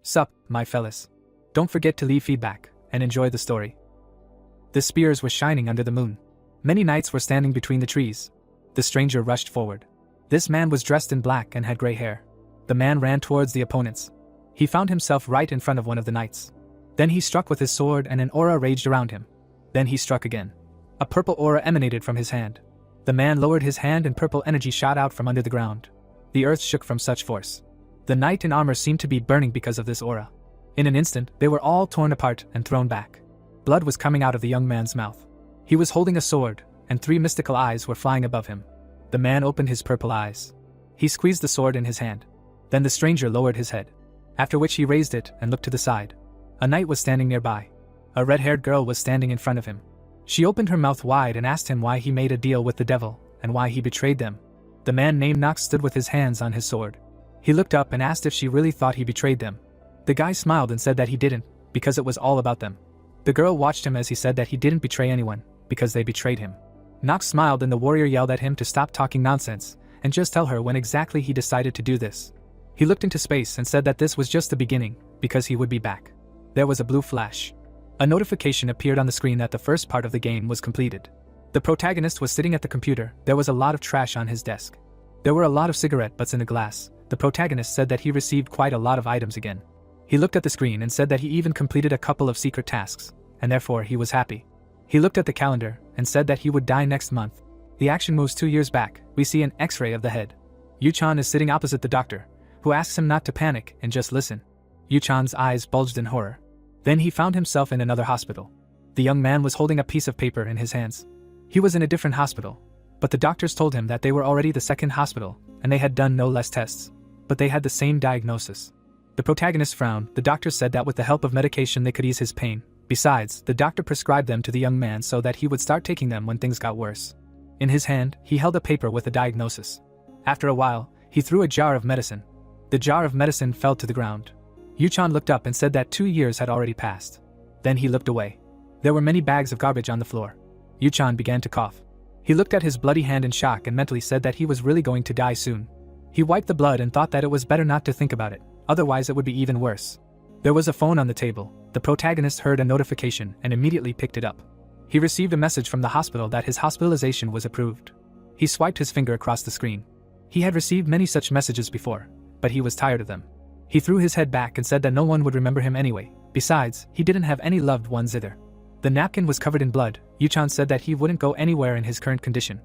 Sup, my fellas. Don't forget to leave feedback, and enjoy the story. The spears were shining under the moon. Many knights were standing between the trees. The stranger rushed forward. This man was dressed in black and had gray hair. The man ran towards the opponents. He found himself right in front of one of the knights. Then he struck with his sword and an aura raged around him. Then he struck again. A purple aura emanated from his hand. The man lowered his hand and purple energy shot out from under the ground. The earth shook from such force. The knight in armor seemed to be burning because of this aura. In an instant, they were all torn apart and thrown back. Blood was coming out of the young man's mouth. He was holding a sword, and 3 mystical eyes were flying above him. The man opened his purple eyes. He squeezed the sword in his hand. Then the stranger lowered his head. After which he raised it and looked to the side. A knight was standing nearby. A red-haired girl was standing in front of him. She opened her mouth wide and asked him why he made a deal with the devil, and why he betrayed them. The man named Nox stood with his hands on his sword. He looked up and asked if she really thought he betrayed them. The guy smiled and said that he didn't, because it was all about them. The girl watched him as he said that he didn't betray anyone, because they betrayed him. Nox smiled and the warrior yelled at him to stop talking nonsense, and just tell her when exactly he decided to do this. He looked into space and said that this was just the beginning, because he would be back. There was a blue flash. A notification appeared on the screen that the first part of the game was completed. The protagonist was sitting at the computer. There was a lot of trash on his desk. There were a lot of cigarette butts in the glass. The protagonist said that he received quite a lot of items again. He looked at the screen and said that he even completed a couple of secret tasks, and therefore he was happy. He looked at the calendar and said that he would die next month. The action moves 2 years back. We see an X-ray of the head. Yu-chan is sitting opposite the doctor, who asks him not to panic and just listen. Yu-chan's eyes bulged in horror. Then he found himself in another hospital. The young man was holding a piece of paper in his hands. He was in a different hospital, but the doctors told him that they were already the second hospital, and they had done no less tests. But they had the same diagnosis. The protagonist frowned. The doctor said that with the help of medication they could ease his pain. Besides, the doctor prescribed them to the young man so that he would start taking them when things got worse. In his hand, he held a paper with a diagnosis. After a while, he threw a jar of medicine. The jar of medicine fell to the ground. Yu-chan looked up and said that 2 years had already passed. Then he looked away. There were many bags of garbage on the floor. Yu-chan began to cough. He looked at his bloody hand in shock and mentally said that he was really going to die soon. He wiped the blood and thought that it was better not to think about it, otherwise it would be even worse. There was a phone on the table. The protagonist heard a notification and immediately picked it up. He received a message from the hospital that his hospitalization was approved. He swiped his finger across the screen. He had received many such messages before, but he was tired of them. He threw his head back and said that no one would remember him anyway. Besides, he didn't have any loved ones either. The napkin was covered in blood. Yu-chan said that he wouldn't go anywhere in his current condition.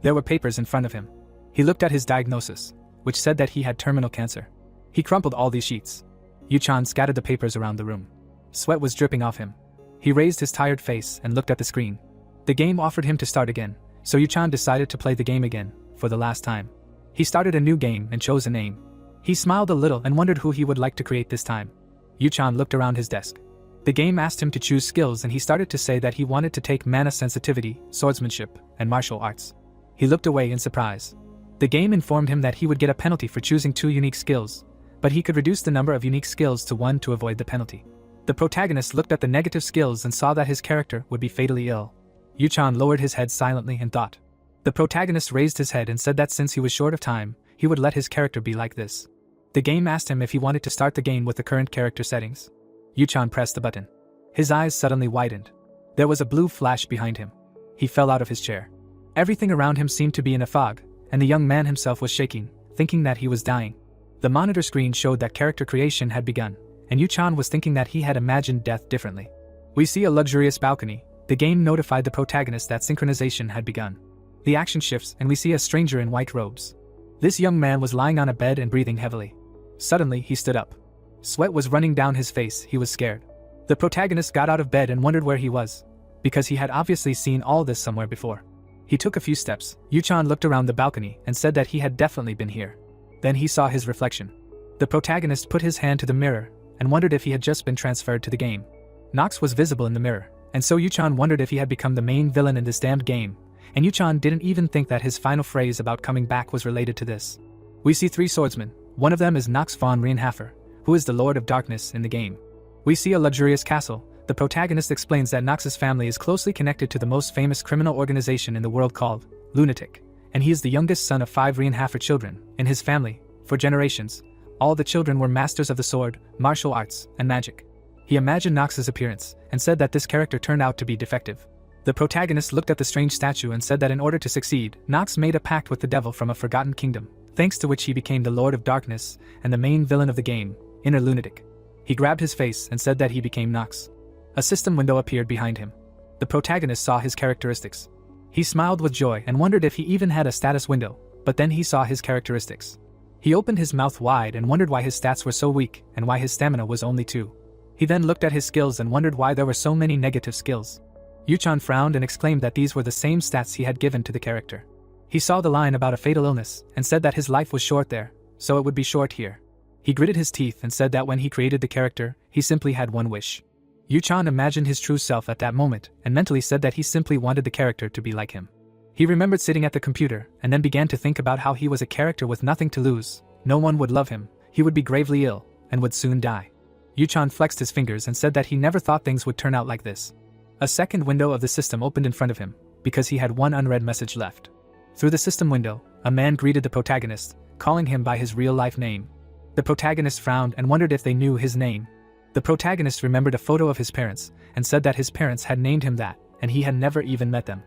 There were papers in front of him. He looked at his diagnosis, which said that he had terminal cancer. He crumpled all these sheets. Yu-chan scattered the papers around the room. Sweat was dripping off him. He raised his tired face and looked at the screen. The game offered him to start again, so Yu-chan decided to play the game again, for the last time. He started a new game and chose a name. He smiled a little and wondered who he would like to create this time. Yu-chan looked around his desk. The game asked him to choose skills and he started to say that he wanted to take mana sensitivity, swordsmanship, and martial arts. He looked away in surprise. The game informed him that he would get a penalty for choosing 2 unique skills, but he could reduce the number of unique skills to 1 to avoid the penalty. The protagonist looked at the negative skills and saw that his character would be fatally ill. Yu-chan lowered his head silently and thought. The protagonist raised his head and said that since he was short of time, he would let his character be like this. The game asked him if he wanted to start the game with the current character settings. Yu-chan pressed the button. His eyes suddenly widened. There was a blue flash behind him. He fell out of his chair. Everything around him seemed to be in a fog, and the young man himself was shaking, thinking that he was dying. The monitor screen showed that character creation had begun, and Yu-chan was thinking that he had imagined death differently. We see a luxurious balcony. The game notified the protagonist that synchronization had begun. The action shifts and we see a stranger in white robes. This young man was lying on a bed and breathing heavily. Suddenly, he stood up. Sweat was running down his face. He was scared. The protagonist got out of bed and wondered where he was, because he had obviously seen all this somewhere before. He took a few steps. Yu-chan looked around the balcony and said that he had definitely been here. Then he saw his reflection. The protagonist put his hand to the mirror and wondered if he had just been transferred to the game. Nox was visible in the mirror, and so Yu-chan wondered if he had become the main villain in this damned game, and Yu-chan didn't even think that his final phrase about coming back was related to this. We see 3 swordsmen. One of them is Nox von Reinhardt, who is the Lord of Darkness in the game. We see a luxurious castle. The protagonist explains that Nox's family is closely connected to the most famous criminal organization in the world called Lunatic, and he is the youngest son of 5 Reinhardt children. In his family, for generations, All the children were masters of the sword, martial arts, and magic. He imagined Nox's appearance and said that this character turned out to be defective. The protagonist looked at the strange statue and said that in order to succeed, Nox made a pact with the devil from a forgotten kingdom, thanks to which he became the Lord of Darkness and the main villain of the game, Inner Lunatic. He grabbed his face and said that he became Nox. A system window appeared behind him. The protagonist saw his characteristics. He smiled with joy and wondered if he even had a status window, but then he saw his characteristics. He opened his mouth wide and wondered why his stats were so weak and why his stamina was only 2. He then looked at his skills and wondered why there were so many negative skills. Yuchan frowned and exclaimed that these were the same stats he had given to the character. He saw the line about a fatal illness and said that his life was short there, so it would be short here. He gritted his teeth and said that when he created the character, he simply had one wish. Yuchan imagined his true self at that moment and mentally said that he simply wanted the character to be like him. He remembered sitting at the computer and then began to think about how he was a character with nothing to lose. No one would love him, he would be gravely ill, and would soon die. Yuchan flexed his fingers and said that he never thought things would turn out like this. A second window of the system opened in front of him, because he had one unread message left. Through the system window, a man greeted the protagonist, calling him by his real-life name. The protagonist frowned and wondered if they knew his name. The protagonist remembered a photo of his parents, and said that his parents had named him that, and he had never even met them.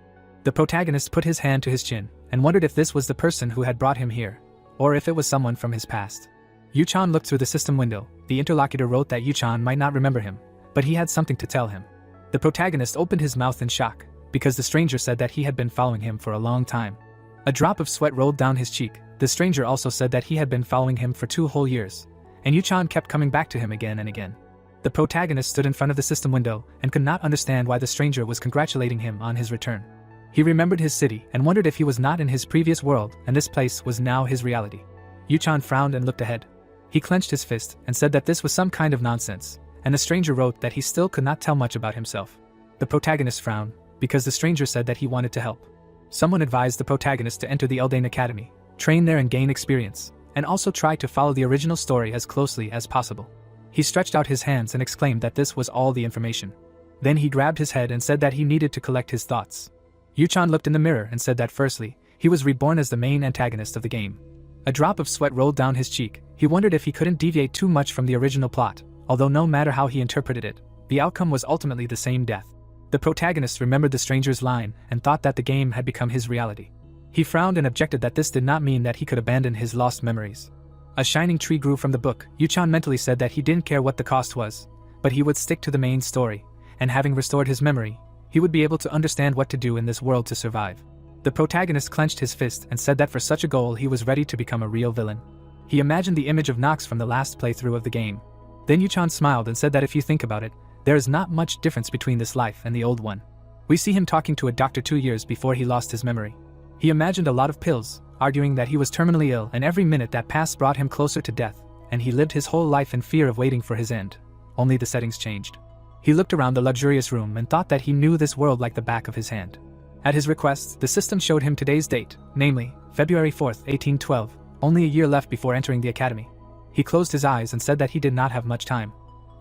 The protagonist put his hand to his chin, and wondered if this was the person who had brought him here, or if it was someone from his past. Yuchan looked through the system window. The interlocutor wrote that Yuchan might not remember him, but he had something to tell him. The protagonist opened his mouth in shock, because the stranger said that he had been following him for a long time. A drop of sweat rolled down his cheek. The stranger also said that he had been following him for 2 whole years, and Yuchan kept coming back to him again and again. The protagonist stood in front of the system window and could not understand why the stranger was congratulating him on his return. He remembered his city and wondered if he was not in his previous world and this place was now his reality. Yuchan frowned and looked ahead. He clenched his fist and said that this was some kind of nonsense, and the stranger wrote that he still could not tell much about himself. The protagonist frowned, because the stranger said that he wanted to help. Someone advised the protagonist to enter the Eldane Academy, train there and gain experience, and also try to follow the original story as closely as possible. He stretched out his hands and exclaimed that this was all the information. Then he grabbed his head and said that he needed to collect his thoughts. Yuchan looked in the mirror and said that firstly, he was reborn as the main antagonist of the game. A drop of sweat rolled down his cheek. He wondered if he couldn't deviate too much from the original plot, although no matter how he interpreted it, the outcome was ultimately the same death. The protagonist remembered the stranger's line and thought that the game had become his reality. He frowned and objected that this did not mean that he could abandon his lost memories. A shining tree grew from the book. Yuchan mentally said that he didn't care what the cost was, but he would stick to the main story, and having restored his memory, he would be able to understand what to do in this world to survive. The protagonist clenched his fist and said that for such a goal he was ready to become a real villain. He imagined the image of Nox from the last playthrough of the game. Then Yuchan smiled and said that if you think about it, there is not much difference between this life and the old one. We see him talking to a doctor 2 years before he lost his memory. He imagined a lot of pills, arguing that he was terminally ill, and every minute that passed brought him closer to death, and he lived his whole life in fear of waiting for his end. Only the settings changed. He looked around the luxurious room and thought that he knew this world like the back of his hand. At his request, the system showed him today's date, namely, February 4th, 1812, only a year left before entering the academy. He closed his eyes and said that he did not have much time.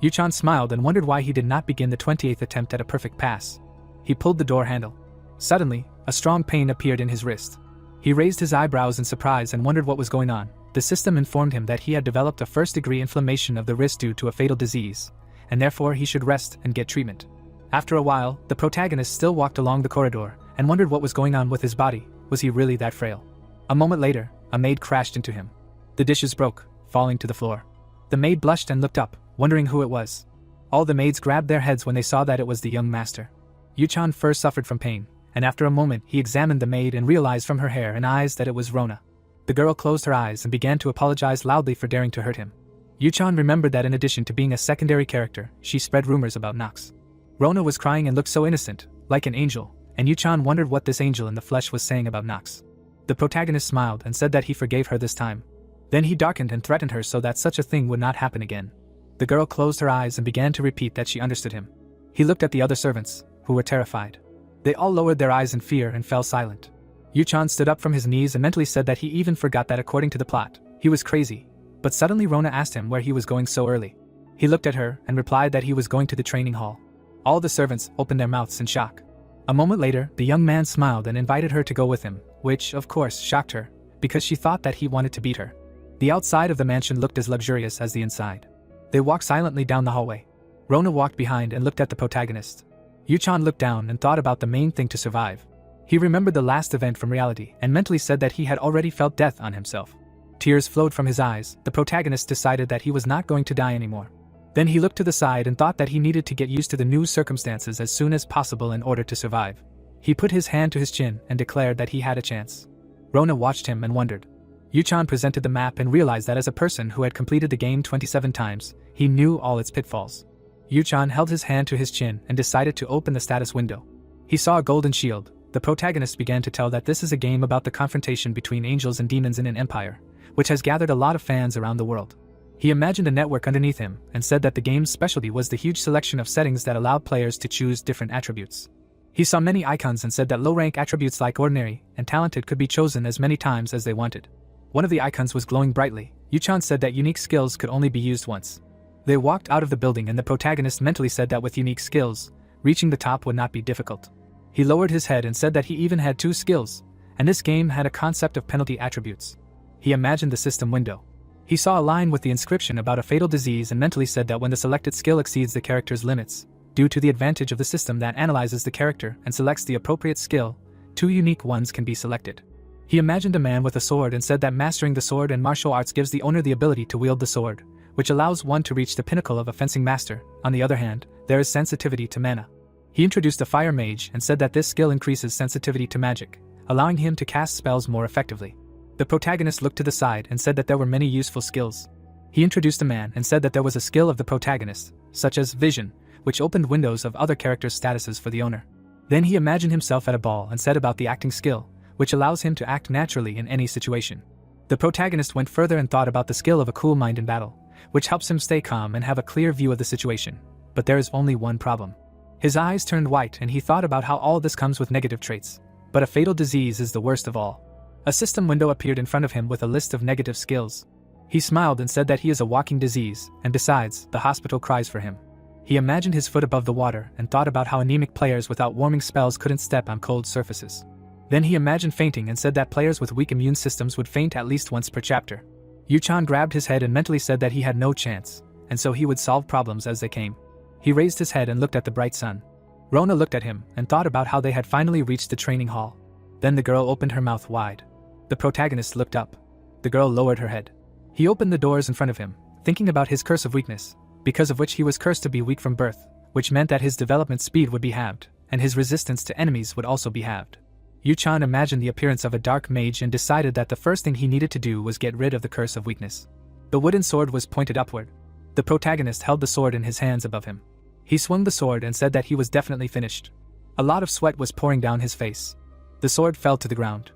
Yuchan smiled and wondered why he did not begin the 28th attempt at a perfect pass. He pulled the door handle. Suddenly, a strong pain appeared in his wrist. He raised his eyebrows in surprise and wondered what was going on. The system informed him that he had developed a first-degree inflammation of the wrist due to a fatal disease, and therefore he should rest and get treatment. After a while, the protagonist still walked along the corridor and wondered what was going on with his body. Was he really that frail? A moment later, a maid crashed into him. The dishes broke, falling to the floor. The maid blushed and looked up, wondering who it was. All the maids grabbed their heads when they saw that it was the young master. Yuchan first suffered from pain, and after a moment he examined the maid and realized from her hair and eyes that it was Rona. The girl closed her eyes and began to apologize loudly for daring to hurt him. Yuchan remembered that in addition to being a secondary character, she spread rumors about Nox. Rona was crying and looked so innocent, like an angel, and Yuchan wondered what this angel in the flesh was saying about Nox. The protagonist smiled and said that he forgave her this time. Then he darkened and threatened her so that such a thing would not happen again. The girl closed her eyes and began to repeat that she understood him. He looked at the other servants, who were terrified. They all lowered their eyes in fear and fell silent. Yuchan stood up from his knees and mentally said that he even forgot that according to the plot, he was crazy. But suddenly Rona asked him where he was going so early. He looked at her and replied that he was going to the training hall. All the servants opened their mouths in shock. A moment later, the young man smiled and invited her to go with him, which, of course, shocked her, because she thought that he wanted to beat her. The outside of the mansion looked as luxurious as the inside. They walked silently down the hallway. Rona walked behind and looked at the protagonist. Yuchan looked down and thought about the main thing to survive. He remembered the last event from reality and mentally said that he had already felt death on himself. Tears flowed from his eyes. The protagonist decided that he was not going to die anymore. Then he looked to the side and thought that he needed to get used to the new circumstances as soon as possible in order to survive. He put his hand to his chin and declared that he had a chance. Rona watched him and wondered. Yuchan presented the map and realized that as a person who had completed the game 27 times, he knew all its pitfalls. Yuchan held his hand to his chin and decided to open the status window. He saw a golden shield. The protagonist began to tell that this is a game about the confrontation between angels and demons in an empire, which has gathered a lot of fans around the world. He imagined a network underneath him and said that the game's specialty was the huge selection of settings that allowed players to choose different attributes. He saw many icons and said that low-rank attributes like ordinary and talented could be chosen as many times as they wanted. One of the icons was glowing brightly. Yuchan said that unique skills could only be used once. They walked out of the building and the protagonist mentally said that with unique skills, reaching the top would not be difficult. He lowered his head and said that he even had 2 skills, and this game had a concept of penalty attributes. He imagined the system window. He saw a line with the inscription about a fatal disease and mentally said that when the selected skill exceeds the character's limits, due to the advantage of the system that analyzes the character and selects the appropriate skill, 2 unique ones can be selected. He imagined a man with a sword and said that mastering the sword and martial arts gives the owner the ability to wield the sword, which allows one to reach the pinnacle of a fencing master. On the other hand, there is sensitivity to mana. He introduced a fire mage and said that this skill increases sensitivity to magic, allowing him to cast spells more effectively. The protagonist looked to the side and said that there were many useful skills. He introduced a man and said that there was a skill of the protagonist, such as vision, which opened windows of other characters' statuses for the owner. Then he imagined himself at a ball and said about the acting skill, which allows him to act naturally in any situation. The protagonist went further and thought about the skill of a cool mind in battle, which helps him stay calm and have a clear view of the situation. But there is only one problem. His eyes turned white and he thought about how all this comes with negative traits. But a fatal disease is the worst of all. A system window appeared in front of him with a list of negative skills. He smiled and said that he is a walking disease, and besides, the hospital cries for him. He imagined his foot above the water and thought about how anemic players without warming spells couldn't step on cold surfaces. Then he imagined fainting and said that players with weak immune systems would faint at least once per chapter. Yuchan grabbed his head and mentally said that he had no chance, and so he would solve problems as they came. He raised his head and looked at the bright sun. Rona looked at him and thought about how they had finally reached the training hall. Then the girl opened her mouth wide. The protagonist looked up. The girl lowered her head. He opened the doors in front of him, thinking about his curse of weakness, because of which he was cursed to be weak from birth, which meant that his development speed would be halved, and his resistance to enemies would also be halved. Yuchan imagined the appearance of a dark mage and decided that the first thing he needed to do was get rid of the curse of weakness. The wooden sword was pointed upward. The protagonist held the sword in his hands above him. He swung the sword and said that he was definitely finished. A lot of sweat was pouring down his face. The sword fell to the ground.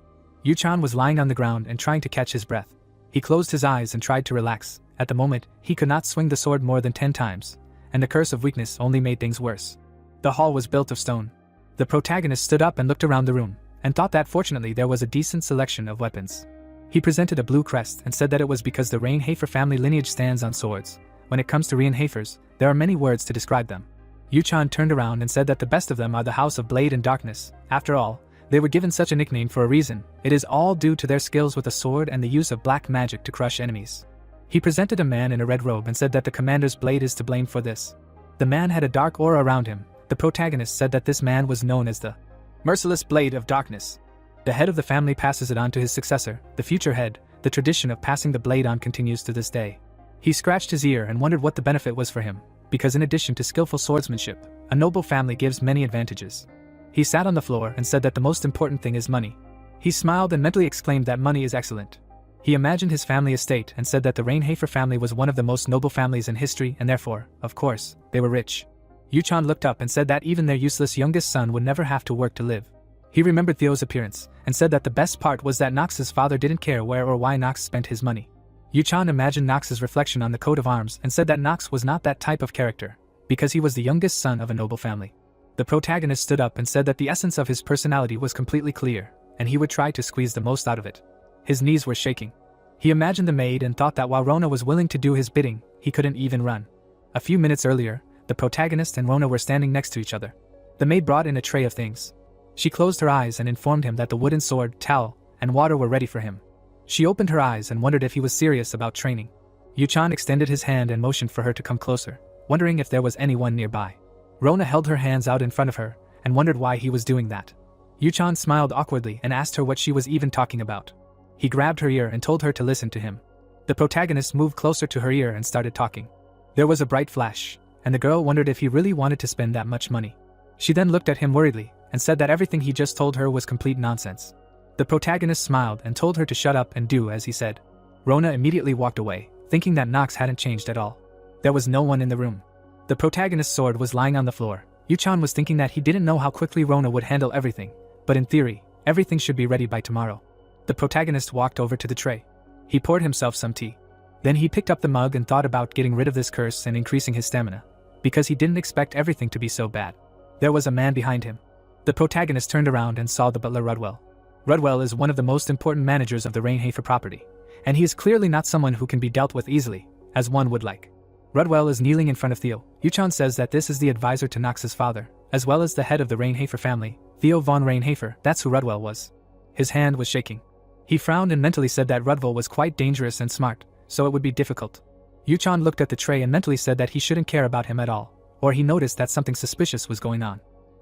Yuchan was lying on the ground and trying to catch his breath. He closed his eyes and tried to relax. At the moment, he could not swing the sword more than 10 times, and the curse of weakness only made things worse. The hall was built of stone. The protagonist stood up and looked around the room, and thought that fortunately there was a decent selection of weapons. He presented a blue crest and said that it was because the Reinhafer family lineage stands on swords. When it comes to Reinhafers, there are many words to describe them. Yuchan turned around and said that the best of them are the House of Blade and Darkness. After all, they were given such a nickname for a reason. It is all due to their skills with a sword and the use of black magic to crush enemies. He presented a man in a red robe and said that the commander's blade is to blame for this. The man had a dark aura around him. The protagonist said that this man was known as the Merciless Blade of Darkness. The head of the family passes it on to his successor, the future head. The tradition of passing the blade on continues to this day. He scratched his ear and wondered what the benefit was for him, because in addition to skillful swordsmanship, a noble family gives many advantages. He sat on the floor and said that the most important thing is money. He smiled and mentally exclaimed that money is excellent. He imagined his family estate and said that the Reinhafer family was one of the most noble families in history and therefore, of course, they were rich. Yuchan looked up and said that even their useless youngest son would never have to work to live. He remembered Theo's appearance and said that the best part was that Nox's father didn't care where or why Nox spent his money. Yuchan imagined Nox's reflection on the coat of arms and said that Nox was not that type of character, because he was the youngest son of a noble family. The protagonist stood up and said that the essence of his personality was completely clear, and he would try to squeeze the most out of it. His knees were shaking. He imagined the maid and thought that while Rona was willing to do his bidding, he couldn't even run. A few minutes earlier, the protagonist and Rona were standing next to each other. The maid brought in a tray of things. She closed her eyes and informed him that the wooden sword, towel, and water were ready for him. She opened her eyes and wondered if he was serious about training. Yuchan extended his hand and motioned for her to come closer, wondering if there was anyone nearby. Rona held her hands out in front of her and wondered why he was doing that. Yuchan smiled awkwardly and asked her what she was even talking about. He grabbed her ear and told her to listen to him. The protagonist moved closer to her ear and started talking. There was a bright flash, and the girl wondered if he really wanted to spend that much money. She then looked at him worriedly and said that everything he just told her was complete nonsense. The protagonist smiled and told her to shut up and do as he said. Rona immediately walked away, thinking that Nox hadn't changed at all. There was no one in the room. The protagonist's sword was lying on the floor. Yuchan was thinking that he didn't know how quickly Rona would handle everything, but in theory, everything should be ready by tomorrow. The protagonist walked over to the tray. He poured himself some tea. Then he picked up the mug and thought about getting rid of this curse and increasing his stamina, because he didn't expect everything to be so bad. There was a man behind him. The protagonist turned around and saw the butler Rudwell. Rudwell is one of the most important managers of the Reincarnates property, and he is clearly not someone who can be dealt with easily, as one would like. Rudwell is kneeling in front of Theo. Yuchan says that this is the advisor to Nox's father, as well as the head of the Reincarnates family, Theo von Reincarnates. That's who Rudwell was. His hand was shaking. He frowned and mentally said that Rudwell was quite dangerous and smart, so it would be difficult. Yuchan looked at the tray and mentally said that he shouldn't care about him at all, or he noticed that something suspicious was going on.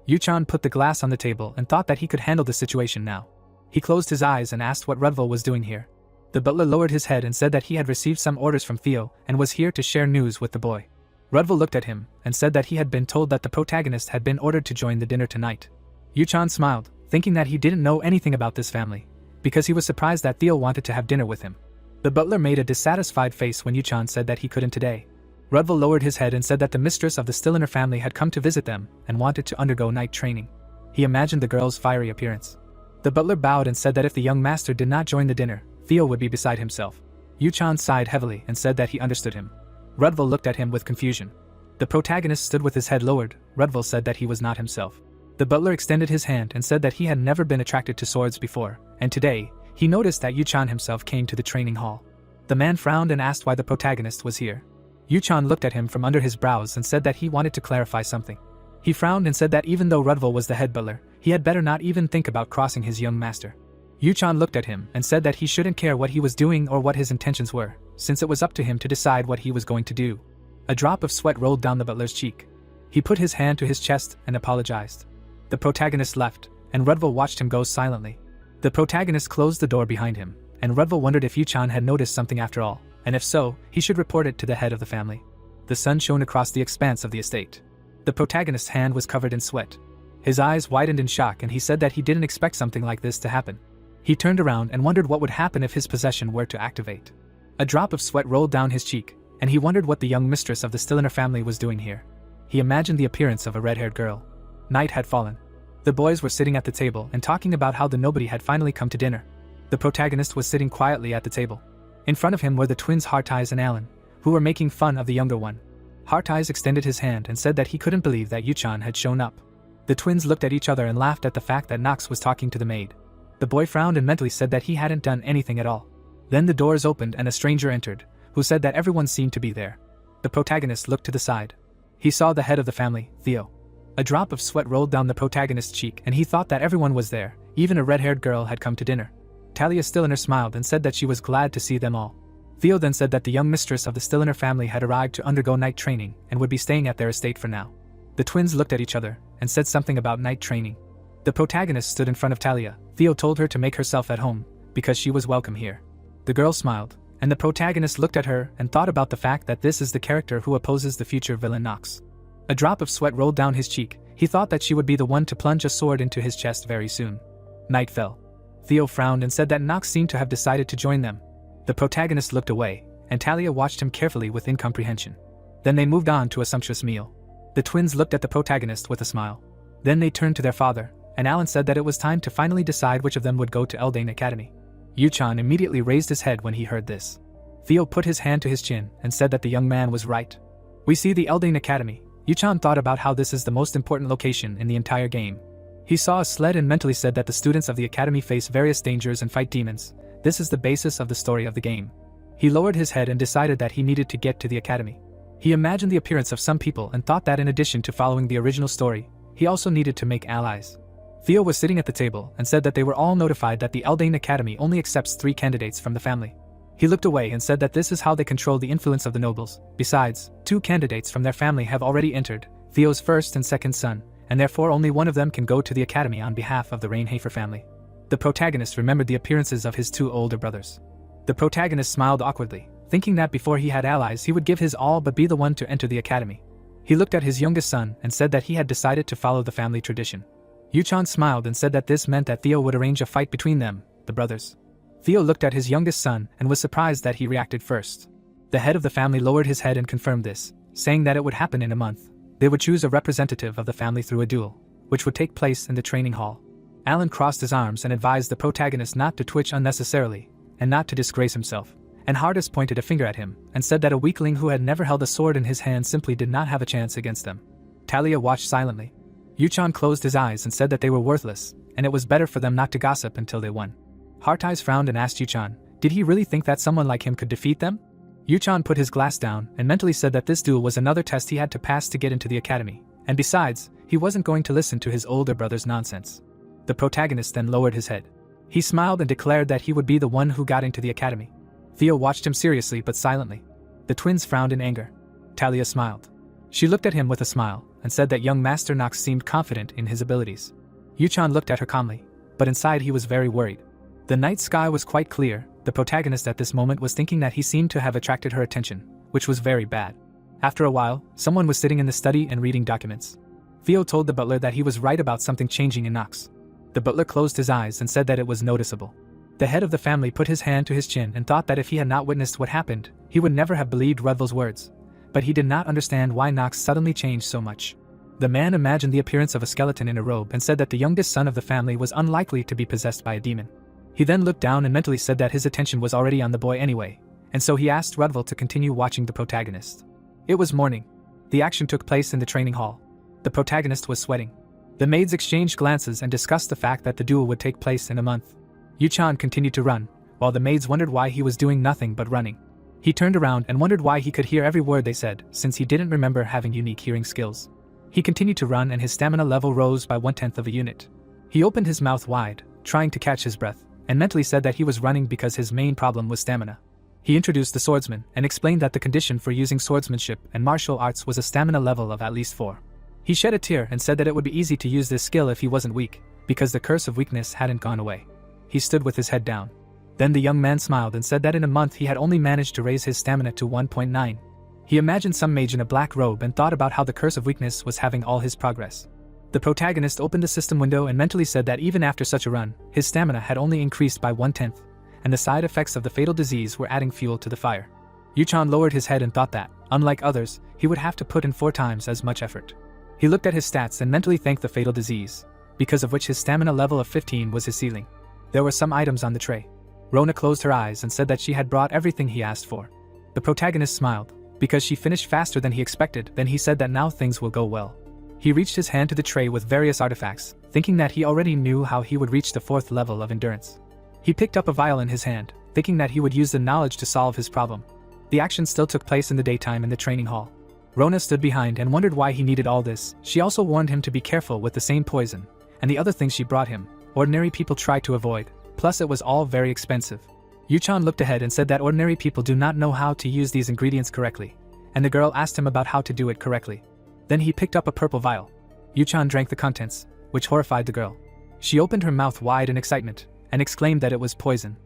Yuchan put the glass on the table and thought that he could handle the situation now. He closed his eyes and asked what Rudwell was doing here. The butler lowered his head and said that he had received some orders from Theo and was here to share news with the boy. Rudwell looked at him and said that he had been told that the protagonist had been ordered to join the dinner tonight. Yuchan smiled, thinking that he didn't know anything about this family, because he was surprised that Theo wanted to have dinner with him. The butler made a dissatisfied face when Yuchan said that he couldn't today. Rudwell lowered his head and said that the mistress of the Stilliner family had come to visit them and wanted to undergo night training. He imagined the girl's fiery appearance. The butler bowed and said that if the young master did not join the dinner, Theo would be beside himself. Yuchan sighed heavily and said that he understood him. Rudwell looked at him with confusion. The protagonist stood with his head lowered. Rudwell said that he was not himself. The butler extended his hand and said that he had never been attracted to swords before, and today, he noticed that Yuchan himself came to the training hall. The man frowned and asked why the protagonist was here. Yuchan looked at him from under his brows and said that he wanted to clarify something. He frowned and said that even though Rudwell was the head butler, he had better not even think about crossing his young master. Yuchan looked at him and said that he shouldn't care what he was doing or what his intentions were, since it was up to him to decide what he was going to do. A drop of sweat rolled down the butler's cheek. He put his hand to his chest and apologized. The protagonist left, and Rudwell watched him go silently. The protagonist closed the door behind him, and Rudwell wondered if Yuchan had noticed something after all, and if so, he should report it to the head of the family. The sun shone across the expanse of the estate. The protagonist's hand was covered in sweat. His eyes widened in shock and he said that he didn't expect something like this to happen. He turned around and wondered what would happen if his possession were to activate. A drop of sweat rolled down his cheek, and he wondered what the young mistress of the Stilliner family was doing here. He imagined the appearance of a red-haired girl. Night had fallen. The boys were sitting at the table and talking about how the nobody had finally come to dinner. The protagonist was sitting quietly at the table. In front of him were the twins Harteyes and Alan, who were making fun of the younger one. Harteyes extended his hand and said that he couldn't believe that Yuchan had shown up. The twins looked at each other and laughed at the fact that Nox was talking to the maid. The boy frowned and mentally said that he hadn't done anything at all. Then the doors opened and a stranger entered, who said that everyone seemed to be there. The protagonist looked to the side. He saw the head of the family, Theo. A drop of sweat rolled down the protagonist's cheek and he thought that everyone was there, even a red-haired girl had come to dinner. Talia Stilliner smiled and said that she was glad to see them all. Theo then said that the young mistress of the Stilliner family had arrived to undergo night training and would be staying at their estate for now. The twins looked at each other and said something about night training. The protagonist stood in front of Talia. Theo told her to make herself at home, because she was welcome here. The girl smiled, and the protagonist looked at her and thought about the fact that this is the character who opposes the future villain Nox. A drop of sweat rolled down his cheek. He thought that she would be the one to plunge a sword into his chest very soon. Night fell. Theo frowned and said that Nox seemed to have decided to join them. The protagonist looked away, and Talia watched him carefully with incomprehension. Then they moved on to a sumptuous meal. The twins looked at the protagonist with a smile. Then they turned to their father, and Alan said that it was time to finally decide which of them would go to Eldane Academy. Yuchan immediately raised his head when he heard this. Theo put his hand to his chin and said that the young man was right. We see the Eldane Academy. Yuchan thought about how this is the most important location in the entire game. He saw a sled and mentally said that the students of the academy face various dangers and fight demons. This is the basis of the story of the game. He lowered his head and decided that he needed to get to the academy. He imagined the appearance of some people and thought that in addition to following the original story, he also needed to make allies. Theo was sitting at the table and said that they were all notified that the Eldane Academy only accepts 3 candidates from the family. He looked away and said that this is how they control the influence of the nobles. Besides, 2 candidates from their family have already entered, Theo's first and second son, and therefore only one of them can go to the academy on behalf of the Rainhafer family. The protagonist remembered the appearances of his 2 older brothers. The protagonist smiled awkwardly, thinking that before he had allies he would give his all but be the one to enter the academy. He looked at his youngest son and said that he had decided to follow the family tradition. Yuchan smiled and said that this meant that Theo would arrange a fight between them, the brothers. Theo looked at his youngest son and was surprised that he reacted first. The head of the family lowered his head and confirmed this, saying that it would happen in a month. They would choose a representative of the family through a duel, which would take place in the training hall. Alan crossed his arms and advised the protagonist not to twitch unnecessarily, and not to disgrace himself. And Hardus pointed a finger at him, and said that a weakling who had never held a sword in his hand simply did not have a chance against them. Talia watched silently. Yuchan closed his eyes and said that they were worthless, and it was better for them not to gossip until they won. Hartais frowned and asked Yuchan, did he really think that someone like him could defeat them? Yuchan put his glass down and mentally said that this duel was another test he had to pass to get into the academy, and besides, he wasn't going to listen to his older brother's nonsense. The protagonist then lowered his head. He smiled and declared that he would be the one who got into the academy. Theo watched him seriously but silently. The twins frowned in anger. Talia smiled. She looked at him with a smile, and said that young Master Nox seemed confident in his abilities. Yuchan looked at her calmly, but inside he was very worried. The night sky was quite clear. The protagonist at this moment was thinking that he seemed to have attracted her attention, which was very bad. After a while, someone was sitting in the study and reading documents. Theo told the butler that he was right about something changing in Nox. The butler closed his eyes and said that it was noticeable. The head of the family put his hand to his chin and thought that if he had not witnessed what happened, he would never have believed Rudville's words. But he did not understand why Nox suddenly changed so much. The man imagined the appearance of a skeleton in a robe and said that the youngest son of the family was unlikely to be possessed by a demon. He then looked down and mentally said that his attention was already on the boy anyway, and so he asked Rudville to continue watching the protagonist. It was morning. The action took place in the training hall. The protagonist was sweating. The maids exchanged glances and discussed the fact that the duel would take place in a month. Yuchan continued to run, while the maids wondered why he was doing nothing but running. He turned around and wondered why he could hear every word they said, since he didn't remember having unique hearing skills. He continued to run and his stamina level rose by 1/10 of a unit. He opened his mouth wide, trying to catch his breath, and mentally said that he was running because his main problem was stamina. He introduced the swordsman and explained that the condition for using swordsmanship and martial arts was a stamina level of at least 4. He shed a tear and said that it would be easy to use this skill if he wasn't weak, because the curse of weakness hadn't gone away. He stood with his head down. Then the young man smiled and said that in a month he had only managed to raise his stamina to 1.9. He imagined some mage in a black robe and thought about how the curse of weakness was having all his progress. The protagonist opened the system window and mentally said that even after such a run, his stamina had only increased by 1/10, and the side effects of the fatal disease were adding fuel to the fire. Yuchan lowered his head and thought that, unlike others, he would have to put in 4 times as much effort. He looked at his stats and mentally thanked the fatal disease, because of which his stamina level of 15 was his ceiling. There were some items on the tray. Rona closed her eyes and said that she had brought everything he asked for. The protagonist smiled, because she finished faster than he expected. Then he said that now things will go well. He reached his hand to the tray with various artifacts, thinking that he already knew how he would reach the 4th level of endurance. He picked up a vial in his hand, thinking that he would use the knowledge to solve his problem. The action still took place in the daytime in the training hall. Rona stood behind and wondered why he needed all this. She also warned him to be careful with the same poison, and the other things she brought him, ordinary people try to avoid, plus it was all very expensive. Yuchan looked ahead and said that ordinary people do not know how to use these ingredients correctly, and the girl asked him about how to do it correctly. Then he picked up a purple vial. Yuchan drank the contents, which horrified the girl. She opened her mouth wide in excitement, and exclaimed that it was poison.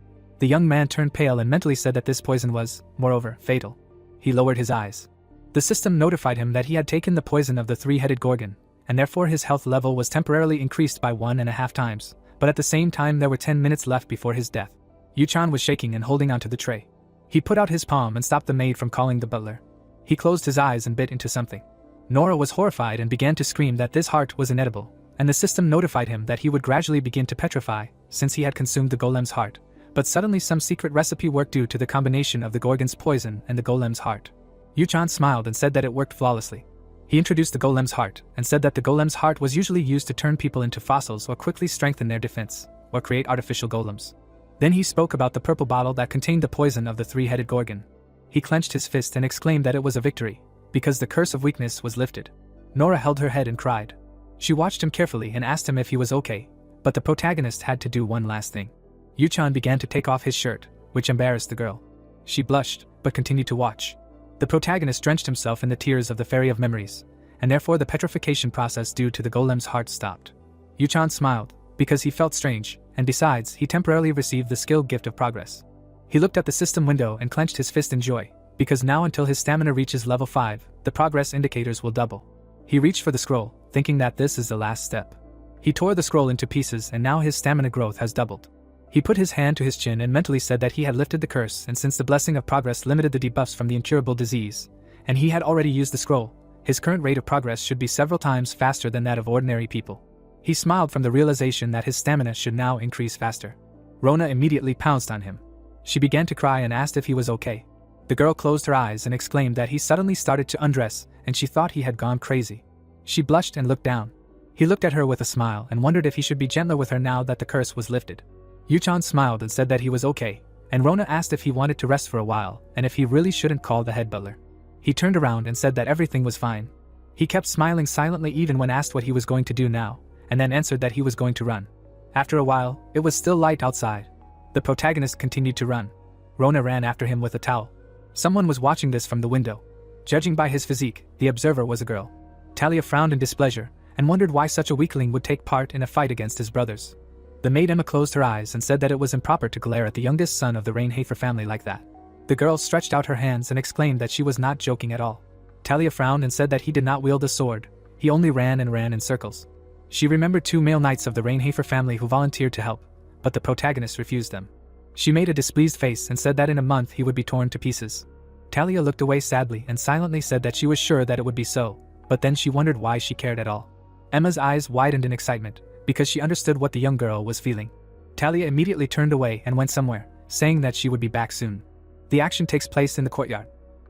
The young man turned pale and mentally said that this poison was, moreover, fatal. He lowered his eyes. The system notified him that he had taken the poison of the 3-headed gorgon, and therefore his health level was temporarily increased by 1.5 times, but at the same time there were 10 minutes left before his death. Yuchan was shaking and holding onto the tray. He put out his palm and stopped the maid from calling the butler. He closed his eyes and bit into something. Nora was horrified and began to scream that this heart was inedible, and the system notified him that he would gradually begin to petrify, since he had consumed the golem's heart. But suddenly some secret recipe worked due to the combination of the gorgon's poison and the golem's heart. Yuchan smiled and said that it worked flawlessly. He introduced the golem's heart, and said that the golem's heart was usually used to turn people into fossils or quickly strengthen their defense, or create artificial golems. Then he spoke about the purple bottle that contained the poison of the 3-headed gorgon. He clenched his fist and exclaimed that it was a victory, because the curse of weakness was lifted. Nora held her head and cried. She watched him carefully and asked him if he was okay, but the protagonist had to do one last thing. Yuchan began to take off his shirt, which embarrassed the girl. She blushed, but continued to watch. The protagonist drenched himself in the tears of the Fairy of Memories, and therefore the petrification process due to the golem's heart stopped. Yuchan smiled, because he felt strange, and besides, he temporarily received the skill gift of progress. He looked at the system window and clenched his fist in joy, because now until his stamina reaches level 5, the progress indicators will double. He reached for the scroll, thinking that this is the last step. He tore the scroll into pieces and now his stamina growth has doubled. He put his hand to his chin and mentally said that he had lifted the curse, and since the blessing of progress limited the debuffs from the incurable disease, and he had already used the scroll, his current rate of progress should be several times faster than that of ordinary people. He smiled from the realization that his stamina should now increase faster. Rona immediately pounced on him. She began to cry and asked if he was okay. The girl closed her eyes and exclaimed that he suddenly started to undress, and she thought he had gone crazy. She blushed and looked down. He looked at her with a smile and wondered if he should be gentler with her now that the curse was lifted. Yuchan smiled and said that he was okay, and Rona asked if he wanted to rest for a while and if he really shouldn't call the head butler. He turned around and said that everything was fine. He kept smiling silently even when asked what he was going to do now, and then answered that he was going to run. After a while, it was still light outside. The protagonist continued to run. Rona ran after him with a towel. Someone was watching this from the window. Judging by his physique, the observer was a girl. Talia frowned in displeasure and wondered why such a weakling would take part in a fight against his brothers. The maid Emma closed her eyes and said that it was improper to glare at the youngest son of the Reincarnates family like that. The girl stretched out her hands and exclaimed that she was not joking at all. Talia frowned and said that he did not wield a sword, he only ran and ran in circles. She remembered 2 male knights of the Reincarnates family who volunteered to help, but the protagonist refused them. She made a displeased face and said that in a month he would be torn to pieces. Talia looked away sadly and silently said that she was sure that it would be so, but then she wondered why she cared at all. Emma's eyes widened in excitement, because she understood what the young girl was feeling. Talia immediately turned away and went somewhere, saying that she would be back soon. The action takes place in the courtyard.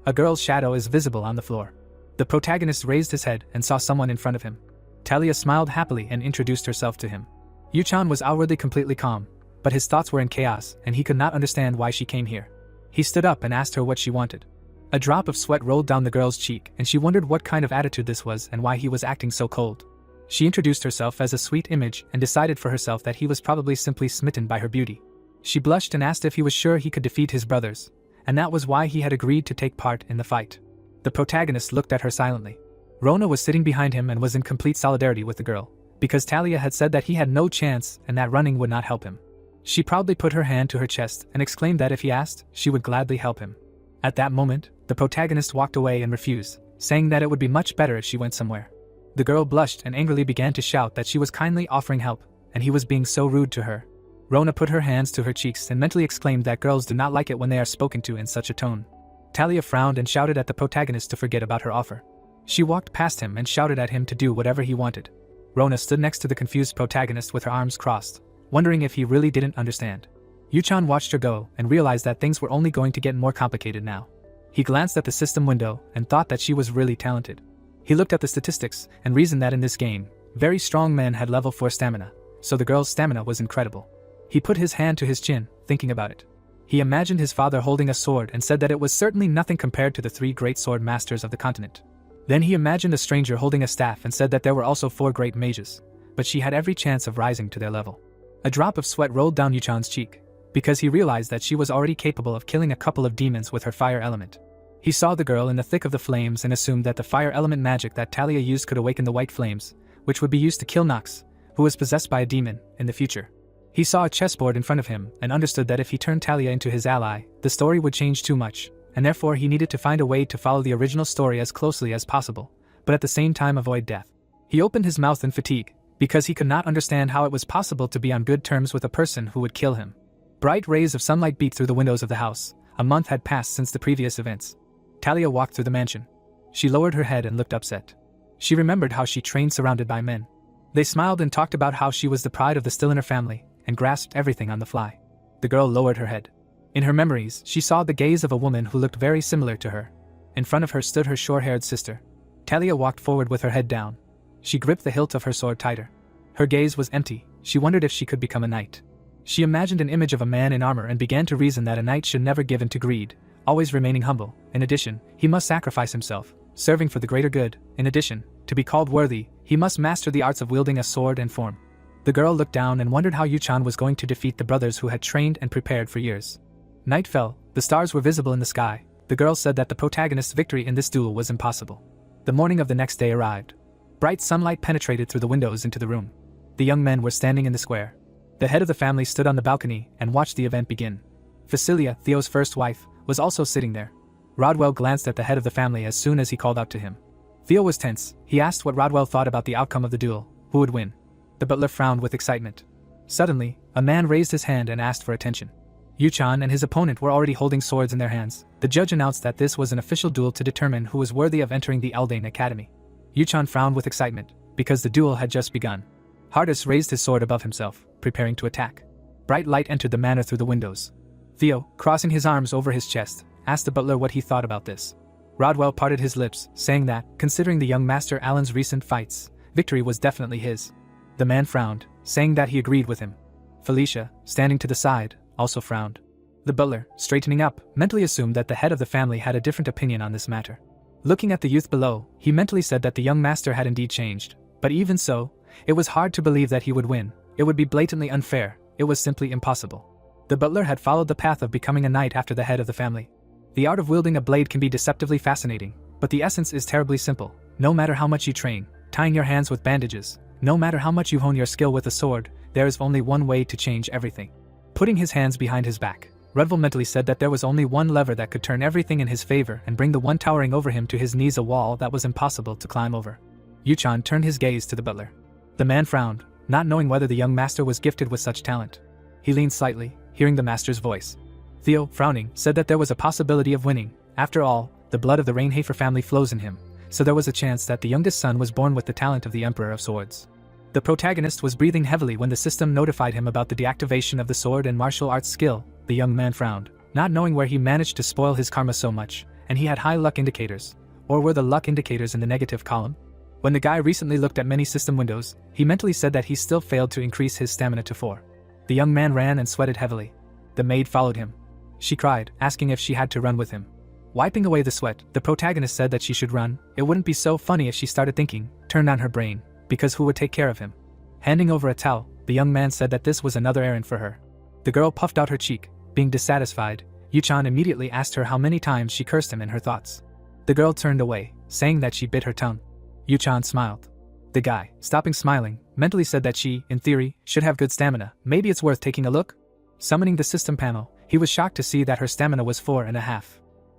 A girl's shadow is visible on the floor. The protagonist raised his head and saw someone in front of him. Talia smiled happily and introduced herself to him. Yuchan was outwardly completely calm, but his thoughts were in chaos and he could not understand why she came here. He stood up and asked her what she wanted. A drop of sweat rolled down the girl's cheek and she wondered what kind of attitude this was and why he was acting so cold. She introduced herself as a sweet image and decided for herself that he was probably simply smitten by her beauty. She blushed and asked if he was sure he could defeat his brothers, and that was why he had agreed to take part in the fight. The protagonist looked at her silently. Rona was sitting behind him and was in complete solidarity with the girl, because Talia had said that he had no chance and that running would not help him. She proudly put her hand to her chest and exclaimed that if he asked, she would gladly help him. At that moment, the protagonist walked away and refused, saying that it would be much better if she went somewhere. The girl blushed and angrily began to shout that she was kindly offering help, and he was being so rude to her. Rona put her hands to her cheeks and mentally exclaimed that girls do not like it when they are spoken to in such a tone. Talia frowned and shouted at the protagonist to forget about her offer. She walked past him and shouted at him to do whatever he wanted. Rona stood next to the confused protagonist with her arms crossed, wondering if he really didn't understand. Yuchan watched her go and realized that things were only going to get more complicated now. He glanced at the system window and thought that she was really talented. He looked at the statistics and reasoned that in this game, very strong men had level 4 stamina, so the girl's stamina was incredible. He put his hand to his chin, thinking about it. He imagined his father holding a sword and said that it was certainly nothing compared to the 3 great sword masters of the continent. Then he imagined a stranger holding a staff and said that there were also 4 great mages, but she had every chance of rising to their level. A drop of sweat rolled down Yuchan's cheek, because he realized that she was already capable of killing a couple of demons with her fire element. He saw the girl in the thick of the flames and assumed that the fire element magic that Talia used could awaken the white flames, which would be used to kill Nox, who was possessed by a demon, in the future. He saw a chessboard in front of him and understood that if he turned Talia into his ally, the story would change too much, and therefore he needed to find a way to follow the original story as closely as possible, but at the same time avoid death. He opened his mouth in fatigue, because he could not understand how it was possible to be on good terms with a person who would kill him. Bright rays of sunlight beat through the windows of the house. A month had passed since the previous events. Talia walked through the mansion. She lowered her head and looked upset. She remembered how she trained surrounded by men. They smiled and talked about how she was the pride of the Stilliner family, and grasped everything on the fly. The girl lowered her head. In her memories, she saw the gaze of a woman who looked very similar to her. In front of her stood her short-haired sister. Talia walked forward with her head down. She gripped the hilt of her sword tighter. Her gaze was empty. She wondered if she could become a knight. She imagined an image of a man in armor and began to reason that a knight should never give in to greed, always remaining humble. In addition, he must sacrifice himself, serving for the greater good. In addition, to be called worthy, he must master the arts of wielding a sword and form. The girl looked down and wondered how Yuchan was going to defeat the brothers who had trained and prepared for years. Night fell, the stars were visible in the sky. The girl said that the protagonist's victory in this duel was impossible. The morning of the next day arrived. Bright sunlight penetrated through the windows into the room. The young men were standing in the square. The head of the family stood on the balcony and watched the event begin. Facilia, Theo's first wife, was also sitting there. Rodwell glanced at the head of the family as soon as he called out to him. Theo was tense. He asked what Rodwell thought about the outcome of the duel, who would win. The butler frowned with excitement. Suddenly, a man raised his hand and asked for attention. Yuchan and his opponent were already holding swords in their hands. The judge announced that this was an official duel to determine who was worthy of entering the Eldane Academy. Yuchan frowned with excitement, because the duel had just begun. Hardus raised his sword above himself, preparing to attack. Bright light entered the manor through the windows. Theo, crossing his arms over his chest, asked the butler what he thought about this. Rodwell parted his lips, saying that, considering the young master Alan's recent fights, victory was definitely his. The man frowned, saying that he agreed with him. Felicia, standing to the side, also frowned. The butler, straightening up, mentally assumed that the head of the family had a different opinion on this matter. Looking at the youth below, he mentally said that the young master had indeed changed, but even so, it was hard to believe that he would win. It would be blatantly unfair. It was simply impossible. The butler had followed the path of becoming a knight after the head of the family. The art of wielding a blade can be deceptively fascinating, but the essence is terribly simple. No matter how much you train, tying your hands with bandages, no matter how much you hone your skill with a sword, there is only one way to change everything. Putting his hands behind his back, Rudville mentally said that there was only one lever that could turn everything in his favor and bring the one towering over him to his knees, a wall that was impossible to climb over. Yuchan turned his gaze to the butler. The man frowned, not knowing whether the young master was gifted with such talent. He leaned slightly, hearing the master's voice. Theo, frowning, said that there was a possibility of winning. After all, the blood of the Rainhafer family flows in him, so there was a chance that the youngest son was born with the talent of the Emperor of Swords. The protagonist was breathing heavily when the system notified him about the deactivation of the sword and martial arts skill. The young man frowned, not knowing where he managed to spoil his karma so much, and he had high luck indicators. Or were the luck indicators in the negative column? When the guy recently looked at many system windows, he mentally said that he still failed to increase his stamina to 4. The young man ran and sweated heavily. The maid followed him. She cried, asking if she had to run with him. Wiping away the sweat, the protagonist said that she should run. It wouldn't be so funny if she started thinking, turned on her brain, because who would take care of him? Handing over a towel, the young man said that this was another errand for her. The girl puffed out her cheek, being dissatisfied. Yuchan immediately asked her how many times she cursed him in her thoughts. The girl turned away, saying that she bit her tongue. Yuchan smiled. The guy, stopping smiling, mentally said that she, in theory, should have good stamina. Maybe it's worth taking a look? Summoning the system panel, he was shocked to see that her stamina was 4.5.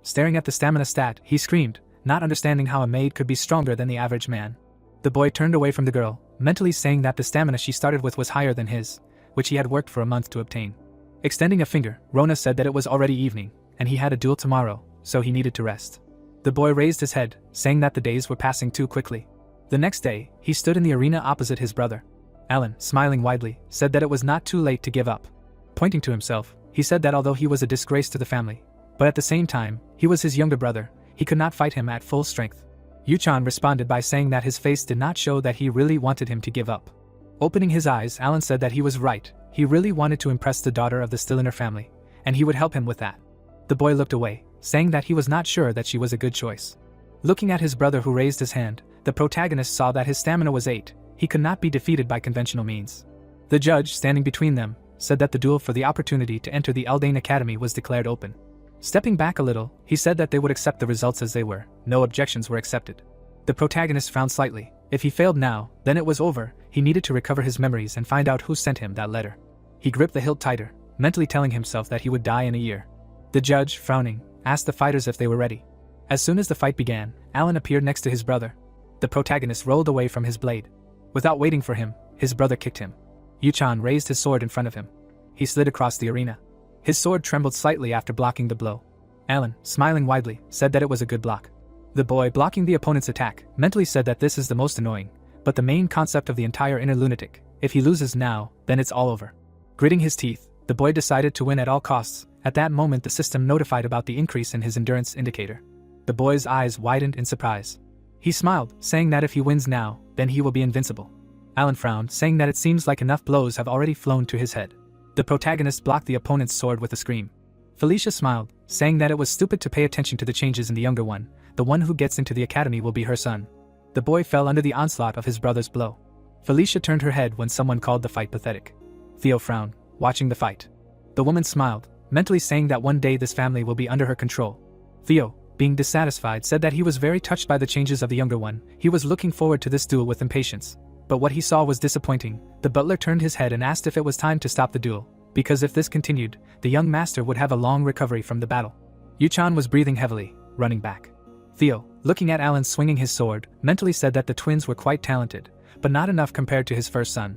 Staring at the stamina stat, he screamed, not understanding how a maid could be stronger than the average man. The boy turned away from the girl, mentally saying that the stamina she started with was higher than his, which he had worked for a month to obtain. Extending a finger, Rona said that it was already evening, and he had a duel tomorrow, so he needed to rest. The boy raised his head, saying that the days were passing too quickly. The next day, he stood in the arena opposite his brother. Alan, smiling widely, said that it was not too late to give up. Pointing to himself, he said that although he was a disgrace to the family, but at the same time, he was his younger brother, he could not fight him at full strength. Yuchan responded by saying that his face did not show that he really wanted him to give up. Opening his eyes, Alan said that he was right. He really wanted to impress the daughter of the Stilliner family, and he would help him with that. The boy looked away, saying that he was not sure that she was a good choice. Looking at his brother who raised his hand, the protagonist saw that his stamina was 8. He could not be defeated by conventional means. The judge, standing between them, said that the duel for the opportunity to enter the Eldane Academy was declared open. Stepping back a little, he said that they would accept the results as they were. No objections were accepted. The protagonist frowned slightly. If he failed now, then it was over. He needed to recover his memories and find out who sent him that letter. He gripped the hilt tighter, mentally telling himself that he would die in a year. The judge, frowning, asked the fighters if they were ready. As soon as the fight began, Alan appeared next to his brother. The protagonist rolled away from his blade. Without waiting for him, his brother kicked him. Yuchan raised his sword in front of him. He slid across the arena. His sword trembled slightly after blocking the blow. Alan, smiling widely, said that it was a good block. The boy, blocking the opponent's attack, mentally said that this is the most annoying, but the main concept of the entire inner lunatic. If he loses now, then it's all over. Gritting his teeth, the boy decided to win at all costs. At that moment, the system notified about the increase in his endurance indicator. The boy's eyes widened in surprise. He smiled, saying that if he wins now, then he will be invincible. Alan frowned, saying that it seems like enough blows have already flown to his head. The protagonist blocked the opponent's sword with a scream. Felicia smiled, saying that it was stupid to pay attention to the changes in the younger one. The one who gets into the academy will be her son. The boy fell under the onslaught of his brother's blow. Felicia turned her head when someone called the fight pathetic. Theo frowned, watching the fight. The woman smiled, mentally saying that one day this family will be under her control. Theo, being dissatisfied, said that he was very touched by the changes of the younger one. He was looking forward to this duel with impatience. But what he saw was disappointing. The butler turned his head and asked if it was time to stop the duel, because if this continued, the young master would have a long recovery from the battle. Yu-chan was breathing heavily, running back. Theo, looking at Alan swinging his sword, mentally said that the twins were quite talented, but not enough compared to his first son.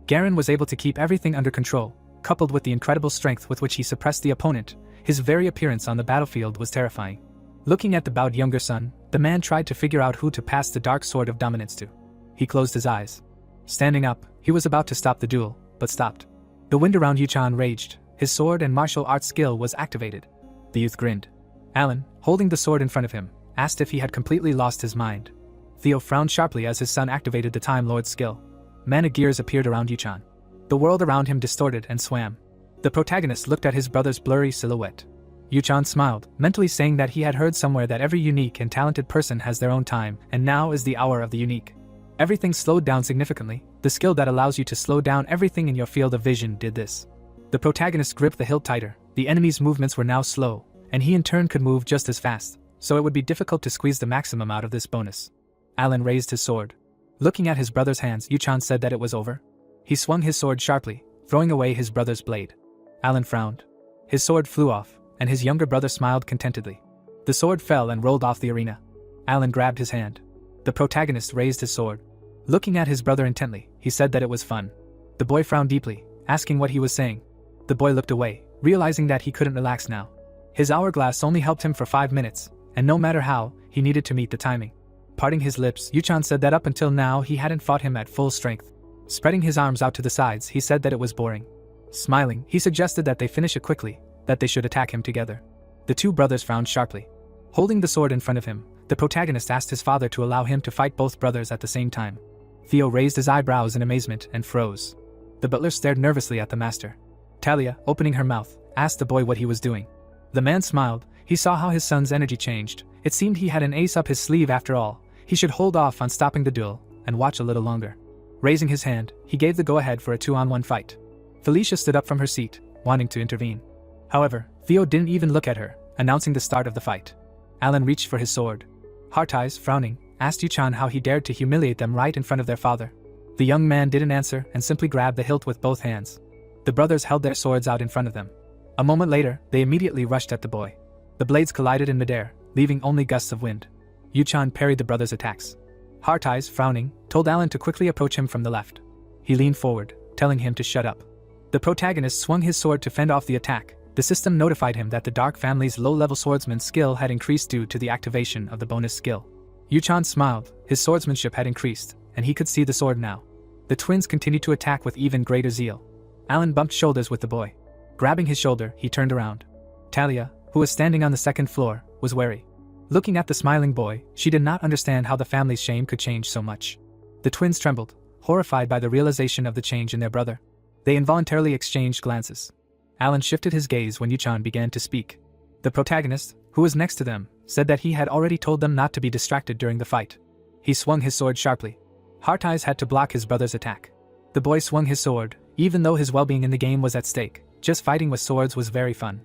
Garen was able to keep everything under control, coupled with the incredible strength with which he suppressed the opponent. His very appearance on the battlefield was terrifying. Looking at the bowed younger son, the man tried to figure out who to pass the dark sword of dominance to. He closed his eyes. Standing up, he was about to stop the duel, but stopped. The wind around Yu-chan raged. His sword and martial arts skill was activated. The youth grinned. Alan, holding the sword in front of him, asked if he had completely lost his mind. Theo frowned sharply as his son activated the Time Lord's skill. Mana gears appeared around Yu-chan. The world around him distorted and swam. The protagonist looked at his brother's blurry silhouette. Yu-chan smiled, mentally saying that he had heard somewhere that every unique and talented person has their own time, and now is the hour of the unique. Everything slowed down significantly. The skill that allows you to slow down everything in your field of vision did this. The protagonist gripped the hilt tighter. The enemy's movements were now slow, and he in turn could move just as fast, so it would be difficult to squeeze the maximum out of this bonus. Alan raised his sword. Looking at his brother's hands, Yu-chan said that it was over. He swung his sword sharply, throwing away his brother's blade. Alan frowned. His sword flew off, and his younger brother smiled contentedly. The sword fell and rolled off the arena. Alan grabbed his hand. The protagonist raised his sword. Looking at his brother intently, he said that it was fun. The boy frowned deeply, asking what he was saying. The boy looked away, realizing that he couldn't relax now. His hourglass only helped him for 5 minutes, and no matter how, he needed to meet the timing. Parting his lips, Yu-chan said that up until now he hadn't fought him at full strength. Spreading his arms out to the sides, he said that it was boring. Smiling, he suggested that they finish it quickly, that they should attack him together. The two brothers frowned sharply. Holding the sword in front of him, the protagonist asked his father to allow him to fight both brothers at the same time. Theo raised his eyebrows in amazement and froze. The butler stared nervously at the master. Talia, opening her mouth, asked the boy what he was doing. The man smiled. He saw how his son's energy changed. It seemed he had an ace up his sleeve after all. He should hold off on stopping the duel and watch a little longer. Raising his hand, he gave the go-ahead for a 2-on-1 fight. Felicia stood up from her seat, wanting to intervene. However, Theo didn't even look at her, announcing the start of the fight. Alan reached for his sword. Heart-Eyes, frowning, asked Yu-chan how he dared to humiliate them right in front of their father. The young man didn't answer and simply grabbed the hilt with both hands. The brothers held their swords out in front of them. A moment later, they immediately rushed at the boy. The blades collided in midair, leaving only gusts of wind. Yu-chan parried the brothers' attacks. Heart-Eyes, frowning, told Alan to quickly approach him from the left. He leaned forward, telling him to shut up. The protagonist swung his sword to fend off the attack. The system notified him that the Dark family's low-level swordsman's skill had increased due to the activation of the bonus skill. Yu-chan smiled. His swordsmanship had increased, and he could see the sword now. The twins continued to attack with even greater zeal. Alan bumped shoulders with the boy. Grabbing his shoulder, he turned around. Talia, who was standing on the second floor, was wary. Looking at the smiling boy, she did not understand how the family's shame could change so much. The twins trembled, horrified by the realization of the change in their brother. They involuntarily exchanged glances. Alan shifted his gaze when Yu-chan began to speak. The protagonist, who was next to them, said that he had already told them not to be distracted during the fight. He swung his sword sharply. Heart-Eyes had to block his brother's attack. The boy swung his sword, even though his well-being in the game was at stake. Just fighting with swords was very fun.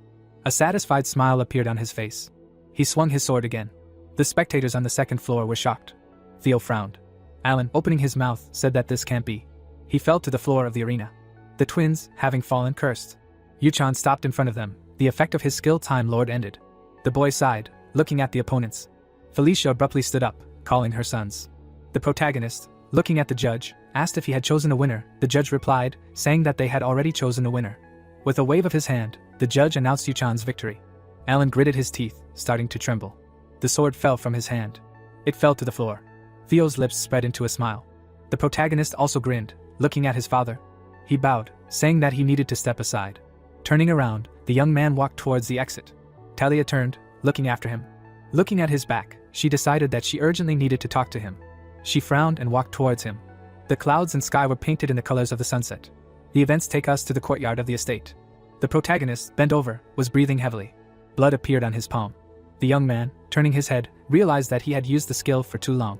A satisfied smile appeared on his face. He swung his sword again. The spectators on the second floor were shocked. Theo frowned. Alan, opening his mouth, said that this can't be. He fell to the floor of the arena. The twins, having fallen, cursed. Yu-chan stopped in front of them. The effect of his skill Time Lord ended. The boy sighed, looking at the opponents. Felicia abruptly stood up, calling her sons. The protagonist, looking at the judge, asked if he had chosen a winner. The judge replied, saying that they had already chosen a winner. With a wave of his hand, the judge announced Yu-chan's victory. Alan gritted his teeth, starting to tremble. The sword fell from his hand. It fell to the floor. Theo's lips spread into a smile. The protagonist also grinned, looking at his father. He bowed, saying that he needed to step aside. Turning around, the young man walked towards the exit. Talia turned, looking after him. Looking at his back, she decided that she urgently needed to talk to him. She frowned and walked towards him. The clouds and sky were painted in the colors of the sunset. The events take us to the courtyard of the estate. The protagonist, bent over, was breathing heavily. Blood appeared on his palm. The young man, turning his head, realized that he had used the skill for too long.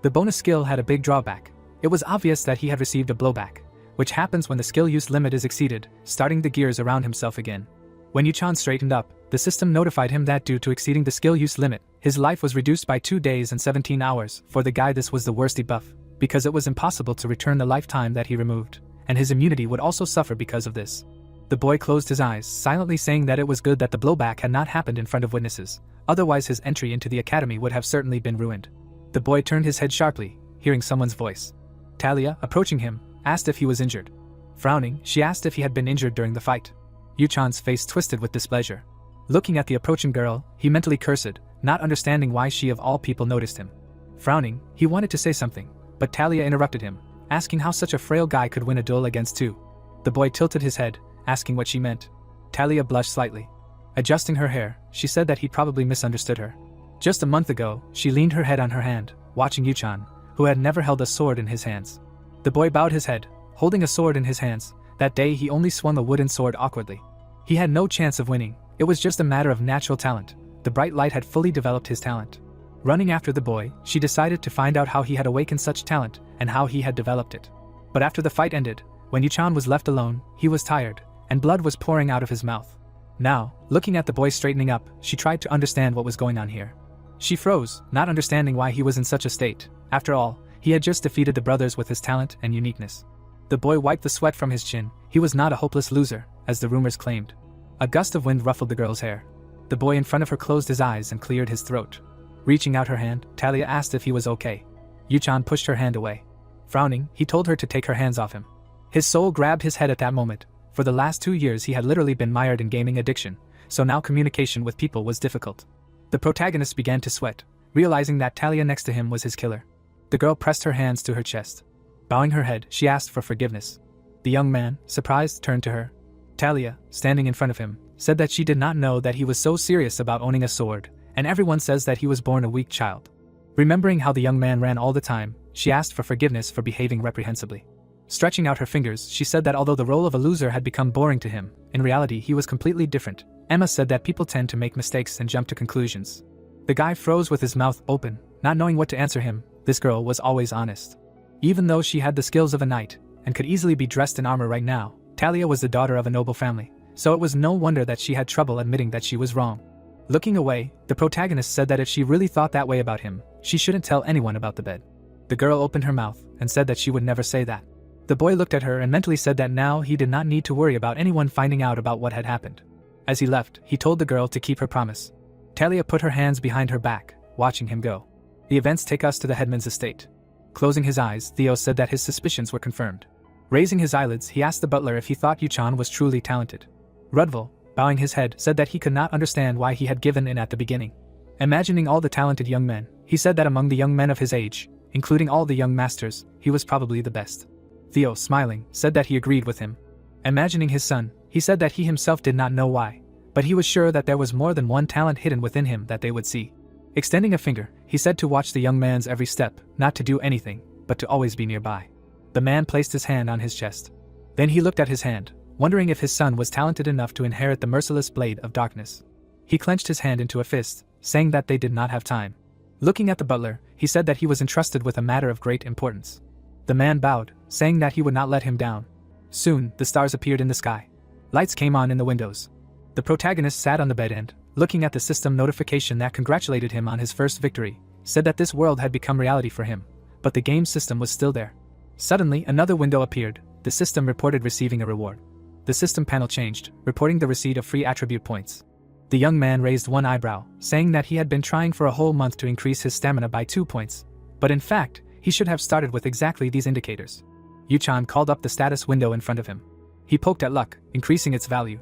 The bonus skill had a big drawback. It was obvious that he had received a blowback, which happens when the skill use limit is exceeded, starting the gears around himself again. When Yuchan straightened up, the system notified him that due to exceeding the skill use limit, his life was reduced by 2 days and 17 hours. For the guy, this was the worst debuff, because it was impossible to return the lifetime that he removed, and his immunity would also suffer because of this. The boy closed his eyes, silently saying that it was good that the blowback had not happened in front of witnesses, otherwise his entry into the academy would have certainly been ruined. The boy turned his head sharply, hearing someone's voice. Talia, approaching him, asked if he was injured. Frowning, she asked if he had been injured during the fight. Yuchan's face twisted with displeasure. Looking at the approaching girl, he mentally cursed, not understanding why she of all people noticed him. Frowning, he wanted to say something, but Talia interrupted him, asking how such a frail guy could win a duel against two. The boy tilted his head, asking what she meant. Talia blushed slightly. Adjusting her hair, she said that he probably misunderstood her. Just a month ago, she leaned her head on her hand, watching Yuchan, who had never held a sword in his hands. The boy bowed his head, holding a sword in his hands. That day he only swung a wooden sword awkwardly. He had no chance of winning, it was just a matter of natural talent. The bright light had fully developed his talent. Running after the boy, she decided to find out how he had awakened such talent, and how he had developed it. But after the fight ended, when Yuchan was left alone, he was tired, and blood was pouring out of his mouth. Now, looking at the boy straightening up, she tried to understand what was going on here. She froze, not understanding why he was in such a state. After all, he had just defeated the brothers with his talent and uniqueness. The boy wiped the sweat from his chin. He was not a hopeless loser, as the rumors claimed. A gust of wind ruffled the girl's hair. The boy in front of her closed his eyes and cleared his throat. Reaching out her hand, Talia asked if he was okay. Yuchan pushed her hand away. Frowning, he told her to take her hands off him. His soul grabbed his head at that moment. For the last 2 years he had literally been mired in gaming addiction, so now communication with people was difficult. The protagonist began to sweat, realizing that Talia next to him was his killer. The girl pressed her hands to her chest. Bowing her head, she asked for forgiveness. The young man, surprised, turned to her. Talia, standing in front of him, said that she did not know that he was so serious about owning a sword, and everyone says that he was born a weak child. Remembering how the young man ran all the time, she asked for forgiveness for behaving reprehensibly. Stretching out her fingers, she said that although the role of a loser had become boring to him, in reality he was completely different. Emma said that people tend to make mistakes and jump to conclusions. The guy froze with his mouth open, not knowing what to answer him. This girl was always honest. Even though she had the skills of a knight, and could easily be dressed in armor right now, Talia was the daughter of a noble family, so it was no wonder that she had trouble admitting that she was wrong. Looking away, the protagonist said that if she really thought that way about him, she shouldn't tell anyone about the bed. The girl opened her mouth, and said that she would never say that. The boy looked at her and mentally said that now he did not need to worry about anyone finding out about what had happened. As he left, he told the girl to keep her promise. Talia put her hands behind her back, watching him go. The events take us to the headman's estate. Closing his eyes, Theo said that his suspicions were confirmed. Raising his eyelids, he asked the butler if he thought Yuchan was truly talented. Rudval, bowing his head, said that he could not understand why he had given in at the beginning. Imagining all the talented young men, he said that among the young men of his age, including all the young masters, he was probably the best. Theo, smiling, said that he agreed with him. Imagining his son, he said that he himself did not know why, but he was sure that there was more than one talent hidden within him that they would see. Extending a finger, he said to watch the young man's every step, not to do anything, but to always be nearby. The man placed his hand on his chest. Then he looked at his hand, wondering if his son was talented enough to inherit the merciless blade of darkness. He clenched his hand into a fist, saying that they did not have time. Looking at the butler, he said that he was entrusted with a matter of great importance. The man bowed, saying that he would not let him down. Soon, the stars appeared in the sky. Lights came on in the windows. The protagonist sat on the bed and, looking at the system notification that congratulated him on his first victory, said that this world had become reality for him, but the game system was still there. Suddenly, another window appeared. The system reported receiving a reward. The system panel changed, reporting the receipt of free attribute points. The young man raised one eyebrow, saying that he had been trying for a whole month to increase his stamina by 2 points, but in fact, he should have started with exactly these indicators. Yuchan called up the status window in front of him. He poked at luck, increasing its value.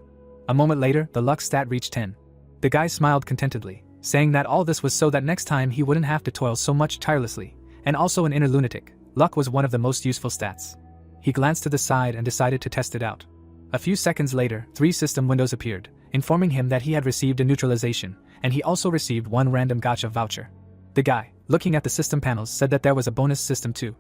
A moment later, the luck stat reached 10. The guy smiled contentedly, saying that all this was so that next time he wouldn't have to toil so much tirelessly, and also an inner lunatic. Luck was one of the most useful stats. He glanced to the side and decided to test it out. A few seconds later, 3 system windows appeared, informing him that he had received a neutralization, and he also received 1 random gacha voucher. The guy, looking at the system panels, said that there was a bonus system too.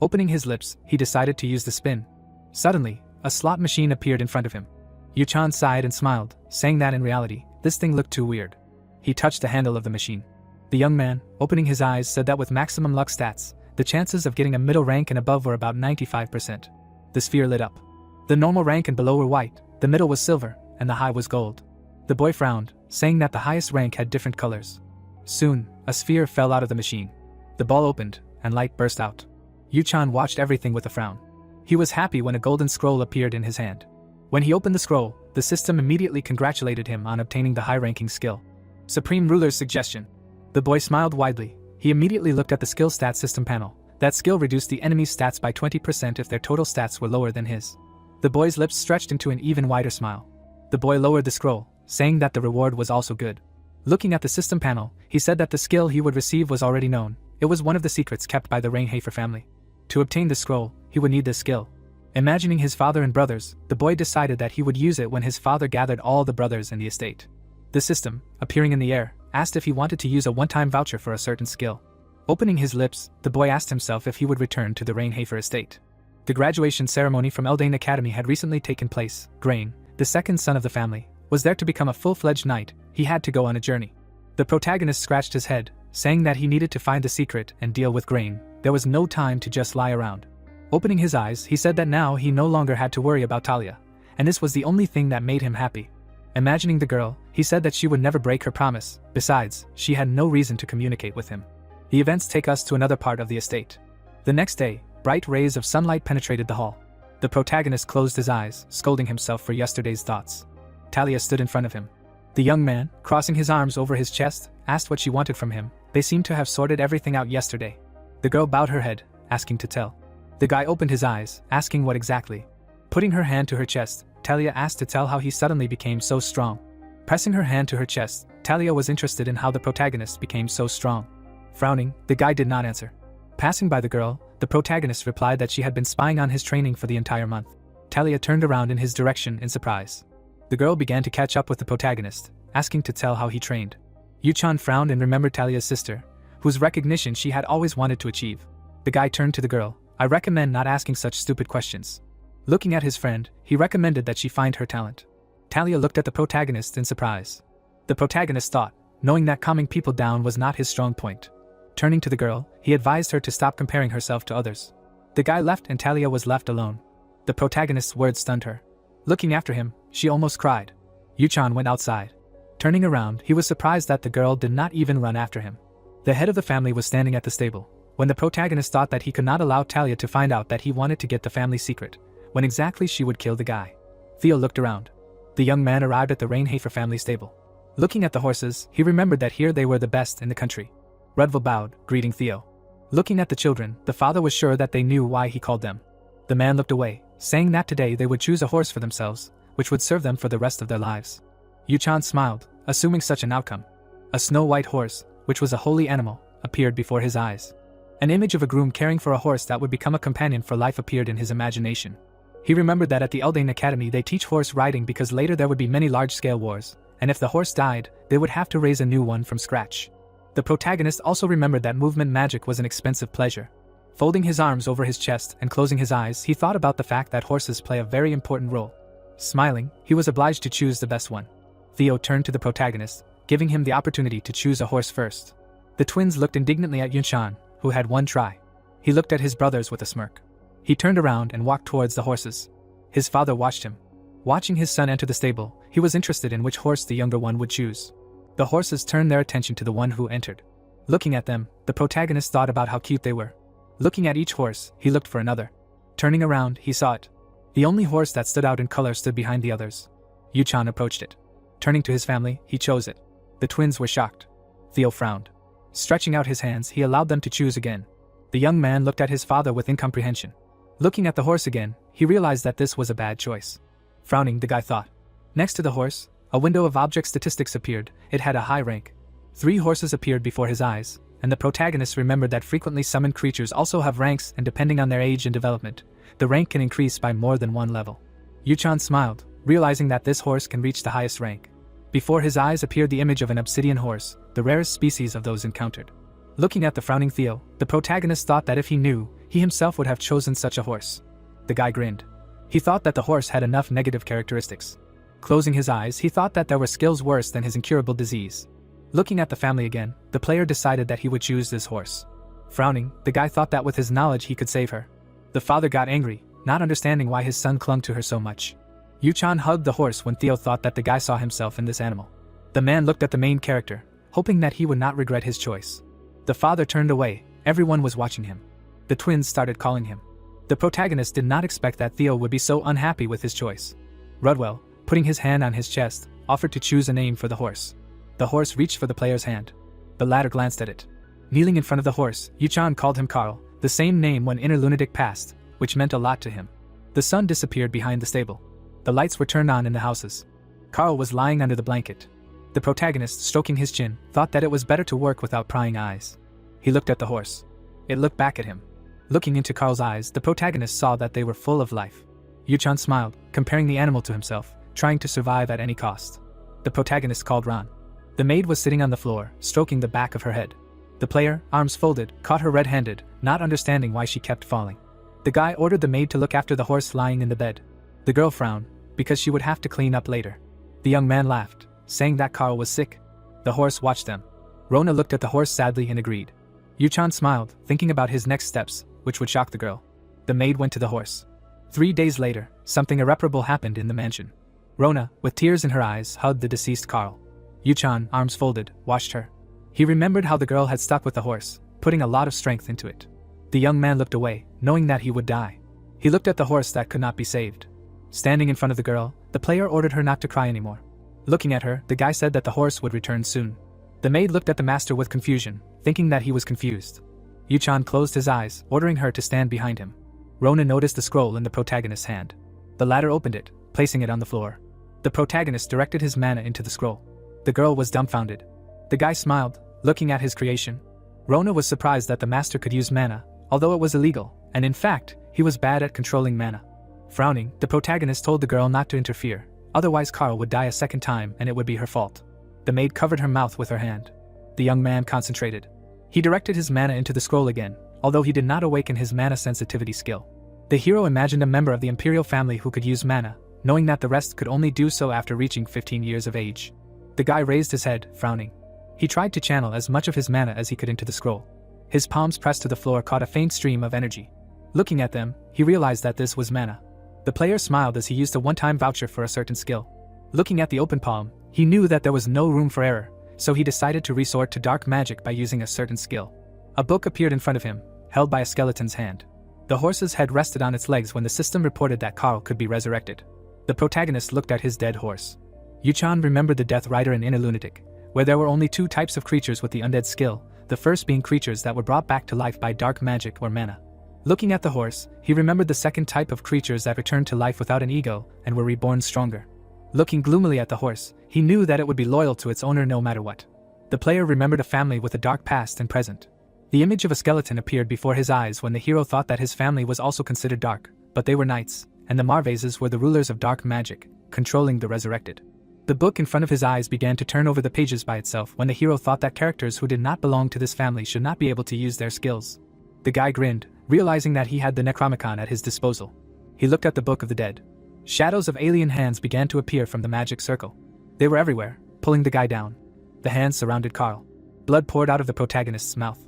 Opening his lips, he decided to use the spin. Suddenly, a slot machine appeared in front of him. Yuchan sighed and smiled, saying that in reality, this thing looked too weird. He touched the handle of the machine. The young man, opening his eyes, said that with maximum luck stats, the chances of getting a middle rank and above were about 95%. The sphere lit up. The normal rank and below were white, the middle was silver, and the high was gold. The boy frowned, saying that the highest rank had different colors. Soon, a sphere fell out of the machine. The ball opened, and light burst out. Yu-chan watched everything with a frown. He was happy when a golden scroll appeared in his hand. When he opened the scroll, the system immediately congratulated him on obtaining the high-ranking skill. Supreme Ruler's suggestion. The boy smiled widely. He immediately looked at the skill stat system panel. That skill reduced the enemy's stats by 20% if their total stats were lower than his. The boy's lips stretched into an even wider smile. The boy lowered the scroll, saying that the reward was also good. Looking at the system panel, he said that the skill he would receive was already known. It was one of the secrets kept by the Reincarnates family. To obtain the scroll, he would need this skill. Imagining his father and brothers, the boy decided that he would use it when his father gathered all the brothers in the estate. The system, appearing in the air, asked if he wanted to use a one-time voucher for a certain skill. Opening his lips, the boy asked himself if he would return to the Reincarnates estate. The graduation ceremony from S1 Academy had recently taken place. Grain, the second son of the family, was there to become a full-fledged knight. He had to go on a journey. The protagonist scratched his head, saying that he needed to find the secret and deal with Grain. There was no time to just lie around. Opening his eyes, he said that now he no longer had to worry about Talia, and this was the only thing that made him happy. Imagining the girl, he said that she would never break her promise. Besides, she had no reason to communicate with him. The events take us to another part of the estate. The next day, bright rays of sunlight penetrated the hall. The protagonist closed his eyes, scolding himself for yesterday's thoughts. Talia stood in front of him. The young man, crossing his arms over his chest, asked what she wanted from him. They seemed to have sorted everything out yesterday. The girl bowed her head, asking to tell. The guy opened his eyes, asking what exactly. Putting her hand to her chest, Talia asked to tell how he suddenly became so strong. Pressing her hand to her chest, Talia was interested in how the protagonist became so strong. Frowning, the guy did not answer. Passing by the girl, the protagonist replied that she had been spying on his training for the entire month. Talia turned around in his direction in surprise. The girl began to catch up with the protagonist, asking to tell how he trained. Yu-chan frowned and remembered Talia's sister, whose recognition she had always wanted to achieve. The guy turned to the girl. I recommend not asking such stupid questions. Looking at his friend, he recommended that she find her talent. Talia looked at the protagonist in surprise. The protagonist thought, knowing that calming people down was not his strong point. Turning to the girl, he advised her to stop comparing herself to others. The guy left and Talia was left alone. The protagonist's words stunned her. Looking after him, she almost cried. Yu-chan went outside. Turning around, he was surprised that the girl did not even run after him. The head of the family was standing at the stable. When the protagonist thought that he could not allow Talia to find out that he wanted to get the family secret, when exactly she would kill the guy. Theo looked around. The young man arrived at the Reincarnates family stable. Looking at the horses, he remembered that here they were the best in the country. Rudville bowed, greeting Theo. Looking at the children, the father was sure that they knew why he called them. The man looked away, saying that today they would choose a horse for themselves, which would serve them for the rest of their lives. Yu-chan smiled, assuming such an outcome. A snow-white horse, which was a holy animal, appeared before his eyes. An image of a groom caring for a horse that would become a companion for life appeared in his imagination. He remembered that at the S1 Academy they teach horse riding because later there would be many large-scale wars, and if the horse died, they would have to raise a new one from scratch. The protagonist also remembered that movement magic was an expensive pleasure. Folding his arms over his chest and closing his eyes, he thought about the fact that horses play a very important role. Smiling, he was obliged to choose the best one. Theo turned to the protagonist, giving him the opportunity to choose a horse first. The twins looked indignantly at Yu-chan, who had one try. He looked at his brothers with a smirk. He turned around and walked towards the horses. His father watched him. Watching his son enter the stable, he was interested in which horse the younger one would choose. The horses turned their attention to the one who entered. Looking at them, the protagonist thought about how cute they were. Looking at each horse, he looked for another. Turning around, he saw it. The only horse that stood out in color stood behind the others. Yu-chan approached it. Turning to his family, he chose it. The twins were shocked. Theo frowned. Stretching out his hands, he allowed them to choose again. The young man looked at his father with incomprehension. Looking at the horse again, he realized that this was a bad choice. Frowning, the guy thought. Next to the horse, a window of object statistics appeared. It had a high rank. 3 horses appeared before his eyes, and the protagonist remembered that frequently summoned creatures also have ranks, and depending on their age and development, the rank can increase by more than one level. Yu-chan smiled, realizing that this horse can reach the highest rank. Before his eyes appeared the image of an obsidian horse, the rarest species of those encountered. Looking at the frowning Theo, the protagonist thought that if he knew, he himself would have chosen such a horse. The guy grinned. He thought that the horse had enough negative characteristics. Closing his eyes, he thought that there were skills worse than his incurable disease. Looking at the family again, the player decided that he would choose this horse. Frowning, the guy thought that with his knowledge he could save her. The father got angry, not understanding why his son clung to her so much. Yu-chan hugged the horse when Theo thought that the guy saw himself in this animal. The man looked at the main character, hoping that he would not regret his choice. The father turned away, everyone was watching him. The twins started calling him. The protagonist did not expect that Theo would be so unhappy with his choice. Rudwell, putting his hand on his chest, offered to choose a name for the horse. The horse reached for the player's hand. The latter glanced at it. Kneeling in front of the horse, Yu-chan called him Carl, the same name when Inner Lunatic passed, which meant a lot to him. The sun disappeared behind the stable. The lights were turned on in the houses. Carl was lying under the blanket. The protagonist, stroking his chin, thought that it was better to work without prying eyes. He looked at the horse. It looked back at him. Looking into Carl's eyes, the protagonist saw that they were full of life. Yu-chan smiled, comparing the animal to himself, trying to survive at any cost. The protagonist called Ron. The maid was sitting on the floor, stroking the back of her head. The player, arms folded, caught her red-handed, not understanding why she kept falling. The guy ordered the maid to look after the horse lying in the bed. The girl frowned, because she would have to clean up later. The young man laughed, saying that Carl was sick. The horse watched them. Rona looked at the horse sadly and agreed. Yu-chan smiled, thinking about his next steps, which would shock the girl. The maid went to the horse. 3 days later, something irreparable happened in the mansion. Rona, with tears in her eyes, hugged the deceased Carl. Yu-chan, arms folded, watched her. He remembered how the girl had stuck with the horse, putting a lot of strength into it. The young man looked away, knowing that he would die. He looked at the horse that could not be saved. Standing in front of the girl, the player ordered her not to cry anymore. Looking at her, the guy said that the horse would return soon. The maid looked at the master with confusion, thinking that he was confused. Yu-chan closed his eyes, ordering her to stand behind him. Rona noticed the scroll in the protagonist's hand. The latter opened it, placing it on the floor. The protagonist directed his mana into the scroll. The girl was dumbfounded. The guy smiled, looking at his creation. Rona was surprised that the master could use mana, although it was illegal, and in fact, he was bad at controlling mana. Frowning, the protagonist told the girl not to interfere, otherwise Carl would die a second time and it would be her fault. The maid covered her mouth with her hand. The young man concentrated. He directed his mana into the scroll again, although he did not awaken his mana sensitivity skill. The hero imagined a member of the imperial family who could use mana, knowing that the rest could only do so after reaching 15 years of age. The guy raised his head, frowning. He tried to channel as much of his mana as he could into the scroll. His palms pressed to the floor caught a faint stream of energy. Looking at them, he realized that this was mana. The player smiled as he used a one-time voucher for a certain skill. Looking at the open palm, he knew that there was no room for error, so he decided to resort to dark magic by using a certain skill. A book appeared in front of him, held by a skeleton's hand. The horse's head rested on its legs when the system reported that Carl could be resurrected. The protagonist looked at his dead horse. Yu-chan remembered the Death Rider and Inner Lunatic, where there were only 2 types of creatures with the undead skill, the first being creatures that were brought back to life by dark magic or mana. Looking at the horse, he remembered the second type of creatures that returned to life without an ego and were reborn stronger. Looking gloomily at the horse, he knew that it would be loyal to its owner no matter what. The player remembered a family with a dark past and present. The image of a skeleton appeared before his eyes when the hero thought that his family was also considered dark, but they were knights, and the Marvezes were the rulers of dark magic, controlling the resurrected. The book in front of his eyes began to turn over the pages by itself when the hero thought that characters who did not belong to this family should not be able to use their skills. The guy grinned, realizing that he had the Necronomicon at his disposal. He looked at the Book of the Dead. Shadows of alien hands began to appear from the magic circle. They were everywhere, pulling the guy down. The hands surrounded Carl. Blood poured out of the protagonist's mouth.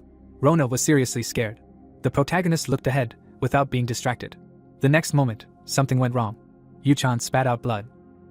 Rona was seriously scared. The protagonist looked ahead, without being distracted. The next moment, something went wrong. Yu-chan spat out blood.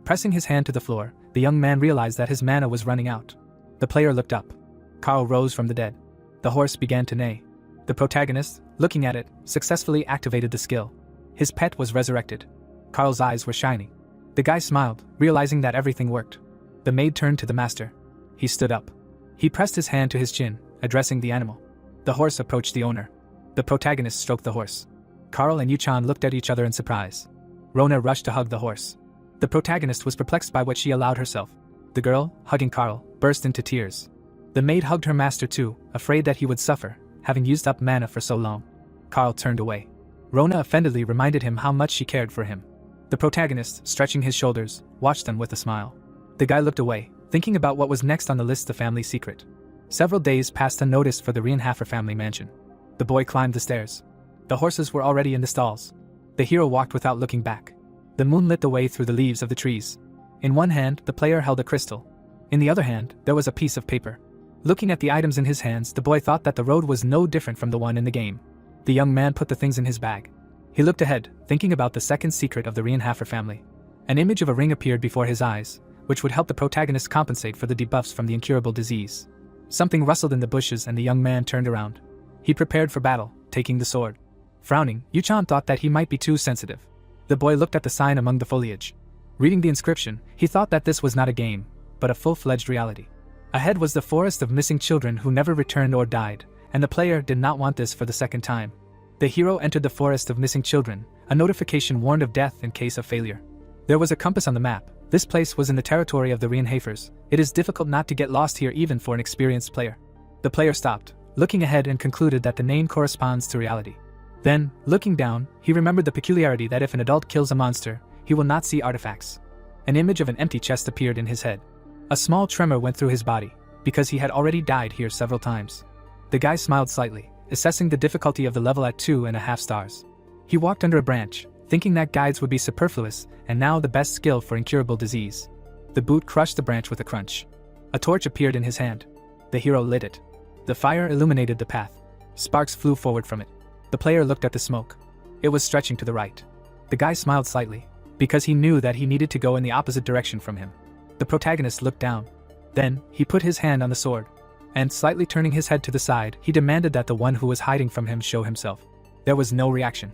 Pressing his hand to the floor, the young man realized that his mana was running out. The player looked up. Carl rose from the dead. The horse began to neigh. The protagonist, looking at it, successfully activated the skill. His pet was resurrected. Carl's eyes were shining. The guy smiled, realizing that everything worked. The maid turned to the master. He stood up. He pressed his hand to his chin, addressing the animal. The horse approached the owner. The protagonist stroked the horse. Carl and Yu-chan looked at each other in surprise. Rona rushed to hug the horse. The protagonist was perplexed by what she allowed herself. The girl, hugging Carl, burst into tears. The maid hugged her master too, afraid that he would suffer, having used up mana for so long. Carl turned away. Rona offendedly reminded him how much she cared for him. The protagonist, stretching his shoulders, watched them with a smile. The guy looked away, thinking about what was next on the list of family secret. Several days passed unnoticed for the Reincarnates family mansion. The boy climbed the stairs. The horses were already in the stalls. The hero walked without looking back. The moon lit the way through the leaves of the trees. In one hand, the player held a crystal. In the other hand, there was a piece of paper. Looking at the items in his hands, the boy thought that the road was no different from the one in the game. The young man put the things in his bag. He looked ahead, thinking about the second secret of the Reincarnates family. An image of a ring appeared before his eyes, which would help the protagonist compensate for the debuffs from the incurable disease. Something rustled in the bushes and the young man turned around. He prepared for battle, taking the sword. Frowning, Yuchan thought that he might be too sensitive. The boy looked at the sign among the foliage. Reading the inscription, he thought that this was not a game, but a full-fledged reality. Ahead was the forest of missing children who never returned or died, and the player did not want this for the second time. The hero entered the forest of missing children. A notification warned of death in case of failure. There was a compass on the map. This place was in the territory of the Reincarnates. It is difficult not to get lost here even for an experienced player. The player stopped, looking ahead and concluded that the name corresponds to reality. Then, looking down, he remembered the peculiarity that if an adult kills a monster, he will not see artifacts. An image of an empty chest appeared in his head. A small tremor went through his body, because he had already died here several times. The guy smiled slightly, assessing the difficulty of the level at 2.5 stars. He walked under a branch, thinking that guides would be superfluous and now the best skill for incurable disease. The boot crushed the branch with a crunch. A torch appeared in his hand. The hero lit it. The fire illuminated the path. Sparks flew forward from it. The player looked at the smoke. It was stretching to the right. The guy smiled slightly, because he knew that he needed to go in the opposite direction from him. The protagonist looked down. Then, he put his hand on the sword. And slightly turning his head to the side, he demanded that the one who was hiding from him show himself. There was no reaction.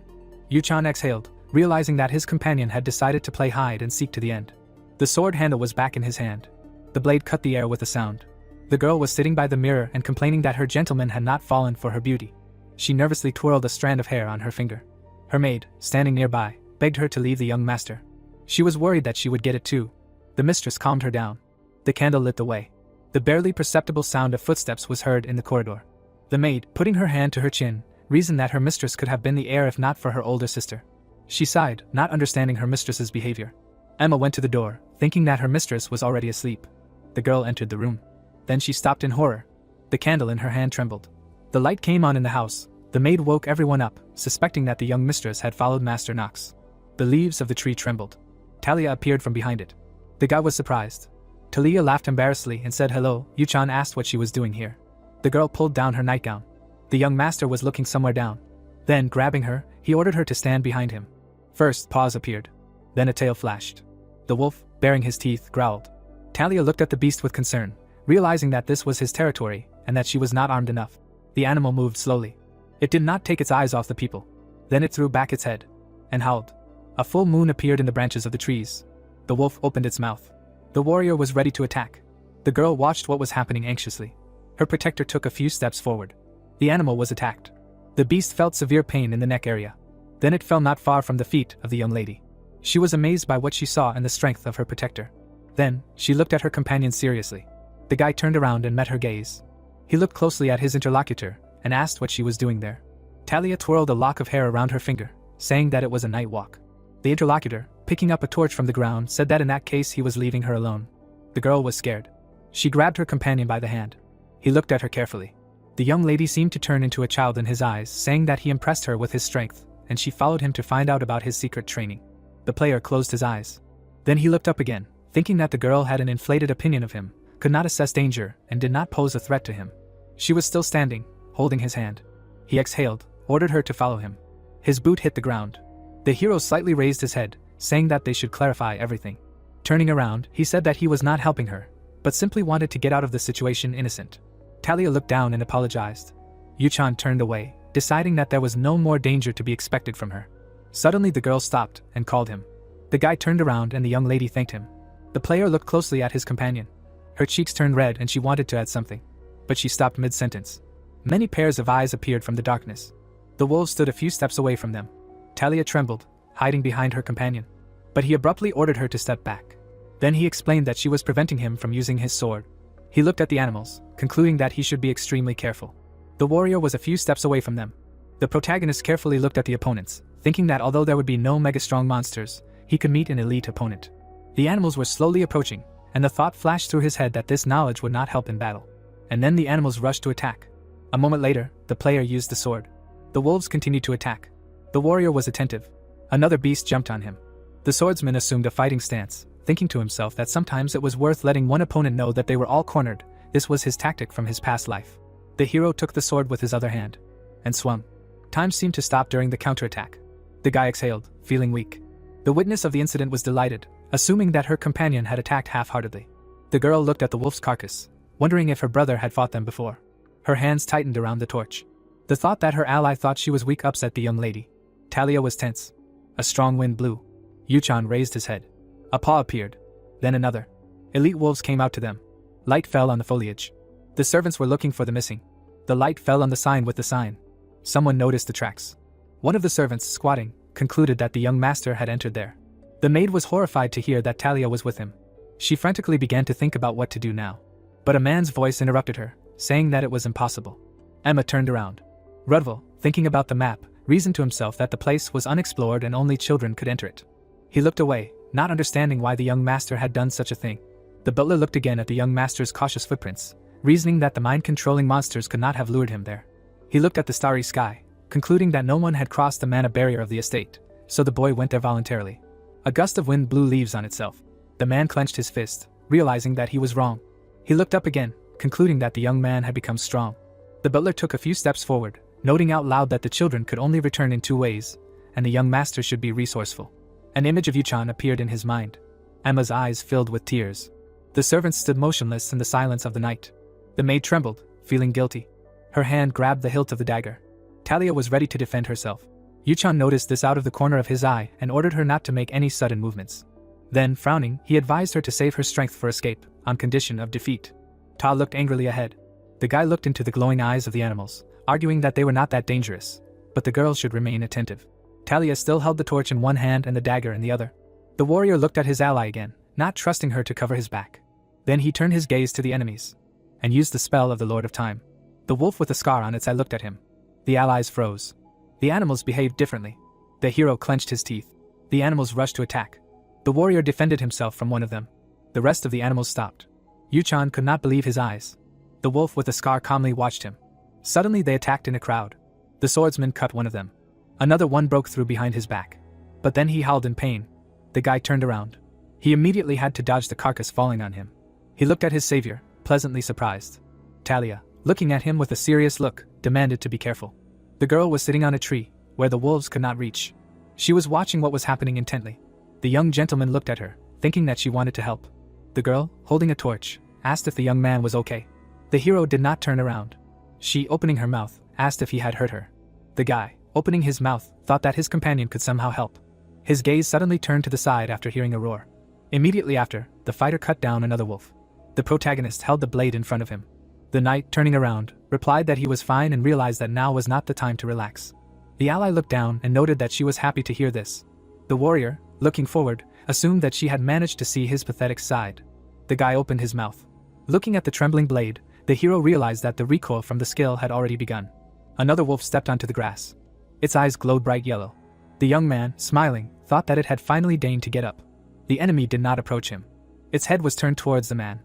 Yuchan exhaled, realizing that his companion had decided to play hide and seek to the end. The sword handle was back in his hand. The blade cut the air with a sound. The girl was sitting by the mirror and complaining that her gentleman had not fallen for her beauty. She nervously twirled a strand of hair on her finger. Her maid, standing nearby, begged her to leave the young master. She was worried that she would get it too. The mistress calmed her down. The candle lit the way. The barely perceptible sound of footsteps was heard in the corridor. The maid, putting her hand to her chin, reasoned that her mistress could have been the heir if not for her older sister. She sighed, not understanding her mistress's behavior. Emma went to the door, thinking that her mistress was already asleep. The girl entered the room. Then she stopped in horror. The candle in her hand trembled. The light came on in the house. The maid woke everyone up, suspecting that the young mistress had followed Master Knox. The leaves of the tree trembled. Talia appeared from behind it. The guy was surprised. Talia laughed embarrassedly and said hello. Yuchan asked what she was doing here. The girl pulled down her nightgown. The young master was looking somewhere down. Then, grabbing her, he ordered her to stand behind him. First, paws appeared. Then a tail flashed. The wolf, baring his teeth, growled. Talia looked at the beast with concern, realizing that this was his territory and that she was not armed enough. The animal moved slowly. It did not take its eyes off the people. Then it threw back its head and howled. A full moon appeared in the branches of the trees. The wolf opened its mouth. The warrior was ready to attack. The girl watched what was happening anxiously. Her protector took a few steps forward. The animal was attacked. The beast felt severe pain in the neck area. Then it fell not far from the feet of the young lady. She was amazed by what she saw and the strength of her protector. Then, she looked at her companion seriously. The guy turned around and met her gaze. He looked closely at his interlocutor and asked what she was doing there. Talia twirled a lock of hair around her finger, saying that it was a night walk. The interlocutor, picking up a torch from the ground, said that in that case he was leaving her alone. The girl was scared. She grabbed her companion by the hand. He looked at her carefully. The young lady seemed to turn into a child in his eyes, saying that he impressed her with his strength, and she followed him to find out about his secret training. The player closed his eyes. Then he looked up again, thinking that the girl had an inflated opinion of him, could not assess danger, and did not pose a threat to him. She was still standing, holding his hand. He exhaled, ordered her to follow him. His boot hit the ground. The hero slightly raised his head, saying that they should clarify everything. Turning around, he said that he was not helping her, but simply wanted to get out of the situation innocent. Talia looked down and apologized. Yuchan turned away, deciding that there was no more danger to be expected from her. Suddenly the girl stopped and called him. The guy turned around and the young lady thanked him. The player looked closely at his companion. Her cheeks turned red and she wanted to add something, but she stopped mid-sentence. Many pairs of eyes appeared from the darkness. The wolves stood a few steps away from them. Talia trembled, hiding behind her companion. But he abruptly ordered her to step back. Then he explained that she was preventing him from using his sword. He looked at the animals, concluding that he should be extremely careful. The warrior was a few steps away from them. The protagonist carefully looked at the opponents, thinking that although there would be no mega-strong monsters, he could meet an elite opponent. The animals were slowly approaching, and the thought flashed through his head that this knowledge would not help in battle. And then the animals rushed to attack. A moment later, the player used the sword. The wolves continued to attack. The warrior was attentive. Another beast jumped on him. The swordsman assumed a fighting stance, thinking to himself that sometimes it was worth letting one opponent know that they were all cornered, This was his tactic from his past life. The hero took the sword with his other hand and swung. Time seemed to stop during the counterattack. The guy exhaled, feeling weak. The witness of the incident was delighted, assuming that her companion had attacked half-heartedly. The girl looked at the wolf's carcass, wondering if her brother had fought them before. Her hands tightened around the torch. The thought that her ally thought she was weak upset the young lady. Talia was tense. A strong wind blew. Yuchan raised his head. A paw appeared. Then another. Elite wolves came out to them. Light fell on the foliage. The servants were looking for the missing. The light fell on the sign with the sign. Someone noticed the tracks. One of the servants, squatting, concluded that the young master had entered there. The maid was horrified to hear that Talia was with him. She frantically began to think about what to do now. But a man's voice interrupted her, saying that it was impossible. Emma turned around. Rudval, thinking about the map, reasoned to himself that the place was unexplored and only children could enter it. He looked away, not understanding why the young master had done such a thing. The butler looked again at the young master's cautious footprints, reasoning that the mind-controlling monsters could not have lured him there. He looked at the starry sky, concluding that no one had crossed the mana barrier of the estate, so the boy went there voluntarily. A gust of wind blew leaves on itself. The man clenched his fist, realizing that he was wrong. He looked up again, concluding that the young man had become strong. The butler took a few steps forward, noting out loud that the children could only return in 2 ways, and the young master should be resourceful. An image of Yuchan appeared in his mind. Emma's eyes filled with tears. The servants stood motionless in the silence of the night. The maid trembled, feeling guilty. Her hand grabbed the hilt of the dagger. Talia was ready to defend herself. Yuchan noticed this out of the corner of his eye and ordered her not to make any sudden movements. Then, frowning, he advised her to save her strength for escape, on condition of defeat. Ta looked angrily ahead. The guy looked into the glowing eyes of the animals, arguing that they were not that dangerous, but the girl should remain attentive. Talia still held the torch in one hand and the dagger in the other. The warrior looked at his ally again, not trusting her to cover his back. Then he turned his gaze to the enemies, and used the spell of the Lord of Time. The wolf with a scar on its eye looked at him. The allies froze. The animals behaved differently. The hero clenched his teeth. The animals rushed to attack. The warrior defended himself from one of them. The rest of the animals stopped. Yuchan could not believe his eyes. The wolf with the scar calmly watched him. Suddenly they attacked in a crowd. The swordsman cut one of them. Another one broke through behind his back. But then he howled in pain. The guy turned around. He immediately had to dodge the carcass falling on him. He looked at his savior, pleasantly surprised. Talia, looking at him with a serious look, demanded to be careful. The girl was sitting on a tree, where the wolves could not reach. She was watching what was happening intently. The young gentleman looked at her, thinking that she wanted to help. The girl, holding a torch, asked if the young man was okay. The hero did not turn around. She, opening her mouth, asked if he had hurt her. The guy, opening his mouth, thought that his companion could somehow help. His gaze suddenly turned to the side after hearing a roar. Immediately after, the fighter cut down another wolf. The protagonist held the blade in front of him. The knight, turning around, replied that he was fine and realized that now was not the time to relax. The ally looked down and noted that she was happy to hear this. The warrior, looking forward, assumed that she had managed to see his pathetic side. The guy opened his mouth. Looking at the trembling blade, the hero realized that the recoil from the skill had already begun. Another wolf stepped onto the grass. Its eyes glowed bright yellow. The young man, smiling, thought that it had finally deigned to get up. The enemy did not approach him. Its head was turned towards the man.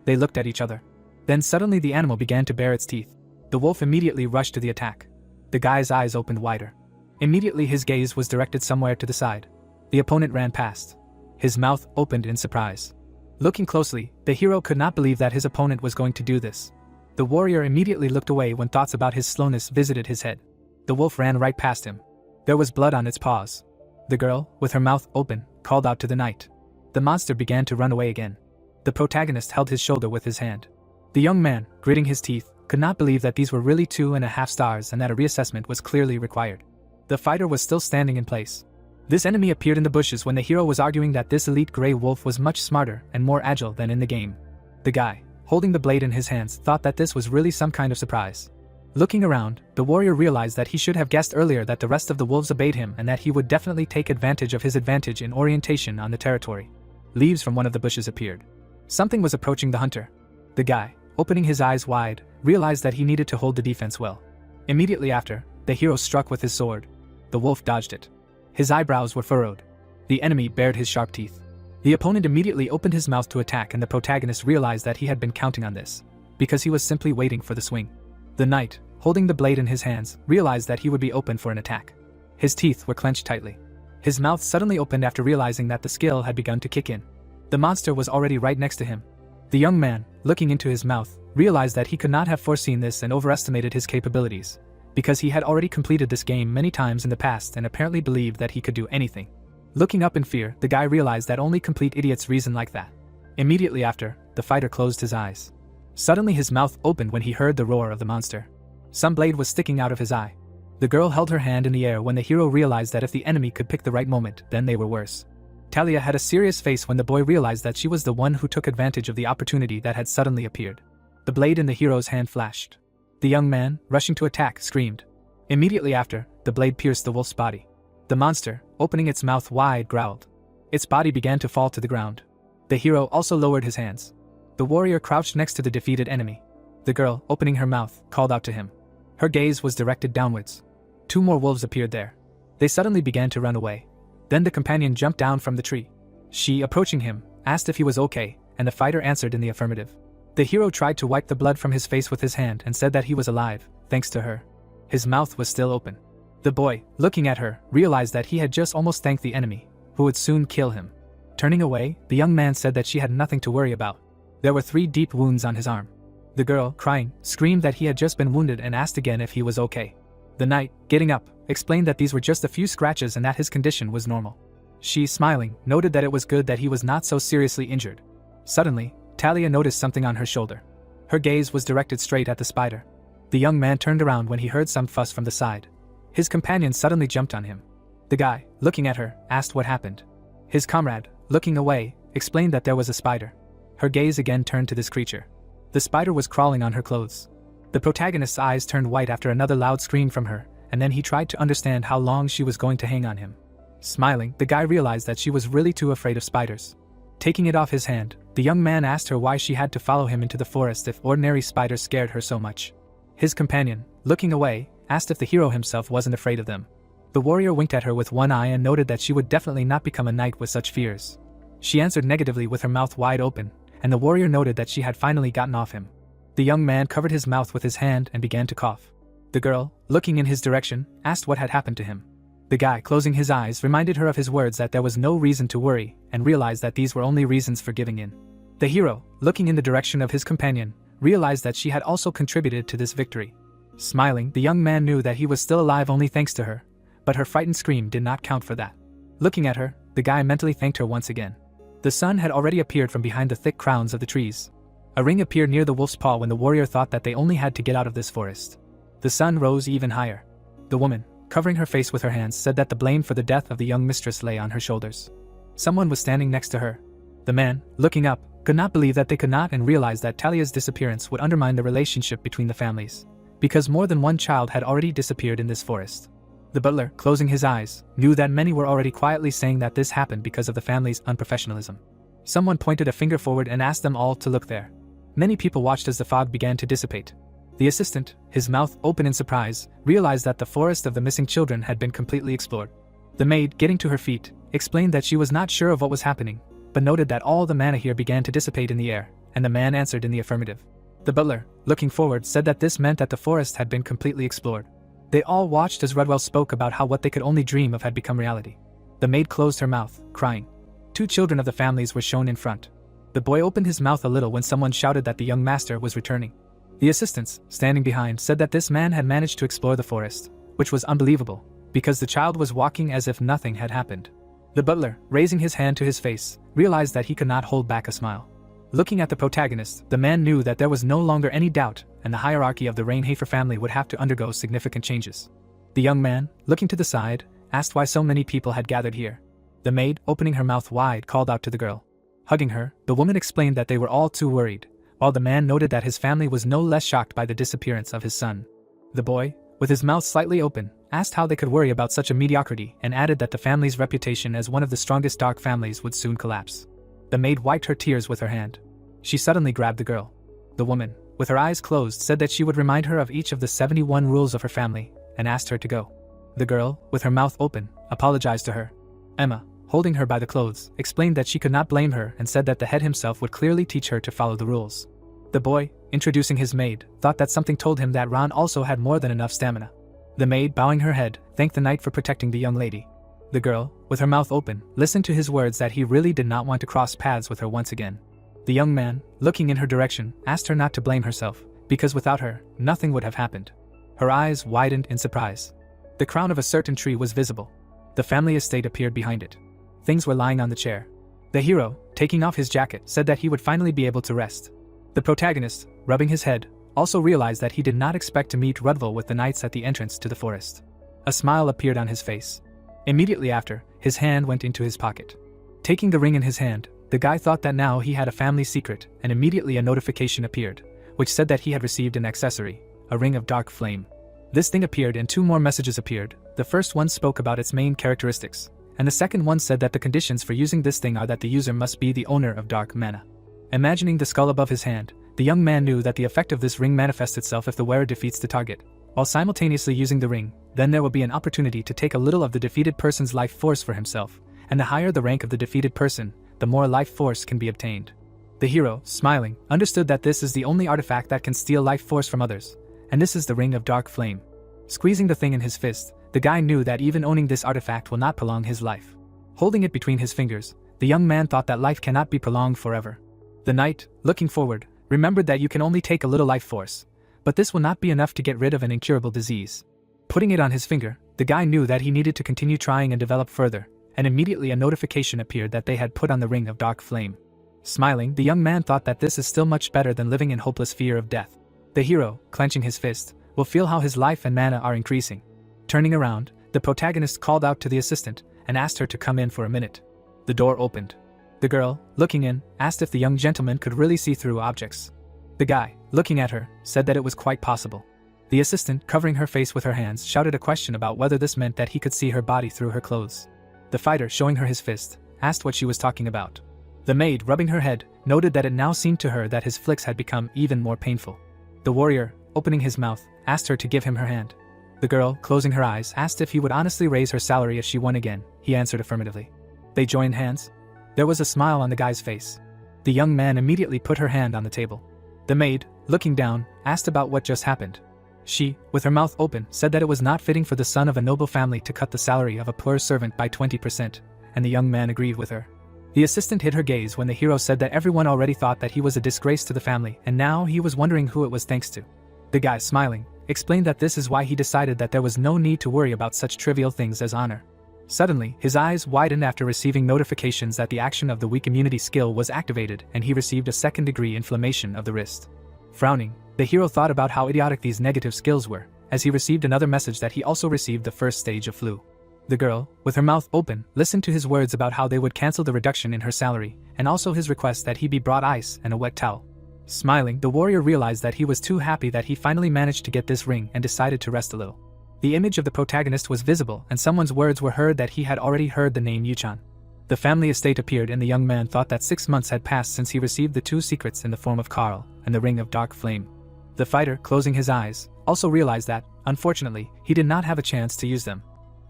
They looked at each other. Then suddenly the animal began to bare its teeth. The wolf immediately rushed to the attack. The guy's eyes opened wider. Immediately his gaze was directed somewhere to the side. The opponent ran past. His mouth opened in surprise. Looking closely, the hero could not believe that his opponent was going to do this. The warrior immediately looked away when thoughts about his slowness visited his head. The wolf ran right past him. There was blood on its paws. The girl, with her mouth open, called out to the knight. The monster began to run away again. The protagonist held his shoulder with his hand. The young man, gritting his teeth, could not believe that these were really 2.5 stars and that a reassessment was clearly required. The fighter was still standing in place. This enemy appeared in the bushes when the hero was arguing that this elite gray wolf was much smarter and more agile than in the game. The guy, holding the blade in his hands, thought that this was really some kind of surprise. Looking around, the warrior realized that he should have guessed earlier that the rest of the wolves obeyed him and that he would definitely take advantage of his advantage in orientation on the territory. Leaves from one of the bushes appeared. Something was approaching the hunter. The guy, opening his eyes wide, realized that he needed to hold the defense well. Immediately after, the hero struck with his sword. The wolf dodged it. His eyebrows were furrowed. The enemy bared his sharp teeth. The opponent immediately opened his mouth to attack, and the protagonist realized that he had been counting on this, because he was simply waiting for the swing. The knight, holding the blade in his hands, realized that he would be open for an attack. His teeth were clenched tightly. His mouth suddenly opened after realizing that the skill had begun to kick in. The monster was already right next to him. The young man, looking into his mouth, realized that he could not have foreseen this and overestimated his capabilities, because he had already completed this game many times in the past and apparently believed that he could do anything. Looking up in fear, the guy realized that only complete idiots reason like that. Immediately after, the fighter closed his eyes. Suddenly his mouth opened when he heard the roar of the monster. Some blade was sticking out of his eye. The girl held her hand in the air when the hero realized that if the enemy could pick the right moment, then they were worse. Talia had a serious face when the boy realized that she was the one who took advantage of the opportunity that had suddenly appeared. The blade in the hero's hand flashed. The young man, rushing to attack, screamed. Immediately after, the blade pierced the wolf's body. The monster, opening its mouth wide, growled. Its body began to fall to the ground. The hero also lowered his hands. The warrior crouched next to the defeated enemy. The girl, opening her mouth, called out to him. Her gaze was directed downwards. 2 more wolves appeared there. They suddenly began to run away. Then the companion jumped down from the tree. She, approaching him, asked if he was okay, and the fighter answered in the affirmative. The hero tried to wipe the blood from his face with his hand and said that he was alive, thanks to her. His mouth was still open. The boy, looking at her, realized that he had just almost thanked the enemy, who would soon kill him. Turning away, the young man said that she had nothing to worry about. There were 3 deep wounds on his arm. The girl, crying, screamed that he had just been wounded and asked again if he was okay. The knight, getting up, explained that these were just a few scratches and that his condition was normal. She, smiling, noted that it was good that he was not so seriously injured. Suddenly, Talia noticed something on her shoulder. Her gaze was directed straight at the spider. The young man turned around when he heard some fuss from the side. His companion suddenly jumped on him. The guy, looking at her, asked what happened. His comrade, looking away, explained that there was a spider. Her gaze again turned to this creature. The spider was crawling on her clothes. The protagonist's eyes turned white after another loud scream from her, and then he tried to understand how long she was going to hang on him. Smiling, the guy realized that she was really too afraid of spiders. Taking it off his hand, the young man asked her why she had to follow him into the forest if ordinary spiders scared her so much. His companion, looking away, asked if the hero himself wasn't afraid of them. The warrior winked at her with one eye and noted that she would definitely not become a knight with such fears. She answered negatively with her mouth wide open, and the warrior noted that she had finally gotten off him. The young man covered his mouth with his hand and began to cough. The girl, looking in his direction, asked what had happened to him. The guy, closing his eyes, reminded her of his words that there was no reason to worry, and realized that these were only reasons for giving in. The hero, looking in the direction of his companion, realized that she had also contributed to this victory. Smiling, the young man knew that he was still alive only thanks to her, but her frightened scream did not count for that. Looking at her, the guy mentally thanked her once again. The sun had already appeared from behind the thick crowns of the trees. A ring appeared near the wolf's paw when the warrior thought that they only had to get out of this forest. The sun rose even higher. The woman, covering her face with her hands, said that the blame for the death of the young mistress lay on her shoulders. Someone was standing next to her. The man, looking up, could not believe that they could not and realized that Talia's disappearance would undermine the relationship between the families, because more than one child had already disappeared in this forest. The butler, closing his eyes, knew that many were already quietly saying that this happened because of the family's unprofessionalism. Someone pointed a finger forward and asked them all to look there. Many people watched as the fog began to dissipate. The assistant, his mouth open in surprise, realized that the forest of the missing children had been completely explored. The maid, getting to her feet, explained that she was not sure of what was happening, but noted that all the mana here began to dissipate in the air, and the man answered in the affirmative. The butler, looking forward, said that this meant that the forest had been completely explored. They all watched as Redwell spoke about how what they could only dream of had become reality. The maid closed her mouth, crying. 2 children of the families were shown in front. The boy opened his mouth a little when someone shouted that the young master was returning. The assistants, standing behind, said that this man had managed to explore the forest, which was unbelievable, because the child was walking as if nothing had happened. The butler, raising his hand to his face, realized that he could not hold back a smile. Looking at the protagonist, the man knew that there was no longer any doubt, and the hierarchy of the Rainhafer family would have to undergo significant changes. The young man, looking to the side, asked why so many people had gathered here. The maid, opening her mouth wide, called out to the girl. Hugging her, the woman explained that they were all too worried, while the man noted that his family was no less shocked by the disappearance of his son. The boy, with his mouth slightly open, asked how they could worry about such a mediocrity and added that the family's reputation as one of the strongest dark families would soon collapse. The maid wiped her tears with her hand. She suddenly grabbed the girl. The woman, with her eyes closed, said that she would remind her of each of the 71 rules of her family, and asked her to go. The girl, with her mouth open, apologized to her. Emma, holding her by the clothes, explained that she could not blame her and said that the head himself would clearly teach her to follow the rules. The boy, introducing his maid, thought that something told him that Ron also had more than enough stamina. The maid, bowing her head, thanked the knight for protecting the young lady. The girl, with her mouth open, listened to his words that he really did not want to cross paths with her once again. The young man, looking in her direction, asked her not to blame herself, because without her, nothing would have happened. Her eyes widened in surprise. The crown of a certain tree was visible. The family estate appeared behind it. Things were lying on the chair. The hero, taking off his jacket, said that he would finally be able to rest. The protagonist, rubbing his head, also realized that he did not expect to meet Rudval with the knights at the entrance to the forest. A smile appeared on his face. Immediately after, his hand went into his pocket. Taking the ring in his hand, the guy thought that now he had a family secret, and immediately a notification appeared, which said that he had received an accessory, a ring of dark flame. This thing appeared and two more messages appeared. The first one spoke about its main characteristics, and the second one said that the conditions for using this thing are that the user must be the owner of dark mana. Imagining the skull above his hand, the young man knew that the effect of this ring manifests itself if the wearer defeats the target, while simultaneously using the ring. Then there will be an opportunity to take a little of the defeated person's life force for himself, and the higher the rank of the defeated person, the more life force can be obtained. The hero, smiling, understood that this is the only artifact that can steal life force from others, and this is the ring of dark flame. Squeezing the thing in his fist, the guy knew that even owning this artifact will not prolong his life. Holding it between his fingers, the young man thought that life cannot be prolonged forever. The knight, looking forward, remembered that you can only take a little life force, but this will not be enough to get rid of an incurable disease. Putting it on his finger, the guy knew that he needed to continue trying and develop further, and immediately a notification appeared that they had put on the ring of dark flame. Smiling, the young man thought that this is still much better than living in hopeless fear of death. The hero, clenching his fist, will feel how his life and mana are increasing. Turning around, the protagonist called out to the assistant and asked her to come in for a minute. The door opened. The girl, looking in, asked if the young gentleman could really see through objects. The guy, looking at her, said that it was quite possible. The assistant, covering her face with her hands, shouted a question about whether this meant that he could see her body through her clothes. The fighter, showing her his fist, asked what she was talking about. The maid, rubbing her head, noted that it now seemed to her that his flicks had become even more painful. The warrior, opening his mouth, asked her to give him her hand. The girl, closing her eyes, asked if he would honestly raise her salary if she won again. He answered affirmatively. They joined hands. There was a smile on the guy's face. The young man immediately put her hand on the table. The maid, looking down, asked about what just happened. She, with her mouth open, said that it was not fitting for the son of a noble family to cut the salary of a poor servant by 20%, and the young man agreed with her. The assistant hid her gaze when the hero said that everyone already thought that he was a disgrace to the family, and now he was wondering who it was thanks to. The guy, smiling, explained that this is why he decided that there was no need to worry about such trivial things as honor. Suddenly, his eyes widened after receiving notifications that the action of the weak immunity skill was activated and he received a second-degree inflammation of the wrist. Frowning, the hero thought about how idiotic these negative skills were, as he received another message that he also received the first stage of flu. The girl, with her mouth open, listened to his words about how they would cancel the reduction in her salary, and also his request that he be brought ice and a wet towel. Smiling, the warrior realized that he was too happy that he finally managed to get this ring and decided to rest a little. The image of the protagonist was visible and someone's words were heard that he had already heard the name Yuchan. The family estate appeared and the young man thought that 6 months had passed since he received the two secrets in the form of Karl and the ring of dark flame. The fighter, closing his eyes, also realized that, unfortunately, he did not have a chance to use them.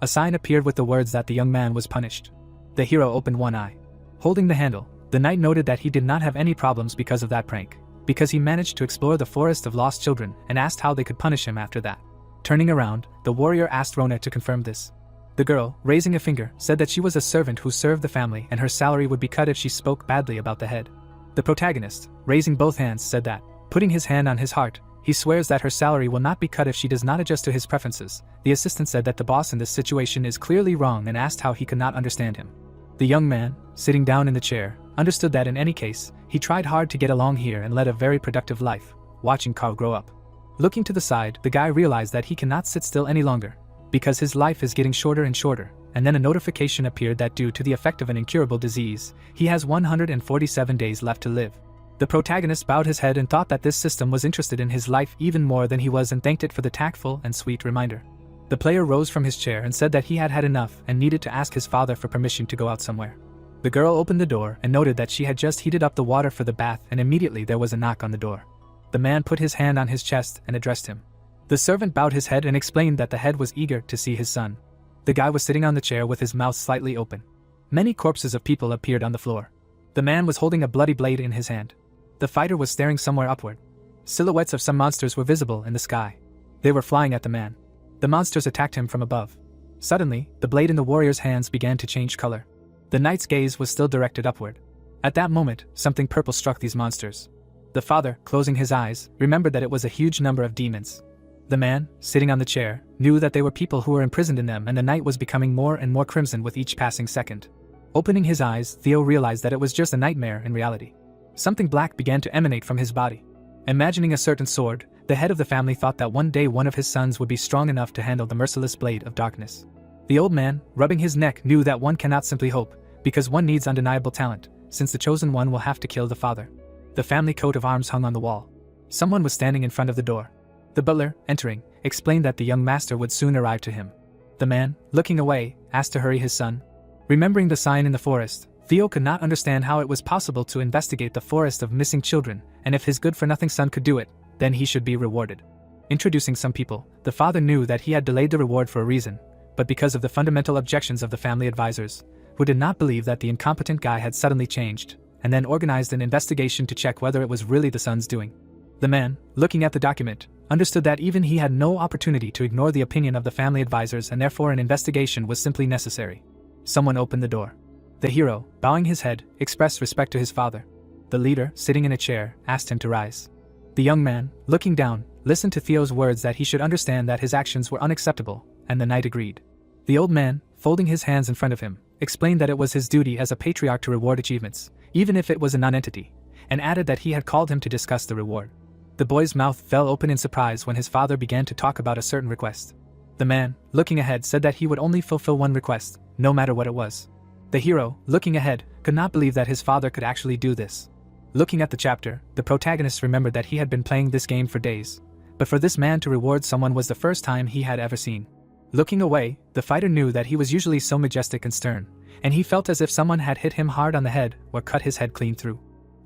A sign appeared with the words that the young man was punished. The hero opened one eye. Holding the handle, the knight noted that he did not have any problems because of that prank, because he managed to explore the forest of lost children and asked how they could punish him after that. Turning around, the warrior asked Rona to confirm this. The girl, raising a finger, said that she was a servant who served the family and her salary would be cut if she spoke badly about the head. The protagonist, raising both hands, said that, putting his hand on his heart, he swears that her salary will not be cut if she does not adjust to his preferences. The assistant said that the boss in this situation is clearly wrong and asked how he could not understand him. The young man, sitting down in the chair, understood that in any case, he tried hard to get along here and led a very productive life, watching Karl grow up. Looking to the side, the guy realized that he cannot sit still any longer, because his life is getting shorter and shorter, and then a notification appeared that due to the effect of an incurable disease, he has 147 days left to live. The protagonist bowed his head and thought that this system was interested in his life even more than he was and thanked it for the tactful and sweet reminder. The player rose from his chair and said that he had had enough and needed to ask his father for permission to go out somewhere. The girl opened the door and noted that she had just heated up the water for the bath and immediately there was a knock on the door. The man put his hand on his chest and addressed him. The servant bowed his head and explained that the head was eager to see his son. The guy was sitting on the chair with his mouth slightly open. Many corpses of people appeared on the floor. The man was holding a bloody blade in his hand. The fighter was staring somewhere upward. Silhouettes of some monsters were visible in the sky. They were flying at the man. The monsters attacked him from above. Suddenly, the blade in the warrior's hands began to change color. The knight's gaze was still directed upward. At that moment, something purple struck these monsters. The father, closing his eyes, remembered that it was a huge number of demons. The man, sitting on the chair, knew that they were people who were imprisoned in them, and the night was becoming more and more crimson with each passing second. Opening his eyes, Theo realized that it was just a nightmare in reality. Something black began to emanate from his body. Imagining a certain sword, the head of the family thought that one day one of his sons would be strong enough to handle the merciless blade of darkness. The old man, rubbing his neck, knew that one cannot simply hope, because one needs undeniable talent, since the chosen one will have to kill the father. The family coat of arms hung on the wall. Someone was standing in front of the door. The butler, entering, explained that the young master would soon arrive to him. The man, looking away, asked to hurry his son. Remembering the sign in the forest, Theo could not understand how it was possible to investigate the forest of missing children, and if his good-for-nothing son could do it, then he should be rewarded. Introducing some people, the father knew that he had delayed the reward for a reason, but because of the fundamental objections of the family advisors, who did not believe that the incompetent guy had suddenly changed, and then organized an investigation to check whether it was really the son's doing. The man, looking at the document, understood that even he had no opportunity to ignore the opinion of the family advisors, and therefore an investigation was simply necessary. Someone opened the door. The hero, bowing his head, expressed respect to his father. The leader, sitting in a chair, asked him to rise. The young man, looking down, listened to Theo's words that he should understand that his actions were unacceptable, and the knight agreed. The old man, folding his hands in front of him, explained that it was his duty as a patriarch to reward achievements, even if it was a non-entity, and added that he had called him to discuss the reward. The boy's mouth fell open in surprise when his father began to talk about a certain request. The man, looking ahead, said that he would only fulfill one request, no matter what it was. The hero, looking ahead, could not believe that his father could actually do this. Looking at the chapter, the protagonist remembered that he had been playing this game for days, but for this man to reward someone was the first time he had ever seen. Looking away, the fighter knew that he was usually so majestic and stern, and he felt as if someone had hit him hard on the head or cut his head clean through.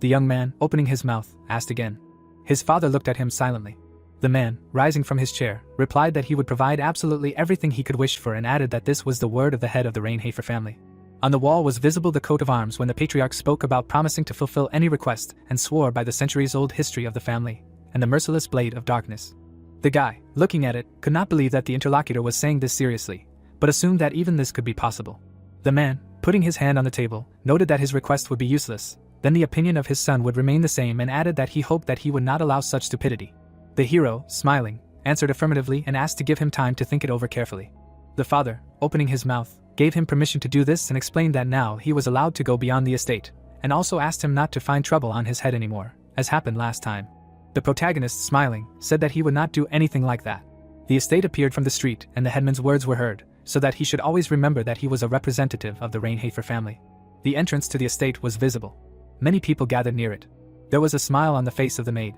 The young man, opening his mouth, asked again. His father looked at him silently. The man, rising from his chair, replied that he would provide absolutely everything he could wish for, and added that this was the word of the head of the Reincarnates family. On the wall was visible the coat of arms when the patriarch spoke about promising to fulfill any request, and swore by the centuries-old history of the family, and the merciless blade of darkness. The guy, looking at it, could not believe that the interlocutor was saying this seriously, but assumed that even this could be possible. The man, putting his hand on the table, noted that his request would be useless, then the opinion of his son would remain the same, and added that he hoped that he would not allow such stupidity. The hero, smiling, answered affirmatively and asked to give him time to think it over carefully. The father, opening his mouth, gave him permission to do this and explained that now he was allowed to go beyond the estate, and also asked him not to find trouble on his head anymore, as happened last time. The protagonist, smiling, said that he would not do anything like that. The estate appeared from the street, and the headman's words were heard, so that he should always remember that he was a representative of the Reincarnates family. The entrance to the estate was visible. Many people gathered near it. There was a smile on the face of the maid.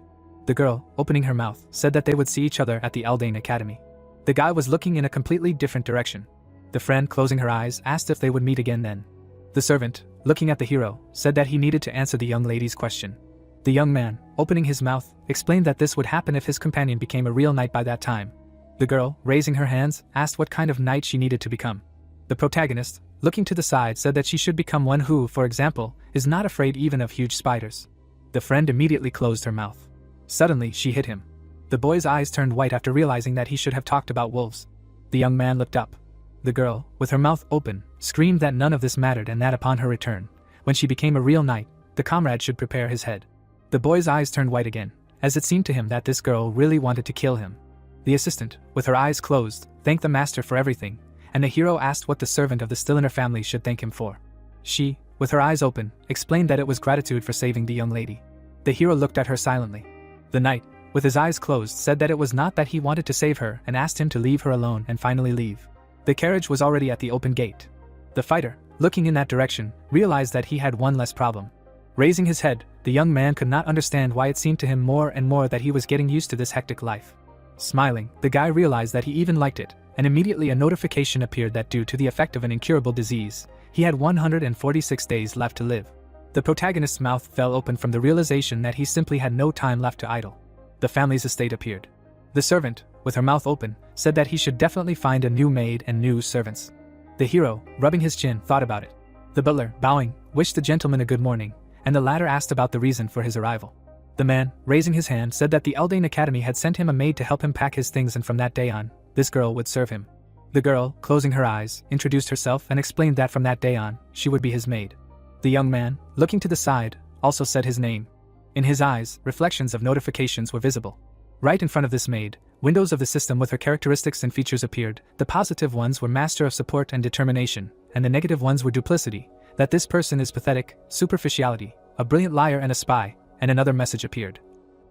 The girl, opening her mouth, said that they would see each other at the S1 Academy. The guy was looking in a completely different direction. The friend, closing her eyes, asked if they would meet again then. The servant, looking at the hero, said that he needed to answer the young lady's question. The young man, opening his mouth, explained that this would happen if his companion became a real knight by that time. The girl, raising her hands, asked what kind of knight she needed to become. The protagonist, looking to the side, said that she should become one who, for example, is not afraid even of huge spiders. The friend immediately closed her mouth. Suddenly, she hit him. The boy's eyes turned white after realizing that he should have talked about wolves. The young man looked up. The girl, with her mouth open, screamed that none of this mattered and that upon her return, when she became a real knight, the comrade should prepare his head. The boy's eyes turned white again, as it seemed to him that this girl really wanted to kill him. The assistant, with her eyes closed, thanked the master for everything, and the hero asked what the servant of the Stilliner family should thank him for. She, with her eyes open, explained that it was gratitude for saving the young lady. The hero looked at her silently. The knight, with his eyes closed, said that it was not that he wanted to save her and asked him to leave her alone and finally leave. The carriage was already at the open gate. The fighter, looking in that direction, realized that he had one less problem. Raising his head, the young man could not understand why it seemed to him more and more that he was getting used to this hectic life. Smiling, the guy realized that he even liked it, and immediately a notification appeared that due to the effect of an incurable disease, he had 146 days left to live. The protagonist's mouth fell open from the realization that he simply had no time left to idle. The family's estate appeared. The servant, with her mouth open, said that he should definitely find a new maid and new servants. The hero, rubbing his chin, thought about it. The butler, bowing, wished the gentleman a good morning, and the latter asked about the reason for his arrival. The man, raising his hand, said that the S1 Academy had sent him a maid to help him pack his things, and from that day on, this girl would serve him. The girl, closing her eyes, introduced herself and explained that from that day on, she would be his maid. The young man, looking to the side, also said his name. In his eyes, reflections of notifications were visible. Right in front of this maid, windows of the system with her characteristics and features appeared. The positive ones were master of support and determination, and the negative ones were duplicity, that this person is pathetic, superficiality, a brilliant liar and a spy, and another message appeared,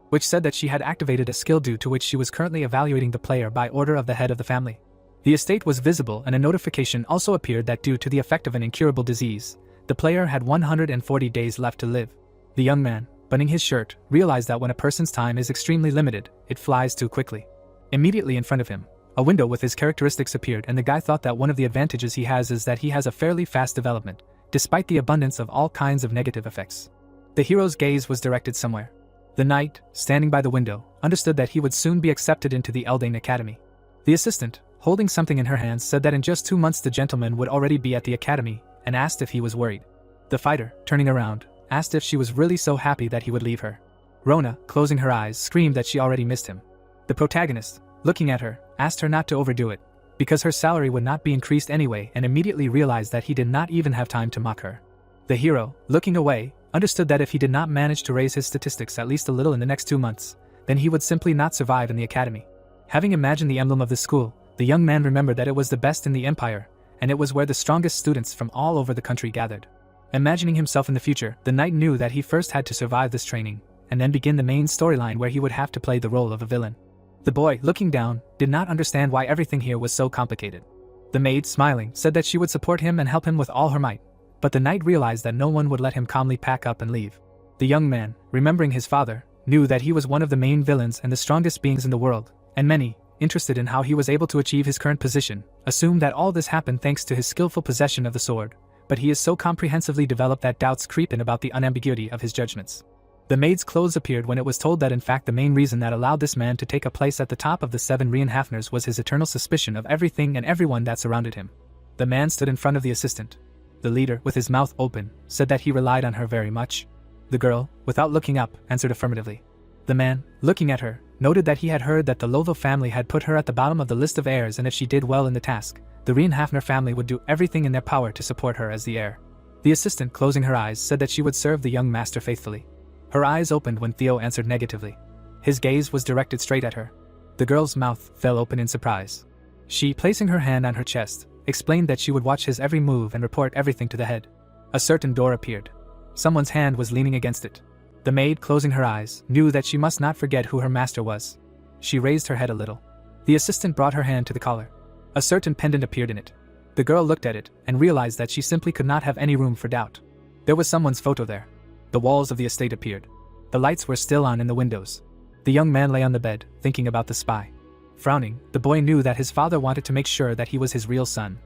which said that she had activated a skill due to which she was currently evaluating the player by order of the head of the family. The estate was visible, and a notification also appeared that due to the effect of an incurable disease, the player had 140 days left to live. The young man, buttoning his shirt, realized that when a person's time is extremely limited, it flies too quickly. Immediately in front of him, a window with his characteristics appeared, and the guy thought that one of the advantages he has is that he has a fairly fast development, despite the abundance of all kinds of negative effects. The hero's gaze was directed somewhere. The knight, standing by the window, understood that he would soon be accepted into the Eldane Academy. The assistant, holding something in her hands, said that in just 2 months the gentleman would already be at the academy, and asked if he was worried. The fighter, turning around, asked if she was really so happy that he would leave her. Rona, closing her eyes, screamed that she already missed him. The protagonist, looking at her, asked her not to overdo it, because her salary would not be increased anyway, and immediately realized that he did not even have time to mock her. The hero, looking away, understood that if he did not manage to raise his statistics at least a little in the next 2 months, then he would simply not survive in the academy. Having imagined the emblem of the school, the young man remembered that it was the best in the empire, and it was where the strongest students from all over the country gathered. Imagining himself in the future, the knight knew that he first had to survive this training, and then begin the main storyline where he would have to play the role of a villain. The boy, looking down, did not understand why everything here was so complicated. The maid, smiling, said that she would support him and help him with all her might, but the knight realized that no one would let him calmly pack up and leave. The young man, remembering his father, knew that he was one of the main villains and the strongest beings in the world, and many, interested in how he was able to achieve his current position, assumed that all this happened thanks to his skillful possession of the sword, but he is so comprehensively developed that doubts creep in about the unambiguity of his judgments. The maid's clothes appeared when it was told that in fact the main reason that allowed this man to take a place at the top of the 7 Reincarnates was his eternal suspicion of everything and everyone that surrounded him. The man stood in front of the assistant. The leader, with his mouth open, said that he relied on her very much. The girl, without looking up, answered affirmatively. The man, looking at her, noted that he had heard that the Lovell family had put her at the bottom of the list of heirs, and if she did well in the task, the Reinhafner family would do everything in their power to support her as the heir. The assistant, closing her eyes, said that she would serve the young master faithfully. Her eyes opened when Theo answered negatively. His gaze was directed straight at her. The girl's mouth fell open in surprise. She, placing her hand on her chest, explained that she would watch his every move and report everything to the head. A certain door appeared. Someone's hand was leaning against it. The maid, closing her eyes, knew that she must not forget who her master was. She raised her head a little. The assistant brought her hand to the collar. A certain pendant appeared in it. The girl looked at it and realized that she simply could not have any room for doubt. There was someone's photo there. The walls of the estate appeared. The lights were still on in the windows. The young man lay on the bed, thinking about the spy. Frowning, the boy knew that his father wanted to make sure that he was his real son.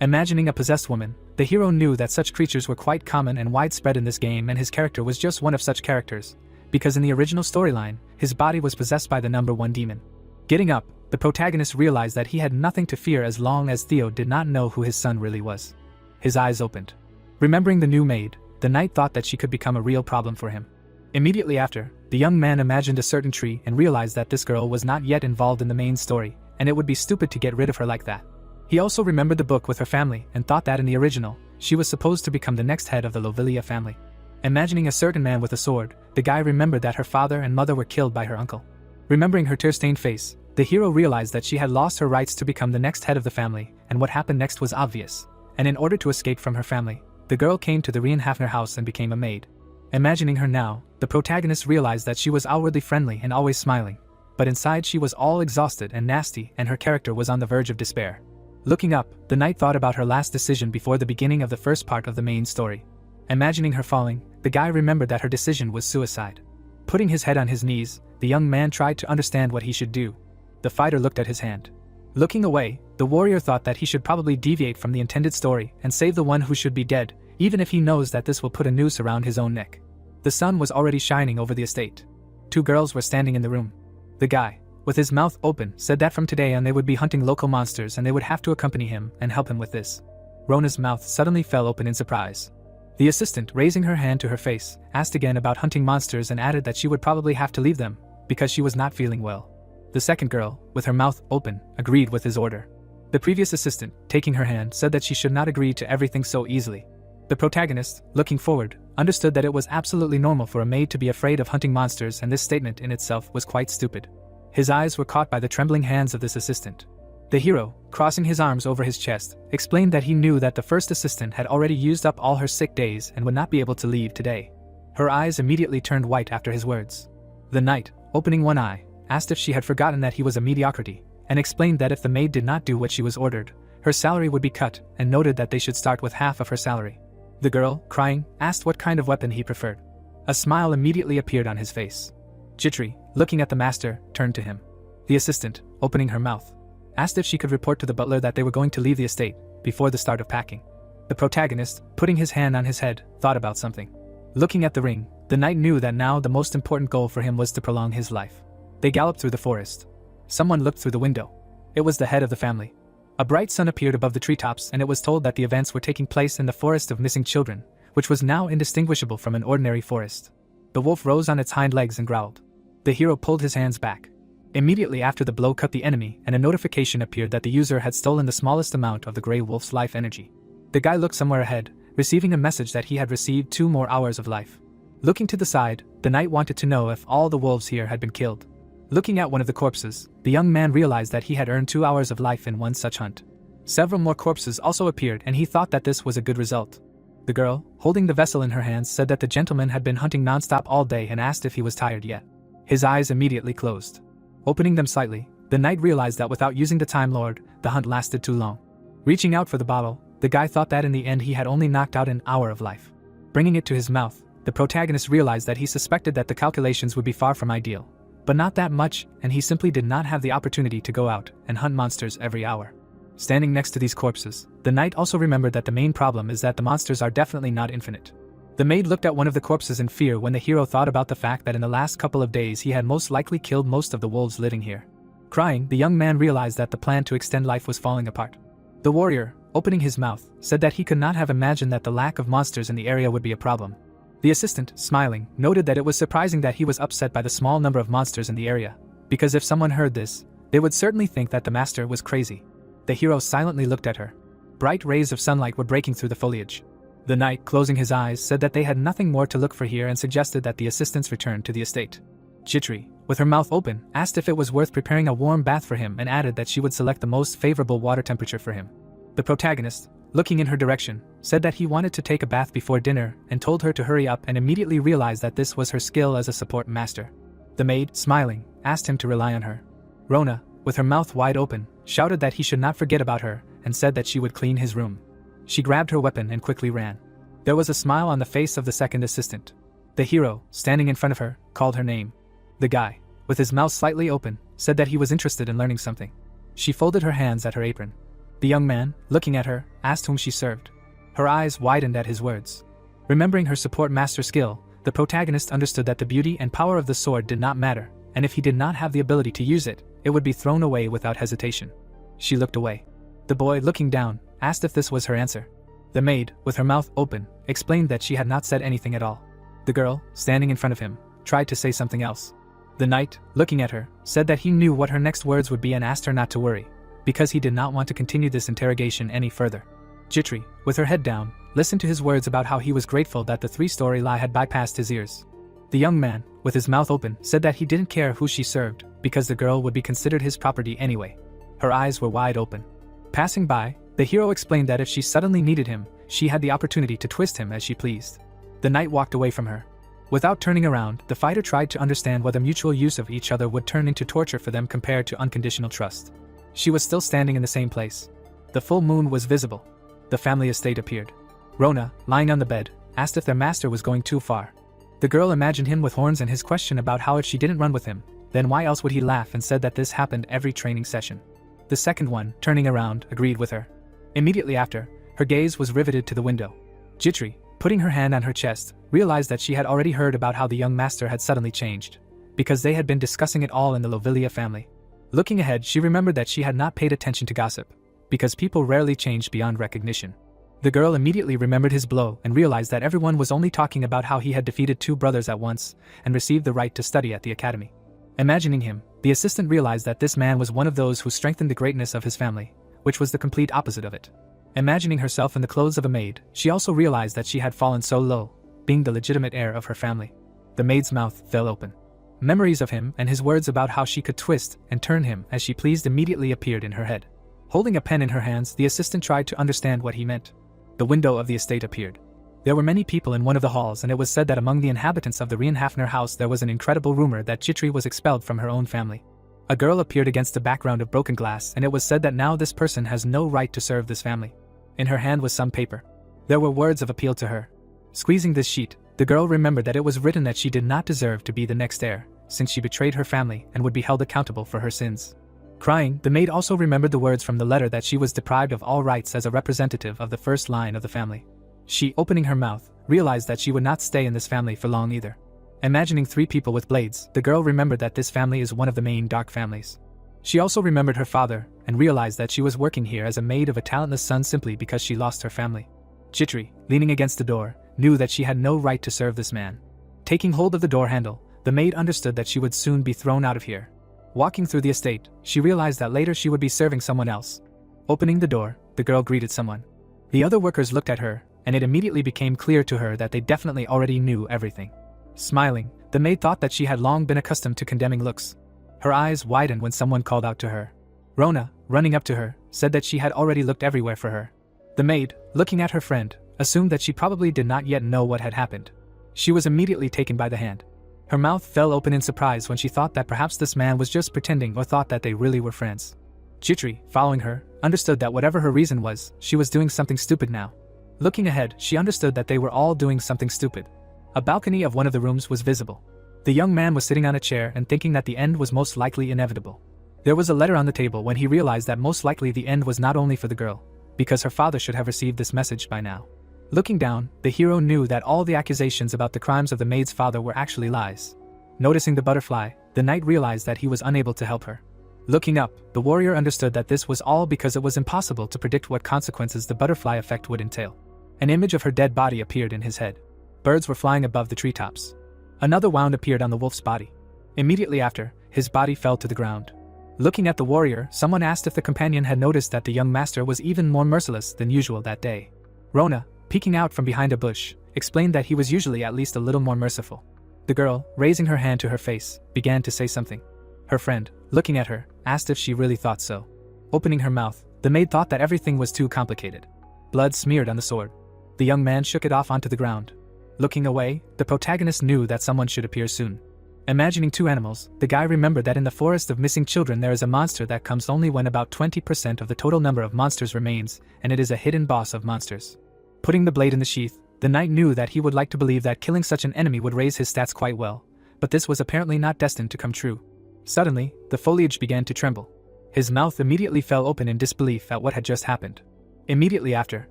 Imagining a possessed woman, the hero knew that such creatures were quite common and widespread in this game, and his character was just one of such characters, because in the original storyline, his body was possessed by the number 1 demon. Getting up, the protagonist realized that he had nothing to fear as long as Theo did not know who his son really was. His eyes opened. Remembering the new maid, the knight thought that she could become a real problem for him. Immediately after, the young man imagined a certain tree and realized that this girl was not yet involved in the main story, and it would be stupid to get rid of her like that. He also remembered the book with her family and thought that in the original, she was supposed to become the next head of the Lovelia family. Imagining a certain man with a sword, the guy remembered that her father and mother were killed by her uncle. Remembering her tear-stained face, the hero realized that she had lost her rights to become the next head of the family, and what happened next was obvious. And in order to escape from her family, the girl came to the Reinhafner house and became a maid. Imagining her now, the protagonist realized that she was outwardly friendly and always smiling, but inside she was all exhausted and nasty, and her character was on the verge of despair. Looking up, the knight thought about her last decision before the beginning of the first part of the main story. Imagining her falling, the guy remembered that her decision was suicide. Putting his head on his knees, the young man tried to understand what he should do. The fighter looked at his hand. Looking away, the warrior thought that he should probably deviate from the intended story and save the one who should be dead, even if he knows that this will put a noose around his own neck. The sun was already shining over the estate. 2 girls were standing in the room. The guy, with his mouth open, said that from today on they would be hunting local monsters and they would have to accompany him and help him with this. Rona's mouth suddenly fell open in surprise. The assistant, raising her hand to her face, asked again about hunting monsters and added that she would probably have to leave them, because she was not feeling well. The second girl, with her mouth open, agreed with his order. The previous assistant, taking her hand, said that she should not agree to everything so easily. The protagonist, looking forward, understood that it was absolutely normal for a maid to be afraid of hunting monsters, and this statement in itself was quite stupid. His eyes were caught by the trembling hands of this assistant. The hero, crossing his arms over his chest, explained that he knew that the first assistant had already used up all her sick days and would not be able to leave today. Her eyes immediately turned white after his words. The knight, opening one eye, asked if she had forgotten that he was a mediocrity, and explained that if the maid did not do what she was ordered, her salary would be cut, and noted that they should start with half of her salary. The girl, crying, asked what kind of weapon he preferred. A smile immediately appeared on his face. Jitri, looking at the master, turned to him. The assistant, opening her mouth, asked if she could report to the butler that they were going to leave the estate before the start of packing. The protagonist, putting his hand on his head, thought about something. Looking at the ring, the knight knew that now the most important goal for him was to prolong his life. They galloped through the forest. Someone looked through the window. It was the head of the family. A bright sun appeared above the treetops, and it was told that the events were taking place in the forest of missing children, which was now indistinguishable from an ordinary forest. The wolf rose on its hind legs and growled. The hero pulled his hands back. Immediately after the blow cut the enemy, and a notification appeared that the user had stolen the smallest amount of the grey wolf's life energy. The guy looked somewhere ahead, receiving a message that he had received 2 more hours of life. Looking to the side, the knight wanted to know if all the wolves here had been killed. Looking at one of the corpses, the young man realized that he had earned 2 hours of life in one such hunt. Several more corpses also appeared, and he thought that this was a good result. The girl, holding the vessel in her hands, said that the gentleman had been hunting non-stop all day and asked if he was tired yet. His eyes immediately closed. Opening them slightly, the knight realized that without using the Time Lord, the hunt lasted too long. Reaching out for the bottle, the guy thought that in the end he had only knocked out an hour of life. Bringing it to his mouth, the protagonist realized that he suspected that the calculations would be far from ideal. But not that much, and he simply did not have the opportunity to go out and hunt monsters every hour. Standing next to these corpses, the knight also remembered that the main problem is that the monsters are definitely not infinite. The maid looked at one of the corpses in fear when the hero thought about the fact that in the last couple of days he had most likely killed most of the wolves living here. Crying, the young man realized that the plan to extend life was falling apart. The warrior, opening his mouth, said that he could not have imagined that the lack of monsters in the area would be a problem. The assistant, smiling, noted that it was surprising that he was upset by the small number of monsters in the area, because if someone heard this, they would certainly think that the master was crazy. The hero silently looked at her. Bright rays of sunlight were breaking through the foliage. The knight, closing his eyes, said that they had nothing more to look for here and suggested that the assistants return to the estate. Jitri, with her mouth open, asked if it was worth preparing a warm bath for him and added that she would select the most favorable water temperature for him. The protagonist, looking in her direction, said that he wanted to take a bath before dinner and told her to hurry up, and immediately realized that this was her skill as a support master. The maid, smiling, asked him to rely on her. Rona, with her mouth wide open, shouted that he should not forget about her and said that she would clean his room. She grabbed her weapon and quickly ran. There was a smile on the face of the second assistant. The hero, standing in front of her, called her name. The guy, with his mouth slightly open, said that he was interested in learning something. She folded her hands at her apron. The young man, looking at her, asked whom she served. Her eyes widened at his words. Remembering her support master skill, the protagonist understood that the beauty and power of the sword did not matter, and if he did not have the ability to use it, it would be thrown away without hesitation. She looked away. The boy, looking down, asked if this was her answer. The maid, with her mouth open, explained that she had not said anything at all. The girl, standing in front of him, tried to say something else. The knight, looking at her, said that he knew what her next words would be and asked her not to worry, because he did not want to continue this interrogation any further. Jitri, with her head down, listened to his words about how he was grateful that the 3-story lie had bypassed his ears. The young man, with his mouth open, said that he didn't care who she served, because the girl would be considered his property anyway. Her eyes were wide open. Passing by, the hero explained that if she suddenly needed him, she had the opportunity to twist him as she pleased. The knight walked away from her. Without turning around, the fighter tried to understand whether mutual use of each other would turn into torture for them compared to unconditional trust. She was still standing in the same place. The full moon was visible. The family estate appeared. Rona, lying on the bed, asked if their master was going too far. The girl imagined him with horns and his question about how if she didn't run with him, then why else would he laugh, and said that this happened every training session. The second one, turning around, agreed with her. Immediately after, her gaze was riveted to the window. Jitri, putting her hand on her chest, realized that she had already heard about how the young master had suddenly changed, because they had been discussing it all in the Lovelia family. Looking ahead, she remembered that she had not paid attention to gossip, because people rarely changed beyond recognition. The girl immediately remembered his blow and realized that everyone was only talking about how he had defeated 2 brothers at once and received the right to study at the academy. Imagining him, the assistant realized that this man was one of those who strengthened the greatness of his family, which was the complete opposite of it. Imagining herself in the clothes of a maid, she also realized that she had fallen so low, being the legitimate heir of her family. The maid's mouth fell open. Memories of him and his words about how she could twist and turn him as she pleased immediately appeared in her head. Holding a pen in her hands, the assistant tried to understand what he meant. The window of the estate appeared. There were many people in one of the halls, and it was said that among the inhabitants of the Reincarnates house there was an incredible rumor that Chitri was expelled from her own family. A girl appeared against a background of broken glass, and it was said that now this person has no right to serve this family. In her hand was some paper. There were words of appeal to her. Squeezing this sheet, the girl remembered that it was written that she did not deserve to be the next heir, since she betrayed her family and would be held accountable for her sins. Crying, the maid also remembered the words from the letter that she was deprived of all rights as a representative of the first line of the family. She, opening her mouth, realized that she would not stay in this family for long either. Imagining 3 people with blades, the girl remembered that this family is one of the main dark families. She also remembered her father, and realized that she was working here as a maid of a talentless son simply because she lost her family. Chitri, leaning against the door, knew that she had no right to serve this man. Taking hold of the door handle, the maid understood that she would soon be thrown out of here. Walking through the estate, she realized that later she would be serving someone else. Opening the door, the girl greeted someone. The other workers looked at her, and it immediately became clear to her that they definitely already knew everything. Smiling, the maid thought that she had long been accustomed to condemning looks. Her eyes widened when someone called out to her. Rona, running up to her, said that she had already looked everywhere for her. The maid, looking at her friend, assumed that she probably did not yet know what had happened. She was immediately taken by the hand. Her mouth fell open in surprise when she thought that perhaps this man was just pretending or thought that they really were friends. Chitri, following her, understood that whatever her reason was, she was doing something stupid now. Looking ahead, she understood that they were all doing something stupid. A balcony of one of the rooms was visible. The young man was sitting on a chair and thinking that the end was most likely inevitable. There was a letter on the table when he realized that most likely the end was not only for the girl, because her father should have received this message by now. Looking down, the hero knew that all the accusations about the crimes of the maid's father were actually lies. Noticing the butterfly, the knight realized that he was unable to help her. Looking up, the warrior understood that this was all because it was impossible to predict what consequences the butterfly effect would entail. An image of her dead body appeared in his head. Birds were flying above the treetops. Another wound appeared on the wolf's body. Immediately after, his body fell to the ground. Looking at the warrior, someone asked if the companion had noticed that the young master was even more merciless than usual that day. Rona, peeking out from behind a bush, explained that he was usually at least a little more merciful. The girl, raising her hand to her face, began to say something. Her friend, looking at her, asked if she really thought so. Opening her mouth, the maid thought that everything was too complicated. Blood smeared on the sword. The young man shook it off onto the ground. Looking away, the protagonist knew that someone should appear soon. Imagining 2 animals, the guy remembered that in the forest of missing children there is a monster that comes only when about 20% of the total number of monsters remains, and it is a hidden boss of monsters. Putting the blade in the sheath, the knight knew that he would like to believe that killing such an enemy would raise his stats quite well, but this was apparently not destined to come true. Suddenly, the foliage began to tremble. His mouth immediately fell open in disbelief at what had just happened. Immediately after,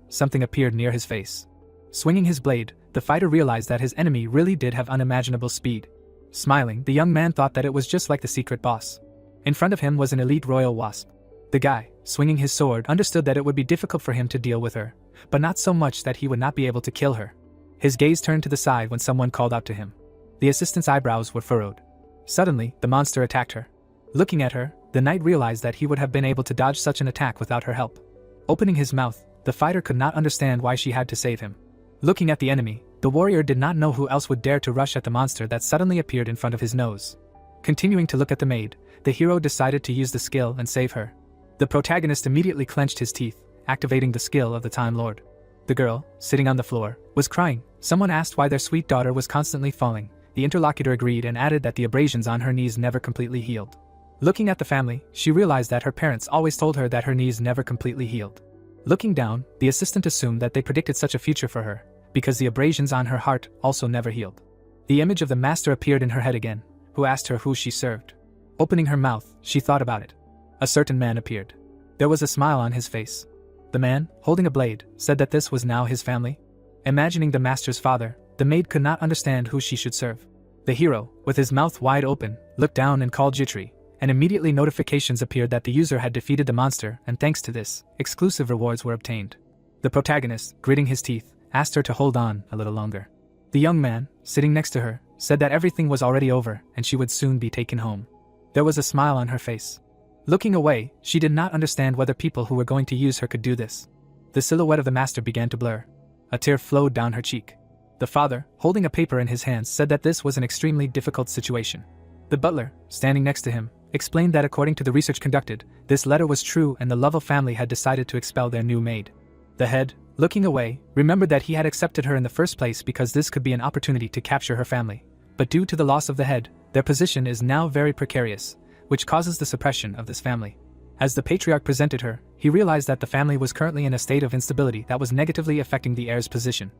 something appeared near his face. Swinging his blade, the fighter realized that his enemy really did have unimaginable speed. Smiling, the young man thought that it was just like the secret boss. In front of him was an elite royal wasp. The guy, swinging his sword, understood that it would be difficult for him to deal with her, but not so much that he would not be able to kill her. His gaze turned to the side when someone called out to him. The assistant's eyebrows were furrowed. Suddenly, the monster attacked her. Looking at her, the knight realized that he would have been able to dodge such an attack without her help. Opening his mouth, the fighter could not understand why she had to save him. Looking at the enemy, the warrior did not know who else would dare to rush at the monster that suddenly appeared in front of his nose. Continuing to look at the maid, the hero decided to use the skill and save her. The protagonist immediately clenched his teeth, activating the skill of the Time Lord. The girl, sitting on the floor, was crying. Someone asked why their sweet daughter was constantly falling. The interlocutor agreed and added that the abrasions on her knees never completely healed. Looking at the family, she realized that her parents always told her that her knees never completely healed. Looking down, the assistant assumed that they predicted such a future for her, because the abrasions on her heart also never healed. The image of the master appeared in her head again, who asked her who she served. Opening her mouth, she thought about it. A certain man appeared. There was a smile on his face. The man, holding a blade, said that this was now his family. Imagining the master's father, the maid could not understand who she should serve. The hero, with his mouth wide open, looked down and called Jitri, and immediately notifications appeared that the user had defeated the monster, and thanks to this, exclusive rewards were obtained. The protagonist, gritting his teeth, asked her to hold on a little longer. The young man, sitting next to her, said that everything was already over and she would soon be taken home. There was a smile on her face. Looking away, she did not understand whether people who were going to use her could do this. The silhouette of the master began to blur. A tear flowed down her cheek. The father, holding a paper in his hands, said that this was an extremely difficult situation. The butler, standing next to him, explained that according to the research conducted, this letter was true and the Lovell family had decided to expel their new maid. The head, looking away, remembered that he had accepted her in the first place because this could be an opportunity to capture her family. But due to the loss of the head, their position is now very precarious, which causes the suppression of this family. As the patriarch presented her, he realized that the family was currently in a state of instability that was negatively affecting the heir's position.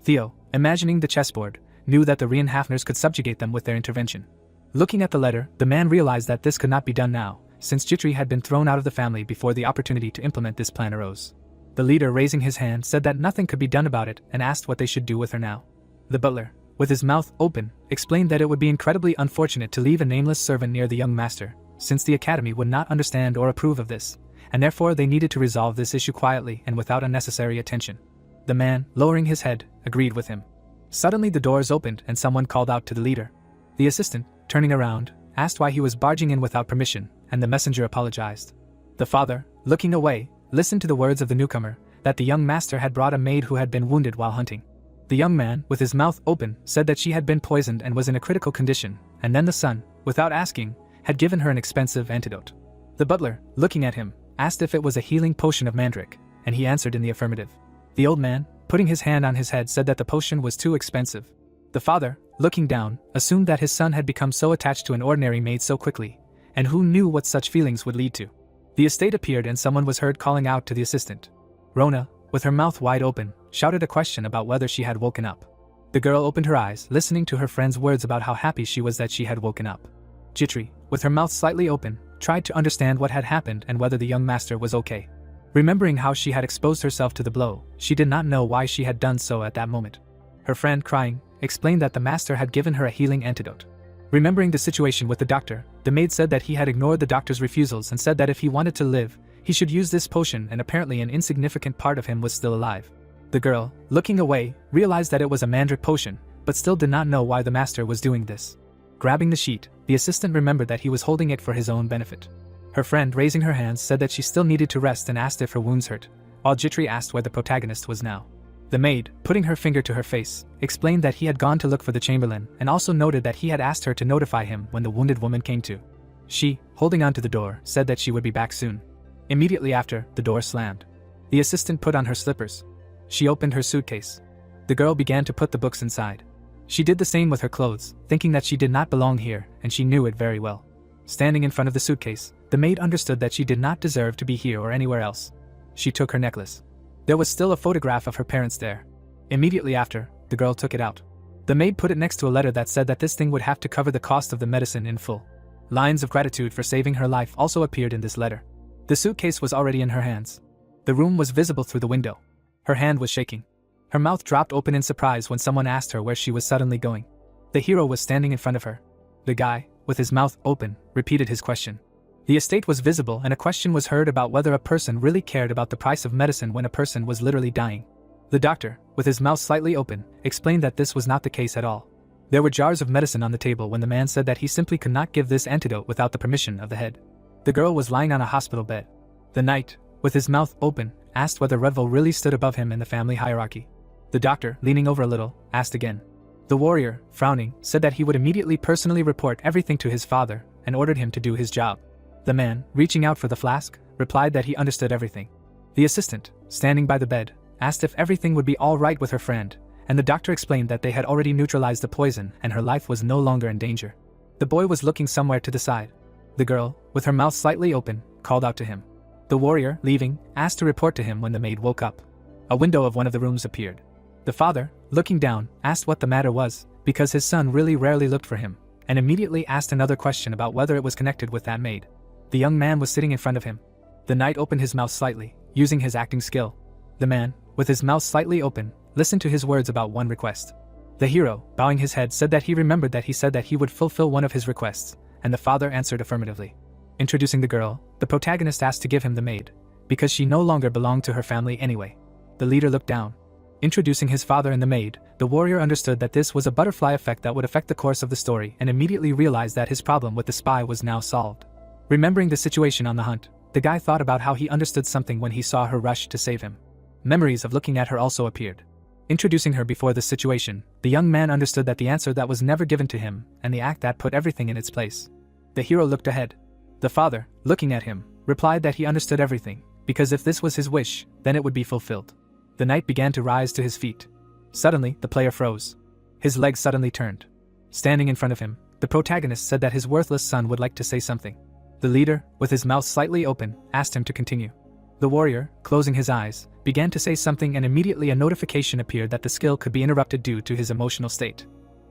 Theo, imagining the chessboard, knew that the Reincarnates could subjugate them with their intervention. Looking at the letter, the man realized that this could not be done now, since Jitri had been thrown out of the family before the opportunity to implement this plan arose. The leader, raising his hand, said that nothing could be done about it and asked what they should do with her now. The butler, with his mouth open, explained that it would be incredibly unfortunate to leave a nameless servant near the young master, since the academy would not understand or approve of this, and therefore they needed to resolve this issue quietly and without unnecessary attention. The man, lowering his head, agreed with him. Suddenly the doors opened and someone called out to the leader. The assistant, turning around, asked why he was barging in without permission, and the messenger apologized. The father, looking away, listened to the words of the newcomer, that the young master had brought a maid who had been wounded while hunting. The young man, with his mouth open, said that she had been poisoned and was in a critical condition, and then the son, without asking, had given her an expensive antidote. The butler, looking at him, asked if it was a healing potion of mandrake, and he answered in the affirmative. The old man, putting his hand on his head, said that the potion was too expensive. The father, looking down, assumed that his son had become so attached to an ordinary maid so quickly, and who knew what such feelings would lead to. The estate appeared and someone was heard calling out to the assistant. Rona, with her mouth wide open, shouted a question about whether she had woken up. The girl opened her eyes, listening to her friend's words about how happy she was that she had woken up. Jitri, with her mouth slightly open, tried to understand what had happened and whether the young master was okay. Remembering how she had exposed herself to the blow, she did not know why she had done so at that moment. Her friend, crying, explained that the master had given her a healing antidote. Remembering the situation with the doctor, the maid said that he had ignored the doctor's refusals and said that if he wanted to live, he should use this potion, and apparently an insignificant part of him was still alive. The girl, looking away, realized that it was a mandrake potion, but still did not know why the master was doing this. Grabbing the sheet, the assistant remembered that he was holding it for his own benefit. Her friend, raising her hands, said that she still needed to rest and asked if her wounds hurt, while Jitri asked where the protagonist was now. The maid, putting her finger to her face, explained that he had gone to look for the chamberlain and also noted that he had asked her to notify him when the wounded woman came to. She, holding on to the door, said that she would be back soon. Immediately after, the door slammed. The assistant put on her slippers. She opened her suitcase. The girl began to put the books inside. She did the same with her clothes, thinking that she did not belong here, and she knew it very well. Standing in front of the suitcase, the maid understood that she did not deserve to be here or anywhere else. She took her necklace. There was still a photograph of her parents there. Immediately after, the girl took it out. The maid put it next to a letter that said that this thing would have to cover the cost of the medicine in full. Lines of gratitude for saving her life also appeared in this letter. The suitcase was already in her hands. The room was visible through the window. Her hand was shaking. Her mouth dropped open in surprise when someone asked her where she was suddenly going. The hero was standing in front of her. The guy, with his mouth open, repeated his question. The estate was visible and a question was heard about whether a person really cared about the price of medicine when a person was literally dying. The doctor, with his mouth slightly open, explained that this was not the case at all. There were jars of medicine on the table when the man said that he simply could not give this antidote without the permission of the head. The girl was lying on a hospital bed. The knight, with his mouth open, asked whether Redville really stood above him in the family hierarchy. The doctor, leaning over a little, asked again. The warrior, frowning, said that he would immediately personally report everything to his father and ordered him to do his job. The man, reaching out for the flask, replied that he understood everything. The assistant, standing by the bed, asked if everything would be all right with her friend, and the doctor explained that they had already neutralized the poison and her life was no longer in danger. The boy was looking somewhere to the side. The girl, with her mouth slightly open, called out to him. The warrior, leaving, asked to report to him when the maid woke up. A window of one of the rooms appeared. The father, looking down, asked what the matter was, because his son really rarely looked for him, and immediately asked another question about whether it was connected with that maid. The young man was sitting in front of him. The knight opened his mouth slightly, using his acting skill. The man, with his mouth slightly open, listened to his words about one request. The hero, bowing his head, said that he remembered that he said that he would fulfill one of his requests, and the father answered affirmatively. Introducing the girl, the protagonist asked to give him the maid, because she no longer belonged to her family anyway. The leader looked down. Introducing his father and the maid, the warrior understood that this was a butterfly effect that would affect the course of the story and immediately realized that his problem with the spy was now solved. Remembering the situation on the hunt, the guy thought about how he understood something when he saw her rush to save him. Memories of looking at her also appeared. Introducing her before this situation, the young man understood that the answer that was never given to him, and the act that put everything in its place. The hero looked ahead. The father, looking at him, replied that he understood everything, because if this was his wish, then it would be fulfilled. The knight began to rise to his feet. Suddenly, the player froze. His legs suddenly turned. Standing in front of him, the protagonist said that his worthless son would like to say something. The leader, with his mouth slightly open, asked him to continue. The warrior, closing his eyes, began to say something, and immediately a notification appeared that the skill could be interrupted due to his emotional state.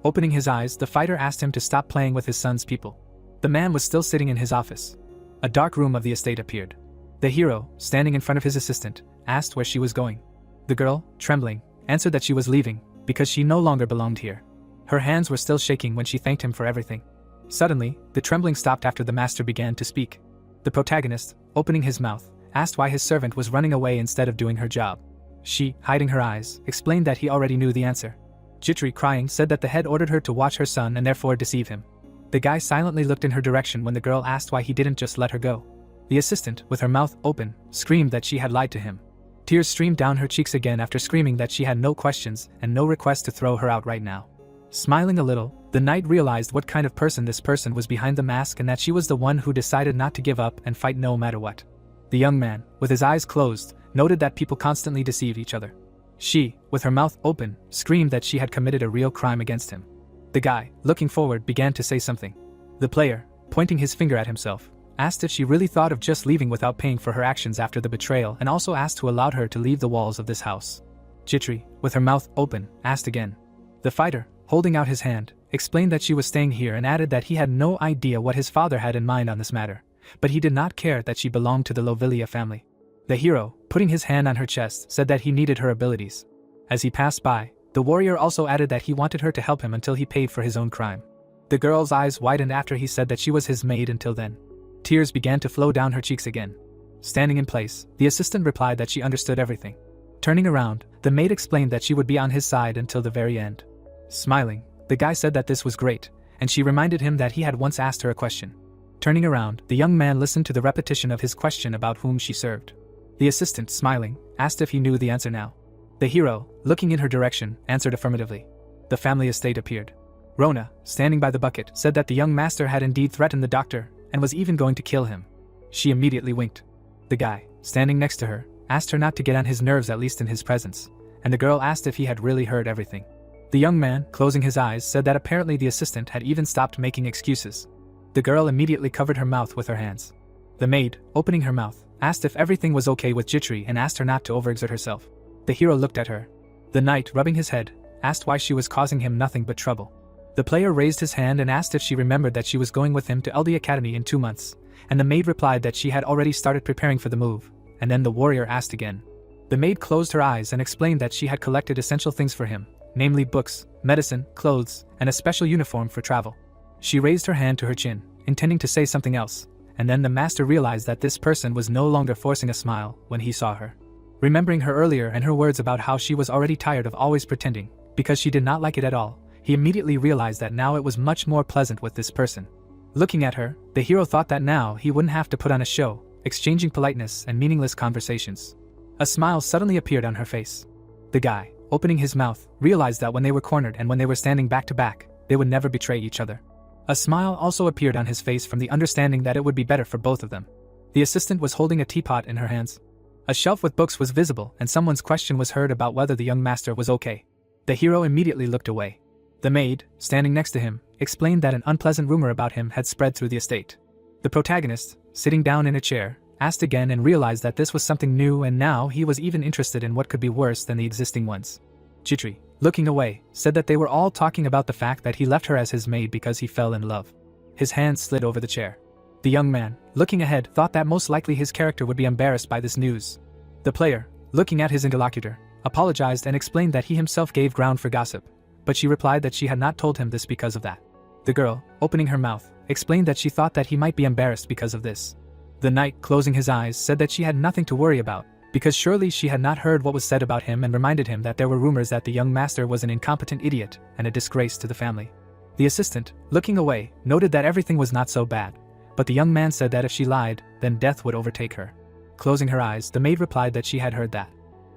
Opening his eyes, the fighter asked him to stop playing with his son's people. The man was still sitting in his office. A dark room of the estate appeared. The hero, standing in front of his assistant, asked where she was going. The girl, trembling, answered that she was leaving, because she no longer belonged here. Her hands were still shaking when she thanked him for everything. Suddenly, the trembling stopped after the master began to speak. The protagonist, opening his mouth, asked why his servant was running away instead of doing her job. She, hiding her eyes, explained that he already knew the answer. Jitri, crying, said that the head ordered her to watch her son and therefore deceive him. The guy silently looked in her direction when the girl asked why he didn't just let her go. The assistant, with her mouth open, screamed that she had lied to him. Tears streamed down her cheeks again after screaming that she had no questions and no request to throw her out right now. Smiling a little, the knight realized what kind of person this person was behind the mask, and that she was the one who decided not to give up and fight no matter what. The young man, with his eyes closed, noted that people constantly deceived each other. She, with her mouth open, screamed that she had committed a real crime against him. The guy, looking forward, began to say something. The player, pointing his finger at himself, asked if she really thought of just leaving without paying for her actions after the betrayal, and also asked who allowed her to leave the walls of this house. Jitri, with her mouth open, asked again. The fighter, holding out his hand, explained that she was staying here and added that he had no idea what his father had in mind on this matter, but he did not care that she belonged to the Lovilia family. The hero, putting his hand on her chest, said that he needed her abilities. As he passed by, the warrior also added that he wanted her to help him until he paid for his own crime. The girl's eyes widened after he said that she was his maid until then. Tears began to flow down her cheeks again. Standing in place, the assistant replied that she understood everything. Turning around, the maid explained that she would be on his side until the very end. Smiling, the guy said that this was great, and she reminded him that he had once asked her a question. Turning around, the young man listened to the repetition of his question about whom she served. The assistant, smiling, asked if he knew the answer now. The hero, looking in her direction, answered affirmatively. The family estate appeared. Rona, standing by the bucket, said that the young master had indeed threatened the doctor, and was even going to kill him. She immediately winked. The guy, standing next to her, asked her not to get on his nerves, at least in his presence, and the girl asked if he had really heard everything. The young man, closing his eyes, said that apparently the assistant had even stopped making excuses. The girl immediately covered her mouth with her hands. The maid, opening her mouth, asked if everything was okay with Jitri and asked her not to overexert herself. The hero looked at her. The knight, rubbing his head, asked why she was causing him nothing but trouble. The player raised his hand and asked if she remembered that she was going with him to LD Academy in 2 months, and the maid replied that she had already started preparing for the move, and then the warrior asked again. The maid closed her eyes and explained that she had collected essential things for him, namely books, medicine, clothes, and a special uniform for travel. She raised her hand to her chin, intending to say something else, and then the master realized that this person was no longer forcing a smile when he saw her. Remembering her earlier and her words about how she was already tired of always pretending, because she did not like it at all, he immediately realized that now it was much more pleasant with this person. Looking at her, the hero thought that now he wouldn't have to put on a show, exchanging politeness and meaningless conversations. A smile suddenly appeared on her face. The guy, opening his mouth, realized that when they were cornered and when they were standing back to back, they would never betray each other. A smile also appeared on his face from the understanding that it would be better for both of them. The assistant was holding a teapot in her hands. A shelf with books was visible, and someone's question was heard about whether the young master was okay. The hero immediately looked away. The maid, standing next to him, explained that an unpleasant rumor about him had spread through the estate. The protagonist, sitting down in a chair, asked again and realized that this was something new, and now he was even interested in what could be worse than the existing ones. Jitri, looking away, said that they were all talking about the fact that he left her as his maid because he fell in love. His hand slid over the chair. The young man, looking ahead, thought that most likely his character would be embarrassed by this news. The player, looking at his interlocutor, apologized and explained that he himself gave ground for gossip, but she replied that she had not told him this because of that. The girl, opening her mouth, explained that she thought that he might be embarrassed because of this. The knight, closing his eyes, said that she had nothing to worry about, because surely she had not heard what was said about him, and reminded him that there were rumors that the young master was an incompetent idiot and a disgrace to the family. The assistant, looking away, noted that everything was not so bad, but the young man said that if she lied, then death would overtake her. Closing her eyes, the maid replied that she had heard that.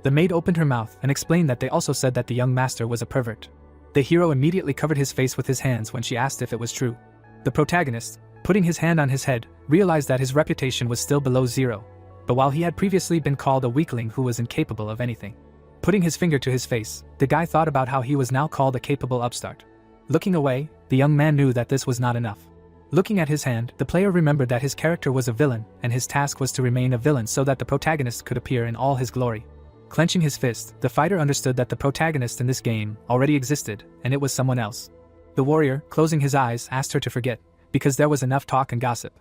The maid opened her mouth and explained that they also said that the young master was a pervert. The hero immediately covered his face with his hands when she asked if it was true. The protagonist, putting his hand on his head, realized that his reputation was still below zero, but while he had previously been called a weakling who was incapable of anything. Putting his finger to his face, the guy thought about how he was now called a capable upstart. Looking away, the young man knew that this was not enough. Looking at his hand, the player remembered that his character was a villain, and his task was to remain a villain so that the protagonist could appear in all his glory. Clenching his fist, the fighter understood that the protagonist in this game already existed, and it was someone else. The warrior, closing his eyes, asked her to forget, because there was enough talk and gossip.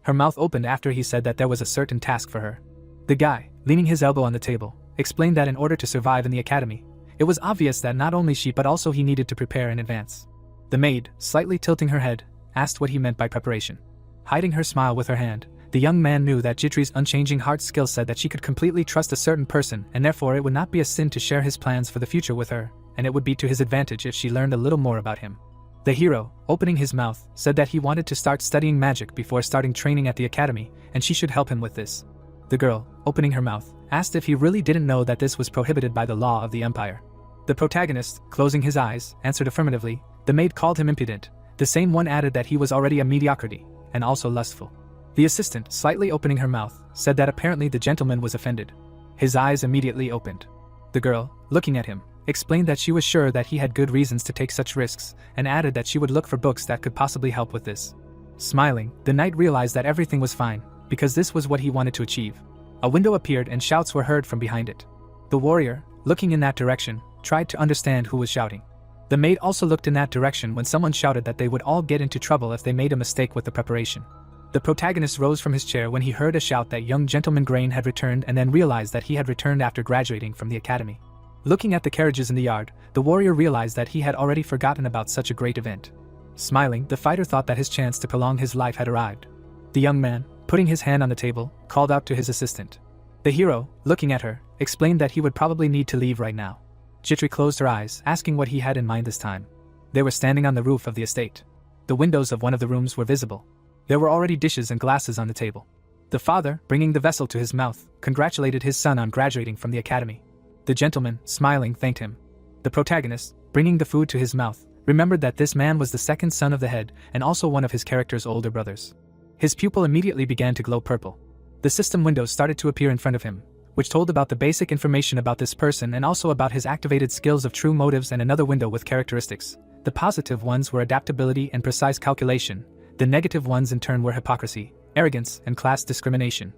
Her mouth opened after he said that there was a certain task for her. The guy, leaning his elbow on the table, explained that in order to survive in the academy, it was obvious that not only she but also he needed to prepare in advance. The maid, slightly tilting her head, asked what he meant by preparation. Hiding her smile with her hand, the young man knew that Jitri's unchanging heart skill said that she could completely trust a certain person, and therefore it would not be a sin to share his plans for the future with her, and it would be to his advantage if she learned a little more about him. The hero, opening his mouth, said that he wanted to start studying magic before starting training at the academy, and she should help him with this. The girl, opening her mouth, asked if he really didn't know that this was prohibited by the law of the empire. The protagonist, closing his eyes, answered affirmatively. The maid called him impudent. The same one added that he was already a mediocrity, and also lustful. The assistant, slightly opening her mouth, said that apparently the gentleman was offended. His eyes immediately opened. The girl, looking at him, explained that she was sure that he had good reasons to take such risks, and added that she would look for books that could possibly help with this. Smiling, the knight realized that everything was fine, because this was what he wanted to achieve. A window appeared and shouts were heard from behind it. The warrior, looking in that direction, tried to understand who was shouting. The maid also looked in that direction when someone shouted that they would all get into trouble if they made a mistake with the preparation. The protagonist rose from his chair when he heard a shout that young gentleman Grain had returned and then realized that he had returned after graduating from the academy. Looking at the carriages in the yard, the warrior realized that he had already forgotten about such a great event. Smiling, the fighter thought that his chance to prolong his life had arrived. The young man, putting his hand on the table, called out to his assistant. The hero, looking at her, explained that he would probably need to leave right now. Jitri closed her eyes, asking what he had in mind this time. They were standing on the roof of the estate. The windows of one of the rooms were visible. There were already dishes and glasses on the table. The father, bringing the vessel to his mouth, congratulated his son on graduating from the academy. The gentleman, smiling, thanked him. The protagonist, bringing the food to his mouth, remembered that this man was the second son of the head and also one of his character's older brothers. His pupil immediately began to glow purple. The system windows started to appear in front of him, which told about the basic information about this person and also about his activated skills of true motives, and another window with characteristics. The positive ones were adaptability and precise calculation. The negative ones in turn were hypocrisy, arrogance, and class discrimination.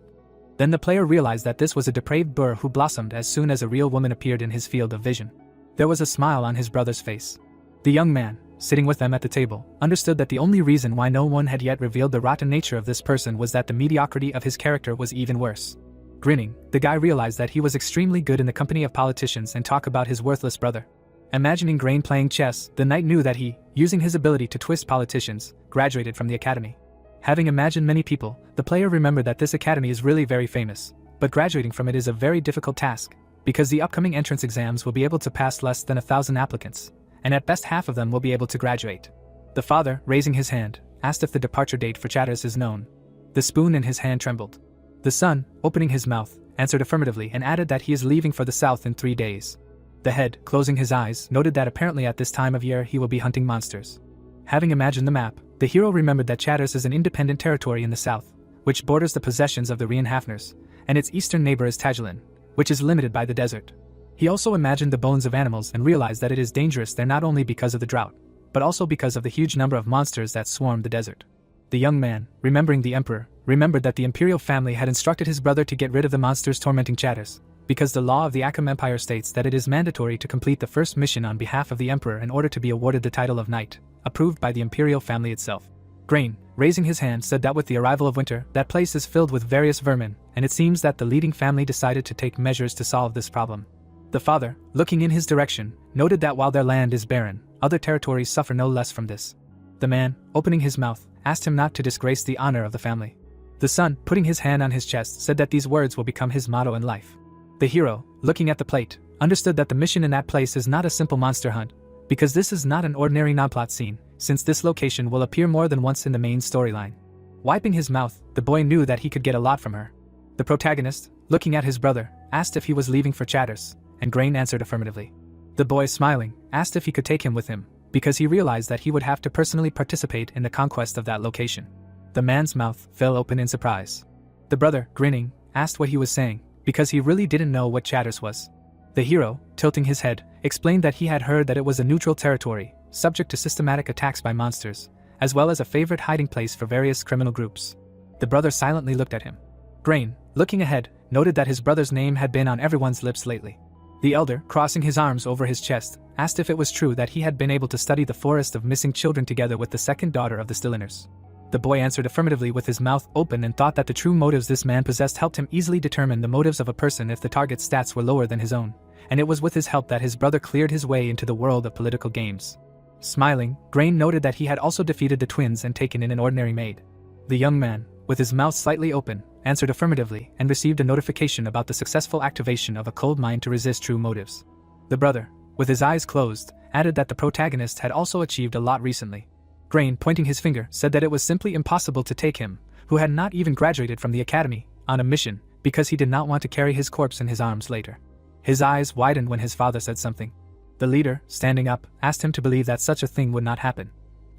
Then the player realized that this was a depraved burr who blossomed as soon as a real woman appeared in his field of vision. There was a smile on his brother's face. The young man, sitting with them at the table, understood that the only reason why no one had yet revealed the rotten nature of this person was that the mediocrity of his character was even worse. Grinning, the guy realized that he was extremely good in the company of politicians and talk about his worthless brother. Imagining Grain playing chess, the knight knew that he, using his ability to twist politicians, graduated from the academy. Having imagined many people, the player remembered that this academy is really very famous, but graduating from it is a very difficult task, because the upcoming entrance exams will be able to pass less than 1,000 applicants, and at best half of them will be able to graduate. The father, raising his hand, asked if the departure date for Chatters is known. The spoon in his hand trembled. The son, opening his mouth, answered affirmatively and added that he is leaving for the south in 3 days. The head, closing his eyes, noted that apparently at this time of year he will be hunting monsters. Having imagined the map, the hero remembered that Chatters is an independent territory in the south, which borders the possessions of the Reincarnates, and its eastern neighbor is Tagilin, which is limited by the desert. He also imagined the bones of animals and realized that it is dangerous there not only because of the drought, but also because of the huge number of monsters that swarm the desert. The young man, remembering the emperor, remembered that the imperial family had instructed his brother to get rid of the monsters tormenting Chatters, because the law of the Akam Empire states that it is mandatory to complete the first mission on behalf of the emperor in order to be awarded the title of knight, approved by the imperial family itself. Grain, raising his hand, said that with the arrival of winter, that place is filled with various vermin, and it seems that the leading family decided to take measures to solve this problem. The father, looking in his direction, noted that while their land is barren, other territories suffer no less from this. The man, opening his mouth, asked him not to disgrace the honor of the family. The son, putting his hand on his chest, said that these words will become his motto in life. The hero, looking at the plate, understood that the mission in that place is not a simple monster hunt, because this is not an ordinary non-plot scene, since this location will appear more than once in the main storyline. Wiping his mouth, the boy knew that he could get a lot from her. The protagonist, looking at his brother, asked if he was leaving for Chatters, and Grain answered affirmatively. The boy, smiling, asked if he could take him with him, because he realized that he would have to personally participate in the conquest of that location. The man's mouth fell open in surprise. The brother, grinning, asked what he was saying, because he really didn't know what Chatters was. The hero, tilting his head, explained that he had heard that it was a neutral territory, subject to systematic attacks by monsters, as well as a favorite hiding place for various criminal groups. The brother silently looked at him. Grain, looking ahead, noted that his brother's name had been on everyone's lips lately. The elder, crossing his arms over his chest, asked if it was true that he had been able to study the forest of missing children together with the second daughter of the Stilliners. The boy answered affirmatively with his mouth open and thought that the true motives this man possessed helped him easily determine the motives of a person if the target's stats were lower than his own, and it was with his help that his brother cleared his way into the world of political games. Smiling, Grain noted that he had also defeated the twins and taken in an ordinary maid. The young man, with his mouth slightly open, answered affirmatively and received a notification about the successful activation of a cold mind to resist true motives. The brother, with his eyes closed, added that the protagonist had also achieved a lot recently. Grain, pointing his finger, said that it was simply impossible to take him, who had not even graduated from the academy, on a mission, because he did not want to carry his corpse in his arms later. His eyes widened when his father said something. The leader, standing up, asked him to believe that such a thing would not happen.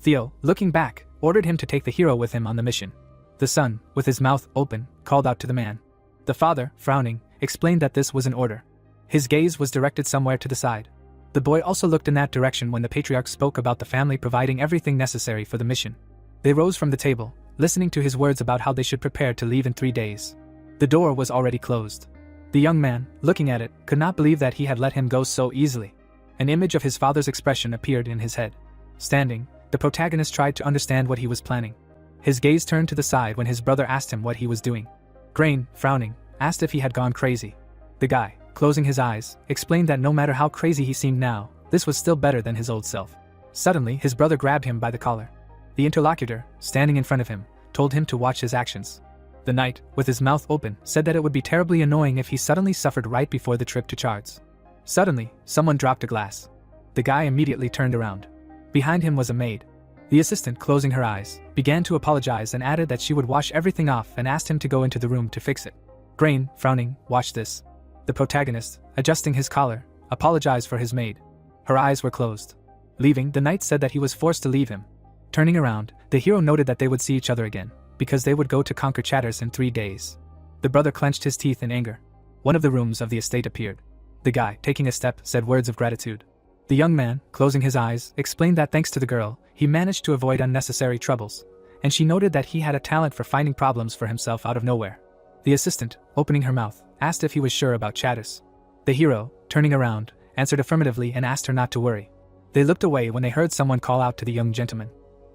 Theo, looking back, ordered him to take the hero with him on the mission. The son, with his mouth open, called out to the man. The father, frowning, explained that this was an order. His gaze was directed somewhere to the side. The boy also looked in that direction when the patriarch spoke about the family providing everything necessary for the mission. They rose from the table, listening to his words about how they should prepare to leave in 3 days. The door was already closed. The young man, looking at it, could not believe that he had let him go so easily. An image of his father's expression appeared in his head. Standing, the protagonist tried to understand what he was planning. His gaze turned to the side when his brother asked him what he was doing. Grain, frowning, asked if he had gone crazy. The guy, closing his eyes, explained that no matter how crazy he seemed now, this was still better than his old self. Suddenly, his brother grabbed him by the collar. The interlocutor, standing in front of him, told him to watch his actions. The knight, with his mouth open, said that it would be terribly annoying if he suddenly suffered right before the trip to Chards. Suddenly, someone dropped a glass. The guy immediately turned around. Behind him was a maid. The assistant, closing her eyes, began to apologize and added that she would wash everything off and asked him to go into the room to fix it. Grain, frowning, watched this. The protagonist, adjusting his collar, apologized for his maid. Her eyes were closed. Leaving, the knight said that he was forced to leave him. Turning around, the hero noted that they would see each other again, because they would go to conquer Chatters in 3 days. The brother clenched his teeth in anger. One of the rooms of the estate appeared. The guy, taking a step, said words of gratitude. The young man, closing his eyes, explained that thanks to the girl, he managed to avoid unnecessary troubles, and she noted that he had a talent for finding problems for himself out of nowhere. The assistant, opening her mouth, asked if he was sure about Chatters. The hero, turning around, answered affirmatively and asked her not to worry. They looked away when they heard someone call out to the young gentleman.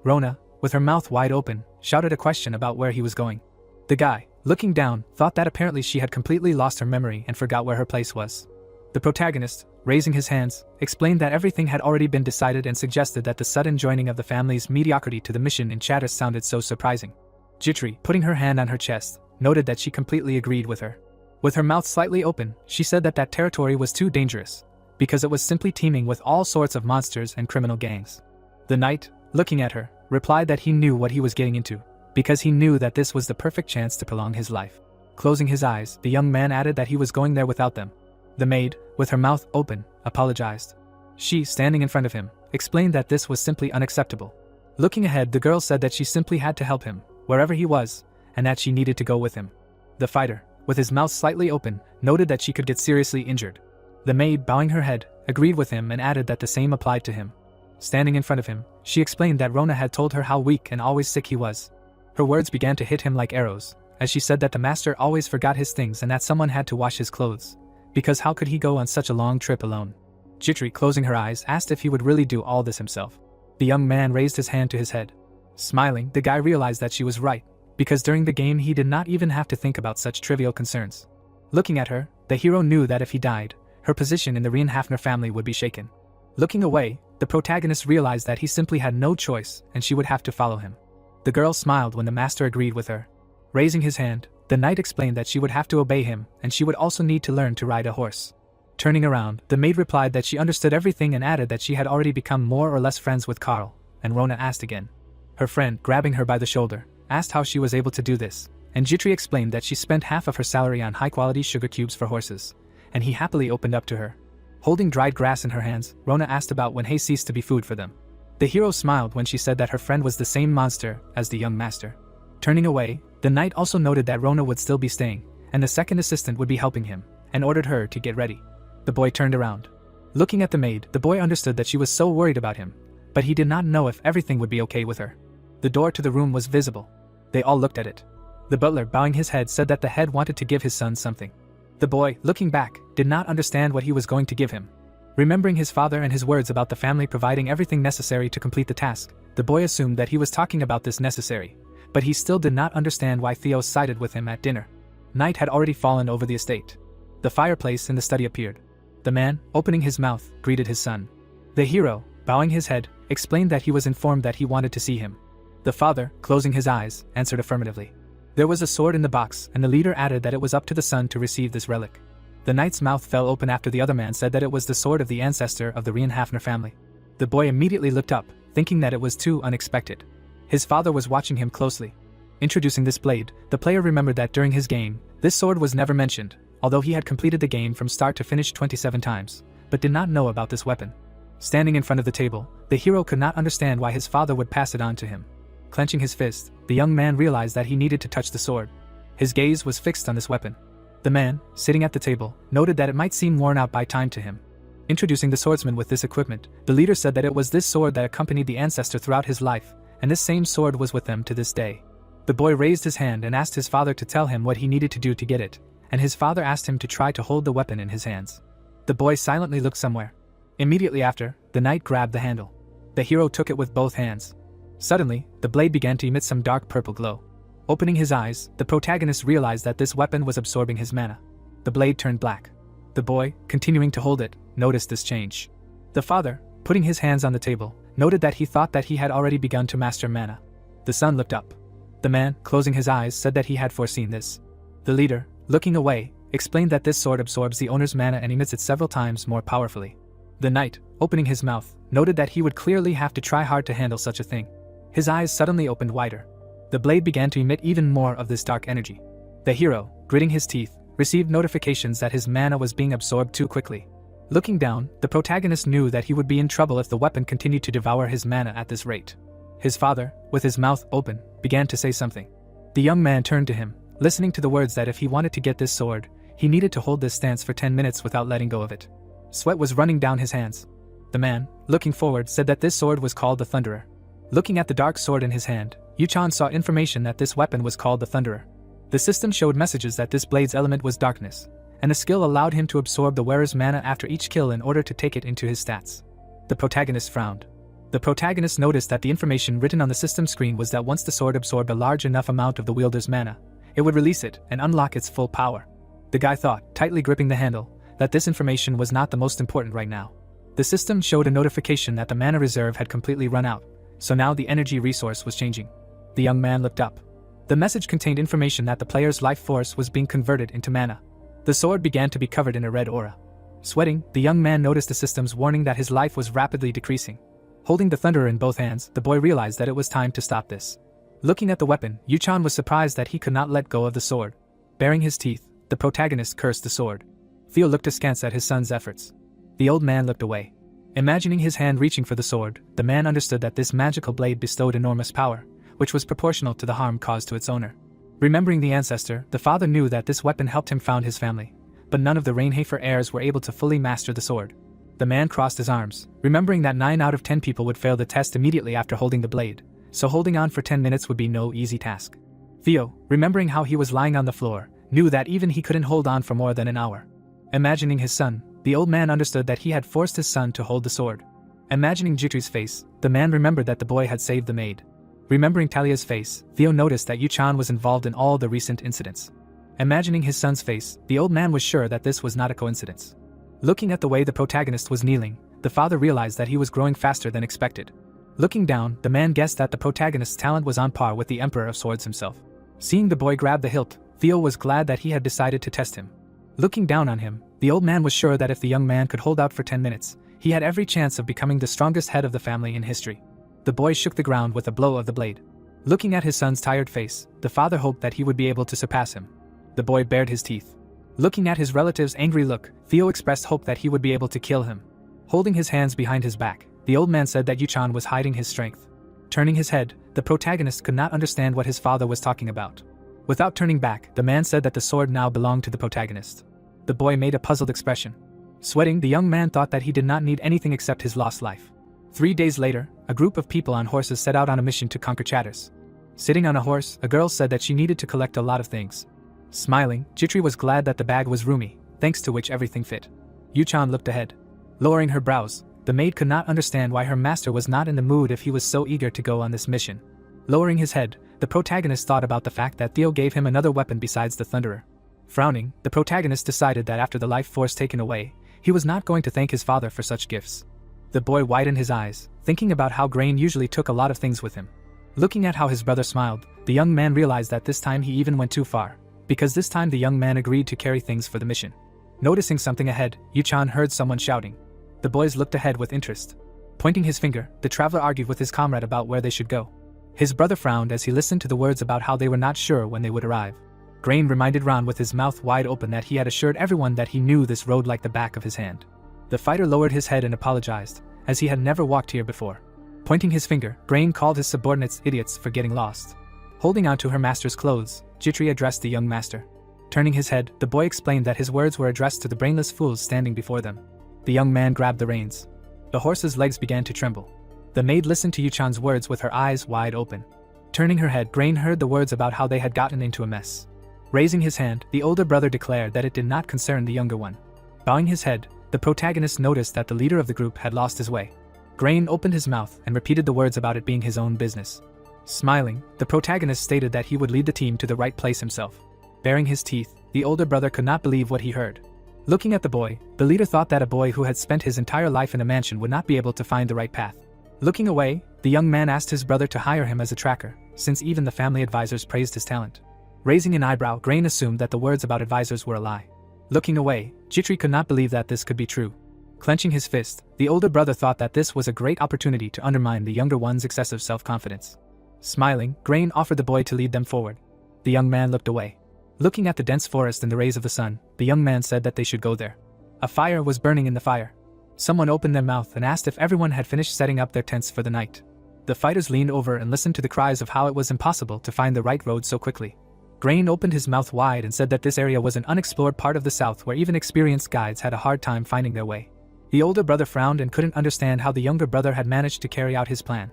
Rona, with her mouth wide open, shouted a question about where he was going. The guy, looking down, thought that apparently she had completely lost her memory and forgot where her place was. The protagonist, raising his hands, explained that everything had already been decided and suggested that the sudden joining of the family's mediocrity to the mission in Chatters sounded so surprising. Jitri, putting her hand on her chest, noted that she completely agreed with her. With her mouth slightly open, she said that that territory was too dangerous, because it was simply teeming with all sorts of monsters and criminal gangs. The knight, looking at her, replied that he knew what he was getting into, because he knew that this was the perfect chance to prolong his life. Closing his eyes, the young man added that he was going there without them. The maid, with her mouth open, apologized. She, standing in front of him, explained that this was simply unacceptable. Looking ahead, the girl said that she simply had to help him, wherever he was, and that she needed to go with him. The fighter, with his mouth slightly open, noted that she could get seriously injured. The maid, bowing her head, agreed with him and added that the same applied to him. Standing in front of him, she explained that Rona had told her how weak and always sick he was. Her words began to hit him like arrows, as she said that the master always forgot his things and that someone had to wash his clothes, because how could he go on such a long trip alone? Jitri, closing her eyes, asked if he would really do all this himself. The young man raised his hand to his head. Smiling, the guy realized that she was right, because during the game he did not even have to think about such trivial concerns. Looking at her, the hero knew that if he died, her position in the Reincarnates family would be shaken. Looking away, the protagonist realized that he simply had no choice and she would have to follow him. The girl smiled when the master agreed with her. Raising his hand, the knight explained that she would have to obey him and she would also need to learn to ride a horse. Turning around, the maid replied that she understood everything and added that she had already become more or less friends with Carl, and Rona asked again. Her friend, grabbing her by the shoulder, asked how she was able to do this, and Jitri explained that she spent half of her salary on high-quality sugar cubes for horses, and he happily opened up to her. Holding dried grass in her hands, Rona asked about when hay ceased to be food for them. The hero smiled when she said that her friend was the same monster as the young master. Turning away, the knight also noted that Rona would still be staying, and the second assistant would be helping him, and ordered her to get ready. The boy turned around. Looking at the maid, the boy understood that she was so worried about him, but he did not know if everything would be okay with her. The door to the room was visible. They all looked at it. The butler, bowing his head, said that the head wanted to give his son something. The boy, looking back, did not understand what he was going to give him. Remembering his father and his words about the family providing everything necessary to complete the task, the boy assumed that he was talking about this necessary, but he still did not understand why Theo sided with him at dinner. Night had already fallen over the estate. The fireplace in the study appeared. The man, opening his mouth, greeted his son. The hero, bowing his head, explained that he was informed that he wanted to see him. The father, closing his eyes, answered affirmatively. There was a sword in the box, and the leader added that it was up to the son to receive this relic. The knight's mouth fell open after the other man said that it was the sword of the ancestor of the Reincarnates family. The boy immediately looked up, thinking that it was too unexpected. His father was watching him closely. Introducing this blade, the player remembered that during his game, this sword was never mentioned, although he had completed the game from start to finish 27 times, but did not know about this weapon. Standing in front of the table, the hero could not understand why his father would pass it on to him. Clenching his fist, the young man realized that he needed to touch the sword. His gaze was fixed on this weapon. The man, sitting at the table, noted that it might seem worn out by time to him. Introducing the swordsman with this equipment, the leader said that it was this sword that accompanied the ancestor throughout his life, and this same sword was with them to this day. The boy raised his hand and asked his father to tell him what he needed to do to get it, and his father asked him to try to hold the weapon in his hands. The boy silently looked somewhere. Immediately after, the knight grabbed the handle. The hero took it with both hands. Suddenly, the blade began to emit some dark purple glow. Opening his eyes, the protagonist realized that this weapon was absorbing his mana. The blade turned black. The boy, continuing to hold it, noticed this change. The father, putting his hands on the table, noted that he thought that he had already begun to master mana. The son looked up. The man, closing his eyes, said that he had foreseen this. The leader, looking away, explained that this sword absorbs the owner's mana and emits it several times more powerfully. The knight, opening his mouth, noted that he would clearly have to try hard to handle such a thing. His eyes suddenly opened wider. The blade began to emit even more of this dark energy. The hero, gritting his teeth, received notifications that his mana was being absorbed too quickly. Looking down, the protagonist knew that he would be in trouble if the weapon continued to devour his mana at this rate. His father, with his mouth open, began to say something. The young man turned to him, listening to the words that if he wanted to get this sword, he needed to hold this stance for 10 minutes without letting go of it. Sweat was running down his hands. The man, looking forward, said that this sword was called the Thunderer. Looking at the dark sword in his hand, Yuchan saw information that this weapon was called the Thunderer. The system showed messages that this blade's element was darkness, and the skill allowed him to absorb the wearer's mana after each kill in order to take it into his stats. The protagonist frowned. The protagonist noticed that the information written on the system screen was that once the sword absorbed a large enough amount of the wielder's mana, it would release it and unlock its full power. The guy thought, tightly gripping the handle, that this information was not the most important right now. The system showed a notification that the mana reserve had completely run out, so now the energy resource was changing. The young man looked up. The message contained information that the player's life force was being converted into mana. The sword began to be covered in a red aura. Sweating, the young man noticed the system's warning that his life was rapidly decreasing. Holding the Thunderer in both hands, the boy realized that it was time to stop this. Looking at the weapon, Yuchan was surprised that he could not let go of the sword. Baring his teeth, the protagonist cursed the sword. Theo looked askance at his son's efforts. The old man looked away. Imagining his hand reaching for the sword, the man understood that this magical blade bestowed enormous power, which was proportional to the harm caused to its owner. Remembering the ancestor, the father knew that this weapon helped him found his family, but none of the Reinhafer heirs were able to fully master the sword. The man crossed his arms, remembering that 9 out of 10 people would fail the test immediately after holding the blade, so holding on for 10 minutes would be no easy task. Theo, remembering how he was lying on the floor, knew that even he couldn't hold on for more than an hour. Imagining his son, the old man understood that he had forced his son to hold the sword. Imagining Jitri's face, the man remembered that the boy had saved the maid. Remembering Talia's face, Theo noticed that Yuchan was involved in all the recent incidents. Imagining his son's face, the old man was sure that this was not a coincidence. Looking at the way the protagonist was kneeling, the father realized that he was growing faster than expected. Looking down, the man guessed that the protagonist's talent was on par with the Emperor of Swords himself. Seeing the boy grab the hilt, Theo was glad that he had decided to test him. Looking down on him, the old man was sure that if the young man could hold out for 10 minutes, he had every chance of becoming the strongest head of the family in history. The boy shook the ground with a blow of the blade. Looking at his son's tired face, the father hoped that he would be able to surpass him. The boy bared his teeth. Looking at his relative's angry look, Theo expressed hope that he would be able to kill him. Holding his hands behind his back, the old man said that Yuchan was hiding his strength. Turning his head, the protagonist could not understand what his father was talking about. Without turning back, the man said that the sword now belonged to the protagonist. The boy made a puzzled expression. Sweating, the young man thought that he did not need anything except his lost life. 3 days later, a group of people on horses set out on a mission to conquer Chatters. Sitting on a horse, a girl said that she needed to collect a lot of things. Smiling, Jitri was glad that the bag was roomy, thanks to which everything fit. Yuchan looked ahead. Lowering her brows, the maid could not understand why her master was not in the mood if he was so eager to go on this mission. Lowering his head, the protagonist thought about the fact that Theo gave him another weapon besides the Thunderer. Frowning, the protagonist decided that after the life force taken away, he was not going to thank his father for such gifts. The boy widened his eyes, thinking about how Grain usually took a lot of things with him. Looking at how his brother smiled, the young man realized that this time he even went too far, because this time the young man agreed to carry things for the mission. Noticing something ahead, Yuchan heard someone shouting. The boys looked ahead with interest. Pointing his finger, the traveler argued with his comrade about where they should go. His brother frowned as he listened to the words about how they were not sure when they would arrive. Grain reminded Ron with his mouth wide open that he had assured everyone that he knew this road like the back of his hand. The fighter lowered his head and apologized, as he had never walked here before. Pointing his finger, Grain called his subordinates idiots for getting lost. Holding on to her master's clothes, Jitri addressed the young master. Turning his head, the boy explained that his words were addressed to the brainless fools standing before them. The young man grabbed the reins. The horse's legs began to tremble. The maid listened to Yuchan's words with her eyes wide open. Turning her head, Grain heard the words about how they had gotten into a mess. Raising his hand, the older brother declared that it did not concern the younger one. Bowing his head, the protagonist noticed that the leader of the group had lost his way. Grain opened his mouth and repeated the words about it being his own business. Smiling, the protagonist stated that he would lead the team to the right place himself. Baring his teeth, the older brother could not believe what he heard. Looking at the boy, the leader thought that a boy who had spent his entire life in a mansion would not be able to find the right path. Looking away, the young man asked his brother to hire him as a tracker, since even the family advisors praised his talent. Raising an eyebrow, Grain assumed that the words about advisors were a lie. Looking away, Jitri could not believe that this could be true. Clenching his fist, the older brother thought that this was a great opportunity to undermine the younger one's excessive self-confidence. Smiling, Grain offered the boy to lead them forward. The young man looked away. Looking at the dense forest in the rays of the sun, the young man said that they should go there. A fire was burning in the fire. Someone opened their mouth and asked if everyone had finished setting up their tents for the night. The fighters leaned over and listened to the cries of how it was impossible to find the right road so quickly. Grain opened his mouth wide and said that this area was an unexplored part of the south where even experienced guides had a hard time finding their way. The older brother frowned and couldn't understand how the younger brother had managed to carry out his plan.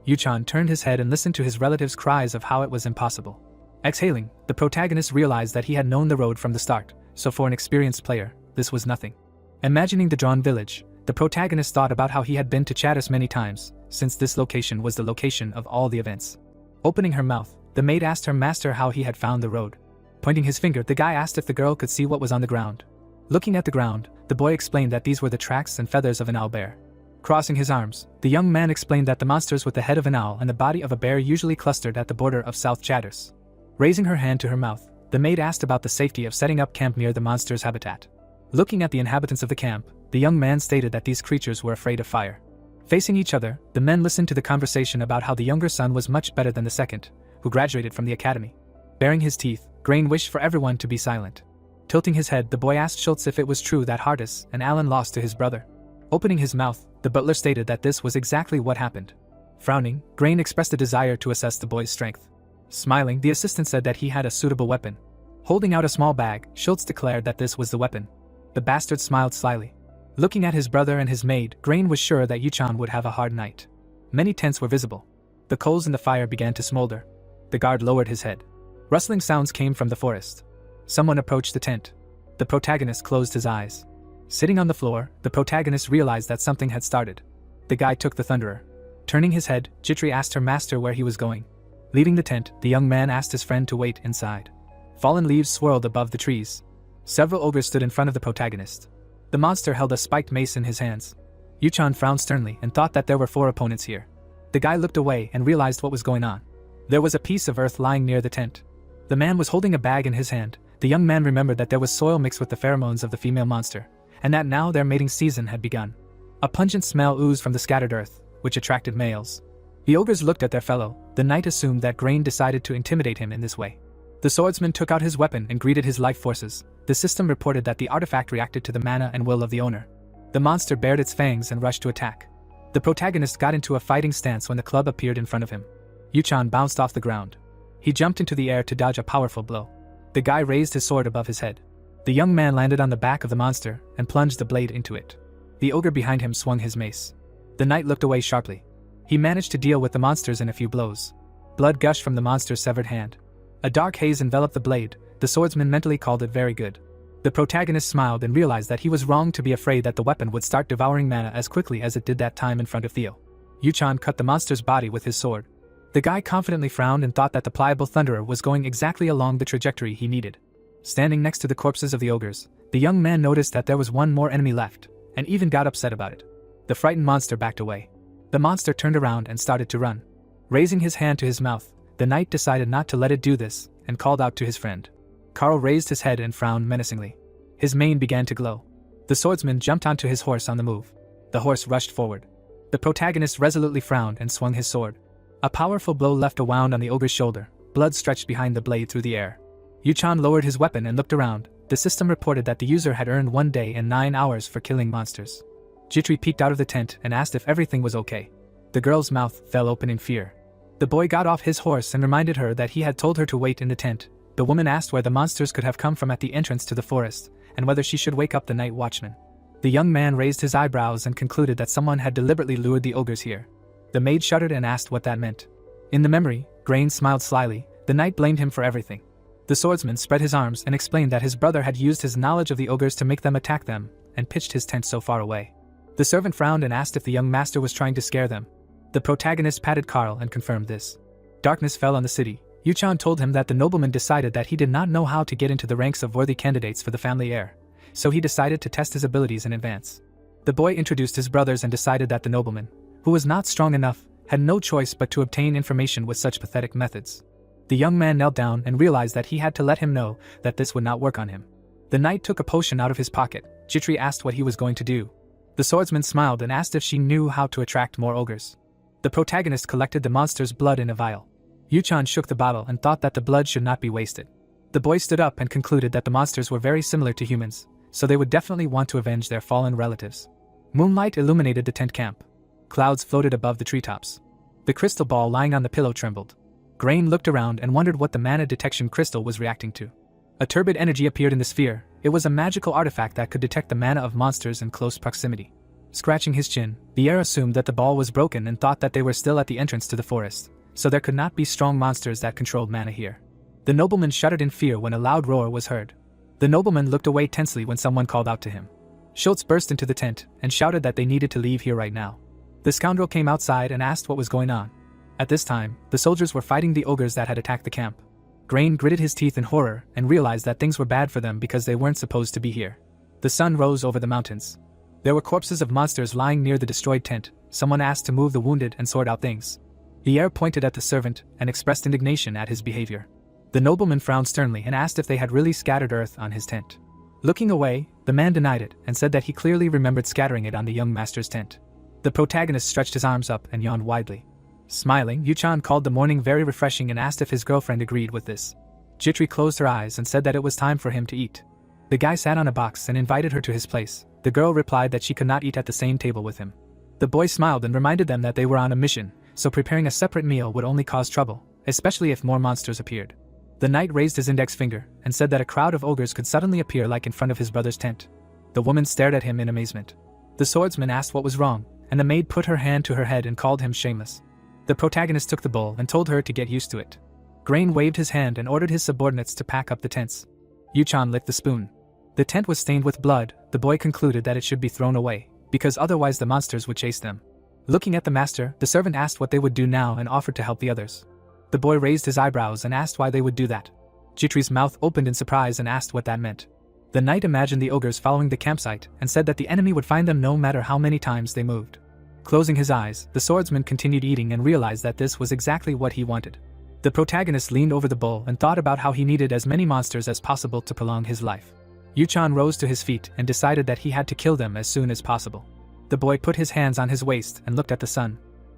Yuchan turned his head and listened to his relative's cries of how it was impossible. Exhaling, the protagonist realized that he had known the road from the start, so for an experienced player, this was nothing. Imagining the drawn village, the protagonist thought about how he had been to Chatters many times, since this location was the location of all the events. Opening her mouth, the maid asked her master how he had found the road. Pointing his finger, the guy asked if the girl could see what was on the ground. Looking at the ground, the boy explained that these were the tracks and feathers of an owl bear. Crossing his arms, the young man explained that the monsters with the head of an owl and the body of a bear usually clustered at the border of South Chatters. Raising her hand to her mouth, the maid asked about the safety of setting up camp near the monster's habitat. Looking at the inhabitants of the camp, the young man stated that these creatures were afraid of fire. Facing each other, the men listened to the conversation about how the younger son was much better than the second, who graduated from the academy. Baring his teeth, Grain wished for everyone to be silent. Tilting his head, the boy asked Schultz if it was true that Hardis and Alan lost to his brother. Opening his mouth, the butler stated that this was exactly what happened. Frowning, Grain expressed a desire to assess the boy's strength. Smiling, the assistant said that he had a suitable weapon. Holding out a small bag, Schultz declared that this was the weapon. The bastard smiled slyly. Looking at his brother and his maid, Grain was sure that Yuchan would have a hard night. Many tents were visible. The coals in the fire began to smolder. The guard lowered his head. Rustling sounds came from the forest. Someone approached the tent. The protagonist closed his eyes. Sitting on the floor, the protagonist realized that something had started. The guy took the Thunderer. Turning his head, Jitri asked her master where he was going. Leaving the tent, the young man asked his friend to wait inside. Fallen leaves swirled above the trees. Several ogres stood in front of the protagonist. The monster held a spiked mace in his hands. Yuchan frowned sternly and thought that there were 4 opponents here. The guy looked away and realized what was going on. There was a piece of earth lying near the tent. The man was holding a bag in his hand. The young man remembered that there was soil mixed with the pheromones of the female monster, and that now their mating season had begun. A pungent smell oozed from the scattered earth, which attracted males. The ogres looked at their fellow. The knight assumed that Grain decided to intimidate him in this way. The swordsman took out his weapon and greeted his life forces. The system reported that the artifact reacted to the mana and will of the owner. The monster bared its fangs and rushed to attack. The protagonist got into a fighting stance when the club appeared in front of him. Yuchan bounced off the ground. He jumped into the air to dodge a powerful blow. The guy raised his sword above his head. The young man landed on the back of the monster and plunged the blade into it. The ogre behind him swung his mace. The knight looked away sharply. He managed to deal with the monsters in a few blows. Blood gushed from the monster's severed hand. A dark haze enveloped the blade. The swordsman mentally called it very good. The protagonist smiled and realized that he was wrong to be afraid that the weapon would start devouring mana as quickly as it did that time in front of Theo. Yuchan cut the monster's body with his sword. The guy confidently frowned and thought that the pliable thunderer was going exactly along the trajectory he needed. Standing next to the corpses of the ogres, the young man noticed that there was one more enemy left, and even got upset about it. The frightened monster backed away. The monster turned around and started to run. Raising his hand to his mouth, the knight decided not to let it do this, and called out to his friend. Carl raised his head and frowned menacingly. His mane began to glow. The swordsman jumped onto his horse on the move. The horse rushed forward. The protagonist resolutely frowned and swung his sword. A powerful blow left a wound on the ogre's shoulder. Blood stretched behind the blade through the air. Yuchan lowered his weapon and looked around. The system reported that the user had earned 1 day and 9 hours for killing monsters. Jitri peeked out of the tent and asked if everything was okay. The girl's mouth fell open in fear. The boy got off his horse and reminded her that he had told her to wait in the tent. The woman asked where the monsters could have come from at the entrance to the forest, and whether she should wake up the night watchman. The young man raised his eyebrows and concluded that someone had deliberately lured the ogres here. The maid shuddered and asked what that meant. In the memory, Grain smiled slyly. The knight blamed him for everything. The swordsman spread his arms and explained that his brother had used his knowledge of the ogres to make them attack them, and pitched his tent so far away. The servant frowned and asked if the young master was trying to scare them. The protagonist patted Carl and confirmed this. Darkness fell on the city. Yuchan told him that the nobleman decided that he did not know how to get into the ranks of worthy candidates for the family heir, so he decided to test his abilities in advance. The boy introduced his brothers and decided that the nobleman, who was not strong enough, had no choice but to obtain information with such pathetic methods. The young man knelt down and realized that he had to let him know that this would not work on him. The knight took a potion out of his pocket. Jitri asked what he was going to do. The swordsman smiled and asked if she knew how to attract more ogres. The protagonist collected the monster's blood in a vial. Yuchan shook the bottle and thought that the blood should not be wasted. The boy stood up and concluded that the monsters were very similar to humans, so they would definitely want to avenge their fallen relatives. Moonlight illuminated the tent camp. Clouds floated above the treetops. The crystal ball lying on the pillow trembled. Grain looked around and wondered what the mana detection crystal was reacting to. A turbid energy appeared in the sphere. It was a magical artifact that could detect the mana of monsters in close proximity. Scratching his chin, the heir assumed that the ball was broken and thought that they were still at the entrance to the forest, so there could not be strong monsters that controlled mana here. The nobleman shuddered in fear when a loud roar was heard. The nobleman looked away tensely when someone called out to him. Schultz burst into the tent and shouted that they needed to leave here right now. The scoundrel came outside and asked what was going on. At this time, the soldiers were fighting the ogres that had attacked the camp. Grain gritted his teeth in horror and realized that things were bad for them because they weren't supposed to be here. The sun rose over the mountains. There were corpses of monsters lying near the destroyed tent. Someone asked to move the wounded and sort out things. The heir pointed at the servant and expressed indignation at his behavior. The nobleman frowned sternly and asked if they had really scattered earth on his tent. Looking away, the man denied it and said that he clearly remembered scattering it on the young master's tent. The protagonist stretched his arms up and yawned widely. Smiling, Yuchan called the morning very refreshing and asked if his girlfriend agreed with this. Jitri closed her eyes and said that it was time for him to eat. The guy sat on a box and invited her to his place. The girl replied that she could not eat at the same table with him. The boy smiled and reminded them that they were on a mission, so preparing a separate meal would only cause trouble, especially if more monsters appeared. The knight raised his index finger and said that a crowd of ogres could suddenly appear like in front of his brother's tent. The woman stared at him in amazement. The swordsman asked what was wrong, and the maid put her hand to her head and called him shameless. The protagonist took the bowl and told her to get used to it. Grain waved his hand and ordered his subordinates to pack up the tents. Yuchan licked the spoon. The tent was stained with blood. The boy concluded that it should be thrown away, because otherwise the monsters would chase them. Looking at the master, the servant asked what they would do now and offered to help the others. The boy raised his eyebrows and asked why they would do that. Jitri's mouth opened in surprise and asked what that meant. The knight imagined the ogres following the campsite and said that the enemy would find them no matter how many times they moved. Closing his eyes, the swordsman continued eating and realized that this was exactly what he wanted. The protagonist leaned over the bowl and thought about how he needed as many monsters as possible to prolong his life. Yuchan rose to his feet and decided that he had to kill them as soon as possible. The boy put his hands on his waist and looked at the sun.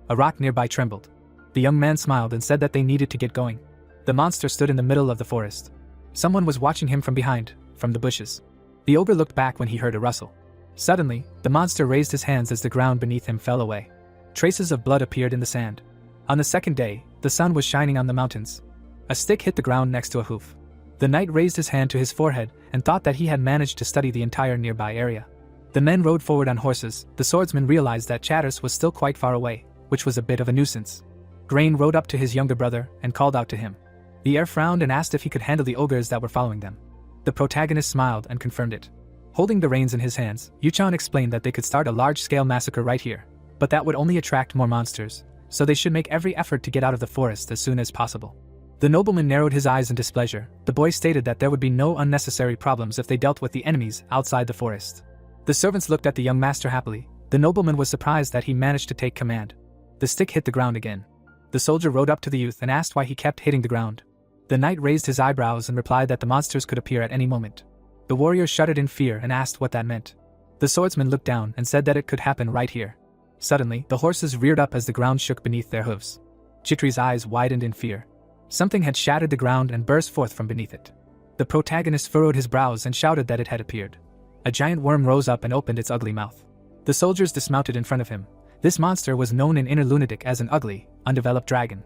A rock nearby trembled. The young man smiled and said that they needed to get going. The monster stood in the middle of the forest. Someone was watching him from behind, from the bushes. The ogre looked back when he heard a rustle. Suddenly, the monster raised his hands as the ground beneath him fell away. Traces of blood appeared in the sand. On the second day, the sun was shining on the mountains. A stick hit the ground next to a hoof. The knight raised his hand to his forehead and thought that he had managed to study the entire nearby area. The men rode forward on horses. The swordsman realized that Chatters was still quite far away, which was a bit of a nuisance. Grain rode up to his younger brother and called out to him. The heir frowned and asked if he could handle the ogres that were following them. The protagonist smiled and confirmed it. Holding the reins in his hands, Yuchan explained that they could start a large-scale massacre right here, but that would only attract more monsters, so they should make every effort to get out of the forest as soon as possible. The nobleman narrowed his eyes in displeasure. The boy stated that there would be no unnecessary problems if they dealt with the enemies outside the forest. The servants looked at the young master happily. The nobleman was surprised that he managed to take command. The stick hit the ground again. The soldier rode up to the youth and asked why he kept hitting the ground. The knight raised his eyebrows and replied that the monsters could appear at any moment. The warrior shuddered in fear and asked what that meant. The swordsman looked down and said that it could happen right here. Suddenly, the horses reared up as the ground shook beneath their hooves. Chitri's eyes widened in fear. Something had shattered the ground and burst forth from beneath it. The protagonist furrowed his brows and shouted that it had appeared. A giant worm rose up and opened its ugly mouth. The soldiers dismounted in front of him. This monster was known in Inner Lunatic as an ugly, undeveloped dragon.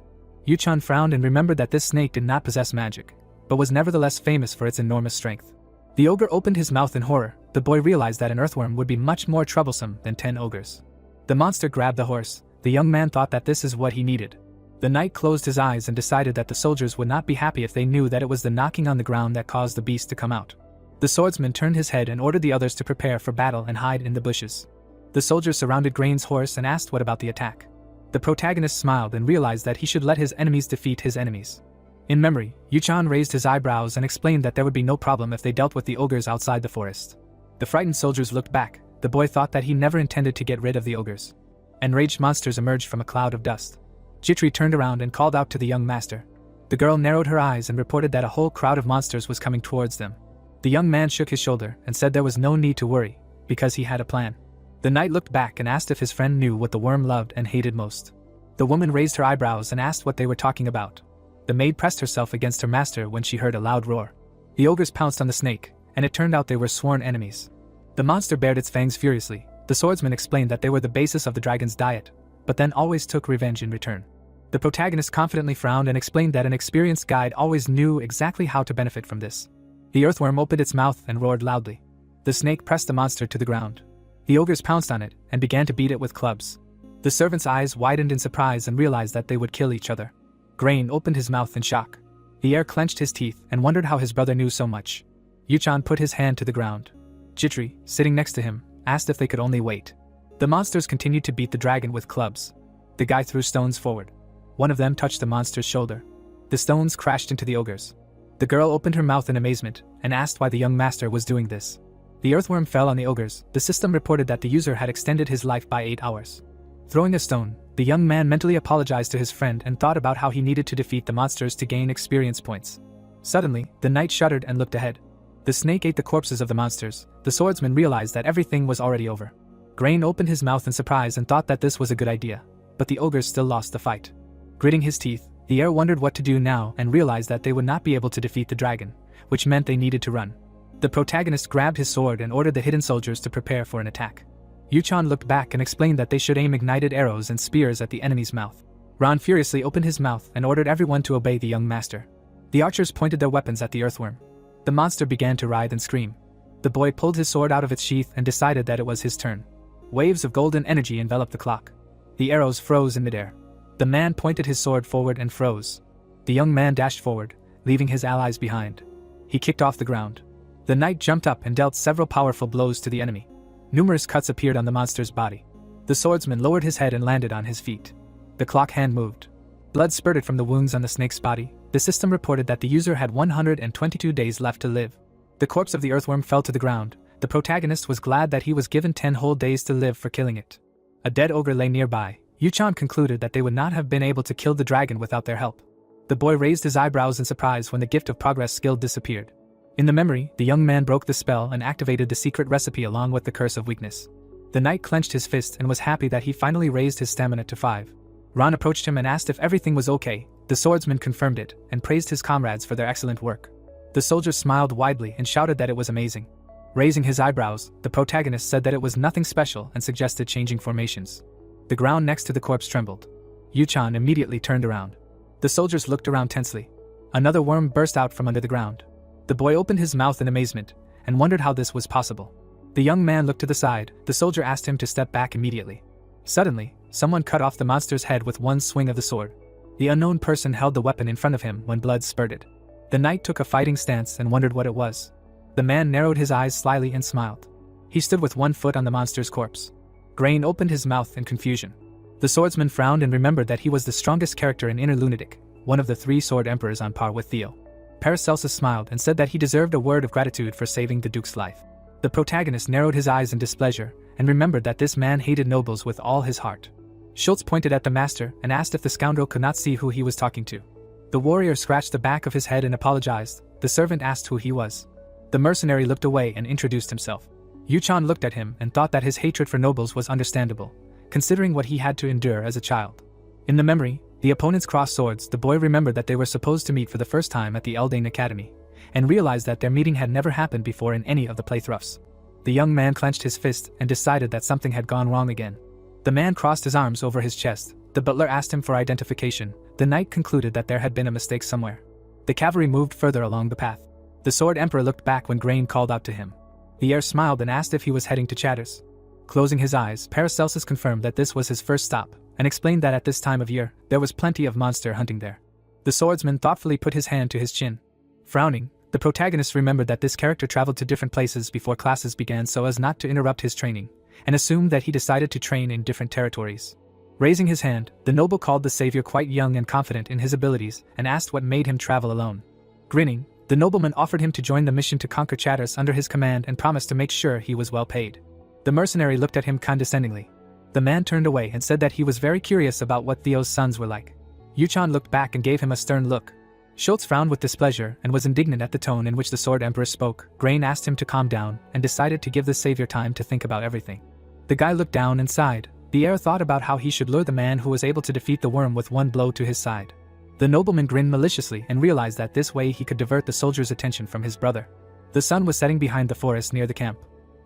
Yuchan frowned and remembered that this snake did not possess magic, but was nevertheless famous for its enormous strength. The ogre opened his mouth in horror. The boy realized that an earthworm would be much more troublesome than 10 ogres. The monster grabbed the horse. The young man thought that this is what he needed. The knight closed his eyes and decided that the soldiers would not be happy if they knew that it was the knocking on the ground that caused the beast to come out. The swordsman turned his head and ordered the others to prepare for battle and hide in the bushes. The soldiers surrounded Grain's horse and asked what about the attack. The protagonist smiled and realized that he should let his enemies defeat his enemies. In memory, Yuchan raised his eyebrows and explained that there would be no problem if they dealt with the ogres outside the forest. The frightened soldiers looked back. The boy thought that he never intended to get rid of the ogres. Enraged monsters emerged from a cloud of dust. Chitri turned around and called out to the young master. The girl narrowed her eyes and reported that a whole crowd of monsters was coming towards them. The young man shook his shoulder and said there was no need to worry, because he had a plan. The knight looked back and asked if his friend knew what the worm loved and hated most. The woman raised her eyebrows and asked what they were talking about. The maid pressed herself against her master when she heard a loud roar. The ogres pounced on the snake, and it turned out they were sworn enemies. The monster bared its fangs furiously. The swordsman explained that they were the basis of the dragon's diet, but then always took revenge in return. The protagonist confidently frowned and explained that an experienced guide always knew exactly how to benefit from this. The earthworm opened its mouth and roared loudly. The snake pressed the monster to the ground. The ogres pounced on it and began to beat it with clubs. The servant's eyes widened in surprise and realized that they would kill each other. Grain opened his mouth in shock. The heir clenched his teeth and wondered how his brother knew so much. Yuchan put his hand to the ground. Chitri, sitting next to him, asked if they could only wait. The monsters continued to beat the dragon with clubs. The guy threw stones forward. One of them touched the monster's shoulder. The stones crashed into the ogres. The girl opened her mouth in amazement and asked why the young master was doing this. The earthworm fell on the ogres. The system reported that the user had extended his life by 8 hours. Throwing a stone, the young man mentally apologized to his friend and thought about how he needed to defeat the monsters to gain experience points. Suddenly, the knight shuddered and looked ahead. The snake ate the corpses of the monsters. The swordsman realized that everything was already over. Grain opened his mouth in surprise and thought that this was a good idea, but the ogres still lost the fight. Gritting his teeth, the heir wondered what to do now and realized that they would not be able to defeat the dragon, which meant they needed to run. The protagonist grabbed his sword and ordered the hidden soldiers to prepare for an attack. Yuchan looked back and explained that they should aim ignited arrows and spears at the enemy's mouth. Ron furiously opened his mouth and ordered everyone to obey the young master. The archers pointed their weapons at the earthworm. The monster began to writhe and scream. The boy pulled his sword out of its sheath and decided that it was his turn. Waves of golden energy enveloped the clock. The arrows froze in midair. The man pointed his sword forward and froze. The young man dashed forward, leaving his allies behind. He kicked off the ground. The knight jumped up and dealt several powerful blows to the enemy. Numerous cuts appeared on the monster's body. The swordsman lowered his head and landed on his feet. The clock hand moved. Blood spurted from the wounds on the snake's body. The system reported that the user had 122 days left to live. The corpse of the earthworm fell to the ground. The protagonist was glad that he was given 10 whole days to live for killing it. A dead ogre lay nearby. Yuchan concluded that they would not have been able to kill the dragon without their help. The boy raised his eyebrows in surprise when the gift of progress skill disappeared. In the memory, the young man broke the spell and activated the secret recipe along with the curse of weakness. The knight clenched his fist and was happy that he finally raised his stamina to 5. Ron approached him and asked if everything was okay. The swordsman confirmed it and praised his comrades for their excellent work. The soldier smiled widely and shouted that it was amazing. Raising his eyebrows, the protagonist said that it was nothing special and suggested changing formations. The ground next to the corpse trembled. Yuchan immediately turned around. The soldiers looked around tensely. Another worm burst out from under the ground. The boy opened his mouth in amazement and wondered how this was possible. The young man looked to the side. The soldier asked him to step back immediately. Suddenly, someone cut off the monster's head with one swing of the sword. The unknown person held the weapon in front of him when blood spurted. The knight took a fighting stance and wondered what it was. The man narrowed his eyes slyly and smiled. He stood with one foot on the monster's corpse. Grain opened his mouth in confusion. The swordsman frowned and remembered that he was the strongest character in Inner Lunatic, one of the 3 sword emperors on par with Theo. Paracelsus smiled and said that he deserved a word of gratitude for saving the duke's life. The protagonist narrowed his eyes in displeasure and remembered that this man hated nobles with all his heart. Schultz pointed at the master and asked if the scoundrel could not see who he was talking to. The warrior scratched the back of his head and apologized. The servant asked who he was. The mercenary looked away and introduced himself. Yuchan looked at him and thought that his hatred for nobles was understandable, considering what he had to endure as a child. In the memory, the opponents crossed swords. The boy remembered that they were supposed to meet for the first time at the Eldane Academy, and realized that their meeting had never happened before in any of the playthroughs. The young man clenched his fist and decided that something had gone wrong again. The man crossed his arms over his chest. The butler asked him for identification. The knight concluded that there had been a mistake somewhere. The cavalry moved further along the path. The sword emperor looked back when Grain called out to him. The heir smiled and asked if he was heading to Chatters. Closing his eyes, Paracelsus confirmed that this was his first stop, and explained that at this time of year, there was plenty of monster hunting there. The swordsman thoughtfully put his hand to his chin. Frowning, the protagonist remembered that this character traveled to different places before classes began so as not to interrupt his training, and assumed that he decided to train in different territories. Raising his hand, the noble called the savior quite young and confident in his abilities and asked what made him travel alone. Grinning, the nobleman offered him to join the mission to conquer Chatters under his command and promised to make sure he was well paid. The mercenary looked at him condescendingly. The man turned away and said that he was very curious about what Theo's sons were like. Yuchan looked back and gave him a stern look. Schultz frowned with displeasure and was indignant at the tone in which the sword emperor spoke. Grain asked him to calm down and decided to give the savior time to think about everything. The guy looked down and sighed. The heir thought about how he should lure the man who was able to defeat the worm with one blow to his side. The nobleman grinned maliciously and realized that this way he could divert the soldier's attention from his brother. The sun was setting behind the forest near the camp.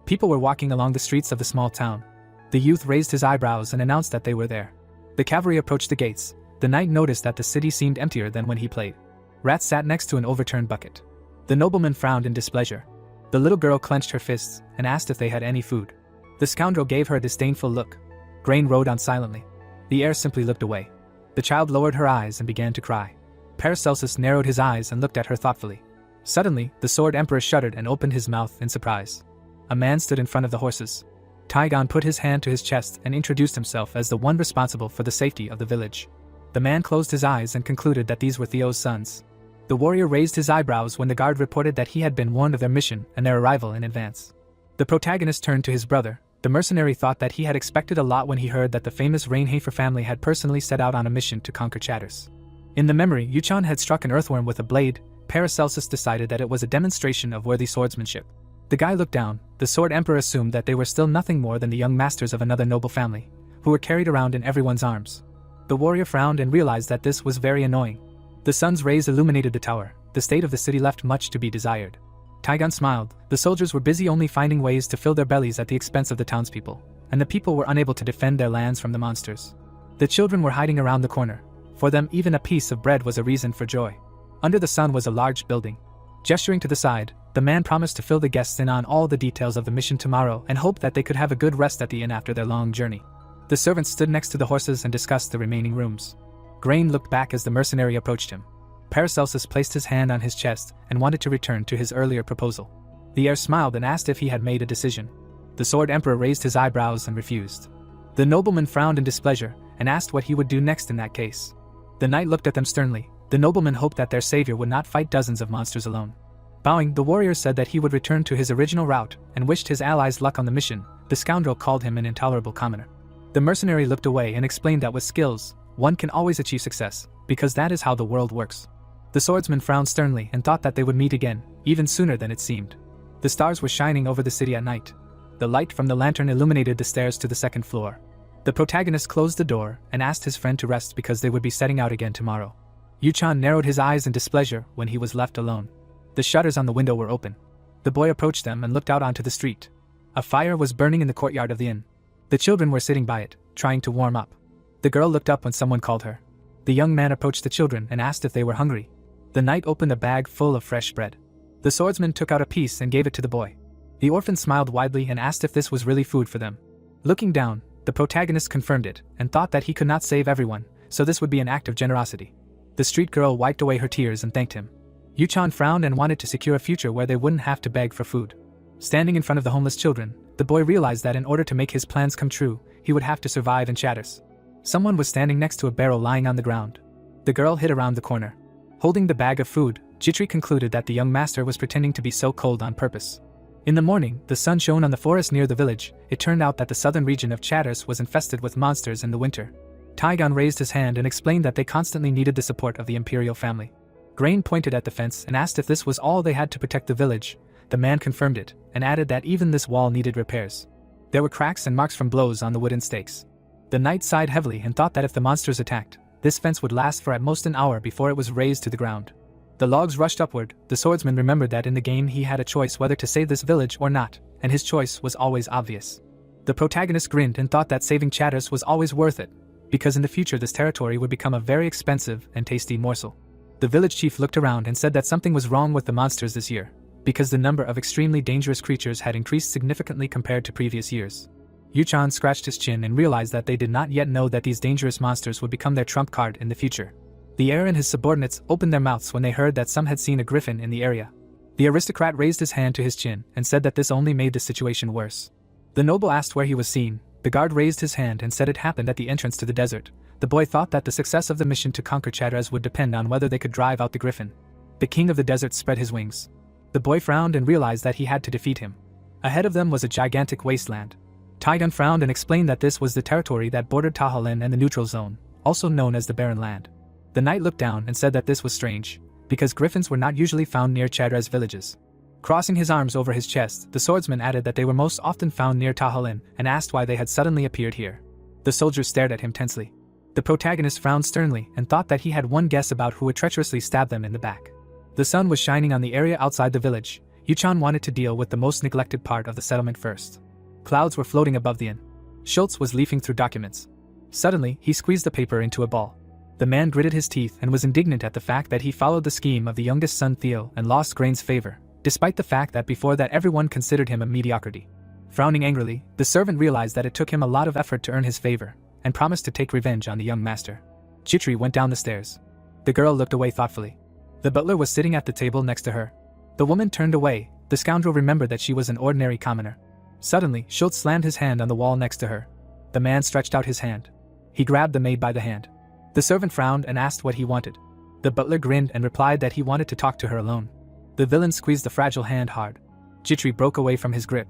People were walking along the streets of the small town. The youth raised his eyebrows and announced that they were there. The cavalry approached the gates. The knight noticed that the city seemed emptier than when he played. Rats sat next to an overturned bucket. The nobleman frowned in displeasure. The little girl clenched her fists and asked if they had any food. The scoundrel gave her a disdainful look. Grain rode on silently. The heir simply looked away. The child lowered her eyes and began to cry. Paracelsus narrowed his eyes and looked at her thoughtfully. Suddenly, the sword emperor shuddered and opened his mouth in surprise. A man stood in front of the horses. Taigon put his hand to his chest and introduced himself as the one responsible for the safety of the village. The man closed his eyes and concluded that these were Theo's sons. The warrior raised his eyebrows when the guard reported that he had been warned of their mission and their arrival in advance. The protagonist turned to his brother. The mercenary thought that he had expected a lot when he heard that the famous Reinhafer family had personally set out on a mission to conquer Chatters. In the memory, Yuchan had struck an earthworm with a blade. Paracelsus decided that it was a demonstration of worthy swordsmanship. The guy looked down. The sword emperor assumed that they were still nothing more than the young masters of another noble family, who were carried around in everyone's arms. The warrior frowned and realized that this was very annoying. The sun's rays illuminated the tower. The state of the city left much to be desired. Taigon smiled. The soldiers were busy only finding ways to fill their bellies at the expense of the townspeople, and the people were unable to defend their lands from the monsters. The children were hiding around the corner. For them, even a piece of bread was a reason for joy. Under the sun was a large building. Gesturing to the side, the man promised to fill the guests in on all the details of the mission tomorrow and hoped that they could have a good rest at the inn after their long journey. The servants stood next to the horses and discussed the remaining rooms. Grain looked back as the mercenary approached him. Paracelsus placed his hand on his chest and wanted to return to his earlier proposal. The heir smiled and asked if he had made a decision. The sword emperor raised his eyebrows and refused. The nobleman frowned in displeasure and asked what he would do next in that case. The knight looked at them sternly. The nobleman hoped that their savior would not fight dozens of monsters alone. Bowing, the warrior said that he would return to his original route and wished his allies luck on the mission. The scoundrel called him an intolerable commoner. The mercenary looked away and explained that with skills, one can always achieve success, because that is how the world works. The swordsman frowned sternly and thought that they would meet again, even sooner than it seemed. The stars were shining over the city at night. The light from the lantern illuminated the stairs to the second floor. The protagonist closed the door and asked his friend to rest because they would be setting out again tomorrow. Yu-chan narrowed his eyes in displeasure when he was left alone. The shutters on the window were open. The boy approached them and looked out onto the street. A fire was burning in the courtyard of the inn. The children were sitting by it, trying to warm up. The girl looked up when someone called her. The young man approached the children and asked if they were hungry. The knight opened a bag full of fresh bread. The swordsman took out a piece and gave it to the boy. The orphan smiled widely and asked if this was really food for them. Looking down, the protagonist confirmed it and thought that he could not save everyone, so this would be an act of generosity. The street girl wiped away her tears and thanked him. Yu-chan frowned and wanted to secure a future where they wouldn't have to beg for food. Standing in front of the homeless children, the boy realized that in order to make his plans come true, he would have to survive in shatters. Someone was standing next to a barrel lying on the ground. The girl hid around the corner. Holding the bag of food, Jitri concluded that the young master was pretending to be so cold on purpose. In the morning, the sun shone on the forest near the village. It turned out that the southern region of Chatters was infested with monsters in the winter. Taigon raised his hand and explained that they constantly needed the support of the imperial family. Grain pointed at the fence and asked if this was all they had to protect the village. The man confirmed it, and added that even this wall needed repairs. There were cracks and marks from blows on the wooden stakes. The knight sighed heavily and thought that if the monsters attacked, this fence would last for at most an hour before it was razed to the ground. The logs rushed upward. The swordsman remembered that in the game he had a choice whether to save this village or not, and his choice was always obvious. The protagonist grinned and thought that saving Chatters was always worth it, because in the future this territory would become a very expensive and tasty morsel. The village chief looked around and said that something was wrong with the monsters this year, because the number of extremely dangerous creatures had increased significantly compared to previous years. Yu-chan scratched his chin and realized that they did not yet know that these dangerous monsters would become their trump card in the future. The heir and his subordinates opened their mouths when they heard that some had seen a griffin in the area. The aristocrat raised his hand to his chin and said that this only made the situation worse. The noble asked where he was seen. The guard raised his hand and said it happened at the entrance to the desert. The boy thought that the success of the mission to conquer Chatters would depend on whether they could drive out the griffin. The king of the desert spread his wings. The boy frowned and realized that he had to defeat him. Ahead of them was a gigantic wasteland. Taigun frowned and explained that this was the territory that bordered Tahalin and the neutral zone, also known as the Barren Land. The knight looked down and said that this was strange, because griffins were not usually found near Chatters villages. Crossing his arms over his chest, the swordsman added that they were most often found near Tahalin and asked why they had suddenly appeared here. The soldiers stared at him tensely. The protagonist frowned sternly and thought that he had one guess about who would treacherously stab them in the back. The sun was shining on the area outside the village. Yu-chan wanted to deal with the most neglected part of the settlement first. Clouds were floating above the inn. Schultz was leafing through documents. Suddenly, he squeezed the paper into a ball. The man gritted his teeth and was indignant at the fact that he followed the scheme of the youngest son Theo and lost Grain's favor, despite the fact that before that everyone considered him a mediocrity. Frowning angrily, the servant realized that it took him a lot of effort to earn his favor, and promised to take revenge on the young master. Chitri went down the stairs. The girl looked away thoughtfully. The butler was sitting at the table next to her. The woman turned away. The scoundrel remembered that she was an ordinary commoner. Suddenly, Schultz slammed his hand on the wall next to her. The man stretched out his hand. He grabbed the maid by the hand. The servant frowned and asked what he wanted. The butler grinned and replied that he wanted to talk to her alone. The villain squeezed the fragile hand hard. Chitri broke away from his grip.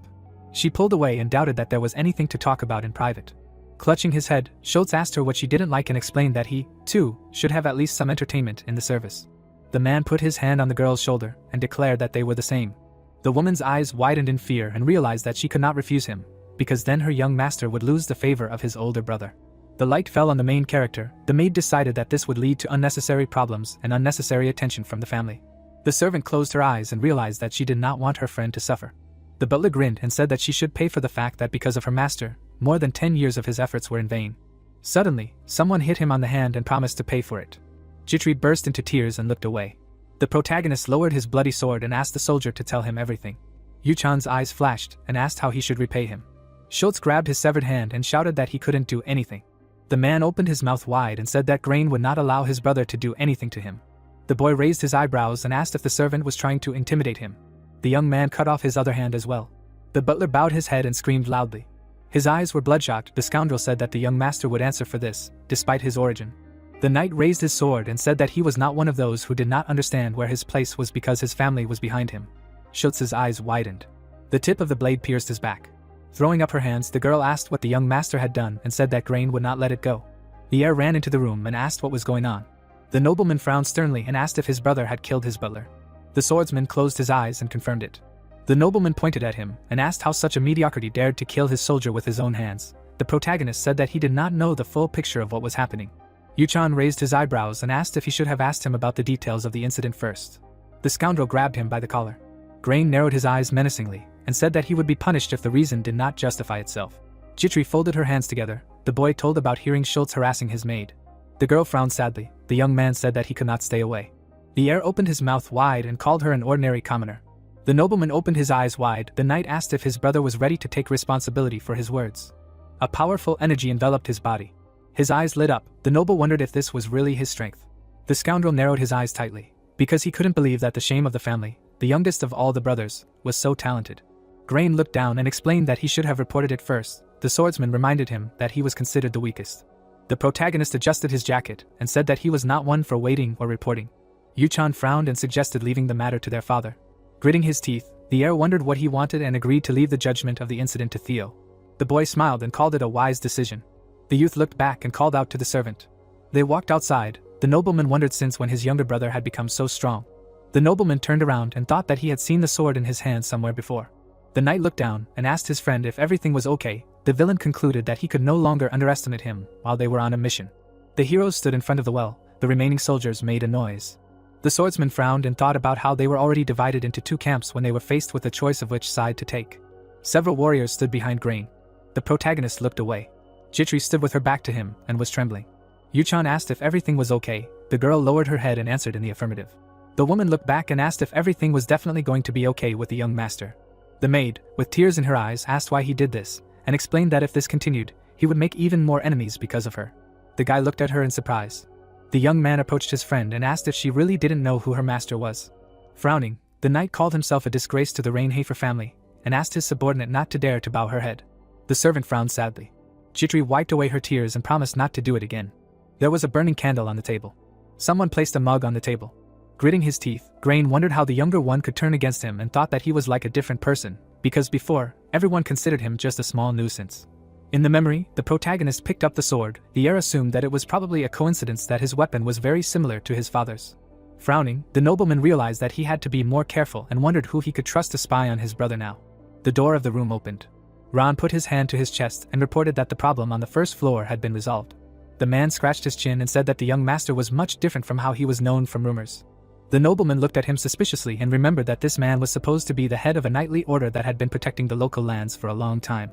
She pulled away and doubted that there was anything to talk about in private. Clutching his head, Schultz asked her what she didn't like and explained that he, too, should have at least some entertainment in the service. The man put his hand on the girl's shoulder and declared that they were the same. The woman's eyes widened in fear and realized that she could not refuse him, because then her young master would lose the favor of his older brother. The light fell on the main character. The maid decided that this would lead to unnecessary problems and unnecessary attention from the family. The servant closed her eyes and realized that she did not want her friend to suffer. The butler grinned and said that she should pay for the fact that because of her master, more than 10 years of his efforts were in vain. Suddenly, someone hit him on the hand and promised to pay for it. Chitri burst into tears and looked away. The protagonist lowered his bloody sword and asked the soldier to tell him everything. Yu-chan's eyes flashed and asked how he should repay him. Schultz grabbed his severed hand and shouted that he couldn't do anything. The man opened his mouth wide and said that Grain would not allow his brother to do anything to him. The boy raised his eyebrows and asked if the servant was trying to intimidate him. The young man cut off his other hand as well. The butler bowed his head and screamed loudly. His eyes were bloodshot. The scoundrel said that the young master would answer for this, despite his origin. The knight raised his sword and said that he was not one of those who did not understand where his place was because his family was behind him. Schultz's eyes widened. The tip of the blade pierced his back. Throwing up her hands, the girl asked what the young master had done and said that Grain would not let it go. The heir ran into the room and asked what was going on. The nobleman frowned sternly and asked if his brother had killed his butler. The swordsman closed his eyes and confirmed it. The nobleman pointed at him and asked how such a mediocrity dared to kill his soldier with his own hands. the protagonist said that he did not know the full picture of what was happening. Yuchan raised his eyebrows and asked if he should have asked him about the details of the incident first. The scoundrel grabbed him by the collar. Grain narrowed his eyes menacingly and said that he would be punished if the reason did not justify itself. Jitri folded her hands together. The boy told about hearing Schultz harassing his maid. The girl frowned sadly. The young man said that he could not stay away. The heir opened his mouth wide and called her an ordinary commoner. The nobleman opened his eyes wide. The knight asked if his brother was ready to take responsibility for his words. A powerful energy enveloped his body. His eyes lit up. The noble wondered if this was really his strength. The scoundrel narrowed his eyes tightly, because he couldn't believe that the shame of the family, the youngest of all the brothers, was so talented. Grain looked down and explained that he should have reported it first. The swordsman reminded him that he was considered the weakest. The protagonist adjusted his jacket and said that he was not one for waiting or reporting. Yuchan frowned and suggested leaving the matter to their father. Gritting his teeth, the heir wondered what he wanted and agreed to leave the judgment of the incident to Theo. The boy smiled and called it a wise decision. The youth looked back and called out to the servant. They walked outside. The nobleman wondered since when his younger brother had become so strong. The nobleman turned around and thought that he had seen the sword in his hand somewhere before. The knight looked down and asked his friend if everything was okay. The villain concluded that he could no longer underestimate him while they were on a mission. The heroes stood in front of the well. The remaining soldiers made a noise. The swordsman frowned and thought about how they were already divided into two camps when they were faced with the choice of which side to take. Several warriors stood behind Grain. The protagonist looked away. Jitri stood with her back to him and was trembling. Yuchan asked if everything was okay. The girl lowered her head and answered in the affirmative. The woman looked back and asked if everything was definitely going to be okay with the young master. The maid, with tears in her eyes, asked why he did this, and explained that if this continued, he would make even more enemies because of her. The guy looked at her in surprise. The young man approached his friend and asked if she really didn't know who her master was. Frowning, the knight called himself a disgrace to the Reincarnates family, and asked his subordinate not to dare to bow her head. The servant frowned sadly. Jitri wiped away her tears and promised not to do it again. There was a burning candle on the table. Someone placed a mug on the table. Gritting his teeth, Grain wondered how the younger one could turn against him and thought that he was like a different person, because before, everyone considered him just a small nuisance. In the memory, the protagonist picked up the sword. The heir assumed that it was probably a coincidence that his weapon was very similar to his father's. Frowning, the nobleman realized that he had to be more careful and wondered who he could trust to spy on his brother now. The door of the room opened. Ron put his hand to his chest and reported that the problem on the first floor had been resolved. The man scratched his chin and said that the young master was much different from how he was known from rumors. The nobleman looked at him suspiciously and remembered that this man was supposed to be the head of a knightly order that had been protecting the local lands for a long time.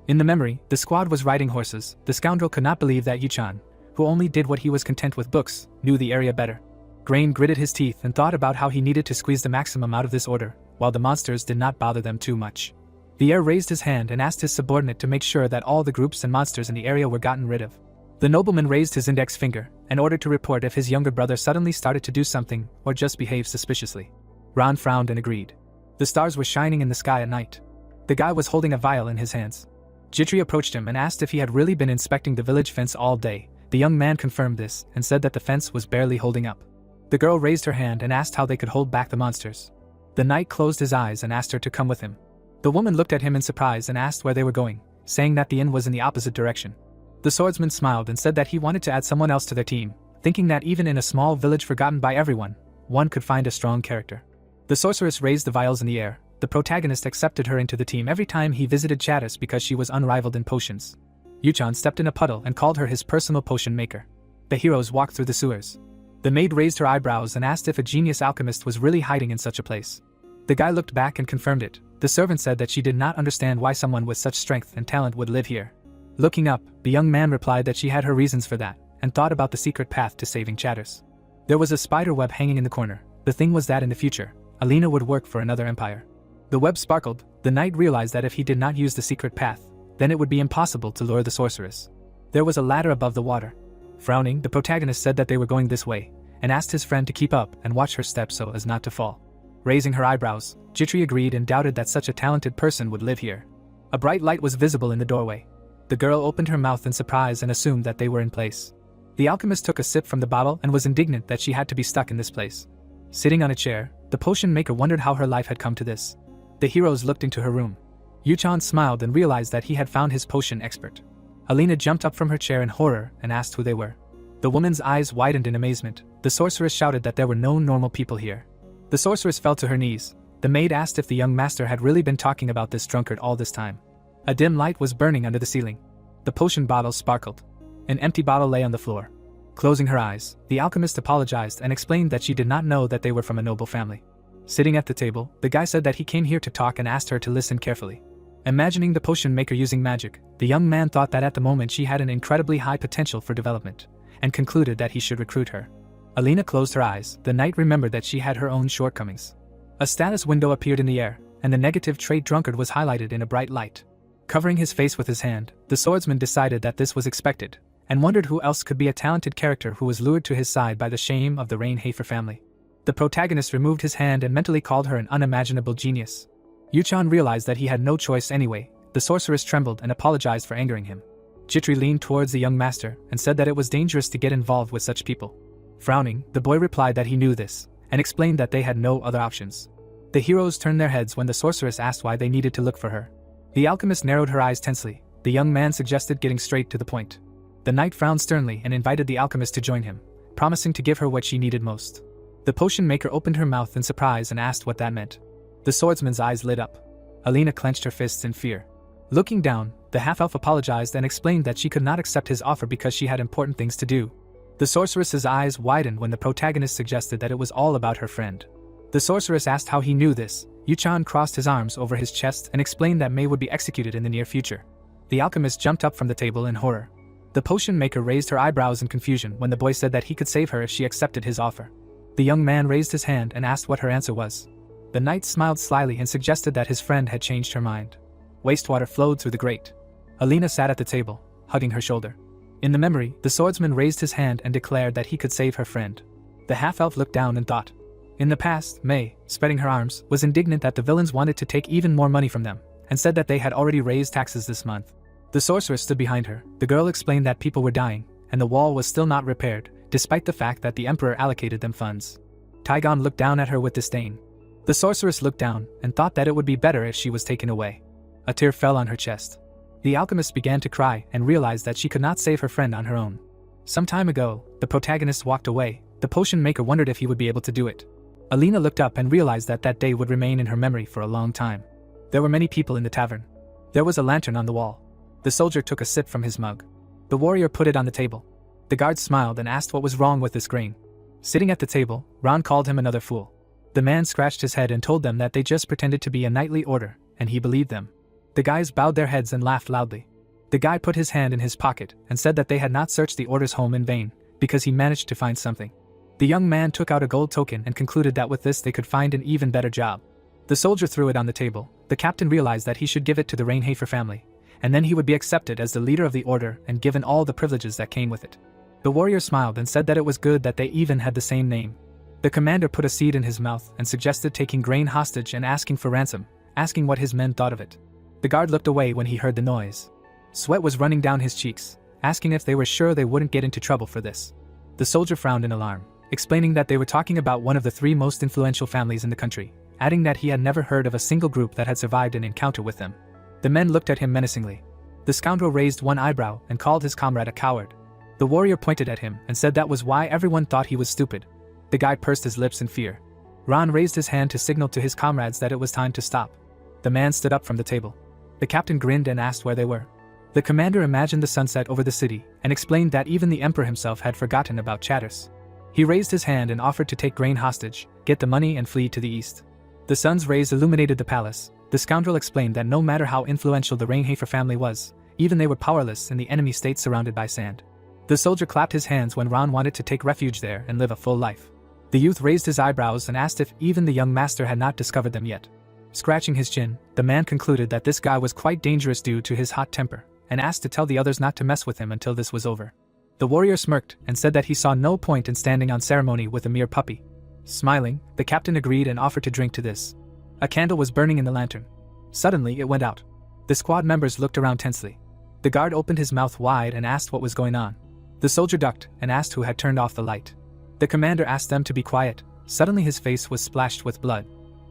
In the memory, the squad was riding horses. The scoundrel could not believe that Yuchan, who only did what he was content with books, knew the area better. Grain gritted his teeth and thought about how he needed to squeeze the maximum out of this order, while the monsters did not bother them too much. The heir raised his hand and asked his subordinate to make sure that all the groups and monsters in the area were gotten rid of. The nobleman raised his index finger and ordered to report if his younger brother suddenly started to do something or just behaved suspiciously. Ron frowned and agreed. The stars were shining in the sky at night. The guy was holding a vial in his hands. Jitri approached him and asked if he had really been inspecting the village fence all day. The young man confirmed this and said that the fence was barely holding up. The girl raised her hand and asked how they could hold back the monsters. The knight closed his eyes and asked her to come with him. The woman looked at him in surprise and asked where they were going, saying that the inn was in the opposite direction. The swordsman smiled and said that he wanted to add someone else to their team, thinking that even in a small village forgotten by everyone, one could find a strong character. The sorceress raised the vials in the air. The protagonist accepted her into the team every time he visited Chattis because she was unrivaled in potions. Yuchan stepped in a puddle and called her his personal potion maker. The heroes walked through the sewers. The maid raised her eyebrows and asked if a genius alchemist was really hiding in such a place. The guy looked back and confirmed it. The servant said that she did not understand why someone with such strength and talent would live here. Looking up, the young man replied that she had her reasons for that, and thought about the secret path to saving Chatters. There was a spider web hanging in the corner. The thing was that in the future, Alina would work for another empire. The web sparkled. The knight realized that if he did not use the secret path, then it would be impossible to lure the sorceress. There was a ladder above the water. Frowning, the protagonist said that they were going this way, and asked his friend to keep up and watch her step so as not to fall. Raising her eyebrows, Jitri agreed and doubted that such a talented person would live here. A bright light was visible in the doorway. The girl opened her mouth in surprise and assumed that they were in place. The alchemist took a sip from the bottle and was indignant that she had to be stuck in this place. Sitting on a chair, the potion maker wondered how her life had come to this. The heroes looked into her room. Yuchan smiled and realized that he had found his potion expert. Alina jumped up from her chair in horror and asked who they were. The woman's eyes widened in amazement. The sorceress shouted that there were no normal people here. The sorceress fell to her knees. The maid asked if the young master had really been talking about this drunkard all this time. A dim light was burning under the ceiling. The potion bottle sparkled. An empty bottle lay on the floor. Closing her eyes, the alchemist apologized and explained that she did not know that they were from a noble family. Sitting at the table, the guy said that he came here to talk and asked her to listen carefully. Imagining the potion maker using magic, the young man thought that at the moment she had an incredibly high potential for development, and concluded that he should recruit her. Alina closed her eyes. The knight remembered that she had her own shortcomings. A status window appeared in the air, and the negative trait drunkard was highlighted in a bright light. Covering his face with his hand, the swordsman decided that this was expected, and wondered who else could be a talented character who was lured to his side by the shame of the Reincarnates family. The protagonist removed his hand and mentally called her an unimaginable genius. Yuchan realized that he had no choice anyway. The sorceress trembled and apologized for angering him. Jitri leaned towards the young master and said that it was dangerous to get involved with such people. Frowning, the boy replied that he knew this, and explained that they had no other options. The heroes turned their heads when the sorceress asked why they needed to look for her. The alchemist narrowed her eyes tensely. The young man suggested getting straight to the point. The knight frowned sternly and invited the alchemist to join him, promising to give her what she needed most. The potion maker opened her mouth in surprise and asked what that meant. The swordsman's eyes lit up. Alina clenched her fists in fear. Looking down, the half-elf apologized and explained that she could not accept his offer because she had important things to do. The sorceress's eyes widened when the protagonist suggested that it was all about her friend. The sorceress asked how he knew this. Yuchan crossed his arms over his chest and explained that Mei would be executed in the near future. The alchemist jumped up from the table in horror. The potion maker raised her eyebrows in confusion when the boy said that he could save her if she accepted his offer. The young man raised his hand and asked what her answer was. The knight smiled slyly and suggested that his friend had changed her mind. Wastewater flowed through the grate. Alina sat at the table, hugging her shoulder. In the memory, the swordsman raised his hand and declared that he could save her friend. The half-elf looked down and thought. In the past, Mei, spreading her arms, was indignant that the villains wanted to take even more money from them, and said that they had already raised taxes this month. The sorceress stood behind her. The girl explained that people were dying, and the wall was still not repaired, despite the fact that the emperor allocated them funds. Taigon looked down at her with disdain. The sorceress looked down and thought that it would be better if she was taken away. A tear fell on her chest. The alchemist began to cry and realized that she could not save her friend on her own. Some time ago, the protagonist walked away. The potion maker wondered if he would be able to do it. Alina looked up and realized that that day would remain in her memory for a long time. There were many people in the tavern. There was a lantern on the wall. The soldier took a sip from his mug. The warrior put it on the table. The guard smiled and asked what was wrong with this grain. Sitting at the table, Ron called him another fool. The man scratched his head and told them that they just pretended to be a knightly order, and he believed them. The guys bowed their heads and laughed loudly. The guy put his hand in his pocket and said that they had not searched the order's home in vain, because he managed to find something. The young man took out a gold token and concluded that with this they could find an even better job. The soldier threw it on the table. The captain realized that he should give it to the Reincarnates family, and then he would be accepted as the leader of the order and given all the privileges that came with it. The warrior smiled and said that it was good that they even had the same name. The commander put a seed in his mouth and suggested taking grain hostage and asking for ransom, asking what his men thought of it. The guard looked away when he heard the noise. Sweat was running down his cheeks, asking if they were sure they wouldn't get into trouble for this. The soldier frowned in alarm, explaining that they were talking about one of the 3 most influential families in the country, adding that he had never heard of a single group that had survived an encounter with them. The men looked at him menacingly. The scoundrel raised one eyebrow and called his comrade a coward. The warrior pointed at him and said that was why everyone thought he was stupid. The guy pursed his lips in fear. Ron raised his hand to signal to his comrades that it was time to stop. The man stood up from the table. The captain grinned and asked where they were. The commander imagined the sunset over the city and explained that even the emperor himself had forgotten about Chatters. He raised his hand and offered to take grain hostage, get the money and flee to the east. The sun's rays illuminated the palace. The scoundrel explained that no matter how influential the Reincarnates family was, even they were powerless in the enemy state surrounded by sand. The soldier clapped his hands when Ron wanted to take refuge there and live a full life. The youth raised his eyebrows and asked if even the young master had not discovered them yet. Scratching his chin, the man concluded that this guy was quite dangerous due to his hot temper, and asked to tell the others not to mess with him until this was over. The warrior smirked and said that he saw no point in standing on ceremony with a mere puppy. Smiling, the captain agreed and offered to drink to this. A candle was burning in the lantern. Suddenly, it went out. The squad members looked around tensely. The guard opened his mouth wide and asked what was going on. The soldier ducked and asked who had turned off the light. The commander asked them to be quiet. Suddenly his face was splashed with blood.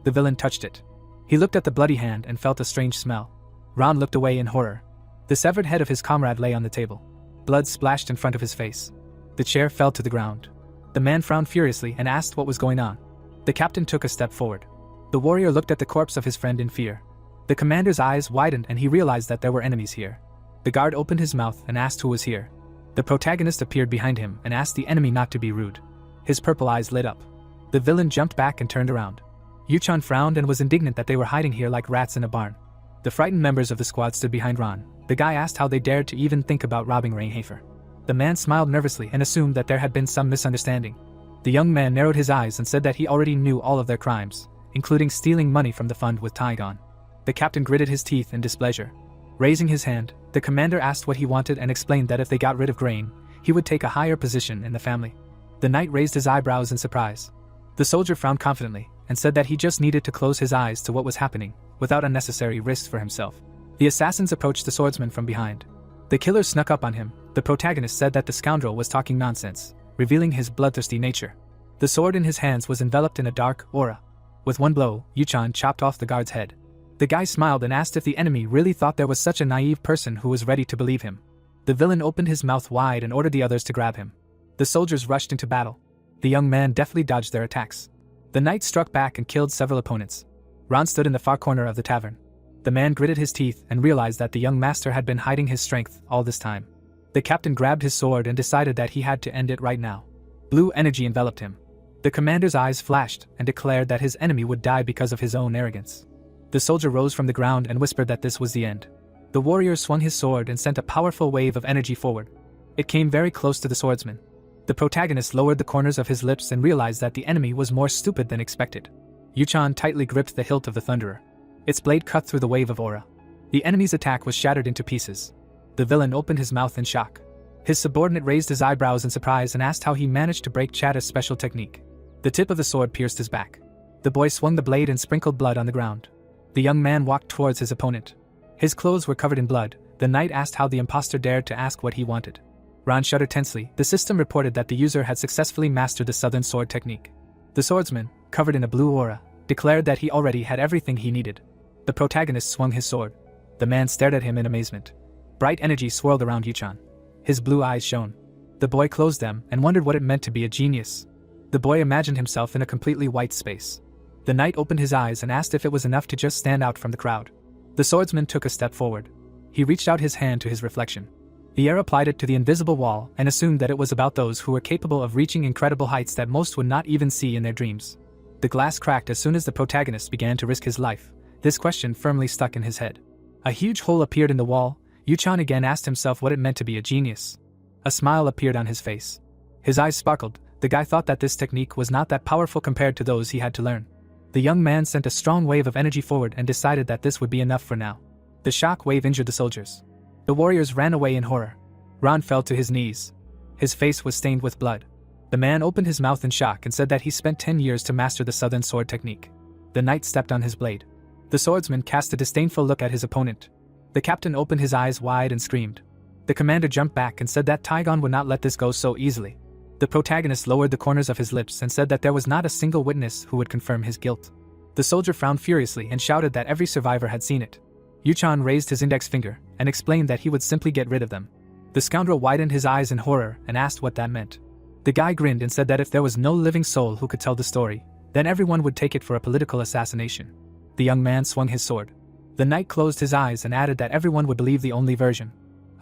The villain touched it. He looked at the bloody hand and felt a strange smell. Ron looked away in horror. The severed head of his comrade lay on the table. Blood splashed in front of his face. The chair fell to the ground. The man frowned furiously and asked what was going on. The captain took a step forward. The warrior looked at the corpse of his friend in fear. The commander's eyes widened and he realized that there were enemies here. The guard opened his mouth and asked who was here. The protagonist appeared behind him and asked the enemy not to be rude. His purple eyes lit up. The villain jumped back and turned around. Yuchan frowned and was indignant that they were hiding here like rats in a barn. The frightened members of the squad stood behind Ron. The guy asked how they dared to even think about robbing Reinhafer. The man smiled nervously and assumed that there had been some misunderstanding. The young man narrowed his eyes and said that he already knew all of their crimes, including stealing money from the fund with Taigon. The captain gritted his teeth in displeasure. Raising his hand, the commander asked what he wanted and explained that if they got rid of Grain, he would take a higher position in the family. The knight raised his eyebrows in surprise. The soldier frowned confidently and said that he just needed to close his eyes to what was happening, without unnecessary risks for himself. The assassins approached the swordsman from behind. The killer snuck up on him. The protagonist said that the scoundrel was talking nonsense, revealing his bloodthirsty nature. The sword in his hands was enveloped in a dark aura. With one blow, Yuchan chopped off the guard's head. The guy smiled and asked if the enemy really thought there was such a naive person who was ready to believe him. The villain opened his mouth wide and ordered the others to grab him. The soldiers rushed into battle. The young man deftly dodged their attacks. The knight struck back and killed several opponents. Ron stood in the far corner of the tavern. The man gritted his teeth and realized that the young master had been hiding his strength all this time. The captain grabbed his sword and decided that he had to end it right now. Blue energy enveloped him. The commander's eyes flashed and declared that his enemy would die because of his own arrogance. The soldier rose from the ground and whispered that this was the end. The warrior swung his sword and sent a powerful wave of energy forward. It came very close to the swordsman. The protagonist lowered the corners of his lips and realized that the enemy was more stupid than expected. Yuchan tightly gripped the hilt of the thunderer. Its blade cut through the wave of aura. The enemy's attack was shattered into pieces. The villain opened his mouth in shock. His subordinate raised his eyebrows in surprise and asked how he managed to break Chada's special technique. The tip of the sword pierced his back. The boy swung the blade and sprinkled blood on the ground. The young man walked towards his opponent. His clothes were covered in blood. The knight asked how the impostor dared to ask what he wanted. Ron shuddered tensely. The system reported that the user had successfully mastered the southern sword technique. The swordsman, covered in a blue aura, declared that he already had everything he needed. The protagonist swung his sword. The man stared at him in amazement. Bright energy swirled around Yuchan. His blue eyes shone. The boy closed them and wondered what it meant to be a genius. The boy imagined himself in a completely white space. The knight opened his eyes and asked if it was enough to just stand out from the crowd. The swordsman took a step forward. He reached out his hand to his reflection. The air applied it to the invisible wall and assumed that it was about those who were capable of reaching incredible heights that most would not even see in their dreams. The glass cracked as soon as the protagonist began to risk his life. This question firmly stuck in his head. A huge hole appeared in the wall. Yuchan again asked himself what it meant to be a genius. A smile appeared on his face. His eyes sparkled. The guy thought that this technique was not that powerful compared to those he had to learn. The young man sent a strong wave of energy forward and decided that this would be enough for now. The shock wave injured the soldiers. The warriors ran away in horror. Ron fell to his knees. His face was stained with blood. The man opened his mouth in shock and said that he spent 10 years to master the southern sword technique. The knight stepped on his blade. The swordsman cast a disdainful look at his opponent. The captain opened his eyes wide and screamed. The commander jumped back and said that Taigon would not let this go so easily. The protagonist lowered the corners of his lips and said that there was not a single witness who would confirm his guilt. The soldier frowned furiously and shouted that every survivor had seen it. Yuchan raised his index finger and explained that he would simply get rid of them. The scoundrel widened his eyes in horror and asked what that meant. The guy grinned and said that if there was no living soul who could tell the story, then everyone would take it for a political assassination. The young man swung his sword. The knight closed his eyes and added that everyone would believe the only version.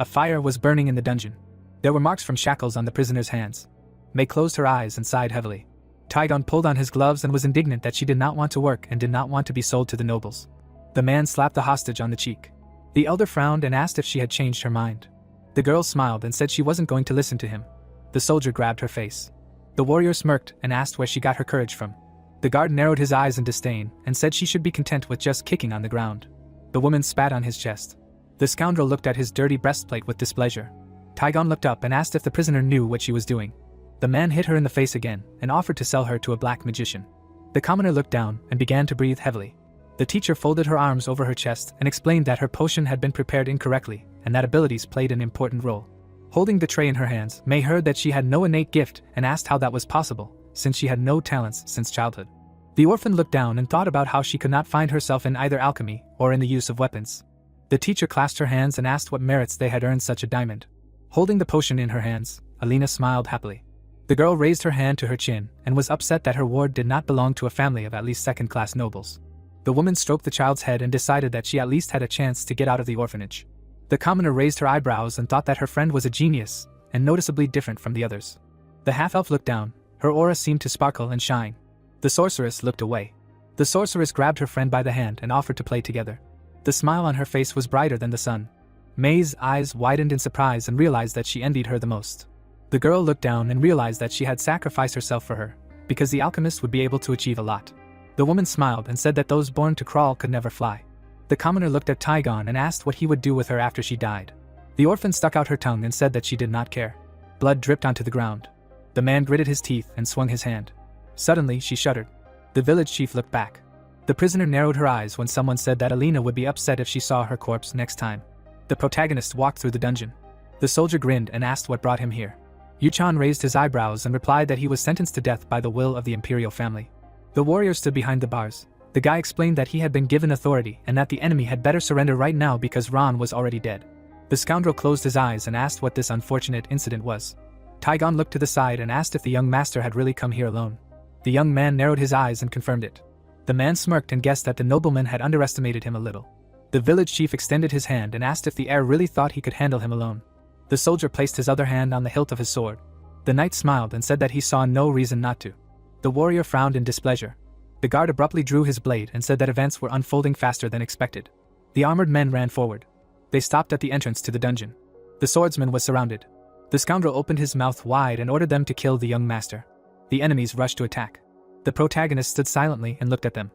A fire was burning in the dungeon. There were marks from shackles on the prisoner's hands. May closed her eyes and sighed heavily. Taigon pulled on his gloves and was indignant that she did not want to work and did not want to be sold to the nobles. The man slapped the hostage on the cheek. The elder frowned and asked if she had changed her mind. The girl smiled and said she wasn't going to listen to him. The soldier grabbed her face. The warrior smirked and asked where she got her courage from. The guard narrowed his eyes in disdain and said she should be content with just kicking on the ground. The woman spat on his chest. The scoundrel looked at his dirty breastplate with displeasure. Taigon looked up and asked if the prisoner knew what she was doing. The man hit her in the face again and offered to sell her to a black magician. The commoner looked down and began to breathe heavily. The teacher folded her arms over her chest and explained that her potion had been prepared incorrectly and that abilities played an important role. Holding the tray in her hands, May heard that she had no innate gift and asked how that was possible, since she had no talents since childhood. The orphan looked down and thought about how she could not find herself in either alchemy or in the use of weapons. The teacher clasped her hands and asked what merits they had earned such a diamond. Holding the potion in her hands, Alina smiled happily. The girl raised her hand to her chin and was upset that her ward did not belong to a family of at least second-class nobles. The woman stroked the child's head and decided that she at least had a chance to get out of the orphanage. The commoner raised her eyebrows and thought that her friend was a genius, and noticeably different from the others. The half-elf looked down, her aura seemed to sparkle and shine. The sorceress looked away. The sorceress grabbed her friend by the hand and offered to play together. The smile on her face was brighter than the sun. May's eyes widened in surprise and realized that she envied her the most. The girl looked down and realized that she had sacrificed herself for her, because the alchemist would be able to achieve a lot. The woman smiled and said that those born to crawl could never fly. The commoner looked at Taigon and asked what he would do with her after she died. The orphan stuck out her tongue and said that she did not care. Blood dripped onto the ground. The man gritted his teeth and swung his hand. Suddenly, she shuddered. The village chief looked back. The prisoner narrowed her eyes when someone said that Alina would be upset if she saw her corpse next time. The protagonist walked through the dungeon. The soldier grinned and asked what brought him here. Yuchan raised his eyebrows and replied that he was sentenced to death by the will of the imperial family. The warrior stood behind the bars. The guy explained that he had been given authority and that the enemy had better surrender right now because Ron was already dead. The scoundrel closed his eyes and asked what this unfortunate incident was. Taigon looked to the side and asked if the young master had really come here alone. The young man narrowed his eyes and confirmed it. The man smirked and guessed that the nobleman had underestimated him a little. The village chief extended his hand and asked if the heir really thought he could handle him alone. The soldier placed his other hand on the hilt of his sword. The knight smiled and said that he saw no reason not to. The warrior frowned in displeasure. The guard abruptly drew his blade and said that events were unfolding faster than expected. The armored men ran forward. They stopped at the entrance to the dungeon. The swordsman was surrounded. The scoundrel opened his mouth wide and ordered them to kill the young master. The enemies rushed to attack. The protagonist stood silently and looked at them.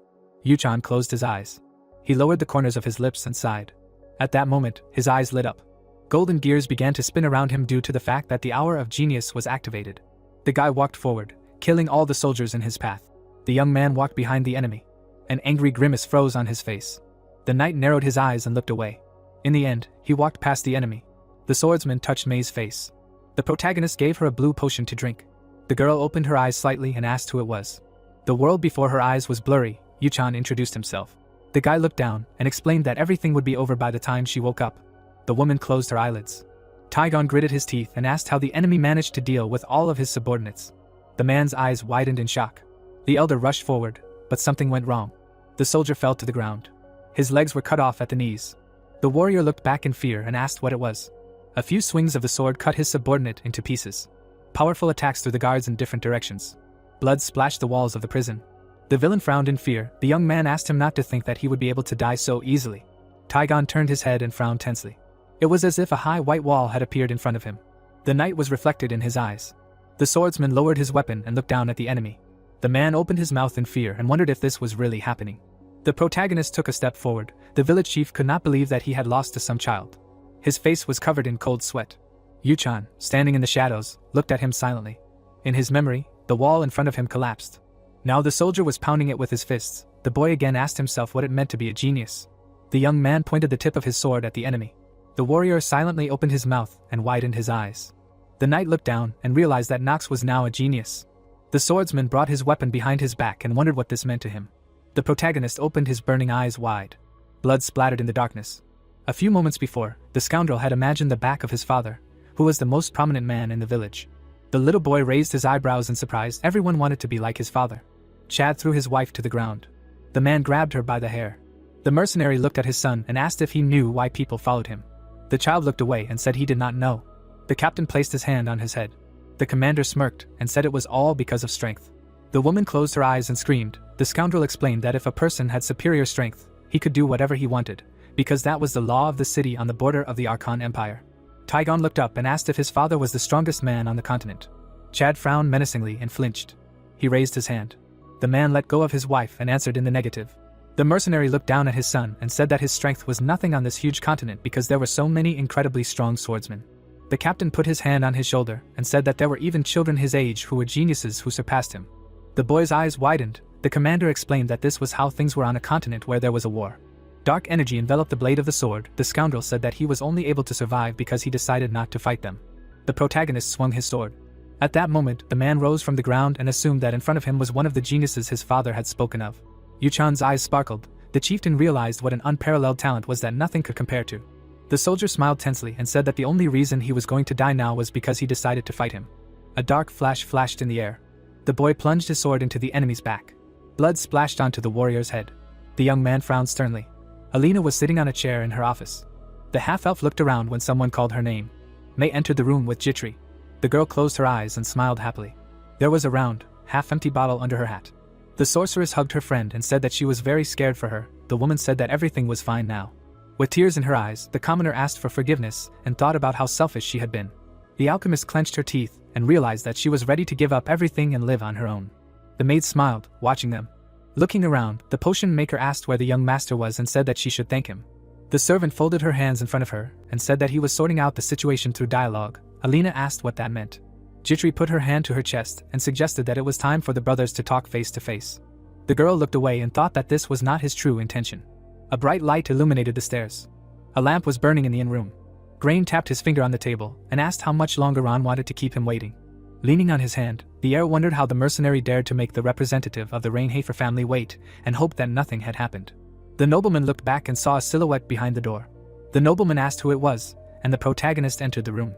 Yuchan closed his eyes. He lowered the corners of his lips and sighed. At that moment, his eyes lit up. Golden gears began to spin around him due to the fact that the hour of genius was activated. The guy walked forward, killing all the soldiers in his path. The young man walked behind the enemy. An angry grimace froze on his face. The knight narrowed his eyes and looked away. In the end, he walked past the enemy. The swordsman touched May's face. The protagonist gave her a blue potion to drink. The girl opened her eyes slightly and asked who it was. The world before her eyes was blurry. Yuchan introduced himself. The guy looked down and explained that everything would be over by the time she woke up. The woman closed her eyelids. Taigon gritted his teeth and asked how the enemy managed to deal with all of his subordinates. The man's eyes widened in shock. The elder rushed forward, but something went wrong. The soldier fell to the ground. His legs were cut off at the knees. The warrior looked back in fear and asked what it was. A few swings of the sword cut his subordinate into pieces. Powerful attacks threw the guards in different directions. Blood splashed the walls of the prison. The villain frowned in fear. The young man asked him not to think that he would be able to die so easily. Taigon turned his head and frowned tensely. It was as if a high white wall had appeared in front of him. The night was reflected in his eyes. The swordsman lowered his weapon and looked down at the enemy. The man opened his mouth in fear and wondered if this was really happening. The protagonist took a step forward. The village chief could not believe that he had lost to some child. His face was covered in cold sweat. Yuchan, standing in the shadows, looked at him silently. In his memory, the wall in front of him collapsed. Now the soldier was pounding it with his fists. The boy again asked himself what it meant to be a genius. The young man pointed the tip of his sword at the enemy. The warrior silently opened his mouth and widened his eyes. The knight looked down and realized that Nox was now a genius. The swordsman brought his weapon behind his back and wondered what this meant to him. The protagonist opened his burning eyes wide. Blood splattered in the darkness. A few moments before, the scoundrel had imagined the back of his father, who was the most prominent man in the village. The little boy raised his eyebrows in surprise. Everyone wanted to be like his father. Chad threw his wife to the ground. The man grabbed her by the hair. The mercenary looked at his son and asked if he knew why people followed him. The child looked away and said he did not know. The captain placed his hand on his head. The commander smirked and said it was all because of strength. The woman closed her eyes and screamed. The scoundrel explained that if a person had superior strength, he could do whatever he wanted, because that was the law of the city on the border of the Archon Empire. Taigon looked up and asked if his father was the strongest man on the continent. Chad frowned menacingly and flinched. He raised his hand. The man let go of his wife and answered in the negative. The mercenary looked down at his son and said that his strength was nothing on this huge continent because there were so many incredibly strong swordsmen. The captain put his hand on his shoulder and said that there were even children his age who were geniuses who surpassed him. The boy's eyes widened. The commander explained that this was how things were on a continent where there was a war. Dark energy enveloped the blade of the sword. The scoundrel said that he was only able to survive because he decided not to fight them. The protagonist swung his sword. At that moment, the man rose from the ground and assumed that in front of him was one of the geniuses his father had spoken of. Yuchan's eyes sparkled. The chieftain realized what an unparalleled talent was that nothing could compare to. The soldier smiled tensely and said that the only reason he was going to die now was because he decided to fight him. A dark flash flashed in the air. The boy plunged his sword into the enemy's back. Blood splashed onto the warrior's head. The young man frowned sternly. Alina was sitting on a chair in her office. The half-elf looked around when someone called her name. May entered the room with Jitri. The girl closed her eyes and smiled happily. There was a round, half-empty bottle under her hat. The sorceress hugged her friend and said that she was very scared for her. The woman said that everything was fine now. With tears in her eyes, the commoner asked for forgiveness and thought about how selfish she had been. The alchemist clenched her teeth and realized that she was ready to give up everything and live on her own. The maid smiled, watching them. Looking around, the potion maker asked where the young master was and said that she should thank him. The servant folded her hands in front of her and said that he was sorting out the situation through dialogue. Alina asked what that meant. Jitri put her hand to her chest and suggested that it was time for the brothers to talk face to face. The girl looked away and thought that this was not his true intention. A bright light illuminated the stairs. A lamp was burning in the inn room. Grain tapped his finger on the table and asked how much longer Ron wanted to keep him waiting. Leaning on his hand, the heir wondered how the mercenary dared to make the representative of the Reincarnates family wait and hoped that nothing had happened. The nobleman looked back and saw a silhouette behind the door. The nobleman asked who it was, and the protagonist entered the room.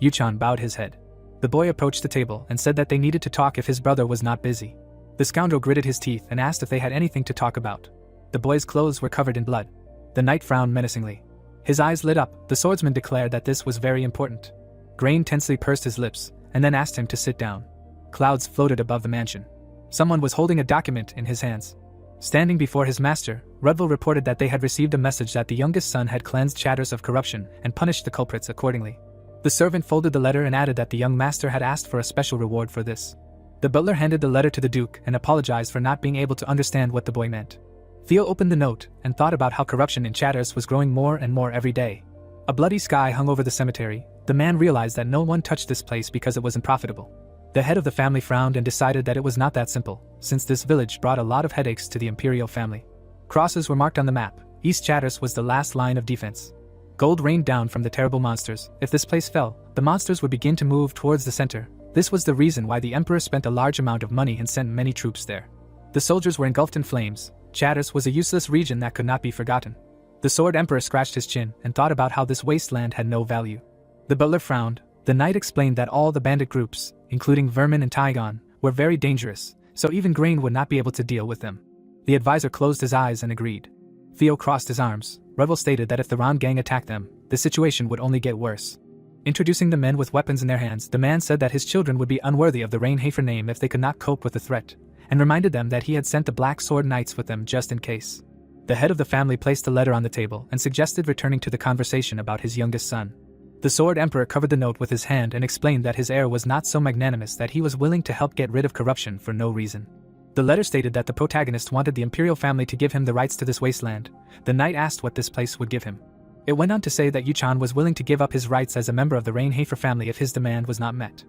Yuchan bowed his head. The boy approached the table and said that they needed to talk if his brother was not busy. The scoundrel gritted his teeth and asked if they had anything to talk about. The boy's clothes were covered in blood. The knight frowned menacingly. His eyes lit up. The swordsman declared that this was very important. Grain tensely pursed his lips and then asked him to sit down. Clouds floated above the mansion. Someone was holding a document in his hands. Standing before his master, Rudville reported that they had received a message that the youngest son had cleansed Chatters of corruption and punished the culprits accordingly. The servant folded the letter and added that the young master had asked for a special reward for this. The butler handed the letter to the duke and apologized for not being able to understand what the boy meant. Theo opened the note and thought about how corruption in Chatters was growing more and more every day. A bloody sky hung over the cemetery. The man realized that no one touched this place because it was unprofitable. The head of the family frowned and decided that it was not that simple, since this village brought a lot of headaches to the imperial family. Crosses were marked on the map. East Chatters was the last line of defense. Gold rained down from the terrible monsters. If this place fell, the monsters would begin to move towards the center. This was the reason why the emperor spent a large amount of money and sent many troops there. The soldiers were engulfed in flames. Chatters was a useless region that could not be forgotten. The sword emperor scratched his chin and thought about how this wasteland had no value. The butler frowned. The knight explained that all the bandit groups, including Vermin and Tygon, were very dangerous, so even Grain would not be able to deal with them. The advisor closed his eyes and agreed. Theo crossed his arms. Revel stated that if the Ron gang attacked them, the situation would only get worse. Introducing the men with weapons in their hands, the man said that his children would be unworthy of the Reincarnates name if they could not cope with the threat, and reminded them that he had sent the Black Sword Knights with them just in case. The head of the family placed the letter on the table and suggested returning to the conversation about his youngest son. The Sword Emperor covered the note with his hand and explained that his heir was not so magnanimous that he was willing to help get rid of corruption for no reason. The letter stated that the protagonist wanted the imperial family to give him the rights to this wasteland. The knight asked what this place would give him. It went on to say that Yuchan was willing to give up his rights as a member of the Reincarnates family if his demand was not met.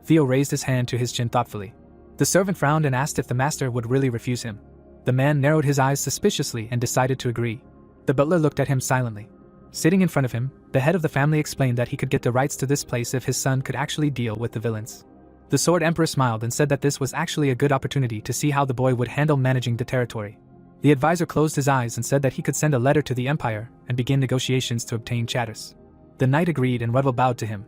Theo raised his hand to his chin thoughtfully. The servant frowned and asked if the master would really refuse him. The man narrowed his eyes suspiciously and decided to agree. The butler looked at him silently. Sitting in front of him, the head of the family explained that he could get the rights to this place if his son could actually deal with the villains. The Sword Emperor smiled and said that this was actually a good opportunity to see how the boy would handle managing the territory. The advisor closed his eyes and said that he could send a letter to the Empire and begin negotiations to obtain Chatters. The knight agreed and Rudville bowed to him.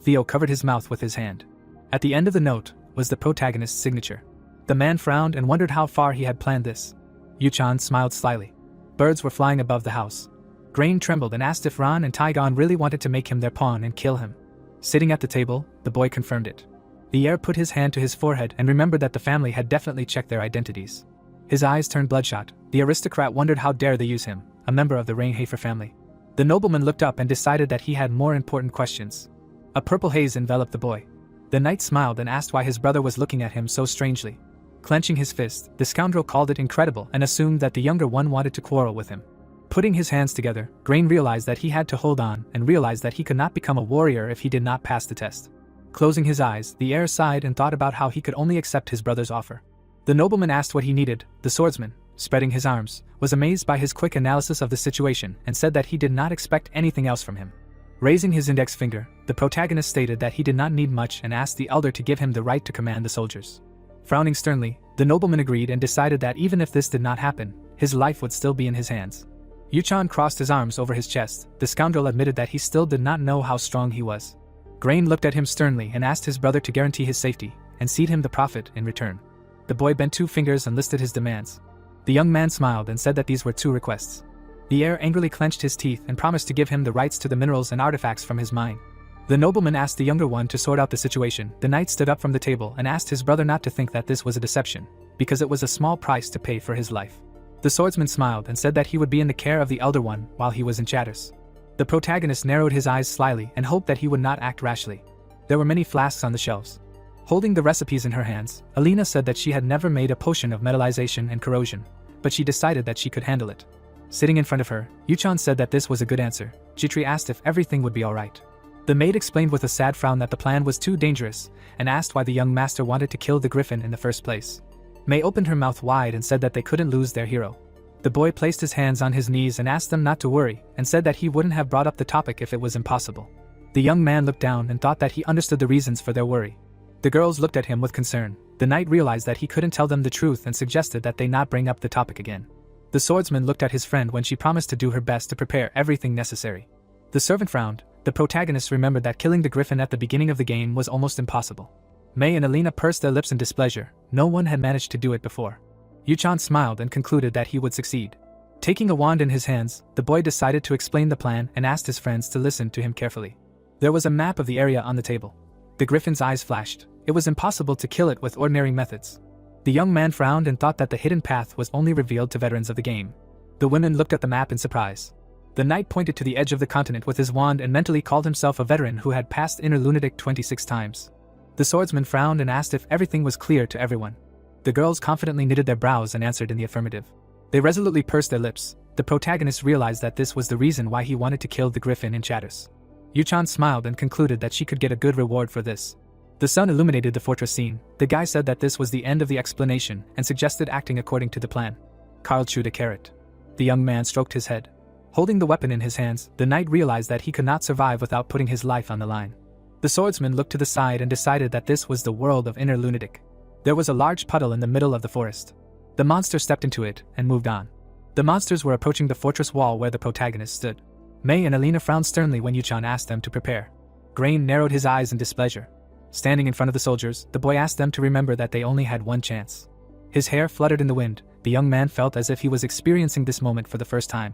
Theo covered his mouth with his hand. At the end of the note was the protagonist's signature. The man frowned and wondered how far he had planned this. Yuchan smiled slyly. Birds were flying above the house. Grain trembled and asked if Ron and Tygon really wanted to make him their pawn and kill him. Sitting at the table, the boy confirmed it. The heir put his hand to his forehead and remembered that the family had definitely checked their identities. His eyes turned bloodshot. The aristocrat wondered how dare they use him, a member of the Reincarnates family. The nobleman looked up and decided that he had more important questions. A purple haze enveloped the boy. The knight smiled and asked why his brother was looking at him so strangely. Clenching his fist, the scoundrel called it incredible and assumed that the younger one wanted to quarrel with him. Putting his hands together, Grain realized that he had to hold on and realized that he could not become a warrior if he did not pass the test. Closing his eyes, the heir sighed and thought about how he could only accept his brother's offer. The nobleman asked what he needed. The swordsman, spreading his arms, was amazed by his quick analysis of the situation and said that he did not expect anything else from him. Raising his index finger, the protagonist stated that he did not need much and asked the elder to give him the right to command the soldiers. Frowning sternly, the nobleman agreed and decided that even if this did not happen, his life would still be in his hands. Yuchan crossed his arms over his chest. The scoundrel admitted that he still did not know how strong he was. Grain looked at him sternly and asked his brother to guarantee his safety and cede him the profit in return. The boy bent two fingers and listed his demands. The young man smiled and said that these were two requests. The heir angrily clenched his teeth and promised to give him the rights to the minerals and artifacts from his mine. The nobleman asked the younger one to sort out the situation. The knight stood up from the table and asked his brother not to think that this was a deception, because it was a small price to pay for his life. The swordsman smiled and said that he would be in the care of the elder one while he was in chatters. The protagonist narrowed his eyes slyly and hoped that he would not act rashly. There were many flasks on the shelves. Holding the recipes in her hands, Alina said that she had never made a potion of metallization and corrosion, but she decided that she could handle it. Sitting in front of her, Yuchan said that this was a good answer. Jitri asked if everything would be alright. The maid explained with a sad frown that the plan was too dangerous, and asked why the young master wanted to kill the griffin in the first place. May opened her mouth wide and said that they couldn't lose their hero. The boy placed his hands on his knees and asked them not to worry, and said that he wouldn't have brought up the topic if it was impossible. The young man looked down and thought that he understood the reasons for their worry. The girls looked at him with concern. The knight realized that he couldn't tell them the truth and suggested that they not bring up the topic again. The swordsman looked at his friend when she promised to do her best to prepare everything necessary. The servant frowned. The protagonist remembered that killing the griffin at the beginning of the game was almost impossible. May and Alina pursed their lips in displeasure. No one had managed to do it before. Yuchan smiled and concluded that he would succeed. Taking a wand in his hands, the boy decided to explain the plan and asked his friends to listen to him carefully. There was a map of the area on the table. The griffin's eyes flashed. It was impossible to kill it with ordinary methods. The young man frowned and thought that the hidden path was only revealed to veterans of the game. The women looked at the map in surprise. The knight pointed to the edge of the continent with his wand and mentally called himself a veteran who had passed Inner Lunatic 26 times. The swordsman frowned and asked if everything was clear to everyone. The girls confidently knitted their brows and answered in the affirmative. They resolutely pursed their lips. The protagonist realized that this was the reason why he wanted to kill the griffin in chatters. Yuchan smiled and concluded that she could get a good reward for this. The sun illuminated the fortress scene. The guy said that this was the end of the explanation and suggested acting according to the plan. Carl chewed a carrot. The young man stroked his head. Holding the weapon in his hands, the knight realized that he could not survive without putting his life on the line. The swordsman looked to the side and decided that this was the world of Inner Lunatic. There was a large puddle in the middle of the forest. The monster stepped into it and moved on. The monsters were approaching the fortress wall where the protagonist stood. May and Alina frowned sternly when Yuchan asked them to prepare. Grain narrowed his eyes in displeasure. Standing in front of the soldiers, the boy asked them to remember that they only had one chance. His hair fluttered in the wind. The young man felt as if he was experiencing this moment for the first time.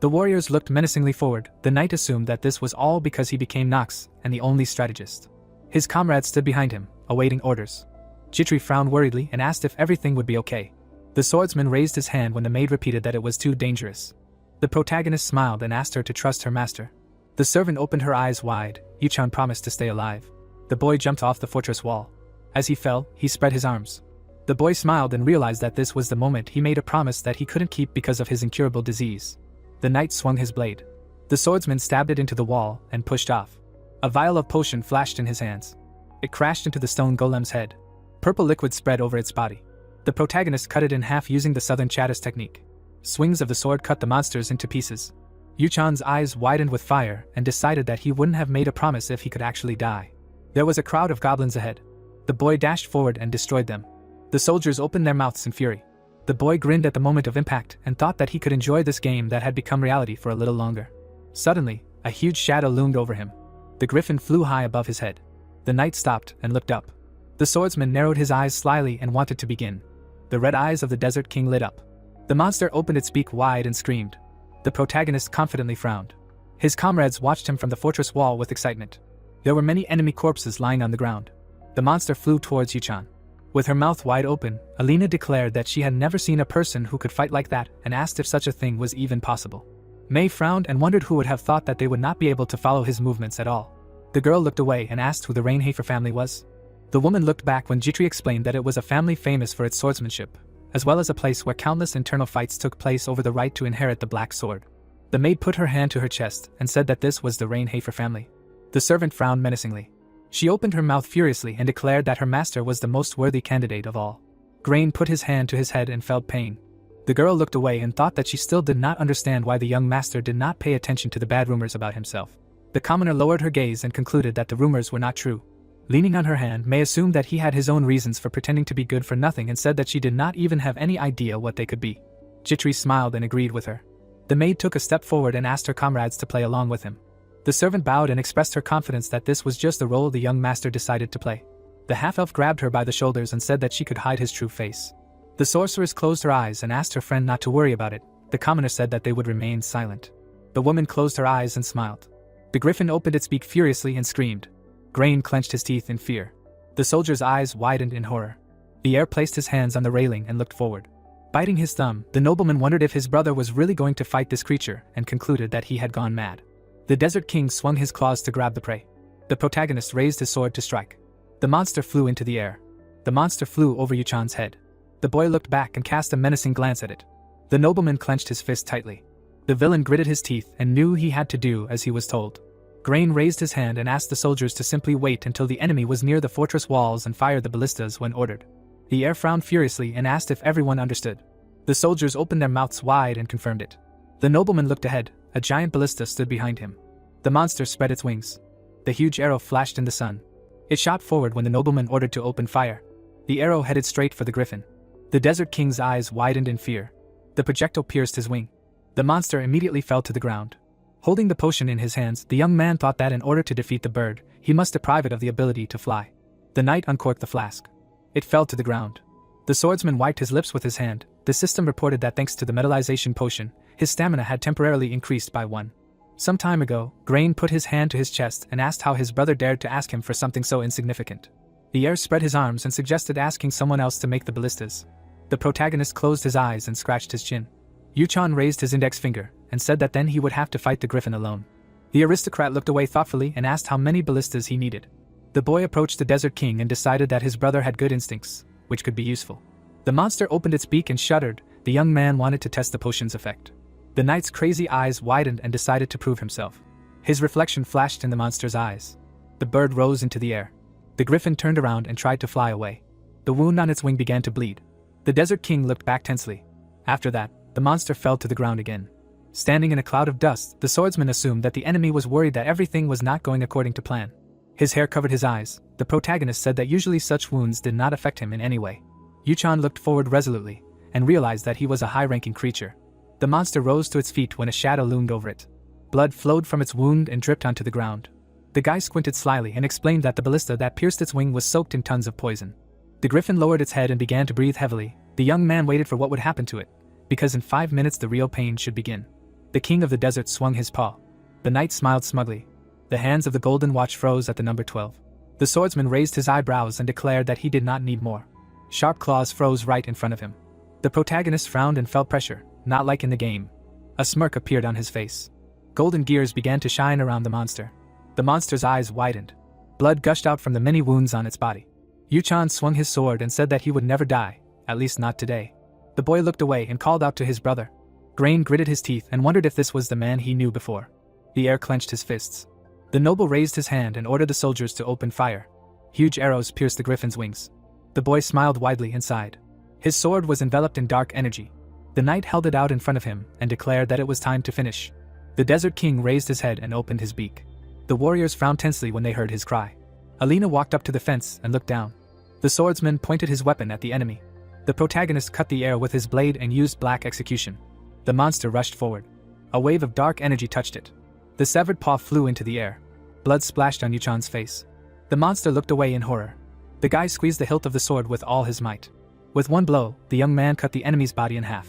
The warriors looked menacingly forward. The knight assumed that this was all because he became Nox and the only strategist. His comrades stood behind him, awaiting orders. Jitri frowned worriedly and asked if everything would be okay. The swordsman raised his hand when the maid repeated that it was too dangerous. The protagonist smiled and asked her to trust her master. The servant opened her eyes wide. Yuchan promised to stay alive. The boy jumped off the fortress wall. As he fell, he spread his arms. The boy smiled and realized that this was the moment he made a promise that he couldn't keep because of his incurable disease. The knight swung his blade. The swordsman stabbed it into the wall and pushed off. A vial of potion flashed in his hands. It crashed into the stone golem's head. Purple liquid spread over its body. The protagonist cut it in half using the southern Chattis technique. Swings of the sword cut the monsters into pieces. Yuchan's eyes widened with fire and decided that he wouldn't have made a promise if he could actually die. There was a crowd of goblins ahead. The boy dashed forward and destroyed them. The soldiers opened their mouths in fury. The boy grinned at the moment of impact and thought that he could enjoy this game that had become reality for a little longer. Suddenly, a huge shadow loomed over him. The griffin flew high above his head. The knight stopped and looked up. The swordsman narrowed his eyes slyly and wanted to begin. The red eyes of the Desert King lit up. The monster opened its beak wide and screamed. The protagonist confidently frowned. His comrades watched him from the fortress wall with excitement. There were many enemy corpses lying on the ground. The monster flew towards Yuchan. With her mouth wide open, Alina declared that she had never seen a person who could fight like that and asked if such a thing was even possible. May frowned and wondered who would have thought that they would not be able to follow his movements at all. The girl looked away and asked who the Reincarnates family was. The woman looked back when Jitri explained that it was a family famous for its swordsmanship, as well as a place where countless internal fights took place over the right to inherit the black sword. The maid put her hand to her chest and said that this was the Reincarnates family. The servant frowned menacingly. She opened her mouth furiously and declared that her master was the most worthy candidate of all. Grain put his hand to his head and felt pain. The girl looked away and thought that she still did not understand why the young master did not pay attention to the bad rumors about himself. The commoner lowered her gaze and concluded that the rumors were not true. Leaning on her hand, May assumed that he had his own reasons for pretending to be good for nothing and said that she did not even have any idea what they could be. Jitri smiled and agreed with her. The maid took a step forward and asked her comrades to play along with him. The servant bowed and expressed her confidence that this was just the role the young master decided to play. The half-elf grabbed her by the shoulders and said that she could hide his true face. The sorceress closed her eyes and asked her friend not to worry about it. The The commoner said that they would remain silent. The woman closed her eyes and smiled. The griffin opened its beak furiously and screamed. Grain clenched his teeth in fear. The soldier's eyes widened in horror. The heir placed his hands on the railing and looked forward. Biting his thumb, the nobleman wondered if his brother was really going to fight this creature and concluded that he had gone mad. The Desert King swung his claws to grab the prey. The protagonist raised his sword to strike. The monster flew into the air. The monster flew over Yuchan's head. The boy looked back and cast a menacing glance at it. The nobleman clenched his fist tightly. The villain gritted his teeth and knew he had to do as he was told. Grain raised his hand and asked the soldiers to simply wait until the enemy was near the fortress walls and fired the ballistas when ordered. The heir frowned furiously and asked if everyone understood. The soldiers opened their mouths wide and confirmed it. The nobleman looked ahead. A giant ballista stood behind him. The monster spread its wings. The huge arrow flashed in the sun. It shot forward when the nobleman ordered to open fire. The arrow headed straight for the griffin. The Desert King's eyes widened in fear. The projectile pierced his wing. The monster immediately fell to the ground. Holding the potion in his hands, the young man thought that in order to defeat the bird, he must deprive it of the ability to fly. The knight uncorked the flask. It fell to the ground. The swordsman wiped his lips with his hand. The system reported that thanks to the metallization potion, his stamina had temporarily increased by 1. Some time ago, Grain put his hand to his chest and asked how his brother dared to ask him for something so insignificant. The heir spread his arms and suggested asking someone else to make the ballistas. The protagonist closed his eyes and scratched his chin. Yuchan raised his index finger and said that then he would have to fight the griffin alone. The aristocrat looked away thoughtfully and asked how many ballistas he needed. The boy approached the Desert King and decided that his brother had good instincts, which could be useful. The monster opened its beak and shuddered. The young man wanted to test the potion's effect. The knight's crazy eyes widened and decided to prove himself. His reflection flashed in the monster's eyes. The bird rose into the air. The griffin turned around and tried to fly away. The wound on its wing began to bleed. The Desert King looked back tensely. After that, the monster fell to the ground again. Standing in a cloud of dust, the swordsman assumed that the enemy was worried that everything was not going according to plan. His hair covered his eyes. The protagonist said that usually such wounds did not affect him in any way. Yuchan looked forward resolutely and realized that he was a high-ranking creature. The monster rose to its feet when a shadow loomed over it. Blood flowed from its wound and dripped onto the ground. The guy squinted slyly and explained that the ballista that pierced its wing was soaked in tons of poison. The griffin lowered its head and began to breathe heavily. The young man waited for what would happen to it, because in 5 minutes the real pain should begin. The king of the desert swung his paw. The knight smiled smugly. The hands of the golden watch froze at the number 12. The swordsman raised his eyebrows and declared that he did not need more. Sharp claws froze right in front of him. The protagonist frowned and felt pressure, not like in the game. A smirk appeared on his face. Golden gears began to shine around the monster. The monster's eyes widened. Blood gushed out from the many wounds on its body. Yuchan swung his sword and said that he would never die, at least not today. The boy looked away and called out to his brother. Grain gritted his teeth and wondered if this was the man he knew before. The heir clenched his fists. The noble raised his hand and ordered the soldiers to open fire. Huge arrows pierced the griffin's wings. The boy smiled widely and sighed. His sword was enveloped in dark energy. The knight held it out in front of him and declared that it was time to finish. The Desert King raised his head and opened his beak. The warriors frowned tensely when they heard his cry. Alina walked up to the fence and looked down. The swordsman pointed his weapon at the enemy. The protagonist cut the air with his blade and used black execution. The monster rushed forward. A wave of dark energy touched it. The severed paw flew into the air. Blood splashed on Yuchan's face. The monster looked away in horror. The guy squeezed the hilt of the sword with all his might. With one blow, the young man cut the enemy's body in half.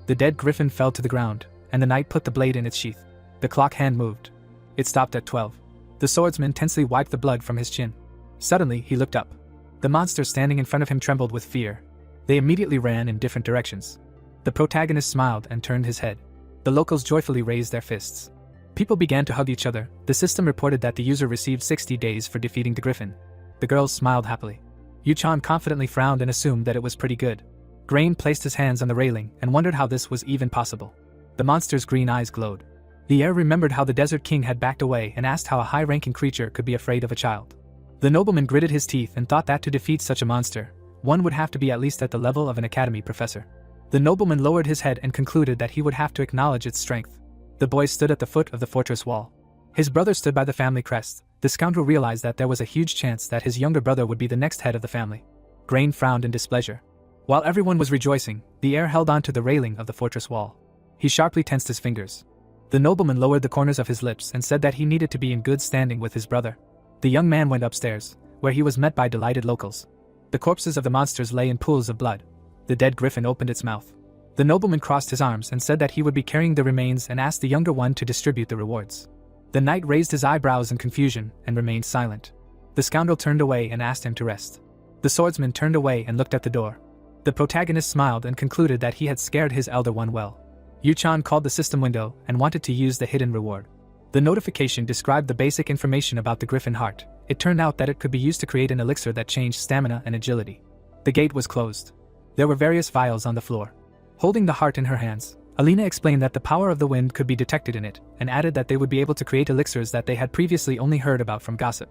The dead griffin fell to the ground, and the knight put the blade in its sheath. The clock hand moved. It stopped at 12. The swordsman tensely wiped the blood from his chin. Suddenly, he looked up. The monster standing in front of him trembled with fear. They immediately ran in different directions. The protagonist smiled and turned his head. The locals joyfully raised their fists. People began to hug each other. The system reported that the user received 60 days for defeating the griffin. The girls smiled happily. Yuchan confidently frowned and assumed that it was pretty good. Grain placed his hands on the railing and wondered how this was even possible. The monster's green eyes glowed. The heir remembered how the Desert King had backed away and asked how a high-ranking creature could be afraid of a child. The nobleman gritted his teeth and thought that to defeat such a monster, one would have to be at least at the level of an academy professor. The nobleman lowered his head and concluded that he would have to acknowledge its strength. The boy stood at the foot of the fortress wall. His brother stood by the family crest. The scoundrel realized that there was a huge chance that his younger brother would be the next head of the family. Grain frowned in displeasure. While everyone was rejoicing, the heir held on to the railing of the fortress wall. He sharply tensed his fingers. The nobleman lowered the corners of his lips and said that he needed to be in good standing with his brother. The young man went upstairs, where he was met by delighted locals. The corpses of the monsters lay in pools of blood. The dead griffin opened its mouth. The nobleman crossed his arms and said that he would be carrying the remains and asked the younger one to distribute the rewards. The knight raised his eyebrows in confusion and remained silent. The scoundrel turned away and asked him to rest. The swordsman turned away and looked at the door. The protagonist smiled and concluded that he had scared his elder one well. Yu-chan called the system window and wanted to use the hidden reward. The notification described the basic information about the griffin heart. It turned out that it could be used to create an elixir that changed stamina and agility. The gate was closed. There were various vials on the floor. Holding the heart in her hands, Alina explained that the power of the wind could be detected in it, and added that they would be able to create elixirs that they had previously only heard about from gossip.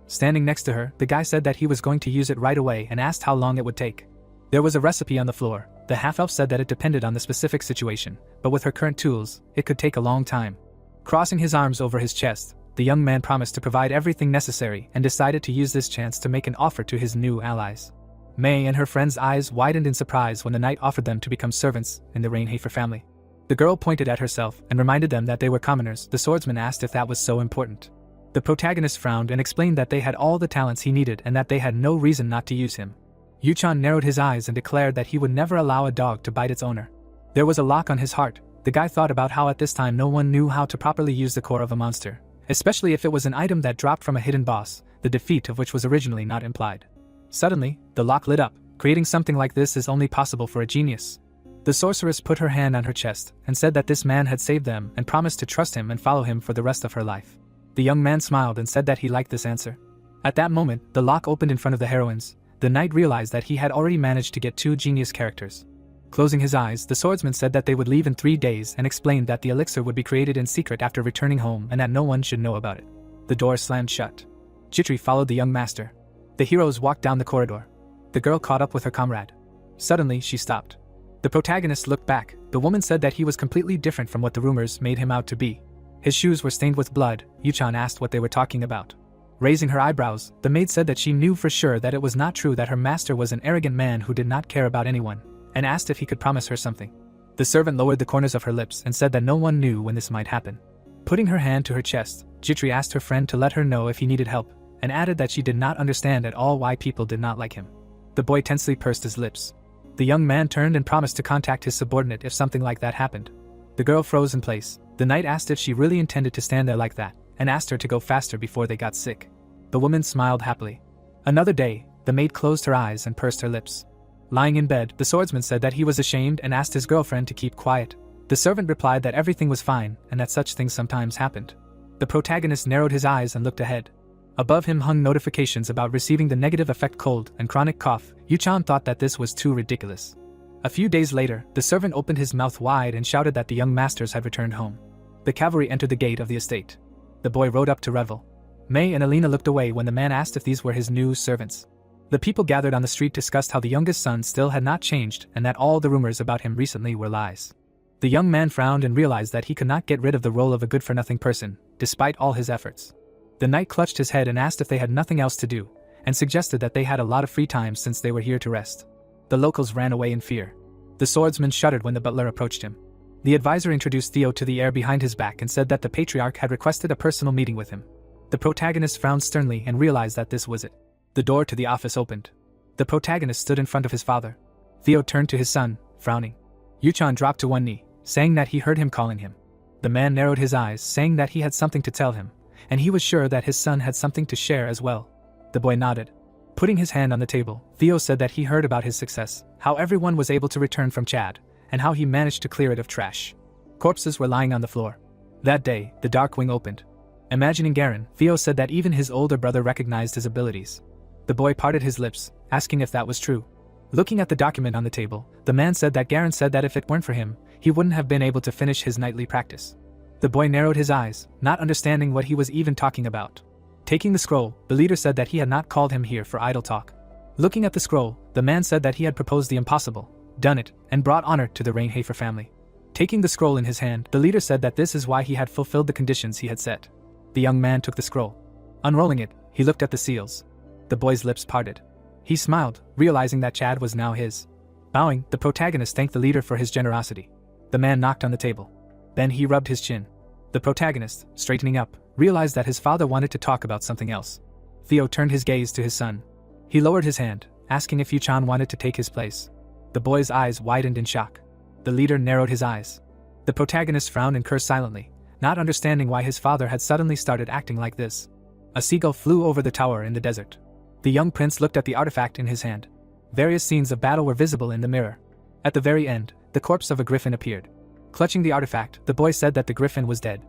Standing next to her, the guy said that he was going to use it right away and asked how long it would take. There was a recipe on the floor. The half-elf said that it depended on the specific situation, but with her current tools, it could take a long time. Crossing his arms over his chest, the young man promised to provide everything necessary and decided to use this chance to make an offer to his new allies. May and her friend's eyes widened in surprise when the knight offered them to become servants in the Reincarnates family. The girl pointed at herself and reminded them that they were commoners. The swordsman asked if that was so important. The protagonist frowned and explained that they had all the talents he needed and that they had no reason not to use him. Yu-chan narrowed his eyes and declared that he would never allow a dog to bite its owner. There was a lock on his heart. The guy thought about how at this time no one knew how to properly use the core of a monster, especially if it was an item that dropped from a hidden boss, the defeat of which was originally not implied. Suddenly, the lock lit up. Creating something like this is only possible for a genius. The sorceress put her hand on her chest and said that this man had saved them and promised to trust him and follow him for the rest of her life. The young man smiled and said that he liked this answer. At that moment, the lock opened in front of the heroines. The knight realized that he had already managed to get 2 genius characters. Closing his eyes, the swordsman said that they would leave in 3 days and explained that the elixir would be created in secret after returning home and that no one should know about it. The door slammed shut. Jitri followed the young master. The heroes walked down the corridor. The girl caught up with her comrade. Suddenly, she stopped. The protagonist looked back. The woman said that he was completely different from what the rumors made him out to be. His shoes were stained with blood. Yu-chan asked what they were talking about. Raising her eyebrows, the maid said that she knew for sure that it was not true, that her master was an arrogant man who did not care about anyone, and asked if he could promise her something. The servant lowered the corners of her lips and said that no one knew when this might happen. Putting her hand to her chest, Jitri asked her friend to let her know if he needed help, and added that she did not understand at all why people did not like him. The boy tensely pursed his lips. The young man turned and promised to contact his subordinate if something like that happened. The girl froze in place. The knight asked if she really intended to stand there like that, and asked her to go faster before they got sick. The woman smiled happily. Another day, the maid closed her eyes and pursed her lips. Lying in bed, the swordsman said that he was ashamed and asked his girlfriend to keep quiet. The servant replied that everything was fine and that such things sometimes happened. The protagonist narrowed his eyes and looked ahead. Above him hung notifications about receiving the negative effect cold and chronic cough. Yu-chan thought that this was too ridiculous. A few days later, the servant opened his mouth wide and shouted that the young masters had returned home. The cavalry entered the gate of the estate. The boy rode up to revel. May and Alina looked away when the man asked if these were his new servants. The people gathered on the street discussed how the youngest son still had not changed and that all the rumors about him recently were lies. The young man frowned and realized that he could not get rid of the role of a good-for-nothing person, despite all his efforts. The knight clutched his head and asked if they had nothing else to do, and suggested that they had a lot of free time since they were here to rest. The locals ran away in fear. The swordsman shuddered when the butler approached him. The advisor introduced Theo to the heir behind his back and said that the patriarch had requested a personal meeting with him. The protagonist frowned sternly and realized that this was it. The door to the office opened. The protagonist stood in front of his father. Theo turned to his son, frowning. Yu-chan dropped to one knee, saying that he heard him calling him. The man narrowed his eyes, saying that he had something to tell him, and he was sure that his son had something to share as well. The boy nodded. Putting his hand on the table, Theo said that he heard about his success, how everyone was able to return from Chad, and how he managed to clear it of trash. Corpses were lying on the floor. That day, the Dark Wing opened. Imagining Garen, Theo said that even his older brother recognized his abilities. The boy parted his lips, asking if that was true. Looking at the document on the table, the man said that Garen said that if it weren't for him, he wouldn't have been able to finish his nightly practice. The boy narrowed his eyes, not understanding what he was even talking about. Taking the scroll, the leader said that he had not called him here for idle talk. Looking at the scroll, the man said that he had proposed the impossible, done it, and brought honor to the Reincarnates family. Taking the scroll in his hand, the leader said that this is why he had fulfilled the conditions he had set. The young man took the scroll. Unrolling it, he looked at the seals. The boy's lips parted. He smiled, realizing that Chad was now his. Bowing, the protagonist thanked the leader for his generosity. The man knocked on the table. Then he rubbed his chin. The protagonist, straightening up, realized that his father wanted to talk about something else. Theo turned his gaze to his son. He lowered his hand, asking if Yu-chan wanted to take his place. The boy's eyes widened in shock. The leader narrowed his eyes. The protagonist frowned and cursed silently, not understanding why his father had suddenly started acting like this. A seagull flew over the tower in the desert. The young prince looked at the artifact in his hand. Various scenes of battle were visible in the mirror. At the very end, the corpse of a griffin appeared. Clutching the artifact, the boy said that the griffin was dead.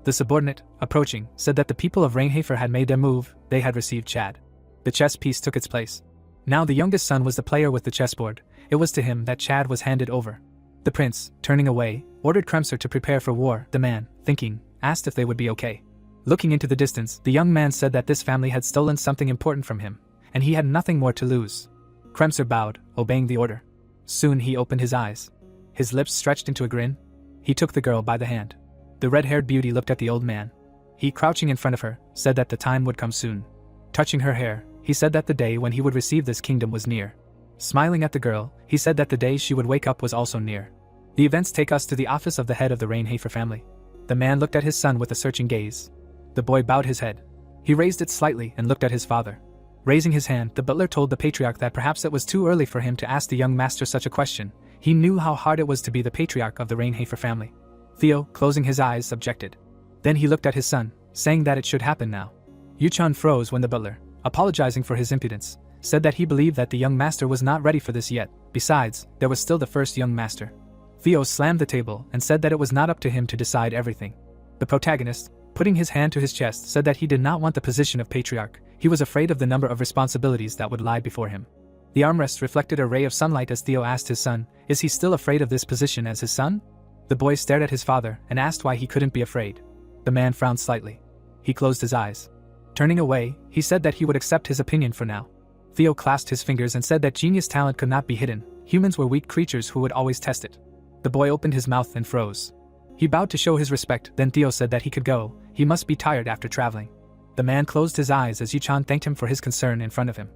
The subordinate, approaching, said that the people of Reincarnates had made their move, they had received Chad. The chess piece took its place. Now the youngest son was the player with the chessboard. It was to him that Chad was handed over. The prince, turning away, ordered Kremser to prepare for war. The man, thinking, asked if they would be okay. Looking into the distance, the young man said that this family had stolen something important from him, and he had nothing more to lose. Kremser bowed, obeying the order. Soon he opened his eyes. His lips stretched into a grin. He took the girl by the hand. The red-haired beauty looked at the old man. He, crouching in front of her, said that the time would come soon. Touching her hair, he said that the day when he would receive this kingdom was near. Smiling at the girl, he said that the day she would wake up was also near. The events take us to the office of the head of the Reincarnates family. The man looked at his son with a searching gaze. The boy bowed his head. He raised it slightly and looked at his father. Raising his hand, the butler told the patriarch that perhaps it was too early for him to ask the young master such a question. He knew how hard it was to be the patriarch of the Reincarnates family. Theo, closing his eyes, objected. Then he looked at his son, saying that it should happen now. Yuchan froze when the butler, apologizing for his impudence, said that he believed that the young master was not ready for this yet. Besides, there was still the first young master. Theo slammed the table and said that it was not up to him to decide everything. The protagonist, putting his hand to his chest, said that he did not want the position of patriarch. He was afraid of the number of responsibilities that would lie before him. The armrest reflected a ray of sunlight as Theo asked his son, "Is he still afraid of this position as his son?" The boy stared at his father and asked why he couldn't be afraid. The man frowned slightly. He closed his eyes. Turning away, he said that he would accept his opinion for now. Theo clasped his fingers and said that genius talent could not be hidden. Humans were weak creatures who would always test it. The boy opened his mouth and froze. He bowed to show his respect, then Theo said that he could go. He must be tired after traveling. The man closed his eyes as Yuchan thanked him for his concern in front of him.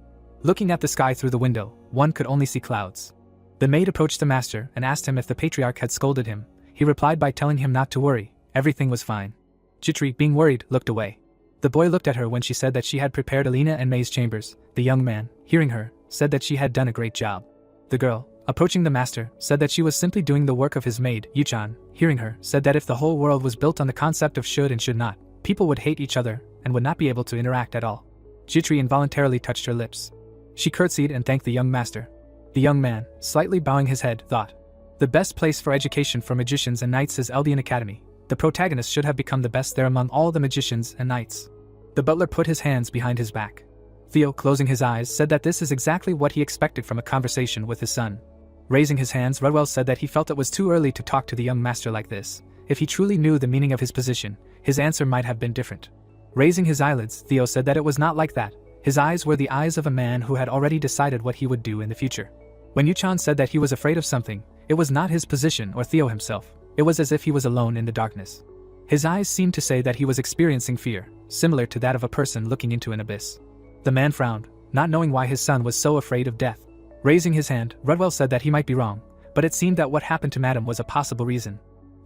Looking at the sky through the window, one could only see clouds. The maid approached the master and asked him if the patriarch had scolded him. He replied by telling him not to worry, everything was fine. Jitri, being worried, looked away. The boy looked at her when she said that she had prepared Alina and May's chambers. The young man, hearing her, said that she had done a great job. The girl, approaching the master, said that she was simply doing the work of his maid. Yuchan, hearing her, said that if the whole world was built on the concept of should and should not, people would hate each other and would not be able to interact at all. Jitri involuntarily touched her lips. She curtsied and thanked the young master. The young man, slightly bowing his head, thought, "The best place for education for magicians and knights is Eldian Academy. The protagonist should have become the best there among all the magicians and knights." The butler put his hands behind his back. Theo, closing his eyes, said that this is exactly what he expected from a conversation with his son. Raising his hands, Redwell said that he felt it was too early to talk to the young master like this. If he truly knew the meaning of his position, his answer might have been different. Raising his eyelids, Theo said that it was not like that. His eyes were the eyes of a man who had already decided what he would do in the future. When Yuchan said that he was afraid of something, it was not his position or Theo himself. It was as if he was alone in the darkness. His eyes seemed to say that he was experiencing fear, similar to that of a person looking into an abyss. The man frowned, not knowing why his son was so afraid of death. Raising his hand, Redwell said that he might be wrong, but it seemed that what happened to Madame was a possible reason.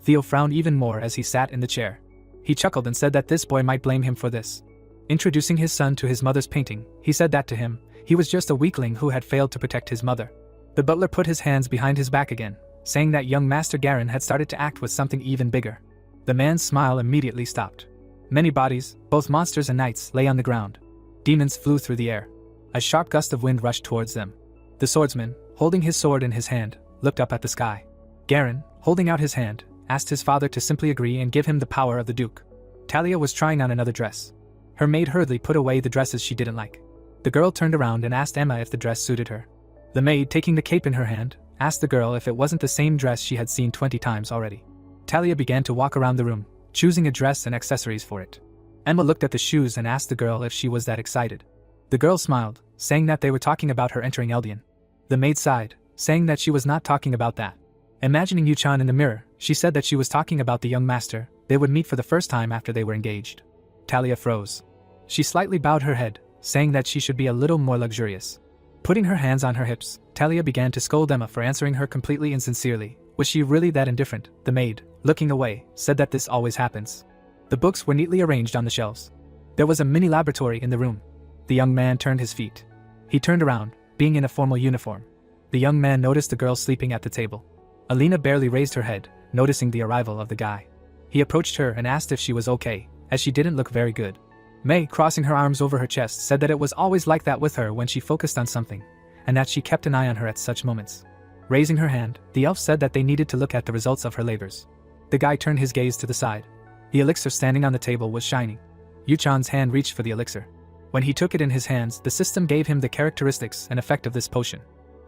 Theo frowned even more as he sat in the chair. He chuckled and said that this boy might blame him for this. Introducing his son to his mother's painting, he said that to him, he was just a weakling who had failed to protect his mother. The butler put his hands behind his back again, saying that young Master Garen had started to act with something even bigger. The man's smile immediately stopped. Many bodies, both monsters and knights, lay on the ground. Demons flew through the air. A sharp gust of wind rushed towards them. The swordsman, holding his sword in his hand, looked up at the sky. Garen, holding out his hand, asked his father to simply agree and give him the power of the Duke. Talia was trying on another dress. Her maid hurriedly put away the dresses she didn't like. The girl turned around and asked Emma if the dress suited her. The maid, taking the cape in her hand, asked the girl if it wasn't the same dress she had seen 20 times already. Talia began to walk around the room, choosing a dress and accessories for it. Emma looked at the shoes and asked the girl if she was that excited. The girl smiled, saying that they were talking about her entering Eldian. The maid sighed, saying that she was not talking about that. Imagining Yuchan in the mirror, she said that she was talking about the young master. They would meet for the first time after they were engaged. Talia froze. She slightly bowed her head, saying that she should be a little more luxurious. Putting her hands on her hips, Talia began to scold Emma for answering her completely and sincerely. Was she really that indifferent? The maid, looking away, said that this always happens. The books were neatly arranged on the shelves. There was a mini laboratory in the room. The young man turned his feet. He turned around, being in a formal uniform. The young man noticed the girl sleeping at the table. Alina barely raised her head, noticing the arrival of the guy. He approached her and asked if she was okay, as she didn't look very good. May, crossing her arms over her chest, said that it was always like that with her when she focused on something, and that she kept an eye on her at such moments. Raising her hand, the elf said that they needed to look at the results of her labors. The guy turned his gaze to the side. The elixir standing on the table was shining. Yuchan's hand reached for the elixir. When he took it in his hands, the system gave him the characteristics and effect of this potion.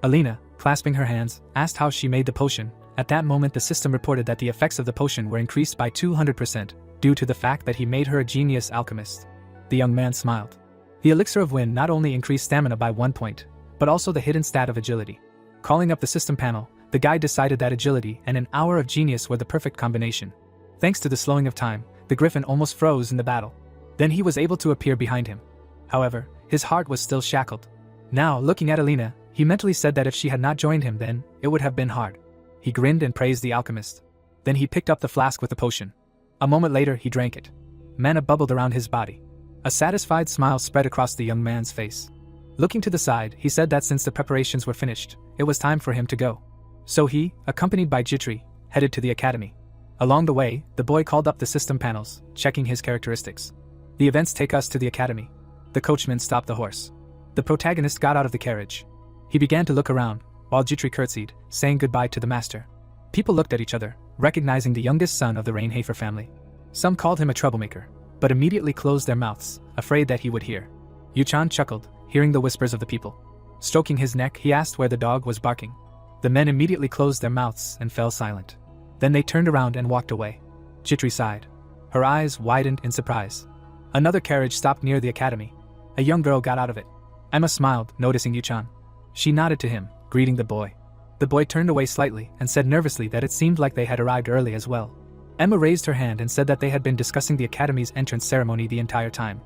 Alina, clasping her hands, asked how she made the potion. At that moment the system reported that the effects of the potion were increased by 200%, due to the fact that he made her a genius alchemist. The young man smiled. The elixir of wind not only increased stamina by 1 point, but also the hidden stat of agility. Calling up the system panel, the guy decided that agility and an hour of genius were the perfect combination. Thanks to the slowing of time, the griffin almost froze in the battle. Then he was able to appear behind him. However, his heart was still shackled. Now, looking at Alina, he mentally said that if she had not joined him then, it would have been hard. He grinned and praised the alchemist. Then he picked up the flask with the potion. A moment later he drank it. Mana bubbled around his body. A satisfied smile spread across the young man's face. Looking to the side, he said that since the preparations were finished, it was time for him to go. So he, accompanied by Jitri, headed to the academy. Along the way, the boy called up the system panels, checking his characteristics. The events take us to the academy. The coachman stopped the horse. The protagonist got out of the carriage. He began to look around, while Jitri curtsied, saying goodbye to the master. People looked at each other, recognizing the youngest son of the Rainhafer family. Some called him a troublemaker, but immediately closed their mouths, afraid that he would hear. Yuchan chuckled, hearing the whispers of the people. Stroking his neck, he asked where the dog was barking. The men immediately closed their mouths and fell silent. Then they turned around and walked away. Jitri sighed. Her eyes widened in surprise. Another carriage stopped near the academy. A young girl got out of it. Emma smiled, noticing Yuchan. She nodded to him, greeting the boy. The boy turned away slightly and said nervously that it seemed like they had arrived early as well. Emma raised her hand and said that they had been discussing the academy's entrance ceremony the entire time.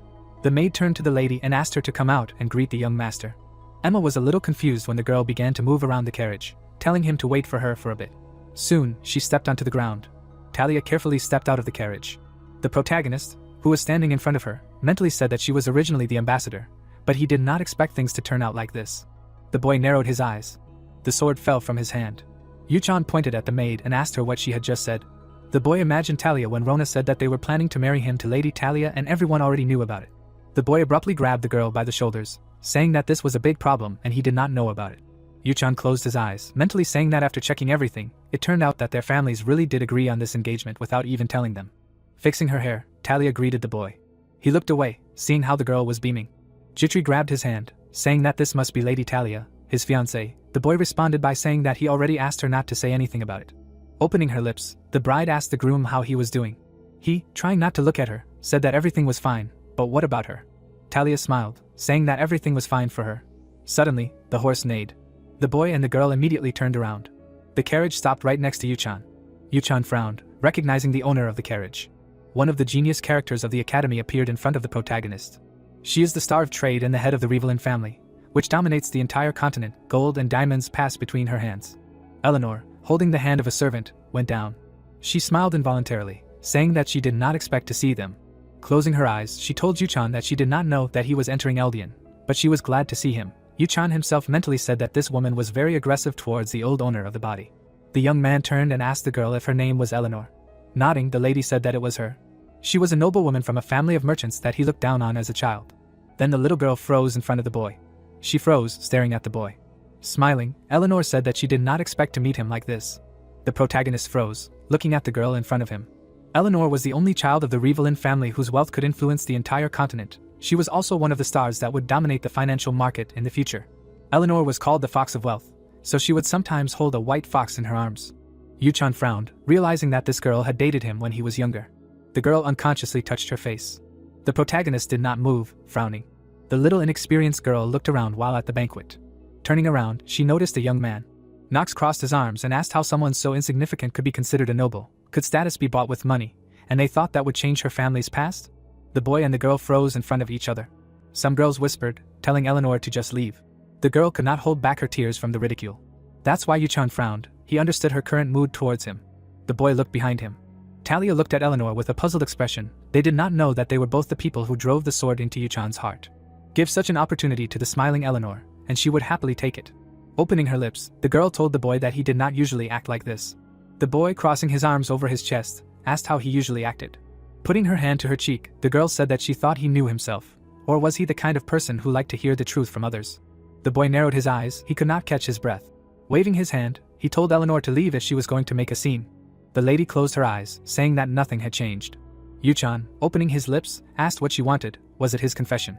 The maid turned to the lady and asked her to come out and greet the young master. Emma was a little confused when the girl began to move around the carriage, telling him to wait for her for a bit. Soon, she stepped onto the ground. Talia carefully stepped out of the carriage. The protagonist, who was standing in front of her, mentally said that she was originally the ambassador, but he did not expect things to turn out like this. The boy narrowed his eyes. The sword fell from his hand. Yuchan pointed at the maid and asked her what she had just said. The boy imagined Talia when Rona said that they were planning to marry him to Lady Talia and everyone already knew about it. The boy abruptly grabbed the girl by the shoulders, saying that this was a big problem and he did not know about it. Yuchan closed his eyes, mentally saying that after checking everything, it turned out that their families really did agree on this engagement without even telling them. Fixing her hair, Talia greeted the boy. He looked away, seeing how the girl was beaming. Jitri grabbed his hand, saying that this must be Lady Talia, his fiancée. The boy responded by saying that he already asked her not to say anything about it. Opening her lips, the bride asked the groom how he was doing. He, trying not to look at her, said that everything was fine, but what about her? Talia smiled, saying that everything was fine for her. Suddenly, the horse neighed. The boy and the girl immediately turned around. The carriage stopped right next to Yuchan. Yuchan frowned, recognizing the owner of the carriage. One of the genius characters of the academy appeared in front of the protagonist. She is the star of trade and the head of the Revelin family, which dominates the entire continent. Gold and diamonds passed between her hands. Eleanor, holding the hand of a servant, went down. She smiled involuntarily, saying that she did not expect to see them. Closing her eyes, she told Yuchan that she did not know that he was entering Eldian, but she was glad to see him. Yuchan himself mentally said that this woman was very aggressive towards the old owner of the body. The young man turned and asked the girl if her name was Eleanor. Nodding, the lady said that it was her. She was a noblewoman from a family of merchants that he looked down on as a child. Then the little girl froze in front of the boy. She froze, staring at the boy. Smiling, Eleanor said that she did not expect to meet him like this. The protagonist froze, looking at the girl in front of him. Eleanor was the only child of the Revelin family whose wealth could influence the entire continent. She was also one of the stars that would dominate the financial market in the future. Eleanor was called the Fox of Wealth, so she would sometimes hold a white fox in her arms. Yuchan frowned, realizing that this girl had dated him when he was younger. The girl unconsciously touched her face. The protagonist did not move, frowning. The little inexperienced girl looked around while at the banquet. Turning around, she noticed a young man. Knox crossed his arms and asked how someone so insignificant could be considered a noble. Could status be bought with money? And they thought that would change her family's past? The boy and the girl froze in front of each other. Some girls whispered, telling Eleanor to just leave. The girl could not hold back her tears from the ridicule. That's why Yuchan frowned. He understood her current mood towards him. The boy looked behind him. Talia looked at Eleanor with a puzzled expression. They did not know that they were both the people who drove the sword into Yuchan's heart. Give such an opportunity to the smiling Eleanor, and she would happily take it. Opening her lips, the girl told the boy that he did not usually act like this. The boy, crossing his arms over his chest, asked how he usually acted. Putting her hand to her cheek, the girl said that she thought he knew himself. Or was he the kind of person who liked to hear the truth from others? The boy narrowed his eyes, he could not catch his breath. Waving his hand, he told Eleanor to leave if she was going to make a scene. The lady closed her eyes, saying that nothing had changed. Yuchan, opening his lips, asked what she wanted. Was it his confession?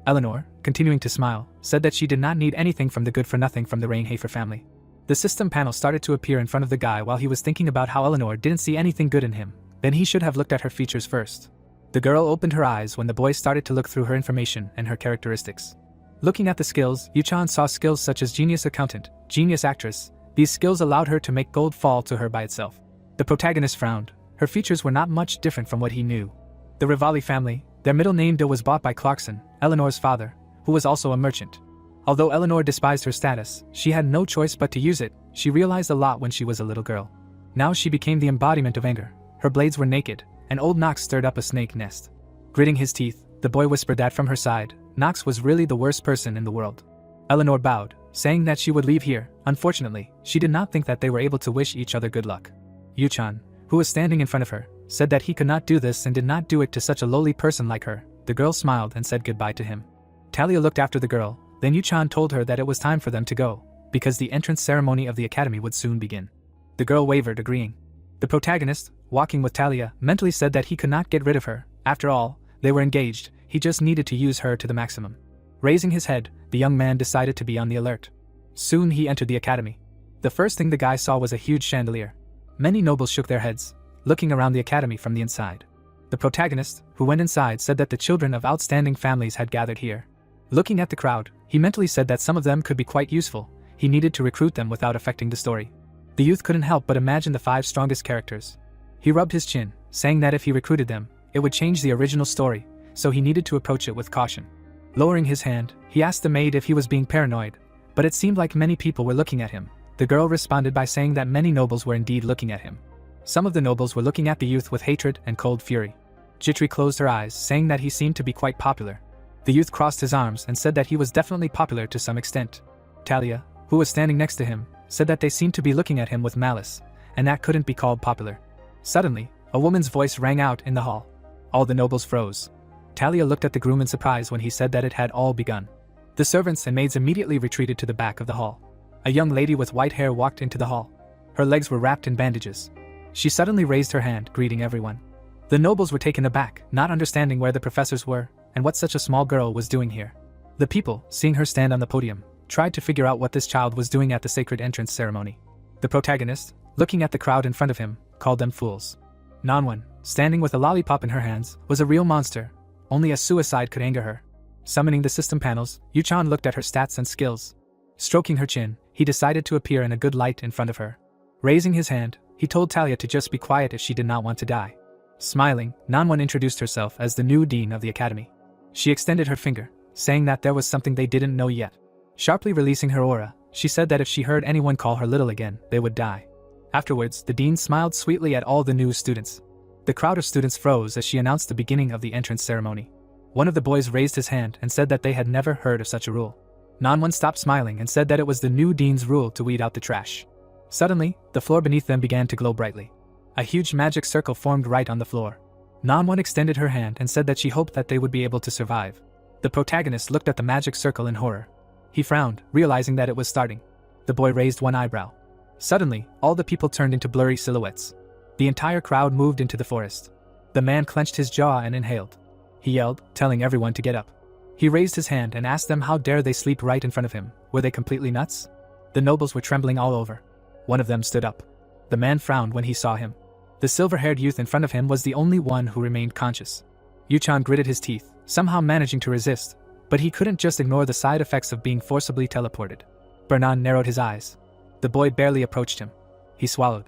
Eleanor, continuing to smile, said that she did not need anything from the good-for-nothing from the Reincarnates family. The system panel started to appear in front of the guy while he was thinking about how Eleanor didn't see anything good in him. Then he should have looked at her features first. The girl opened her eyes when the boy started to look through her information and her characteristics. Looking at the skills, Yuchan saw skills such as genius accountant, genius actress. These skills allowed her to make gold fall to her by itself. The protagonist frowned. Her features were not much different from what he knew. The Rivali family, their middle name was bought by Clarkson, Eleanor's father, who was also a merchant. Although Eleanor despised her status, she had no choice but to use it. She realized a lot when she was a little girl. Now she became the embodiment of anger. Her blades were naked, and old Knox stirred up a snake nest. Gritting his teeth, the boy whispered that from her side, Knox was really the worst person in the world. Eleanor bowed, saying that she would leave here. Unfortunately, she did not think that they were able to wish each other good luck. Yuchan, who was standing in front of her, said that he could not do this and did not do it to such a lowly person like her. The girl smiled and said goodbye to him. Talia looked after the girl, then Yuchan told her that it was time for them to go, because the entrance ceremony of the academy would soon begin. The girl wavered, agreeing. The protagonist, walking with Talia, mentally said that he could not get rid of her. After all, they were engaged, he just needed to use her to the maximum. Raising his head, the young man decided to be on the alert. Soon he entered the academy. The first thing the guy saw was a huge chandelier. Many nobles shook their heads, looking around the academy from the inside. The protagonist, who went inside, said that the children of outstanding families had gathered here. Looking at the crowd, he mentally said that some of them could be quite useful. He needed to recruit them without affecting the story. The youth couldn't help but imagine the 5 strongest characters. He rubbed his chin, saying that if he recruited them, it would change the original story, so he needed to approach it with caution. Lowering his hand, he asked the maid if he was being paranoid, but it seemed like many people were looking at him. The girl responded by saying that many nobles were indeed looking at him. Some of the nobles were looking at the youth with hatred and cold fury. Jitri closed her eyes, saying that he seemed to be quite popular. The youth crossed his arms and said that he was definitely popular to some extent. Talia, who was standing next to him, said that they seemed to be looking at him with malice, and that couldn't be called popular. Suddenly, a woman's voice rang out in the hall. All the nobles froze. Talia looked at the groom in surprise when he said that it had all begun. The servants and maids immediately retreated to the back of the hall. A young lady with white hair walked into the hall. Her legs were wrapped in bandages. She suddenly raised her hand, greeting everyone. The nobles were taken aback, not understanding where the professors were, and what such a small girl was doing here. The people, seeing her stand on the podium, tried to figure out what this child was doing at the sacred entrance ceremony. The protagonist, looking at the crowd in front of him, called them fools. Nanwan, standing with a lollipop in her hands, was a real monster. Only a suicide could anger her. Summoning the system panels, Yuchan looked at her stats and skills. Stroking her chin, he decided to appear in a good light in front of her. Raising his hand, he told Talia to just be quiet if she did not want to die. Smiling, Nanwan introduced herself as the new dean of the academy. She extended her finger, saying that there was something they didn't know yet. Sharply releasing her aura, she said that if she heard anyone call her little again, they would die. Afterwards, the dean smiled sweetly at all the new students. The crowd of students froze as she announced the beginning of the entrance ceremony. One of the boys raised his hand and said that they had never heard of such a rule. Nanwan stopped smiling and said that it was the new dean's rule to weed out the trash. Suddenly, the floor beneath them began to glow brightly. A huge magic circle formed right on the floor. Nanwan extended her hand and said that she hoped that they would be able to survive. The protagonist looked at the magic circle in horror. He frowned, realizing that it was starting. The boy raised one eyebrow. Suddenly, all the people turned into blurry silhouettes. The entire crowd moved into the forest. The man clenched his jaw and inhaled. He yelled, telling everyone to get up. He raised his hand and asked them how dare they sleep right in front of him. Were they completely nuts? The nobles were trembling all over. One of them stood up. The man frowned when he saw him. The silver-haired youth in front of him was the only one who remained conscious. Yuchan gritted his teeth, somehow managing to resist, but he couldn't just ignore the side effects of being forcibly teleported. Bernan narrowed his eyes. The boy barely approached him. He swallowed.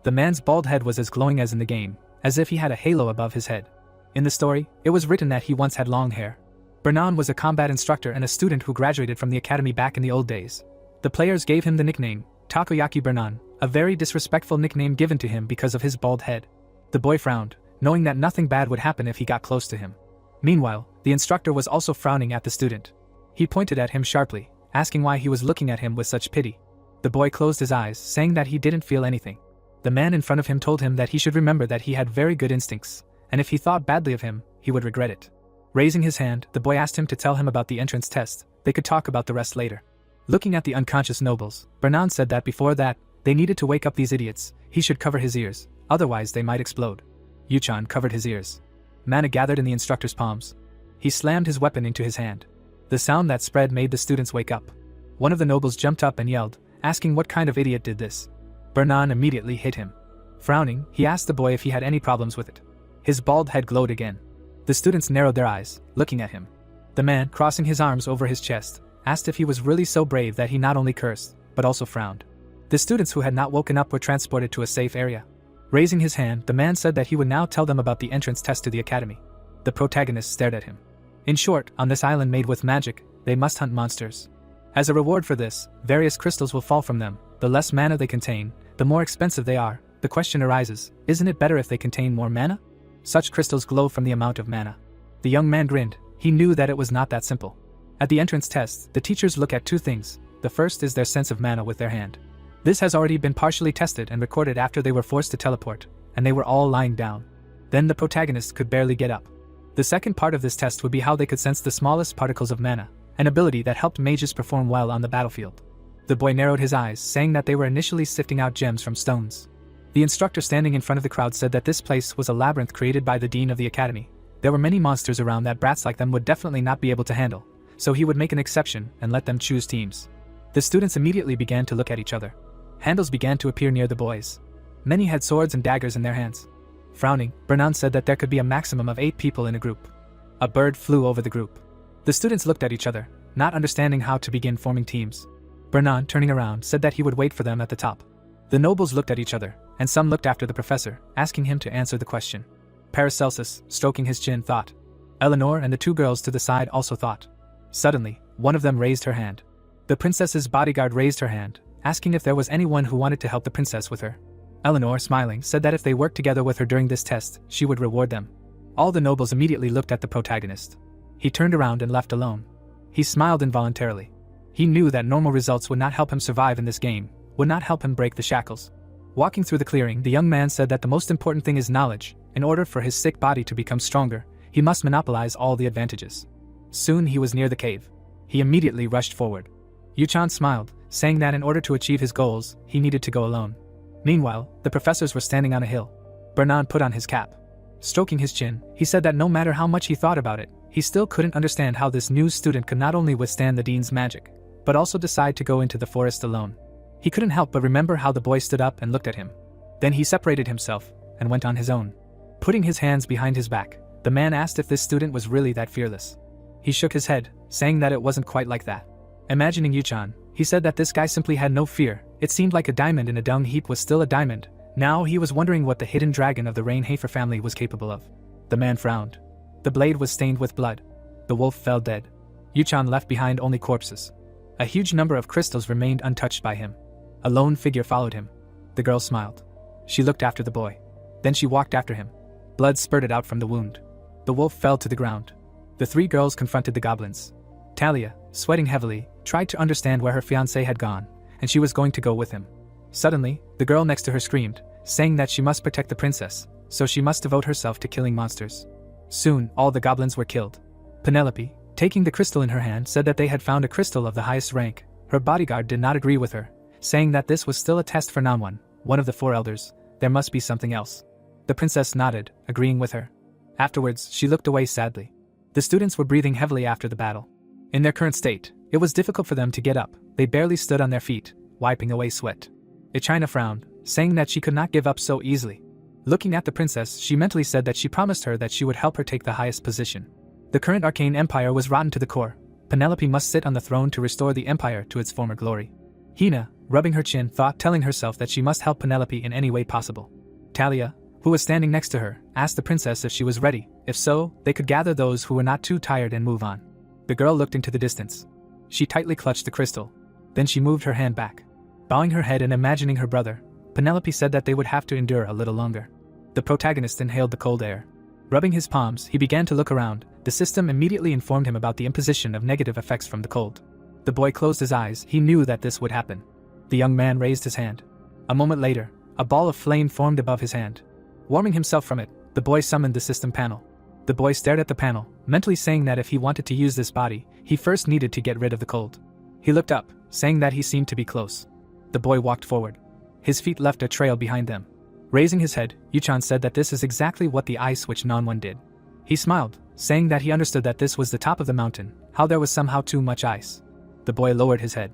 The man's bald head was as glowing as in the game, as if he had a halo above his head. In the story, it was written that he once had long hair. Bernan was a combat instructor and a student who graduated from the academy back in the old days. The players gave him the nickname, Takoyaki Bernan, a very disrespectful nickname given to him because of his bald head. The boy frowned, knowing that nothing bad would happen if he got close to him. Meanwhile, the instructor was also frowning at the student. He pointed at him sharply, asking why he was looking at him with such pity. The boy closed his eyes, saying that he didn't feel anything. The man in front of him told him that he should remember that he had very good instincts, and if he thought badly of him, he would regret it. Raising his hand, the boy asked him to tell him about the entrance test. They could talk about the rest later. Looking at the unconscious nobles, Bernan said that before that, they needed to wake up these idiots. He should cover his ears, otherwise they might explode. Yuchan covered his ears. Mana gathered in the instructor's palms. He slammed his weapon into his hand. The sound that spread made the students wake up. One of the nobles jumped up and yelled, asking what kind of idiot did this. Bernan immediately hit him. Frowning, he asked the boy if he had any problems with it. His bald head glowed again. The students narrowed their eyes, looking at him. The man, crossing his arms over his chest, asked if he was really so brave that he not only cursed, but also frowned. The students who had not woken up were transported to a safe area. Raising his hand, the man said that he would now tell them about the entrance test to the academy. The protagonist stared at him. In short, on this island made with magic, they must hunt monsters. As a reward for this, various crystals will fall from them. The less mana they contain, the more expensive they are. The question arises, isn't it better if they contain more mana? Such crystals glow from the amount of mana. The young man grinned. He knew that it was not that simple. At the entrance test, the teachers look at two things. The first is their sense of mana with their hand. This has already been partially tested and recorded after they were forced to teleport, and they were all lying down. Then the protagonist could barely get up. The second part of this test would be how they could sense the smallest particles of mana, an ability that helped mages perform well on the battlefield. The boy narrowed his eyes, saying that they were initially sifting out gems from stones. The instructor standing in front of the crowd said that this place was a labyrinth created by the dean of the academy. There were many monsters around that brats like them would definitely not be able to handle, so he would make an exception and let them choose teams. The students immediately began to look at each other. Handles began to appear near the boys. Many had swords and daggers in their hands. Frowning, Bernan said that there could be a maximum of 8 people in a group. A bird flew over the group. The students looked at each other, not understanding how to begin forming teams. Bernan, turning around, said that he would wait for them at the top. The nobles looked at each other, and some looked after the professor, asking him to answer the question. Paracelsus, stroking his chin, thought. Eleanor and the 2 girls to the side also thought. Suddenly, one of them raised her hand. The princess's bodyguard raised her hand, asking if there was anyone who wanted to help the princess with her. Eleanor, smiling, said that if they worked together with her during this test, she would reward them. All the nobles immediately looked at the protagonist. He turned around and left alone. He smiled involuntarily. He knew that normal results would not help him survive in this game, would not help him break the shackles. Walking through the clearing, the young man said that the most important thing is knowledge. In order for his sick body to become stronger, he must monopolize all the advantages. Soon he was near the cave. He immediately rushed forward. Yuchan smiled, saying that in order to achieve his goals, he needed to go alone. Meanwhile, the professors were standing on a hill. Bernan put on his cap. Stroking his chin, he said that no matter how much he thought about it, he still couldn't understand how this new student could not only withstand the dean's magic, but also decide to go into the forest alone. He couldn't help but remember how the boy stood up and looked at him. Then he separated himself and went on his own. Putting his hands behind his back, the man asked if this student was really that fearless. He shook his head, saying that it wasn't quite like that. Imagining Yuchan, he said that this guy simply had no fear. It seemed like a diamond in a dung heap was still a diamond. Now he was wondering what the hidden dragon of the Reincarnates family was capable of. The man frowned. The blade was stained with blood. The wolf fell dead. Yuchan left behind only corpses. A huge number of crystals remained untouched by him. A lone figure followed him. The girl smiled. She looked after the boy. Then she walked after him. Blood spurted out from the wound. The wolf fell to the ground. The 3 girls confronted the goblins. Talia, sweating heavily, tried to understand where her fiancé had gone, and she was going to go with him. Suddenly, the girl next to her screamed, saying that she must protect the princess, so she must devote herself to killing monsters. Soon, all the goblins were killed. Penelope, taking the crystal in her hand, said that they had found a crystal of the highest rank. Her bodyguard did not agree with her, saying that this was still a test for Nanwan, one of the 4 elders. There must be something else. The princess nodded, agreeing with her. Afterwards, she looked away sadly. The students were breathing heavily after the battle. In their current state, it was difficult for them to get up. They barely stood on their feet, wiping away sweat. Ichina frowned, saying that she could not give up so easily. Looking at the princess, she mentally said that she promised her that she would help her take the highest position. The current arcane empire was rotten to the core. Penelope must sit on the throne to restore the empire to its former glory. Hina, rubbing her chin, thought, telling herself that she must help Penelope in any way possible. Talia, who was standing next to her, asked the princess if she was ready. If so, they could gather those who were not too tired and move on. The girl looked into the distance. She tightly clutched the crystal. Then she moved her hand back. Bowing her head and imagining her brother, Penelope said that they would have to endure a little longer. The protagonist inhaled the cold air. Rubbing his palms, he began to look around. The system immediately informed him about the imposition of negative effects from the cold. The boy closed his eyes, he knew that this would happen. The young man raised his hand. A moment later, a ball of flame formed above his hand. Warming himself from it, the boy summoned the system panel. The boy stared at the panel, mentally saying that if he wanted to use this body, he first needed to get rid of the cold. He looked up, saying that he seemed to be close. The boy walked forward. His feet left a trail behind them. Raising his head, Yuchan said that this is exactly what the ice witch Nanwan did. He smiled, saying that he understood that this was the top of the mountain, how there was somehow too much ice. The boy lowered his head.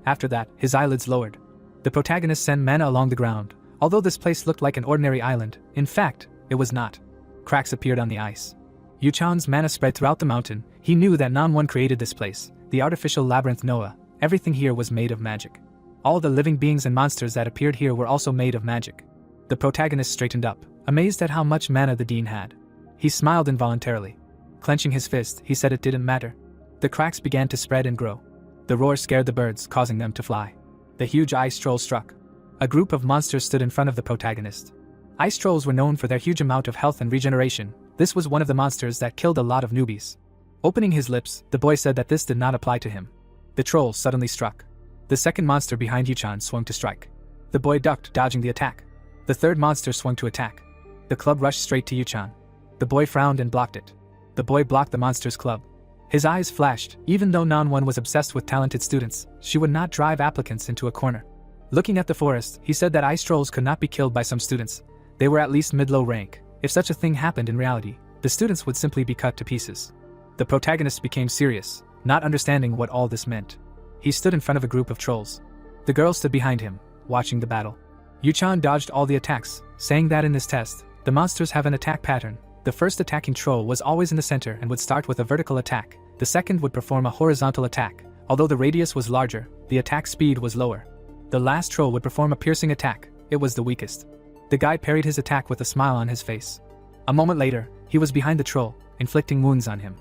After that, his eyelids lowered. The protagonist sent mana along the ground. Although this place looked like an ordinary island, in fact, it was not. Cracks appeared on the ice. Yuchan's mana spread throughout the mountain. He knew that Nanwan created this place, the artificial labyrinth Noah. Everything here was made of magic. All the living beings and monsters that appeared here were also made of magic. The protagonist straightened up, amazed at how much mana the dean had. He smiled involuntarily. Clenching his fist, he said it didn't matter. The cracks began to spread and grow. The roar scared the birds, causing them to fly. The huge ice troll struck. A group of monsters stood in front of the protagonist. Ice trolls were known for their huge amount of health and regeneration. This was one of the monsters that killed a lot of newbies. Opening his lips, the boy said that this did not apply to him. The troll suddenly struck. The second monster behind Yuchan swung to strike. The boy ducked, dodging the attack. The third monster swung to attack. The club rushed straight to Yuchan. The boy frowned and blocked it. The boy blocked the monster's club. His eyes flashed. Even though Nanwan was obsessed with talented students, she would not drive applicants into a corner. Looking at the forest, he said that ice trolls could not be killed by some students. They were at least mid-low rank. If such a thing happened in reality, the students would simply be cut to pieces. The protagonist became serious, not understanding what all this meant. He stood in front of a group of trolls. The girl stood behind him, watching the battle. Yuchan dodged all the attacks, saying that in this test, the monsters have an attack pattern. The first attacking troll was always in the center and would start with a vertical attack. The second would perform a horizontal attack. Although the radius was larger, the attack speed was lower. The last troll would perform a piercing attack. It was the weakest. The guy parried his attack with a smile on his face. A moment later, he was behind the troll, inflicting wounds on him.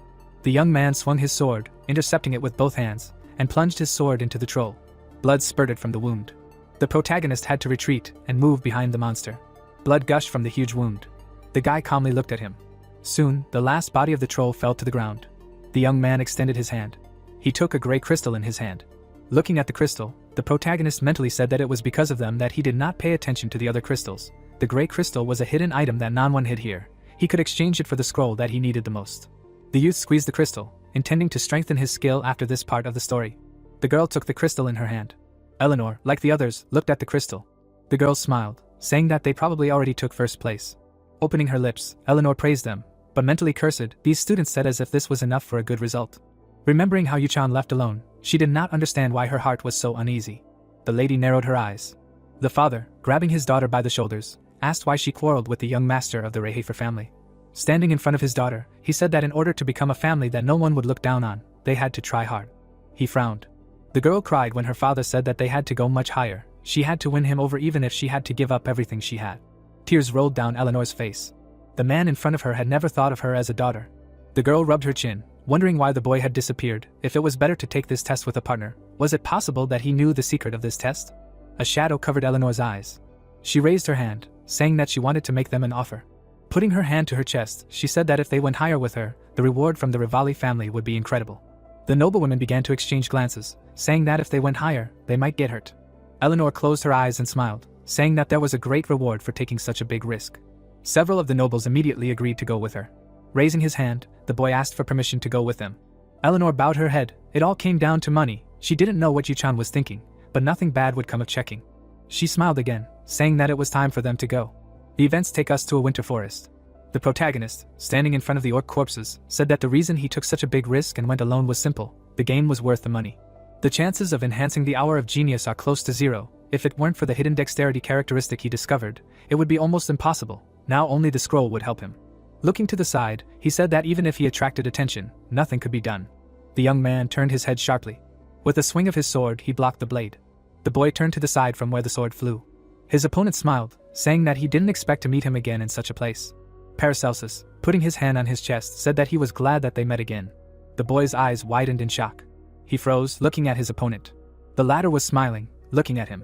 The young man swung his sword, intercepting it with both hands, and plunged his sword into the troll. Blood spurted from the wound. The protagonist had to retreat and move behind the monster. Blood gushed from the huge wound. The guy calmly looked at him. Soon, the last body of the troll fell to the ground. The young man extended his hand. He took a gray crystal in his hand. Looking at the crystal, the protagonist mentally said that it was because of them that he did not pay attention to the other crystals. The gray crystal was a hidden item that Nanwan hid here. He could exchange it for the scroll that he needed the most. The youth squeezed the crystal, intending to strengthen his skill after this part of the story. The girl took the crystal in her hand. Eleanor, like the others, looked at the crystal. The girl smiled, saying that they probably already took first place. Opening her lips, Eleanor praised them, but mentally cursed. These students said as if this was enough for a good result. Remembering how Yuchan left alone, she did not understand why her heart was so uneasy. The lady narrowed her eyes. The father, grabbing his daughter by the shoulders, asked why she quarreled with the young master of the Rehafer family. Standing in front of his daughter, he said that in order to become a family that no one would look down on, they had to try hard. He frowned. The girl cried when her father said that they had to go much higher. She had to win him over even if she had to give up everything she had. Tears rolled down Eleanor's face. The man in front of her had never thought of her as a daughter. The girl rubbed her chin, wondering why the boy had disappeared. If it was better to take this test with a partner, was it possible that he knew the secret of this test? A shadow covered Eleanor's eyes. She raised her hand, saying that she wanted to make them an offer. Putting her hand to her chest, she said that if they went higher with her, the reward from the Rivali family would be incredible. The noblewomen began to exchange glances, saying that if they went higher, they might get hurt. Eleanor closed her eyes and smiled, saying that there was a great reward for taking such a big risk. Several of the nobles immediately agreed to go with her. Raising his hand, the boy asked for permission to go with them. Eleanor bowed her head. It all came down to money. She didn't know what Yuchan was thinking, but nothing bad would come of checking. She smiled again, saying that it was time for them to go. The events take us to a winter forest. The protagonist, standing in front of the orc corpses, said that the reason he took such a big risk and went alone was simple: the game was worth the money. The chances of enhancing the Hour of Genius are close to zero. If it weren't for the hidden dexterity characteristic he discovered, it would be almost impossible. Now only the scroll would help him. Looking to the side, he said that even if he attracted attention, nothing could be done. The young man turned his head sharply. With a swing of his sword, he blocked the blade. The boy turned to the side from where the sword flew. His opponent smiled, saying that he didn't expect to meet him again in such a place. Paracelsus, putting his hand on his chest, said that he was glad that they met again. The boy's eyes widened in shock. He froze, looking at his opponent. The latter was smiling, looking at him.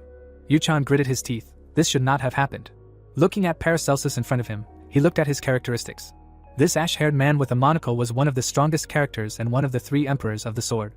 Yuchan gritted his teeth. This should not have happened. Looking at Paracelsus in front of him, he looked at his characteristics. This ash-haired man with a monocle was one of the strongest characters and one of the 3 emperors of the sword.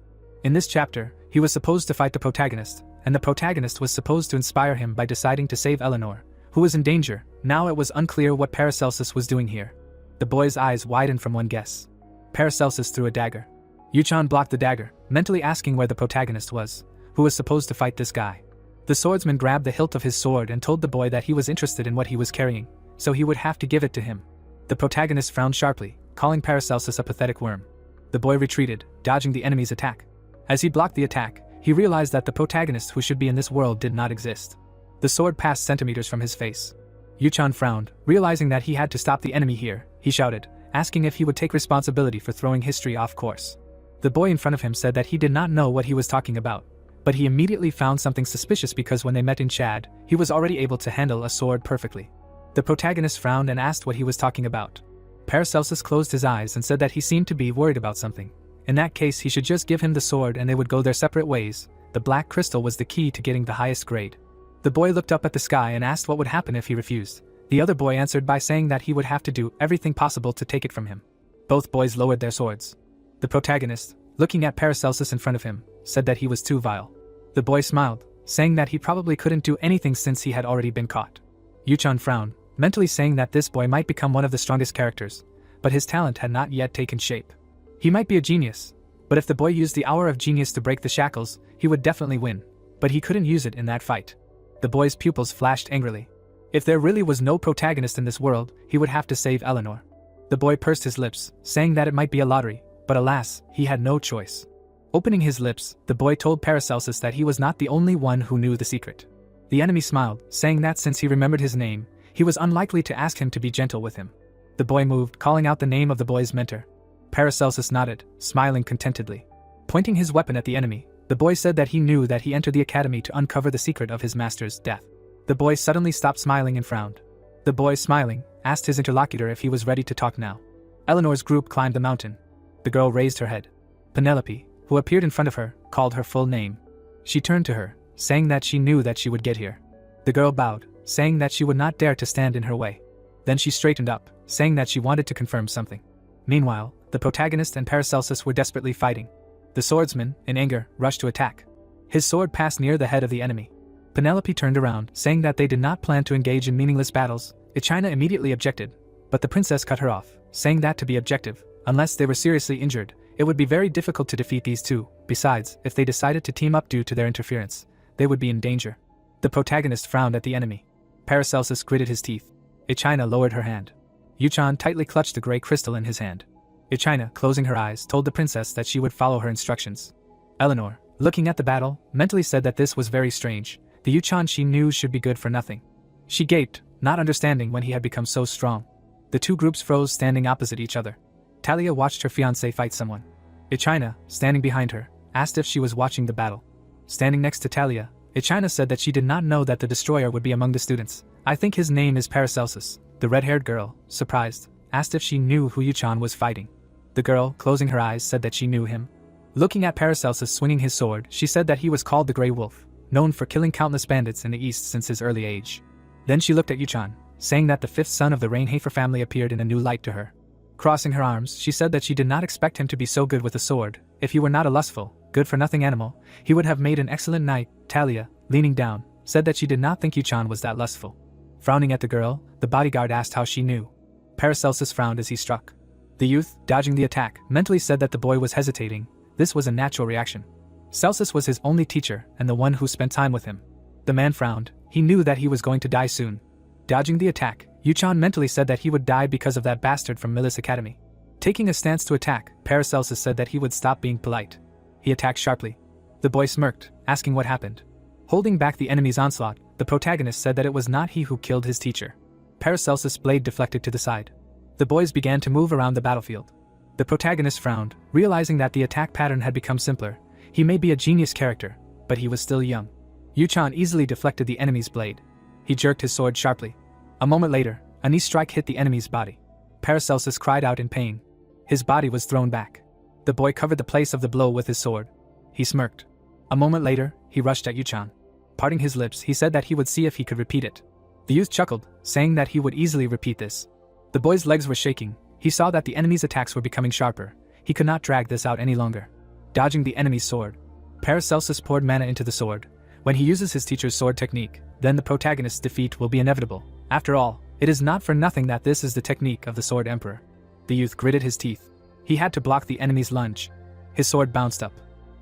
In this chapter, he was supposed to fight the protagonist, and the protagonist was supposed to inspire him by deciding to save Eleanor, who was in danger. Now it was unclear what Paracelsus was doing here. The boy's eyes widened from one guess. Paracelsus threw a dagger. Yuchan blocked the dagger, mentally asking where the protagonist was, who was supposed to fight this guy. The swordsman grabbed the hilt of his sword and told the boy that he was interested in what he was carrying, so he would have to give it to him. The protagonist frowned sharply, calling Paracelsus a pathetic worm. The boy retreated, dodging the enemy's attack. As he blocked the attack, he realized that the protagonist who should be in this world did not exist. The sword passed centimeters from his face. Yuchan frowned, realizing that he had to stop the enemy here. He shouted, asking if he would take responsibility for throwing history off course. The boy in front of him said that he did not know what he was talking about, but he immediately found something suspicious because when they met in Chad, he was already able to handle a sword perfectly. The protagonist frowned and asked what he was talking about. Paracelsus closed his eyes and said that he seemed to be worried about something. In that case, he should just give him the sword and they would go their separate ways. The black crystal was the key to getting the highest grade. The boy looked up at the sky and asked what would happen if he refused. The other boy answered by saying that he would have to do everything possible to take it from him. Both boys lowered their swords. The protagonist, looking at Paracelsus in front of him, said that he was too vile. The boy smiled, saying that he probably couldn't do anything since he had already been caught. Yuchan frowned, mentally saying that this boy might become one of the strongest characters, but his talent had not yet taken shape. He might be a genius, but if the boy used the hour of genius to break the shackles, he would definitely win, but he couldn't use it in that fight. The boy's pupils flashed angrily. If there really was no protagonist in this world, he would have to save Eleanor. The boy pursed his lips, saying that it might be a lottery, but alas, he had no choice. Opening his lips, the boy told Paracelsus that he was not the only one who knew the secret. The enemy smiled, saying that since he remembered his name, he was unlikely to ask him to be gentle with him. The boy moved, calling out the name of the boy's mentor. Paracelsus nodded, smiling contentedly. Pointing his weapon at the enemy, the boy said that he knew that he entered the academy to uncover the secret of his master's death. The boy suddenly stopped smiling and frowned. The boy, smiling, asked his interlocutor if he was ready to talk now. Eleanor's group climbed the mountain. The girl raised her head. Penelope, who appeared in front of her, called her full name. She turned to her, saying that she knew that she would get here. The girl bowed, saying that she would not dare to stand in her way. Then she straightened up, saying that she wanted to confirm something. Meanwhile, the protagonist and Paracelsus were desperately fighting. The swordsman, in anger, rushed to attack. His sword passed near the head of the enemy. Penelope turned around, saying that they did not plan to engage in meaningless battles. Ichina immediately objected, but the princess cut her off, saying that to be objective, unless they were seriously injured, it would be very difficult to defeat these two. Besides, if they decided to team up due to their interference, they would be in danger. The protagonist frowned at the enemy. Paracelsus gritted his teeth. Ichina lowered her hand. Yuchan tightly clutched the gray crystal in his hand. Ichina, closing her eyes, told the princess that she would follow her instructions. Eleanor, looking at the battle, mentally said that this was very strange. The Yuchan she knew should be good for nothing. She gaped, not understanding when he had become so strong. The two groups froze, standing opposite each other. Talia watched her fiancé fight someone. Ichina, standing behind her, asked if she was watching the battle. Standing next to Talia, Ichina said that she did not know that the destroyer would be among the students. I think his name is Paracelsus. The red-haired girl, surprised, asked if she knew who Yuchan was fighting. The girl, closing her eyes, said that she knew him. Looking at Paracelsus swinging his sword, she said that he was called the Grey Wolf, known for killing countless bandits in the east since his early age. Then she looked at Yuchan, saying that the fifth son of the Reincarnates family appeared in a new light to her. Crossing her arms, she said that she did not expect him to be so good with a sword. If he were not a lustful, good-for-nothing animal, he would have made an excellent knight. Talia, leaning down, said that she did not think Yuchan was that lustful. Frowning at the girl, the bodyguard asked how she knew. Paracelsus frowned as he struck. The youth, dodging the attack, mentally said that the boy was hesitating. This was a natural reaction. Celsus was his only teacher and the one who spent time with him. The man frowned. He knew that he was going to die soon. Dodging the attack, Yuchan mentally said that he would die because of that bastard from Millis Academy. Taking a stance to attack, Paracelsus said that he would stop being polite. He attacked sharply. The boy smirked, asking what happened. Holding back the enemy's onslaught, the protagonist said that it was not he who killed his teacher. Paracelsus' blade deflected to the side. The boys began to move around the battlefield. The protagonist frowned, realizing that the attack pattern had become simpler. He may be a genius character, but he was still young. Yuchan easily deflected the enemy's blade. He jerked his sword sharply. A moment later, a knee strike hit the enemy's body. Paracelsus cried out in pain. His body was thrown back. The boy covered the place of the blow with his sword. He smirked. A moment later, he rushed at Yuchan. Parting his lips, he said that he would see if he could repeat it. The youth chuckled, saying that he would easily repeat this. The boy's legs were shaking. He saw that the enemy's attacks were becoming sharper. He could not drag this out any longer. dodging the enemy's sword. Paracelsus poured mana into the sword. When he uses his teacher's sword technique, then the protagonist's defeat will be inevitable. After all, it is not for nothing that this is the technique of the Sword Emperor. The youth gritted his teeth. He had to block the enemy's lunge. His sword bounced up.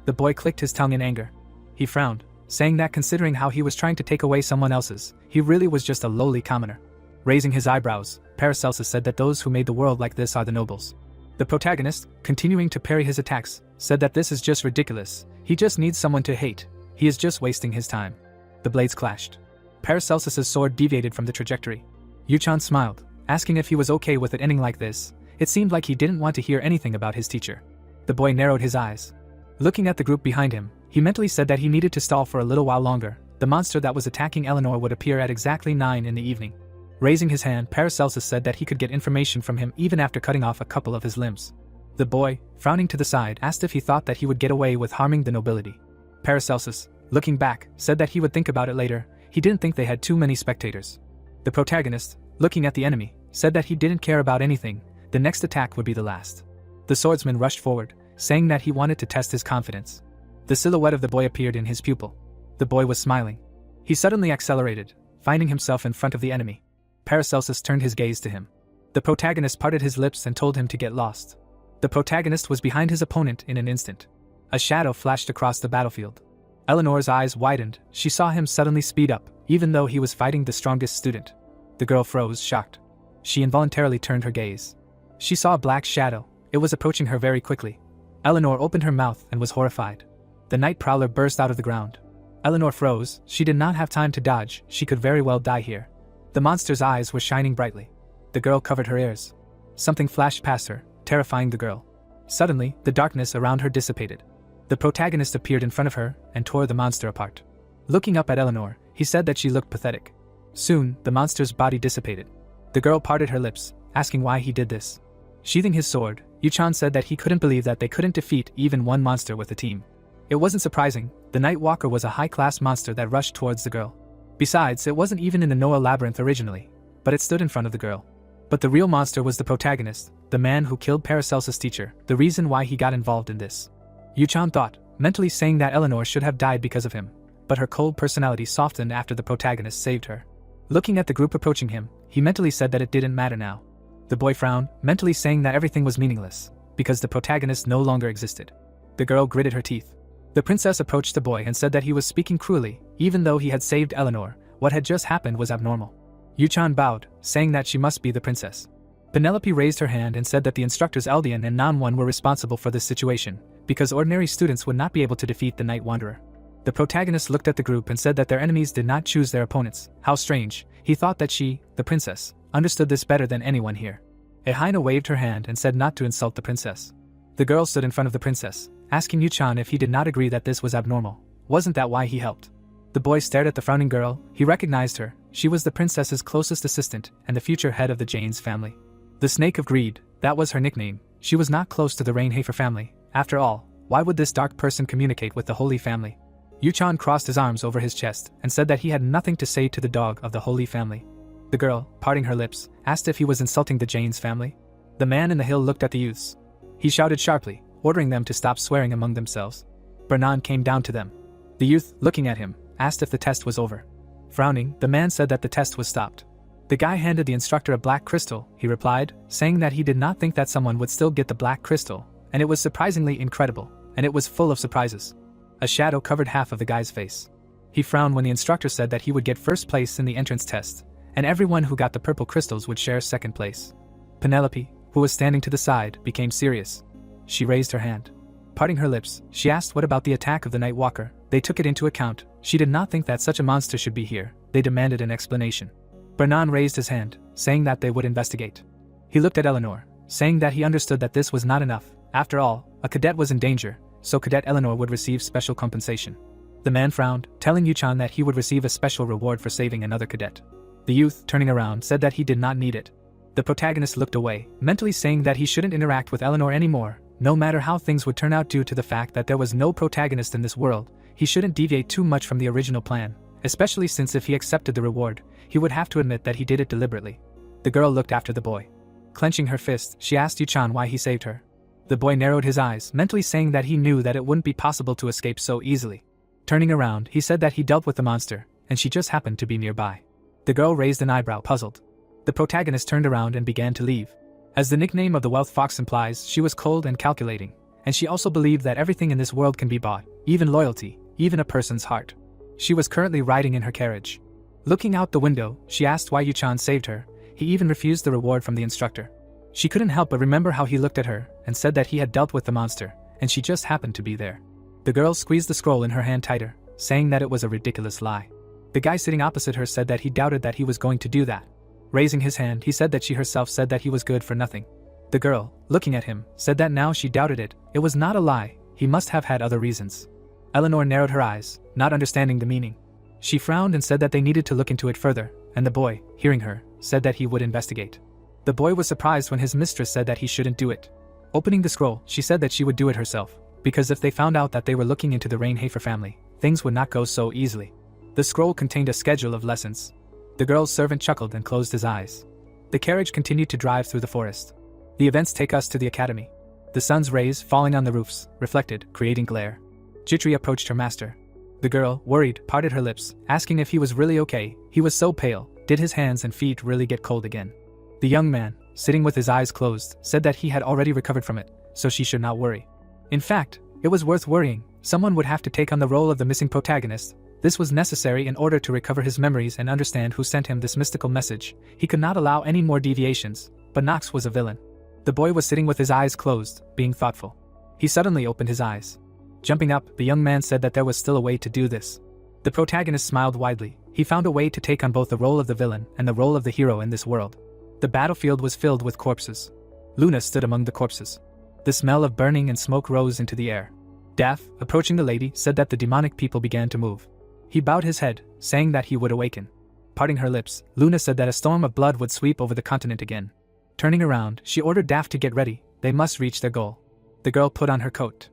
The boy clicked his tongue in anger. He frowned, saying that considering how he was trying to take away someone else's, he really was just a lowly commoner. Raising his eyebrows, Paracelsus said that those who made the world like this are the nobles. The protagonist, continuing to parry his attacks, said that this is just ridiculous. He just needs someone to hate. He is just wasting his time. The blades clashed. Paracelsus's sword deviated from the trajectory. Yuchan smiled, asking if he was okay with it ending like this. It seemed like he didn't want to hear anything about his teacher. The boy narrowed his eyes. Looking at the group behind him, he mentally said that he needed to stall for a little while longer. The monster that was attacking Eleanor would appear at exactly 9 in the evening. Raising his hand, Paracelsus said that he could get information from him even after cutting off a couple of his limbs. The boy, frowning to the side, asked if he thought that he would get away with harming the nobility. Paracelsus, looking back, said that he would think about it later. He didn't think they had too many spectators. The protagonist, looking at the enemy, said that he didn't care about anything. The next attack would be the last. The swordsman rushed forward, saying that he wanted to test his confidence. The silhouette of the boy appeared in his pupil. The boy was smiling. He suddenly accelerated, finding himself in front of the enemy. Paracelsus turned his gaze to him. The protagonist parted his lips and told him to get lost. The protagonist was behind his opponent in an instant. A shadow flashed across the battlefield. Eleanor's eyes widened. She saw him suddenly speed up, even though he was fighting the strongest student. The girl froze, shocked. She involuntarily turned her gaze. She saw a black shadow. It was approaching her very quickly. Eleanor opened her mouth and was horrified. The night prowler burst out of the ground. Eleanor froze. She did not have time to dodge. She could very well die here. The monster's eyes were shining brightly. The girl covered her ears. Something flashed past her, terrifying the girl. Suddenly, the darkness around her dissipated. The protagonist appeared in front of her and tore the monster apart. Looking up at Eleanor, he said that she looked pathetic. Soon, the monster's body dissipated. The girl parted her lips, asking why he did this. Sheathing his sword, Yuchan said that he couldn't believe that they couldn't defeat even one monster with a team. It wasn't surprising. The Night Walker was a high-class monster that rushed towards the girl. Besides, it wasn't even in the Noah labyrinth originally, but it stood in front of the girl. But the real monster was the protagonist, the man who killed Paracelsus' teacher, the reason why he got involved in this. Yuchan thought, mentally saying that Eleanor should have died because of him, but her cold personality softened after the protagonist saved her. Looking at the group approaching him, he mentally said that it didn't matter now. The boy frowned, mentally saying that everything was meaningless, because the protagonist no longer existed. The girl gritted her teeth. The princess approached the boy and said that he was speaking cruelly, even though he had saved Eleanor. What had just happened was abnormal. Yuchan bowed, saying that she must be the princess. Penelope raised her hand and said that the instructors Eldian and Nanwon were responsible for this situation, because ordinary students would not be able to defeat the Night Wanderer. The protagonist looked at the group and said that their enemies did not choose their opponents. How strange. He thought that she, the princess, understood this better than anyone here. Ehaina waved her hand and said not to insult the princess. The girl stood in front of the princess, asking Yuchan if he did not agree that this was abnormal. Wasn't that why he helped? The boy stared at the frowning girl. He recognized her. She was the princess's closest assistant and the future head of the Janes family. The Snake of Greed, that was her nickname. She was not close to the Rainhafer family. After all, why would this dark person communicate with the Holy Family? Yuchan crossed his arms over his chest and said that he had nothing to say to the dog of the Holy Family. The girl, parting her lips, asked if he was insulting the Janes family. The man in the hill looked at the youths. He shouted sharply, ordering them to stop swearing among themselves. Bernan came down to them. The youth, looking at him, asked if the test was over. Frowning, the man said that the test was stopped. The guy handed the instructor a black crystal, he replied, saying that he did not think that someone would still get the black crystal, and it was surprisingly incredible, and it was full of surprises. A shadow covered half of the guy's face. He frowned when the instructor said that he would get first place in the entrance test, and everyone who got the purple crystals would share second place. Penelope, who was standing to the side, became serious. She raised her hand. Parting her lips, she asked what about the attack of the Night Walker. They took it into account. She did not think that such a monster should be here. They demanded an explanation. Bernan raised his hand, saying that they would investigate. He looked at Eleanor, saying that he understood that this was not enough. After all, a cadet was in danger, so Cadet Eleanor would receive special compensation. The man frowned, telling Yuchan that he would receive a special reward for saving another cadet. The youth, turning around, said that he did not need it. The protagonist looked away, mentally saying that he shouldn't interact with Eleanor anymore. No matter how things would turn out due to the fact that there was no protagonist in this world, he shouldn't deviate too much from the original plan, especially since if he accepted the reward, he would have to admit that he did it deliberately. The girl looked after the boy. Clenching her fist, she asked Yuchan why he saved her. The boy narrowed his eyes, mentally saying that he knew that it wouldn't be possible to escape so easily. Turning around, he said that he dealt with the monster, and she just happened to be nearby. The girl raised an eyebrow, puzzled. The protagonist turned around and began to leave. As the nickname of the wealth fox implies, she was cold and calculating, and she also believed that everything in this world can be bought, even loyalty, even a person's heart. She was currently riding in her carriage. Looking out the window, she asked why Yu-chan saved her. He even refused the reward from the instructor. She couldn't help but remember how he looked at her and said that he had dealt with the monster, and she just happened to be there. The girl squeezed the scroll in her hand tighter, saying that it was a ridiculous lie. The guy sitting opposite her said that he doubted that he was going to do that. Raising his hand, he said that she herself said that he was good for nothing. The girl, looking at him, said that now she doubted it. It was not a lie, he must have had other reasons. Eleanor narrowed her eyes, not understanding the meaning. She frowned and said that they needed to look into it further, and the boy, hearing her, said that he would investigate. The boy was surprised when his mistress said that he shouldn't do it. Opening the scroll, she said that she would do it herself, because if they found out that they were looking into the Rainhafer family, things would not go so easily. The scroll contained a schedule of lessons. The girl's servant chuckled and closed his eyes. The carriage continued to drive through the forest. The events take us to the academy. The sun's rays, falling on the roofs, reflected, creating glare. Jitri approached her master. The girl, worried, parted her lips, asking if he was really okay. He was so pale. Did his hands and feet really get cold again? The young man, sitting with his eyes closed, said that he had already recovered from it, so she should not worry. In fact, it was worth worrying. Someone would have to take on the role of the missing protagonist. This was necessary in order to recover his memories and understand who sent him this mystical message. He could not allow any more deviations, but Nox was a villain. The boy was sitting with his eyes closed, being thoughtful. He suddenly opened his eyes. Jumping up, the young man said that there was still a way to do this. The protagonist smiled widely. He found a way to take on both the role of the villain and the role of the hero in this world. The battlefield was filled with corpses. Luna stood among the corpses. The smell of burning and smoke rose into the air. Daff, approaching the lady, said that the demonic people began to move. He bowed his head, saying that he would awaken. Parting her lips, Luna said that a storm of blood would sweep over the continent again. Turning around, she ordered Daff to get ready. They must reach their goal. The girl put on her coat.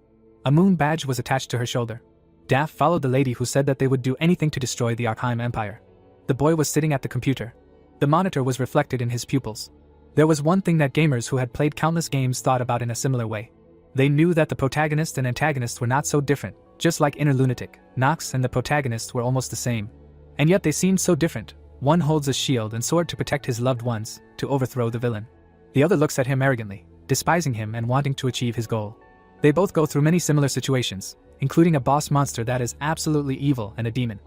A moon badge was attached to her shoulder. Daff followed the lady who said that they would do anything to destroy the Arkham Empire. The boy was sitting at the computer. The monitor was reflected in his pupils. There was one thing that gamers who had played countless games thought about in a similar way. They knew that the protagonist and antagonist were not so different. Just like Inner Lunatic, Nox and the protagonist were almost the same. And yet they seemed so different. One holds a shield and sword to protect his loved ones, to overthrow the villain. The other looks at him arrogantly, despising him and wanting to achieve his goal. They both go through many similar situations, including a boss monster that is absolutely evil and a demon.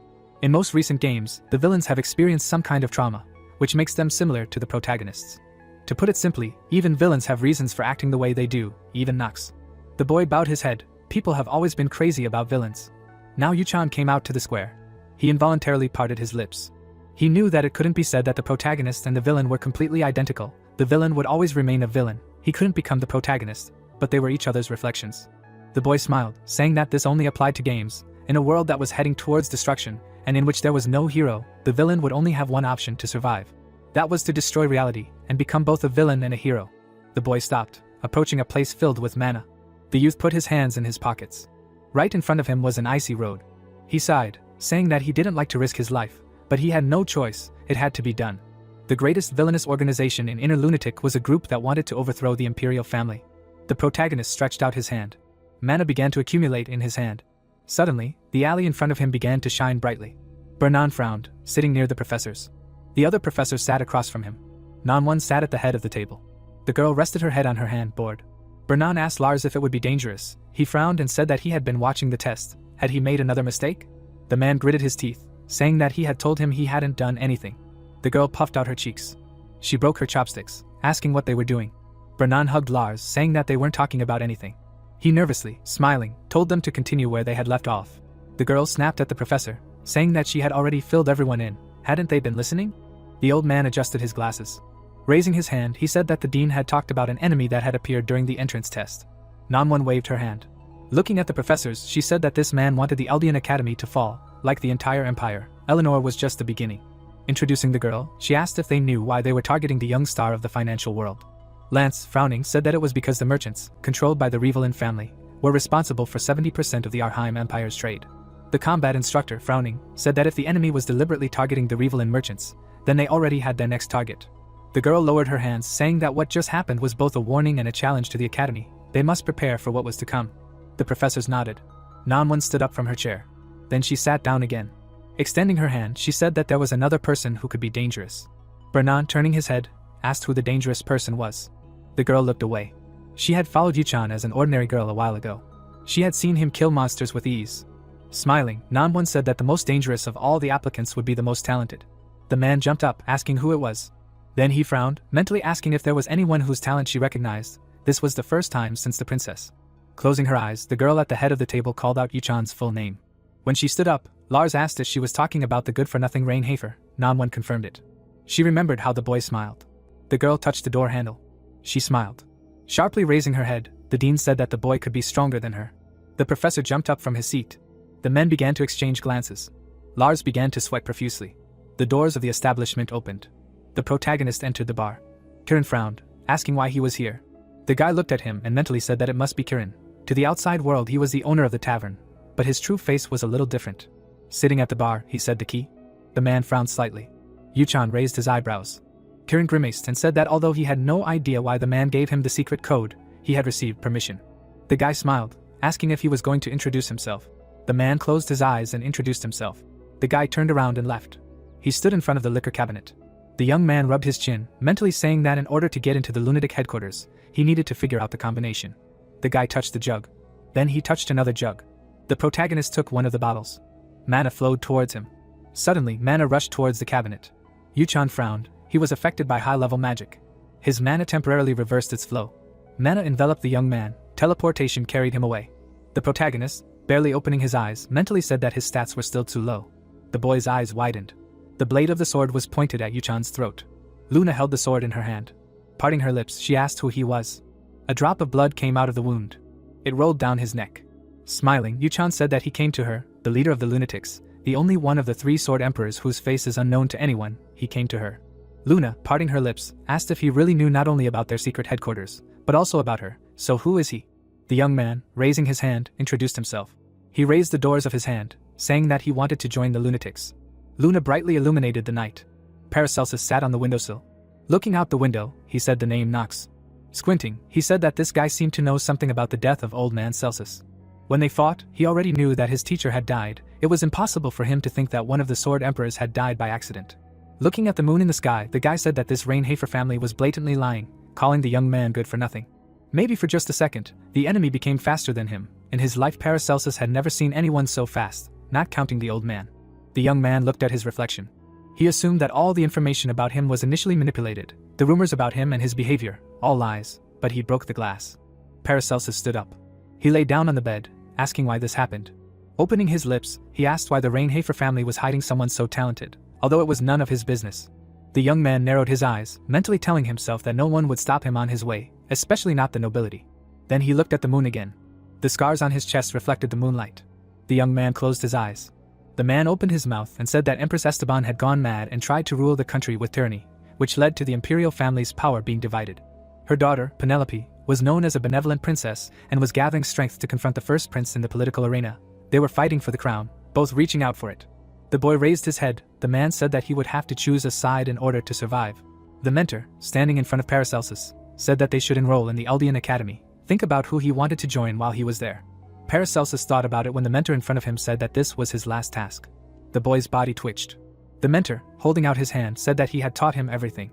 In most recent games, the villains have experienced some kind of trauma, which makes them similar to the protagonists. To put it simply, even villains have reasons for acting the way they do, even Nox. The boy bowed his head. People have always been crazy about villains. Now Yu-chan came out to the square. He involuntarily parted his lips. He knew that it couldn't be said that the protagonist and the villain were completely identical. The villain would always remain a villain. He couldn't become the protagonist, but they were each other's reflections. The boy smiled, saying that this only applied to games. In a world that was heading towards destruction, and in which there was no hero, the villain would only have one option to survive. That was to destroy reality, and become both a villain and a hero. The boy stopped, approaching a place filled with mana. The youth put his hands in his pockets. Right in front of him was an icy road. He sighed, saying that he didn't like to risk his life, but he had no choice, it had to be done. The greatest villainous organization in Inner Lunatic was a group that wanted to overthrow the imperial family. The protagonist stretched out his hand. Mana began to accumulate in his hand. Suddenly, the alley in front of him began to shine brightly. Bernan frowned, sitting near the professors. The other professor sat across from him. Nanwon sat at the head of the table. The girl rested her head on her hand, bored. Bernan asked Lars if it would be dangerous. He frowned and said that he had been watching the test. Had he made another mistake? The man gritted his teeth, saying that he had told him he hadn't done anything. The girl puffed out her cheeks. She broke her chopsticks, asking what they were doing. Bernan hugged Lars, saying that they weren't talking about anything. He nervously, smiling, told them to continue where they had left off. The girl snapped at the professor, saying that she had already filled everyone in. Hadn't they been listening? The old man adjusted his glasses. Raising his hand, he said that the dean had talked about an enemy that had appeared during the entrance test. Nanwon waved her hand. Looking at the professors, she said that this man wanted the Eldian Academy to fall, like the entire empire. Eleanor was just the beginning. Introducing the girl, she asked if they knew why they were targeting the young star of the financial world. Lance, frowning, said that it was because the merchants, controlled by the Revelin family, were responsible for 70% of the Arheim Empire's trade. The combat instructor, frowning, said that if the enemy was deliberately targeting the Revelin merchants, then they already had their next target. The girl lowered her hands, saying that what just happened was both a warning and a challenge to the academy. They must prepare for what was to come. The professors nodded. Namwon stood up from her chair. Then she sat down again. Extending her hand, she said that there was another person who could be dangerous. Bernan, turning his head, asked who the dangerous person was. The girl looked away. She had followed Yuchan as an ordinary girl a while ago. She had seen him kill monsters with ease. Smiling, Namwon said that the most dangerous of all the applicants would be the most talented. The man jumped up, asking who it was. Then he frowned, mentally asking if there was anyone whose talent she recognized. This was the first time since the princess. Closing her eyes, the girl at the head of the table called out Yuchan's full name. When she stood up, Lars asked if she was talking about the good-for-nothing Reinhafer. Namwon confirmed it. She remembered how the boy smiled. The girl touched the door handle. She smiled. Sharply raising her head, the dean said that the boy could be stronger than her. The professor jumped up from his seat. The men began to exchange glances. Lars began to sweat profusely. The doors of the establishment opened. The protagonist entered the bar. Kirin frowned, asking why he was here. The guy looked at him and mentally said that it must be Kirin. To the outside world he was the owner of the tavern, but his true face was a little different. Sitting at the bar, he said the key. The man frowned slightly. Yuchan raised his eyebrows. Kirin grimaced and said that although he had no idea why the man gave him the secret code, he had received permission. The guy smiled, asking if he was going to introduce himself. The man closed his eyes and introduced himself. The guy turned around and left. He stood in front of the liquor cabinet. The young man rubbed his chin, mentally saying that in order to get into the lunatic headquarters, he needed to figure out the combination. The guy touched the jug. Then he touched another jug. The protagonist took one of the bottles. Mana flowed towards him. Suddenly, mana rushed towards the cabinet. Yuchan frowned. He was affected by high-level magic. His mana temporarily reversed its flow. Mana enveloped the young man. Teleportation carried him away. The protagonist, barely opening his eyes, mentally said that his stats were still too low. The boy's eyes widened. The blade of the sword was pointed at Yuchan's throat. Luna held the sword in her hand. Parting her lips, she asked who he was. A drop of blood came out of the wound. It rolled down his neck. Smiling, Yuchan said that he came to her, the leader of the lunatics, the only one of the 3 sword emperors whose face is unknown to anyone. He came to her. Luna, parting her lips, asked if he really knew not only about their secret headquarters, but also about her. So who is he? The young man, raising his hand, introduced himself. He raised the doors of his hand, saying that he wanted to join the lunatics. Luna brightly illuminated the night. Paracelsus sat on the windowsill. Looking out the window, he said the name Nox. Squinting, he said that this guy seemed to know something about the death of old man Celsus. When they fought, he already knew that his teacher had died. It was impossible for him to think that one of the sword emperors had died by accident. Looking at the moon in the sky, the guy said that this Reinhafer family was blatantly lying, calling the young man good for nothing. Maybe for just a second, the enemy became faster than him. In his life, Paracelsus had never seen anyone so fast, not counting the old man. The young man looked at his reflection. He assumed that all the information about him was initially manipulated, the rumors about him and his behavior, all lies, but he broke the glass. Paracelsus stood up. He lay down on the bed, asking why this happened. Opening his lips, he asked why the Reinhafer family was hiding someone so talented, although it was none of his business. The young man narrowed his eyes, mentally telling himself that no one would stop him on his way, especially not the nobility. Then he looked at the moon again. The scars on his chest reflected the moonlight. The young man closed his eyes. The man opened his mouth and said that Empress Esteban had gone mad and tried to rule the country with tyranny, which led to the imperial family's power being divided. Her daughter, Penelope, was known as a benevolent princess and was gathering strength to confront the first prince in the political arena. They were fighting for the crown, both reaching out for it. The boy raised his head. The man said that he would have to choose a side in order to survive. The mentor, standing in front of Paracelsus, said that they should enroll in the Eldian Academy. Think about who he wanted to join while he was there. Paracelsus thought about it when the mentor in front of him said that this was his last task. The boy's body twitched. The mentor, holding out his hand, said that he had taught him everything.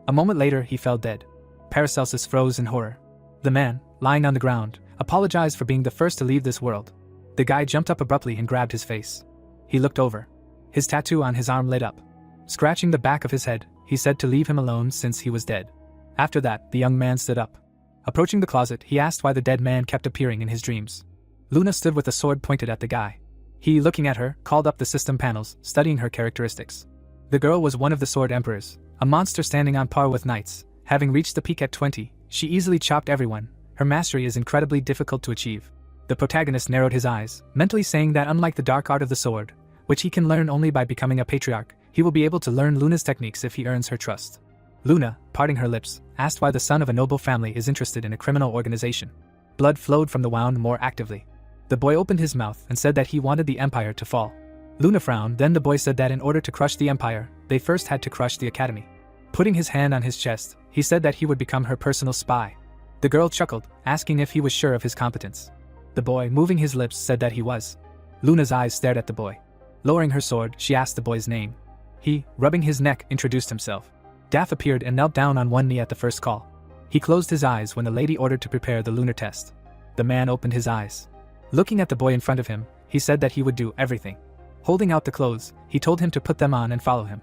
A moment later, he fell dead. Paracelsus froze in horror. The man, lying on the ground, apologized for being the first to leave this world. The guy jumped up abruptly and grabbed his face. He looked over. His tattoo on his arm lit up. Scratching the back of his head, he said to leave him alone since he was dead. After that, the young man stood up. Approaching the closet, he asked why the dead man kept appearing in his dreams. Luna stood with a sword pointed at the guy. He, looking at her, called up the system panels, studying her characteristics. The girl was one of the sword emperors, a monster standing on par with knights. Having reached the peak at 20, she easily chopped everyone. Her mastery is incredibly difficult to achieve. The protagonist narrowed his eyes, mentally saying that unlike the dark art of the sword, which he can learn only by becoming a patriarch, he will be able to learn Luna's techniques if he earns her trust. Luna, parting her lips, asked why the son of a noble family is interested in a criminal organization. Blood flowed from the wound more actively. The boy opened his mouth and said that he wanted the empire to fall. Luna frowned, then the boy said that in order to crush the empire, they first had to crush the academy. Putting his hand on his chest, he said that he would become her personal spy. The girl chuckled, asking if he was sure of his competence. The boy, moving his lips, said that he was. Luna's eyes stared at the boy. Lowering her sword, she asked the boy's name. He, rubbing his neck, introduced himself. Daff appeared and knelt down on one knee at the first call. He closed his eyes when the lady ordered to prepare the lunar test. The man opened his eyes. Looking at the boy in front of him, he said that he would do everything. Holding out the clothes, he told him to put them on and follow him.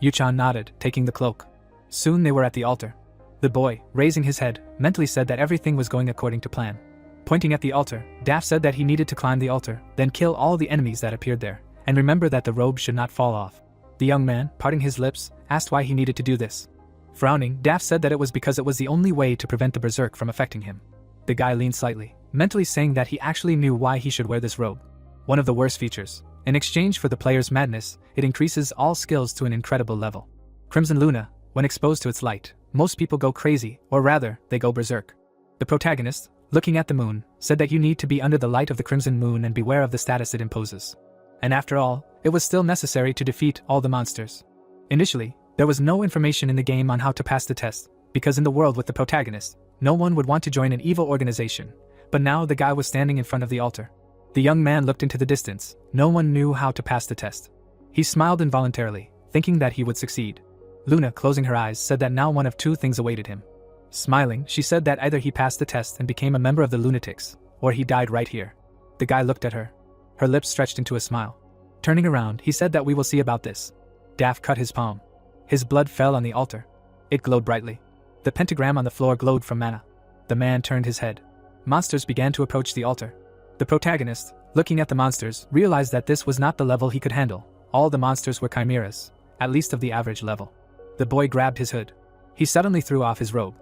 Yuchan nodded, taking the cloak. Soon they were at the altar. The boy, raising his head, mentally said that everything was going according to plan. Pointing at the altar, Daff said that he needed to climb the altar, then kill all the enemies that appeared there, and remember that the robe should not fall off. The young man, parting his lips, asked why he needed to do this. Frowning, Daff said that it was because it was the only way to prevent the berserk from affecting him. The guy leaned slightly, mentally saying that he actually knew why he should wear this robe. One of the worst features. In exchange for the player's madness, it increases all skills to an incredible level. Crimson Luna, when exposed to its light, most people go crazy, or rather, they go berserk. The protagonist, looking at the moon, said that you need to be under the light of the crimson moon and beware of the status it imposes. And after all, it was still necessary to defeat all the monsters. Initially, there was no information in the game on how to pass the test, because in the world with the protagonist, no one would want to join an evil organization, but now the guy was standing in front of the altar. The young man looked into the distance. No one knew how to pass the test. He smiled involuntarily, thinking that he would succeed. Luna, closing her eyes, said that now one of two things awaited him. Smiling, she said that either he passed the test and became a member of the Lunatics, or he died right here. The guy looked at her. Her lips stretched into a smile. Turning around, he said that we will see about this. Daff cut his palm. His blood fell on the altar. It glowed brightly. The pentagram on the floor glowed from mana. The man turned his head. Monsters began to approach the altar. The protagonist, looking at the monsters, realized that this was not the level he could handle. All the monsters were chimeras, at least of the average level. The boy grabbed his hood. He suddenly threw off his robe.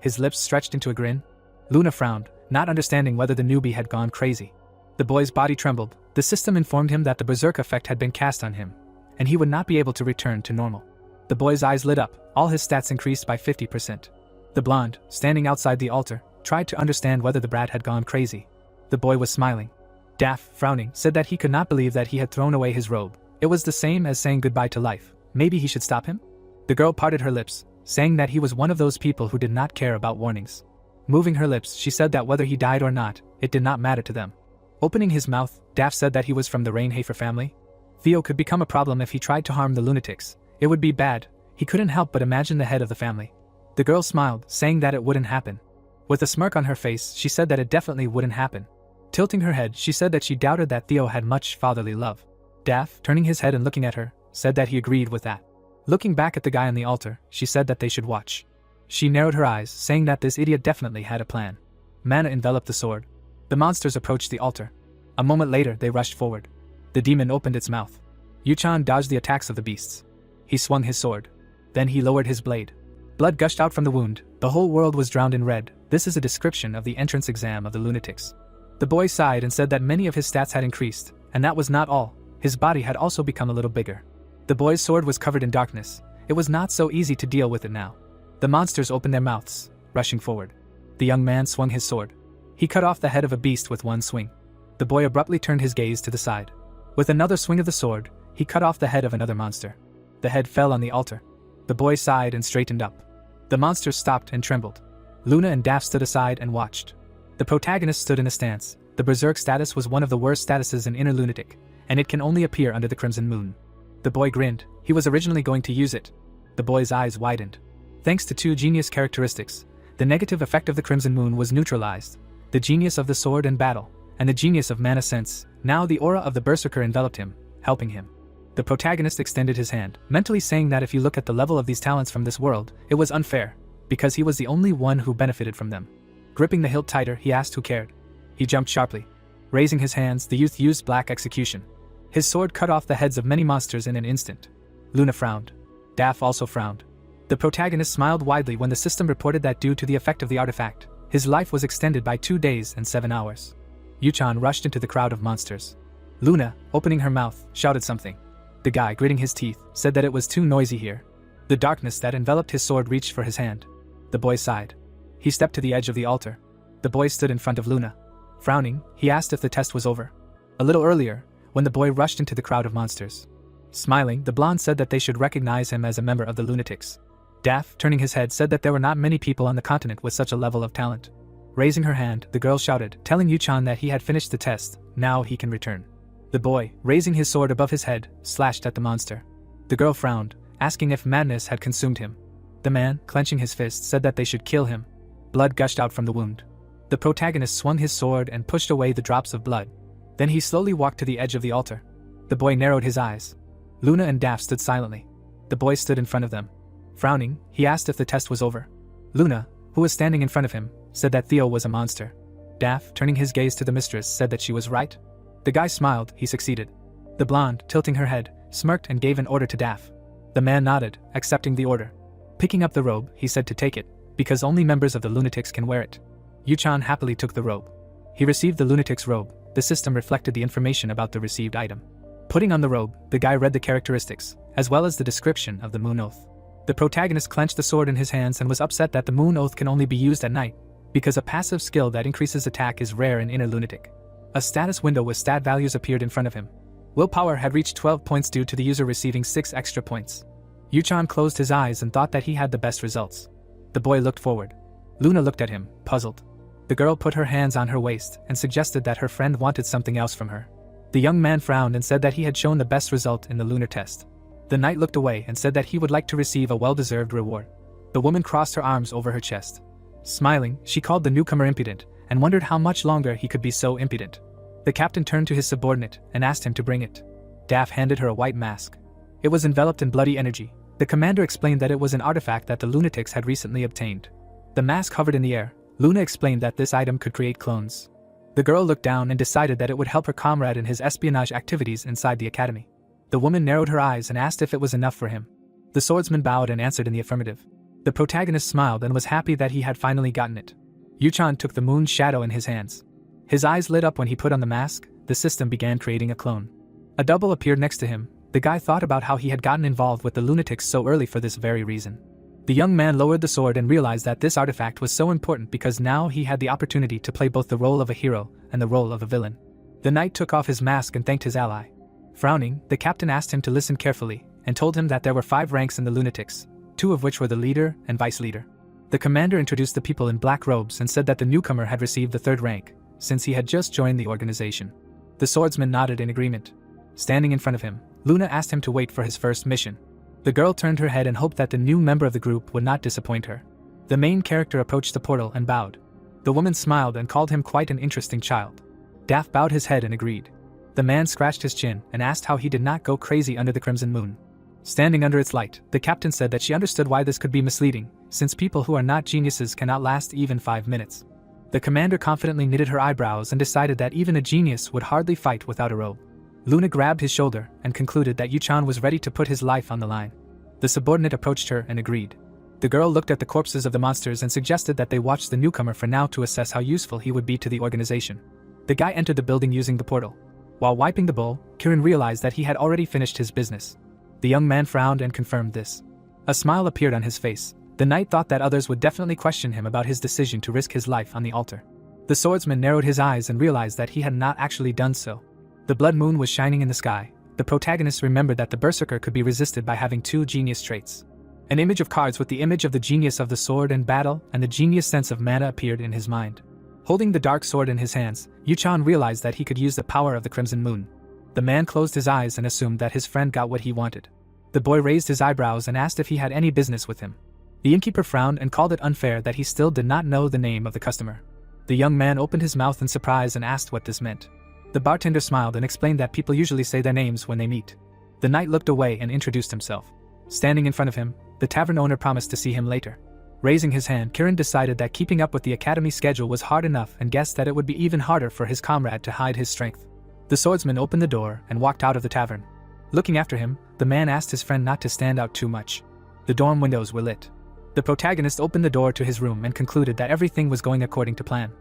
His lips stretched into a grin. Luna frowned, not understanding whether the newbie had gone crazy. The boy's body trembled. The system informed him that the berserk effect had been cast on him, and he would not be able to return to normal. The boy's eyes lit up. All his stats increased by 50%. The blonde, standing outside the altar, tried to understand whether the brat had gone crazy. The boy was smiling. Daff, frowning, said that he could not believe that he had thrown away his robe. It was the same as saying goodbye to life. Maybe he should stop him? The girl parted her lips, saying that he was one of those people who did not care about warnings. Moving her lips, she said that whether he died or not, it did not matter to them. Opening his mouth, Daff said that he was from the Reincarnates family. Theo could become a problem if he tried to harm the Lunatics. It would be bad. He couldn't help but imagine the head of the family. The girl smiled, saying that it wouldn't happen. With a smirk on her face, she said that it definitely wouldn't happen. Tilting her head, she said that she doubted that Theo had much fatherly love. Daff, turning his head and looking at her, said that he agreed with that. Looking back at the guy on the altar, she said that they should watch. She narrowed her eyes, saying that this idiot definitely had a plan. Mana enveloped the sword. The monsters approached the altar. A moment later, they rushed forward. The demon opened its mouth. Yuchan dodged the attacks of the beasts. He swung his sword. Then he lowered his blade. Blood gushed out from the wound. The whole world was drowned in red. This is a description of the entrance exam of the Lunatics. The boy sighed and said that many of his stats had increased, and that was not all. His body had also become a little bigger. The boy's sword was covered in darkness. It was not so easy to deal with it now. The monsters opened their mouths, rushing forward. The young man swung his sword. He cut off the head of a beast with one swing. The boy abruptly turned his gaze to the side. With another swing of the sword, he cut off the head of another monster. The head fell on the altar. The boy sighed and straightened up. The monsters stopped and trembled. Luna and Daff stood aside and watched. The protagonist stood in a stance. The berserk status was one of the worst statuses in Inner Lunatic, and it can only appear under the Crimson Moon. The boy grinned. He was originally going to use it. The boy's eyes widened. Thanks to two genius characteristics, the negative effect of the Crimson Moon was neutralized. The genius of the sword and battle, and the genius of mana sense. Now the aura of the berserker enveloped him, helping him. The protagonist extended his hand, mentally saying that if you look at the level of these talents from this world, it was unfair, because he was the only one who benefited from them. Gripping the hilt tighter, he asked who cared. He jumped sharply. Raising his hands, the youth used black execution. His sword cut off the heads of many monsters in an instant. Luna frowned. Daff also frowned. The protagonist smiled widely when the system reported that due to the effect of the artifact, his life was extended by 2 days and 7 hours. Yuchan rushed into the crowd of monsters. Luna, opening her mouth, shouted something. The guy, gritting his teeth, said that it was too noisy here. The darkness that enveloped his sword reached for his hand. The boy sighed. He stepped to the edge of the altar. The boy stood in front of Luna. Frowning, he asked if the test was over. A little earlier, when the boy rushed into the crowd of monsters. Smiling, the blonde said that they should recognize him as a member of the Lunatics. Daff, turning his head, said that there were not many people on the continent with such a level of talent. Raising her hand, the girl shouted, telling Yuchan that he had finished the test, now he can return. The boy, raising his sword above his head, slashed at the monster. The girl frowned, asking if madness had consumed him. The man, clenching his fist, said that they should kill him. Blood gushed out from the wound. The protagonist swung his sword and pushed away the drops of blood. Then he slowly walked to the edge of the altar. The boy narrowed his eyes. Luna and Daff stood silently. The boy stood in front of them. Frowning, he asked if the test was over. Luna, who was standing in front of him, said that Theo was a monster. Daff, turning his gaze to the mistress, said that she was right. The guy smiled, he succeeded. The blonde, tilting her head, smirked and gave an order to Daff. The man nodded, accepting the order. Picking up the robe, he said to take it, because only members of the lunatics can wear it. Yuchan happily took the robe. He received the lunatic's robe. The system reflected the information about the received item. Putting on the robe, the guy read the characteristics, as well as the description of the moon oath. The protagonist clenched the sword in his hands and was upset that the moon oath can only be used at night, because a passive skill that increases attack is rare in Inner Lunatic. A status window with stat values appeared in front of him. Willpower had reached 12 points due to the user receiving 6 extra points. Yuchan closed his eyes and thought that he had the best results. The boy looked forward. Luna looked at him, puzzled. The girl put her hands on her waist and suggested that her friend wanted something else from her. The young man frowned and said that he had shown the best result in the lunar test. The knight looked away and said that he would like to receive a well-deserved reward. The woman crossed her arms over her chest. Smiling, she called the newcomer impudent and wondered how much longer he could be so impudent. The captain turned to his subordinate and asked him to bring it. Daff handed her a white mask. It was enveloped in bloody energy. The commander explained that it was an artifact that the lunatics had recently obtained. The mask hovered in the air. Luna explained that this item could create clones. The girl looked down and decided that it would help her comrade in his espionage activities inside the academy. The woman narrowed her eyes and asked if it was enough for him. The swordsman bowed and answered in the affirmative. The protagonist smiled and was happy that he had finally gotten it. Yuchan took the moon's shadow in his hands. His eyes lit up when he put on the mask. The system began creating a clone. A double appeared next to him. The guy thought about how he had gotten involved with the lunatics so early for this very reason. The young man lowered the sword and realized that this artifact was so important because now he had the opportunity to play both the role of a hero and the role of a villain. The knight took off his mask and thanked his ally. Frowning, the captain asked him to listen carefully and told him that there were 5 ranks in the lunatics, 2 of which were the leader and vice leader. The commander introduced the people in black robes and said that the newcomer had received the 3rd rank, since he had just joined the organization. The swordsman nodded in agreement. Standing in front of him, Luna asked him to wait for his first mission. The girl turned her head and hoped that the new member of the group would not disappoint her. The main character approached the portal and bowed. The woman smiled and called him quite an interesting child. Daff bowed his head and agreed. The man scratched his chin and asked how he did not go crazy under the crimson moon. Standing under its light, the captain said that she understood why this could be misleading, since people who are not geniuses cannot last even 5 minutes. The commander confidently knitted her eyebrows and decided that even a genius would hardly fight without a robe. Luna grabbed his shoulder and concluded that Yuchan was ready to put his life on the line. The subordinate approached her and agreed. The girl looked at the corpses of the monsters and suggested that they watch the newcomer for now to assess how useful he would be to the organization. The guy entered the building using the portal. While wiping the bowl, Kirin realized that he had already finished his business. The young man frowned and confirmed this. A smile appeared on his face. The knight thought that others would definitely question him about his decision to risk his life on the altar. The swordsman narrowed his eyes and realized that he had not actually done so. The blood moon was shining in the sky. The protagonist remembered that the berserker could be resisted by having 2 genius traits. An image of cards with the image of the genius of the sword and battle and the genius sense of mana appeared in his mind. Holding the dark sword in his hands, Yuchan realized that he could use the power of the crimson moon. The man closed his eyes and assumed that his friend got what he wanted. The boy raised his eyebrows and asked if he had any business with him. The innkeeper frowned and called it unfair that he still did not know the name of the customer. The young man opened his mouth in surprise and asked what this meant. The bartender smiled and explained that people usually say their names when they meet. The knight looked away and introduced himself. Standing in front of him, the tavern owner promised to see him later. Raising his hand, Kirin decided that keeping up with the academy schedule was hard enough and guessed that it would be even harder for his comrade to hide his strength. The swordsman opened the door and walked out of the tavern. Looking after him, the man asked his friend not to stand out too much. The dorm windows were lit. The protagonist opened the door to his room and concluded that everything was going according to plan.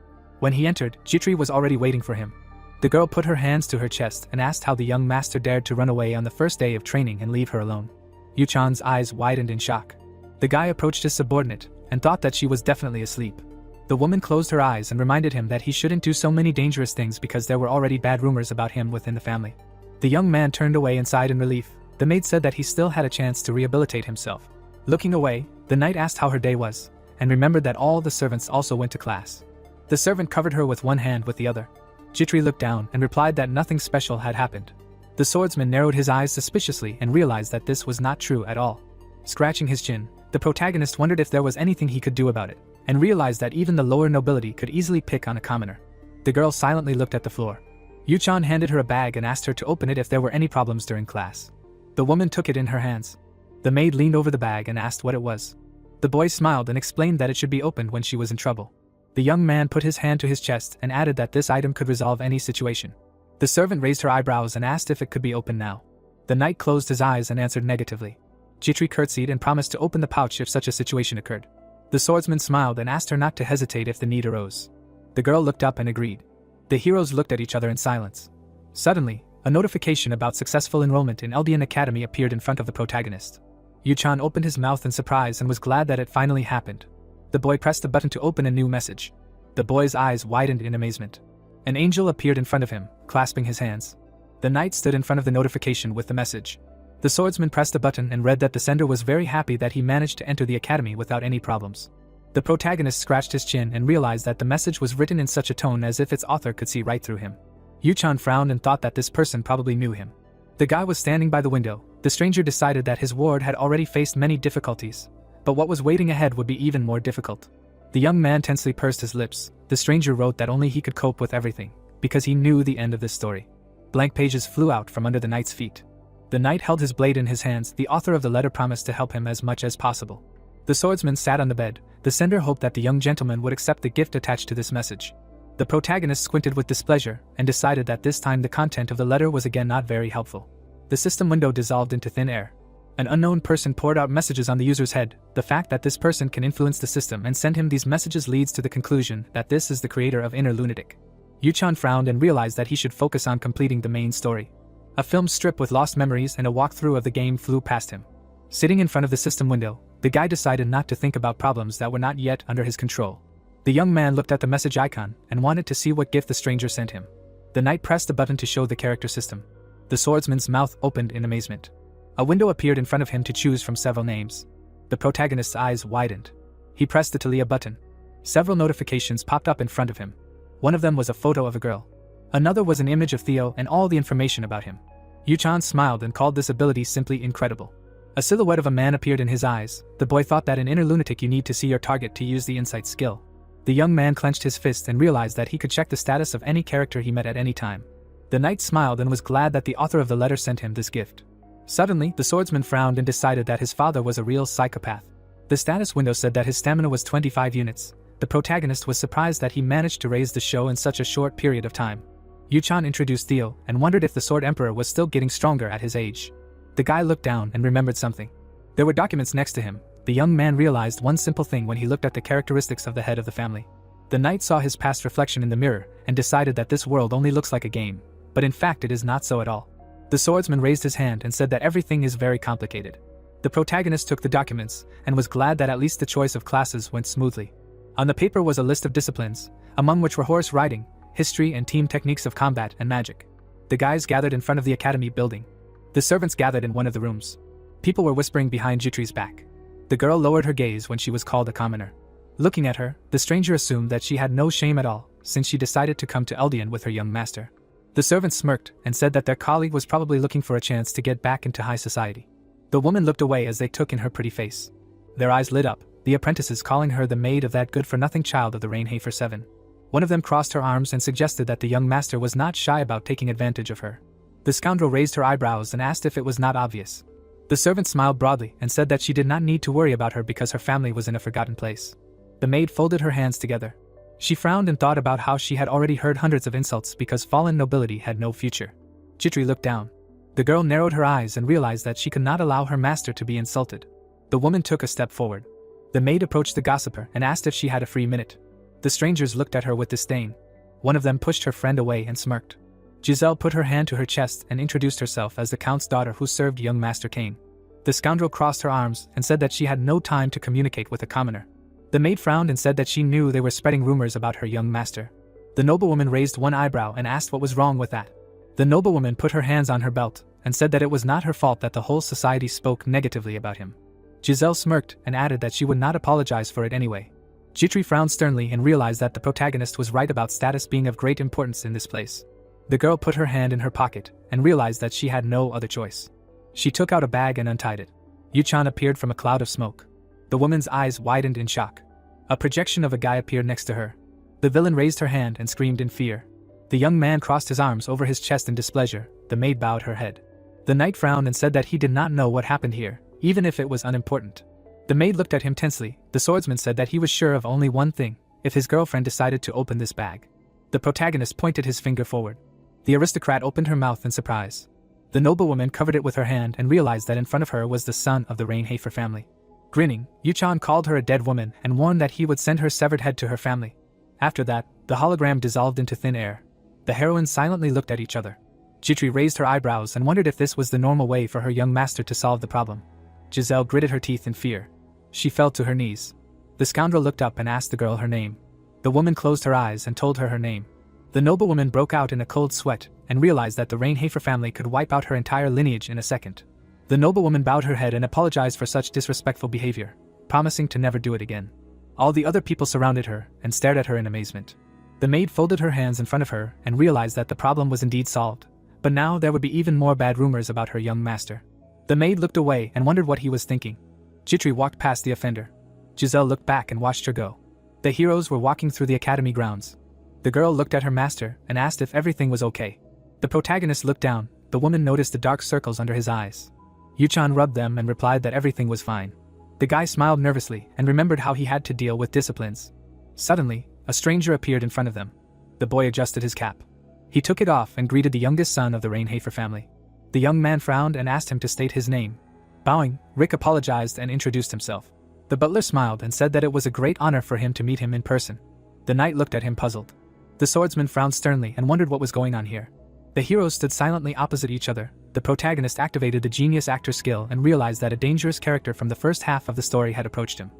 When he entered, Jitri was already waiting for him. The girl put her hands to her chest and asked how the young master dared to run away on the first day of training and leave her alone. Yuchan's eyes widened in shock. The guy approached his subordinate and thought that she was definitely asleep. The woman closed her eyes and reminded him that he shouldn't do so many dangerous things because there were already bad rumors about him within the family. The young man turned away and sighed in relief. The maid said that he still had a chance to rehabilitate himself. Looking away, the knight asked how her day was, and remembered that all the servants also went to class. The servant covered her with one hand with the other. Jitri looked down and replied that nothing special had happened. The swordsman narrowed his eyes suspiciously and realized that this was not true at all. Scratching his chin, the protagonist wondered if there was anything he could do about it, and realized that even the lower nobility could easily pick on a commoner. The girl silently looked at the floor. Yuchan handed her a bag and asked her to open it if there were any problems during class. The woman took it in her hands. The maid leaned over the bag and asked what it was. The boy smiled and explained that it should be opened when she was in trouble. The young man put his hand to his chest and added that this item could resolve any situation. The servant raised her eyebrows and asked if it could be opened now. The knight closed his eyes and answered negatively. Jitri curtsied and promised to open the pouch if such a situation occurred. The swordsman smiled and asked her not to hesitate if the need arose. The girl looked up and agreed. The heroes looked at each other in silence. Suddenly, a notification about successful enrollment in Eldian Academy appeared in front of the protagonist. Yuchan opened his mouth in surprise and was glad that it finally happened. The boy pressed the button to open a new message. The boy's eyes widened in amazement. An angel appeared in front of him, clasping his hands. The knight stood in front of the notification with the message. The swordsman pressed the button and read that the sender was very happy that he managed to enter the academy without any problems. The protagonist scratched his chin and realized that the message was written in such a tone as if its author could see right through him. Yuchan frowned and thought that this person probably knew him. The guy was standing by the window. The stranger decided that his ward had already faced many difficulties, but what was waiting ahead would be even more difficult. The young man tensely pursed his lips. The stranger wrote that only he could cope with everything, because he knew the end of this story. Blank pages flew out from under the knight's feet. The knight held his blade in his hands. The author of the letter promised to help him as much as possible. The swordsman sat on the bed. The sender hoped that the young gentleman would accept the gift attached to this message. The protagonist squinted with displeasure and decided that this time the content of the letter was again not very helpful. The system window dissolved into thin air. An unknown person poured out messages on the user's head. The fact that this person can influence the system and send him these messages leads to the conclusion that this is the creator of Inner Lunatic. Yuchan frowned and realized that he should focus on completing the main story. A film strip with lost memories and a walkthrough of the game flew past him. Sitting in front of the system window, the guy decided not to think about problems that were not yet under his control. The young man looked at the message icon and wanted to see what gift the stranger sent him. The knight pressed the button to show the character system. The swordsman's mouth opened in amazement. A window appeared in front of him to choose from several names. The protagonist's eyes widened. He pressed the Talia button. Several notifications popped up in front of him. One of them was a photo of a girl. Another was an image of Theo and all the information about him. Yuchan smiled and called this ability simply incredible. A silhouette of a man appeared in his eyes. The boy thought that in Inner Lunatic you need to see your target to use the insight skill. The young man clenched his fist and realized that he could check the status of any character he met at any time. The knight smiled and was glad that the author of the letter sent him this gift. Suddenly, the swordsman frowned and decided that his father was a real psychopath. The status window said that his stamina was 25 units. The protagonist was surprised that he managed to raise the show in such a short period of time. Yuchan introduced Theo and wondered if the Sword Emperor was still getting stronger at his age. The guy looked down and remembered something. There were documents next to him. The young man realized one simple thing when he looked at the characteristics of the head of the family. The knight saw his past reflection in the mirror and decided that this world only looks like a game, but in fact it is not so at all. The swordsman raised his hand and said that everything is very complicated. The protagonist took the documents and was glad that at least the choice of classes went smoothly. On the paper was a list of disciplines, among which were horse riding, history and team techniques of combat and magic. The guys gathered in front of the academy building. The servants gathered in one of the rooms. People were whispering behind Jitri's back. The girl lowered her gaze when she was called a commoner. Looking at her, the stranger assumed that she had no shame at all, since she decided to come to Eldian with her young master. The servants smirked and said that their colleague was probably looking for a chance to get back into high society. The woman looked away as they took in her pretty face. Their eyes lit up, the apprentices calling her the maid of that good-for-nothing child of the Rainhafer 7. One of them crossed her arms and suggested that the young master was not shy about taking advantage of her. The scoundrel raised her eyebrows and asked if it was not obvious. The servant smiled broadly and said that she did not need to worry about her because her family was in a forgotten place. The maid folded her hands together. She frowned and thought about how she had already heard hundreds of insults because fallen nobility had no future. Jitri looked down. The girl narrowed her eyes and realized that she could not allow her master to be insulted. The woman took a step forward. The maid approached the gossiper and asked if she had a free minute. The strangers looked at her with disdain. One of them pushed her friend away and smirked. Giselle put her hand to her chest and introduced herself as the count's daughter who served young Master Kane. The scoundrel crossed her arms and said that she had no time to communicate with a commoner. The maid frowned and said that she knew they were spreading rumors about her young master. The noblewoman raised one eyebrow and asked what was wrong with that. The noblewoman put her hands on her belt and said that it was not her fault that the whole society spoke negatively about him. Giselle smirked and added that she would not apologize for it anyway. Jitri frowned sternly and realized that the protagonist was right about status being of great importance in this place. The girl put her hand in her pocket and realized that she had no other choice. She took out a bag and untied it. Yu-chan appeared from a cloud of smoke. The woman's eyes widened in shock. A projection of a guy appeared next to her. The villain raised her hand and screamed in fear. The young man crossed his arms over his chest in displeasure. The maid bowed her head. The knight frowned and said that he did not know what happened here, even if it was unimportant. The maid looked at him tensely. The swordsman said that he was sure of only one thing: if his girlfriend decided to open this bag. The protagonist pointed his finger forward. The aristocrat opened her mouth in surprise. The noblewoman covered it with her hand and realized that in front of her was the son of the Reincarnates family. Grinning, Yu-chan called her a dead woman and warned that he would send her severed head to her family. After that, the hologram dissolved into thin air. The heroines silently looked at each other. Jitri raised her eyebrows and wondered if this was the normal way for her young master to solve the problem. Giselle gritted her teeth in fear. She fell to her knees. The scoundrel looked up and asked the girl her name. The woman closed her eyes and told her name. The noblewoman broke out in a cold sweat and realized that the Reincarnates family could wipe out her entire lineage in a second. The noblewoman bowed her head and apologized for such disrespectful behavior, promising to never do it again. All the other people surrounded her and stared at her in amazement. The maid folded her hands in front of her and realized that the problem was indeed solved, but now there would be even more bad rumors about her young master. The maid looked away and wondered what he was thinking. Jitri walked past the offender. Giselle looked back and watched her go. The heroes were walking through the academy grounds. The girl looked at her master and asked if everything was okay. The protagonist looked down. The woman noticed the dark circles under his eyes. Yu-chan rubbed them and replied that everything was fine. The guy smiled nervously and remembered how he had to deal with disciplines. Suddenly, a stranger appeared in front of them. The boy adjusted his cap. He took it off and greeted the youngest son of the Reincarnates family. The young man frowned and asked him to state his name. Bowing, Rick apologized and introduced himself. The butler smiled and said that it was a great honor for him to meet him in person. The knight looked at him puzzled. The swordsman frowned sternly and wondered what was going on here. The heroes stood silently opposite each other. The protagonist activated the genius actor skill and realized that a dangerous character from the first half of the story had approached him.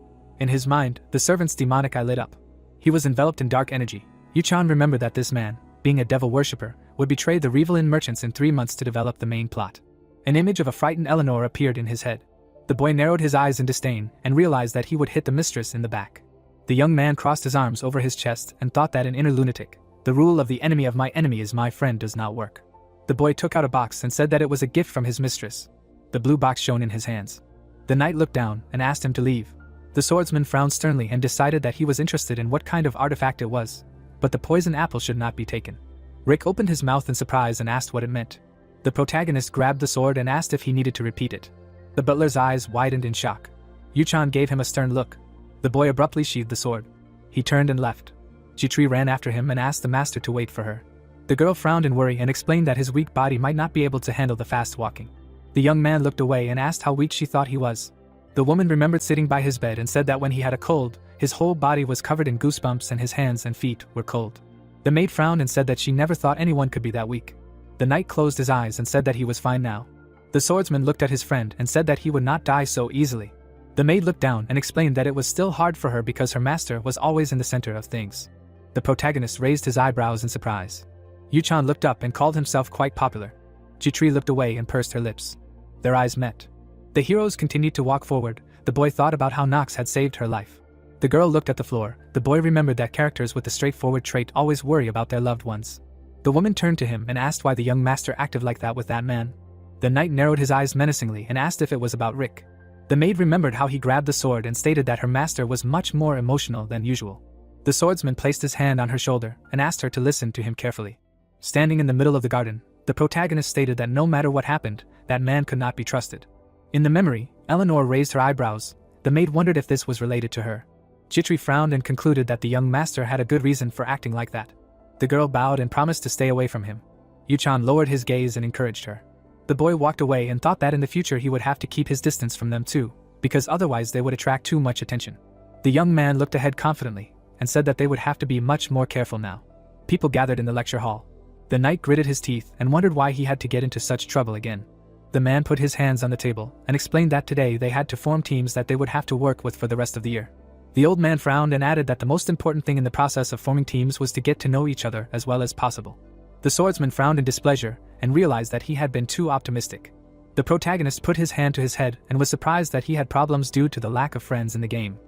In his mind, the servant's demonic eye lit up. He was enveloped in dark energy. Yu-chan remembered that this man, being a devil worshipper, would betray the Revelin merchants in 3 months to develop the main plot. An image of a frightened Eleanor appeared in his head. The boy narrowed his eyes in disdain and realized that he would hit the mistress in the back. The young man crossed his arms over his chest and thought that an inner lunatic, the rule of the enemy of my enemy is my friend, does not work. The boy took out a box and said that it was a gift from his mistress. The blue box shone in his hands. The knight looked down and asked him to leave. The swordsman frowned sternly and decided that he was interested in what kind of artifact it was, but the poison apple should not be taken. Rick opened his mouth in surprise and asked what it meant. The protagonist grabbed the sword and asked if he needed to repeat it. The butler's eyes widened in shock. Yu-chan gave him a stern look. The boy abruptly sheathed the sword. He turned and left. Jitri ran after him and asked the master to wait for her. The girl frowned in worry and explained that his weak body might not be able to handle the fast walking. The young man looked away and asked how weak she thought he was. The woman remembered sitting by his bed and said that when he had a cold, his whole body was covered in goosebumps and his hands and feet were cold. The maid frowned and said that she never thought anyone could be that weak. The knight closed his eyes and said that he was fine now. The swordsman looked at his friend and said that he would not die so easily. The maid looked down and explained that it was still hard for her because her master was always in the center of things. The protagonist raised his eyebrows in surprise. Yu-chan looked up and called himself quite popular. Jitri looked away and pursed her lips. Their eyes met. The heroes continued to walk forward. The boy thought about how Nox had saved her life. The girl looked at the floor. The boy remembered that characters with the straightforward trait always worry about their loved ones. The woman turned to him and asked why the young master acted like that with that man. The knight narrowed his eyes menacingly and asked if it was about Rick. The maid remembered how he grabbed the sword and stated that her master was much more emotional than usual. The swordsman placed his hand on her shoulder and asked her to listen to him carefully. Standing in the middle of the garden, the protagonist stated that no matter what happened, that man could not be trusted. In the memory, Eleanor raised her eyebrows. The maid wondered if this was related to her. Jitri frowned and concluded that the young master had a good reason for acting like that. The girl bowed and promised to stay away from him. Yu-chan lowered his gaze and encouraged her. The boy walked away and thought that in the future he would have to keep his distance from them too, because otherwise they would attract too much attention. The young man looked ahead confidently and said that they would have to be much more careful now. People gathered in the lecture hall. The knight gritted his teeth and wondered why he had to get into such trouble again. The man put his hands on the table and explained that today they had to form teams that they would have to work with for the rest of the year. The old man frowned and added that the most important thing in the process of forming teams was to get to know each other as well as possible. The swordsman frowned in displeasure and realized that he had been too optimistic. The protagonist put his hand to his head and was surprised that he had problems due to the lack of friends in the game.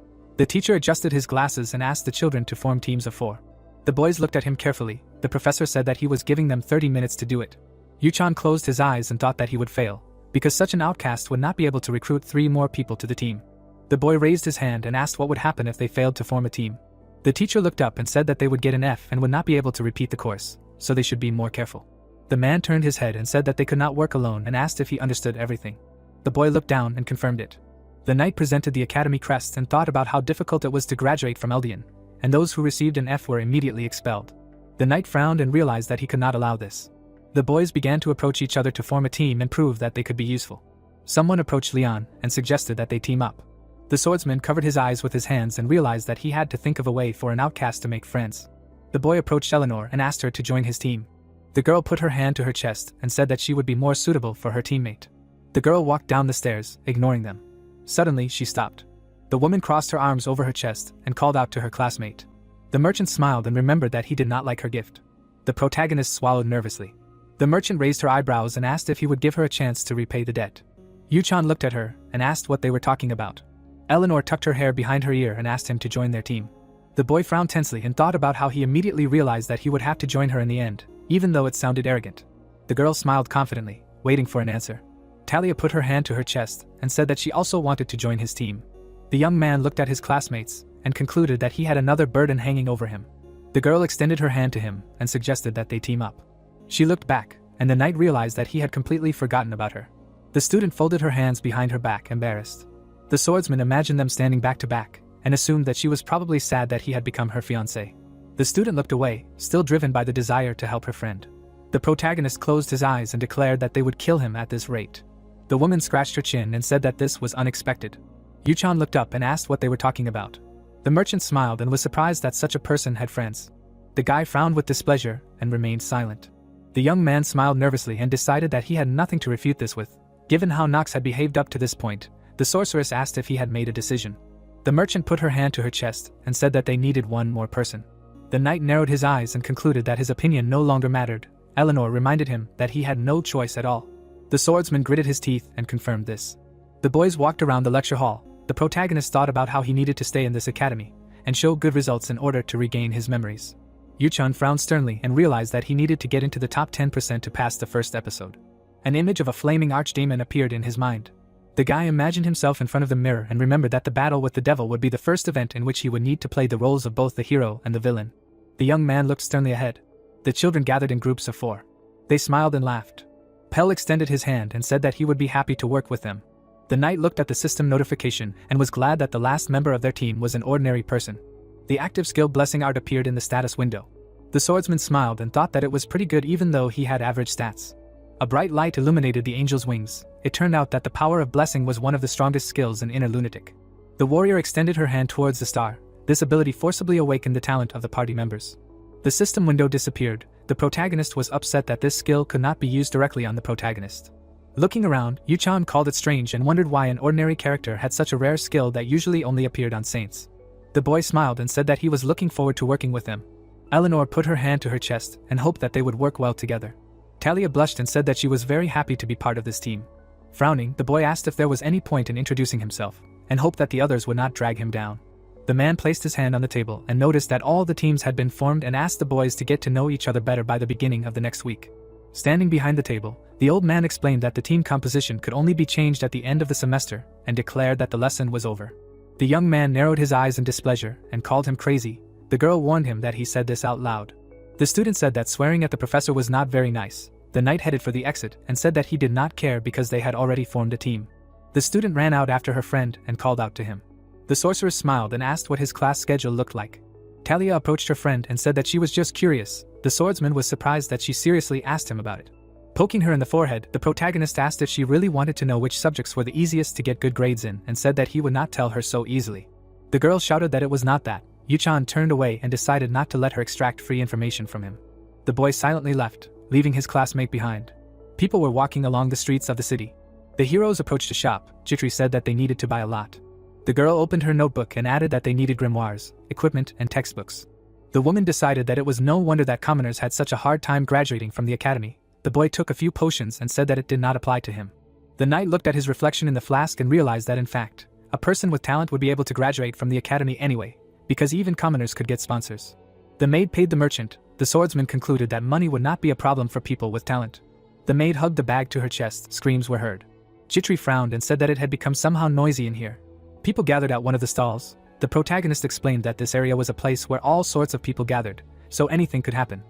The teacher adjusted his glasses and asked the children to form teams of 4. The boys looked at him carefully. The professor said that he was giving them 30 minutes to do it. Yuchan closed his eyes and thought that he would fail, because such an outcast would not be able to recruit 3 more people to the team. The boy raised his hand and asked what would happen if they failed to form a team. The teacher looked up and said that they would get an F and would not be able to repeat the course, so they should be more careful. The man turned his head and said that they could not work alone and asked if he understood everything. The boy looked down and confirmed it. The knight presented the academy crest and thought about how difficult it was to graduate from Eldian, and those who received an F were immediately expelled. The knight frowned and realized that he could not allow this. The boys began to approach each other to form a team and prove that they could be useful. Someone approached Leon and suggested that they team up. The swordsman covered his eyes with his hands and realized that he had to think of a way for an outcast to make friends. The boy approached Eleanor and asked her to join his team. The girl put her hand to her chest and said that she would be more suitable for her teammate. The girl walked down the stairs, ignoring them. Suddenly, she stopped. The woman crossed her arms over her chest and called out to her classmate. The merchant smiled and remembered that he did not like her gift. The protagonist swallowed nervously. The merchant raised her eyebrows and asked if he would give her a chance to repay the debt. Yuchan looked at her and asked what they were talking about. Eleanor tucked her hair behind her ear and asked him to join their team. The boy frowned tensely and thought about how he immediately realized that he would have to join her in the end, even though it sounded arrogant. The girl smiled confidently, waiting for an answer. Talia put her hand to her chest and said that she also wanted to join his team. The young man looked at his classmates and concluded that he had another burden hanging over him. The girl extended her hand to him and suggested that they team up. She looked back, and the knight realized that he had completely forgotten about her. The student folded her hands behind her back, embarrassed. The swordsman imagined them standing back to back, and assumed that she was probably sad that he had become her fiancé. The student looked away, still driven by the desire to help her friend. The protagonist closed his eyes and declared that they would kill him at this rate. The woman scratched her chin and said that this was unexpected. Yuchan looked up and asked what they were talking about. The merchant smiled and was surprised that such a person had friends. The guy frowned with displeasure and remained silent. The young man smiled nervously and decided that he had nothing to refute this with. Given how Nox had behaved up to this point, the sorceress asked if he had made a decision. The merchant put her hand to her chest and said that they needed one more person. The knight narrowed his eyes and concluded that his opinion no longer mattered. Eleanor reminded him that he had no choice at all. The swordsman gritted his teeth and confirmed this. The boys walked around the lecture hall. The protagonist thought about how he needed to stay in this academy and show good results in order to regain his memories. Yuchan frowned sternly and realized that he needed to get into the top 10% to pass the first episode. An image of a flaming archdemon appeared in his mind. The guy imagined himself in front of the mirror and remembered that the battle with the devil would be the first event in which he would need to play the roles of both the hero and the villain. The young man looked sternly ahead. The children gathered in groups of 4. They smiled and laughed. Pell extended his hand and said that he would be happy to work with them. The knight looked at the system notification and was glad that the last member of their team was an ordinary person. The active skill blessing art appeared in the status window. The swordsman smiled and thought that it was pretty good even though he had average stats. A bright light illuminated the angel's wings. It turned out that the power of blessing was one of the strongest skills in Inner Lunatic. The warrior extended her hand towards the star. This ability forcibly awakened the talent of the party members. The system window disappeared. The protagonist was upset that this skill could not be used directly on the protagonist. Looking around, Yuchan called it strange and wondered why an ordinary character had such a rare skill that usually only appeared on saints. The boy smiled and said that he was looking forward to working with them. Eleanor put her hand to her chest and hoped that they would work well together. Talia blushed and said that she was very happy to be part of this team. Frowning, the boy asked if there was any point in introducing himself, and hoped that the others would not drag him down. The man placed his hand on the table and noticed that all the teams had been formed and asked the boys to get to know each other better by the beginning of the next week. Standing behind the table, the old man explained that the team composition could only be changed at the end of the semester and declared that the lesson was over. The young man narrowed his eyes in displeasure and called him crazy. The girl warned him that he said this out loud. The student said that swearing at the professor was not very nice. The knight headed for the exit and said that he did not care because they had already formed a team. The student ran out after her friend and called out to him. The sorceress smiled and asked what his class schedule looked like. Talia approached her friend and said that she was just curious. The swordsman was surprised that she seriously asked him about it. Poking her in the forehead, the protagonist asked if she really wanted to know which subjects were the easiest to get good grades in and said that he would not tell her so easily. The girl shouted that it was not that. Yuchan turned away and decided not to let her extract free information from him. The boy silently left, leaving his classmate behind. People were walking along the streets of the city. The heroes approached a shop. Jitri said that they needed to buy a lot. The girl opened her notebook and added that they needed grimoires, equipment, and textbooks. The woman decided that it was no wonder that commoners had such a hard time graduating from the academy. The boy took a few potions and said that it did not apply to him. The knight looked at his reflection in the flask and realized that in fact, A person with talent would be able to graduate from the academy anyway, because even commoners could get sponsors. The maid paid the merchant. The swordsman concluded that money would not be a problem for people with talent. The maid hugged the bag to her chest. Screams were heard. Chitri frowned and said that it had become somehow noisy in here. People gathered at one of the stalls. The protagonist explained that this area was a place where all sorts of people gathered, so anything could happen.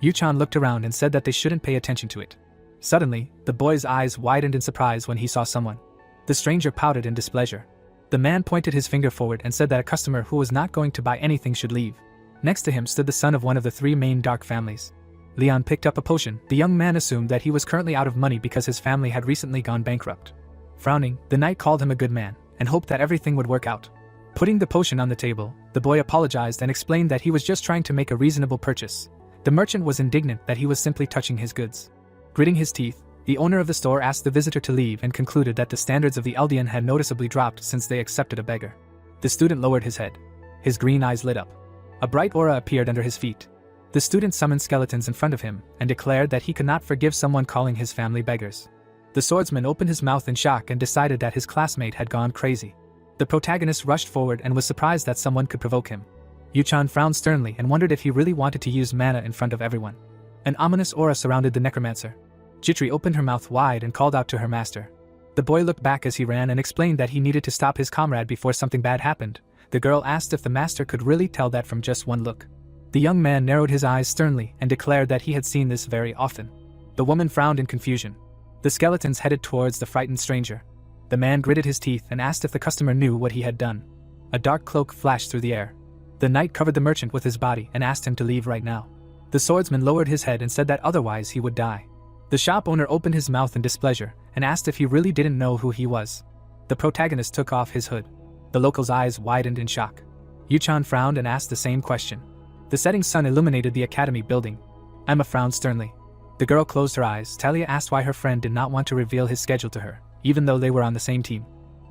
Yuchan looked around and said that they shouldn't pay attention to it. Suddenly, the boy's eyes widened in surprise when he saw someone. The stranger pouted in displeasure. The man pointed his finger forward and said that a customer who was not going to buy anything should leave. Next to him stood the son of one of the three main dark families. Leon picked up a potion. The young man assumed that he was currently out of money because his family had recently gone bankrupt. Frowning, the knight called him a good man and hoped that everything would work out. Putting the potion on the table, the boy apologized and explained that he was just trying to make a reasonable purchase. The merchant was indignant that he was simply touching his goods. Gritting his teeth, the owner of the store asked the visitor to leave and concluded that the standards of the Eldian had noticeably dropped since they accepted a beggar. The student lowered his head. His green eyes lit up. A bright aura appeared under his feet. The student summoned skeletons in front of him and declared that he could not forgive someone calling his family beggars. The swordsman opened his mouth in shock and decided that his classmate had gone crazy. The protagonist rushed forward and was surprised that someone could provoke him. Yuchan frowned sternly and wondered if he really wanted to use mana in front of everyone. An ominous aura surrounded the necromancer. Chitri opened her mouth wide and called out to her master. The boy looked back as he ran and explained that he needed to stop his comrade before something bad happened. The girl asked if the master could really tell that from just one look. The young man narrowed his eyes sternly and declared that he had seen this very often. The woman frowned in confusion. The skeletons headed towards the frightened stranger. The man gritted his teeth and asked if the customer knew what he had done. A dark cloak flashed through the air. The knight covered the merchant with his body and asked him to leave right now. The swordsman lowered his head and said that otherwise he would die. The shop owner opened his mouth in displeasure and asked if he really didn't know who he was. The protagonist took off his hood. The local's eyes widened in shock. Yuchan frowned and asked the same question. The setting sun illuminated the academy building. Emma frowned sternly. The girl closed her eyes. Talia asked why her friend did not want to reveal his schedule to her, even though they were on the same team.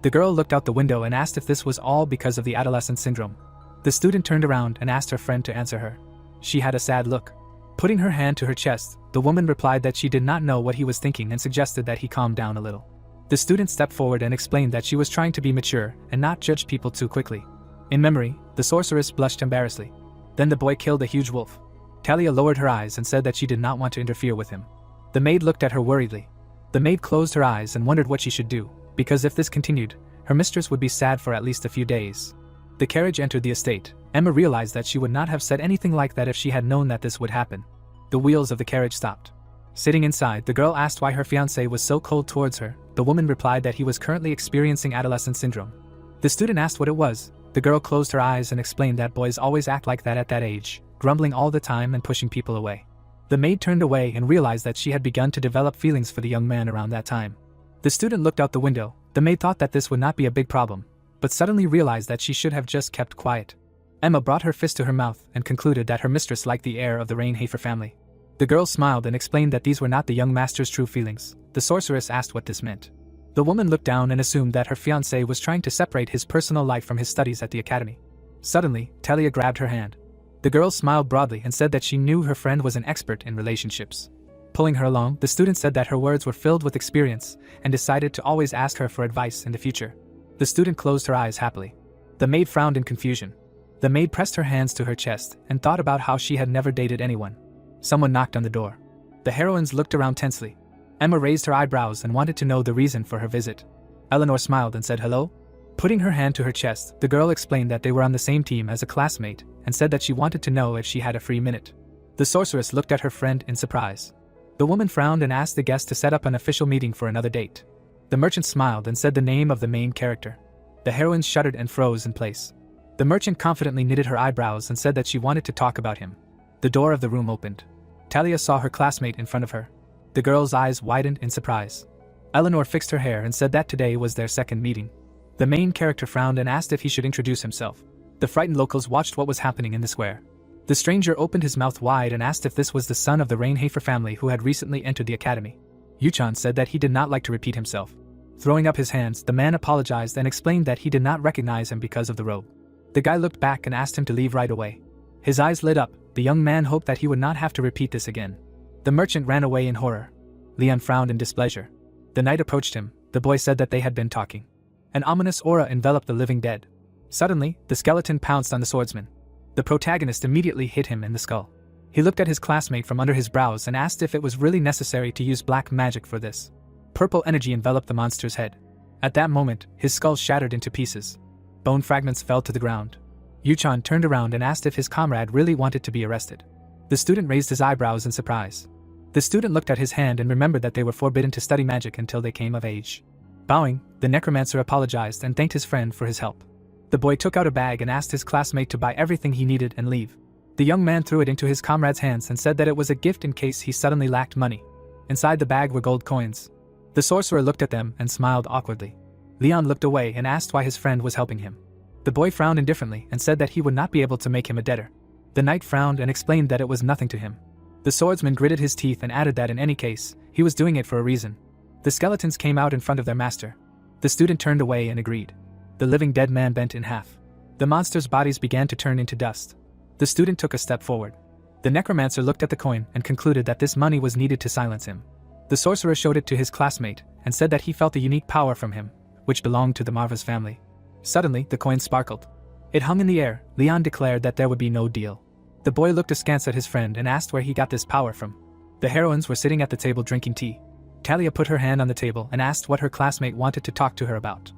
The girl looked out the window and asked if this was all because of the adolescent syndrome. The student turned around and asked her friend to answer her. She had a sad look. Putting her hand to her chest, the woman replied that she did not know what he was thinking and suggested that he calm down a little. The student stepped forward and explained that she was trying to be mature and not judge people too quickly. In memory, the sorceress blushed embarrassedly. Then the boy killed a huge wolf. Talia lowered her eyes and said that she did not want to interfere with him. The maid looked at her worriedly. The maid closed her eyes and wondered what she should do, because if this continued, her mistress would be sad for at least a few days. The carriage entered the estate. Emma realized that she would not have said anything like that if she had known that this would happen. The wheels of the carriage stopped. Sitting inside, the girl asked why her fiancé was so cold towards her. The woman replied that he was currently experiencing adolescent syndrome. The student asked what it was. The girl closed her eyes and explained that boys always act like that at that age, grumbling all the time and pushing people away. The maid turned away and realized that she had begun to develop feelings for the young man around that time. The student looked out the window. The maid thought that this would not be a big problem, but suddenly realized that she should have just kept quiet. Emma brought her fist to her mouth and concluded that her mistress liked the heir of the Reincarnates family. The girl smiled and explained that these were not the young master's true feelings. The sorceress asked what this meant. The woman looked down and assumed that her fiancé was trying to separate his personal life from his studies at the academy. Suddenly, Talia grabbed her hand. The girl smiled broadly and said that she knew her friend was an expert in relationships. Pulling her along, the student said that her words were filled with experience and decided to always ask her for advice in the future. The student closed her eyes happily. The maid frowned in confusion. The maid pressed her hands to her chest and thought about how she had never dated anyone. Someone knocked on the door. The heroines looked around tensely. Emma raised her eyebrows and wanted to know the reason for her visit. Eleanor smiled and said hello. Putting her hand to her chest, the girl explained that they were on the same team as a classmate and said that she wanted to know if she had a free minute. The sorceress looked at her friend in surprise. The woman frowned and asked the guest to set up an official meeting for another date. The merchant smiled and said the name of the main character. The heroines shuddered and froze in place. The merchant confidently knitted her eyebrows and said that she wanted to talk about him. The door of the room opened. Talia saw her classmate in front of her. The girl's eyes widened in surprise. Eleanor fixed her hair and said that today was their second meeting. The main character frowned and asked if he should introduce himself. The frightened locals watched what was happening in the square. The stranger opened his mouth wide and asked if this was the son of the Reincarnates family who had recently entered the academy. Yuchan said that he did not like to repeat himself. Throwing up his hands, the man apologized and explained that he did not recognize him because of the robe. The guy looked back and asked him to leave right away. His eyes lit up. The young man hoped that he would not have to repeat this again. The merchant ran away in horror. Leon frowned in displeasure. The knight approached him. The boy said that they had been talking. An ominous aura enveloped the living dead. Suddenly, the skeleton pounced on the swordsman. The protagonist immediately hit him in the skull. He looked at his classmate from under his brows and asked if it was really necessary to use black magic for this. Purple energy enveloped the monster's head. At that moment, his skull shattered into pieces. Bone fragments fell to the ground. Yuchan turned around and asked if his comrade really wanted to be arrested. The student raised his eyebrows in surprise. The student looked at his hand and remembered that they were forbidden to study magic until they came of age. Bowing, the necromancer apologized and thanked his friend for his help. The boy took out a bag and asked his classmate to buy everything he needed and leave. The young man threw it into his comrade's hands and said that it was a gift in case he suddenly lacked money. Inside the bag were gold coins. The sorcerer looked at them and smiled awkwardly. Leon looked away and asked why his friend was helping him. The boy frowned indifferently and said that he would not be able to make him a debtor. The knight frowned and explained that it was nothing to him. The swordsman gritted his teeth and added that in any case, he was doing it for a reason. The skeletons came out in front of their master. The student turned away and agreed. The living dead man bent in half. The monsters' bodies began to turn into dust. The student took a step forward. The necromancer looked at the coin and concluded that this money was needed to silence him. The sorcerer showed it to his classmate and said that he felt a unique power from him, which belonged to the Manhwa's family. Suddenly, the coin sparkled. It hung in the air. Leon declared that there would be no deal. The boy looked askance at his friend and asked where he got this power from. The heroines were sitting at the table drinking tea. Talia put her hand on the table and asked what her classmate wanted to talk to her about.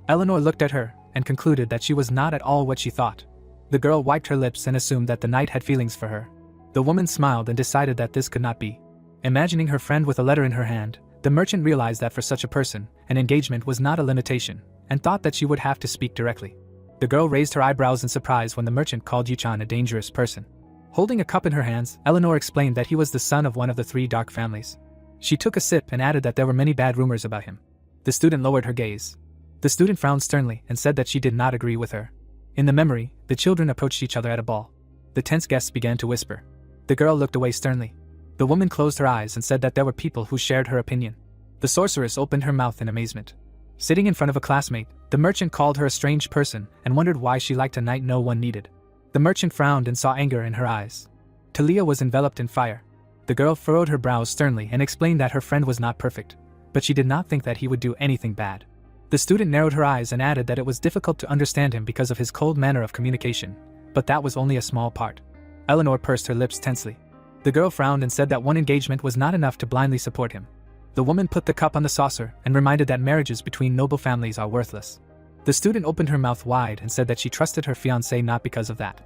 Eleanor looked at her and concluded that she was not at all what she thought. The girl wiped her lips and assumed that the knight had feelings for her. The woman smiled and decided that this could not be. Imagining her friend with a letter in her hand, the merchant realized that for such a person, an engagement was not a limitation, and thought that she would have to speak directly. The girl raised her eyebrows in surprise when the merchant called Yuchan a dangerous person. Holding a cup in her hands, Eleanor explained that he was the son of one of the 3 dark families. She took a sip and added that there were many bad rumors about him. The student lowered her gaze. The student frowned sternly and said that she did not agree with her. In the memory, the children approached each other at a ball. The tense guests began to whisper. The girl looked away sternly. The woman closed her eyes and said that there were people who shared her opinion. The sorceress opened her mouth in amazement. Sitting in front of a classmate, the merchant called her a strange person and wondered why she liked a knight no one needed. The merchant frowned and saw anger in her eyes. Talia was enveloped in fire. The girl furrowed her brows sternly and explained that her friend was not perfect, but she did not think that he would do anything bad. The student narrowed her eyes and added that it was difficult to understand him because of his cold manner of communication, but that was only a small part. Eleanor pursed her lips tensely. The girl frowned and said that one engagement was not enough to blindly support him. The woman put the cup on the saucer and reminded that marriages between noble families are worthless. The student opened her mouth wide and said that she trusted her fiancé not because of that.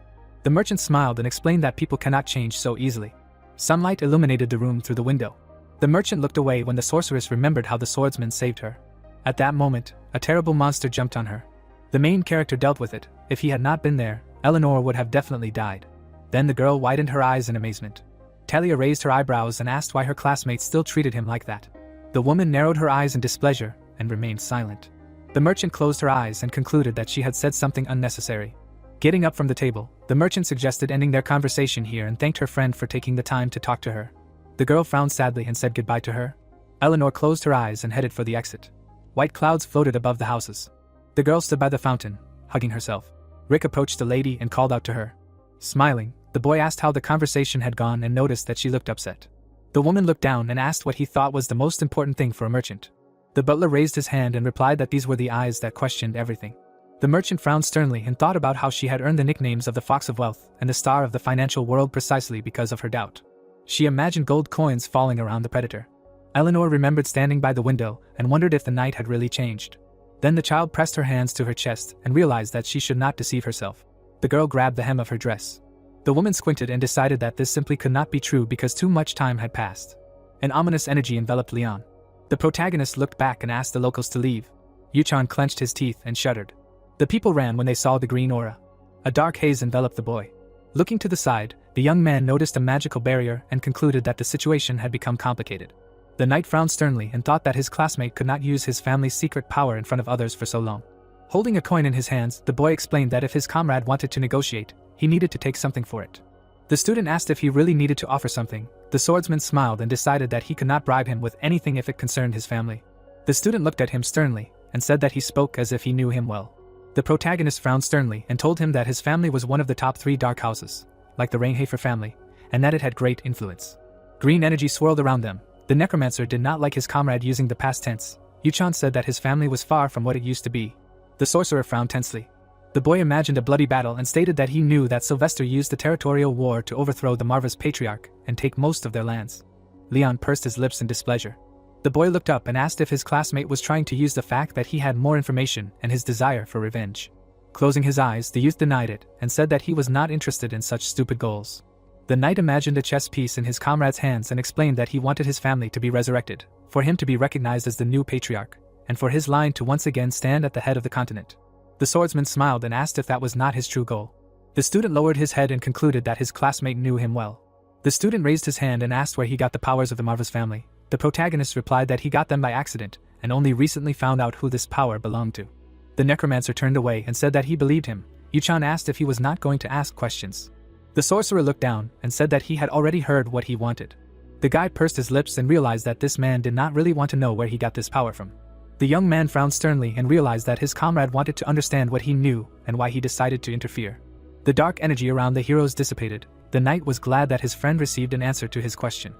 The merchant smiled and explained that people cannot change so easily. Sunlight illuminated the room through the window. The merchant looked away when the sorceress remembered how the swordsman saved her. At that moment, a terrible monster jumped on her. The main character dealt with it. If he had not been there, Eleanor would have definitely died. Then the girl widened her eyes in amazement. Talia raised her eyebrows and asked why her classmates still treated him like that. The woman narrowed her eyes in displeasure and remained silent. The merchant closed her eyes and concluded that she had said something unnecessary. Getting up from the table, the merchant suggested ending their conversation here and thanked her friend for taking the time to talk to her. The girl frowned sadly and said goodbye to her. Eleanor closed her eyes and headed for the exit. White clouds floated above the houses. The girl stood by the fountain, hugging herself. Rick approached the lady and called out to her. Smiling, the boy asked how the conversation had gone and noticed that she looked upset. The woman looked down and asked what he thought was the most important thing for a merchant. The butler raised his hand and replied that these were the eyes that questioned everything. The merchant frowned sternly and thought about how she had earned the nicknames of the Fox of Wealth and the Star of the Financial World precisely because of her doubt. She imagined gold coins falling around the predator. Eleanor remembered standing by the window and wondered if the night had really changed. Then the child pressed her hands to her chest and realized that she should not deceive herself. The girl grabbed the hem of her dress. The woman squinted and decided that this simply could not be true because too much time had passed. An ominous energy enveloped Leon. The protagonist looked back and asked the locals to leave. Yuchan clenched his teeth and shuddered. The people ran when they saw the green aura. A dark haze enveloped the boy. Looking to the side, the young man noticed a magical barrier and concluded that the situation had become complicated. The knight frowned sternly and thought that his classmate could not use his family's secret power in front of others for so long. Holding a coin in his hands, the boy explained that if his comrade wanted to negotiate, he needed to take something for it. The student asked if he really needed to offer something. The swordsman smiled and decided that he could not bribe him with anything if it concerned his family. The student looked at him sternly and said that he spoke as if he knew him well. The protagonist frowned sternly and told him that his family was one of the top 3 dark houses, like the Reincarnates family, and that it had great influence. Green energy swirled around them. The necromancer did not like his comrade using the past tense. Yuchan said that his family was far from what it used to be, The sorcerer frowned tensely. The boy imagined a bloody battle and stated that he knew that Sylvester used the territorial war to overthrow the Manhwa's patriarch and take most of their lands. Leon pursed his lips in displeasure. The boy looked up and asked if his classmate was trying to use the fact that he had more information and his desire for revenge. Closing his eyes, the youth denied it and said that he was not interested in such stupid goals. The knight imagined a chess piece in his comrade's hands and explained that he wanted his family to be resurrected, for him to be recognized as the new patriarch, and for his line to once again stand at the head of the continent. The swordsman smiled and asked if that was not his true goal. The student lowered his head and concluded that his classmate knew him well. The student raised his hand and asked where he got the powers of the Manhwa's family. The protagonist replied that he got them by accident and only recently found out who this power belonged to. The necromancer turned away and said that he believed him. Yuchan asked if he was not going to ask questions. The sorcerer looked down and said that he had already heard what he wanted. The guy pursed his lips and realized that this man did not really want to know where he got this power from. The young man frowned sternly and realized that his comrade wanted to understand what he knew and why he decided to interfere. The dark energy around the heroes dissipated. The knight was glad that his friend received an answer to his question.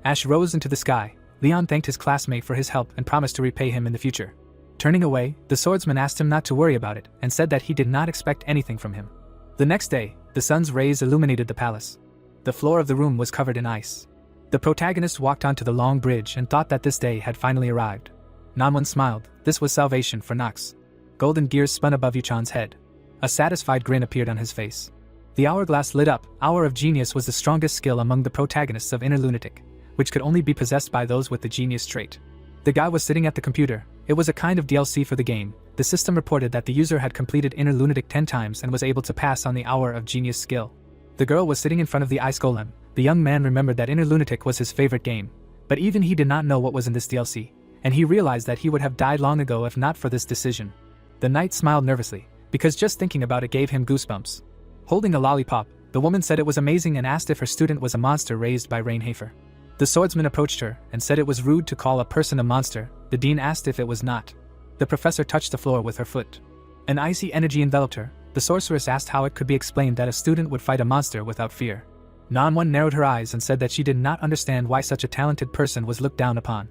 Ash rose into the sky. Leon thanked his classmate for his help and promised to repay him in the future. Turning away, the swordsman asked him not to worry about it and said that he did not expect anything from him. The next day, the sun's rays illuminated the palace. The floor of the room was covered in ice. The protagonist walked onto the long bridge and thought that this day had finally arrived. Nanwon smiled. This was salvation for Nox. Golden gears spun above Yuchan's head. A satisfied grin appeared on his face. The hourglass lit up. Hour of Genius was the strongest skill among the protagonists of Inner Lunatic, which could only be possessed by those with the genius trait. The guy was sitting at the computer. It was a kind of DLC for the game. The system reported that the user had completed Inner Lunatic 10 times and was able to pass on the Hour of Genius skill. The girl was sitting in front of the ice golem. The young man remembered that Inner Lunatic was his favorite game, but even he did not know what was in this DLC, and he realized that he would have died long ago if not for this decision. The knight smiled nervously, because just thinking about it gave him goosebumps. Holding a lollipop, the woman said it was amazing and asked if her student was a monster raised by Rainhafer. The swordsman approached her and said it was rude to call a person a monster. The dean asked if it was not. The professor touched the floor with her foot. An icy energy enveloped her. The sorceress asked how it could be explained that a student would fight a monster without fear. Nanwon narrowed her eyes and said that she did not understand why such a talented person was looked down upon.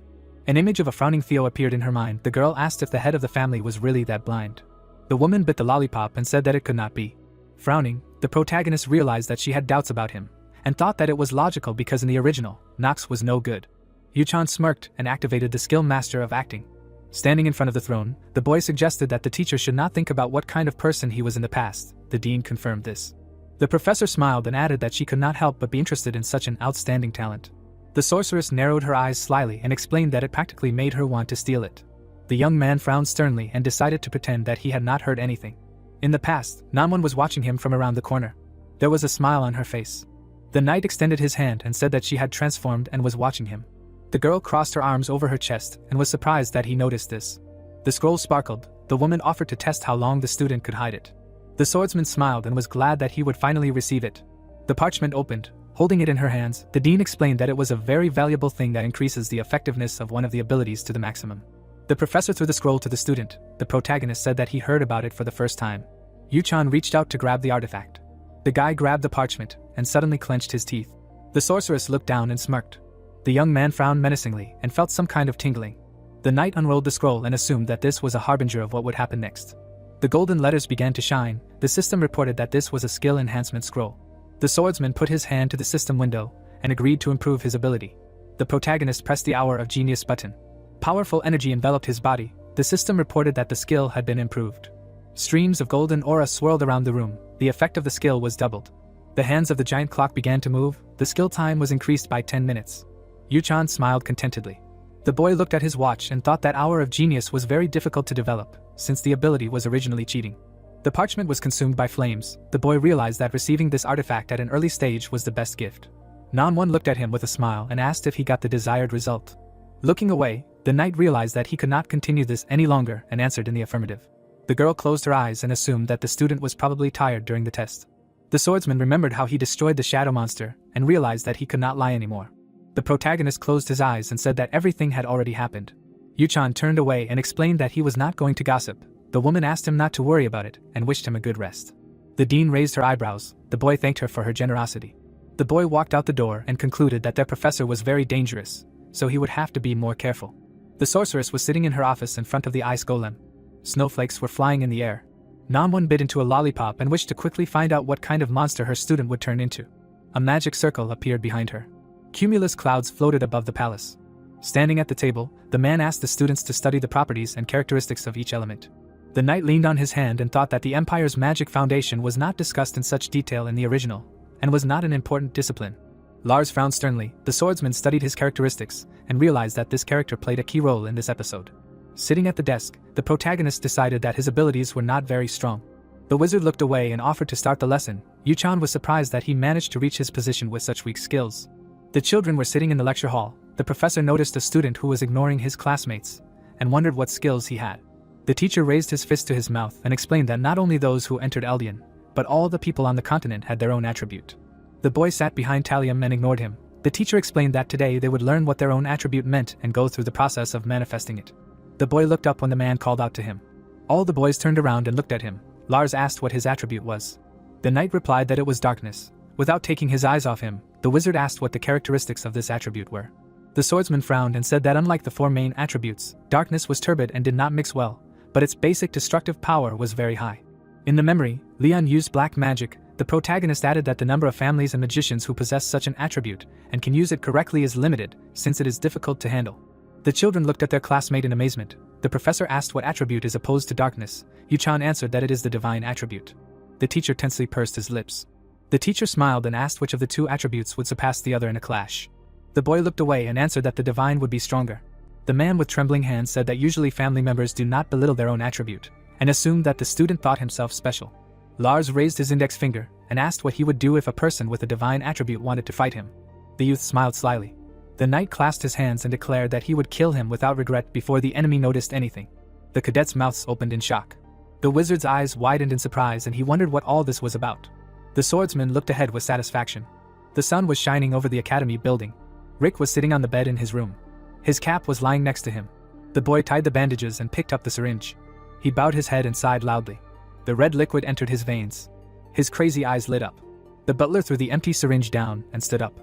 An image of a frowning Theo appeared in her mind. The girl asked if the head of the family was really that blind. The woman bit the lollipop and said that it could not be. Frowning, the protagonist realized that she had doubts about him, and thought that it was logical because in the original, Nox was no good. Yuchan smirked and activated the skill master of acting. Standing in front of the throne, the boy suggested that the teacher should not think about what kind of person he was in the past. The dean confirmed this. The professor smiled and added that she could not help but be interested in such an outstanding talent. The sorceress narrowed her eyes slyly and explained that it practically made her want to steal it. The young man frowned sternly and decided to pretend that he had not heard anything. In the past, Nanwon was watching him from around the corner. There was a smile on her face. The knight extended his hand and said that she had transformed and was watching him. The girl crossed her arms over her chest and was surprised that he noticed this. The scroll sparkled. The woman offered to test how long the student could hide it. The swordsman smiled and was glad that he would finally receive it. The parchment opened. Holding it in her hands, the dean explained that it was a very valuable thing that increases the effectiveness of one of the abilities to the maximum. The professor threw the scroll to the student. The protagonist said that he heard about it for the first time. Yuchan reached out to grab the artifact. The guy grabbed the parchment and suddenly clenched his teeth. The sorceress looked down and smirked. The young man frowned menacingly and felt some kind of tingling. The knight unrolled the scroll and assumed that this was a harbinger of what would happen next. The golden letters began to shine. The system reported that this was a skill enhancement scroll. The swordsman put his hand to the system window and agreed to improve his ability. The protagonist pressed the Hour of Genius button. Powerful energy enveloped his body. The system reported that the skill had been improved. Streams of golden aura swirled around the room. The effect of the skill was doubled. The hands of the giant clock began to move. The skill time was increased by 10 minutes. Yuchan smiled contentedly. The boy looked at his watch and thought that Hour of Genius was very difficult to develop, since the ability was originally cheating. The parchment was consumed by flames. The boy realized that receiving this artifact at an early stage was the best gift. Nanwon looked at him with a smile and asked if he got the desired result. Looking away, the knight realized that he could not continue this any longer and answered in the affirmative. The girl closed her eyes and assumed that the student was probably tired during the test. The swordsman remembered how he destroyed the shadow monster and realized that he could not lie anymore. The protagonist closed his eyes and said that everything had already happened. Yuchan turned away and explained that he was not going to gossip. The woman asked him not to worry about it and wished him a good rest. The dean raised her eyebrows. The boy thanked her for her generosity. The boy walked out the door and concluded that their professor was very dangerous, so he would have to be more careful. The sorceress was sitting in her office in front of the ice golem. Snowflakes were flying in the air. Namwon bit into a lollipop and wished to quickly find out what kind of monster her student would turn into. A magic circle appeared behind her. Cumulus clouds floated above the palace. Standing at the table, the man asked the students to study the properties and characteristics of each element. The knight leaned on his hand and thought that the Empire's magic foundation was not discussed in such detail in the original, and was not an important discipline. Lars frowned sternly. The swordsman studied his characteristics, and realized that this character played a key role in this episode. Sitting at the desk, the protagonist decided that his abilities were not very strong. The wizard looked away and offered to start the lesson. Yu-chan was surprised that he managed to reach his position with such weak skills. The children were sitting in the lecture hall. The professor noticed a student who was ignoring his classmates, and wondered what skills he had. The teacher raised his fist to his mouth and explained that not only those who entered Eldian, but all the people on the continent had their own attribute. The boy sat behind Talium and ignored him. The teacher explained that today they would learn what their own attribute meant and go through the process of manifesting it. The boy looked up when the man called out to him. All the boys turned around and looked at him. Lars asked what his attribute was. The knight replied that it was darkness. Without taking his eyes off him, the wizard asked what the characteristics of this attribute were. The swordsman frowned and said that unlike the four main attributes, darkness was turbid and did not mix well, but its basic destructive power was very high. In the memory, Leon used black magic. The protagonist added that the number of families and magicians who possess such an attribute and can use it correctly is limited, since it is difficult to handle. The children looked at their classmate in amazement. The professor asked what attribute is opposed to darkness. Yu-chan answered that it is the divine attribute. The teacher tensely pursed his lips. The teacher smiled and asked which of the two attributes would surpass the other in a clash. The boy looked away and answered that the divine would be stronger. The man with trembling hands said that usually family members do not belittle their own attribute, and assumed that the student thought himself special. Lars raised his index finger and asked what he would do if a person with a divine attribute wanted to fight him. The youth smiled slyly. The knight clasped his hands and declared that he would kill him without regret before the enemy noticed anything. The cadets' mouths opened in shock. The wizard's eyes widened in surprise and he wondered what all this was about. The swordsman looked ahead with satisfaction. The sun was shining over the academy building. Rick was sitting on the bed in his room. His cap was lying next to him. The boy tied the bandages and picked up the syringe. He bowed his head and sighed loudly. The red liquid entered his veins. His crazy eyes lit up. The butler threw the empty syringe down and stood up.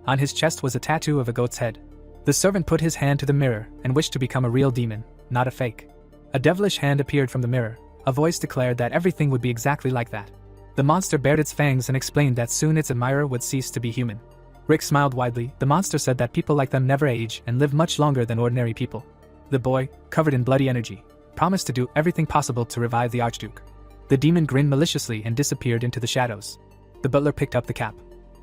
On his chest was a tattoo of a goat's head. The servant put his hand to the mirror and wished to become a real demon, not a fake. A devilish hand appeared from the mirror. A voice declared that everything would be exactly like that. The monster bared its fangs and explained that soon its admirer would cease to be human. Rick smiled widely. The monster said that people like them never age and live much longer than ordinary people. The boy, covered in bloody energy, promised to do everything possible to revive the Archduke. The demon grinned maliciously and disappeared into the shadows. The butler picked up the cap.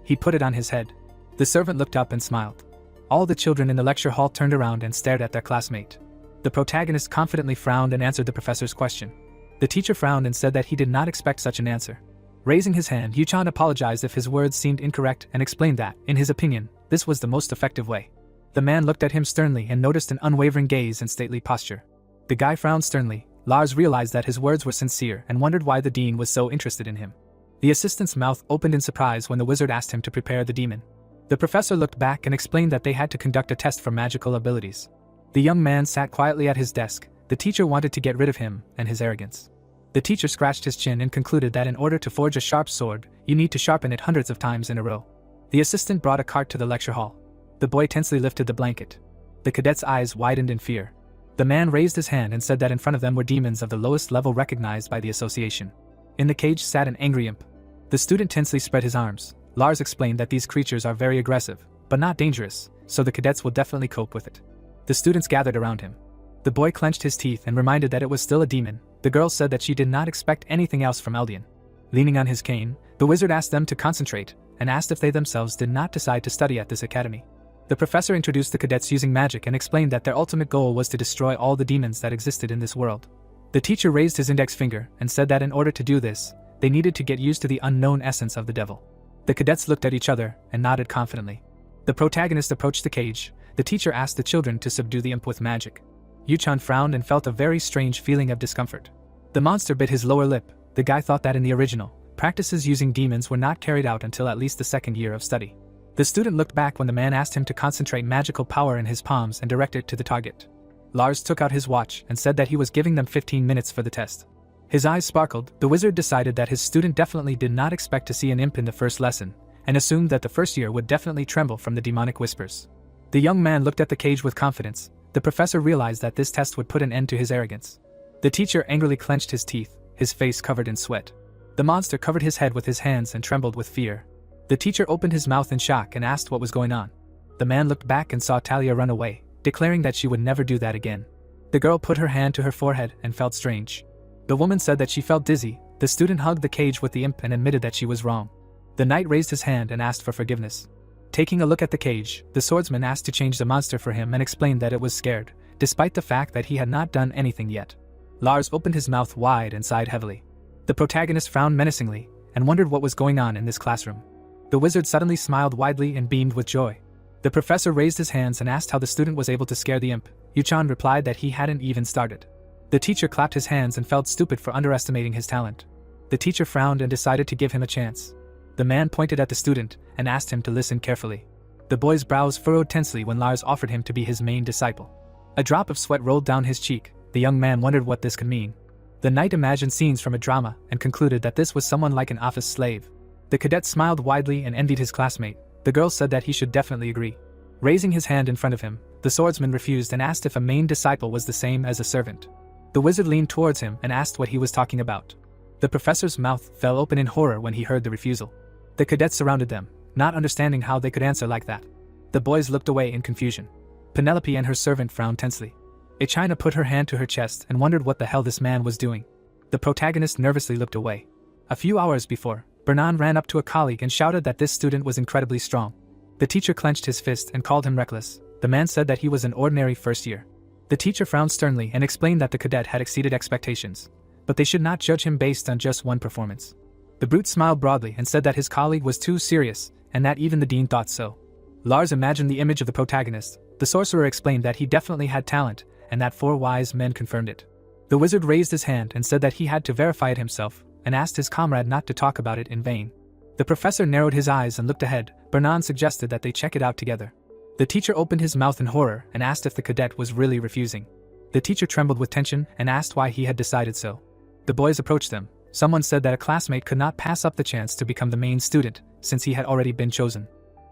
He put it on his head. The servant looked up and smiled. All the children in the lecture hall turned around and stared at their classmate. The protagonist confidently frowned and answered the professor's question. The teacher frowned and said that he did not expect such an answer. Raising his hand, Yu-chan apologized if his words seemed incorrect and explained that, in his opinion, this was the most effective way. The man looked at him sternly and noticed an unwavering gaze and stately posture. The guy frowned sternly. Lars realized that his words were sincere and wondered why the dean was so interested in him. The assistant's mouth opened in surprise when the wizard asked him to prepare the demon. The professor looked back and explained that they had to conduct a test for magical abilities. The young man sat quietly at his desk. The teacher wanted to get rid of him and his arrogance. The teacher scratched his chin and concluded that in order to forge a sharp sword, you need to sharpen it hundreds of times in a row. The assistant brought a cart to the lecture hall. The boy tensely lifted the blanket. The cadet's eyes widened in fear. The man raised his hand and said that in front of them were demons of the lowest level recognized by the association. In the cage sat an angry imp. The student tensely spread his arms. Lars explained that these creatures are very aggressive, but not dangerous, so the cadets will definitely cope with it. The students gathered around him. The boy clenched his teeth and reminded that it was still a demon. The girl said that she did not expect anything else from Eldian. Leaning on his cane, the wizard asked them to concentrate, and asked if they themselves did not decide to study at this academy. The professor introduced the cadets using magic and explained that their ultimate goal was to destroy all the demons that existed in this world. The teacher raised his index finger and said that in order to do this, they needed to get used to the unknown essence of the devil. The cadets looked at each other and nodded confidently. The protagonist approached the cage. The teacher asked the children to subdue the imp with magic. Yu-chan frowned and felt a very strange feeling of discomfort. The monster bit his lower lip. The guy thought that in the original, practices using demons were not carried out until at least the second year of study. The student looked back when the man asked him to concentrate magical power in his palms and direct it to the target. Lars took out his watch and said that he was giving them 15 minutes for the test. His eyes sparkled. The wizard decided that his student definitely did not expect to see an imp in the first lesson, and assumed that the first year would definitely tremble from the demonic whispers. The young man looked at the cage with confidence. The professor realized that this test would put an end to his arrogance. The teacher angrily clenched his teeth, his face covered in sweat. The monster covered his head with his hands and trembled with fear. The teacher opened his mouth in shock and asked what was going on. The man looked back and saw Talia run away, declaring that she would never do that again. The girl put her hand to her forehead and felt strange. The woman said that she felt dizzy. The student hugged the cage with the imp and admitted that she was wrong. The knight raised his hand and asked for forgiveness. Taking a look at the cage, the swordsman asked to change the monster for him and explained that it was scared, despite the fact that he had not done anything yet. Lars opened his mouth wide and sighed heavily. The protagonist frowned menacingly and wondered what was going on in this classroom. The wizard suddenly smiled widely and beamed with joy. The professor raised his hands and asked how the student was able to scare the imp. Yuchan replied that he hadn't even started. The teacher clapped his hands and felt stupid for underestimating his talent. The teacher frowned and decided to give him a chance. The man pointed at the student and asked him to listen carefully. The boy's brows furrowed tensely when Lars offered him to be his main disciple. A drop of sweat rolled down his cheek. The young man wondered what this could mean. The knight imagined scenes from a drama and concluded that this was someone like an office slave. The cadet smiled widely and envied his classmate. The girl said that he should definitely agree. Raising his hand in front of him, the swordsman refused and asked if a main disciple was the same as a servant. The wizard leaned towards him and asked what he was talking about. The professor's mouth fell open in horror when he heard the refusal. The cadets surrounded them, not understanding how they could answer like that. The boys looked away in confusion. Penelope and her servant frowned tensely. Echina put her hand to her chest and wondered what the hell this man was doing. The protagonist nervously looked away. A few hours before, Bernan ran up to a colleague and shouted that this student was incredibly strong. The teacher clenched his fist and called him reckless. The man said that he was an ordinary first year. The teacher frowned sternly and explained that the cadet had exceeded expectations, but they should not judge him based on just one performance. The brute smiled broadly and said that his colleague was too serious, and that even the dean thought so. Lars imagined the image of the protagonist. The sorcerer explained that he definitely had talent, and that 4 wise men confirmed it. The wizard raised his hand and said that he had to verify it himself, and asked his comrade not to talk about it in vain. The professor narrowed his eyes and looked ahead. Bernan suggested that they check it out together. The teacher opened his mouth in horror and asked if the cadet was really refusing. The teacher trembled with tension and asked why he had decided so. The boys approached them. Someone said that a classmate could not pass up the chance to become the main student, since he had already been chosen.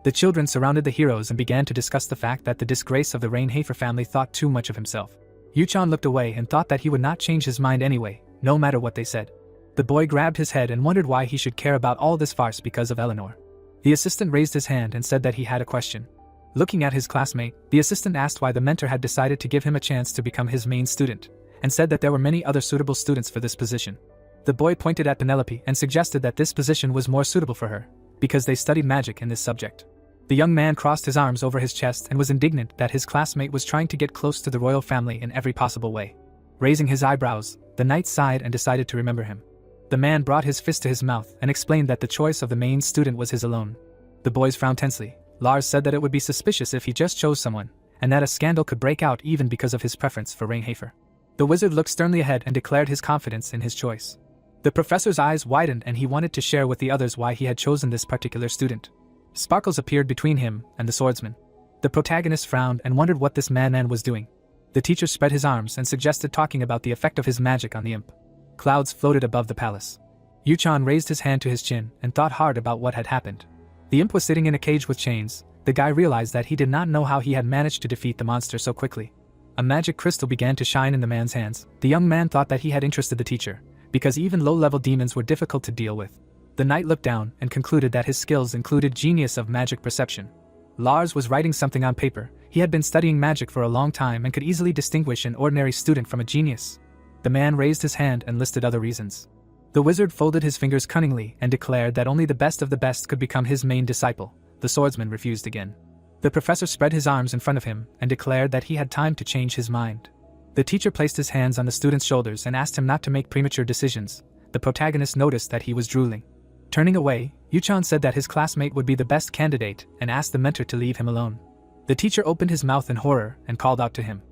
The children surrounded the heroes and began to discuss the fact that the disgrace of the Reincarnates family thought too much of himself. Yuchan looked away and thought that he would not change his mind anyway, no matter what they said. The boy grabbed his head and wondered why he should care about all this farce because of Eleanor. The assistant raised his hand and said that he had a question. Looking at his classmate, the assistant asked why the mentor had decided to give him a chance to become his main student, and said that there were many other suitable students for this position. The boy pointed at Penelope and suggested that this position was more suitable for her, because they studied magic in this subject. The young man crossed his arms over his chest and was indignant that his classmate was trying to get close to the royal family in every possible way. Raising his eyebrows, the knight sighed and decided to remember him. The man brought his fist to his mouth and explained that the choice of the main student was his alone. The boys frowned tensely. Lars said that it would be suspicious if he just chose someone, and that a scandal could break out even because of his preference for Reinhafer. The wizard looked sternly ahead and declared his confidence in his choice. The professor's eyes widened and he wanted to share with the others why he had chosen this particular student. Sparkles appeared between him and the swordsman. The protagonist frowned and wondered what this madman was doing. The teacher spread his arms and suggested talking about the effect of his magic on the imp. Clouds floated above the palace. Yuchan raised his hand to his chin and thought hard about what had happened. The imp was sitting in a cage with chains. The guy realized that he did not know how he had managed to defeat the monster so quickly. A magic crystal began to shine in the man's hands. The young man thought that he had interested the teacher, because even low-level demons were difficult to deal with. The knight looked down and concluded that his skills included genius of magic perception. Lars was writing something on paper. He had been studying magic for a long time and could easily distinguish an ordinary student from a genius. The man raised his hand and listed other reasons. The wizard folded his fingers cunningly and declared that only the best of the best could become his main disciple. The swordsman refused again. The professor spread his arms in front of him and declared that he had time to change his mind. The teacher placed his hands on the student's shoulders and asked him not to make premature decisions. The protagonist noticed that he was drooling. Turning away, Yuchan said that his classmate would be the best candidate and asked the mentor to leave him alone. The teacher opened his mouth in horror and called out to him.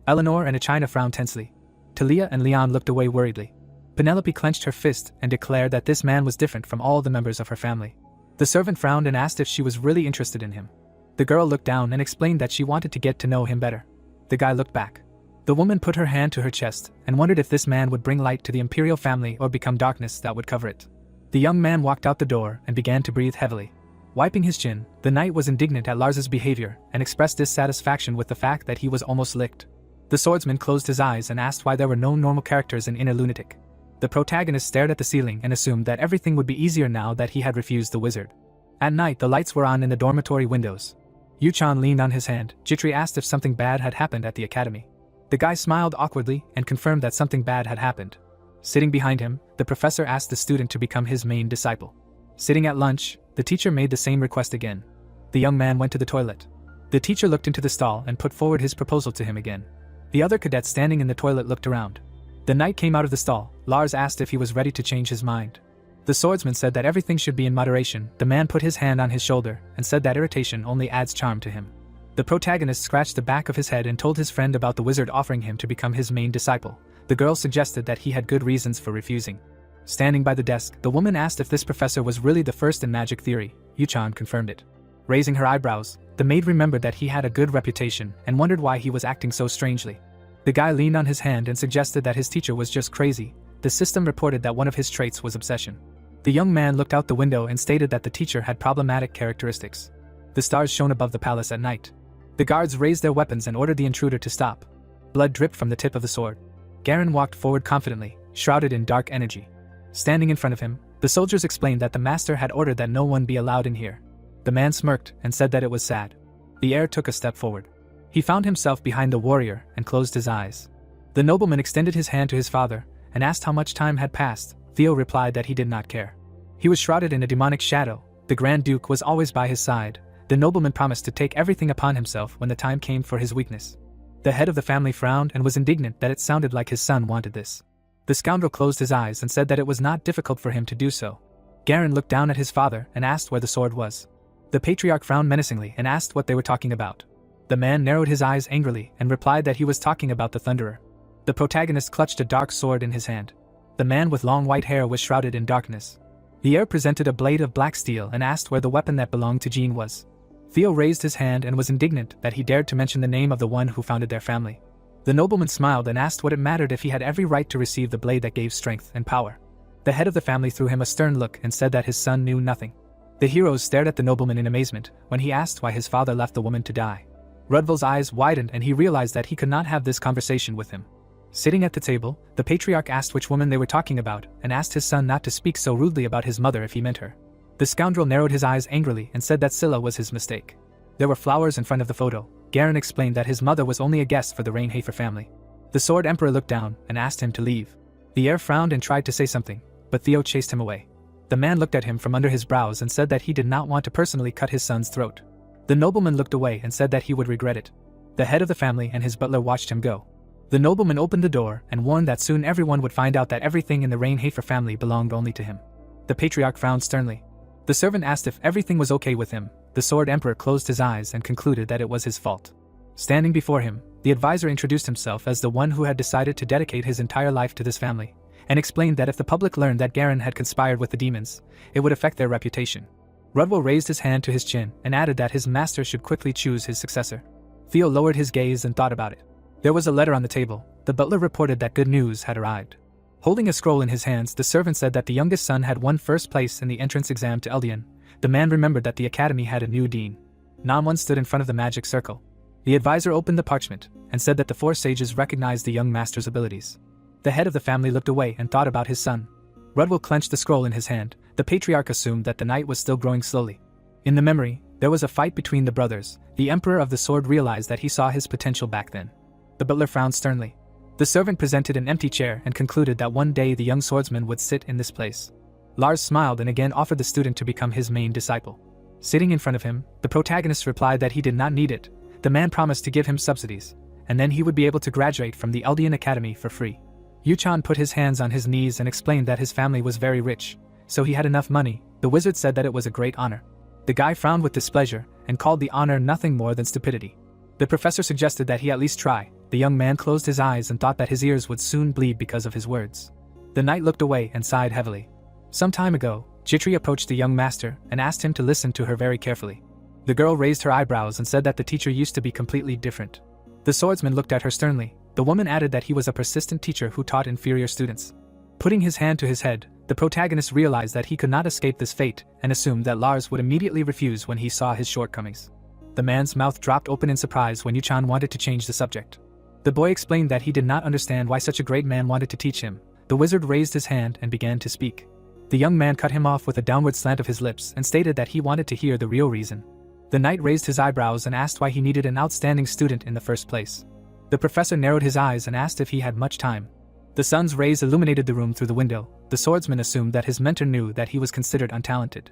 Eleanor and Echina frowned tensely. Talia and Leon looked away worriedly. Penelope clenched her fist and declared that this man was different from all the members of her family. The servant frowned and asked if she was really interested in him. The girl looked down and explained that she wanted to get to know him better. The guy looked back. The woman put her hand to her chest and wondered if this man would bring light to the imperial family or become darkness that would cover it. The young man walked out the door and began to breathe heavily. Wiping his chin, the knight was indignant at Lars's behavior and expressed dissatisfaction with the fact that he was almost licked. The swordsman closed his eyes and asked why there were no normal characters in Inner Lunatic. The protagonist stared at the ceiling and assumed that everything would be easier now that he had refused the wizard. At night, the lights were on in the dormitory windows. Yu-chan leaned on his hand. Jitri asked if something bad had happened at the academy. The guy smiled awkwardly and confirmed that something bad had happened. Sitting behind him, the professor asked the student to become his main disciple. Sitting at lunch, the teacher made the same request again. The young man went to the toilet. The teacher looked into the stall and put forward his proposal to him again. The other cadet standing in the toilet looked around. The knight came out of the stall. Lars asked if he was ready to change his mind. The swordsman said that everything should be in moderation. The man put his hand on his shoulder and said that irritation only adds charm to him. The protagonist scratched the back of his head and told his friend about the wizard offering him to become his main disciple. The girl suggested that he had good reasons for refusing. Standing by the desk, the woman asked if this professor was really the first in magic theory. Yu-chan confirmed it. Raising her eyebrows, the maid remembered that he had a good reputation and wondered why he was acting so strangely. The guy leaned on his hand and suggested that his teacher was just crazy. The system reported that one of his traits was obsession. The young man looked out the window and stated that the teacher had problematic characteristics. The stars shone above the palace at night. The guards raised their weapons and ordered the intruder to stop. Blood dripped from the tip of the sword. Garen walked forward confidently, shrouded in dark energy. Standing in front of him, the soldiers explained that the master had ordered that no one be allowed in here. The man smirked and said that it was sad. The heir took a step forward. He found himself behind the warrior and closed his eyes. The nobleman extended his hand to his father and asked how much time had passed. Theo replied that he did not care. He was shrouded in a demonic shadow. The Grand Duke was always by his side. The nobleman promised to take everything upon himself when the time came for his weakness. The head of the family frowned and was indignant that it sounded like his son wanted this. The scoundrel closed his eyes and said that it was not difficult for him to do so. Garen looked down at his father and asked where the sword was. The patriarch frowned menacingly and asked what they were talking about. The man narrowed his eyes angrily and replied that he was talking about the Thunderer. The protagonist clutched a dark sword in his hand. The man with long white hair was shrouded in darkness. The heir presented a blade of black steel and asked where the weapon that belonged to Jean was. Theo raised his hand and was indignant that he dared to mention the name of the one who founded their family. The nobleman smiled and asked what it mattered if he had every right to receive the blade that gave strength and power. The head of the family threw him a stern look and said that his son knew nothing. The heroes stared at the nobleman in amazement when he asked why his father left the woman to die. Rudville's eyes widened and he realized that he could not have this conversation with him. Sitting at the table, the patriarch asked which woman they were talking about and asked his son not to speak so rudely about his mother if he meant her. The scoundrel narrowed his eyes angrily and said that Scylla was his mistake. There were flowers in front of the photo. Garen explained that his mother was only a guest for the Reincarnates family. The Sword Emperor looked down and asked him to leave. The heir frowned and tried to say something, but Theo chased him away. The man looked at him from under his brows and said that he did not want to personally cut his son's throat. The nobleman looked away and said that he would regret it. The head of the family and his butler watched him go. The nobleman opened the door and warned that soon everyone would find out that everything in the Reincarnates family belonged only to him. The patriarch frowned sternly. The servant asked if everything was okay with him. The Sword Emperor closed his eyes and concluded that it was his fault. Standing before him, the advisor introduced himself as the one who had decided to dedicate his entire life to this family, and explained that if the public learned that Garen had conspired with the demons, it would affect their reputation. Rudwell raised his hand to his chin and added that his master should quickly choose his successor. Theo lowered his gaze and thought about it. There was a letter on the table. The butler reported that good news had arrived. Holding a scroll in his hands, the servant said that the youngest son had won first place in the entrance exam to Eldian. The man remembered that the academy had a new dean. Namwon stood in front of the magic circle. The advisor opened the parchment and said that the four sages recognized the young master's abilities. The head of the family looked away and thought about his son. Rudwell clenched the scroll in his hand. The patriarch assumed that the knight was still growing slowly. In the memory, there was a fight between the brothers. The Emperor of the Sword realized that he saw his potential back then. The butler frowned sternly. The servant presented an empty chair and concluded that one day the young swordsman would sit in this place. Lars smiled and again offered the student to become his main disciple. Sitting in front of him, the protagonist replied that he did not need it. The man promised to give him subsidies, and then he would be able to graduate from the Eldian Academy for free. Yu-chan put his hands on his knees and explained that his family was very rich, so he had enough money. The wizard said that it was a great honor. The guy frowned with displeasure and called the honor nothing more than stupidity. The professor suggested that he at least try. The young man closed his eyes and thought that his ears would soon bleed because of his words. The knight looked away and sighed heavily. Some time ago, Jitri approached the young master and asked him to listen to her very carefully. The girl raised her eyebrows and said that the teacher used to be completely different. The swordsman looked at her sternly. The woman added that he was a persistent teacher who taught inferior students. Putting his hand to his head, the protagonist realized that he could not escape this fate and assumed that Lars would immediately refuse when he saw his shortcomings. The man's mouth dropped open in surprise when Yu-chan wanted to change the subject. The boy explained that he did not understand why such a great man wanted to teach him. The wizard raised his hand and began to speak. The young man cut him off with a downward slant of his lips and stated that he wanted to hear the real reason. The knight raised his eyebrows and asked why he needed an outstanding student in the first place. The professor narrowed his eyes and asked if he had much time. The sun's rays illuminated the room through the window. The swordsman assumed that his mentor knew that he was considered untalented.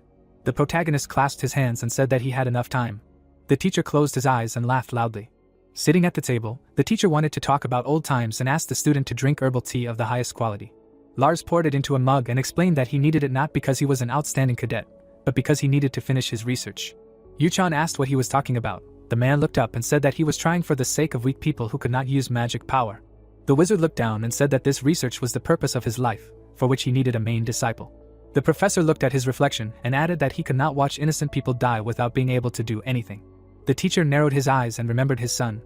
The protagonist clasped his hands and said that he had enough time. The teacher closed his eyes and laughed loudly. Sitting at the table, the teacher wanted to talk about old times and asked the student to drink herbal tea of the highest quality. Lars poured it into a mug and explained that he needed it not because he was an outstanding cadet, but because he needed to finish his research. Yuchan asked what he was talking about. The man looked up and said that he was trying for the sake of weak people who could not use magic power. The wizard looked down and said that this research was the purpose of his life, for which he needed a main disciple. The professor looked at his reflection and added that he could not watch innocent people die without being able to do anything. The teacher narrowed his eyes and remembered his son.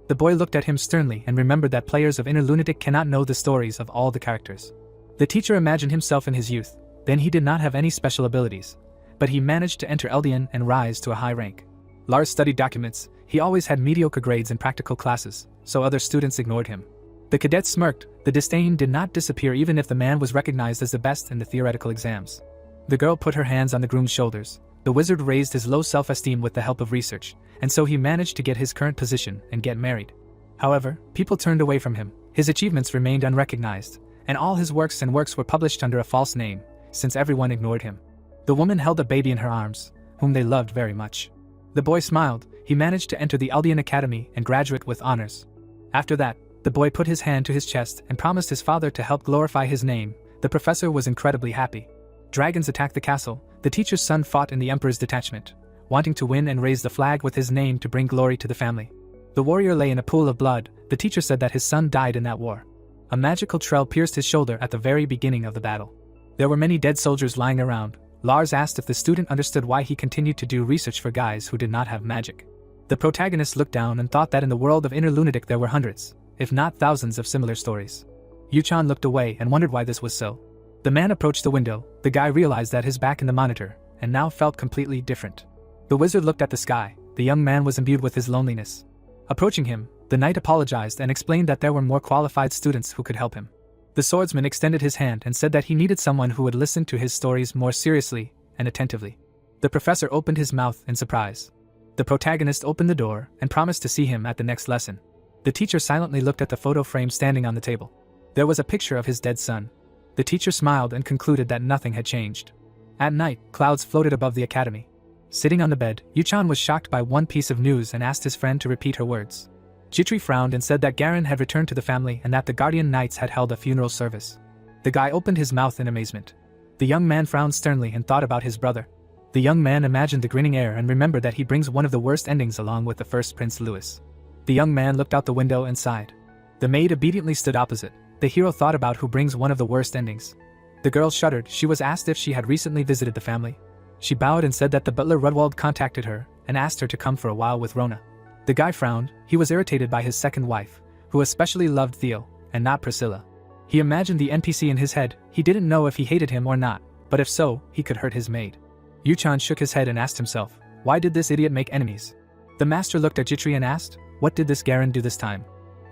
The boy looked at him sternly and remembered that players of Inner Lunatic cannot know the stories of all the characters. The teacher imagined himself in his youth. Then he did not have any special abilities, but he managed to enter Eldian and rise to a high rank. Lars studied documents. He always had mediocre grades in practical classes, so other students ignored him. The cadet smirked. The disdain did not disappear even if the man was recognized as the best in the theoretical exams. The girl put her hands on the groom's shoulders. The wizard raised his low self-esteem with the help of research, and so he managed to get his current position and get married. However, people turned away from him. His achievements remained unrecognized, and all his works were published under a false name, since everyone ignored him. The woman held a baby in her arms, whom they loved very much. The boy smiled. He managed to enter the Eldian Academy and graduate with honors. After that, the boy put his hand to his chest and promised his father to help glorify his name. The professor was incredibly happy. Dragons attacked the castle. The teacher's son fought in the emperor's detachment, wanting to win and raise the flag with his name to bring glory to the family. The warrior lay in a pool of blood. The teacher said that his son died in that war. A magical trail pierced his shoulder at the very beginning of the battle. There were many dead soldiers lying around. Lars asked if the student understood why he continued to do research for guys who did not have magic. The protagonist looked down and thought that in the world of Inner Lunatic there were hundreds, if not thousands of similar stories. Yuchan looked away and wondered why this was so. The man approached the window. The guy realized that his back in the monitor, and now felt completely different. The wizard looked at the sky. The young man was imbued with his loneliness. Approaching him, the knight apologized and explained that there were more qualified students who could help him. The swordsman extended his hand and said that he needed someone who would listen to his stories more seriously and attentively. The professor opened his mouth in surprise. The protagonist opened the door and promised to see him at the next lesson. The teacher silently looked at the photo frame standing on the table. There was a picture of his dead son. The teacher smiled and concluded that nothing had changed. At night, clouds floated above the academy. Sitting on the bed, Yuchan was shocked by one piece of news and asked his friend to repeat her words. Jitri frowned and said that Garen had returned to the family and that the Guardian Knights had held a funeral service. The guy opened his mouth in amazement. The young man frowned sternly and thought about his brother. The young man imagined the grinning heir and remembered that he brings one of the worst endings along with the first Prince Louis. The young man looked out the window and sighed. The maid obediently stood opposite. The hero thought about who brings one of the worst endings. The girl shuddered. She was asked if she had recently visited the family. She bowed and said that the butler Rudwald contacted her and asked her to come for a while with Rona. The guy frowned. He was irritated by his second wife, who especially loved Theo, and not Priscilla. He imagined the NPC in his head. He didn't know if he hated him or not, but if so, he could hurt his maid. Yuchan shook his head and asked himself, why did this idiot make enemies? The master looked at Jitri and asked, what did this Garen do this time?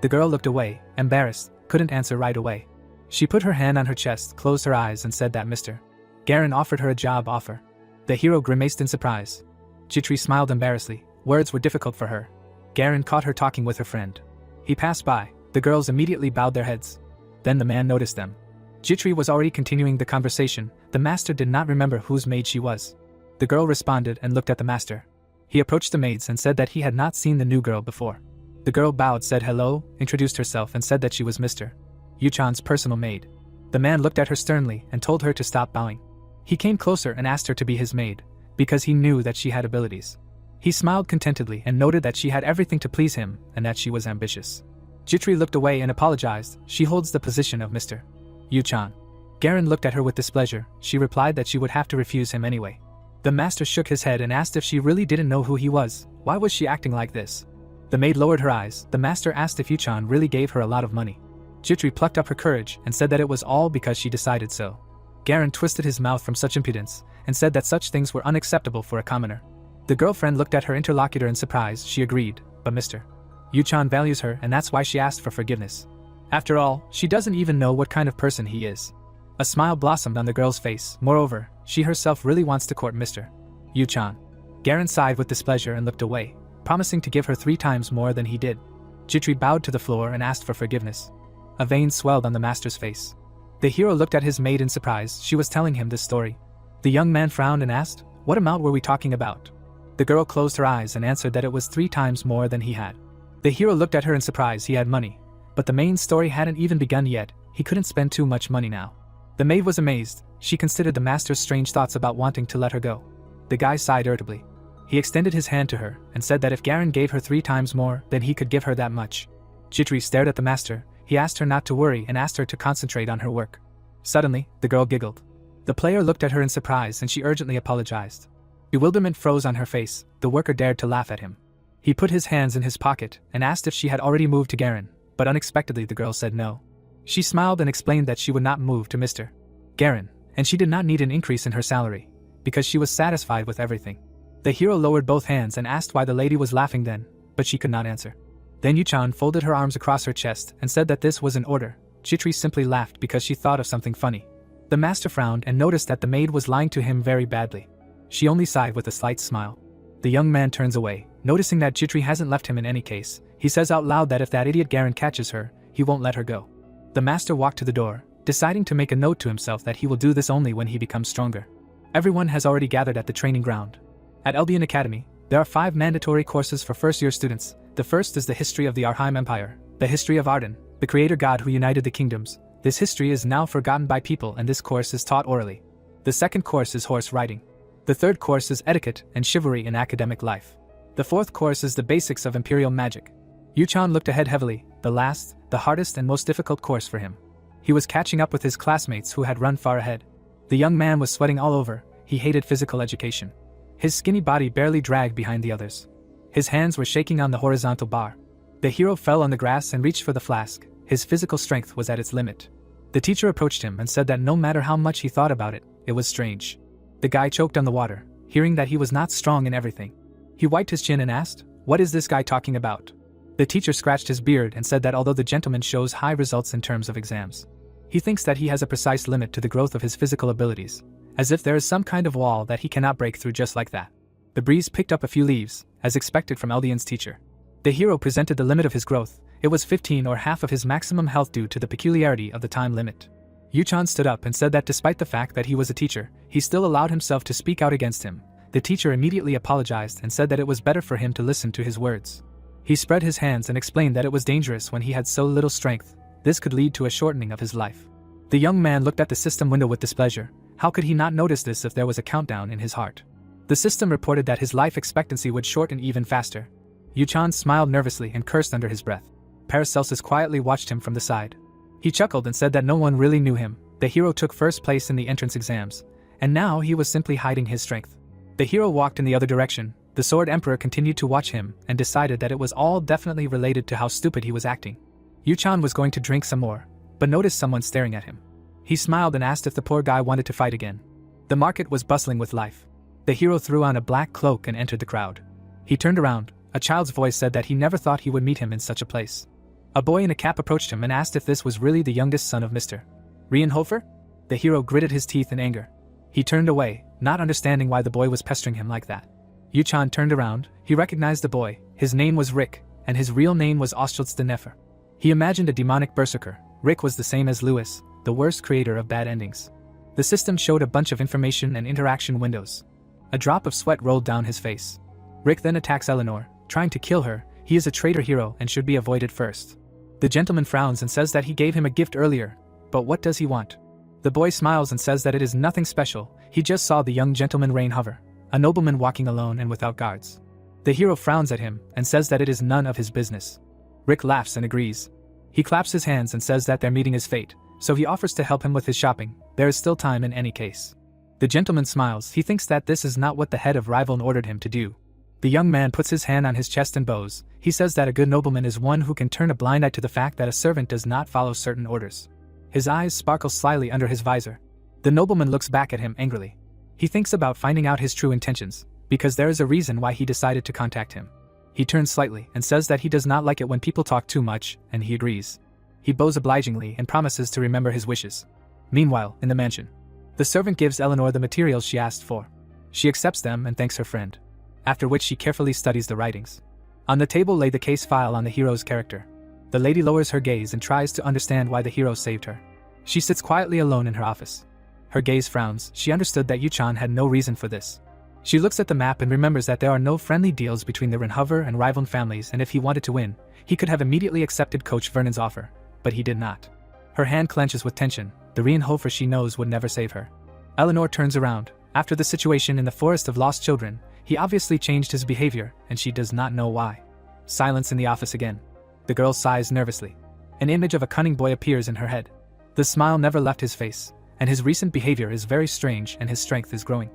The girl looked away, embarrassed, couldn't answer right away. She put her hand on her chest, closed her eyes and said that Mr. Garen offered her a job offer. The hero grimaced in surprise. Jitri smiled embarrassedly. Words were difficult for her. Garen caught her talking with her friend. He passed by. The girls immediately bowed their heads. Then the man noticed them. Jitri was already continuing the conversation. The master did not remember whose maid she was. The girl responded and looked at the master. He approached the maids and said that he had not seen the new girl before. The girl bowed, said hello, introduced herself and said that she was Mr. Yuchan's personal maid. The man looked at her sternly and told her to stop bowing. He came closer and asked her to be his maid, because he knew that she had abilities. He smiled contentedly and noted that she had everything to please him and that she was ambitious. Jitri looked away and apologized. She holds the position of Mr. Yuchan. Garen looked at her with displeasure. She replied that she would have to refuse him anyway. The master shook his head and asked if she really didn't know who he was. Why was she acting like this? The maid lowered her eyes. The master asked if Yuchan really gave her a lot of money. Jitri plucked up her courage and said that it was all because she decided so. Garen twisted his mouth from such impudence and said that such things were unacceptable for a commoner. The girlfriend looked at her interlocutor in surprise. She agreed, but Mr. Yu-chan values her and that's why she asked for forgiveness. After all, she doesn't even know what kind of person he is. A smile blossomed on the girl's face. Moreover, she herself really wants to court Mr. Yu-chan. Garen sighed with displeasure and looked away, promising to give her 3 times more than he did. Jitri bowed to the floor and asked for forgiveness. A vein swelled on the master's face. The hero looked at his maid in surprise. She was telling him this story. The young man frowned and asked, "What amount were we talking about?" The girl closed her eyes and answered that it was 3 times more than he had. The hero looked at her in surprise. He had money, but the main story hadn't even begun yet. He couldn't spend too much money now. The maid was amazed. She considered the master's strange thoughts about wanting to let her go. The guy sighed irritably. He extended his hand to her and said that if Garen gave her 3 times more, then he could give her that much. Jitri stared at the master. He asked her not to worry and asked her to concentrate on her work. Suddenly, the girl giggled. The player looked at her in surprise and she urgently apologized. Bewilderment froze on her face. The worker dared to laugh at him. He put his hands in his pocket and asked if she had already moved to Garen, but unexpectedly the girl said no. She smiled and explained that she would not move to Mr. Garen, and she did not need an increase in her salary, because she was satisfied with everything. The hero lowered both hands and asked why the lady was laughing then, but she could not answer. Then Yu-chan folded her arms across her chest and said that this was in order. Jitri simply laughed because she thought of something funny. The master frowned and noticed that the maid was lying to him very badly. She only sighed with a slight smile. The young man turns away, noticing that Jitri hasn't left him in any case. He says out loud that if that idiot Garen catches her, he won't let her go. The master walked to the door, deciding to make a note to himself that he will do this only when he becomes stronger. Everyone has already gathered at the training ground. At Elbian Academy, there are 5 mandatory courses for first-year students. The first is the history of the Arheim Empire, the history of Arden, the creator god who united the kingdoms. This history is now forgotten by people and this course is taught orally. The second course is horse riding. The third course is etiquette and chivalry in academic life. The fourth course is the basics of imperial magic. Yu-chan looked ahead heavily, the last, the hardest and most difficult course for him. He was catching up with his classmates who had run far ahead. The young man was sweating all over. He hated physical education. His skinny body barely dragged behind the others. His hands were shaking on the horizontal bar. The hero fell on the grass and reached for the flask. His physical strength was at its limit. The teacher approached him and said that no matter how much he thought about it, it was strange. The guy choked on the water, hearing that he was not strong in everything. He wiped his chin and asked, "What is this guy talking about?" The teacher scratched his beard and said that although the gentleman shows high results in terms of exams, he thinks that he has a precise limit to the growth of his physical abilities, as if there is some kind of wall that he cannot break through just like that. The breeze picked up a few leaves, as expected from Eldian's teacher. The hero presented the limit of his growth. It was 15 or half of his maximum health due to the peculiarity of the time limit. Yu-chan stood up and said that despite the fact that he was a teacher, he still allowed himself to speak out against him. The teacher immediately apologized and said that it was better for him to listen to his words. He spread his hands and explained that it was dangerous when he had so little strength. This could lead to a shortening of his life. The young man looked at the system window with displeasure. How could he not notice this if there was a countdown in his heart? The system reported that his life expectancy would shorten even faster. Yu-chan smiled nervously and cursed under his breath. Paracelsus quietly watched him from the side. He chuckled and said that no one really knew him. The hero took first place in the entrance exams, and now he was simply hiding his strength. The hero walked in the other direction. The Sword Emperor continued to watch him and decided that it was all definitely related to how stupid he was acting. Yu-chan was going to drink some more, but noticed someone staring at him. He smiled and asked if the poor guy wanted to fight again. The market was bustling with life. The hero threw on a black cloak and entered the crowd. He turned around. A child's voice said that he never thought he would meet him in such a place. A boy in a cap approached him and asked if this was really the youngest son of Mr. Reinhofer? The hero gritted his teeth in anger. He turned away, not understanding why the boy was pestering him like that. Yu-chan turned around. He recognized the boy. His name was Rick, and his real name was Ostschultz de Nefer. He imagined a demonic berserker. Rick was the same as Lewis, the worst creator of bad endings. The system showed a bunch of information and interaction windows. A drop of sweat rolled down his face. Rick then attacks Eleanor, trying to kill her. He is a traitor hero and should be avoided first. The gentleman frowns and says that he gave him a gift earlier, but what does he want? The boy smiles and says that it is nothing special. He just saw the young gentleman Reinhofer, a nobleman walking alone and without guards. The hero frowns at him and says that it is none of his business. Rick laughs and agrees. He claps his hands and says that their meeting is fate, so he offers to help him with his shopping. There is still time in any case. The gentleman smiles. He thinks that this is not what the head of Rival ordered him to do. The young man puts his hand on his chest and bows. He says that a good nobleman is one who can turn a blind eye to the fact that a servant does not follow certain orders. His eyes sparkle slyly under his visor. The nobleman looks back at him angrily. He thinks about finding out his true intentions, because there is a reason why he decided to contact him. He turns slightly and says that he does not like it when people talk too much, and he agrees. He bows obligingly and promises to remember his wishes. Meanwhile, in the mansion, the servant gives Eleanor the materials she asked for. She accepts them and thanks her friend, after which she carefully studies the writings. On the table lay the case file on the hero's character. The lady lowers her gaze and tries to understand why the hero saved her. She sits quietly alone in her office. Her gaze frowns. She understood that Yuchan had no reason for this. She looks at the map and remembers that there are no friendly deals between the Renhover and rival families, and if he wanted to win, he could have immediately accepted Coach Vernon's offer, but he did not. Her hand clenches with tension. The Reinhofer she knows would never save her. Eleanor turns around. After the situation in the Forest of Lost Children, he obviously changed his behavior, and she does not know why. Silence in the office again. The girl sighs nervously. An image of a cunning boy appears in her head. The smile never left his face, and his recent behavior is very strange and his strength is growing.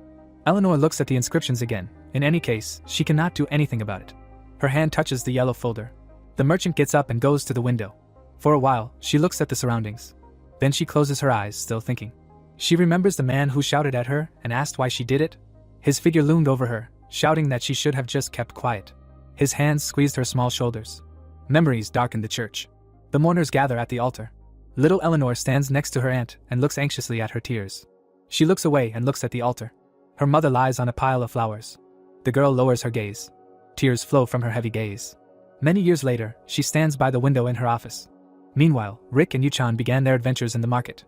Eleanor looks at the inscriptions again. In any case, she cannot do anything about it. Her hand touches the yellow folder. The merchant gets up and goes to the window. For a while, she looks at the surroundings. Then she closes her eyes, still thinking. She remembers the man who shouted at her and asked why she did it. His figure loomed over her, shouting that she should have just kept quiet. His hands squeezed her small shoulders. Memories darkened the church. The mourners gather at the altar. Little Eleanor stands next to her aunt and looks anxiously at her tears. She looks away and looks at the altar. Her mother lies on a pile of flowers. The girl lowers her gaze. Tears flow from her heavy gaze. Many years later, she stands by the window in her office. Meanwhile, Rick and Yuchan began their adventures in the market.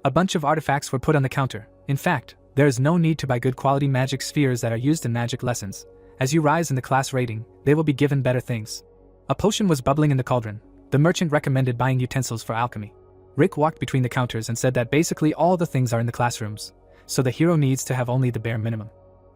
A bunch of artifacts were put on the counter. In fact, there is no need to buy good quality magic spheres that are used in magic lessons. As you rise in the class rating, they will be given better things. A potion was bubbling in the cauldron. The merchant recommended buying utensils for alchemy. Rick walked between the counters and said that basically all the things are in the classrooms, so the hero needs to have only the bare minimum.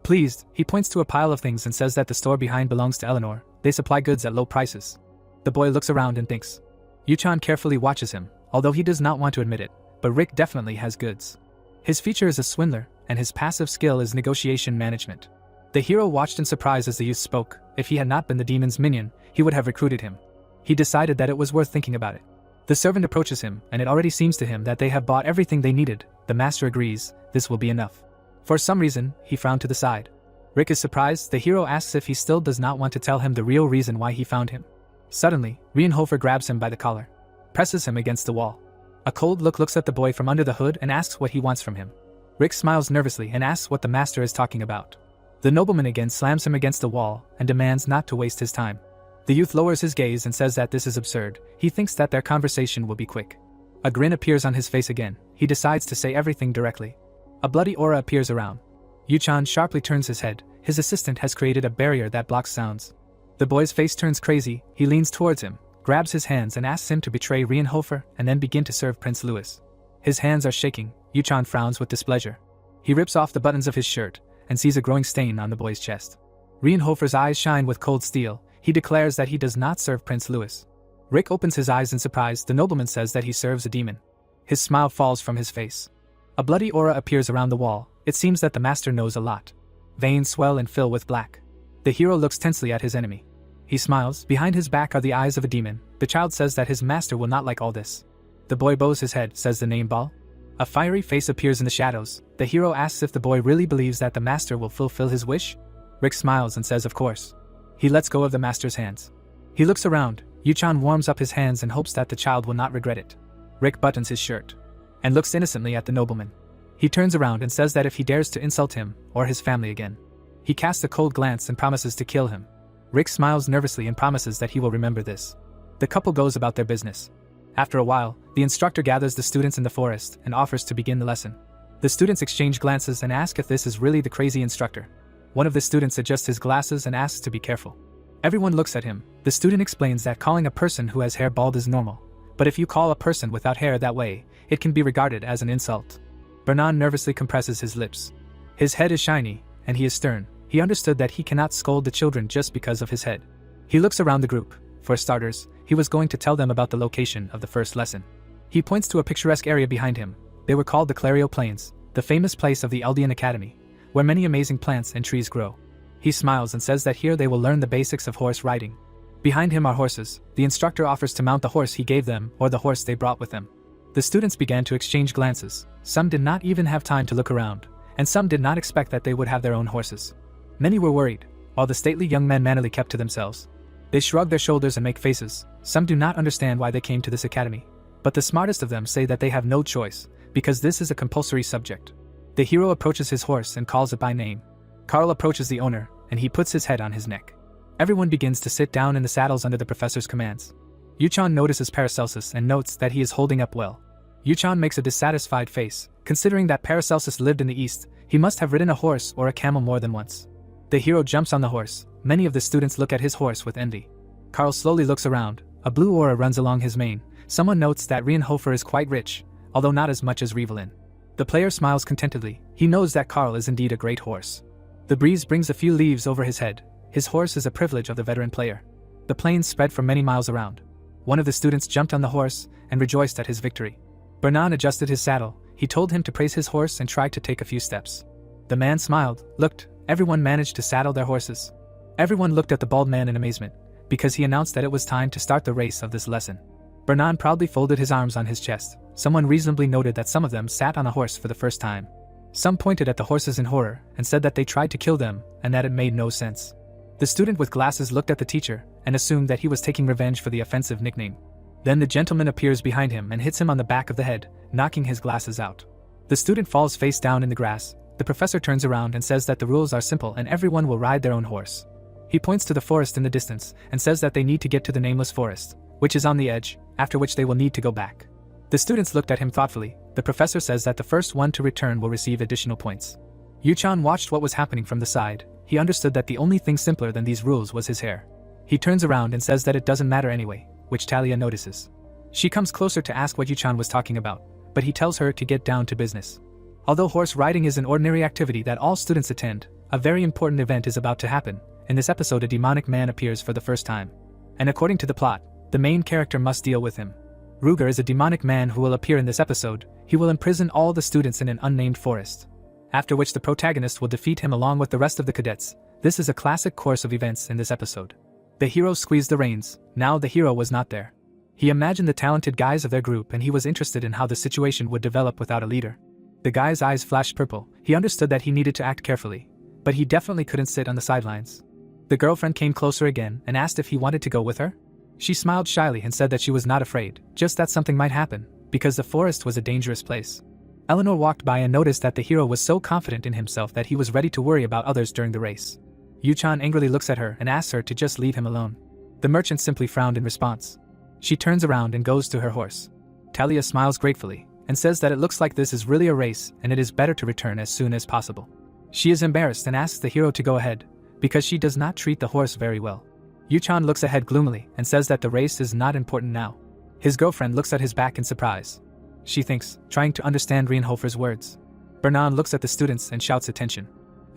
Pleased, he points to a pile of things and says that the store behind belongs to Eleanor. They supply goods at low prices. The boy looks around and thinks. Yuchan carefully watches him, although he does not want to admit it, but Rick definitely has goods. His feature is a swindler, and his passive skill is negotiation management. The hero watched in surprise as the youth spoke. If he had not been the demon's minion, he would have recruited him. He decided that it was worth thinking about it. The servant approaches him, and it already seems to him that they have bought everything they needed. The master agrees, this will be enough. For some reason, he frowned to the side. Rick is surprised. The hero asks if he still does not want to tell him the real reason why he found him. Suddenly, Reinhofer grabs him by the collar, presses him against the wall. A cold look looks at the boy from under the hood and asks what he wants from him. Rick smiles nervously and asks what the master is talking about. The nobleman again slams him against the wall and demands not to waste his time. The youth lowers his gaze and says that this is absurd. He thinks that their conversation will be quick. A grin appears on his face again. He decides to say everything directly. A bloody aura appears around. Yuchan sharply turns his head. His assistant has created a barrier that blocks sounds. The boy's face turns crazy. He leans towards him, grabs his hands and asks him to betray Reinhofer and then begin to serve Prince Louis. His hands are shaking. Yuchan frowns with displeasure. He rips off the buttons of his shirt and sees a growing stain on the boy's chest. Reinhofer's eyes shine with cold steel. He declares that he does not serve Prince Louis. Rick opens his eyes in surprise. The nobleman says that he serves a demon. His smile falls from his face. A bloody aura appears around the wall. It seems that the master knows a lot. Veins swell and fill with black. The hero looks tensely at his enemy. He smiles. Behind his back are the eyes of a demon. The child says that his master will not like all this. The boy bows his head, says the name Ball. A fiery face appears in the shadows. The hero asks if the boy really believes that the master will fulfill his wish. Rick smiles and says of course. He lets go of the master's hands. He looks around. Yuchan warms up his hands and hopes that the child will not regret it. Rick buttons his shirt and looks innocently at the nobleman. He turns around and says that if he dares to insult him or his family again, he casts a cold glance and promises to kill him. Rick smiles nervously and promises that he will remember this. The couple goes about their business. After a while, the instructor gathers the students in the forest and offers to begin the lesson. The students exchange glances and ask if this is really the crazy instructor. One of the students adjusts his glasses and asks to be careful. Everyone looks at him. The student explains that calling a person who has hair bald is normal, but if you call a person without hair that way, it can be regarded as an insult. Bernan nervously compresses his lips. His head is shiny, and he is stern. He understood that he cannot scold the children just because of his head. He looks around the group. For starters, he was going to tell them about the location of the first lesson. He points to a picturesque area behind him. They were called the Clario Plains, the famous place of the Eldian Academy, where many amazing plants and trees grow. He smiles and says that here they will learn the basics of horse riding. Behind him are horses. The instructor offers to mount the horse he gave them or the horse they brought with them. The students began to exchange glances. Some did not even have time to look around, and some did not expect that they would have their own horses. Many were worried, while the stately young men mannerly kept to themselves. They shrug their shoulders and make faces. Some do not understand why they came to this academy. But the smartest of them say that they have no choice, because this is a compulsory subject. The hero approaches his horse and calls it by name. Carl approaches the owner, and he puts his head on his neck. Everyone begins to sit down in the saddles under the professor's commands. Yuchan notices Paracelsus and notes that he is holding up well. Yuchan makes a dissatisfied face. Considering that Paracelsus lived in the east, he must have ridden a horse or a camel more than once. The hero jumps on the horse. Many of the students look at his horse with envy. Carl slowly looks around. A blue aura runs along his mane. Someone notes that Reinhofer is quite rich, although not as much as Rievelin. The player smiles contentedly. He knows that Carl is indeed a great horse. The breeze brings a few leaves over his head. His horse is a privilege of the veteran player. The plains spread for many miles around. One of the students jumped on the horse and rejoiced at his victory. Bernan adjusted his saddle. He told him to praise his horse and tried to take a few steps. The man smiled, looked. Everyone managed to saddle their horses. Everyone looked at the bald man in amazement, because he announced that it was time to start the race of this lesson. Bernan proudly folded his arms on his chest. Someone reasonably noted that some of them sat on a horse for the first time. Some pointed at the horses in horror and said that they tried to kill them and that it made no sense. The student with glasses looked at the teacher and assumed that he was taking revenge for the offensive nickname. Then the gentleman appears behind him and hits him on the back of the head, knocking his glasses out. The student falls face down in the grass. The professor turns around and says that the rules are simple and everyone will ride their own horse. He points to the forest in the distance and says that they need to get to the nameless forest, which is on the edge, after which they will need to go back. The students looked at him thoughtfully. The professor says that the first one to return will receive additional points. Yuchan watched what was happening from the side. He understood that the only thing simpler than these rules was his hair. He turns around and says that it doesn't matter anyway, which Talia notices. She comes closer to ask what Yuchan was talking about, but he tells her to get down to business. Although horse riding is an ordinary activity that all students attend, a very important event is about to happen. In this episode, a demonic man appears for the first time. And according to the plot, the main character must deal with him. Ruger is a demonic man who will appear in this episode. He will imprison all the students in an unnamed forest. After which the protagonist will defeat him along with the rest of the cadets. This is a classic course of events in this episode. The hero squeezed the reins. Now the hero was not there. He imagined the talented guys of their group and he was interested in how the situation would develop without a leader. The guy's eyes flashed purple. He understood that he needed to act carefully. But he definitely couldn't sit on the sidelines. The girlfriend came closer again and asked if he wanted to go with her. She smiled shyly and said that she was not afraid, just that something might happen, because the forest was a dangerous place. Eleanor walked by and noticed that the hero was so confident in himself that he was ready to worry about others during the race. Yuchan angrily looks at her and asks her to just leave him alone. The merchant simply frowned in response. She turns around and goes to her horse. Talia smiles gratefully and says that it looks like this is really a race and it is better to return as soon as possible. She is embarrassed and asks the hero to go ahead, because she does not treat the horse very well. Yuchan looks ahead gloomily and says that the race is not important now. His girlfriend looks at his back in surprise. She thinks, trying to understand Reinhofer's words. Bernan looks at the students and shouts attention.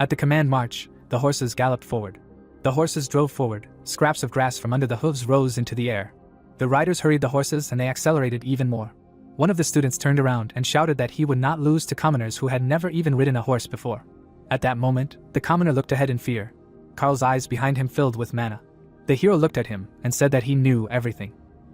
At the command march, the horses galloped forward. The horses drove forward. Scraps of grass from under the hooves rose into the air. The riders hurried the horses and they accelerated even more. One of the students turned around and shouted that he would not lose to commoners who had never even ridden a horse before. At that moment, the commoner looked ahead in fear. Carl's eyes behind him filled with mana. The hero looked at him and said that he knew everything.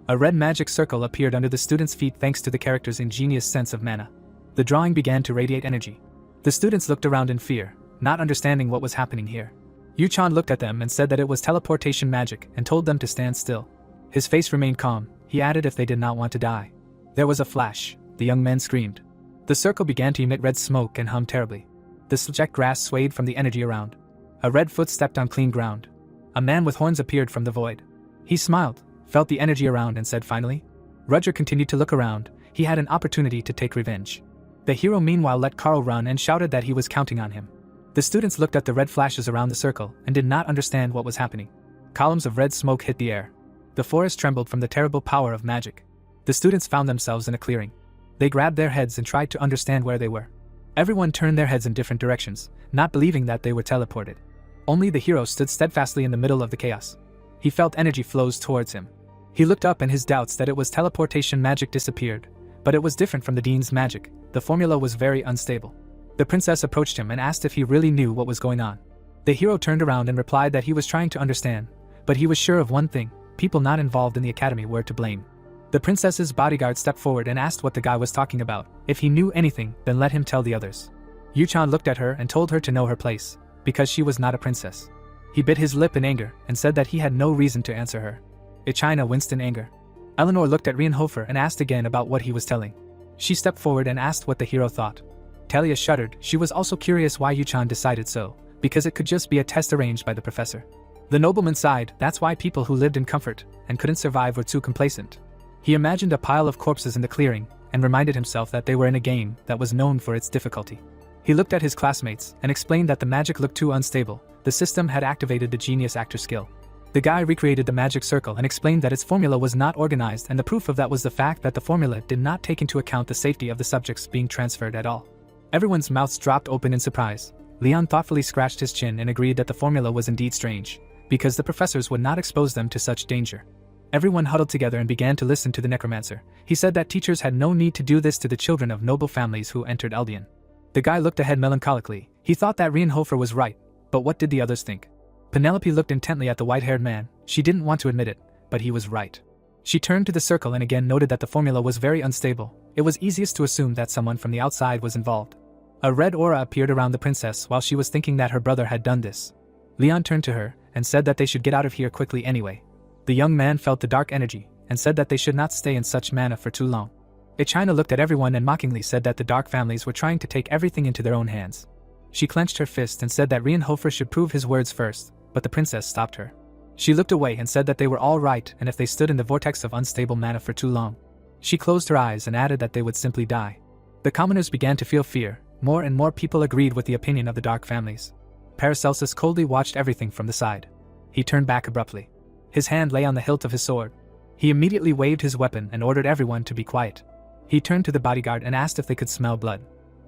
A red magic circle appeared under the student's feet thanks to the character's ingenious sense of mana. The drawing began to radiate energy. The students looked around in fear, not understanding what was happening here. Yuchan looked at them and said that it was teleportation magic and told them to stand still. His face remained calm. He added if they did not want to die. There was a flash. The young men screamed. The circle began to emit red smoke and hum terribly. The subject grass swayed from the energy around. A red foot stepped on clean ground. A man with horns appeared from the void. He smiled, felt the energy around and said finally. Roger continued to look around. He had an opportunity to take revenge. The hero meanwhile let Carl run and shouted that he was counting on him. The students looked at the red flashes around the circle and did not understand what was happening. Columns of red smoke hit the air. The forest trembled from the terrible power of magic. The students found themselves in a clearing. They grabbed their heads and tried to understand where they were. Everyone turned their heads in different directions, not believing that they were teleported. Only the hero stood steadfastly in the middle of the chaos. He felt energy flows towards him. He looked up and his doubts that it was teleportation magic disappeared, but it was different from the dean's magic. The formula was very unstable. The princess approached him and asked if he really knew what was going on. The hero turned around and replied that he was trying to understand, but he was sure of one thing: people not involved in the academy were to blame. The princess's bodyguard stepped forward and asked what the guy was talking about. If he knew anything, then let him tell the others. Yuchan looked at her and told her to know her place, because she was not a princess. He bit his lip in anger and said that he had no reason to answer her. China winced in anger. Eleanor looked at Rienhofer and asked again about what he was telling. She stepped forward and asked what the hero thought. Talia shuddered. She was also curious why Yuchan decided so, because it could just be a test arranged by the professor. The nobleman sighed. That's why people who lived in comfort and couldn't survive were too complacent. He imagined a pile of corpses in the clearing and reminded himself that they were in a game that was known for its difficulty. He looked at his classmates and explained that the magic looked too unstable. The system had activated the genius actor skill. The guy recreated the magic circle and explained that its formula was not organized, and the proof of that was the fact that the formula did not take into account the safety of the subjects being transferred at all. Everyone's mouths dropped open in surprise. Leon thoughtfully scratched his chin and agreed that the formula was indeed strange, because the professors would not expose them to such danger. Everyone huddled together and began to listen to the necromancer. He said that teachers had no need to do this to the children of noble families who entered Eldian. The guy looked ahead melancholically. He thought that Rienhofer was right, but what did the others think? Penelope looked intently at the white-haired man. She didn't want to admit it, but he was right. She turned to the circle and again noted that the formula was very unstable. It was easiest to assume that someone from the outside was involved. A red aura appeared around the princess while she was thinking that her brother had done this. Leon turned to her and said that they should get out of here quickly anyway. The young man felt the dark energy and said that they should not stay in such manner for too long. China looked at everyone and mockingly said that the dark families were trying to take everything into their own hands. She clenched her fist and said that Rienhofer should prove his words first, but the princess stopped her. She looked away and said that they were all right, and if they stood in the vortex of unstable mana for too long. She closed her eyes and added that they would simply die. The commoners began to feel fear. More and more people agreed with the opinion of the dark families. Paracelsus coldly watched everything from the side. He turned back abruptly. His hand lay on the hilt of his sword. He immediately waved his weapon and ordered everyone to be quiet. He turned to the bodyguard and asked if they could smell blood.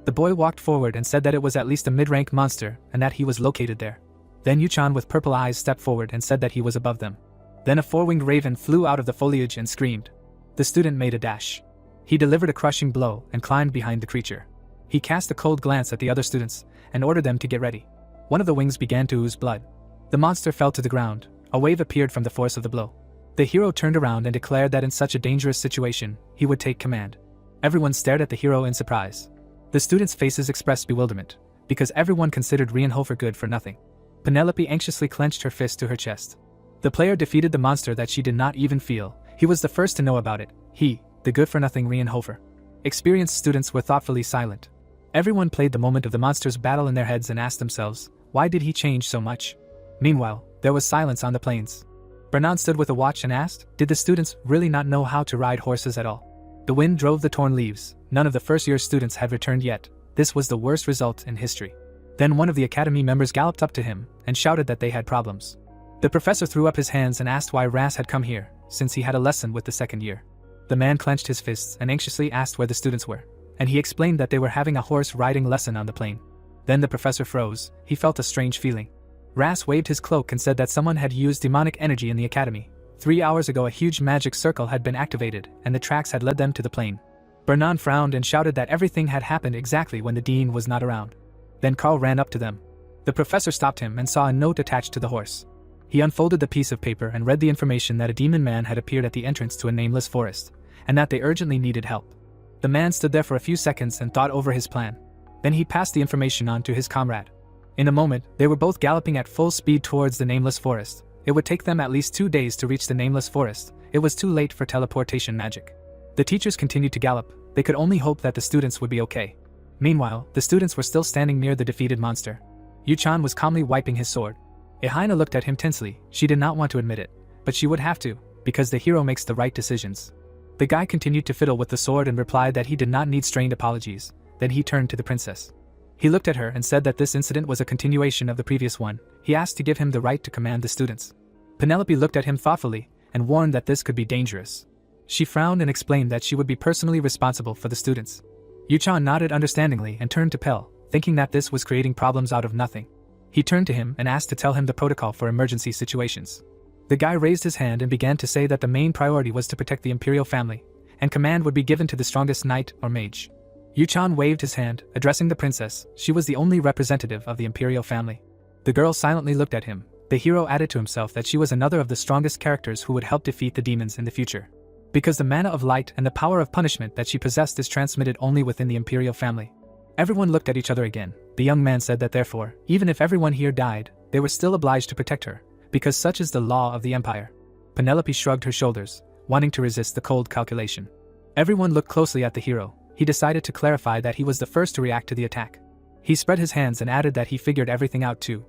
The boy walked forward and said that it was at least a mid-rank monster and that he was located there. Then Yuchan with purple eyes stepped forward and said that he was above them. Then a four-winged raven flew out of the foliage and screamed. The student made a dash. He delivered a crushing blow and climbed behind the creature. He cast a cold glance at the other students and ordered them to get ready. One of the wings began to ooze blood. The monster fell to the ground. A wave appeared from the force of the blow. The hero turned around and declared that in such a dangerous situation, he would take command. Everyone stared at the hero in surprise. The students' faces expressed bewilderment, because everyone considered Rienhofer good for nothing. Penelope anxiously clenched her fist to her chest. The player defeated the monster that she did not even feel. He was the first to know about it. He, the good-for-nothing Rienhofer. Experienced students were thoughtfully silent. Everyone played the moment of the monster's battle in their heads and asked themselves, why did he change so much? Meanwhile, there was silence on the plains. Bernard stood with a watch and asked, did the students really not know how to ride horses at all? The wind drove the torn leaves. None of the first-year students had returned yet. This was the worst result in history. Then one of the academy members galloped up to him and shouted that they had problems. The professor threw up his hands and asked why Ras had come here, since he had a lesson with the second year. The man clenched his fists and anxiously asked where the students were, and he explained that they were having a horse-riding lesson on the plain. Then the professor froze. He felt a strange feeling. Ras waved his cloak and said that someone had used demonic energy in the academy. 3 hours ago a huge magic circle had been activated, and the tracks had led them to the plain. Bernard frowned and shouted that everything had happened exactly when the dean was not around. Then Carl ran up to them. The professor stopped him and saw a note attached to the horse. He unfolded the piece of paper and read the information that a demon man had appeared at the entrance to a nameless forest, and that they urgently needed help. The man stood there for a few seconds and thought over his plan. Then he passed the information on to his comrade. In a moment, they were both galloping at full speed towards the nameless forest. It would take them at least 2 days to reach the nameless forest. It was too late for teleportation magic. The teachers continued to gallop. They could only hope that the students would be okay. Meanwhile, the students were still standing near the defeated monster. Yuchan was calmly wiping his sword. Ehaina looked at him tensely. She did not want to admit it, but she would have to, because the hero makes the right decisions. The guy continued to fiddle with the sword and replied that he did not need strained apologies. Then he turned to the princess. He looked at her and said that this incident was a continuation of the previous one. He asked to give him the right to command the students. Penelope looked at him thoughtfully and warned that this could be dangerous. She frowned and explained that she would be personally responsible for the students. Yuchan nodded understandingly and turned to Pell, thinking that this was creating problems out of nothing. He turned to him and asked to tell him the protocol for emergency situations. The guy raised his hand and began to say that the main priority was to protect the imperial family, and command would be given to the strongest knight or mage. Yuchan waved his hand, addressing the princess. She was the only representative of the imperial family. The girl silently looked at him. The hero added to himself that she was another of the strongest characters who would help defeat the demons in the future. Because the mana of light and the power of punishment that she possessed is transmitted only within the imperial family. Everyone looked at each other again. The young man said that therefore, even if everyone here died, they were still obliged to protect her, because such is the law of the empire. Penelope shrugged her shoulders, wanting to resist the cold calculation. Everyone looked closely at the hero. He decided to clarify that he was the first to react to the attack. He spread his hands and added that he figured everything out too.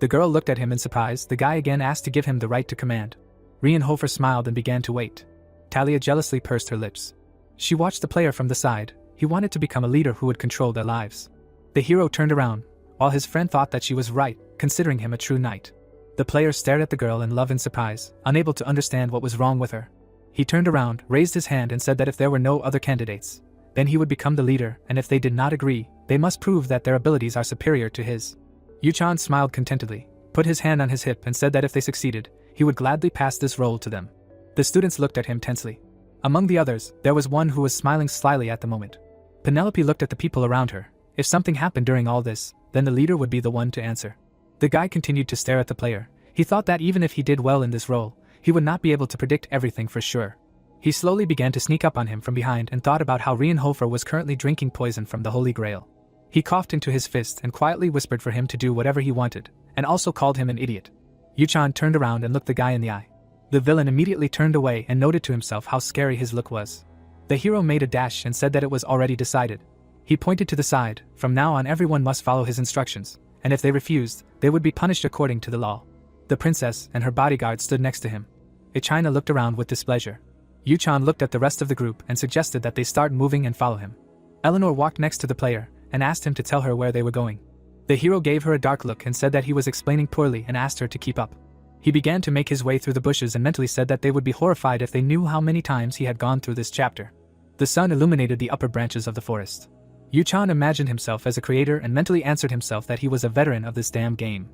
The girl looked at him in surprise. The guy again asked to give him the right to command. Reinhofer smiled and began to wait. Talia jealously pursed her lips. She watched the player from the side. He wanted to become a leader who would control their lives. The hero turned around, while his friend thought that she was right, considering him a true knight. The player stared at the girl in love and surprise, unable to understand what was wrong with her. He turned around, raised his hand and said that if there were no other candidates, then he would become the leader, and if they did not agree, they must prove that their abilities are superior to his. Yuchan smiled contentedly, put his hand on his hip and said that if they succeeded, he would gladly pass this role to them. The students looked at him tensely. Among the others, there was one who was smiling slyly at the moment. Penelope looked at the people around her. If something happened during all this, then the leader would be the one to answer. The guy continued to stare at the player. He thought that even if he did well in this role, he would not be able to predict everything for sure. He slowly began to sneak up on him from behind and thought about how Reinhofer was currently drinking poison from the Holy Grail. He coughed into his fist and quietly whispered for him to do whatever he wanted, and also called him an idiot. Yuchan turned around and looked the guy in the eye. The villain immediately turned away and noted to himself how scary his look was. The hero made a dash and said that it was already decided. He pointed to the side. From now on everyone must follow his instructions, and if they refused, they would be punished according to the law. The princess and her bodyguard stood next to him. Ichina looked around with displeasure. Yuchan looked at the rest of the group and suggested that they start moving and follow him. Eleanor walked next to the player and asked him to tell her where they were going. The hero gave her a dark look and said that he was explaining poorly and asked her to keep up. He began to make his way through the bushes and mentally said that they would be horrified if they knew how many times he had gone through this chapter. The sun illuminated the upper branches of the forest. Yuchan imagined himself as a creator and mentally answered himself that he was a veteran of this damn game.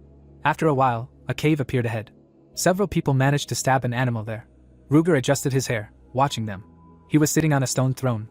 After a while, a cave appeared ahead. Several people managed to stab an animal there. Ruger adjusted his hair, watching them. He was sitting on a stone throne.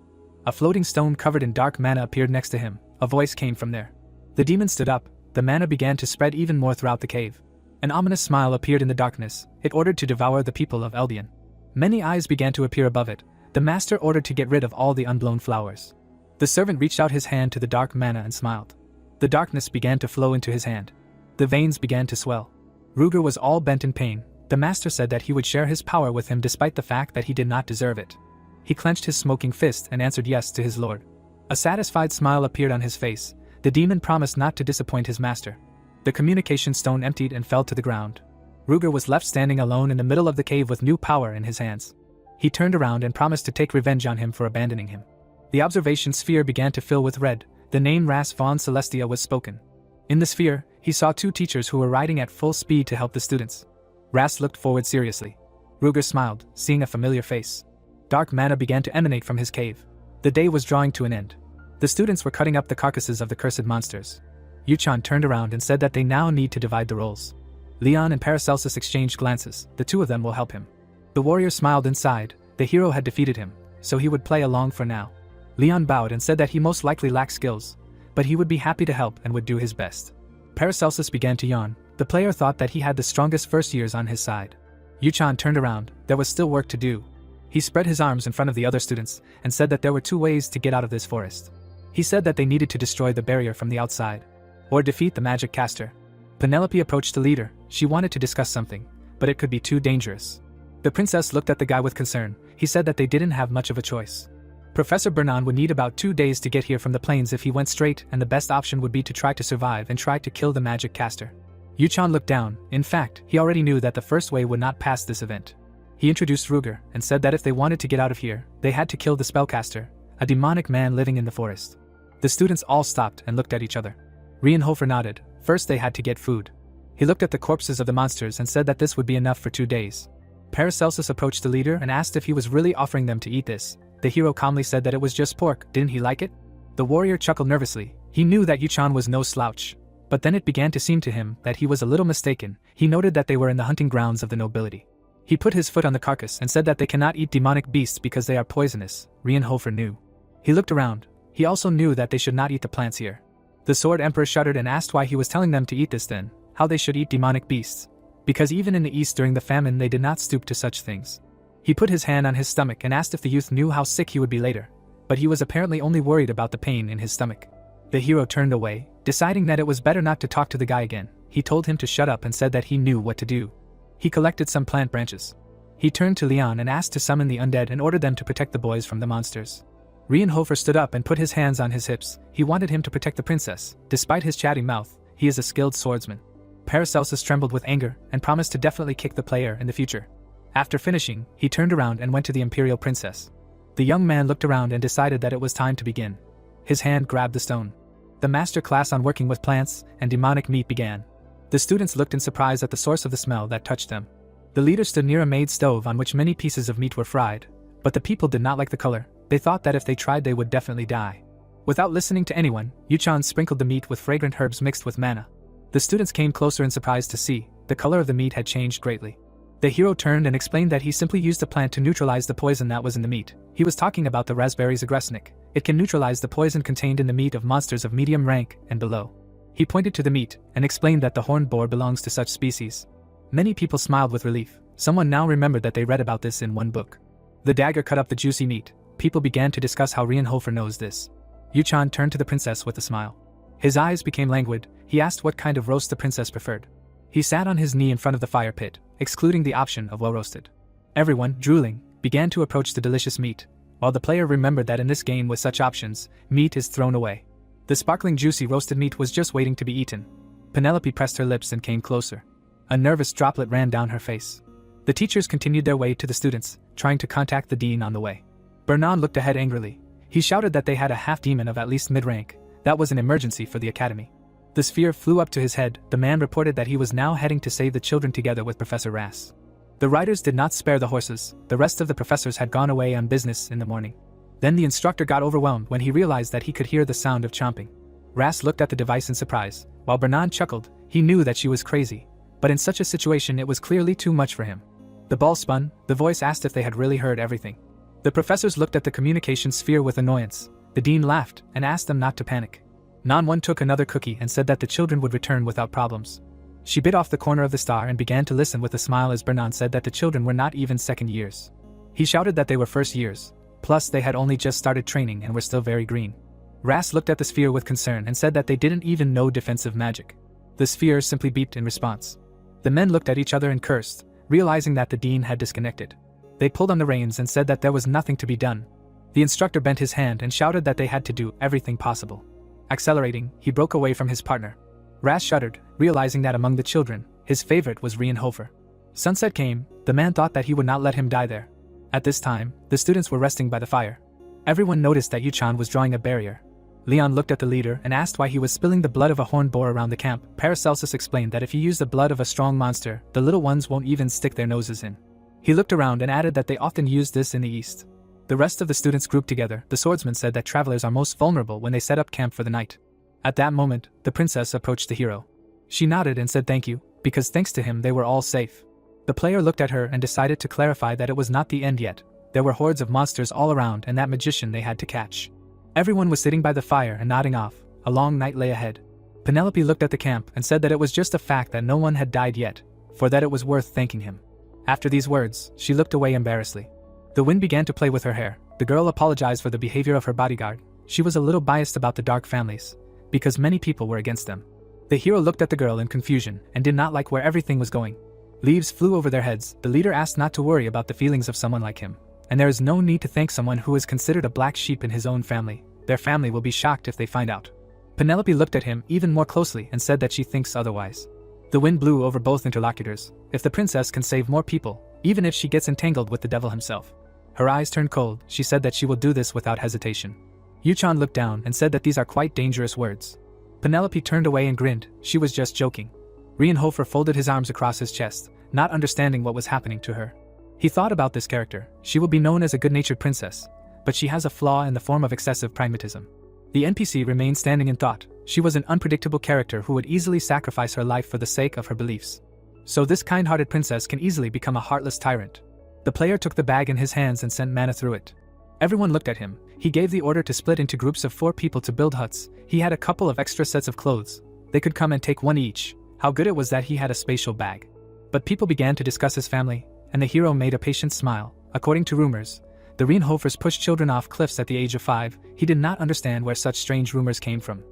A floating stone covered in dark mana appeared next to him. A voice came from there. The demon stood up. The mana began to spread even more throughout the cave. An ominous smile appeared in the darkness. It ordered to devour the people of Eldian. Many eyes began to appear above it. The master ordered to get rid of all the unblown flowers. The servant reached out his hand to the dark mana and smiled. The darkness began to flow into his hand. The veins began to swell. Ruger was all bent in pain. The master said that he would share his power with him despite the fact that he did not deserve it. He clenched his smoking fist and answered yes to his lord. A satisfied smile appeared on his face. The demon promised not to disappoint his master. The communication stone emptied and fell to the ground. Ruger was left standing alone in the middle of the cave with new power in his hands. He turned around and promised to take revenge on him for abandoning him. The observation sphere began to fill with red. The name Ras von Celestia was spoken. In the sphere, he saw two teachers who were riding at full speed to help the students. Ras looked forward seriously. Ruger smiled, seeing a familiar face. Dark mana began to emanate from his cave. The day was drawing to an end. The students were cutting up the carcasses of the cursed monsters. Yuchan turned around and said that they now need to divide the roles. Leon and Paracelsus exchanged glances. The two of them will help him. The warrior smiled inside. The hero had defeated him, so he would play along for now. Leon bowed and said that he most likely lacked skills, but he would be happy to help and would do his best. Paracelsus began to yawn. The player thought that he had the strongest first years on his side. Yuchan turned around. There was still work to do. He spread his arms in front of the other students and said that there were two ways to get out of this forest. He said that they needed to destroy the barrier from the outside, or defeat the magic caster. Penelope approached the leader. She wanted to discuss something, but it could be too dangerous. The princess looked at the guy with concern. He said that they didn't have much of a choice. Professor Bernan would need about 2 days to get here from the plains if he went straight, and the best option would be to try to survive and try to kill the magic caster. Yuchan looked down. In fact, he already knew that the first way would not pass this event. He introduced Ruger and said that if they wanted to get out of here, they had to kill the spellcaster, a demonic man living in the forest. The students all stopped and looked at each other. Reinhofer nodded. First they had to get food. He looked at the corpses of the monsters and said that this would be enough for 2 days. Paracelsus approached the leader and asked if he was really offering them to eat this. The hero calmly said that it was just pork. Didn't he like it? The warrior chuckled nervously. He knew that Yuchan was no slouch. But then it began to seem to him that he was a little mistaken. He noted that they were in the hunting grounds of the nobility. He put his foot on the carcass and said that they cannot eat demonic beasts because they are poisonous. Reinhofer knew. He looked around. He also knew that they should not eat the plants here. The Sword Emperor shuddered and asked why he was telling them to eat this then, how they should eat demonic beasts. Because even in the east during the famine they did not stoop to such things. He put his hand on his stomach and asked if the youth knew how sick he would be later, but he was apparently only worried about the pain in his stomach. The hero turned away, deciding that it was better not to talk to the guy again. he told him to shut up and said that he knew what to do. He collected some plant branches. He turned to Leon and asked to summon the undead and ordered them to protect the boys from the monsters. Reinhofer stood up and put his hands on his hips. He wanted him to protect the princess. Despite his chatty mouth, he is a skilled swordsman. Paracelsus trembled with anger and promised to definitely kick the player in the future. After finishing, he turned around and went to the imperial princess. The young man looked around and decided that it was time to begin. His hand grabbed the stone. The master class on working with plants and demonic meat began. The students looked in surprise at the source of the smell that touched them. The leader stood near a made stove on which many pieces of meat were fried, but the people did not like the color. They thought that if they tried they would definitely die. Without listening to anyone, Yuchan sprinkled the meat with fragrant herbs mixed with manna. The students came closer in surprise to see the color of the meat had changed greatly. The hero turned and explained that he simply used a plant to neutralize the poison that was in the meat. He was talking about the raspberries agresinic. It can neutralize the poison contained in the meat of monsters of medium rank and below. He pointed to the meat and explained that the horned boar belongs to such species. Many people smiled with relief. Someone now remembered that they read about this in one book. The dagger cut up the juicy meat. People began to discuss how Reinhofer knows this. Yuchan turned to the princess with a smile. His eyes became languid. He asked what kind of roast the princess preferred. He sat on his knee in front of the fire pit, excluding the option of well roasted. Everyone, drooling, began to approach the delicious meat, while the player remembered that in this game with such options, meat is thrown away. The sparkling juicy roasted meat was just waiting to be eaten. Penelope pressed her lips and came closer. A nervous droplet ran down her face. The teachers continued their way to the students, trying to contact the dean on the way. Bernan looked ahead angrily. He shouted that they had a half-demon of at least mid-rank. That was an emergency for the academy. The sphere flew up to his head. The man reported that he was now heading to save the children together with Professor Rass. The riders did not spare the horses. The rest of the professors had gone away on business in the morning. Then the instructor got overwhelmed when he realized that he could hear the sound of chomping. Rass looked at the device in surprise. While Bernan chuckled, he knew that she was crazy. But in such a situation it was clearly too much for him. The ball spun. The voice asked if they had really heard everything. The professors looked at the communication sphere with annoyance. The dean laughed and asked them not to panic. Nanwon took another cookie and said that the children would return without problems. She bit off the corner of the star and began to listen with a smile as Bernan said that the children were not even second years. He shouted that they were first years. Plus they had only just started training and were still very green. Rass looked at the sphere with concern and said that they didn't even know defensive magic. The sphere simply beeped in response. The men looked at each other and cursed, realizing that the dean had disconnected. They pulled on the reins and said that there was nothing to be done. The instructor bent his hand and shouted that they had to do everything possible. Accelerating, he broke away from his partner. Rass shuddered, realizing that among the children, his favorite was Reinhofer. Sunset came. The man thought that he would not let him die there. At this time, the students were resting by the fire. Everyone noticed that Yuchan was drawing a barrier. Leon looked at the leader and asked why he was spilling the blood of a horned boar around the camp. Paracelsus explained that if you use the blood of a strong monster, the little ones won't even stick their noses in. He looked around and added that they often use this in the east. The rest of the students grouped together. The swordsman said that travelers are most vulnerable when they set up camp for the night. At that moment, the princess approached the hero. She nodded and said thank you, because thanks to him they were all safe. The player looked at her and decided to clarify that it was not the end yet. There were hordes of monsters all around and that magician they had to catch. Everyone was sitting by the fire and nodding off. A long night lay ahead. Penelope looked at the camp and said that it was just a fact that no one had died yet, for that it was worth thanking him. After these words, she looked away embarrassedly. The wind began to play with her hair. The girl apologized for the behavior of her bodyguard. She was a little biased about the dark families, because many people were against them. The hero looked at the girl in confusion and did not like where everything was going. Leaves flew over their heads. The leader asked not to worry about the feelings of someone like him. And there is no need to thank someone who is considered a black sheep in his own family. Their family will be shocked if they find out. Penelope looked at him even more closely and said that she thinks otherwise. The wind blew over both interlocutors. If the princess can save more people, even if she gets entangled with the devil himself. Her eyes turned cold. She said that she will do this without hesitation. Yuchan looked down and said that these are quite dangerous words. Penelope turned away and grinned. She was just joking. Reinhofer folded his arms across his chest, not understanding what was happening to her. He thought about this character. She will be known as a good-natured princess, but she has a flaw in the form of excessive pragmatism. The NPC remained standing in thought. She was an unpredictable character who would easily sacrifice her life for the sake of her beliefs. So this kind-hearted princess can easily become a heartless tyrant. The player took the bag in his hands and sent mana through it. Everyone looked at him. He gave the order to split into groups of 4 people to build huts. He had a couple of extra sets of clothes. They could come and take one each. How good it was that he had a spatial bag. But people began to discuss his family, and the hero made a patient smile. According to rumors, the Reinhofers pushed children off cliffs at the age of 5. He did not understand where such strange rumors came from.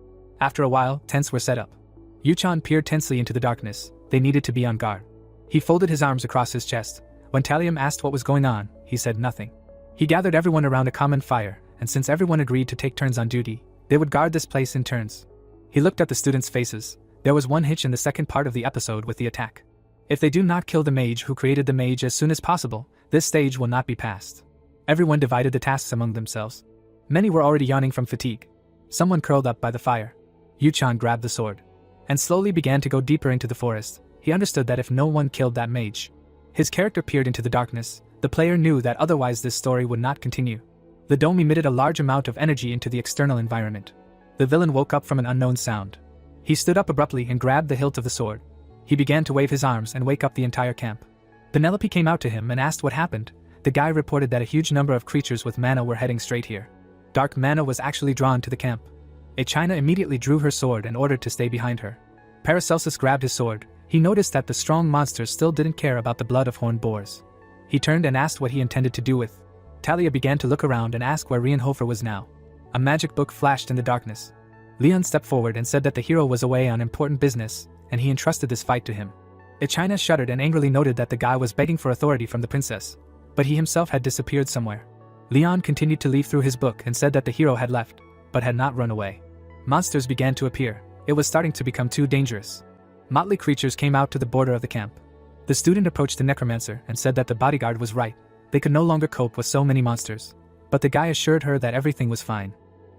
After a while, tents were set up. Yuchan peered tensely into the darkness. They needed to be on guard. He folded his arms across his chest. When Talium asked what was going on, he said nothing. He gathered everyone around a common fire, and since everyone agreed to take turns on duty, they would guard this place in turns. He looked at the students' faces. There was one hitch in the second part of the episode with the attack. If they do not kill the mage who created the mage as soon as possible, this stage will not be passed. Everyone divided the tasks among themselves. Many were already yawning from fatigue. Someone curled up by the fire. Yuchan grabbed the sword and slowly began to go deeper into the forest. He understood that if no one killed that mage, his character peered into the darkness. The player knew that otherwise this story would not continue. The dome emitted a large amount of energy into the external environment. The villain woke up from an unknown sound. He stood up abruptly and grabbed the hilt of the sword. He began to wave his arms and wake up the entire camp. Penelope came out to him and asked what happened. The guy reported that a huge number of creatures with mana were heading straight here. Dark mana was actually drawn to the camp. China immediately drew her sword and ordered to stay behind her. Paracelsus grabbed his sword. He noticed that the strong monsters still didn't care about the blood of horned boars. He turned and asked what he intended to do with. Talia began to look around and ask where Reinhofer was now. A magic book flashed in the darkness. Leon stepped forward and said that the hero was away on important business, and he entrusted this fight to him. China shuddered and angrily noted that the guy was begging for authority from the princess, but he himself had disappeared somewhere. Leon continued to leaf through his book and said that the hero had left, but had not run away. Monsters began to appear. It was starting to become too dangerous. Motley creatures came out to the border of the camp. The student approached the necromancer and said that the bodyguard was right. They could no longer cope with so many monsters. But the guy assured her that everything was fine.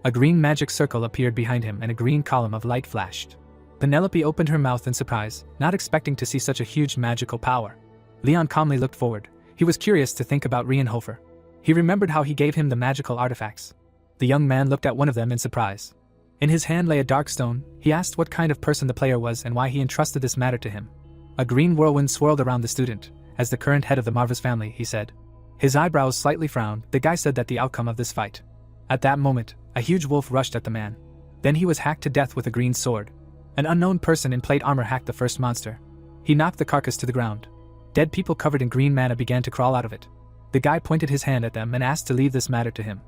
A green magic circle appeared behind him and a green column of light flashed. Penelope opened her mouth in surprise, not expecting to see such a huge magical power. Leon calmly looked forward. He was curious to think about Reinhofer. He remembered how he gave him the magical artifacts. The young man looked at one of them in surprise. In his hand lay a dark stone. He asked what kind of person the player was and why he entrusted this matter to him. A green whirlwind swirled around the student. As the current head of the Marvis family, he said. His eyebrows slightly frowned. The guy said that the outcome of this fight. At that moment, a huge wolf rushed at the man. Then he was hacked to death with a green sword. An unknown person in plate armor hacked the first monster. He knocked the carcass to the ground. Dead people covered in green mana began to crawl out of it. The guy pointed his hand at them and asked to leave this matter to him.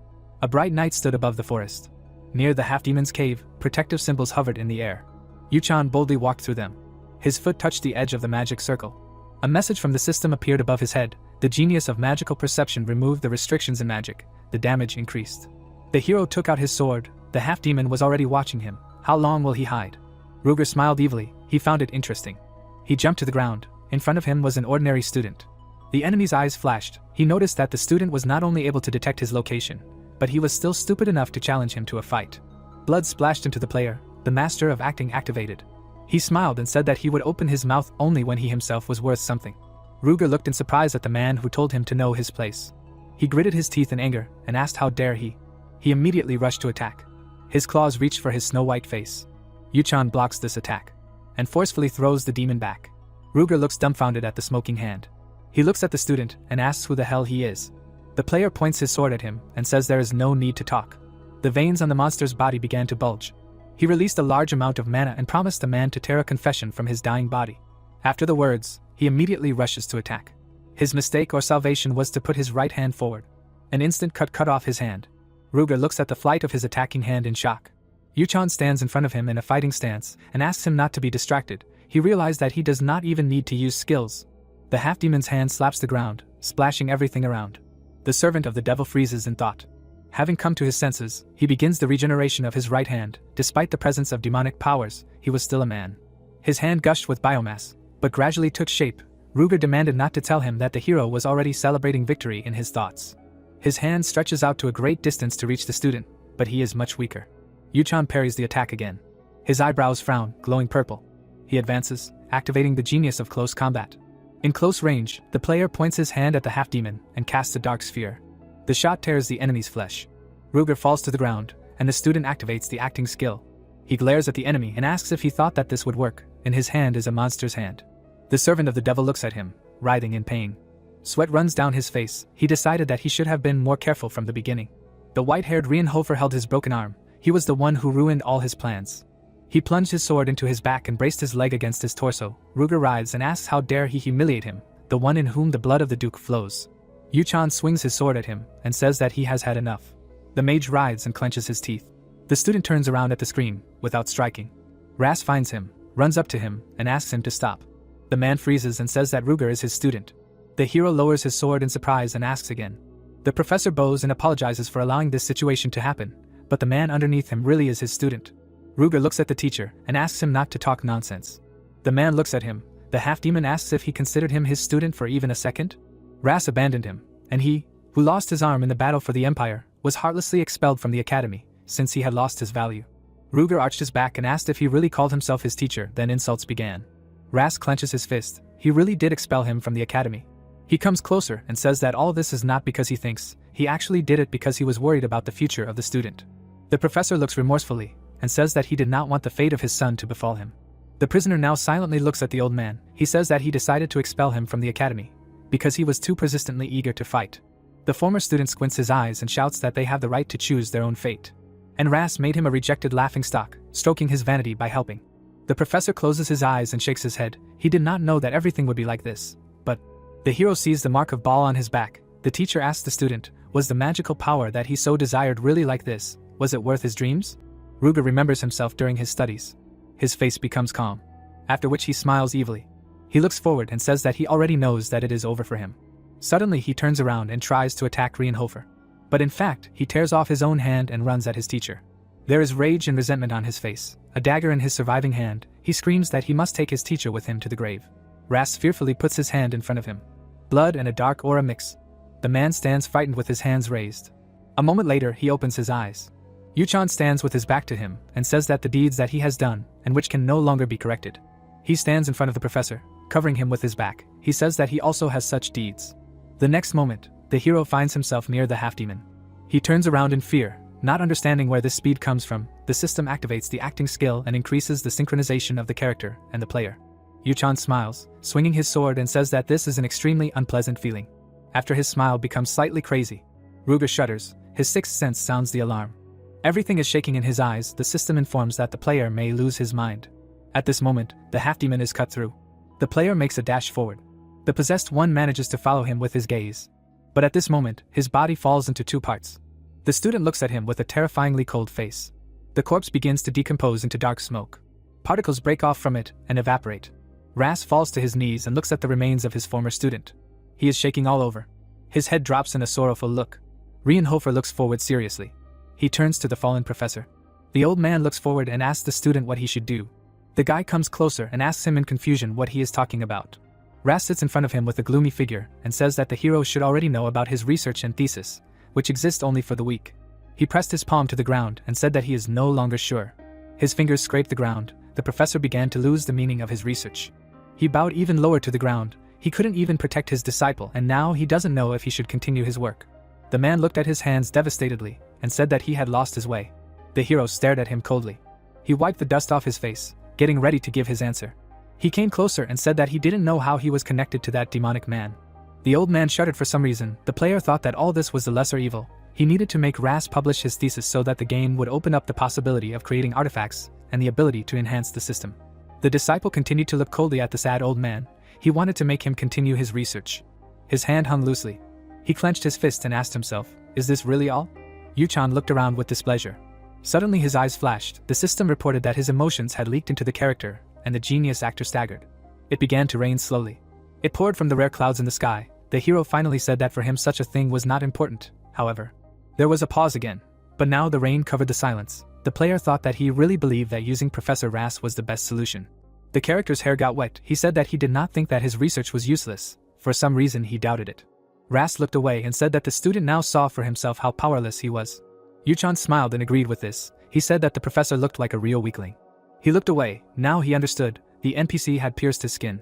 A bright night stood above the forest. Near the half-demon's cave, protective symbols hovered in the air. Yuchan boldly walked through them. His foot touched the edge of the magic circle. A message from the system appeared above his head. The genius of magical perception removed the restrictions in magic. The damage increased. The hero took out his sword. The half-demon was already watching him. How long will he hide? Ruger smiled evilly. He found it interesting. He jumped to the ground. In front of him was an ordinary student. The enemy's eyes flashed. He noticed that the student was not only able to detect his location, but he was still stupid enough to challenge him to a fight. Blood splashed into the player. The master of acting activated. He smiled and said that he would open his mouth only when he himself was worth something. Ruger looked in surprise at the man who told him to know his place. He gritted his teeth in anger and asked how dare he. He immediately rushed to attack. His claws reached for his snow-white face. Yuchan blocks this attack and forcefully throws the demon back. Ruger looks dumbfounded at the smoking hand. He looks at the student and asks who the hell he is. The player points his sword at him and says there is no need to talk. The veins on the monster's body began to bulge. He released a large amount of mana and promised the man to tear a confession from his dying body. After the words, he immediately rushes to attack. His mistake or salvation was to put his right hand forward. An instant cut off his hand. Ruger looks at the flight of his attacking hand in shock. Yuchan stands in front of him in a fighting stance and asks him not to be distracted. He realized that he does not even need to use skills. The half-demon's hand slaps the ground, splashing everything around. The servant of the devil freezes in thought. Having come to his senses, he begins the regeneration of his right hand. Despite the presence of demonic powers, he was still a man. His hand gushed with biomass, but gradually took shape. Ruger demanded not to tell him that the hero was already celebrating victory in his thoughts. His hand stretches out to a great distance to reach the student, but he is much weaker. Yuchan parries the attack again. His eyebrows frown, glowing purple. He advances, activating the genius of close combat. In close range, the player points his hand at the half-demon and casts a dark sphere. The shot tears the enemy's flesh. Ruger falls to the ground, and the student activates the acting skill. He glares at the enemy and asks if he thought that this would work. In his hand is a monster's hand. The servant of the devil looks at him, writhing in pain. Sweat runs down his face. He decided that he should have been more careful from the beginning. The white-haired Reinhofer held his broken arm. He was the one who ruined all his plans. He plunged his sword into his back and braced his leg against his torso. Ruger writhes and asks how dare he humiliate him, the one in whom the blood of the Duke flows. Yuchan swings his sword at him and says that he has had enough. The mage writhes and clenches his teeth. The student turns around at the scream, without striking. Ras finds him, runs up to him and asks him to stop. The man freezes and says that Ruger is his student. The hero lowers his sword in surprise and asks again. The professor bows and apologizes for allowing this situation to happen, but the man underneath him really is his student. Ruger looks at the teacher and asks him not to talk nonsense. The man looks at him. The half-demon asks if he considered him his student for even a second. Ras abandoned him, and he, who lost his arm in the battle for the Empire, was heartlessly expelled from the academy, since he had lost his value. Ruger arched his back and asked if he really called himself his teacher, then insults began. Ras clenches his fist. He really did expel him from the academy. He comes closer and says that all this is not because he thinks, he actually did it because he was worried about the future of the student. The professor looks remorsefully, and says that he did not want the fate of his son to befall him. The prisoner now silently looks at the old man. He says that he decided to expel him from the academy, because he was too persistently eager to fight. The former student squints his eyes and shouts that they have the right to choose their own fate. And Ras made him a rejected laughingstock, stroking his vanity by helping. The professor closes his eyes and shakes his head. He did not know that everything would be like this. But the hero sees the mark of ball on his back. The teacher asks the student, was the magical power that he so desired really like this? Was it worth his dreams? Ruger remembers himself during his studies. His face becomes calm, after which he smiles evilly. He looks forward and says that he already knows that it is over for him. Suddenly he turns around and tries to attack Reinhofer. But in fact, he tears off his own hand and runs at his teacher. There is rage and resentment on his face, a dagger in his surviving hand. He screams that he must take his teacher with him to the grave. Ras fearfully puts his hand in front of him. Blood and a dark aura mix. The man stands frightened with his hands raised. A moment later, he opens his eyes. Yuchan stands with his back to him and says that the deeds that he has done, and which can no longer be corrected. He stands in front of the professor, covering him with his back. He says that he also has such deeds. The next moment, the hero finds himself near the half-demon. He turns around in fear, not understanding where this speed comes from. The system activates the acting skill and increases the synchronization of the character and the player. Yuchan smiles, swinging his sword, and says that this is an extremely unpleasant feeling. After his smile becomes slightly crazy, Ruger shudders. His sixth sense sounds the alarm. Everything is shaking in his eyes. The system informs that the player may lose his mind. At this moment, the half-demon is cut through. The player makes a dash forward. The possessed one manages to follow him with his gaze. But at this moment, his body falls into two parts. The student looks at him with a terrifyingly cold face. The corpse begins to decompose into dark smoke. Particles break off from it and evaporate. Ras falls to his knees and looks at the remains of his former student. He is shaking all over. His head drops in a sorrowful look. Reinhofer looks forward seriously. He turns to the fallen professor. The old man looks forward and asks the student what he should do. The guy comes closer and asks him in confusion what he is talking about. Ras sits in front of him with a gloomy figure and says that the hero should already know about his research and thesis, which exist only for the weak. He pressed his palm to the ground and said that he is no longer sure. His fingers scraped the ground. The professor began to lose the meaning of his research. He bowed even lower to the ground. He couldn't even protect his disciple, and now he doesn't know if he should continue his work. The man looked at his hands devastatedly and said that he had lost his way. The hero stared at him coldly. He wiped the dust off his face, getting ready to give his answer. He came closer and said that he didn't know how he was connected to that demonic man. The old man shuddered for some reason. The player thought that all this was the lesser evil. He needed to make Ras publish his thesis so that the game would open up the possibility of creating artifacts and the ability to enhance the system. The disciple continued to look coldly at the sad old man. He wanted to make him continue his research. His hand hung loosely. He clenched his fist and asked himself, "Is this really all?" Yuchan looked around with displeasure. Suddenly his eyes flashed. The system reported that his emotions had leaked into the character, and the genius actor staggered. It began to rain slowly. It poured from the rare clouds in the sky. The hero finally said that for him such a thing was not important. However, there was a pause again. But now the rain covered the silence. The player thought that he really believed that using Professor Ras was the best solution. The character's hair got wet. He said that he did not think that his research was useless. For some reason he doubted it. Ras looked away and said that the student now saw for himself how powerless he was. Yuchan smiled and agreed with this. He said that the professor looked like a real weakling. He looked away. Now he understood. The NPC had pierced his skin.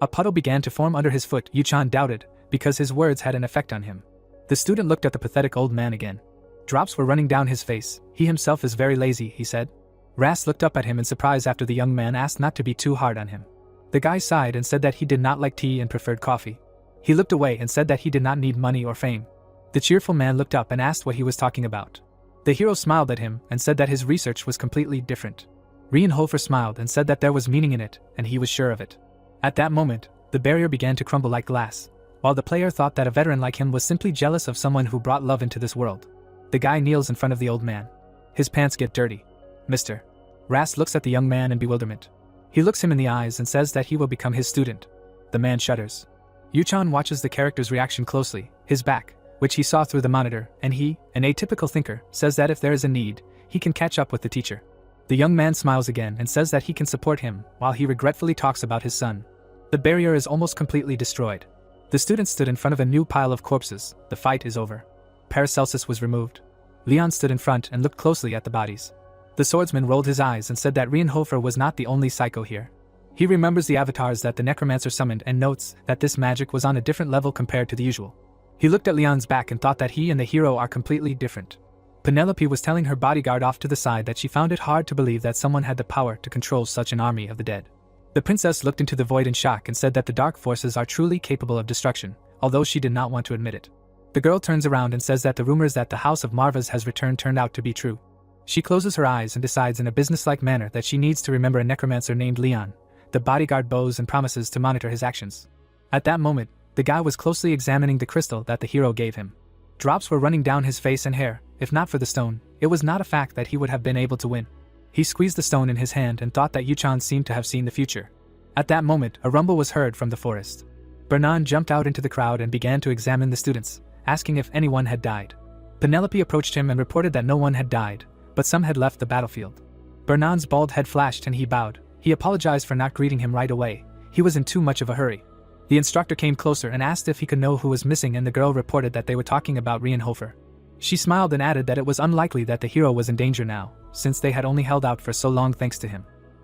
A puddle began to form under his foot. Yuchan doubted, because his words had an effect on him. The student looked at the pathetic old man again. Drops were running down his face. He himself is very lazy, he said. Ras looked up at him in surprise after the young man asked not to be too hard on him. The guy sighed and said that he did not like tea and preferred coffee. He looked away and said that he did not need money or fame. The cheerful man looked up and asked what he was talking about. The hero smiled at him and said that his research was completely different. Reinhofer smiled and said that there was meaning in it, and he was sure of it. At that moment, the barrier began to crumble like glass, while the player thought that a veteran like him was simply jealous of someone who brought love into this world. The guy kneels in front of the old man. His pants get dirty. "Mister." Ras looks at the young man in bewilderment. He looks him in the eyes and says that he will become his student. The man shudders. Yuchan watches the character's reaction closely, his back, which he saw through the monitor, and he, an atypical thinker, says that if there is a need, he can catch up with the teacher. The young man smiles again and says that he can support him, while he regretfully talks about his son. The barrier is almost completely destroyed. The student stood in front of a new pile of corpses. The fight is over. Paracelsus was removed. Leon stood in front and looked closely at the bodies. The swordsman rolled his eyes and said that Reinhofer was not the only psycho here. He remembers the avatars that the necromancer summoned and notes that this magic was on a different level compared to the usual. He looked at Leon's back and thought that he and the hero are completely different. Penelope was telling her bodyguard off to the side that she found it hard to believe that someone had the power to control such an army of the dead. The princess looked into the void in shock and said that the dark forces are truly capable of destruction, although she did not want to admit it. The girl turns around and says that the rumors that the House of Marvas has returned turned out to be true. She closes her eyes and decides in a businesslike manner that she needs to remember a necromancer named Leon. The bodyguard bows and promises to monitor his actions. At that moment, the guy was closely examining the crystal that the hero gave him. Drops were running down his face and hair. If not for the stone, it was not a fact that he would have been able to win. He squeezed the stone in his hand and thought that Yuchan seemed to have seen the future. At that moment, a rumble was heard from the forest. Bernan jumped out into the crowd and began to examine the students, asking if anyone had died. Penelope approached him and reported that no one had died, but some had left the battlefield. Bernan's bald head flashed and he bowed. He apologized for not greeting him right away. He was in too much of a hurry. The instructor came closer and asked if he could know who was missing, and the girl reported that they were talking about Reinhofer. She smiled and added that it was unlikely that the hero was in danger now, since they had only held out for so long thanks to him.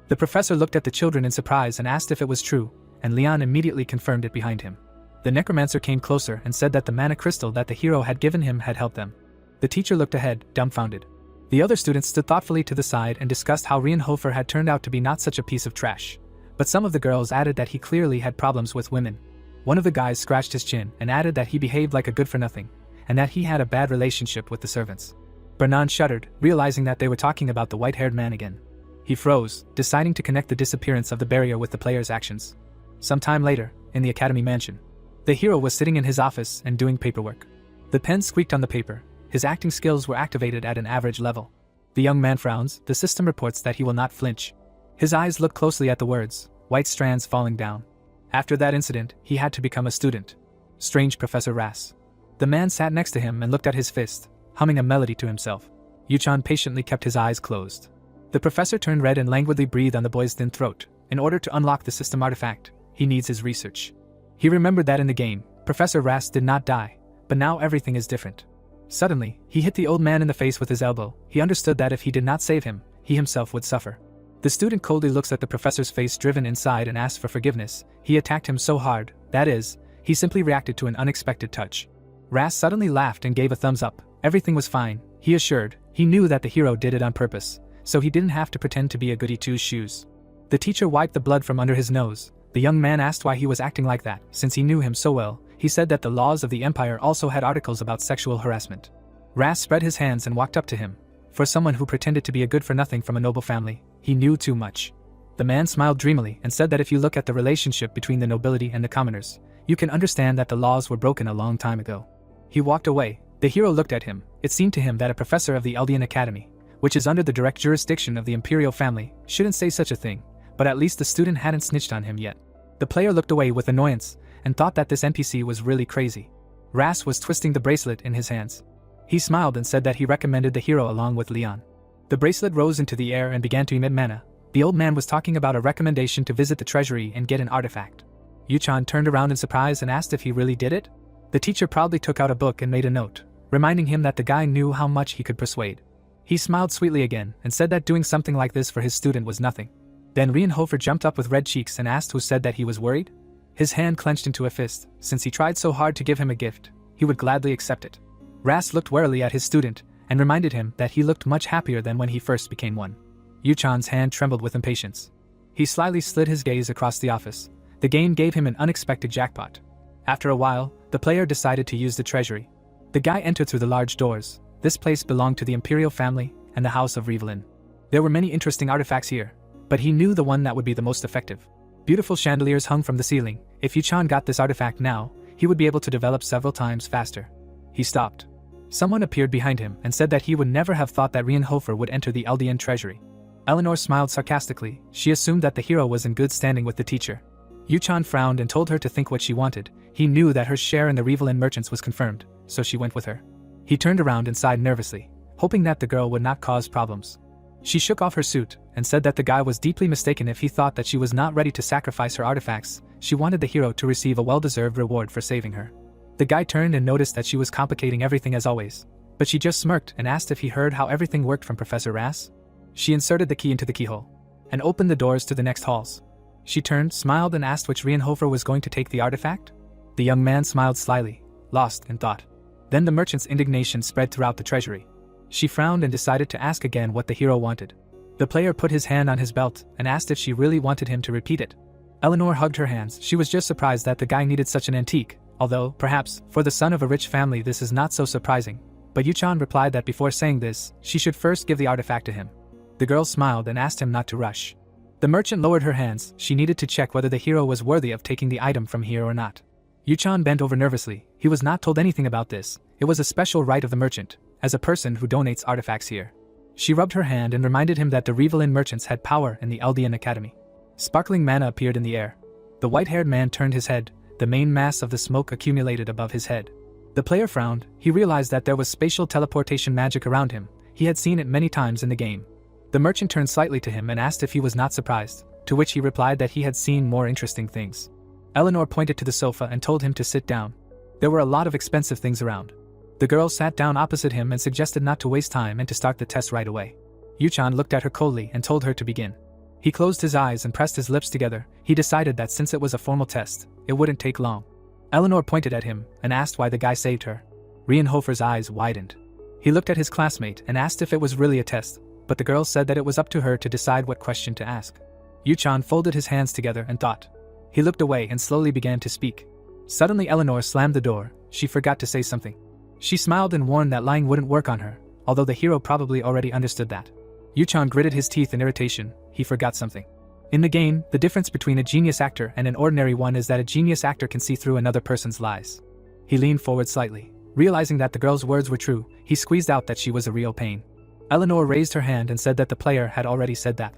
The professor looked at the children in surprise and asked if it was true, and Leon immediately confirmed it behind him. The necromancer came closer and said that the mana crystal that the hero had given him had helped them. The teacher looked ahead, dumbfounded. The other students stood thoughtfully to the side and discussed how Reinhofer had turned out to be not such a piece of trash. But some of the girls added that he clearly had problems with women. One of the guys scratched his chin and added that he behaved like a good-for-nothing, and that he had a bad relationship with the servants. Bernan shuddered, realizing that they were talking about the white-haired man again. He froze, deciding to connect the disappearance of the barrier with the player's actions. Some time later, in the academy mansion, the hero was sitting in his office and doing paperwork. The pen squeaked on the paper. His acting skills were activated at an average level. The young man frowns. The system reports that he will not flinch. His eyes look closely at the words, white strands falling down. After that incident, he had to become a student. Strange Professor Ras. The man sat next to him and looked at his fist, humming a melody to himself. Yuchan patiently kept his eyes closed. The professor turned red and languidly breathed on the boy's thin throat. In order to unlock the system artifact, he needs his research. He remembered that in the game, Professor Ras did not die, but now everything is different. Suddenly, he hit the old man in the face with his elbow. He understood that if he did not save him, he himself would suffer. The student coldly looks at the professor's face driven inside and asks for forgiveness. He attacked him so hard, that is, he simply reacted to an unexpected touch. Ras suddenly laughed and gave a thumbs up. Everything was fine, he assured. He knew that the hero did it on purpose, so he didn't have to pretend to be a goody two-shoes. The teacher wiped the blood from under his nose. The young man asked why he was acting like that, since he knew him so well. He said that the laws of the empire also had articles about sexual harassment. Ras spread his hands and walked up to him. For someone who pretended to be a good-for-nothing from a noble family, he knew too much. The man smiled dreamily and said that if you look at the relationship between the nobility and the commoners, you can understand that the laws were broken a long time ago. He walked away. The hero looked at him. It seemed to him that a professor of the Eldian Academy, which is under the direct jurisdiction of the imperial family, shouldn't say such a thing, but at least the student hadn't snitched on him yet. The player looked away with annoyance and thought that this NPC was really crazy. Ras was twisting the bracelet in his hands. He smiled and said that he recommended the hero along with Leon. The bracelet rose into the air and began to emit mana. The old man was talking about a recommendation to visit the treasury and get an artifact. Yuchan turned around in surprise and asked if he really did it. The teacher proudly took out a book and made a note, reminding him that the guy knew how much he could persuade. He smiled sweetly again and said that doing something like this for his student was nothing. Then Reinhofer jumped up with red cheeks and asked who said that he was worried. His hand clenched into a fist. Since he tried so hard to give him a gift, he would gladly accept it. Ras looked warily at his student and reminded him that he looked much happier than when he first became one. Yuchan's hand trembled with impatience. He slyly slid his gaze across the office. The game gave him an unexpected jackpot. After a while, the player decided to use the treasury. The guy entered through the large doors. This place belonged to the imperial family and the House of Rivellin. There were many interesting artifacts here, but he knew the one that would be the most effective. Beautiful chandeliers hung from the ceiling. If Yuchan got this artifact now, he would be able to develop several times faster. He stopped. Someone appeared behind him and said that he would never have thought that Reinhofer would enter the Eldian treasury. Eleanor smiled sarcastically. She assumed that the hero was in good standing with the teacher. Yuchan frowned and told her to think what she wanted. He knew that her share in the Reincarnates merchants was confirmed, so she went with her. He turned around and sighed nervously, hoping that the girl would not cause problems. She shook off her suit and said that the guy was deeply mistaken if he thought that she was not ready to sacrifice her artifacts. She wanted the hero to receive a well-deserved reward for saving her. The guy turned and noticed that she was complicating everything as always, but she just smirked and asked if he heard how everything worked from Professor Rass. She inserted the key into the keyhole and opened the doors to the next halls. She turned, smiled, and asked which Reinhofer was going to take the artifact. The young man smiled slyly, lost in thought. Then the merchant's indignation spread throughout the treasury. She frowned and decided to ask again what the hero wanted. The player put his hand on his belt and asked if she really wanted him to repeat it. Eleanor hugged her hands. She was just surprised that the guy needed such an antique, although, perhaps, for the son of a rich family this is not so surprising. But Yuchan replied that before saying this, she should first give the artifact to him. The girl smiled and asked him not to rush. The merchant lowered her hands. She needed to check whether the hero was worthy of taking the item from here or not. Yuchan bent over nervously. He was not told anything about this. It was a special right of the merchant, as a person who donates artifacts here. She rubbed her hand and reminded him that the Reincarnates merchants had power in the Eldian Academy. Sparkling mana appeared in the air. The white-haired man turned his head. The main mass of the smoke accumulated above his head. The player frowned. He realized that there was spatial teleportation magic around him. He had seen it many times in the game. The merchant turned slightly to him and asked if he was not surprised, to which he replied that he had seen more interesting things. Eleanor pointed to the sofa and told him to sit down. There were a lot of expensive things around. The girl sat down opposite him and suggested not to waste time and to start the test right away. Yuchan looked at her coldly and told her to begin. He closed his eyes and pressed his lips together. He decided that since it was a formal test, it wouldn't take long. Eleanor pointed at him and asked why the guy saved her. Reinhofer's eyes widened. He looked at his classmate and asked if it was really a test, but the girl said that it was up to her to decide what question to ask. Yuchan folded his hands together and thought. He looked away and slowly began to speak. Suddenly Eleanor slammed the door. She forgot to say something. She smiled and warned that lying wouldn't work on her, although the hero probably already understood that. Yuchan gritted his teeth in irritation. He forgot something. In the game, the difference between a genius actor and an ordinary one is that a genius actor can see through another person's lies. He leaned forward slightly. Realizing that the girl's words were true, he squeezed out that she was a real pain. Eleanor raised her hand and said that the player had already said that.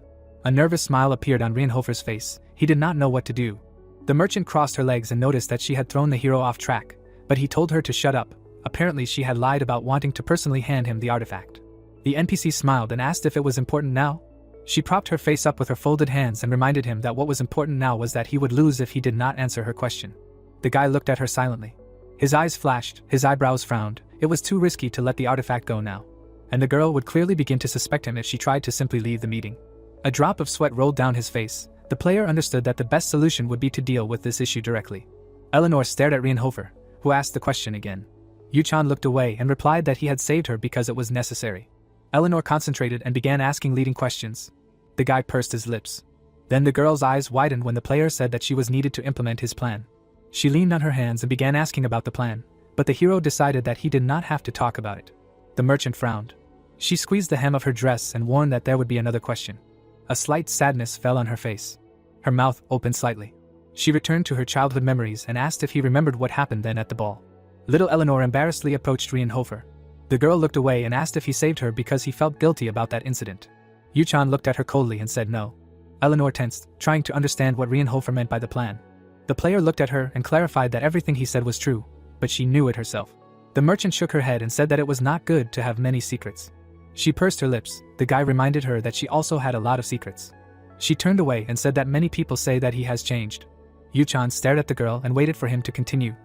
A nervous smile appeared on Reinhofer's face. He did not know what to do. The merchant crossed her legs and noticed that she had thrown the hero off track, but he told her to shut up. Apparently she had lied about wanting to personally hand him the artifact. The NPC smiled and asked if it was important now. She propped her face up with her folded hands and reminded him that what was important now was that he would lose if he did not answer her question. The guy looked at her silently. His eyes flashed, his eyebrows frowned. It was too risky to let the artifact go now. And the girl would clearly begin to suspect him if she tried to simply leave the meeting. A drop of sweat rolled down his face. The player understood that the best solution would be to deal with this issue directly. Eleanor stared at Reinhofer, who asked the question again. Yuchan looked away and replied that he had saved her because it was necessary. Eleanor concentrated and began asking leading questions. The guy pursed his lips. Then the girl's eyes widened when the player said that she was needed to implement his plan. She leaned on her hands and began asking about the plan, but the hero decided that he did not have to talk about it. The merchant frowned. She squeezed the hem of her dress and warned that there would be another question. A slight sadness fell on her face. Her mouth opened slightly. She returned to her childhood memories and asked if he remembered what happened then at the ball. Little Eleanor embarrassedly approached Reinhofer. The girl looked away and asked if he saved her because he felt guilty about that incident. Yuchan looked at her coldly and said no. Eleanor tensed, trying to understand what Reinhofer meant by the plan. The player looked at her and clarified that everything he said was true, but she knew it herself. The merchant shook her head and said that it was not good to have many secrets. She pursed her lips. The guy reminded her that she also had a lot of secrets. She turned away and said that many people say that he has changed. Yuchan stared at the girl and waited for him to continue.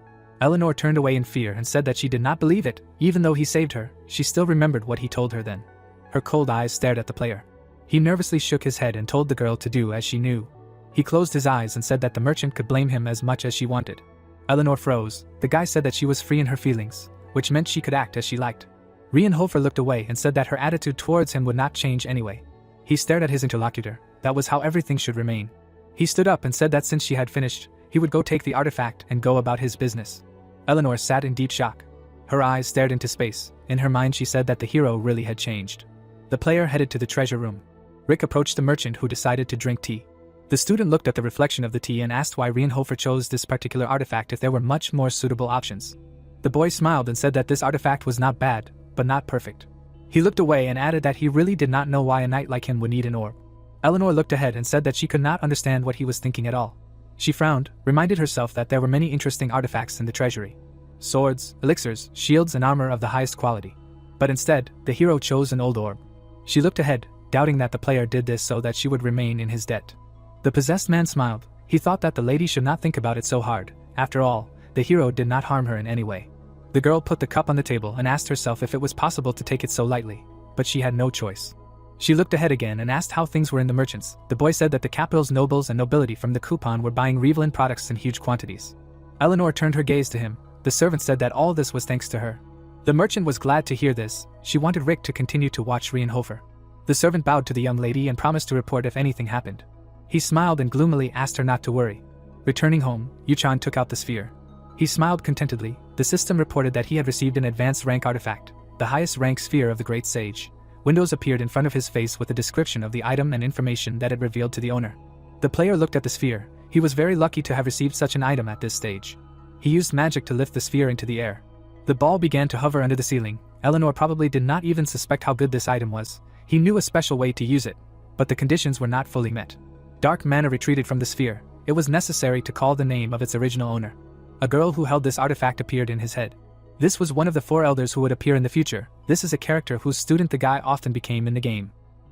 Eleanor turned away in fear and said that she did not believe it. Even though he saved her, she still remembered what he told her then. Her cold eyes stared at the player. He nervously shook his head and told the girl to do as she knew. He closed his eyes and said that the merchant could blame him as much as she wanted. Eleanor froze. The guy said that she was free in her feelings, which meant she could act as she liked. Reinhofer looked away and said that her attitude towards him would not change anyway. He stared at his interlocutor. That was how everything should remain. He stood up and said that since she had finished, he would go take the artifact and go about his business. Eleanor sat in deep shock. Her eyes stared into space. In her mind she said that the hero really had changed. The player headed to the treasure room. Rick approached the merchant who decided to drink tea. The student looked at the reflection of the tea and asked why Reinhofer chose this particular artifact if there were much more suitable options. The boy smiled and said that this artifact was not bad, but not perfect. He looked away and added that he really did not know why a knight like him would need an orb. Eleanor looked ahead and said that she could not understand what he was thinking at all. She frowned, reminded herself that there were many interesting artifacts in the treasury. Swords, elixirs, shields and armor of the highest quality. But instead, the hero chose an old orb. She looked ahead, doubting that the player did this so that she would remain in his debt. The possessed man smiled. He thought that the lady should not think about it so hard. After all, the hero did not harm her in any way. The girl put the cup on the table and asked herself if it was possible to take it so lightly, but she had no choice. She looked ahead again and asked how things were in the merchants. The boy said that the capital's nobles and nobility from the coupon were buying Revelin products in huge quantities. Eleanor turned her gaze to him. The servant said that all this was thanks to her. The merchant was glad to hear this. She wanted Rick to continue to watch Reinhofer. The servant bowed to the young lady and promised to report if anything happened. He smiled and gloomily asked her not to worry. Returning home, Yuchan took out the sphere. He smiled contentedly. The system reported that he had received an advanced rank artifact, the highest rank sphere of the great sage. Windows appeared in front of his face with a description of the item and information that it revealed to the owner. The player looked at the sphere. He was very lucky to have received such an item at this stage. He used magic to lift the sphere into the air. The ball began to hover under the ceiling. Eleanor probably did not even suspect how good this item was. He knew a special way to use it, but the conditions were not fully met. Dark mana retreated from the sphere. It was necessary to call the name of its original owner. A girl who held this artifact appeared in his head. This was one of the 4 elders who would appear in the future. This is a character whose student the guy often became in the game.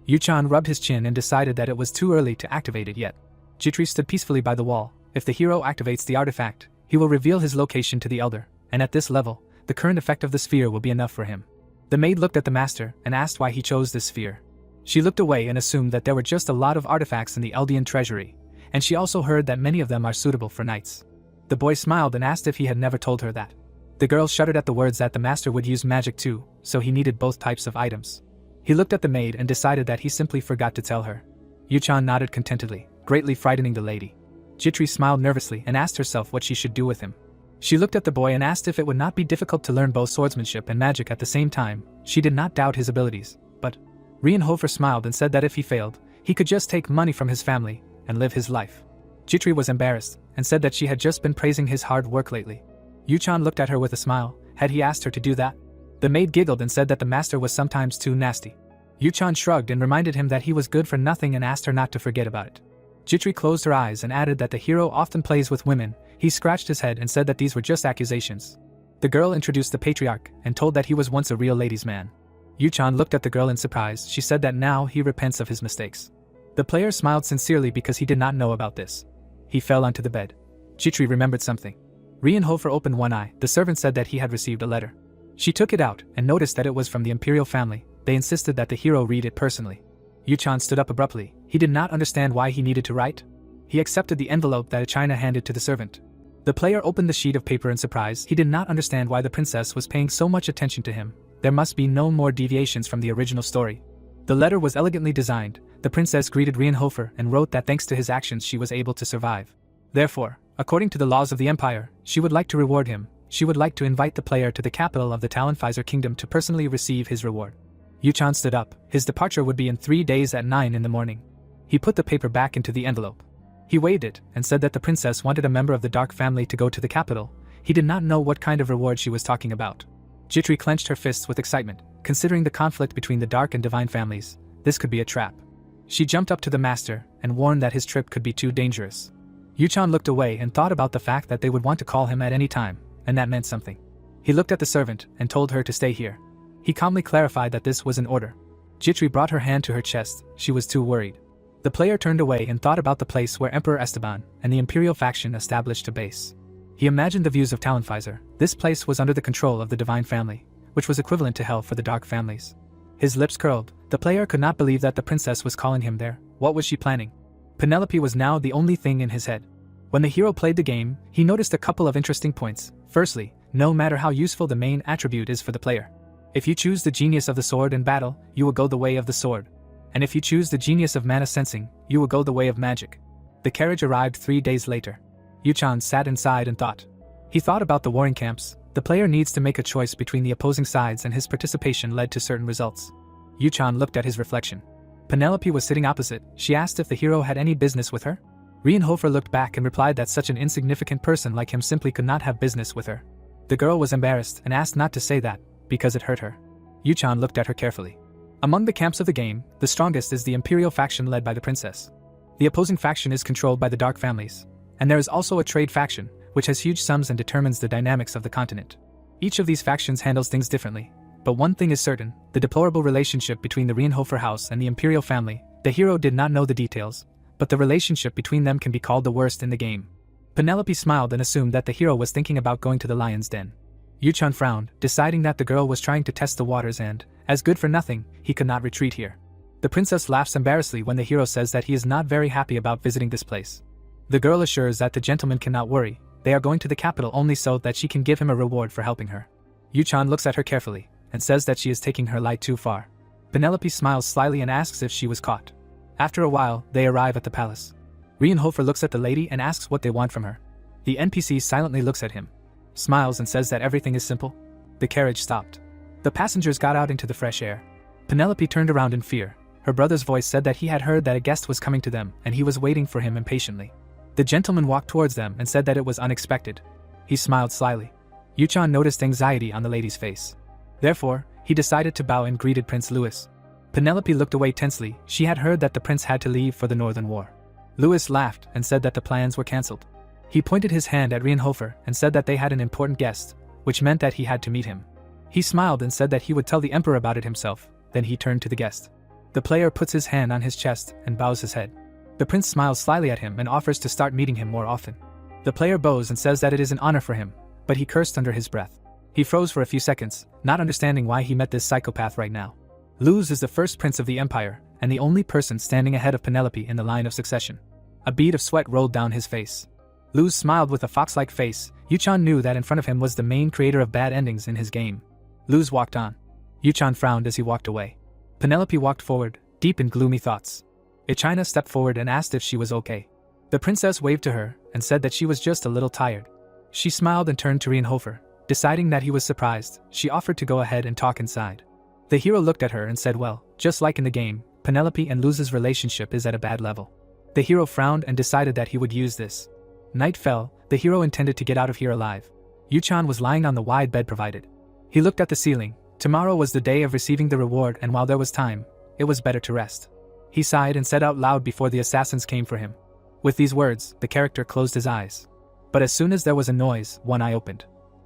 Yuchan rubbed his chin and decided that it was too early to activate it yet. Jitri stood peacefully by the wall. If the hero activates the artifact, he will reveal his location to the elder, and at this level, the current effect of the sphere will be enough for him. The maid looked at the master and asked why he chose this sphere. She looked away and assumed that there were just a lot of artifacts in the Eldian treasury, and she also heard that many of them are suitable for knights. The boy smiled and asked if he had never told her that. The girl shuddered at the words that the master would use magic too, so he needed both types of items. He looked at the maid and decided that he simply forgot to tell her. Yuchan nodded contentedly, greatly frightening the lady. Jitri smiled nervously and asked herself what she should do with him. She looked at the boy and asked if it would not be difficult to learn both swordsmanship and magic at the same time. She did not doubt his abilities, but Reinhofer smiled and said that if he failed, he could just take money from his family and live his life. Jitri was embarrassed and said that she had just been praising his hard work lately. Yuchan looked at her with a smile. Had he asked her to do that? The maid giggled and said that the master was sometimes too nasty. Yuchan shrugged and reminded him that he was good for nothing and asked her not to forget about it. Jitri closed her eyes and added that the hero often plays with women. He scratched his head and said that these were just accusations. The girl introduced the patriarch and told that he was once a real ladies' man. Yuchan looked at the girl in surprise. She said that now he repents of his mistakes. The player smiled sincerely because he did not know about this. He fell onto the bed. Jitri remembered something. Reinhofer opened one eye. The servant said that he had received a letter. She took it out and noticed that it was from the imperial family. They insisted that the hero read it personally. Yuchan stood up abruptly. He did not understand why he needed to write. He accepted the envelope that China handed to the servant. The player opened the sheet of paper in surprise. He did not understand why the princess was paying so much attention to him. There must be no more deviations from the original story. The letter was elegantly designed. The princess greeted Reinhofer and wrote that thanks to his actions she was able to survive. Therefore, according to the laws of the empire, she would like to reward him. She would like to invite the player to the capital of the Talonpfizer kingdom to personally receive his reward. Yuchan stood up. His departure would be in 3 days at 9 in the morning. He put the paper back into the envelope. He waved it and said that the princess wanted a member of the Dark family to go to the capital. He did not know what kind of reward she was talking about. Jitri clenched her fists with excitement. Considering the conflict between the Dark and Divine families, this could be a trap. She jumped up to the master and warned that his trip could be too dangerous. Yuchan looked away and thought about the fact that they would want to call him at any time, and that meant something. He looked at the servant and told her to stay here. He calmly clarified that this was an order. Jitri brought her hand to her chest. She was too worried. The player turned away and thought about the place where Emperor Esteban and the Imperial faction established a base. He imagined the views of Talonpfizer. This place was under the control of the Divine family, which was equivalent to hell for the Dark families. His lips curled. The player could not believe that the princess was calling him there. What was she planning? Penelope was now the only thing in his head. When the hero played the game, he noticed a couple of interesting points. Firstly, no matter how useful the main attribute is for the player, if you choose the genius of the sword in battle, you will go the way of the sword. And if you choose the genius of mana sensing, you will go the way of magic. The carriage arrived 3 days later. Yuchan sat inside and thought. He thought about the warring camps. The player needs to make a choice between the opposing sides, and his participation led to certain results. Yuchan looked at his reflection. Penelope was sitting opposite. She asked if the hero had any business with her. Reinhofer looked back and replied that such an insignificant person like him simply could not have business with her. The girl was embarrassed and asked not to say that, because it hurt her. Yuchan looked at her carefully. Among the camps of the game, the strongest is the Imperial faction led by the princess. The opposing faction is controlled by the Dark families. And there is also a trade faction, which has huge sums and determines the dynamics of the continent. Each of these factions handles things differently. But one thing is certain, the deplorable relationship between the Reinhofer house and the Imperial family. The hero did not know the details, but the relationship between them can be called the worst in the game. Penelope smiled and assumed that the hero was thinking about going to the lion's den. Yuchan frowned, deciding that the girl was trying to test the waters and, as good for nothing, he could not retreat here. The princess laughs embarrassedly when the hero says that he is not very happy about visiting this place. The girl assures that the gentleman cannot worry, they are going to the capital only so that she can give him a reward for helping her. Yuchan looks at her carefully, and says that she is taking her light too far. Penelope smiles slyly and asks if she was caught. After a while, they arrive at the palace. Reinhofer looks at the lady and asks what they want from her. The NPC silently looks at him, smiles and says that everything is simple. The carriage stopped. The passengers got out into the fresh air. Penelope turned around in fear. Her brother's voice said that he had heard that a guest was coming to them and he was waiting for him impatiently. The gentleman walked towards them and said that it was unexpected. He smiled slyly. Yuchan noticed anxiety on the lady's face. Therefore, he decided to bow and greeted Prince Louis. Penelope looked away tensely. She had heard that the prince had to leave for the Northern War. Louis laughed and said that the plans were cancelled. He pointed his hand at Reinhofer and said that they had an important guest, which meant that he had to meet him. He smiled and said that he would tell the emperor about it himself. Then he turned to the guest. The player puts his hand on his chest and bows his head. The prince smiles slyly at him and offers to start meeting him more often. The player bows and says that it is an honor for him, but he cursed under his breath. He froze for a few seconds, not understanding why he met this psychopath right now. Luz is the first prince of the empire, and the only person standing ahead of Penelope in the line of succession. A bead of sweat rolled down his face. Luz smiled with a fox-like face. Yuchan knew that in front of him was the main creator of bad endings in his game. Luz walked on. Yuchan frowned as he walked away. Penelope walked forward, deep in gloomy thoughts. Ichina stepped forward and asked if she was okay. The princess waved to her and said that she was just a little tired. She smiled and turned to Reinhofer. Deciding that he was surprised, she offered to go ahead and talk inside. The hero looked at her and said, well, just like in the game, Penelope and Luz's relationship is at a bad level. The hero frowned and decided that he would use this. Night fell. The hero intended to get out of here alive. Yuchan was lying on the wide bed provided. He looked at the ceiling. Tomorrow was the day of receiving the reward, and while there was time, it was better to rest. He sighed and said out loud before the assassins came for him. With these words, the character closed his eyes. But as soon as there was a noise, one eye opened.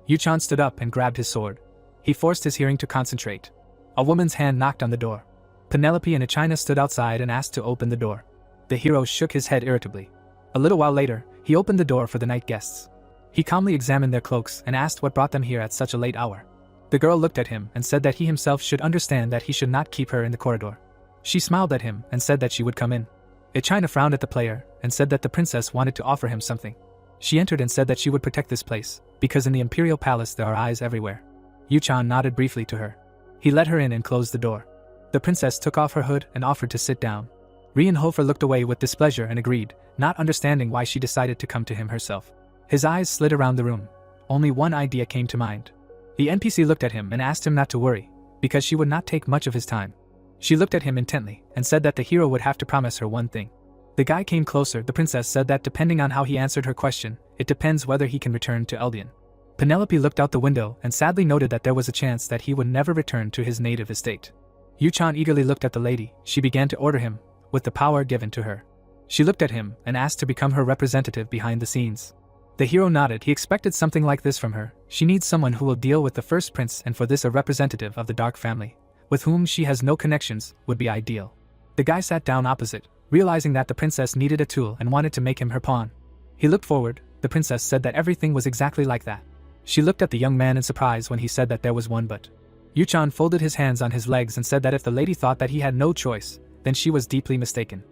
Yuchan stood up and grabbed his sword. He forced his hearing to concentrate. A woman's hand knocked on the door. Penelope and Ichina stood outside and asked to open the door. The hero shook his head irritably. A little while later, he opened the door for the night guests. He calmly examined their cloaks and asked what brought them here at such a late hour. The girl looked at him and said that he himself should understand that he should not keep her in the corridor. She smiled at him and said that she would come in. Ichina frowned at the player and said that the princess wanted to offer him something. She entered and said that she would protect this place, because in the Imperial Palace there are eyes everywhere. Yuchan nodded briefly to her. He let her in and closed the door. The princess took off her hood and offered to sit down. Reinhofer looked away with displeasure and agreed, not understanding why she decided to come to him herself. His eyes slid around the room. Only one idea came to mind. The NPC looked at him and asked him not to worry, because she would not take much of his time. She looked at him intently and said that the hero would have to promise her one thing. The guy came closer. The princess said that depending on how he answered her question, it depends whether he can return to Eldian. Penelope looked out the window and sadly noted that there was a chance that he would never return to his native estate. Yuchan eagerly looked at the lady. She began to order him, with the power given to her. She looked at him and asked to become her representative behind the scenes. The hero nodded. He expected something like this from her. She needs someone who will deal with the first prince, and for this a representative of the Dark family, with whom she has no connections, would be ideal. The guy sat down opposite, realizing that the princess needed a tool and wanted to make him her pawn. He looked forward. The princess said that everything was exactly like that. She looked at the young man in surprise when he said that there was one but. Yuchan folded his hands on his legs and said that if the lady thought that he had no choice, then she was deeply mistaken.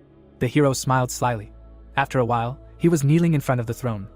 The hero smiled slyly. After a while, he was kneeling in front of the throne.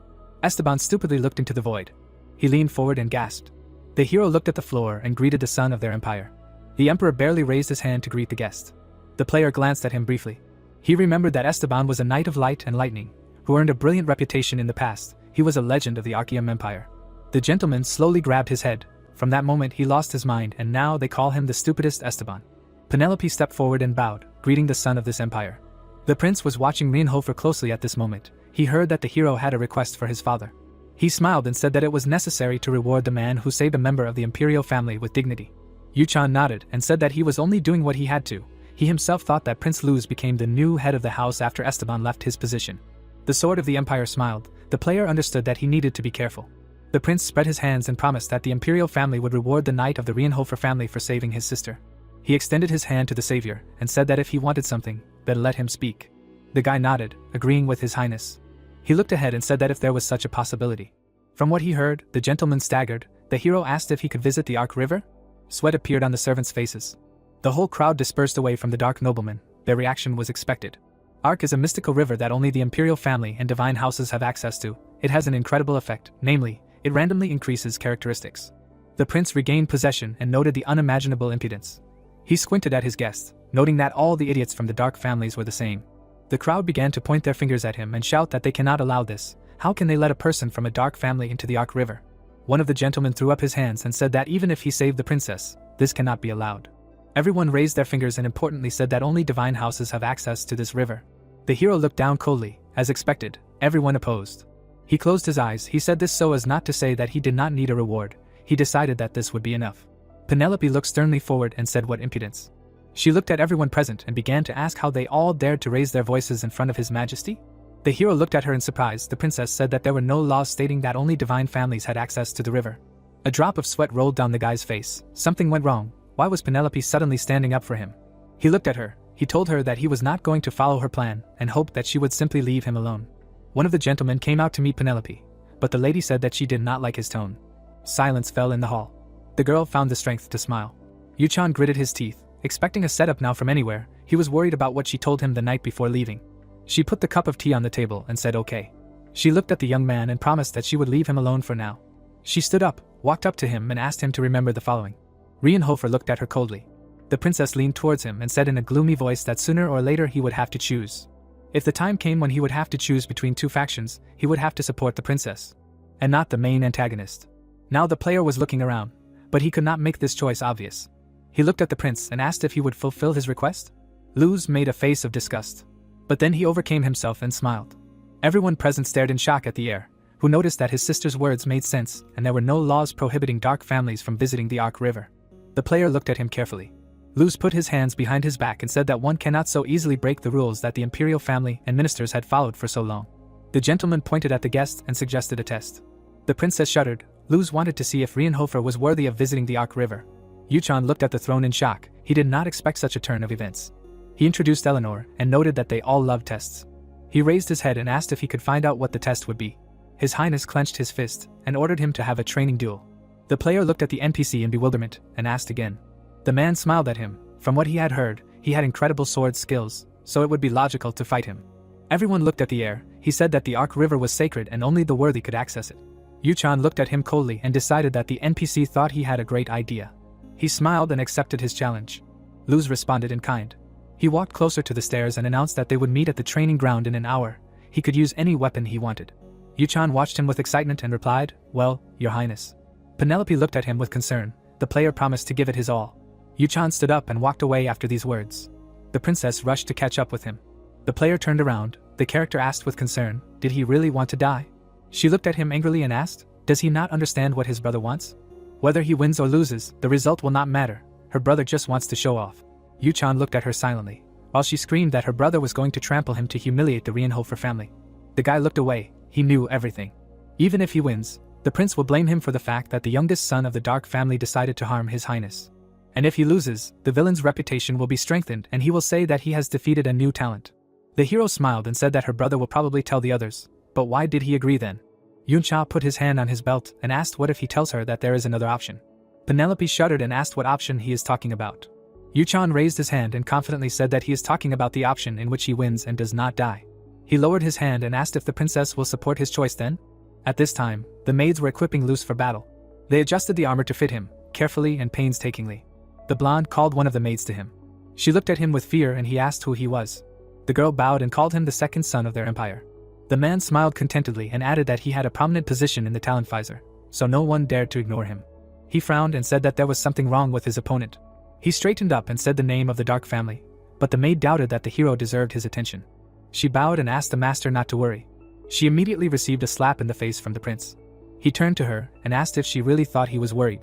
Esteban stupidly looked into the void. He leaned forward and gasped. The hero looked at the floor and greeted the son of their empire. The emperor barely raised his hand to greet the guest. The player glanced at him briefly. He remembered that Esteban was a knight of light and lightning, who earned a brilliant reputation in the past. He was a legend of the Archeum Empire. The gentleman slowly grabbed his head. From that moment he lost his mind, and now they call him the stupidest Esteban. Penelope stepped forward and bowed, greeting the son of this empire. The prince was watching Reinhofer closely at this moment. He heard that the hero had a request for his father. He smiled and said that it was necessary to reward the man who saved a member of the imperial family with dignity. Yuchan nodded and said that he was only doing what he had to. He himself thought that Prince Luz became the new head of the house after Esteban left his position. The Sword of the Empire smiled. The player understood that he needed to be careful. The prince spread his hands and promised that the imperial family would reward the knight of the Reinhofer family for saving his sister. He extended his hand to the savior and said that if he wanted something, then let him speak. The guy nodded, agreeing with his highness. He looked ahead and said that if there was such a possibility. From what he heard, the gentleman staggered. The hero asked if he could visit the Ark River. Sweat appeared on the servants' faces. The whole crowd dispersed away from the dark nobleman. Their reaction was expected. Ark is a mystical river that only the imperial family and divine houses have access to. It has an incredible effect, namely, it randomly increases characteristics. The prince regained possession and noted the unimaginable impudence. He squinted at his guests, noting that all the idiots from the dark families were the same. The crowd began to point their fingers at him and shout that they cannot allow this. How can they let a person from a dark family into the Ark River? One of the gentlemen threw up his hands and said that even if he saved the princess, this cannot be allowed. Everyone raised their fingers and importantly said that only divine houses have access to this river. The hero looked down coldly. As expected, everyone opposed. He closed his eyes. He said this so as not to say that he did not need a reward. He decided that this would be enough. Penelope looked sternly forward and said, "What impudence." She looked at everyone present and began to ask how they all dared to raise their voices in front of His Majesty. The hero looked at her in surprise. The princess said that there were no laws stating that only divine families had access to the river. A drop of sweat rolled down the guy's face. Something went wrong. Why was Penelope suddenly standing up for him? He looked at her. He told her that he was not going to follow her plan and hoped that she would simply leave him alone. One of the gentlemen came out to meet Penelope, but the lady said that she did not like his tone. Silence fell in the hall. The girl found the strength to smile. Yuchan gritted his teeth, expecting a setup now from anywhere. He was worried about what she told him the night before leaving. She put the cup of tea on the table and said okay. She looked at the young man and promised that she would leave him alone for now. She stood up, walked up to him and asked him to remember the following. Reinhofer looked at her coldly. The princess leaned towards him and said in a gloomy voice that sooner or later he would have to choose. If the time came when he would have to choose between two factions, he would have to support the princess, and not the main antagonist. Now the player was looking around, but he could not make this choice obvious. He looked at the prince and asked if he would fulfill his request. Luz made a face of disgust. But then he overcame himself and smiled. Everyone present stared in shock at the heir, who noticed that his sister's words made sense and there were no laws prohibiting dark families from visiting the Ark River. The player looked at him carefully. Luz put his hands behind his back and said that one cannot so easily break the rules that the imperial family and ministers had followed for so long. The gentleman pointed at the guest and suggested a test. The princess shuddered. Luz wanted to see if Reinhofer was worthy of visiting the Ark River. Yuchan looked at the throne in shock. He did not expect such a turn of events. He introduced Eleanor and noted that they all loved tests. He raised his head and asked if he could find out what the test would be. His Highness clenched his fist and ordered him to have a training duel. The player looked at the NPC in bewilderment and asked again. The man smiled at him. From what he had heard, he had incredible sword skills, so it would be logical to fight him. Everyone looked at the heir. He said that the Ark River was sacred and only the worthy could access it. Yuchan looked at him coldly and decided that the NPC thought he had a great idea. He smiled and accepted his challenge. Luz responded in kind. He walked closer to the stairs and announced that they would meet at the training ground in an hour. He could use any weapon he wanted. Yuchan watched him with excitement and replied, "Well, Your Highness." Penelope looked at him with concern. The player promised to give it his all. Yuchan stood up and walked away after these words. The princess rushed to catch up with him. The player turned around. The character asked with concern, did he really want to die? She looked at him angrily and asked, does he not understand what his brother wants? Whether he wins or loses, the result will not matter. Her brother just wants to show off. Yuchan looked at her silently, while she screamed that her brother was going to trample him to humiliate the Reinhofer family. The guy looked away. He knew everything. Even if he wins, the prince will blame him for the fact that the youngest son of the Dark family decided to harm His Highness. And if he loses, the villain's reputation will be strengthened and he will say that he has defeated a new talent. The hero smiled and said that her brother will probably tell the others. But why did he agree then? Yuncha put his hand on his belt and asked what if he tells her that there is another option. Penelope shuddered and asked what option he is talking about. Yuchan raised his hand and confidently said that he is talking about the option in which he wins and does not die. He lowered his hand and asked if the princess will support his choice then. At this time, the maids were equipping Luz for battle. They adjusted the armor to fit him, carefully and painstakingly. The blonde called one of the maids to him. She looked at him with fear and he asked who he was. The girl bowed and called him the second son of their empire. The man smiled contentedly and added that he had a prominent position in the Talonpfizer, so no one dared to ignore him. He frowned and said that there was something wrong with his opponent. He straightened up and said the name of the Dark family, but the maid doubted that the hero deserved his attention. She bowed and asked the master not to worry. She immediately received a slap in the face from the prince. He turned to her and asked if she really thought he was worried.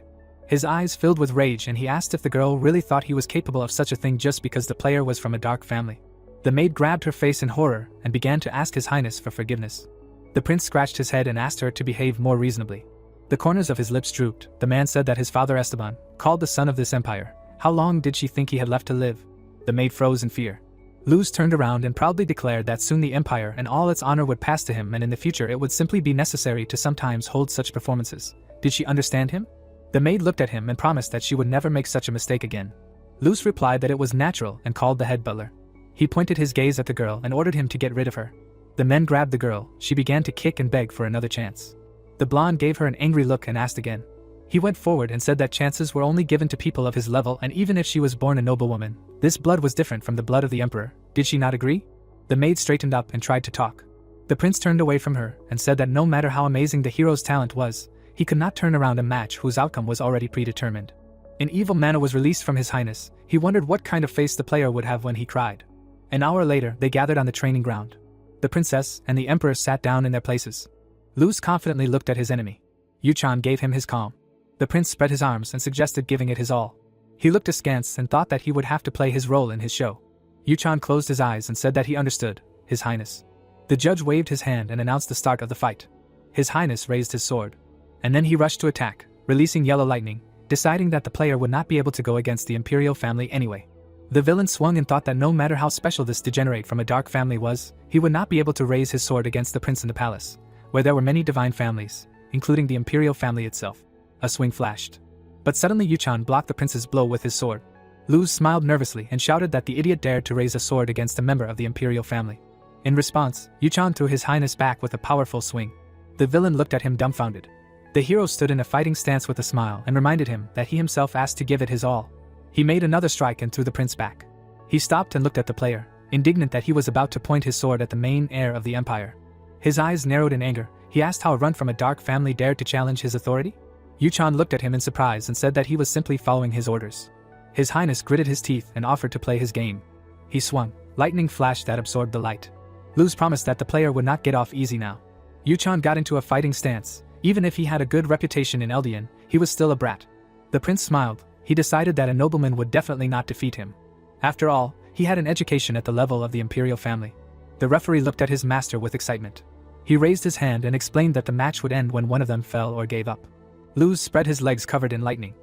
His eyes filled with rage and he asked if the girl really thought he was capable of such a thing just because the player was from a dark family. The maid grabbed her face in horror and began to ask His Highness for forgiveness. The prince scratched his head and asked her to behave more reasonably. The corners of his lips drooped. The man said that his father Esteban, called the son of this empire. How long did she think he had left to live? The maid froze in fear. Luz turned around and proudly declared that soon the empire and all its honor would pass to him, and in the future it would simply be necessary to sometimes hold such performances. Did she understand him? The maid looked at him and promised that she would never make such a mistake again. Luz replied that it was natural and called the head butler. He pointed his gaze at the girl and ordered him to get rid of her. The men grabbed the girl. She began to kick and beg for another chance. The blonde gave her an angry look and asked again. He went forward and said that chances were only given to people of his level, and even if she was born a noblewoman, this blood was different from the blood of the emperor. Did she not agree? The maid straightened up and tried to talk. The prince turned away from her and said that no matter how amazing the hero's talent was, he could not turn around a match whose outcome was already predetermined. An evil manna was released from His Highness. He wondered what kind of face the player would have when he cried. An hour later, they gathered on the training ground. The princess and the emperor sat down in their places. Luz confidently looked at his enemy. Yuchan gave him his calm. The prince spread his arms and suggested giving it his all. He looked askance and thought that he would have to play his role in his show. Yuchan closed his eyes and said that he understood, His Highness. The judge waved his hand and announced the start of the fight. His Highness raised his sword. And then he rushed to attack, releasing yellow lightning, deciding that the player would not be able to go against the imperial family anyway. The villain swung and thought that no matter how special this degenerate from a dark family was, he would not be able to raise his sword against the prince in the palace, where there were many divine families, including the imperial family itself. A swing flashed. But suddenly Yuchan blocked the prince's blow with his sword. Luz smiled nervously and shouted that the idiot dared to raise a sword against a member of the imperial family. In response, Yuchan threw His Highness back with a powerful swing. The villain looked at him dumbfounded. The hero stood in a fighting stance with a smile and reminded him that he himself asked to give it his all. He made another strike and threw the prince back. He stopped and looked at the player, indignant that he was about to point his sword at the main heir of the empire. His eyes narrowed in anger. He asked how a runt from a dark family dared to challenge his authority? Yuchan looked at him in surprise and said that he was simply following his orders. His Highness gritted his teeth and offered to play his game. He swung. Lightning flashed that absorbed the light. Luz promised that the player would not get off easy now. Yuchan got into a fighting stance. Even if he had a good reputation in Eldian, he was still a brat. The prince smiled. He decided that a nobleman would definitely not defeat him. After all, he had an education at the level of the imperial family. The referee looked at his master with excitement. He raised his hand and explained that the match would end when one of them fell or gave up. Luz spread his legs covered in lightning.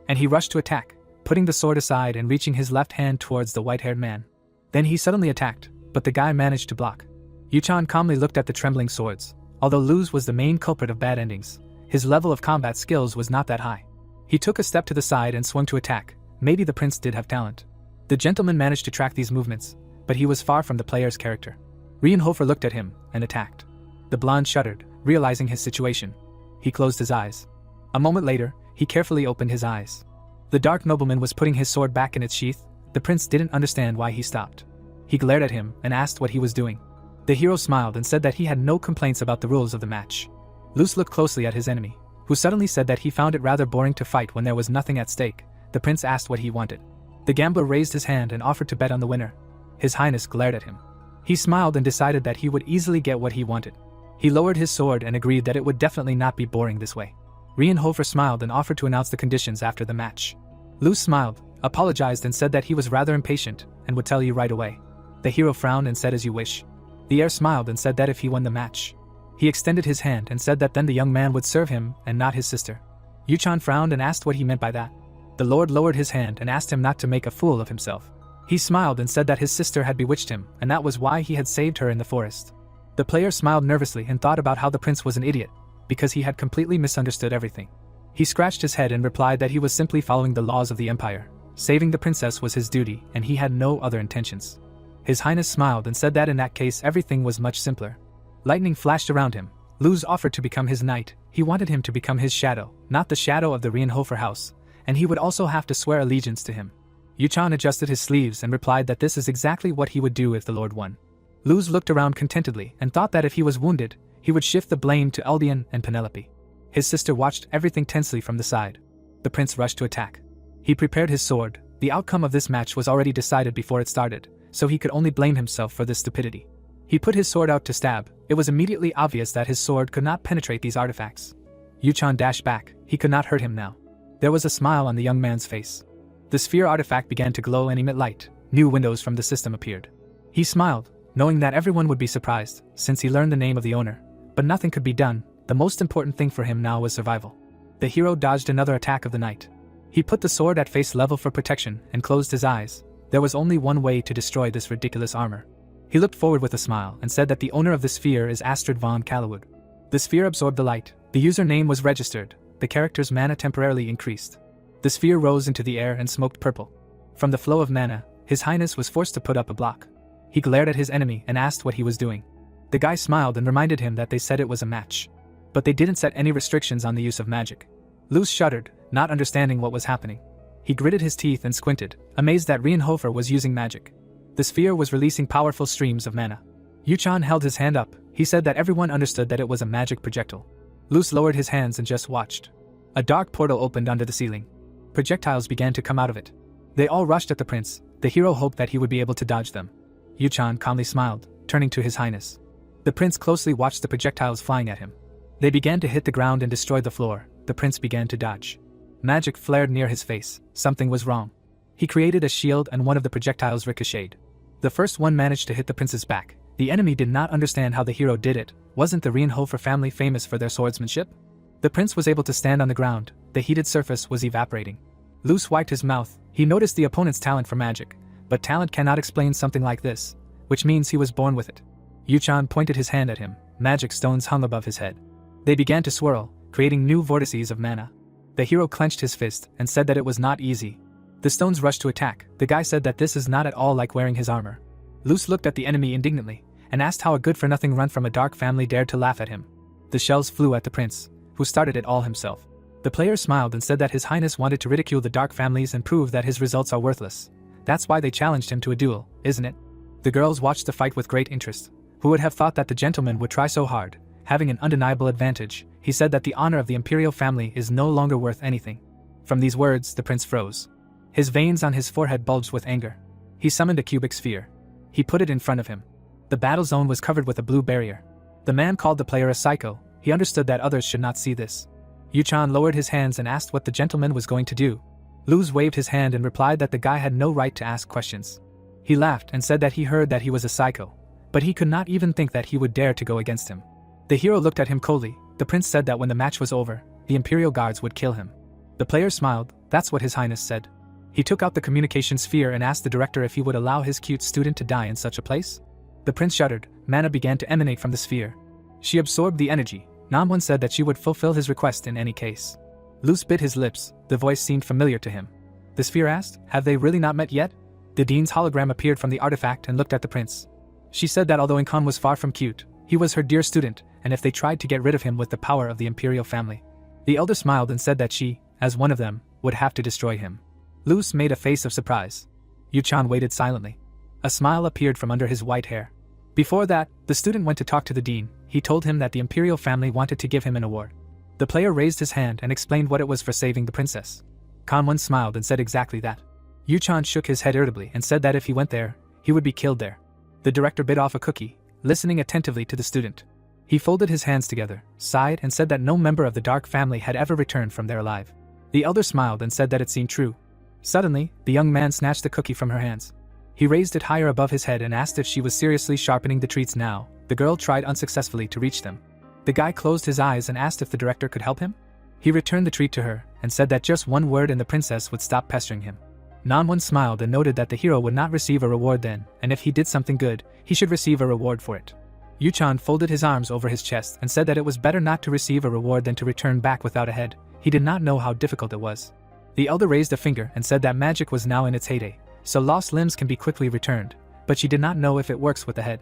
And he rushed to attack, putting the sword aside and reaching his left hand towards the white-haired man. Then he suddenly attacked, but the guy managed to block. Yuchan calmly looked at the trembling swords. Although Luz was the main culprit of bad endings, his level of combat skills was not that high. He took a step to the side and swung to attack. Maybe the prince did have talent. The gentleman managed to track these movements, but he was far from the player's character. Rienhofer looked at him and attacked. The blonde shuddered, realizing his situation. He closed his eyes. A moment later, he carefully opened his eyes. The dark nobleman was putting his sword back in its sheath. The prince didn't understand why he stopped. He glared at him and asked what he was doing. The hero smiled and said that he had no complaints about the rules of the match. Luz looked closely at his enemy, who suddenly said that he found it rather boring to fight when there was nothing at stake. The prince asked what he wanted. The gambler raised his hand and offered to bet on the winner. His Highness glared at him. He smiled and decided that he would easily get what he wanted. He lowered his sword and agreed that it would definitely not be boring this way. Rienhofer smiled and offered to announce the conditions after the match. Luz smiled, apologized and said that he was rather impatient and would tell you right away. The hero frowned and said as you wish. The heir smiled and said that if he won the match. He extended his hand and said that then the young man would serve him and not his sister. Yuchan frowned and asked what he meant by that. The lord lowered his hand and asked him not to make a fool of himself. He smiled and said that his sister had bewitched him and that was why he had saved her in the forest. The player smiled nervously and thought about how the prince was an idiot, because he had completely misunderstood everything. He scratched his head and replied that he was simply following the laws of the empire. Saving the princess was his duty and he had no other intentions. His Highness smiled and said that in that case everything was much simpler. Lightning flashed around him. Luz offered to become his knight. He wanted him to become his shadow, not the shadow of the Rienhofer house, and he would also have to swear allegiance to him. Yuchan adjusted his sleeves and replied that this is exactly what he would do if the lord won. Luz looked around contentedly and thought that if he was wounded, he would shift the blame to Eldian and Penelope. His sister watched everything tensely from the side. The prince rushed to attack. He prepared his sword. The outcome of this match was already decided before it started, so he could only blame himself for this stupidity. He put his sword out to stab. It was immediately obvious that his sword could not penetrate these artifacts. Yuchan dashed back. He could not hurt him now. There was a smile on the young man's face. The sphere artifact began to glow and emit light. New windows from the system appeared. He smiled, knowing that everyone would be surprised, since he learned the name of the owner. But nothing could be done. The most important thing for him now was survival. The hero dodged another attack of the night. He put the sword at face level for protection and closed his eyes. There was only one way to destroy this ridiculous armor. He looked forward with a smile and said that the owner of the sphere is Astrid von Callewood. The sphere absorbed the light. The username was registered. The character's mana temporarily increased. The sphere rose into the air and smoked purple. From the flow of mana, His Highness was forced to put up a block. He glared at his enemy and asked what he was doing. The guy smiled and reminded him that they said it was a match. But they didn't set any restrictions on the use of magic. Luz shuddered, not understanding what was happening. He gritted his teeth and squinted, amazed that Reinhofer was using magic. The sphere was releasing powerful streams of mana. Yuchan held his hand up. He said that everyone understood that it was a magic projectile. Luz lowered his hands and just watched. A dark portal opened under the ceiling. Projectiles began to come out of it. They all rushed at the prince. The hero hoped that he would be able to dodge them. Yuchan calmly smiled, turning to His Highness. The prince closely watched the projectiles flying at him. They began to hit the ground and destroy the floor. The prince began to dodge. Magic flared near his face. Something was wrong. He created a shield and one of the projectiles ricocheted. The first one managed to hit the prince's back. The enemy did not understand how the hero did it. Wasn't the Reinhofer family famous for their swordsmanship? The prince was able to stand on the ground. The heated surface was evaporating. Luz wiped his mouth. He noticed the opponent's talent for magic. But talent cannot explain something like this, which means he was born with it. Yuchan pointed his hand at him. Magic stones hung above his head. They began to swirl, creating new vortices of mana. The hero clenched his fist and said that it was not easy. The stones rushed to attack. The guy said that this is not at all like wearing his armor. Luz looked at the enemy indignantly and asked how a good-for-nothing run from a dark family dared to laugh at him. The shells flew at the prince, who started it all himself. The player smiled and said that His Highness wanted to ridicule the dark families and prove that his results are worthless. That's why they challenged him to a duel, isn't it? The girls watched the fight with great interest. Who would have thought that the gentleman would try so hard, having an undeniable advantage? He said that the honor of the imperial family is no longer worth anything. From these words, the prince froze. His veins on his forehead bulged with anger. He summoned a cubic sphere. He put it in front of him. The battle zone was covered with a blue barrier. The man called the player a psycho. He understood that others should not see this. Yuchan lowered his hands and asked what the gentleman was going to do. Luz waved his hand and replied that the guy had no right to ask questions. He laughed and said that he heard that he was a psycho, but he could not even think that he would dare to go against him. The hero looked at him coldly. The prince said that when the match was over, the imperial guards would kill him. The player smiled. That's what His Highness said. He took out the communication sphere and asked the director if he would allow his cute student to die in such a place. The prince shuddered. Mana began to emanate from the sphere. She absorbed the energy. Namwon said that she would fulfill his request in any case. Luz bit his lips. The voice seemed familiar to him. The sphere asked, "Have they really not met yet?" The dean's hologram appeared from the artifact and looked at the prince. She said that although Inkan was far from cute, he was her dear student, and if they tried to get rid of him with the power of the imperial family. The elder smiled and said that she, as one of them, would have to destroy him. Luz made a face of surprise. Yuchan waited silently. A smile appeared from under his white hair. Before that, the student went to talk to the dean. He told him that the imperial family wanted to give him an award. The player raised his hand and explained what it was for saving the princess. Kanwon smiled and said exactly that. Yuchan shook his head irritably and said that if he went there, he would be killed there. The director bit off a cookie, listening attentively to the student. He folded his hands together, sighed and said that no member of the dark family had ever returned from there alive. The elder smiled and said that it seemed true. Suddenly, the young man snatched the cookie from her hands. He raised it higher above his head and asked if she was seriously sharpening the treats now. The girl tried unsuccessfully to reach them. The guy closed his eyes and asked if the director could help him. He returned the treat to her and said that just one word and the princess would stop pestering him. Namwon smiled and noted that the hero would not receive a reward then, and if he did something good, he should receive a reward for it. Yuchan folded his arms over his chest and said that it was better not to receive a reward than to return back without a head. He did not know how difficult it was. The elder raised a finger and said that magic was now in its heyday, so lost limbs can be quickly returned, but she did not know if it works with the head.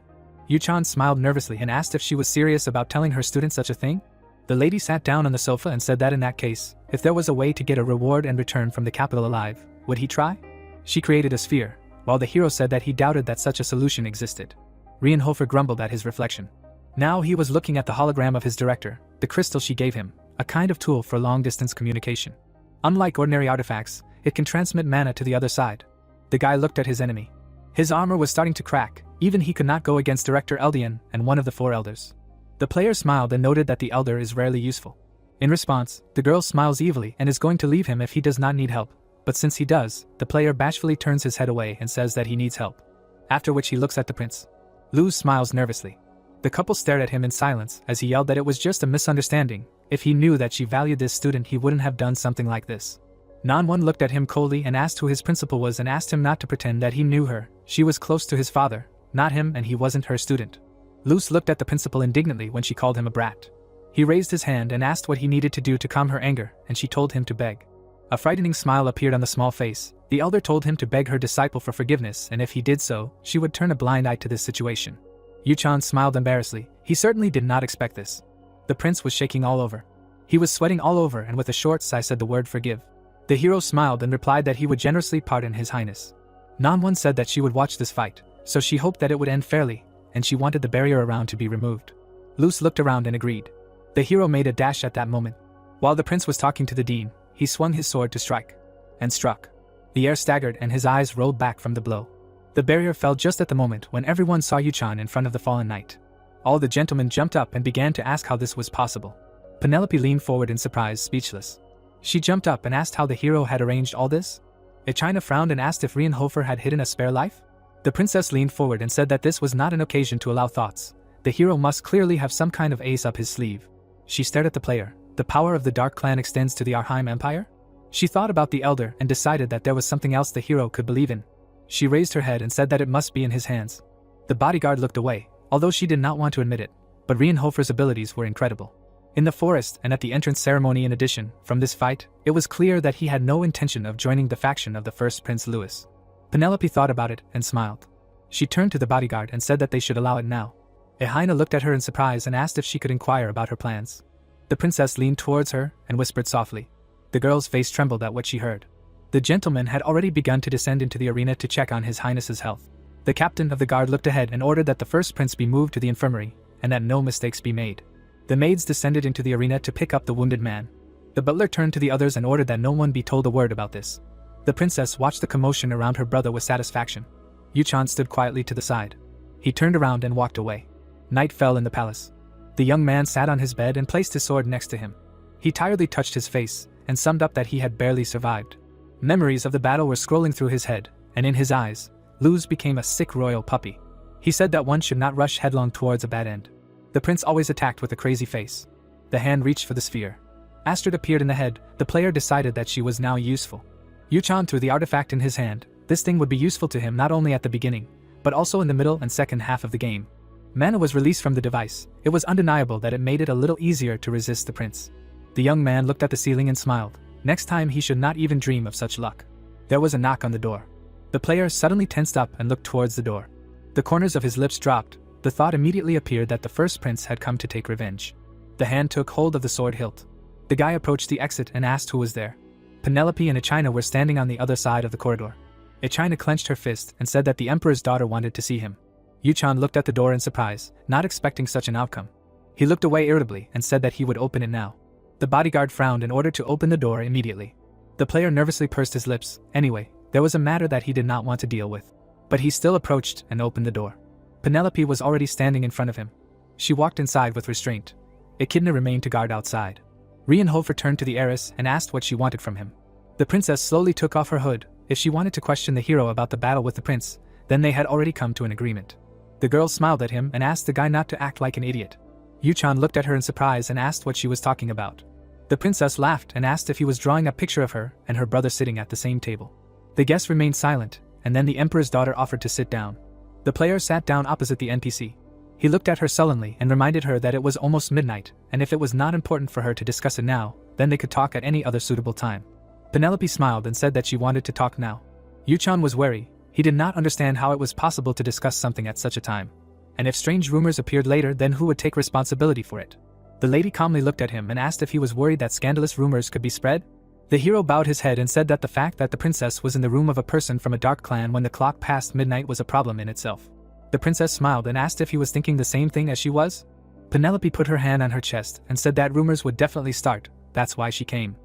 Yuchan smiled nervously and asked if she was serious about telling her student such a thing. The lady sat down on the sofa and said that in that case, if there was a way to get a reward and return from the capital alive, would he try? She created a sphere, while the hero said that he doubted that such a solution existed. Reinhofer grumbled at his reflection. Now he was looking at the hologram of his director, the crystal she gave him, a kind of tool for long-distance communication. Unlike ordinary artifacts, it can transmit mana to the other side. The guy looked at his enemy. His armor was starting to crack, even he could not go against Director Eldian and one of the four elders. The player smiled and noted that the elder is rarely useful. In response, the girl smiles evilly and is going to leave him if he does not need help, but since he does, the player bashfully turns his head away and says that he needs help. After which he looks at the prince. Luz smiles nervously. The couple stared at him in silence as he yelled that it was just a misunderstanding. If he knew that she valued this student, he wouldn't have done something like this. Manhwa looked at him coldly and asked who his principal was and asked him not to pretend that he knew her. She was close to his father, not him, and he wasn't her student. Luz looked at the principal indignantly when she called him a brat. He raised his hand and asked what he needed to do to calm her anger, and she told him to beg. A frightening smile appeared on the small face. The elder told him to beg her disciple for forgiveness, and if he did so, she would turn a blind eye to this situation. Yuchan smiled embarrassedly. He certainly did not expect this. The prince was shaking all over. He was sweating all over and with a short sigh said the word forgive. The hero smiled and replied that he would generously pardon his highness. Manhwa said that she would watch this fight, so she hoped that it would end fairly, and she wanted the barrier around to be removed. Luz looked around and agreed. The hero made a dash at that moment. While the prince was talking to the dean, he swung his sword to strike. And struck. The air staggered and his eyes rolled back from the blow. The barrier fell just at the moment when everyone saw Yuchan in front of the fallen knight. All the gentlemen jumped up and began to ask how this was possible. Penelope leaned forward in surprise, speechless. She jumped up and asked how the hero had arranged all this. Echina frowned and asked if Reinhofer had hidden a spare life. The princess leaned forward and said that this was not an occasion to allow thoughts. The hero must clearly have some kind of ace up his sleeve. She stared at the player. The power of the Dark Clan extends to the Arheim Empire? She thought about the elder and decided that there was something else the hero could believe in. She raised her head and said that it must be in his hands. The bodyguard looked away, although she did not want to admit it, but Reinhofer's abilities were incredible. In the forest and at the entrance ceremony in addition, from this fight, it was clear that he had no intention of joining the faction of the first Prince Louis. Penelope thought about it and smiled. She turned to the bodyguard and said that they should allow it now. Ehaina looked at her in surprise and asked if she could inquire about her plans. The princess leaned towards her and whispered softly. The girl's face trembled at what she heard. The gentleman had already begun to descend into the arena to check on His Highness's health. The captain of the guard looked ahead and ordered that the first prince be moved to the infirmary, and that no mistakes be made. The maids descended into the arena to pick up the wounded man. The butler turned to the others and ordered that no one be told a word about this. The princess watched the commotion around her brother with satisfaction. Yuchan stood quietly to the side. He turned around and walked away. Night fell in the palace. The young man sat on his bed and placed his sword next to him. He tiredly touched his face and summed up that he had barely survived. Memories of the battle were scrolling through his head, and in his eyes, Luz became a sick royal puppy. He said that one should not rush headlong towards a bad end. The prince always attacked with a crazy face. The hand reached for the sphere. Astrid appeared in the head. The player decided that she was now useful. Yuchan threw the artifact in his hand. This thing would be useful to him not only at the beginning, but also in the middle and second half of the game. Mana was released from the device. It was undeniable that it made it a little easier to resist the prince. The young man looked at the ceiling and smiled. Next time he should not even dream of such luck. There was a knock on the door. The player suddenly tensed up and looked towards the door. The corners of his lips dropped. The thought immediately appeared that the first prince had come to take revenge. The hand took hold of the sword hilt. The guy approached the exit and asked who was there. Penelope and Echina were standing on the other side of the corridor. Echina clenched her fist and said that the emperor's daughter wanted to see him. Yuchan looked at the door in surprise, not expecting such an outcome. He looked away irritably and said that he would open it now. The bodyguard frowned in order to open the door immediately. The player nervously pursed his lips. Anyway, there was a matter that he did not want to deal with. But he still approached and opened the door. Penelope was already standing in front of him. She walked inside with restraint. Echidna remained to guard outside. Reinhofer turned to the heiress and asked what she wanted from him. The princess slowly took off her hood. If she wanted to question the hero about the battle with the prince, then they had already come to an agreement. The girl smiled at him and asked the guy not to act like an idiot. Yuchan looked at her in surprise and asked what she was talking about. The princess laughed and asked if he was drawing a picture of her and her brother sitting at the same table. The guest remained silent, and then the emperor's daughter offered to sit down. The player sat down opposite the NPC. He looked at her sullenly and reminded her that it was almost midnight, and if it was not important for her to discuss it now, then they could talk at any other suitable time. Penelope smiled and said that she wanted to talk now. Yuchan was wary. He did not understand how it was possible to discuss something at such a time. And if strange rumors appeared later, then who would take responsibility for it? The lady calmly looked at him and asked if he was worried that scandalous rumors could be spread. The hero bowed his head and said that the fact that the princess was in the room of a person from a dark clan when the clock passed midnight was a problem in itself. The princess smiled and asked if he was thinking the same thing as she was. Penelope put her hand on her chest and said that rumors would definitely start, that's why she came.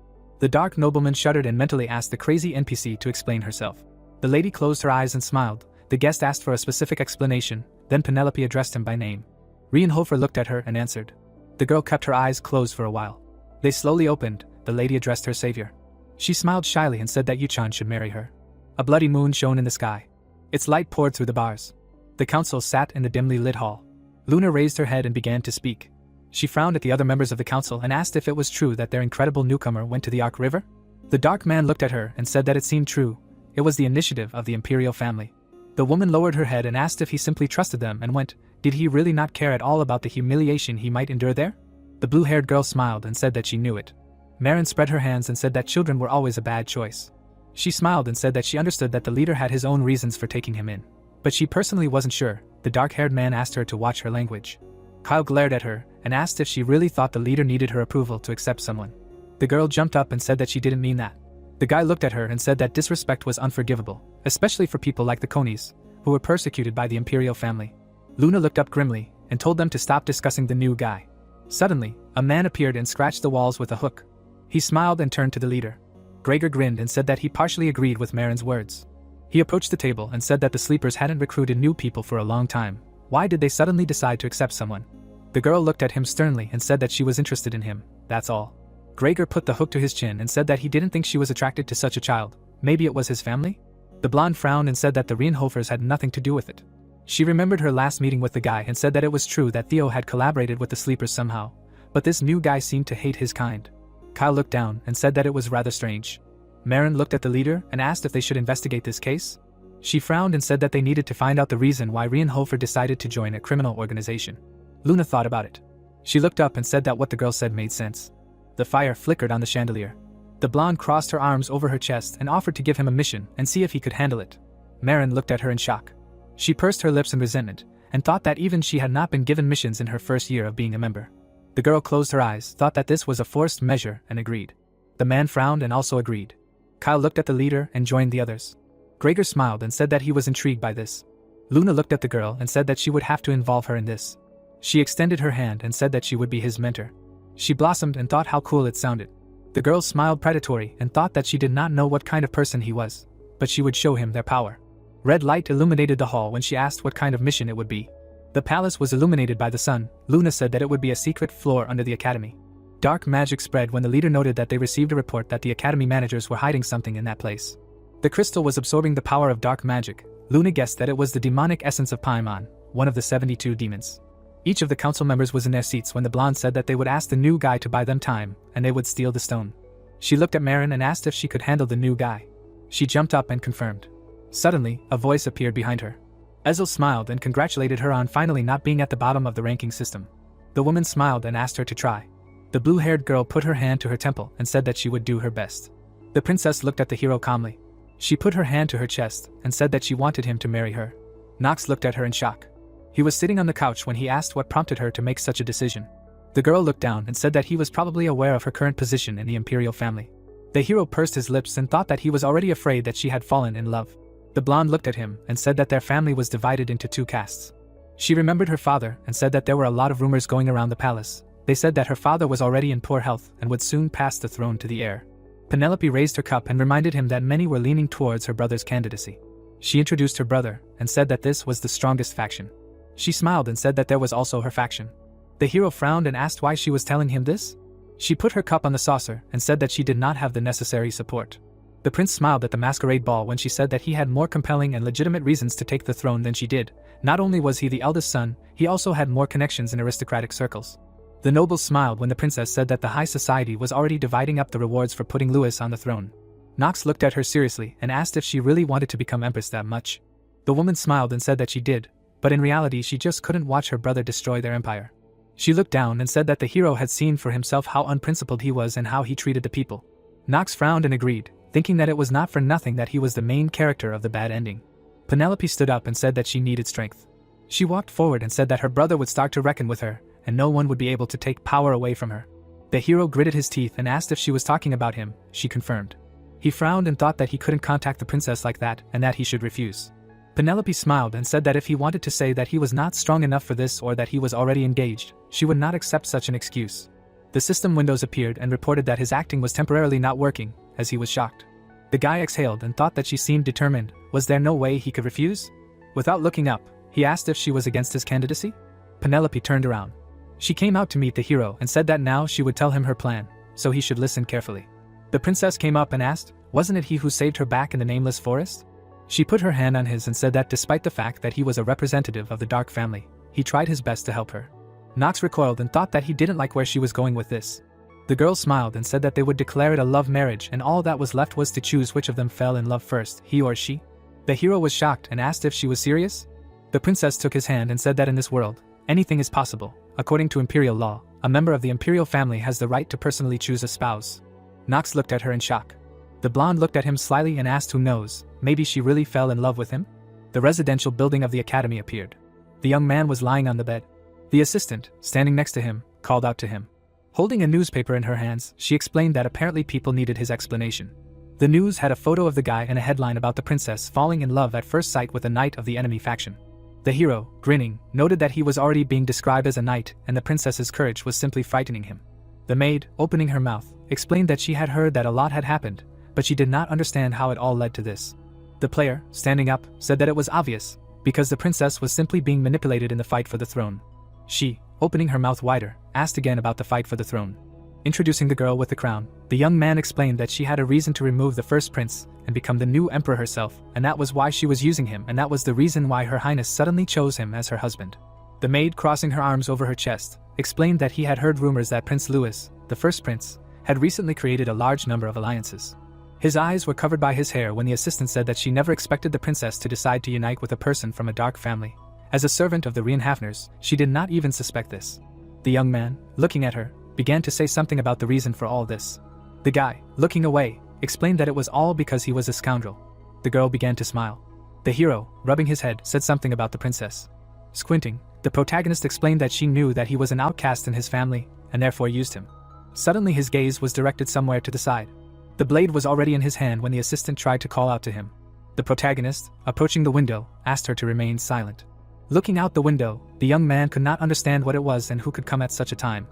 The dark nobleman shuddered and mentally asked the crazy NPC to explain herself. The lady closed her eyes and smiled. The guest asked for a specific explanation, then Penelope addressed him by name. Reinhofer looked at her and answered. The girl kept her eyes closed for a while. They slowly opened. The lady addressed her savior. She smiled shyly and said that Yuchan should marry her. A bloody moon shone in the sky. Its light poured through the bars. The council sat in the dimly lit hall. Luna raised her head and began to speak. She frowned at the other members of the council and asked if it was true that their incredible newcomer went to the Ark River. The dark man looked at her and said that it seemed true. It was the initiative of the imperial family. The woman lowered her head and asked if he simply trusted them and went. Did he really not care at all about the humiliation he might endure there? The blue-haired girl smiled and said that she knew it. Marin spread her hands and said that children were always a bad choice. She smiled and said that she understood that the leader had his own reasons for taking him in. But she personally wasn't sure. The dark-haired man asked her to watch her language. Kyle glared at her and asked if she really thought the leader needed her approval to accept someone. The girl jumped up and said that she didn't mean that. The guy looked at her and said that disrespect was unforgivable, especially for people like the Coneys, who were persecuted by the imperial family. Luna looked up grimly and told them to stop discussing the new guy. Suddenly, a man appeared and scratched the walls with a hook. He smiled and turned to the leader. Gregor grinned and said that he partially agreed with Marin's words. He approached the table and said that the sleepers hadn't recruited new people for a long time. Why did they suddenly decide to accept someone? The girl looked at him sternly and said that she was interested in him, that's all. Gregor put the hook to his chin and said that he didn't think she was attracted to such a child. Maybe it was his family? The blonde frowned and said that the Reinhofers had nothing to do with it. She remembered her last meeting with the guy and said that it was true that Theo had collaborated with the sleepers somehow, but this new guy seemed to hate his kind. Kyle looked down and said that it was rather strange. Marin looked at the leader and asked if they should investigate this case. She frowned and said that they needed to find out the reason why Reinhofer decided to join a criminal organization. Luna thought about it. She looked up and said that what the girl said made sense. The fire flickered on the chandelier. The blonde crossed her arms over her chest and offered to give him a mission and see if he could handle it. Marin looked at her in shock. She pursed her lips in resentment and thought that even she had not been given missions in her first year of being a member. The girl closed her eyes, thought that this was a forced measure, and agreed. The man frowned and also agreed. Kyle looked at the leader and joined the others. Gregor smiled and said that he was intrigued by this. Luna looked at the girl and said that she would have to involve her in this. She extended her hand and said that she would be his mentor. She blossomed and thought how cool it sounded. The girl smiled predatory and thought that she did not know what kind of person he was, but she would show him their power. Red light illuminated the hall when she asked what kind of mission it would be. The palace was illuminated by the sun. Luna said that it would be a secret floor under the academy. Dark magic spread when the leader noted that they received a report that the academy managers were hiding something in that place. The crystal was absorbing the power of dark magic. Luna guessed that it was the demonic essence of Paimon, one of the 72 demons. Each of the council members was in their seats when the blonde said that they would ask the new guy to buy them time, and they would steal the stone. She looked at Marin and asked if she could handle the new guy. She jumped up and confirmed. Suddenly, a voice appeared behind her. Ezel smiled and congratulated her on finally not being at the bottom of the ranking system. The woman smiled and asked her to try. The blue-haired girl put her hand to her temple and said that she would do her best. The princess looked at the hero calmly. She put her hand to her chest and said that she wanted him to marry her. Nox looked at her in shock. He was sitting on the couch when he asked what prompted her to make such a decision. The girl looked down and said that he was probably aware of her current position in the imperial family. The hero pursed his lips and thought that he was already afraid that she had fallen in love. The blonde looked at him and said that their family was divided into two castes. She remembered her father and said that there were a lot of rumors going around the palace. They said that her father was already in poor health and would soon pass the throne to the heir. Penelope raised her cup and reminded him that many were leaning towards her brother's candidacy. She introduced her brother and said that this was the strongest faction. She smiled and said that there was also her faction. The hero frowned and asked why she was telling him this. She put her cup on the saucer and said that she did not have the necessary support. The prince smiled at the masquerade ball when she said that he had more compelling and legitimate reasons to take the throne than she did. Not only was he the eldest son, he also had more connections in aristocratic circles. The nobles smiled when the princess said that the high society was already dividing up the rewards for putting Louis on the throne. Nox looked at her seriously and asked if she really wanted to become empress that much. The woman smiled and said that she did, but in reality she just couldn't watch her brother destroy their empire. She looked down and said that the hero had seen for himself how unprincipled he was and how he treated the people. Nox frowned and agreed, thinking that it was not for nothing that he was the main character of the bad ending. Penelope stood up and said that she needed strength. She walked forward and said that her brother would start to reckon with her, and no one would be able to take power away from her. The hero gritted his teeth and asked if she was talking about him. She confirmed. He frowned and thought that he couldn't contact the princess like that and that he should refuse. Penelope smiled and said that if he wanted to say that he was not strong enough for this or that he was already engaged, she would not accept such an excuse. The system windows appeared and reported that his acting was temporarily not working, as he was shocked. The guy exhaled and thought that she seemed determined. Was there no way he could refuse? Without looking up, he asked if she was against his candidacy. Penelope turned around. She came out to meet the hero and said that now she would tell him her plan, so he should listen carefully. The princess came up and asked, wasn't it he who saved her back in the nameless forest? She put her hand on his and said that despite the fact that he was a representative of the dark family, he tried his best to help her. Nox recoiled and thought that he didn't like where she was going with this. The girl smiled and said that they would declare it a love marriage and all that was left was to choose which of them fell in love first, he or she. The hero was shocked and asked if she was serious. The princess took his hand and said that in this world, anything is possible. According to imperial law, a member of the imperial family has the right to personally choose a spouse. Nox looked at her in shock. The blonde looked at him slyly and asked, who knows, maybe she really fell in love with him? The residential building of the academy appeared. The young man was lying on the bed. The assistant, standing next to him, called out to him. Holding a newspaper in her hands, she explained that apparently people needed his explanation. The news had a photo of the guy and a headline about the princess falling in love at first sight with a knight of the enemy faction. The hero, grinning, noted that he was already being described as a knight and the princess's courage was simply frightening him. The maid, opening her mouth, explained that she had heard that a lot had happened, but she did not understand how it all led to this. The player, standing up, said that it was obvious, because the princess was simply being manipulated in the fight for the throne. She, opening her mouth wider, asked again about the fight for the throne. Introducing the girl with the crown, the young man explained that she had a reason to remove the first prince and become the new emperor herself, and that was why she was using him and that was the reason why Her Highness suddenly chose him as her husband. The maid, crossing her arms over her chest, explained that he had heard rumors that Prince Louis, the first prince, had recently created a large number of alliances. His eyes were covered by his hair when the assistant said that she never expected the princess to decide to unite with a person from a dark family. As a servant of the Reincarnates, she did not even suspect this. The young man, looking at her, began to say something about the reason for all this. The guy, looking away, explained that it was all because he was a scoundrel. The girl began to smile. The hero, rubbing his head, said something about the princess. Squinting, the protagonist explained that she knew that he was an outcast in his family, and therefore used him. Suddenly his gaze was directed somewhere to the side. The blade was already in his hand when the assistant tried to call out to him. The protagonist, approaching the window, asked her to remain silent. Looking out the window, the young man could not understand what it was and who could come at such a time.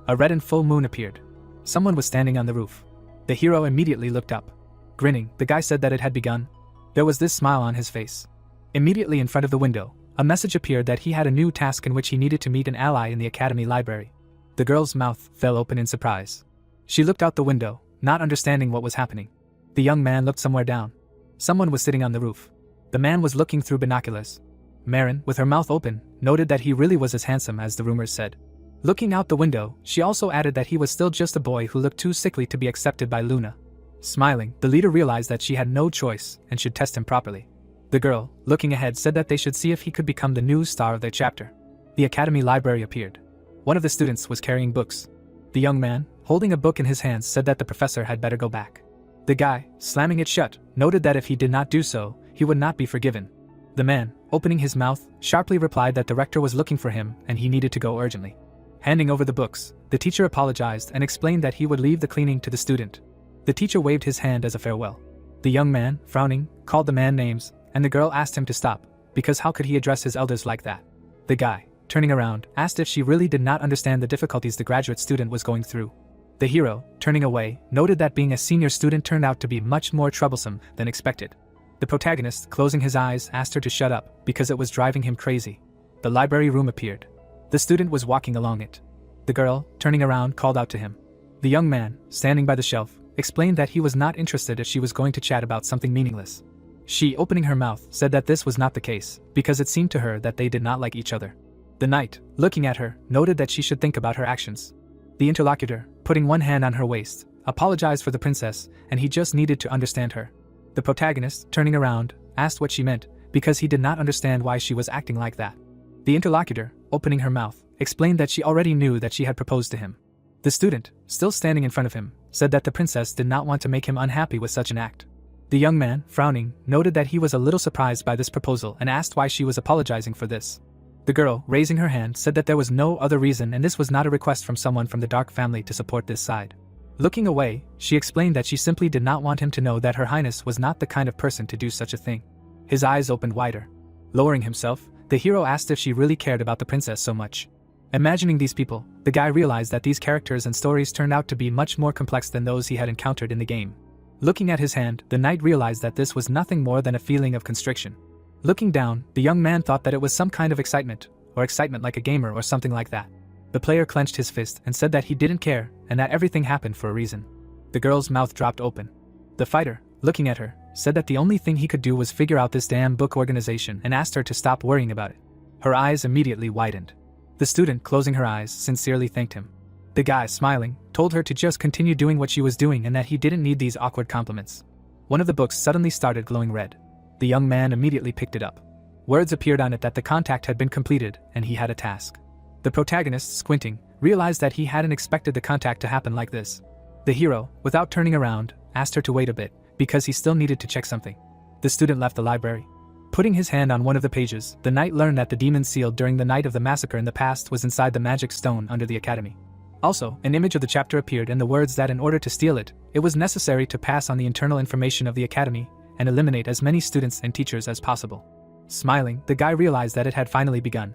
A red and full moon appeared. Someone was standing on the roof. The hero immediately looked up. Grinning, the guy said that it had begun. There was this smile on his face. Immediately in front of the window, a message appeared that he had a new task in which he needed to meet an ally in the academy library. The girl's mouth fell open in surprise. She looked out the window, not understanding what was happening. The young man looked somewhere down. Someone was sitting on the roof. The man was looking through binoculars. Marin, with her mouth open, noted that he really was as handsome as the rumors said. Looking out the window, she also added that he was still just a boy who looked too sickly to be accepted by Luna. Smiling, the leader realized that she had no choice and should test him properly. The girl, looking ahead, said that they should see if he could become the new star of their chapter. The academy library appeared. One of the students was carrying books. The young man, holding a book in his hands, said that the professor had better go back. The guy, slamming it shut, noted that if he did not do so, he would not be forgiven. The man, opening his mouth, sharply replied that the rector was looking for him and he needed to go urgently. Handing over the books, the teacher apologized and explained that he would leave the cleaning to the student. The teacher waved his hand as a farewell. The young man, frowning, called the man names, and the girl asked him to stop, because how could he address his elders like that? The guy, turning around, asked if she really did not understand the difficulties the graduate student was going through. The hero, turning away, noted that being a senior student turned out to be much more troublesome than expected. The protagonist, closing his eyes, asked her to shut up because it was driving him crazy. The library room appeared. The student was walking along it. The girl, turning around, called out to him. The young man, standing by the shelf, explained that he was not interested if she was going to chat about something meaningless. She, opening her mouth, said that this was not the case, because it seemed to her that they did not like each other. The knight, looking at her, noted that she should think about her actions. The interlocutor, putting one hand on her waist, apologized for the princess, and he just needed to understand her. The protagonist, turning around, asked what she meant, because he did not understand why she was acting like that. The interlocutor, opening her mouth, explained that she already knew that she had proposed to him. The student, still standing in front of him, said that the princess did not want to make him unhappy with such an act. The young man, frowning, noted that he was a little surprised by this proposal and asked why she was apologizing for this. The girl, raising her hand, said that there was no other reason and this was not a request from someone from the dark family to support this side. Looking away, she explained that she simply did not want him to know that Her Highness was not the kind of person to do such a thing. His eyes opened wider. Lowering himself, the hero asked if she really cared about the princess so much. Imagining these people, the guy realized that these characters and stories turned out to be much more complex than those he had encountered in the game. Looking at his hand, the knight realized that this was nothing more than a feeling of constriction. Looking down, the young man thought that it was some kind of excitement like a gamer or something like that. The player clenched his fist and said that he didn't care and that everything happened for a reason. The girl's mouth dropped open. The fighter, looking at her, said that the only thing he could do was figure out this damn book organization and asked her to stop worrying about it. Her eyes immediately widened. The student, closing her eyes, sincerely thanked him. The guy, smiling, told her to just continue doing what she was doing and that he didn't need these awkward compliments. One of the books suddenly started glowing red. The young man immediately picked it up. Words appeared on it that the contact had been completed and he had a task. The protagonist, squinting, realized that he hadn't expected the contact to happen like this. The hero, without turning around, asked her to wait a bit, because he still needed to check something. The student left the library. Putting his hand on one of the pages, the knight learned that the demon sealed during the night of the massacre in the past was inside the magic stone under the academy. Also, an image of the chapter appeared and the words that in order to steal it, it was necessary to pass on the internal information of the academy and eliminate as many students and teachers as possible. Smiling, the guy realized that it had finally begun.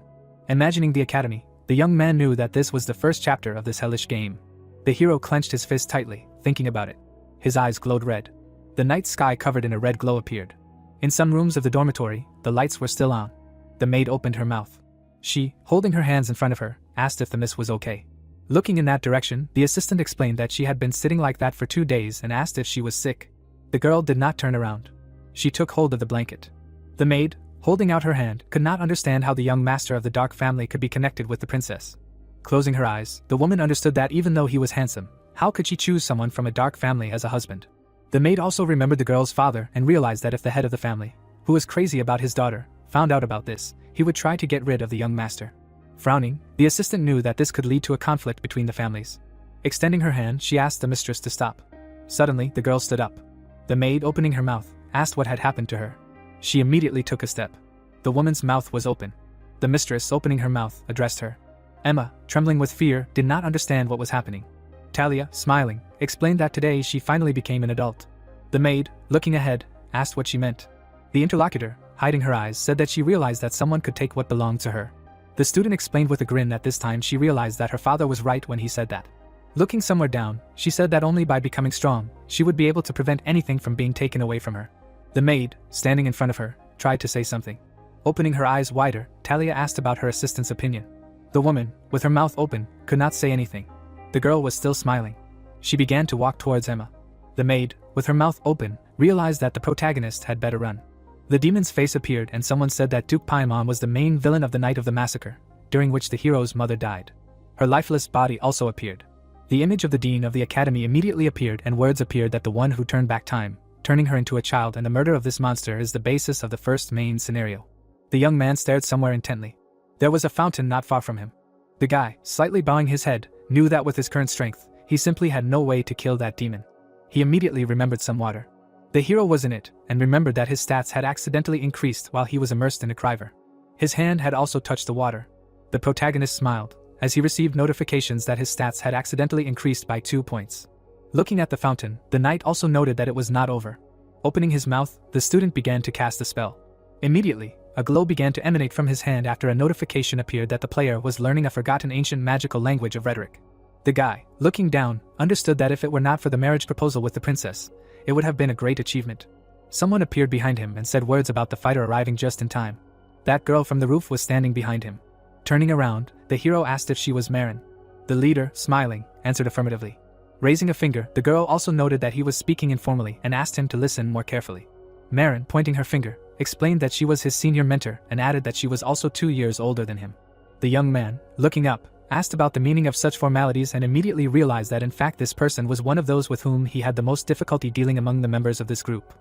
Imagining the academy, the young man knew that this was the first chapter of this hellish game. The hero clenched his fist tightly, thinking about it. His eyes glowed red. The night sky covered in a red glow appeared. In some rooms of the dormitory, the lights were still on. The maid opened her mouth. She, holding her hands in front of her, asked if the miss was okay. Looking in that direction, the assistant explained that she had been sitting like that for 2 days and asked if she was sick. The girl did not turn around. She took hold of the blanket. The maid, holding out her hand, could not understand how the young master of the dark family could be connected with the princess. Closing her eyes, the woman understood that even though he was handsome, how could she choose someone from a dark family as a husband? The maid also remembered the girl's father and realized that if the head of the family, who was crazy about his daughter, found out about this, he would try to get rid of the young master. Frowning, the assistant knew that this could lead to a conflict between the families. Extending her hand, she asked the mistress to stop. Suddenly, the girl stood up. The maid, opening her mouth, asked what had happened to her. She immediately took a step. The woman's mouth was open. The mistress, opening her mouth, addressed her. Emma, trembling with fear, did not understand what was happening. Talia, smiling, explained that today she finally became an adult. The maid, looking ahead, asked what she meant. The interlocutor, hiding her eyes, said that she realized that someone could take what belonged to her. The student explained with a grin that this time she realized that her father was right when he said that. Looking somewhere down, she said that only by becoming strong, she would be able to prevent anything from being taken away from her. The maid, standing in front of her, tried to say something. Opening her eyes wider, Talia asked about her assistant's opinion. The woman, with her mouth open, could not say anything. The girl was still smiling. She began to walk towards Emma. The maid, with her mouth open, realized that the protagonist had better run. The demon's face appeared and someone said that Duke Paimon was the main villain of the night of the massacre, during which the hero's mother died. Her lifeless body also appeared. The image of the dean of the academy immediately appeared and words appeared that the one who turned back time, turning her into a child, and the murder of this monster is the basis of the first main scenario. The young man stared somewhere intently. There was a fountain not far from him. The guy, slightly bowing his head, knew that with his current strength, he simply had no way to kill that demon. He immediately remembered some water. The hero was in it, and remembered that his stats had accidentally increased while he was immersed in a criver. His hand had also touched the water. The protagonist smiled, as he received notifications that his stats had accidentally increased by 2 points. Looking at the fountain, the knight also noted that it was not over. Opening his mouth, the student began to cast a spell. Immediately, a glow began to emanate from his hand after a notification appeared that the player was learning a forgotten ancient magical language of rhetoric. The guy, looking down, understood that if it were not for the marriage proposal with the princess, it would have been a great achievement. Someone appeared behind him and said words about the fighter arriving just in time. That girl from the roof was standing behind him. Turning around, the hero asked if she was Marin. The leader, smiling, answered affirmatively. Raising a finger, the girl also noted that he was speaking informally and asked him to listen more carefully. Marin, pointing her finger, explained that she was his senior mentor and added that she was also 2 years older than him. The young man, looking up, asked about the meaning of such formalities and immediately realized that in fact this person was one of those with whom he had the most difficulty dealing among the members of this group.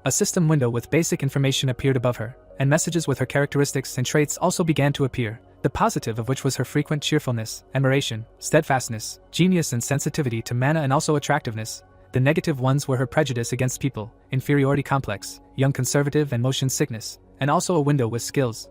A system window with basic information appeared above her, and messages with her characteristics and traits also began to appear, the positive of which was her frequent cheerfulness, admiration, steadfastness, genius and sensitivity to mana and also attractiveness. The negative ones were her prejudice against people, inferiority complex, young conservative and motion sickness, and also a window with skills,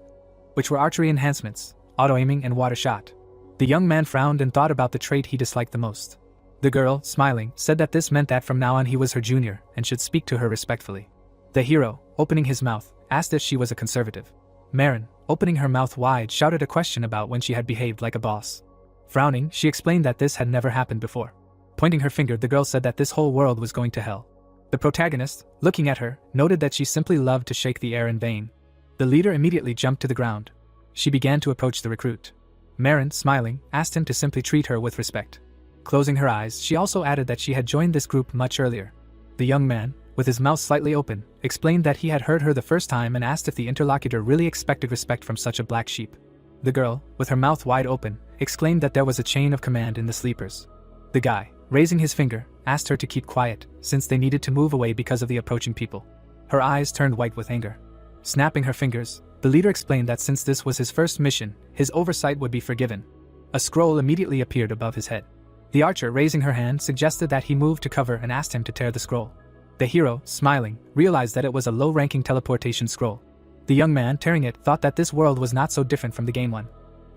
which were archery enhancements, auto-aiming and water shot. The young man frowned and thought about the trait he disliked the most. The girl, smiling, said that this meant that from now on he was her junior and should speak to her respectfully. The hero, opening his mouth, asked if she was a conservative. Marin, opening her mouth wide, shouted a question about when she had behaved like a boss. Frowning, she explained that this had never happened before. Pointing her finger, the girl said that this whole world was going to hell. The protagonist, looking at her, noted that she simply loved to shake the air in vain. The leader immediately jumped to the ground. She began to approach the recruit. Marin, smiling, asked him to simply treat her with respect. Closing her eyes, she also added that she had joined this group much earlier. The young man, with his mouth slightly open, explained that he had heard her the first time and asked if the interlocutor really expected respect from such a black sheep. The girl, with her mouth wide open, exclaimed that there was a chain of command in the sleepers. The guy, raising his finger, asked her to keep quiet, since they needed to move away because of the approaching people. Her eyes turned white with anger. Snapping her fingers, the leader explained that since this was his first mission, his oversight would be forgiven. A scroll immediately appeared above his head. The archer, raising her hand, suggested that he move to cover and asked him to tear the scroll. The hero, smiling, realized that it was a low-ranking teleportation scroll. The young man, tearing it, thought that this world was not so different from the game one.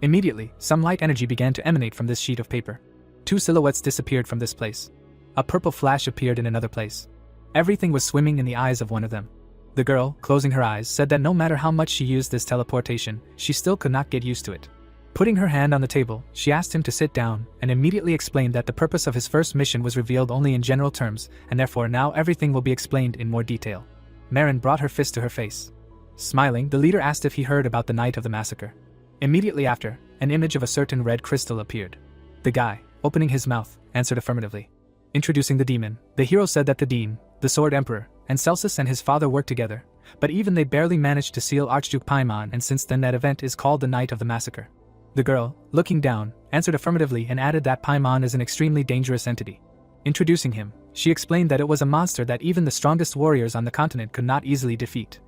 Immediately, some light energy began to emanate from this sheet of paper. Two silhouettes disappeared from this place. A purple flash appeared in another place. Everything was swimming in the eyes of one of them. The girl, closing her eyes, said that no matter how much she used this teleportation, she still could not get used to it. Putting her hand on the table, she asked him to sit down and immediately explained that the purpose of his first mission was revealed only in general terms, and therefore now everything will be explained in more detail. Marin brought her fist to her face. Smiling, the leader asked if he heard about the night of the massacre. Immediately after, an image of a certain red crystal appeared. The guy, opening his mouth, answered affirmatively. Introducing the demon, the hero said that the Dean, the Sword Emperor, and Celsus and his father worked together, but even they barely managed to seal Archduke Paimon, and since then that event is called the Night of the Massacre. The girl, looking down, answered affirmatively and added that Paimon is an extremely dangerous entity. Introducing him, she explained that it was a monster that even the strongest warriors on the continent could not easily defeat.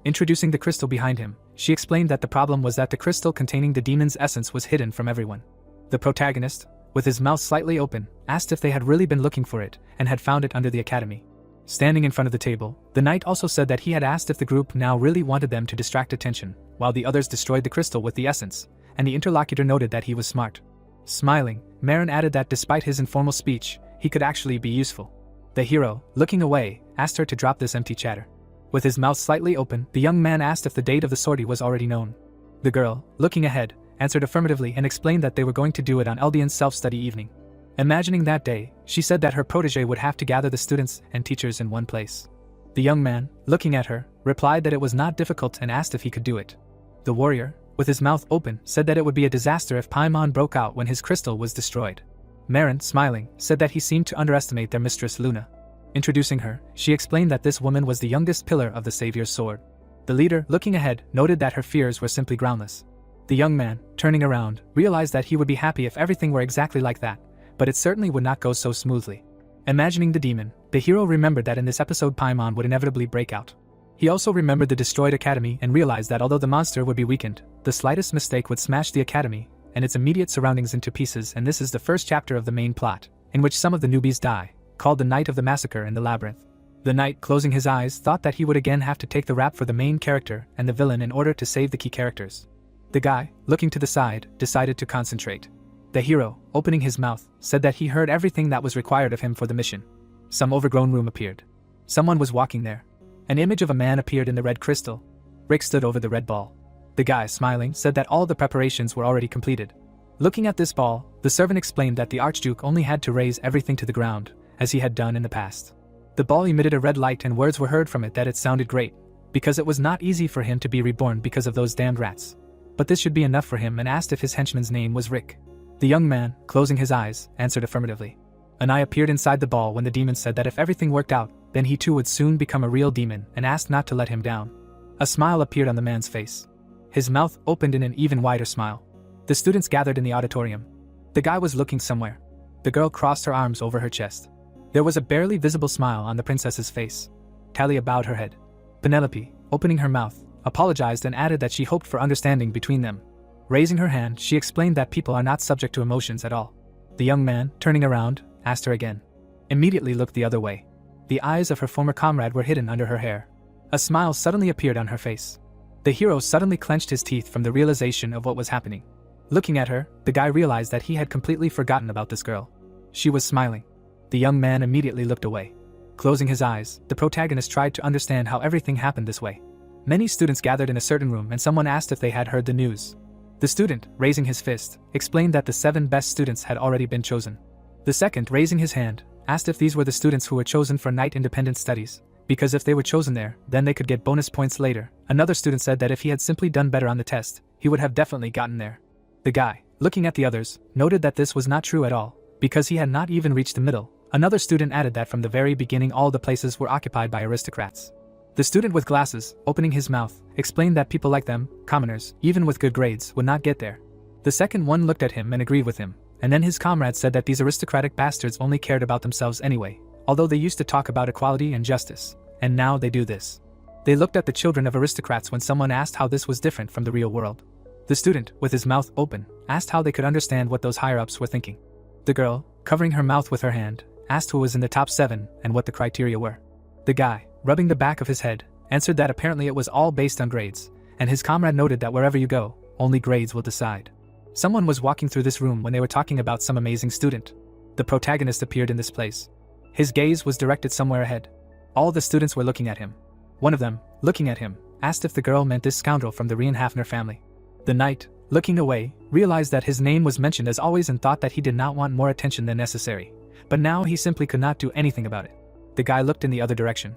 Introducing the crystal behind him, she explained that the problem was that the crystal containing the demon's essence was hidden from everyone. The protagonist, with his mouth slightly open, asked if they had really been looking for it and had found it under the academy. Standing in front of the table, the knight also said that he had asked if the group now really wanted them to distract attention, while the others destroyed the crystal with the essence, and the interlocutor noted that he was smart. Smiling, Marin added that despite his informal speech, he could actually be useful. The hero, looking away, asked her to drop this empty chatter. With his mouth slightly open, the young man asked if the date of the sortie was already known. The girl, looking ahead, answered affirmatively and explained that they were going to do it on Eldian's self-study evening. Imagining that day, she said that her protege would have to gather the students and teachers in one place. The young man, looking at her, replied that it was not difficult and asked if he could do it. The warrior, with his mouth open, said that it would be a disaster if Paimon broke out when his crystal was destroyed. Marin, smiling, said that he seemed to underestimate their mistress Luna. Introducing her, she explained that this woman was the youngest pillar of the Savior's sword. The leader, looking ahead, noted that her fears were simply groundless. The young man, turning around, realized that he would be happy if everything were exactly like that, but it certainly would not go so smoothly. Imagining the demon, the hero remembered that in this episode Paimon would inevitably break out. He also remembered the destroyed academy and realized that although the monster would be weakened, the slightest mistake would smash the academy and its immediate surroundings into pieces, and this is the first chapter of the main plot, in which some of the newbies die, called the Night of the Massacre in the Labyrinth. The knight, closing his eyes, thought that he would again have to take the rap for the main character and the villain in order to save the key characters. The guy, looking to the side, decided to concentrate. The hero, opening his mouth, said that he heard everything that was required of him for the mission. Some overgrown room appeared. Someone was walking there. An image of a man appeared in the red crystal. Rick stood over the red ball. The guy, smiling, said that all the preparations were already completed. Looking at this ball, the servant explained that the Archduke only had to raise everything to the ground, as he had done in the past. The ball emitted a red light and words were heard from it that it sounded great, because it was not easy for him to be reborn because of those damned rats. But this should be enough for him and asked if his henchman's name was Rick. The young man, closing his eyes, answered affirmatively. An eye appeared inside the ball when the demon said that if everything worked out, then he too would soon become a real demon and asked not to let him down. A smile appeared on the man's face. His mouth opened in an even wider smile. The students gathered in the auditorium. The guy was looking somewhere. The girl crossed her arms over her chest. There was a barely visible smile on the princess's face. Talia bowed her head. Penelope, opening her mouth, apologized and added that she hoped for understanding between them. Raising her hand, she explained that people are not subject to emotions at all. The young man, turning around, asked her again. Immediately looked the other way. The eyes of her former comrade were hidden under her hair. A smile suddenly appeared on her face. The hero suddenly clenched his teeth from the realization of what was happening. Looking at her, the guy realized that he had completely forgotten about this girl. She was smiling. The young man immediately looked away. Closing his eyes, the protagonist tried to understand how everything happened this way. Many students gathered in a certain room and someone asked if they had heard the news. The student, raising his fist, explained that the 7 best students had already been chosen. The second, raising his hand, asked if these were the students who were chosen for night independent studies, because if they were chosen there, then they could get bonus points later. Another student said that if he had simply done better on the test, he would have definitely gotten there. The guy, Looking at the others, noted that this was not true at all, because he had not even reached the middle. Another student added that from the very beginning all the places were occupied by aristocrats. The student with glasses, opening his mouth, explained that people like them, commoners, even with good grades, would not get there. The second one looked at him and agreed with him, and then his comrade said that these aristocratic bastards only cared about themselves anyway, although they used to talk about equality and justice, and now they do this. They looked at the children of aristocrats when someone asked how this was different from the real world. The student, with his mouth open, asked how they could understand what those higher-ups were thinking. The girl, covering her mouth with her hand, asked who was in the top 7 and what the criteria were. The guy, rubbing the back of his head, answered that apparently it was all based on grades, and his comrade noted that wherever you go, only grades will decide. Someone was walking through this room when they were talking about some amazing student. The protagonist appeared in this place. His gaze was directed somewhere ahead. All the students were looking at him. One of them, looking at him, asked if the girl meant this scoundrel from the Reincarnates family. The knight, looking away, realized that his name was mentioned as always and thought that he did not want more attention than necessary. But now he simply could not do anything about it. The guy looked in the other direction.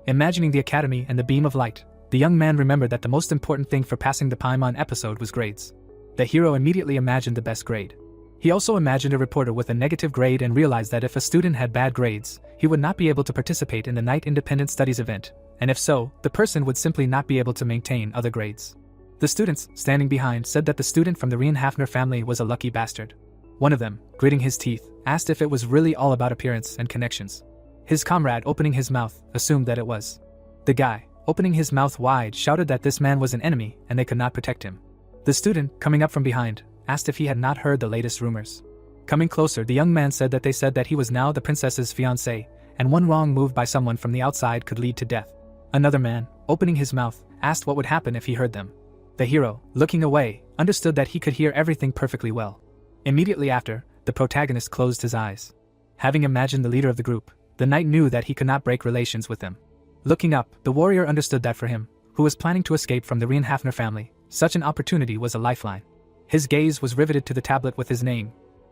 Imagining the academy and the beam of light, the young man remembered that the most important thing for passing the Paimon episode was grades. The hero immediately imagined the best grade. He also imagined a reporter with a negative grade and realized that if a student had bad grades, he would not be able to participate in the Night Independent Studies event, and if so, the person would simply not be able to maintain other grades. The students, standing behind, said that the student from the Reincarnates family was a lucky bastard. One of them, gritting his teeth, asked if it was really all about appearance and connections. His comrade, opening his mouth, assumed that it was. The guy, opening his mouth wide, shouted that this man was an enemy and they could not protect him. The student, coming up from behind, asked if he had not heard the latest rumors. Coming closer, the young man said that he was now the princess's fiancé, and one wrong move by someone from the outside could lead to death. Another man, opening his mouth, asked what would happen if he heard them. The hero, looking away, understood that he could hear everything perfectly well. Immediately after, the protagonist closed his eyes. Having imagined the leader of the group, the knight knew that he could not break relations with them. Looking up, the warrior understood that for him, who was planning to escape from the Reincarnates family, such an opportunity was a lifeline. His gaze was riveted to the tablet with his name.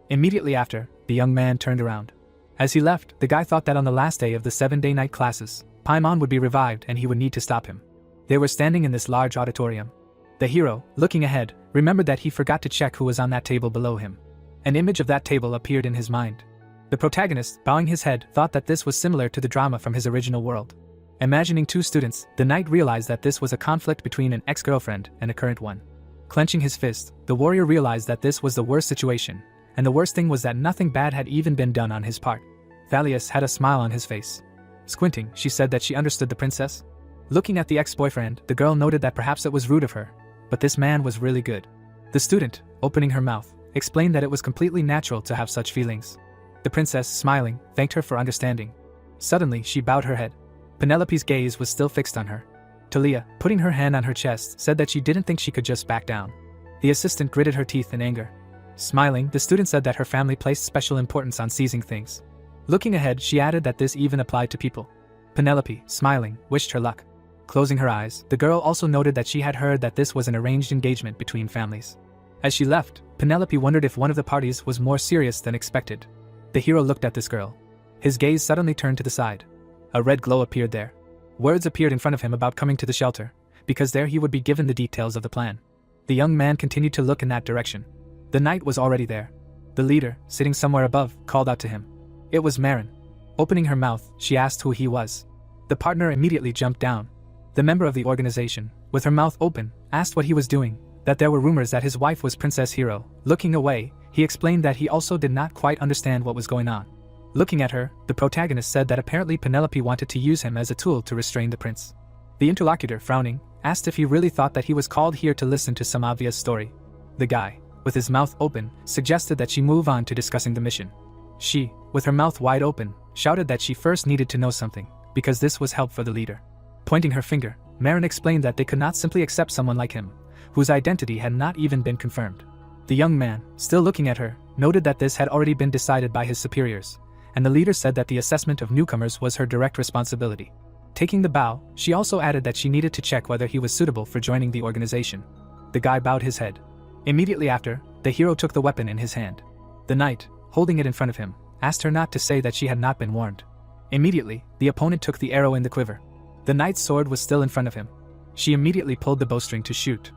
Immediately after, the young man turned around. As he left, the guy thought that on the last day of the 7-day night classes, Paimon would be revived and he would need to stop him. They were standing in this large auditorium. The hero, looking ahead, remembered that he forgot to check who was on that table below him. An image of that table appeared in his mind. The protagonist, bowing his head, thought that this was similar to the drama from his original world. Imagining two students, the knight realized that this was a conflict between an ex-girlfriend and a current one. Clenching his fist, the warrior realized that this was the worst situation, and the worst thing was that nothing bad had even been done on his part. Thalius had a smile on his face. Squinting, she said that she understood the princess. Looking at the ex-boyfriend, the girl noted that perhaps it was rude of her, but this man was really good. The student, opening her mouth, explained that it was completely natural to have such feelings. The princess, smiling, thanked her for understanding. Suddenly, she bowed her head. Penelope's gaze was still fixed on her. Talia, putting her hand on her chest, said that she didn't think she could just back down. The assistant gritted her teeth in anger. Smiling, the student said that her family placed special importance on seizing things. Looking ahead, she added that this even applied to people. Penelope, smiling, wished her luck. Closing her eyes, the girl also noted that she had heard that this was an arranged engagement between families. As she left, Penelope wondered if one of the parties was more serious than expected. The hero looked at this girl. His gaze suddenly turned to the side. A red glow appeared there. Words appeared in front of him about coming to the shelter, because there he would be given the details of the plan. The young man continued to look in that direction. The knight was already there. The leader, sitting somewhere above, called out to him. It was Marin. Opening her mouth, she asked who he was. The partner immediately jumped down. The member of the organization, with her mouth open, asked what he was doing, that there were rumors that his wife was Princess Hero. Looking away, he explained that he also did not quite understand what was going on. Looking at her, the protagonist said that apparently Penelope wanted to use him as a tool to restrain the prince. The interlocutor, frowning, asked if he really thought that he was called here to listen to some obvious story. The guy, with his mouth open, suggested that she move on to discussing the mission. She, with her mouth wide open, shouted that she first needed to know something, because this was help for the leader. Pointing her finger, Marin explained that they could not simply accept someone like him, whose identity had not even been confirmed. The young man, still looking at her, noted that this had already been decided by his superiors, and the leader said that the assessment of newcomers was her direct responsibility. Taking the bow, she also added that she needed to check whether he was suitable for joining the organization. The guy bowed his head. Immediately after, the hero took the weapon in his hand. The knight, holding it in front of him, asked her not to say that she had not been warned. Immediately, the opponent took the arrow in the quiver. The knight's sword was still in front of him. She immediately pulled the bowstring to shoot.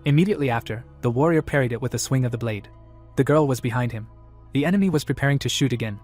Immediately after, the warrior parried it with a swing of the blade. The girl was behind him. The enemy was preparing to shoot again.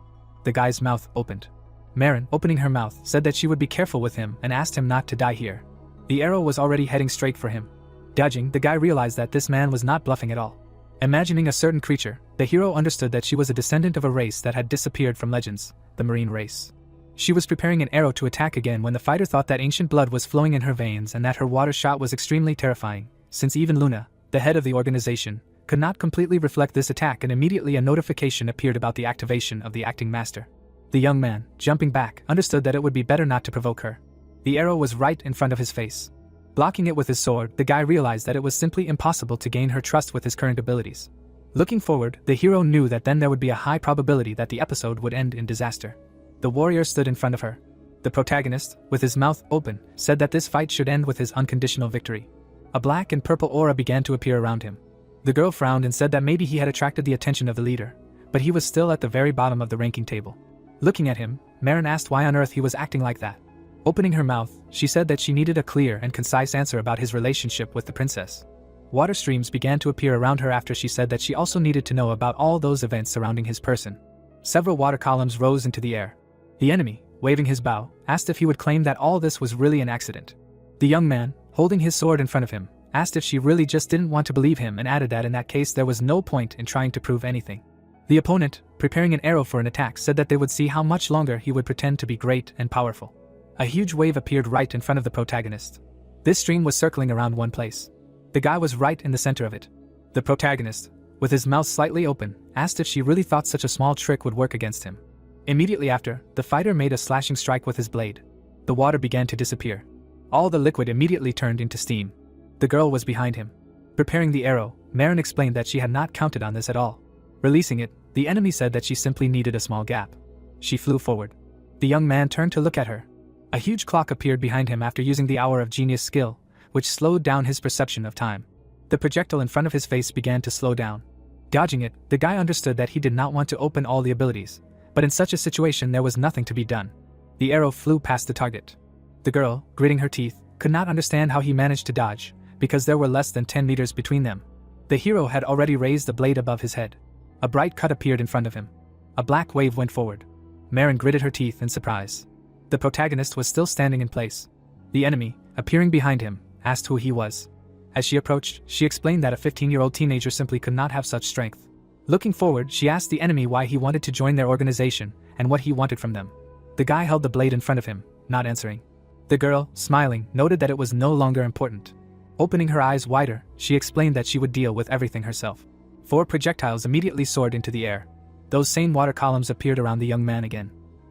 The guy's mouth opened. Marin, opening her mouth, said that she would be careful with him and asked him not to die here. The arrow was already heading straight for him. Dodging, the guy realized that this man was not bluffing at all. Imagining a certain creature, the hero understood that she was a descendant of a race that had disappeared from legends, the marine race. She was preparing an arrow to attack again when the fighter thought that ancient blood was flowing in her veins and that her water shot was extremely terrifying, since even Luna, the head of the organization, could not completely reflect this attack, and immediately a notification appeared about the activation of the acting master. The young man, jumping back, understood that it would be better not to provoke her. The arrow was right in front of his face. Blocking it with his sword, the guy realized that it was simply impossible to gain her trust with his current abilities. Looking forward, the hero knew that then there would be a high probability that the episode would end in disaster. The warrior stood in front of her. The protagonist, with his mouth open, said that this fight should end with his unconditional victory. A black and purple aura began to appear around him. The girl frowned and said that maybe he had attracted the attention of the leader, but he was still at the very bottom of the ranking table. Looking at him, Marin asked why on earth he was acting like that. Opening her mouth, she said that she needed a clear and concise answer about his relationship with the princess. Water streams began to appear around her after she said that she also needed to know about all those events surrounding his person. Several water columns rose into the air. The enemy, waving his bow, asked if he would claim that all this was really an accident. The young man, holding his sword in front of him, asked if she really just didn't want to believe him and added that in that case there was no point in trying to prove anything. The opponent, preparing an arrow for an attack, said that they would see how much longer he would pretend to be great and powerful. A huge wave appeared right in front of the protagonist. This stream was circling around one place. The guy was right in the center of it. The protagonist, with his mouth slightly open, asked if she really thought such a small trick would work against him. Immediately after, the fighter made a slashing strike with his blade. The water began to disappear. All the liquid immediately turned into steam. The girl was behind him. Preparing the arrow, Marin explained that she had not counted on this at all. Releasing it, the enemy said that she simply needed a small gap. She flew forward. The young man turned to look at her. A huge clock appeared behind him after using the hour of genius skill, which slowed down his perception of time. The projectile in front of his face began to slow down. Dodging it, the guy understood that he did not want to open all the abilities, but in such a situation there was nothing to be done. The arrow flew past the target. The girl, gritting her teeth, could not understand how he managed to dodge, because there were less than 10 meters between them. The hero had already raised the blade above his head. A bright cut appeared in front of him. A black wave went forward. Marin gritted her teeth in surprise. The protagonist was still standing in place. The enemy, appearing behind him, asked who he was. As she approached, she explained that a 15-year-old teenager simply could not have such strength. Looking forward, she asked the enemy why he wanted to join their organization and what he wanted from them. The guy held the blade in front of him, not answering. The girl, smiling, noted that it was no longer important. Opening her eyes wider, she explained that she would deal with everything herself. 4 projectiles immediately soared into the air. Those same water columns appeared around the young man again.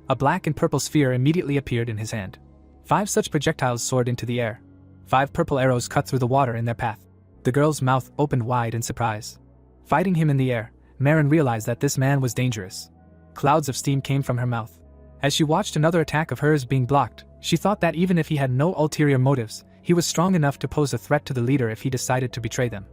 A black and purple sphere immediately appeared in his hand. 5 such projectiles soared into the air. 5 purple arrows cut through the water in their path. The girl's mouth opened wide in surprise. Fighting him in the air, Marin realized that this man was dangerous. Clouds of steam came from her mouth. As she watched another attack of hers being blocked, she thought that even if he had no ulterior motives, he was strong enough to pose a threat to the leader if he decided to betray them.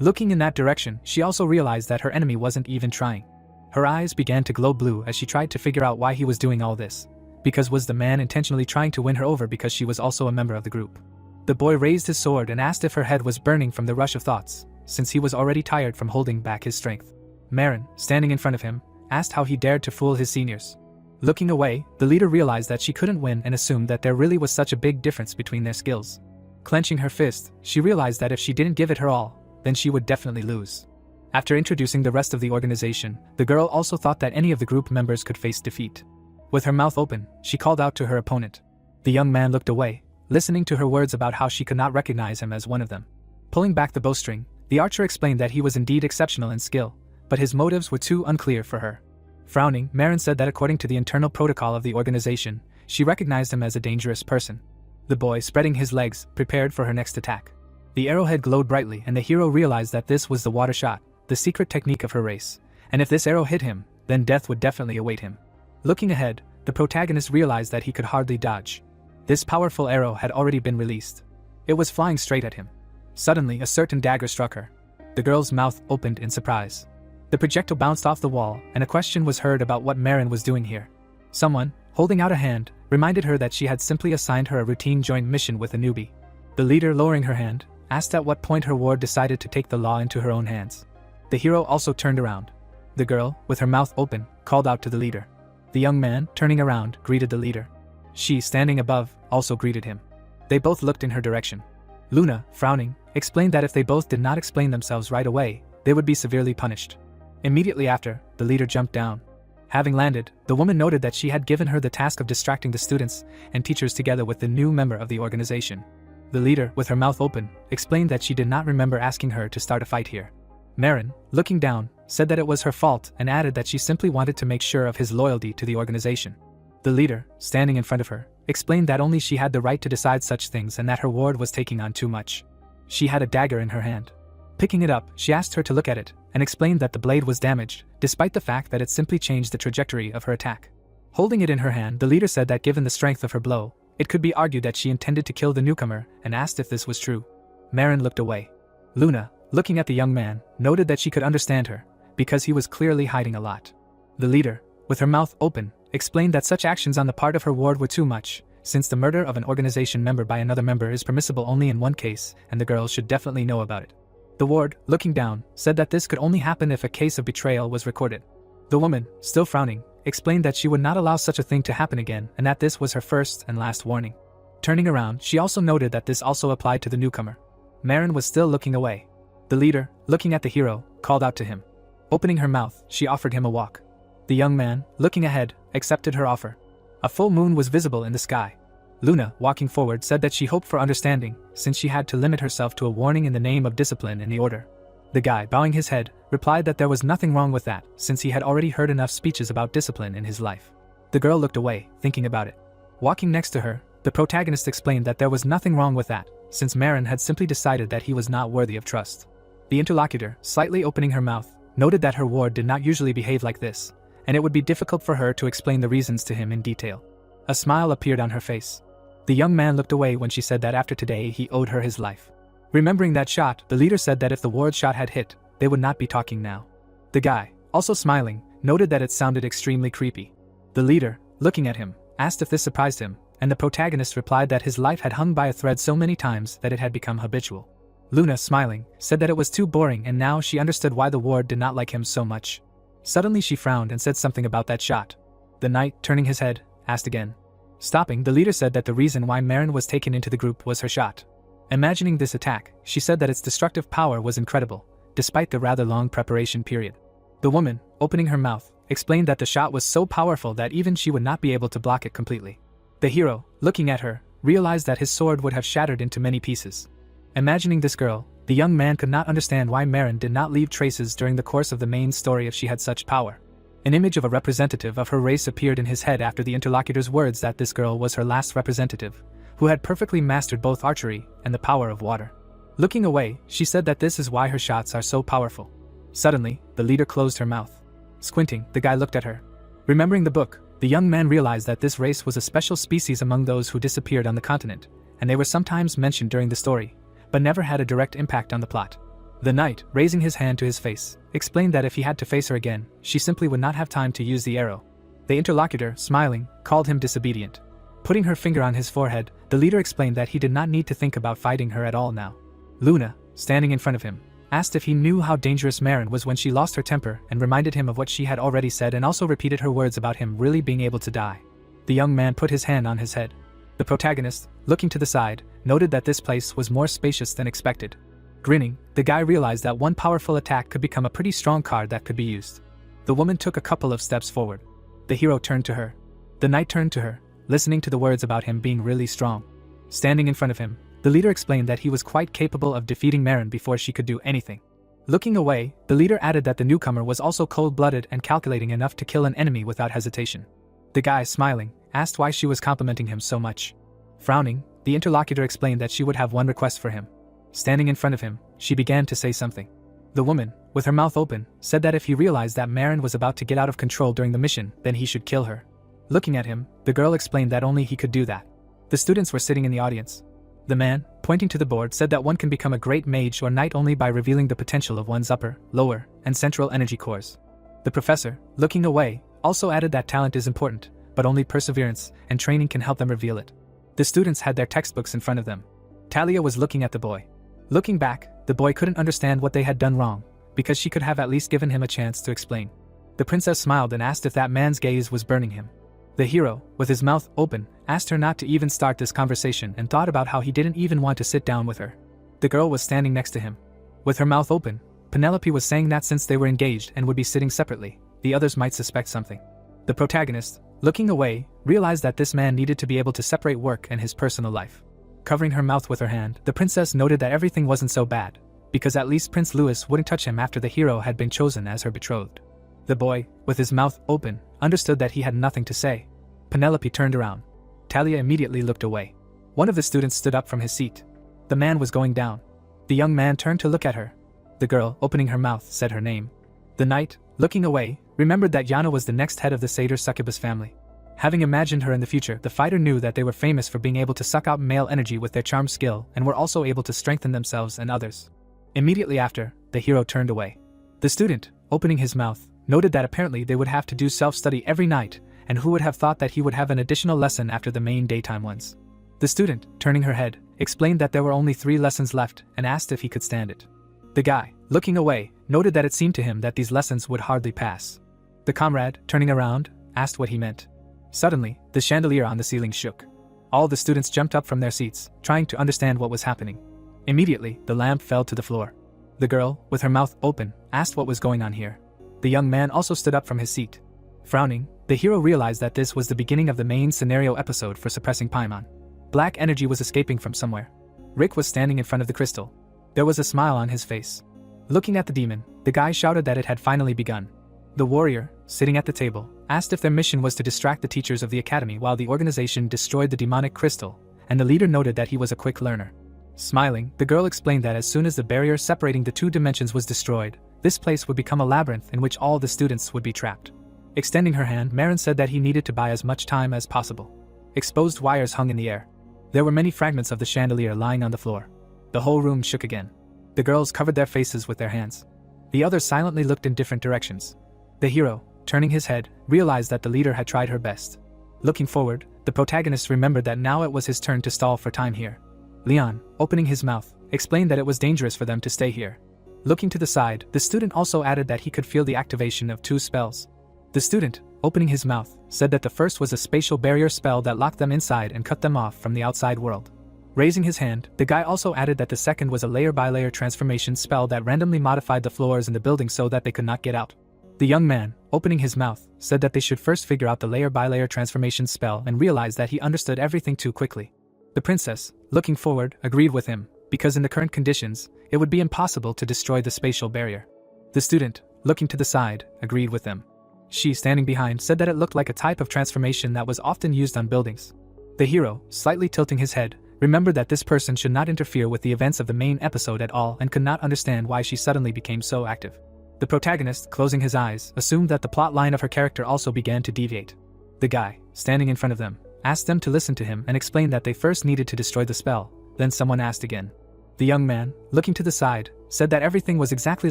Looking in that direction, she also realized that her enemy wasn't even trying. Her eyes began to glow blue as she tried to figure out why he was doing all this. Because was the man intentionally trying to win her over because she was also a member of the group? The boy raised his sword and asked if her head was burning from the rush of thoughts, since he was already tired from holding back his strength. Marin, standing in front of him, asked how he dared to fool his seniors. Looking away, the leader realized that she couldn't win and assumed that there really was such a big difference between their skills. Clenching her fist, she realized that if she didn't give it her all, then she would definitely lose. After introducing the rest of the organization, the girl also thought that any of the group members could face defeat. With her mouth open, she called out to her opponent. The young man looked away, listening to her words about how she could not recognize him as one of them. Pulling back the bowstring, the archer explained that he was indeed exceptional in skill, but his motives were too unclear for her. Frowning, Marin said that according to the internal protocol of the organization, she recognized him as a dangerous person. The boy, spreading his legs, prepared for her next attack. The arrowhead glowed brightly and the hero realized that this was the water shot, the secret technique of her race, and if this arrow hit him, then death would definitely await him. Looking ahead, the protagonist realized that he could hardly dodge. This powerful arrow had already been released. It was flying straight at him. Suddenly, a certain dagger struck her. The girl's mouth opened in surprise. The projectile bounced off the wall, and a question was heard about what Marin was doing here. Someone, holding out a hand, reminded her that she had simply assigned her a routine joint mission with a newbie. The leader, lowering her hand, asked at what point her ward decided to take the law into her own hands. The hero also turned around, The girl, with her mouth open, called out to the leader. The young man, turning around, greeted the leader. She, standing above, also greeted him. They both looked in her direction. Luna, frowning, explained that if they both did not explain themselves right away, they would be severely punished. Immediately after, the leader jumped down. Having landed, the woman noted that she had given her the task of distracting the students and teachers together with the new member of the organization. The leader, with her mouth open, explained that she did not remember asking her to start a fight here. Marin, looking down, said that it was her fault and added that she simply wanted to make sure of his loyalty to the organization. The leader, standing in front of her, explained that only she had the right to decide such things and that her ward was taking on too much. She had a dagger in her hand. Picking it up, she asked her to look at it and explained that the blade was damaged, despite the fact that it simply changed the trajectory of her attack. Holding it in her hand, the leader said that given the strength of her blow, it could be argued that she intended to kill the newcomer and asked if this was true. Marin looked away. Luna, looking at the young man, noted that she could understand her, because he was clearly hiding a lot. The leader, with her mouth open, explained that such actions on the part of her ward were too much, since the murder of an organization member by another member is permissible only in one case, and the girl should definitely know about it. The ward, looking down, said that this could only happen if a case of betrayal was recorded. The woman, still frowning, explained that she would not allow such a thing to happen again and that this was her first and last warning. Turning around, she also noted that this also applied to the newcomer. Marin was still looking away. The leader, looking at the hero, called out to him. Opening her mouth, she offered him a walk. The young man, looking ahead, accepted her offer. A full moon was visible in the sky. Luna, walking forward, said that she hoped for understanding, since she had to limit herself to a warning in the name of discipline in the order. The guy, bowing his head, replied that there was nothing wrong with that, since he had already heard enough speeches about discipline in his life. The girl looked away, thinking about it. Walking next to her, the protagonist explained that there was nothing wrong with that, since Marin had simply decided that he was not worthy of trust. The interlocutor, slightly opening her mouth, noted that her ward did not usually behave like this, and it would be difficult for her to explain the reasons to him in detail. A smile appeared on her face. The young man looked away when she said that after today he owed her his life. Remembering that shot, the leader said that if the ward shot had hit, they would not be talking now. The guy, also smiling, noted that it sounded extremely creepy. The leader, looking at him, asked if this surprised him, and the protagonist replied that his life had hung by a thread so many times that it had become habitual. Luna, smiling, said that it was too boring and now she understood why the ward did not like him so much. Suddenly she frowned and said something about that shot. The knight, turning his head, asked again. Stopping, the leader said that the reason why Marin was taken into the group was her shot. Imagining this attack, she said that its destructive power was incredible, despite the rather long preparation period. The woman, opening her mouth, explained that the shot was so powerful that even she would not be able to block it completely. The hero, looking at her, realized that his sword would have shattered into many pieces. Imagining this girl, the young man could not understand why Marin did not leave traces during the course of the main story if she had such power. An image of a representative of her race appeared in his head after the interlocutor's words that this girl was her last representative, who had perfectly mastered both archery and the power of water. Looking away, she said that this is why her shots are so powerful. Suddenly, the leader closed her mouth. Squinting, the guy looked at her. Remembering the book, the young man realized that this race was a special species among those who disappeared on the continent, and they were sometimes mentioned during the story, but never had a direct impact on the plot. The knight, raising his hand to his face, explained that if he had to face her again, she simply would not have time to use the arrow. The interlocutor, smiling, called him disobedient. Putting her finger on his forehead, the leader explained that he did not need to think about fighting her at all now. Luna, standing in front of him, asked if he knew how dangerous Marin was when she lost her temper and reminded him of what she had already said and also repeated her words about him really being able to die. The young man put his hand on his head. The protagonist, looking to the side, noted that this place was more spacious than expected. Grinning, the guy realized that one powerful attack could become a pretty strong card that could be used. The woman took a couple of steps forward. The hero turned to her. The knight turned to her, listening to the words about him being really strong. Standing in front of him, the leader explained that he was quite capable of defeating Marin before she could do anything. Looking away, the leader added that the newcomer was also cold-blooded and calculating enough to kill an enemy without hesitation. The guy, smiling, asked why she was complimenting him so much. Frowning, the interlocutor explained that she would have one request for him. Standing in front of him, she began to say something. The woman, with her mouth open, said that if he realized that Marin was about to get out of control during the mission, then he should kill her. Looking at him, the girl explained that only he could do that. The students were sitting in the audience. The man, pointing to the board, said that one can become a great mage or knight only by revealing the potential of one's upper, lower, and central energy cores. The professor, looking away, also added that talent is important, but only perseverance and training can help them reveal it. The students had their textbooks in front of them. Talia was looking at the boy. Looking back, the boy couldn't understand what they had done wrong, because she could have at least given him a chance to explain. The princess smiled and asked if that man's gaze was burning him. The hero, with his mouth open, asked her not to even start this conversation and thought about how he didn't even want to sit down with her. The girl was standing next to him. With her mouth open, Penelope was saying that since they were engaged and would be sitting separately, the others might suspect something. The protagonist, looking away, realized that this man needed to be able to separate work and his personal life. Covering her mouth with her hand, the princess noted that everything wasn't so bad, because at least Prince Louis wouldn't touch him after the hero had been chosen as her betrothed. The boy, with his mouth open, understood that he had nothing to say. Penelope turned around. Talia immediately looked away. One of the students stood up from his seat. The man was going down. The young man turned to look at her. The girl, opening her mouth, said her name. The knight, looking away, remembered that Yana was the next head of the satyr succubus family. Having imagined her in the future, the fighter knew that they were famous for being able to suck out male energy with their charm skill and were also able to strengthen themselves and others. Immediately after, the hero turned away. The student, opening his mouth, noted that apparently they would have to do self-study every night, and who would have thought that he would have an additional lesson after the main daytime ones. The student, turning her head, explained that there were only 3 lessons left and asked if he could stand it. The guy, looking away, noted that it seemed to him that these lessons would hardly pass. The comrade, turning around, asked what he meant. Suddenly, the chandelier on the ceiling shook. All the students jumped up from their seats, trying to understand what was happening. Immediately, the lamp fell to the floor. The girl, with her mouth open, asked what was going on here. The young man also stood up from his seat. Frowning, the hero realized that this was the beginning of the main scenario episode for suppressing Paimon. Black energy was escaping from somewhere. Rick was standing in front of the crystal. There was a smile on his face. Looking at the demon, the guy shouted that it had finally begun. The warrior, sitting at the table, asked if their mission was to distract the teachers of the academy while the organization destroyed the demonic crystal, and the leader noted that he was a quick learner. Smiling, the girl explained that as soon as the barrier separating the 2 dimensions was destroyed, this place would become a labyrinth in which all the students would be trapped. Extending her hand, Marin said that he needed to buy as much time as possible. Exposed wires hung in the air. There were many fragments of the chandelier lying on the floor. The whole room shook again. The girls covered their faces with their hands. The others silently looked in different directions. The hero, turning his head, realized that the leader had tried her best. Looking forward, the protagonist remembered that now it was his turn to stall for time here. Leon, opening his mouth, explained that it was dangerous for them to stay here. Looking to the side, the student also added that he could feel the activation of 2 spells. The student, opening his mouth, said that the first was a spatial barrier spell that locked them inside and cut them off from the outside world. Raising his hand, the guy also added that the second was a layer-by-layer transformation spell that randomly modified the floors in the building so that they could not get out. The young man, opening his mouth, said that they should first figure out the layer-by-layer transformation spell and realized that he understood everything too quickly. The princess, looking forward, agreed with him, because in the current conditions, it would be impossible to destroy the spatial barrier. The student, looking to the side, agreed with them. She, standing behind, said that it looked like a type of transformation that was often used on buildings. The hero, slightly tilting his head, remembered that this person should not interfere with the events of the main episode at all and could not understand why she suddenly became so active. The protagonist, closing his eyes, assumed that the plot line of her character also began to deviate. The guy, standing in front of them, asked them to listen to him and explained that they first needed to destroy the spell. Then someone asked again. The young man, looking to the side, said that everything was exactly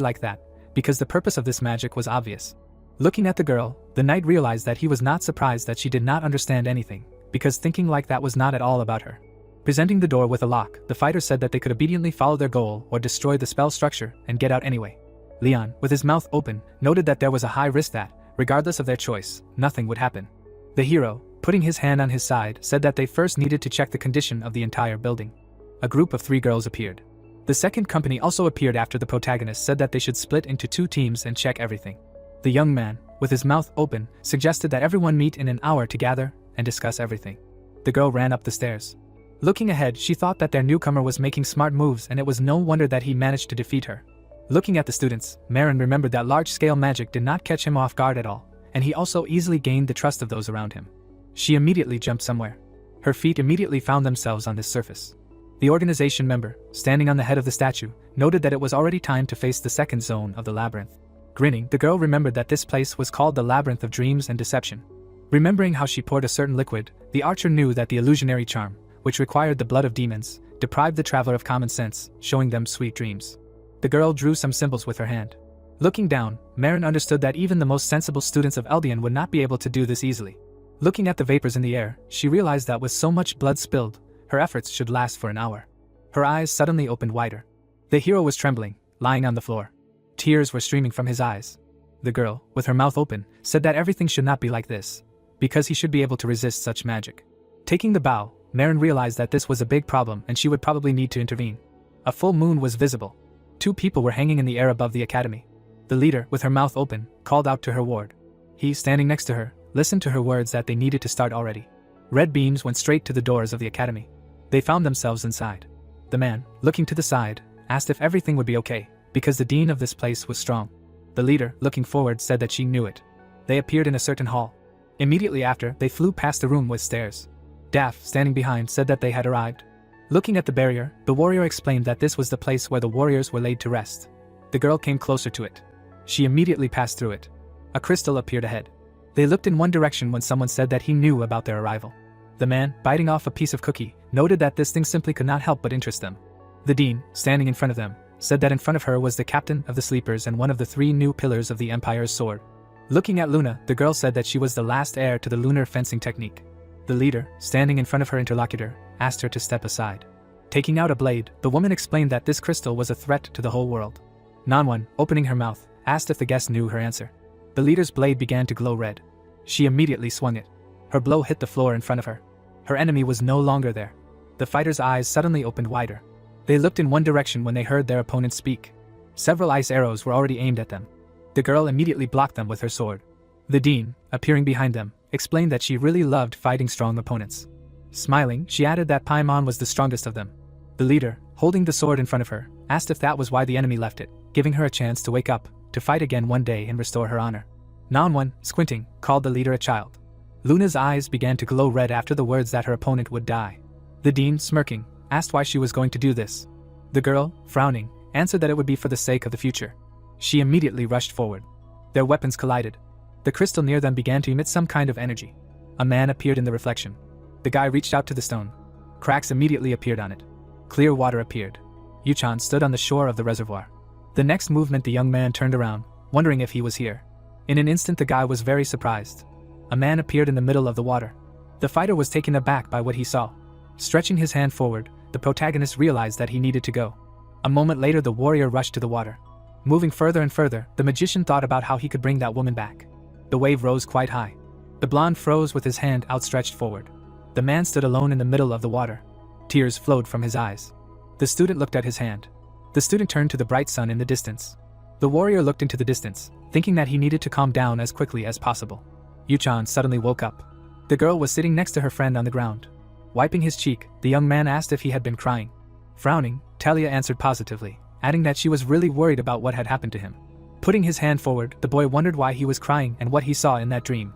like that, because the purpose of this magic was obvious. Looking at the girl, the knight realized that he was not surprised that she did not understand anything, because thinking like that was not at all about her. Presenting the door with a lock, the fighter said that they could obediently follow their goal or destroy the spell structure and get out anyway. Leon, with his mouth open, noted that there was a high risk that, regardless of their choice, nothing would happen. The hero, putting his hand on his side, said that they first needed to check the condition of the entire building. A group of 3 girls appeared. The second company also appeared after the protagonist said that they should split into 2 teams and check everything. The young man, with his mouth open, suggested that everyone meet in an hour to gather and discuss everything. The girl ran up the stairs. Looking ahead, she thought that their newcomer was making smart moves and it was no wonder that he managed to defeat her. Looking at the students, Marin remembered that large-scale magic did not catch him off guard at all, and he also easily gained the trust of those around him. She immediately jumped somewhere. Her feet immediately found themselves on this surface. The organization member, standing on the head of the statue, noted that it was already time to face the second zone of the labyrinth. Grinning, the girl remembered that this place was called the Labyrinth of Dreams and Deception. Remembering how she poured a certain liquid, the archer knew that the illusionary charm, which required the blood of demons, deprived the traveler of common sense, showing them sweet dreams. The girl drew some symbols with her hand. Looking down, Marin understood that even the most sensible students of Eldian would not be able to do this easily. Looking at the vapors in the air, she realized that with so much blood spilled, her efforts should last for an hour. Her eyes suddenly opened wider. The hero was trembling, lying on the floor. Tears were streaming from his eyes. The girl, with her mouth open, said that everything should not be like this, because he should be able to resist such magic. Taking the bow, Marin realized that this was a big problem and she would probably need to intervene. A full moon was visible. 2 people were hanging in the air above the academy. The leader, with her mouth open, called out to her ward. He, standing next to her, listened to her words that they needed to start already. Red beams went straight to the doors of the academy. They found themselves inside. The man, looking to the side, asked if everything would be okay, because the dean of this place was strong. The leader, looking forward, said that she knew it. They appeared in a certain hall. Immediately after, they flew past the room with stairs. Daff, standing behind, said that they had arrived. Looking at the barrier, the warrior explained that this was the place where the warriors were laid to rest. The girl came closer to it. She immediately passed through it. A crystal appeared ahead. They looked in one direction when someone said that he knew about their arrival. The man, biting off a piece of cookie, noted that this thing simply could not help but interest them. The dean, standing in front of them, said that in front of her was the captain of the sleepers and one of the 3 new pillars of the Empire's sword. Looking at Luna, the girl said that she was the last heir to the lunar fencing technique. The leader, standing in front of her interlocutor, asked her to step aside. Taking out a blade, the woman explained that this crystal was a threat to the whole world. Nanwan, opening her mouth, asked if the guest knew her answer. The leader's blade began to glow red. She immediately swung it. Her blow hit the floor in front of her. Her enemy was no longer there. The fighter's eyes suddenly opened wider. They looked in one direction when they heard their opponent speak. Several ice arrows were already aimed at them. The girl immediately blocked them with her sword. The dean, appearing behind them, explained that she really loved fighting strong opponents. Smiling, she added that Paimon was the strongest of them. The leader, holding the sword in front of her, asked if that was why the enemy left it, giving her a chance to wake up, to fight again one day and restore her honor. Nanwan, squinting, called the leader a child. Luna's eyes began to glow red after the words that her opponent would die. The dean, smirking, asked why she was going to do this. The girl, frowning, answered that it would be for the sake of the future. She immediately rushed forward. Their weapons collided. The crystal near them began to emit some kind of energy. A man appeared in the reflection. The guy reached out to the stone. Cracks immediately appeared on it. Clear water appeared. Yuchan stood on the shore of the reservoir. The next movement, the young man turned around, wondering if he was here. In an instant, the guy was very surprised. A man appeared in the middle of the water. The fighter was taken aback by what he saw. Stretching his hand forward, the protagonist realized that he needed to go. A moment later, the warrior rushed to the water. Moving further and further, the magician thought about how he could bring that woman back. The wave rose quite high. The blonde froze with his hand outstretched forward. The man stood alone in the middle of the water. Tears flowed from his eyes. The student looked at his hand. The student turned to the bright sun in the distance. The warrior looked into the distance, thinking that he needed to calm down as quickly as possible. Yuchan suddenly woke up. The girl was sitting next to her friend on the ground. Wiping his cheek, the young man asked if he had been crying. Frowning, Talia answered positively, adding that she was really worried about what had happened to him. Putting his hand forward, the boy wondered why he was crying and what he saw in that dream.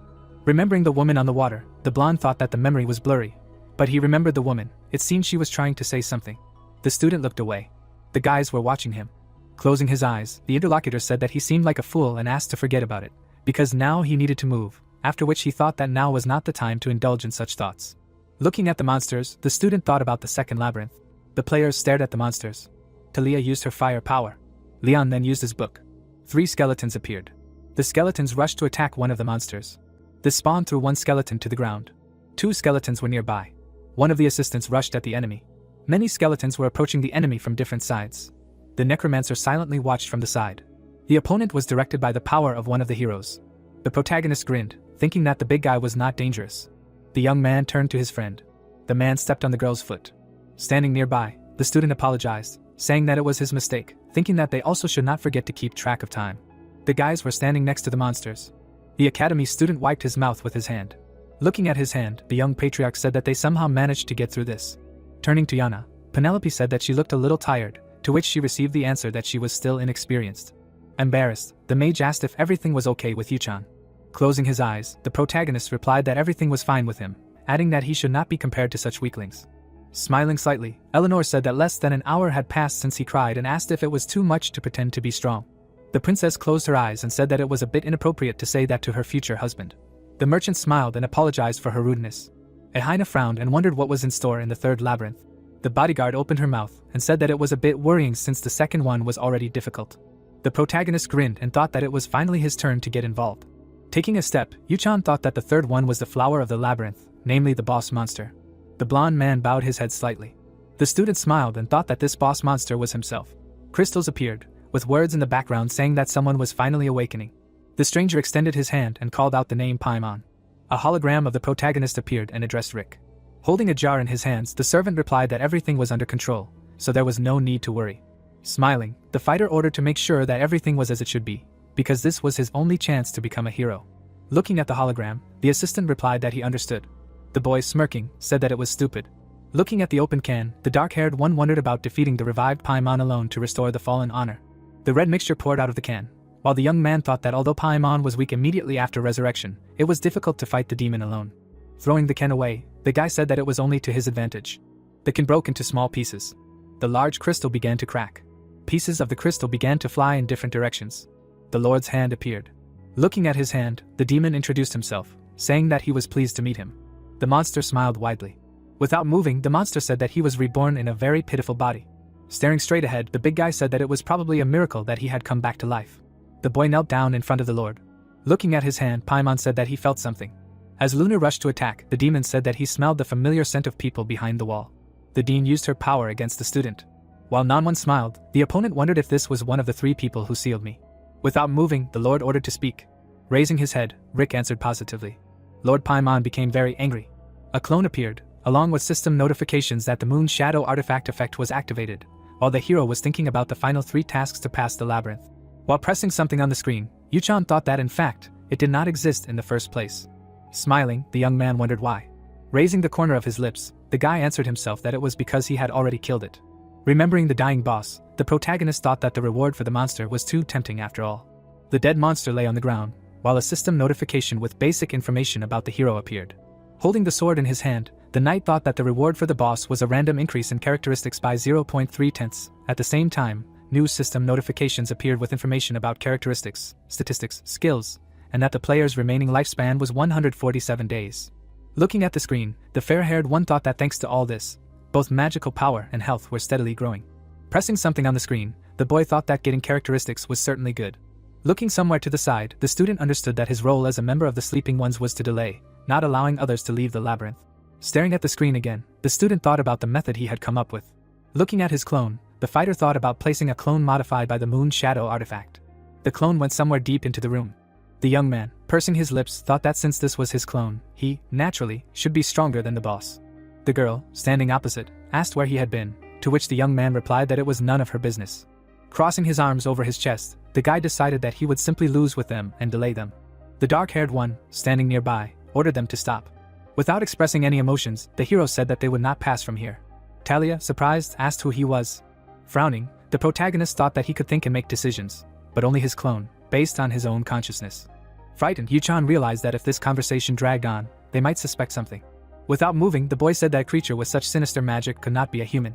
Remembering the woman on the water, the blonde thought that the memory was blurry. But he remembered the woman. It seemed she was trying to say something. The student looked away. The guys were watching him. Closing his eyes, the interlocutor said that he seemed like a fool and asked to forget about it, because now he needed to move, after which he thought that now was not the time to indulge in such thoughts. Looking at the monsters, the student thought about the second labyrinth. The players stared at the monsters. Talia used her fire power. Leon then used his book. 3 skeletons appeared. The skeletons rushed to attack one of the monsters. This spawn threw one skeleton to the ground. 2 skeletons were nearby. One of the assistants rushed at the enemy. Many skeletons were approaching the enemy from different sides. The necromancer silently watched from the side. The opponent was directed by the power of one of the heroes. The protagonist grinned, thinking that the big guy was not dangerous. The young man turned to his friend. The man stepped on the girl's foot. Standing nearby, the student apologized, saying that it was his mistake, thinking that they also should not forget to keep track of time. The guys were standing next to the monsters. The academy student wiped his mouth with his hand. Looking at his hand, the young patriarch said that they somehow managed to get through this. Turning to Yana, Penelope said that she looked a little tired, to which she received the answer that she was still inexperienced. Embarrassed, the mage asked if everything was okay with Yuchan. Closing his eyes, the protagonist replied that everything was fine with him, adding that he should not be compared to such weaklings. Smiling slightly, Eleanor said that less than an hour had passed since he cried and asked if it was too much to pretend to be strong. The princess closed her eyes and said that it was a bit inappropriate to say that to her future husband. The merchant smiled and apologized for her rudeness. Ehaina frowned and wondered what was in store in the third labyrinth. The bodyguard opened her mouth and said that it was a bit worrying since the second one was already difficult. The protagonist grinned and thought that it was finally his turn to get involved. Taking a step, Yuchan thought that the third one was the flower of the labyrinth, namely the boss monster. The blonde man bowed his head slightly. The student smiled and thought that this boss monster was himself. Crystals appeared, with words in the background saying that someone was finally awakening. The stranger extended his hand and called out the name Paimon. A hologram of the protagonist appeared and addressed Rick. Holding a jar in his hands, the servant replied that everything was under control, so there was no need to worry. Smiling, the fighter ordered to make sure that everything was as it should be, because this was his only chance to become a hero. Looking at the hologram, the assistant replied that he understood. The boy, smirking, said that it was stupid. Looking at the open can, the dark-haired one wondered about defeating the revived Paimon alone to restore the fallen honor. The red mixture poured out of the can, while the young man thought that although Paimon was weak immediately after resurrection, it was difficult to fight the demon alone. Throwing the can away, the guy said that it was only to his advantage. The can broke into small pieces. The large crystal began to crack. Pieces of the crystal began to fly in different directions. The Lord's hand appeared. Looking at his hand, the demon introduced himself, saying that he was pleased to meet him. The monster smiled widely. Without moving, the monster said that he was reborn in a very pitiful body. Staring straight ahead, the big guy said that it was probably a miracle that he had come back to life. The boy knelt down in front of the Lord. Looking at his hand, Paimon said that he felt something. As Luna rushed to attack, the demon said that he smelled the familiar scent of people behind the wall. The dean used her power against the student. While Nanwon smiled, the opponent wondered if this was one of the 3 people who sealed me. Without moving, the Lord ordered to speak. Raising his head, Rick answered positively. Lord Paimon became very angry. A clone appeared, along with system notifications that the Moon Shadow artifact effect was activated, while the hero was thinking about the final 3 tasks to pass the labyrinth. While pressing something on the screen, Yuchan thought that in fact, it did not exist in the first place. Smiling, the young man wondered why. Raising the corner of his lips, the guy answered himself that it was because he had already killed it. Remembering the dying boss, the protagonist thought that the reward for the monster was too tempting after all. The dead monster lay on the ground, while a system notification with basic information about the hero appeared. Holding the sword in his hand, the knight thought that the reward for the boss was a random increase in characteristics by 0.3. At the same time, new system notifications appeared with information about characteristics, statistics, skills, and that the player's remaining lifespan was 147 days. Looking at the screen, the fair-haired one thought that thanks to all this, both magical power and health were steadily growing. Pressing something on the screen, the boy thought that getting characteristics was certainly good. Looking somewhere to the side, the student understood that his role as a member of the Sleeping Ones was to delay, not allowing others to leave the labyrinth. Staring at the screen again, the student thought about the method he had come up with. Looking at his clone, the fighter thought about placing a clone modified by the Moon Shadow artifact. The clone went somewhere deep into the room. The young man, pursing his lips, thought that since this was his clone, he, naturally, should be stronger than the boss. The girl, standing opposite, asked where he had been, to which the young man replied that it was none of her business. Crossing his arms over his chest, the guy decided that he would simply lose with them and delay them. The dark-haired one, standing nearby, ordered them to stop. Without expressing any emotions, the hero said that they would not pass from here. Talia, surprised, asked who he was. Frowning, the protagonist thought that he could think and make decisions, but only his clone, based on his own consciousness. Frightened, Yuchan realized that if this conversation dragged on, they might suspect something. Without moving, the boy said that a creature with such sinister magic could not be a human.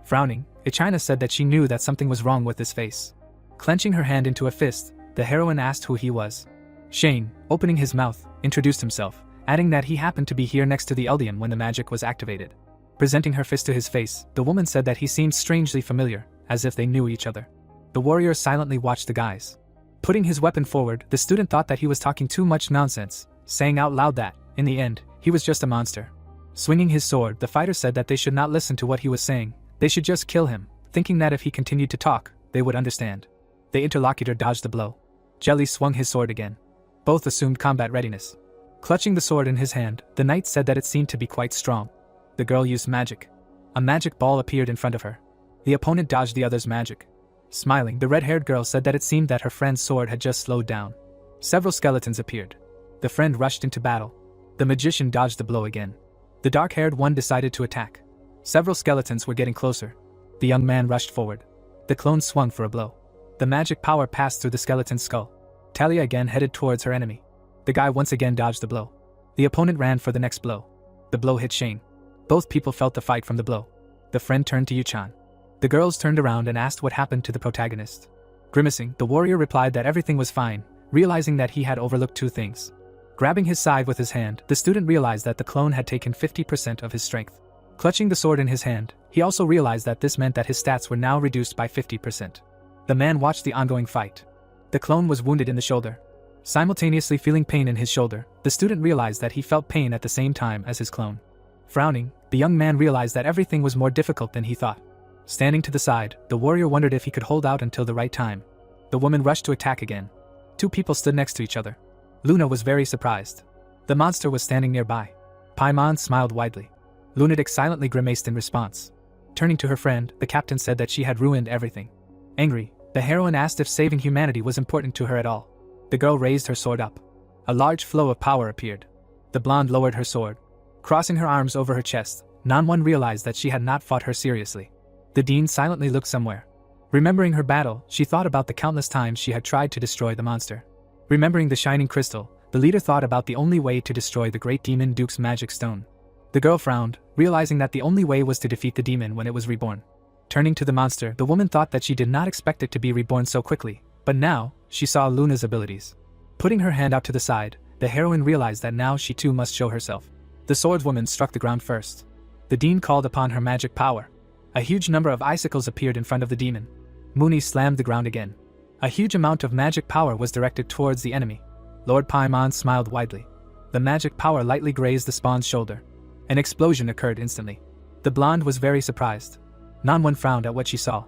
Frowning, Ichina said that she knew that something was wrong with his face. Clenching her hand into a fist, the heroine asked who he was. Shane, opening his mouth, introduced himself, adding that he happened to be here next to the Eldian when the magic was activated. Presenting her fist to his face, the woman said that he seemed strangely familiar, as if they knew each other. The warrior silently watched the guys. Putting his weapon forward, the student thought that he was talking too much nonsense, saying out loud that, in the end, he was just a monster. Swinging his sword, the fighter said that they should not listen to what he was saying, they should just kill him, thinking that if he continued to talk, they would understand. The interlocutor dodged the blow. Jelly swung his sword again. Both assumed combat readiness. Clutching the sword in his hand, the knight said that it seemed to be quite strong. The girl used magic. A magic ball appeared in front of her. The opponent dodged the other's magic. Smiling, the red-haired girl said that it seemed that her friend's sword had just slowed down. Several skeletons appeared. The friend rushed into battle. The magician dodged the blow again. The dark-haired one decided to attack. Several skeletons were getting closer. The young man rushed forward. The clone swung for a blow. The magic power passed through the skeleton's skull. Talia again headed towards her enemy. The guy once again dodged the blow. The opponent ran for the next blow. The blow hit Shane. Both people felt the fight from the blow. The friend turned to Yuchan. The girls turned around and asked what happened to the protagonist. Grimacing, the warrior replied that everything was fine, realizing that he had overlooked 2 things. Grabbing his side with his hand, the student realized that the clone had taken 50% of his strength. Clutching the sword in his hand, he also realized that this meant that his stats were now reduced by 50%. The man watched the ongoing fight. The clone was wounded in the shoulder. Simultaneously feeling pain in his shoulder, the student realized that he felt pain at the same time as his clone. Frowning, the young man realized that everything was more difficult than he thought. Standing to the side, the warrior wondered if he could hold out until the right time. The woman rushed to attack again. Two people stood next to each other. Luna was very surprised. The monster was standing nearby. Paimon smiled widely. Lunatic silently grimaced in response. Turning to her friend, the captain said that she had ruined everything. Angry, the heroine asked if saving humanity was important to her at all. The girl raised her sword up. A large flow of power appeared. The blonde lowered her sword. Crossing her arms over her chest, Nanwon realized that she had not fought her seriously. The dean silently looked somewhere. Remembering her battle, she thought about the countless times she had tried to destroy the monster. Remembering the shining crystal, the leader thought about the only way to destroy the great demon Duke's magic stone. The girl frowned, realizing that the only way was to defeat the demon when it was reborn. Turning to the monster, the woman thought that she did not expect it to be reborn so quickly, but now, she saw Luna's abilities. Putting her hand out to the side, the heroine realized that now she too must show herself. The swordswoman struck the ground first. The dean called upon her magic power. A huge number of icicles appeared in front of the demon. Mooney slammed the ground again. A huge amount of magic power was directed towards the enemy. Lord Paimon smiled widely. The magic power lightly grazed the spawn's shoulder. An explosion occurred instantly. The blonde was very surprised. Nanwon frowned at what she saw.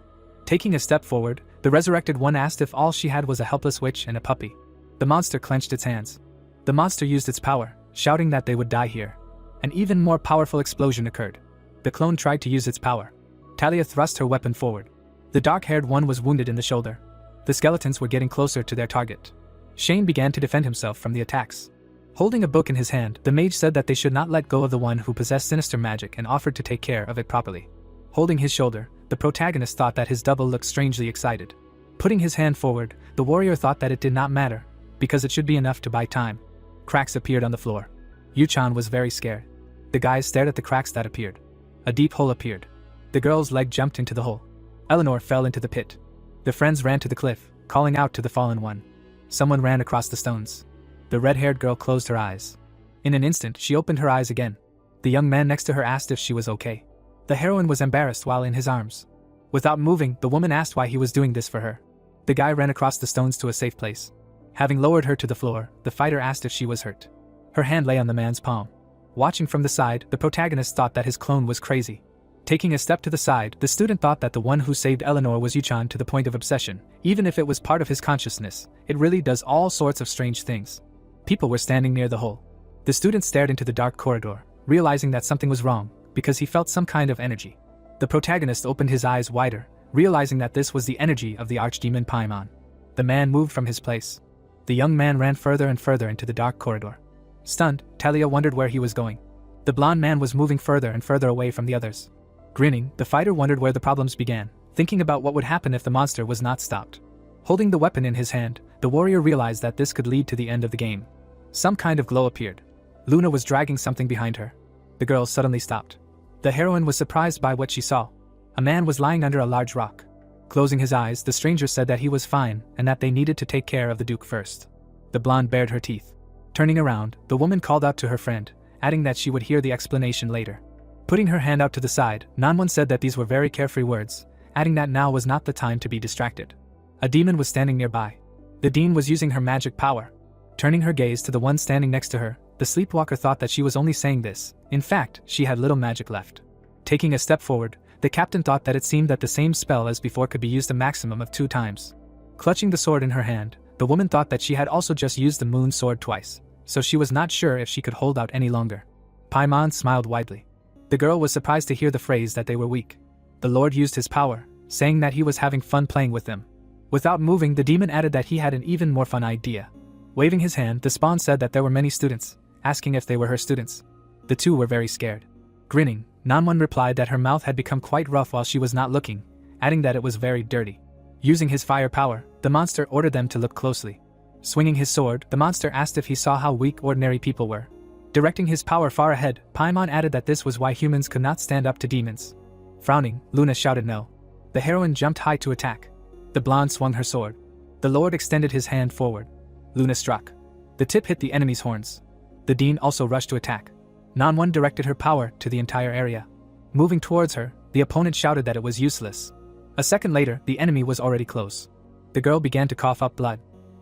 Taking a step forward, the resurrected one asked if all she had was a helpless witch and a puppy. The monster clenched its hands. The monster used its power, shouting that they would die here. An even more powerful explosion occurred. The clone tried to use its power. Talia thrust her weapon forward. The dark-haired one was wounded in the shoulder. The skeletons were getting closer to their target. Shane began to defend himself from the attacks. Holding a book in his hand, the mage said that they should not let go of the one who possessed sinister magic and offered to take care of it properly. Holding his shoulder, the protagonist thought that his double looked strangely excited. Putting his hand forward, the warrior thought that it did not matter, because it should be enough to buy time. Cracks appeared on the floor. Yuchan was very scared. The guys stared at the cracks that appeared. A deep hole appeared. The girl's leg jumped into the hole. Eleanor fell into the pit. The friends ran to the cliff, calling out to the fallen one. Someone ran across the stones. The red-haired girl closed her eyes. In an instant, she opened her eyes again. The young man next to her asked if she was okay. The heroine was embarrassed while in his arms. Without moving, the woman asked why he was doing this for her. The guy ran across the stones to a safe place. Having lowered her to the floor, the fighter asked if she was hurt. Her hand lay on the man's palm. Watching from the side, the protagonist thought that his clone was crazy. Taking a step to the side, the student thought that the one who saved Eleanor was Yuchan to the point of obsession. Even if it was part of his consciousness, it really does all sorts of strange things. People were standing near the hole. The student stared into the dark corridor, realizing that something was wrong, because he felt some kind of energy. The protagonist opened his eyes wider, realizing that this was the energy of the archdemon Paimon. The man moved from his place. The young man ran further and further into the dark corridor. Stunned, Talia wondered where he was going. The blonde man was moving further and further away from the others. Grinning, the fighter wondered where the problems began, thinking about what would happen if the monster was not stopped. Holding the weapon in his hand, the warrior realized that this could lead to the end of the game. Some kind of glow appeared. Luna was dragging something behind her. The girl suddenly stopped. The heroine was surprised by what she saw. A man was lying under a large rock. Closing his eyes, the stranger said that he was fine and that they needed to take care of the Duke first. The blonde bared her teeth. Turning around, the woman called out to her friend, adding that she would hear the explanation later. Putting her hand out to the side, Nanwon said that these were very carefree words, adding that now was not the time to be distracted. A demon was standing nearby. The dean was using her magic power. Turning her gaze to the one standing next to her, the sleepwalker thought that she was only saying this. In fact, she had little magic left. Taking a step forward, the captain thought that it seemed that the same spell as before could be used a maximum of 2 times. Clutching the sword in her hand, the woman thought that she had also just used the moon sword twice, so she was not sure if she could hold out any longer. Paimon smiled widely. The girl was surprised to hear the phrase that they were weak. The Lord used his power, saying that he was having fun playing with them. Without moving, the demon added that he had an even more fun idea. Waving his hand, the spawn said that there were many students, asking if they were her students. The two were very scared. Grinning, Nanwon replied that her mouth had become quite rough while she was not looking, adding that it was very dirty. Using his fire power, the monster ordered them to look closely. Swinging his sword, the monster asked if he saw how weak ordinary people were. Directing his power far ahead, Paimon added that this was why humans could not stand up to demons. Frowning, Luna shouted no. The heroine jumped high to attack. The blonde swung her sword. The Lord extended his hand forward. Luna struck. The tip hit the enemy's horns. The dean also rushed to attack. Nanwon directed her power to the entire area. Moving towards her, the opponent shouted that it was useless. A second later, the enemy was already close. The girl began to cough up blood.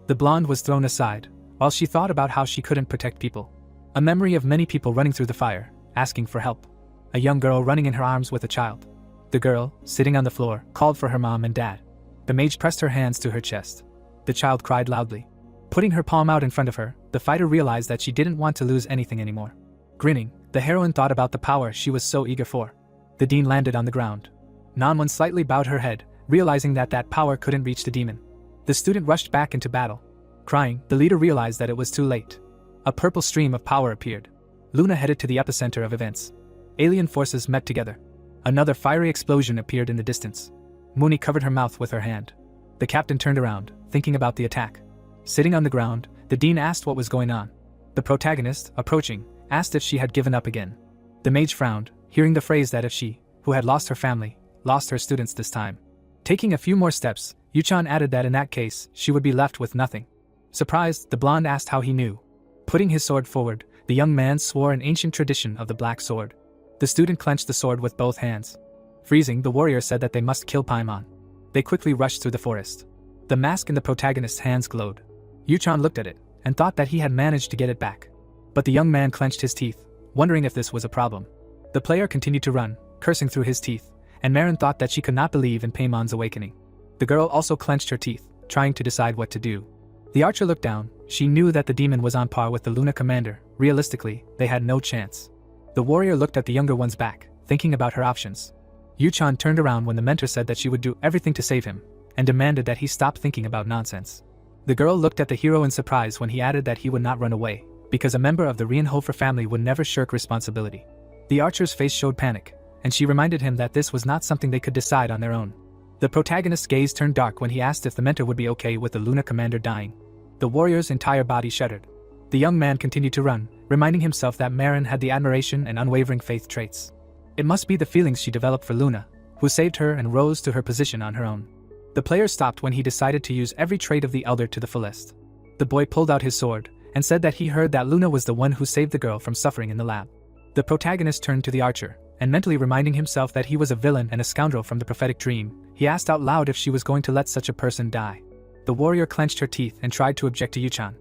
The blonde was thrown aside, while she thought about how she couldn't protect people. A memory of many people running through the fire, asking for help. A young girl running in her arms with a child. The girl, sitting on the floor, called for her mom and dad. The mage pressed her hands to her chest. The child cried loudly. Putting her palm out in front of her, the fighter realized that she didn't want to lose anything anymore. Grinning, the heroine thought about the power she was so eager for. The dean landed on the ground. Nanwon slightly bowed her head, realizing that that power couldn't reach the demon. The student rushed back into battle. Crying, the leader realized that it was too late. A purple stream of power appeared. Luna headed to the epicenter of events. Alien forces met together. Another fiery explosion appeared in the distance. Mooney covered her mouth with her hand. The captain turned around, thinking about the attack. Sitting on the ground, the dean asked what was going on. The protagonist, approaching, asked if she had given up again. The mage frowned, hearing the phrase that if she, who had lost her family, lost her students this time. Taking a few more steps, Yuchan added that in that case, she would be left with nothing. Surprised, the blonde asked how he knew. Putting his sword forward, the young man swore an ancient tradition of the black sword. The student clenched the sword with both hands. Freezing, the warrior said that they must kill Paimon. They quickly rushed through the forest. The mask in the protagonist's hands glowed. Yuchan looked at it, and thought that he had managed to get it back. But the young man clenched his teeth, wondering if this was a problem. The player continued to run, cursing through his teeth, and Marin thought that she could not believe in Paimon's awakening. The girl also clenched her teeth, trying to decide what to do. The archer looked down. She knew that the demon was on par with the Luna commander. Realistically, they had no chance. The warrior looked at the younger one's back, thinking about her options. Yuchan turned around when the mentor said that she would do everything to save him, and demanded that he stop thinking about nonsense. The girl looked at the hero in surprise when he added that he would not run away, because a member of the Reinhofer family would never shirk responsibility. The archer's face showed panic, and she reminded him that this was not something they could decide on their own. The protagonist's gaze turned dark when he asked if the mentor would be okay with the Luna commander dying. The warrior's entire body shuddered. The young man continued to run, reminding himself that Marin had the admiration and unwavering faith traits. It must be the feelings she developed for Luna, who saved her and rose to her position on her own. The player stopped when he decided to use every trait of the elder to the fullest. The boy pulled out his sword, and said that he heard that Luna was the one who saved the girl from suffering in the lab. The protagonist turned to the archer, and mentally reminding himself that he was a villain and a scoundrel from the prophetic dream, he asked out loud if she was going to let such a person die. The warrior clenched her teeth and tried to object to Yuchan.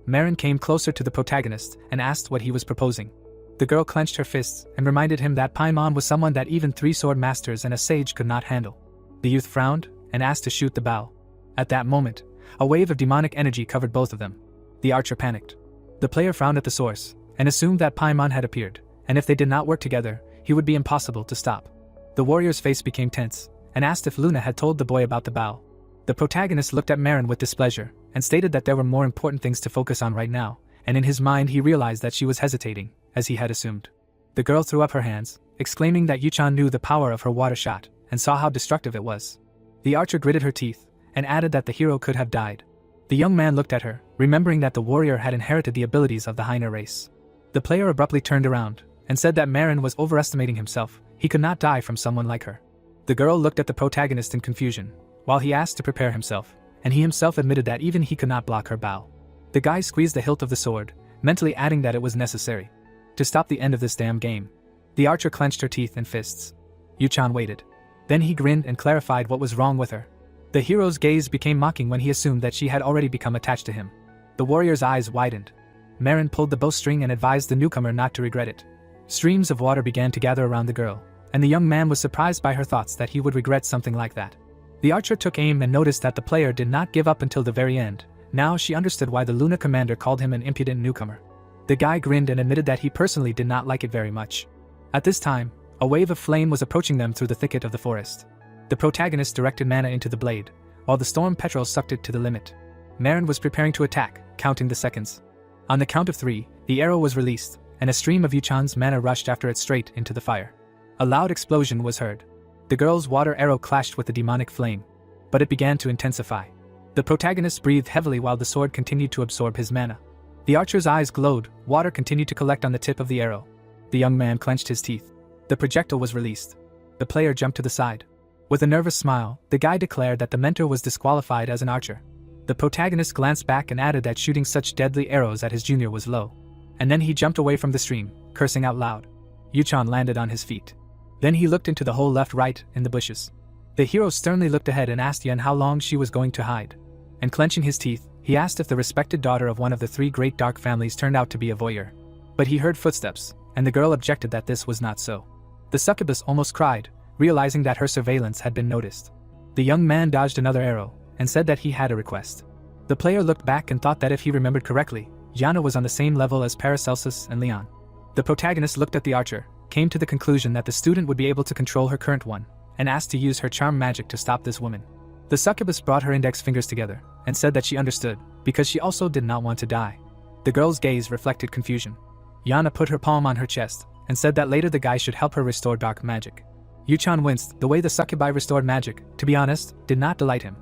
Marin came closer to the protagonist and asked what he was proposing. The girl clenched her fists and reminded him that Paimon was someone that even 3 sword masters and a sage could not handle. The youth frowned and asked to shoot the bow. At that moment, a wave of demonic energy covered both of them. The archer panicked. The player frowned at the source and assumed that Paimon had appeared, and if they did not work together, he would be impossible to stop. The warrior's face became tense and asked if Luna had told the boy about the bow. The protagonist looked at Marin with displeasure and stated that there were more important things to focus on right now, and in his mind he realized that she was hesitating, as he had assumed. The girl threw up her hands, exclaiming that Yuchan knew the power of her water shot and saw how destructive it was. The archer gritted her teeth and added that the hero could have died. The young man looked at her, remembering that the warrior had inherited the abilities of the Hainer race. The player abruptly turned around and said that Marin was overestimating himself. He could not die from someone like her. The girl looked at the protagonist in confusion, while he asked to prepare himself, and he himself admitted that even he could not block her bow. The guy squeezed the hilt of the sword, mentally adding that it was necessary to stop the end of this damn game. The archer clenched her teeth and fists. Yuchan waited. Then he grinned and clarified what was wrong with her. The hero's gaze became mocking when he assumed that she had already become attached to him. The warrior's eyes widened. Marin pulled the bowstring and advised the newcomer not to regret it. Streams of water began to gather around the girl, and the young man was surprised by her thoughts that he would regret something like that. The archer took aim and noticed that the player did not give up until the very end. Now she understood why the Luna commander called him an impudent newcomer. The guy grinned and admitted that he personally did not like it very much. At this time, a wave of flame was approaching them through the thicket of the forest. The protagonist directed mana into the blade, while the storm petrel sucked it to the limit. Marin was preparing to attack, counting the seconds. On the count of 3, the arrow was released, and a stream of Yuchan's mana rushed after it straight into the fire. A loud explosion was heard. The girl's water arrow clashed with the demonic flame, but it began to intensify. The protagonist breathed heavily while the sword continued to absorb his mana. The archer's eyes glowed, water continued to collect on the tip of the arrow. The young man clenched his teeth. The projectile was released. The player jumped to the side. With a nervous smile, the guy declared that the mentor was disqualified as an archer. The protagonist glanced back and added that shooting such deadly arrows at his junior was low. And then he jumped away from the stream, cursing out loud. Yuchan landed on his feet. Then he looked into the hole left right in the bushes. The hero sternly looked ahead and asked Yen how long she was going to hide. And clenching his teeth, he asked if the respected daughter of one of the 3 great dark families turned out to be a voyeur. But he heard footsteps, and the girl objected that this was not so. The succubus almost cried, realizing that her surveillance had been noticed. The young man dodged another arrow, and said that he had a request. The player looked back and thought that if he remembered correctly, Yana was on the same level as Paracelsus and Leon. The protagonist looked at the archer, came to the conclusion that the student would be able to control her current one, and asked to use her charm magic to stop this woman. The succubus brought her index fingers together, and said that she understood, because she also did not want to die. The girl's gaze reflected confusion. Yana put her palm on her chest, and said that later the guy should help her restore dark magic. Yuchan winced. The way the succubi restored magic, to be honest, did not delight him.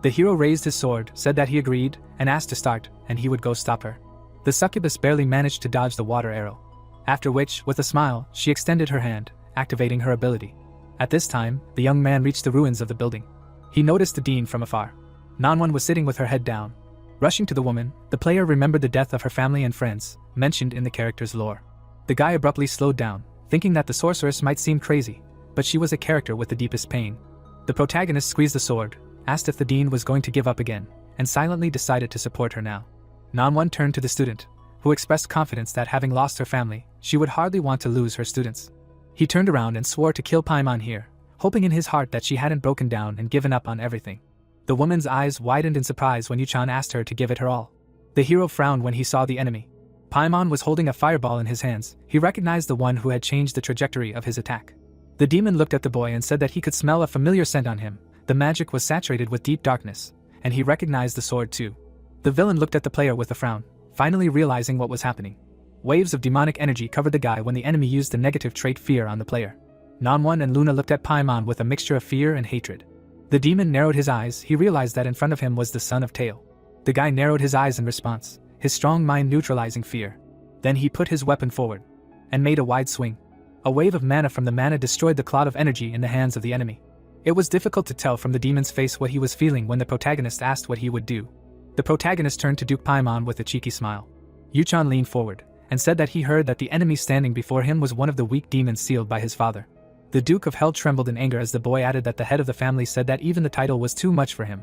The hero raised his sword, said that he agreed, and asked to start, and he would go stop her. The succubus barely managed to dodge the water arrow. After which, with a smile, she extended her hand, activating her ability. At this time, the young man reached the ruins of the building. He noticed the dean from afar. Nanwan was sitting with her head down. Rushing to the woman, the player remembered the death of her family and friends, mentioned in the character's lore. The guy abruptly slowed down, thinking that the sorceress might seem crazy, but she was a character with the deepest pain. The protagonist squeezed the sword, asked if the dean was going to give up again, and silently decided to support her now. Nanwan turned to the student, who expressed confidence that having lost her family, she would hardly want to lose her students. He turned around and swore to kill Paimon here, hoping in his heart that she hadn't broken down and given up on everything. The woman's eyes widened in surprise when Yuchan asked her to give it her all. The hero frowned when he saw the enemy. Paimon was holding a fireball in his hands. He recognized the one who had changed the trajectory of his attack. The demon looked at the boy and said that he could smell a familiar scent on him. The magic was saturated with deep darkness, and he recognized the sword too. The villain looked at the player with a frown, finally realizing what was happening. Waves of demonic energy covered the guy when the enemy used the negative trait fear on the player. Nanwan and Luna looked at Paimon with a mixture of fear and hatred. The demon narrowed his eyes. He realized that in front of him was the son of Tail. The guy narrowed his eyes in response, his strong mind neutralizing fear. Then he put his weapon forward and made a wide swing. A wave of mana from the mana destroyed the cloud of energy in the hands of the enemy. It was difficult to tell from the demon's face what he was feeling when the protagonist asked what he would do. The protagonist turned to Duke Paimon with a cheeky smile. Yuchan leaned forward and said that he heard that the enemy standing before him was one of the weak demons sealed by his father. The Duke of Hell trembled in anger as the boy added that the head of the family said that even the title was too much for him.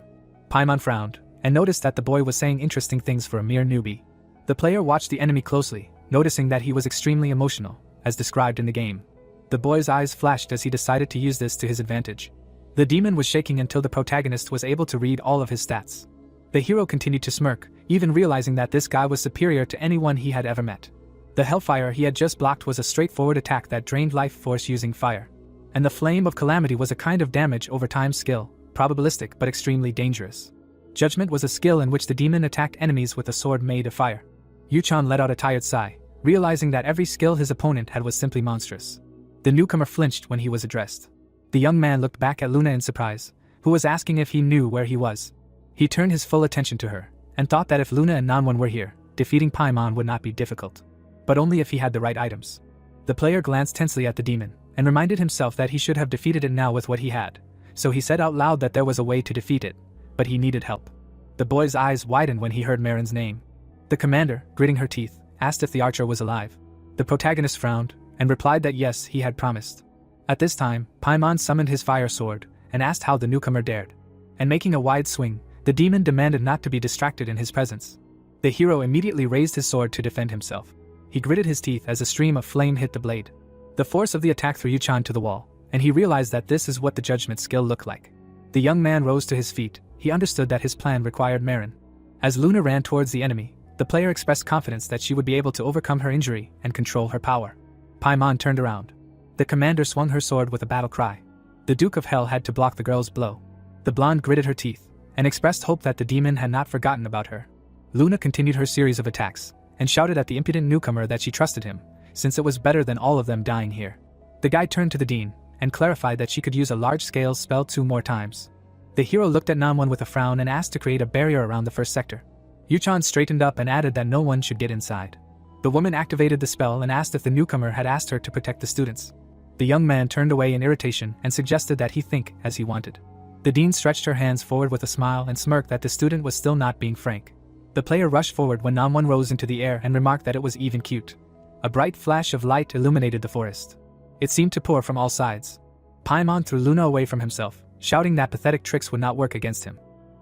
Paimon frowned and noticed that the boy was saying interesting things for a mere newbie. The player watched the enemy closely, noticing that he was extremely emotional, as described in the game. The boy's eyes flashed as he decided to use this to his advantage. The demon was shaking until the protagonist was able to read all of his stats. The hero continued to smirk, even realizing that this guy was superior to anyone he had ever met. The hellfire he had just blocked was a straightforward attack that drained life force using fire. And the flame of calamity was a kind of damage over time skill, probabilistic but extremely dangerous. Judgment was a skill in which the demon attacked enemies with a sword made of fire. Yuchan let out a tired sigh, realizing that every skill his opponent had was simply monstrous. The newcomer flinched when he was addressed. The young man looked back at Luna in surprise, who was asking if he knew where he was. He turned his full attention to her, and thought that if Luna and Nanwan were here, defeating Paimon would not be difficult. But only if he had the right items. The player glanced tensely at the demon, and reminded himself that he should have defeated it now with what he had, so he said out loud that there was a way to defeat it, but he needed help. The boy's eyes widened when he heard Marin's name. The commander, gritting her teeth, asked if the archer was alive. The protagonist frowned, and replied that yes, he had promised. At this time, Paimon summoned his fire sword, and asked how the newcomer dared. And making a wide swing, the demon demanded not to be distracted in his presence. The hero immediately raised his sword to defend himself. He gritted his teeth as a stream of flame hit the blade. The force of the attack threw Yuchan to the wall, and he realized that this is what the judgment skill looked like. The young man rose to his feet. He understood that his plan required Marin. As Luna ran towards the enemy, the player expressed confidence that she would be able to overcome her injury and control her power. Paimon turned around. The commander swung her sword with a battle cry. The Duke of Hell had to block the girl's blow. The blonde gritted her teeth, and expressed hope that the demon had not forgotten about her. Luna continued her series of attacks, and shouted at the impudent newcomer that she trusted him, since it was better than all of them dying here. The guy turned to the dean, and clarified that she could use a large-scale spell 2 more times. The hero looked at Nanwan with a frown and asked to create a barrier around the first sector. Yuchan straightened up and added that no one should get inside. The woman activated the spell and asked if the newcomer had asked her to protect the students. The young man turned away in irritation and suggested that he think as he wanted. The dean stretched her hands forward with a smile and smirked that the student was still not being frank. The player rushed forward when Nanwan rose into the air and remarked that it was even cute. A bright flash of light illuminated the forest. It seemed to pour from all sides. Paimon threw Luna away from himself, shouting that pathetic tricks would not work against him.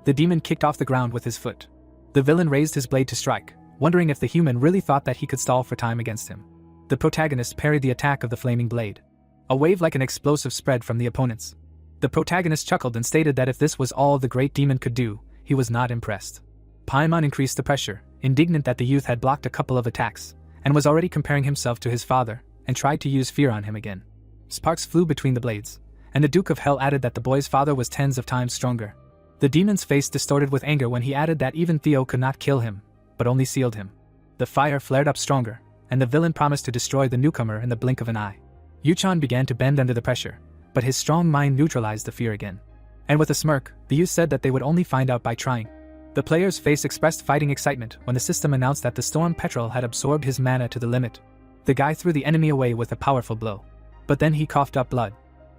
The demon kicked off the ground with his foot. The villain raised his blade to strike, wondering if the human really thought that he could stall for time against him. The protagonist parried the attack of the flaming blade. A wave like an explosive spread from the opponents. The protagonist chuckled and stated that if this was all the great demon could do, he was not impressed. Paimon increased the pressure, indignant that the youth had blocked a couple of attacks, and was already comparing himself to his father, and tried to use fear on him again. Sparks flew between the blades, and the Duke of Hell added that the boy's father was tens of times stronger. The demon's face distorted with anger when he added that even Theo could not kill him, but only sealed him. The fire flared up stronger, and the villain promised to destroy the newcomer in the blink of an eye. Yuchan began to bend under the pressure, but his strong mind neutralized the fear again. And with a smirk, the youth said that they would only find out by trying. The player's face expressed fighting excitement when the system announced that the Storm Petrel had absorbed his mana to the limit. The guy threw the enemy away with a powerful blow. But then he coughed up blood.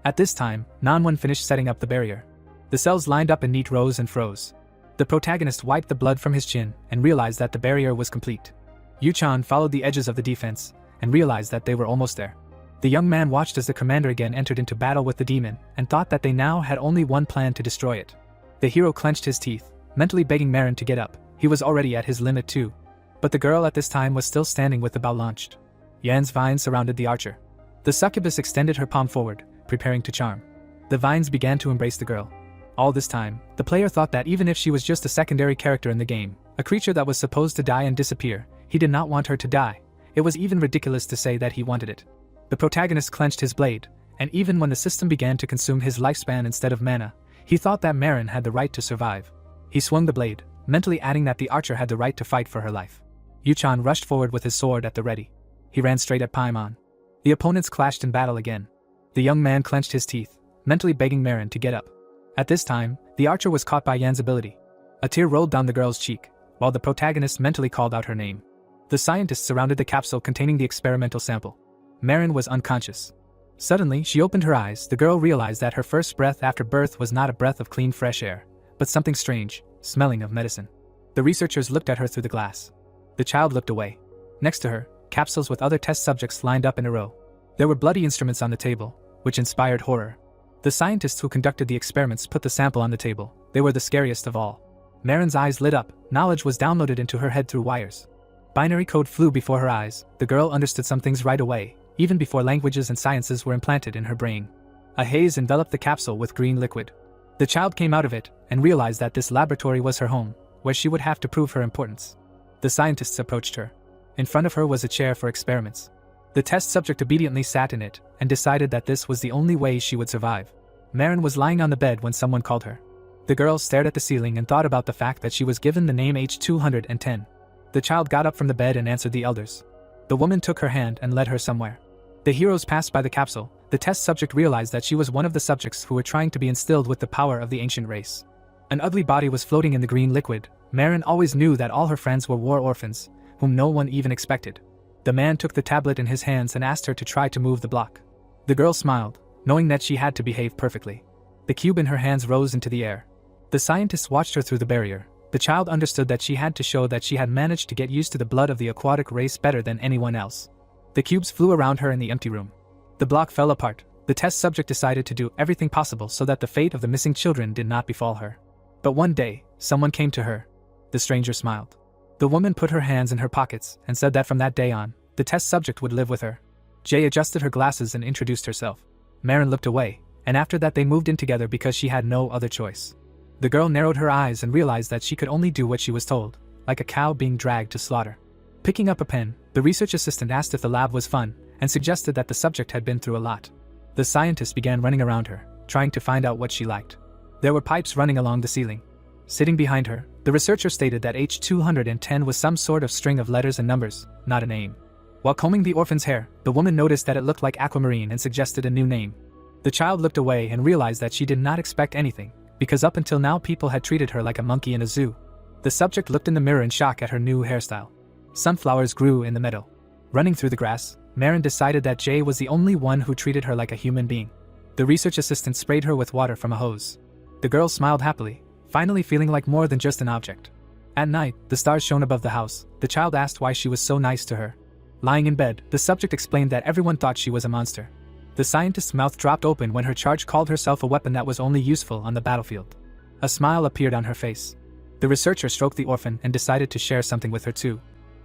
At this time, Nanwan finished setting up the barrier. The cells lined up in neat rows and froze. The protagonist wiped the blood from his chin and realized that the barrier was complete. Yuchan followed the edges of the defense and realized that they were almost there. The young man watched as the commander again entered into battle with the demon and thought that they now had only one plan to destroy it. The hero clenched his teeth, mentally begging Marin to get up. He was already at his limit too. But the girl at this time was still standing with the bow launched. Yan's vines surrounded the archer. The succubus extended her palm forward, preparing to charm. The vines began to embrace the girl. All this time, the player thought that even if she was just a secondary character in the game, a creature that was supposed to die and disappear, he did not want her to die. It was even ridiculous to say that he wanted it. The protagonist clenched his blade, and even when the system began to consume his lifespan instead of mana, he thought that Marin had the right to survive. He swung the blade, mentally adding that the archer had the right to fight for her life. Yuchan rushed forward with his sword at the ready. He ran straight at Paimon. The opponents clashed in battle again. The young man clenched his teeth, mentally begging Marin to get up. At this time, the archer was caught by Yan's ability. A tear rolled down the girl's cheek, while the protagonist mentally called out her name. The scientists surrounded the capsule containing the experimental sample. Marin was unconscious. Suddenly, she opened her eyes. The girl realized that her first breath after birth was not a breath of clean fresh air, but something strange, smelling of medicine. The researchers looked at her through the glass. The child looked away. Next to her, capsules with other test subjects lined up in a row. There were bloody instruments on the table, which inspired horror. The scientists who conducted the experiments put the sample on the table. They were the scariest of all. Marin's eyes lit up. Knowledge was downloaded into her head through wires. Binary code flew before her eyes. The girl understood some things right away, even before languages and sciences were implanted in her brain. A haze enveloped the capsule with green liquid. The child came out of it and realized that this laboratory was her home, where she would have to prove her importance. The scientists approached her. In front of her was a chair for experiments. The test subject obediently sat in it and decided that this was the only way she would survive. Marin was lying on the bed when someone called her. The girl stared at the ceiling and thought about the fact that she was given the name H210. The child got up from the bed and answered the elders. The woman took her hand and led her somewhere. The heroes passed by the capsule. The test subject realized that she was one of the subjects who were trying to be instilled with the power of the ancient race. An ugly body was floating in the green liquid. Marin always knew that all her friends were war orphans, whom no one even expected. The man took the tablet in his hands and asked her to try to move the block. The girl smiled, knowing that she had to behave perfectly. The cube in her hands rose into the air. The scientists watched her through the barrier. The child understood that she had to show that she had managed to get used to the blood of the aquatic race better than anyone else. The cubes flew around her in the empty room. The block fell apart. The test subject decided to do everything possible so that the fate of the missing children did not befall her. But one day, someone came to her. The stranger smiled. The woman put her hands in her pockets and said that from that day on, the test subject would live with her. Jay adjusted her glasses and introduced herself. Marin looked away, and after that they moved in together because she had no other choice. The girl narrowed her eyes and realized that she could only do what she was told, like a cow being dragged to slaughter. Picking up a pen, the research assistant asked if the lab was fun, and suggested that the subject had been through a lot. The scientist began running around her, trying to find out what she liked. There were pipes running along the ceiling. Sitting behind her, the researcher stated that H210 was some sort of string of letters and numbers, not a name. While combing the orphan's hair, the woman noticed that it looked like aquamarine and suggested a new name. The child looked away and realized that she did not expect anything, because up until now people had treated her like a monkey in a zoo. The subject looked in the mirror in shock at her new hairstyle. Sunflowers grew in the meadow. Running through the grass, Marin decided that Jay was the only one who treated her like a human being. The research assistant sprayed her with water from a hose. The girl smiled happily, finally feeling like more than just an object. At night, the stars shone above the house. The child asked why she was so nice to her. Lying in bed, the subject explained that everyone thought she was a monster. The scientist's mouth dropped open when her charge called herself a weapon that was only useful on the battlefield. A smile appeared on her face. The researcher stroked the orphan and decided to share something with her too.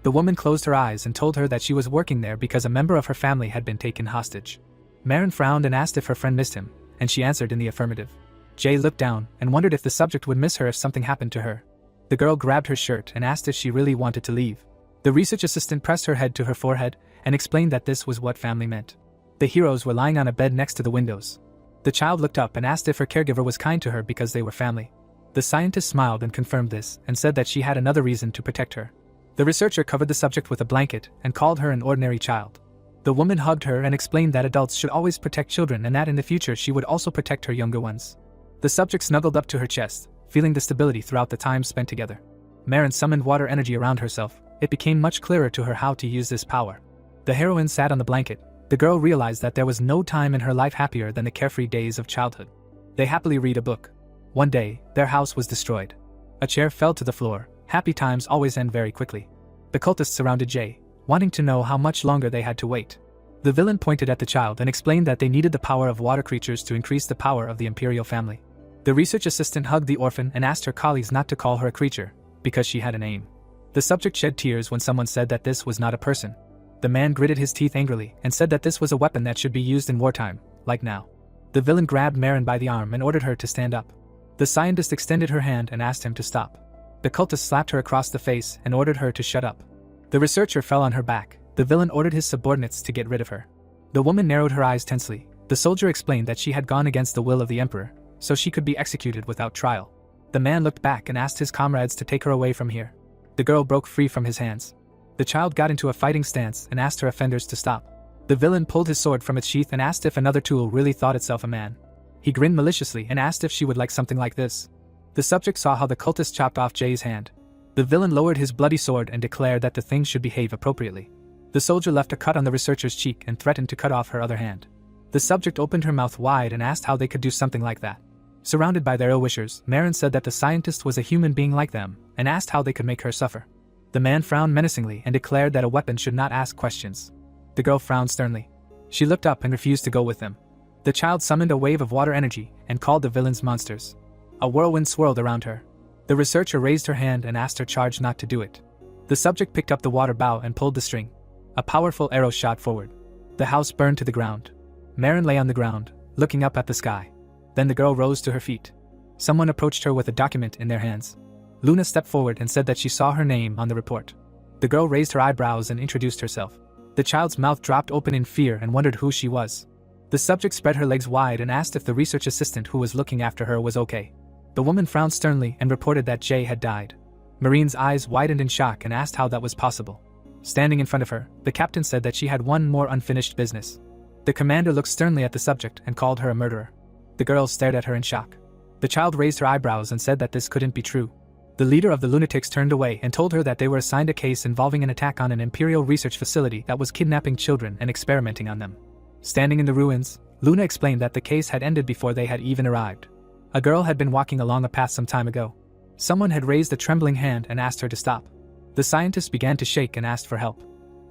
The woman closed her eyes and told her that she was working there because a member of her family had been taken hostage. Marin frowned and asked if her friend missed him, and she answered in the affirmative. Jay looked down and wondered if the subject would miss her if something happened to her. The girl grabbed her shirt and asked if she really wanted to leave. The research assistant pressed her head to her forehead and explained that this was what family meant. The heroes were lying on a bed next to the windows. The child looked up and asked if her caregiver was kind to her because they were family. The scientist smiled and confirmed this and said that she had another reason to protect her. The researcher covered the subject with a blanket and called her an ordinary child. The woman hugged her and explained that adults should always protect children and that in the future she would also protect her younger ones. The subject snuggled up to her chest, feeling the stability throughout the time spent together. Marin summoned water energy around herself. It became much clearer to her how to use this power. The heroine sat on the blanket. The girl realized that there was no time in her life happier than the carefree days of childhood. They happily read a book. One day, their house was destroyed. A chair fell to the floor. Happy times always end very quickly. The cultists surrounded Jay, wanting to know how much longer they had to wait. The villain pointed at the child and explained that they needed the power of water creatures to increase the power of the imperial family. The research assistant hugged the orphan and asked her colleagues not to call her a creature, because she had a name. The subject shed tears when someone said that this was not a person. The man gritted his teeth angrily and said that this was a weapon that should be used in wartime, like now. The villain grabbed Marin by the arm and ordered her to stand up. The scientist extended her hand and asked him to stop. The cultist slapped her across the face and ordered her to shut up. The researcher fell on her back. The villain ordered his subordinates to get rid of her. The woman narrowed her eyes tensely. The soldier explained that she had gone against the will of the emperor, so she could be executed without trial. The man looked back and asked his comrades to take her away from here. The girl broke free from his hands. The child got into a fighting stance and asked her offenders to stop. The villain pulled his sword from its sheath and asked if another tool really thought itself a man. He grinned maliciously and asked if she would like something like this. The subject saw how the cultist chopped off Jay's hand. The villain lowered his bloody sword and declared that the thing should behave appropriately. The soldier left a cut on the researcher's cheek and threatened to cut off her other hand. The subject opened her mouth wide and asked how they could do something like that. Surrounded by their ill-wishers, Marin said that the scientist was a human being like them and asked how they could make her suffer. The man frowned menacingly and declared that a weapon should not ask questions. The girl frowned sternly. She looked up and refused to go with them. The child summoned a wave of water energy and called the villains monsters. A whirlwind swirled around her. The researcher raised her hand and asked her charge not to do it. The subject picked up the water bow and pulled the string. A powerful arrow shot forward. The house burned to the ground. Marin lay on the ground, looking up at the sky. Then the girl rose to her feet. Someone approached her with a document in their hands. Luna stepped forward and said that she saw her name on the report. The girl raised her eyebrows and introduced herself. The child's mouth dropped open in fear and wondered who she was. The subject spread her legs wide and asked if the research assistant who was looking after her was okay. The woman frowned sternly and reported that Jay had died. Marine's eyes widened in shock and asked how that was possible. Standing in front of her, the captain said that she had one more unfinished business. The commander looked sternly at the subject and called her a murderer. The girl stared at her in shock. The child raised her eyebrows and said that this couldn't be true. The leader of the lunatics turned away and told her that they were assigned a case involving an attack on an imperial research facility that was kidnapping children and experimenting on them. Standing in the ruins, Luna explained that the case had ended before they had even arrived. A girl had been walking along a path some time ago. Someone had raised a trembling hand and asked her to stop. The scientist began to shake and asked for help.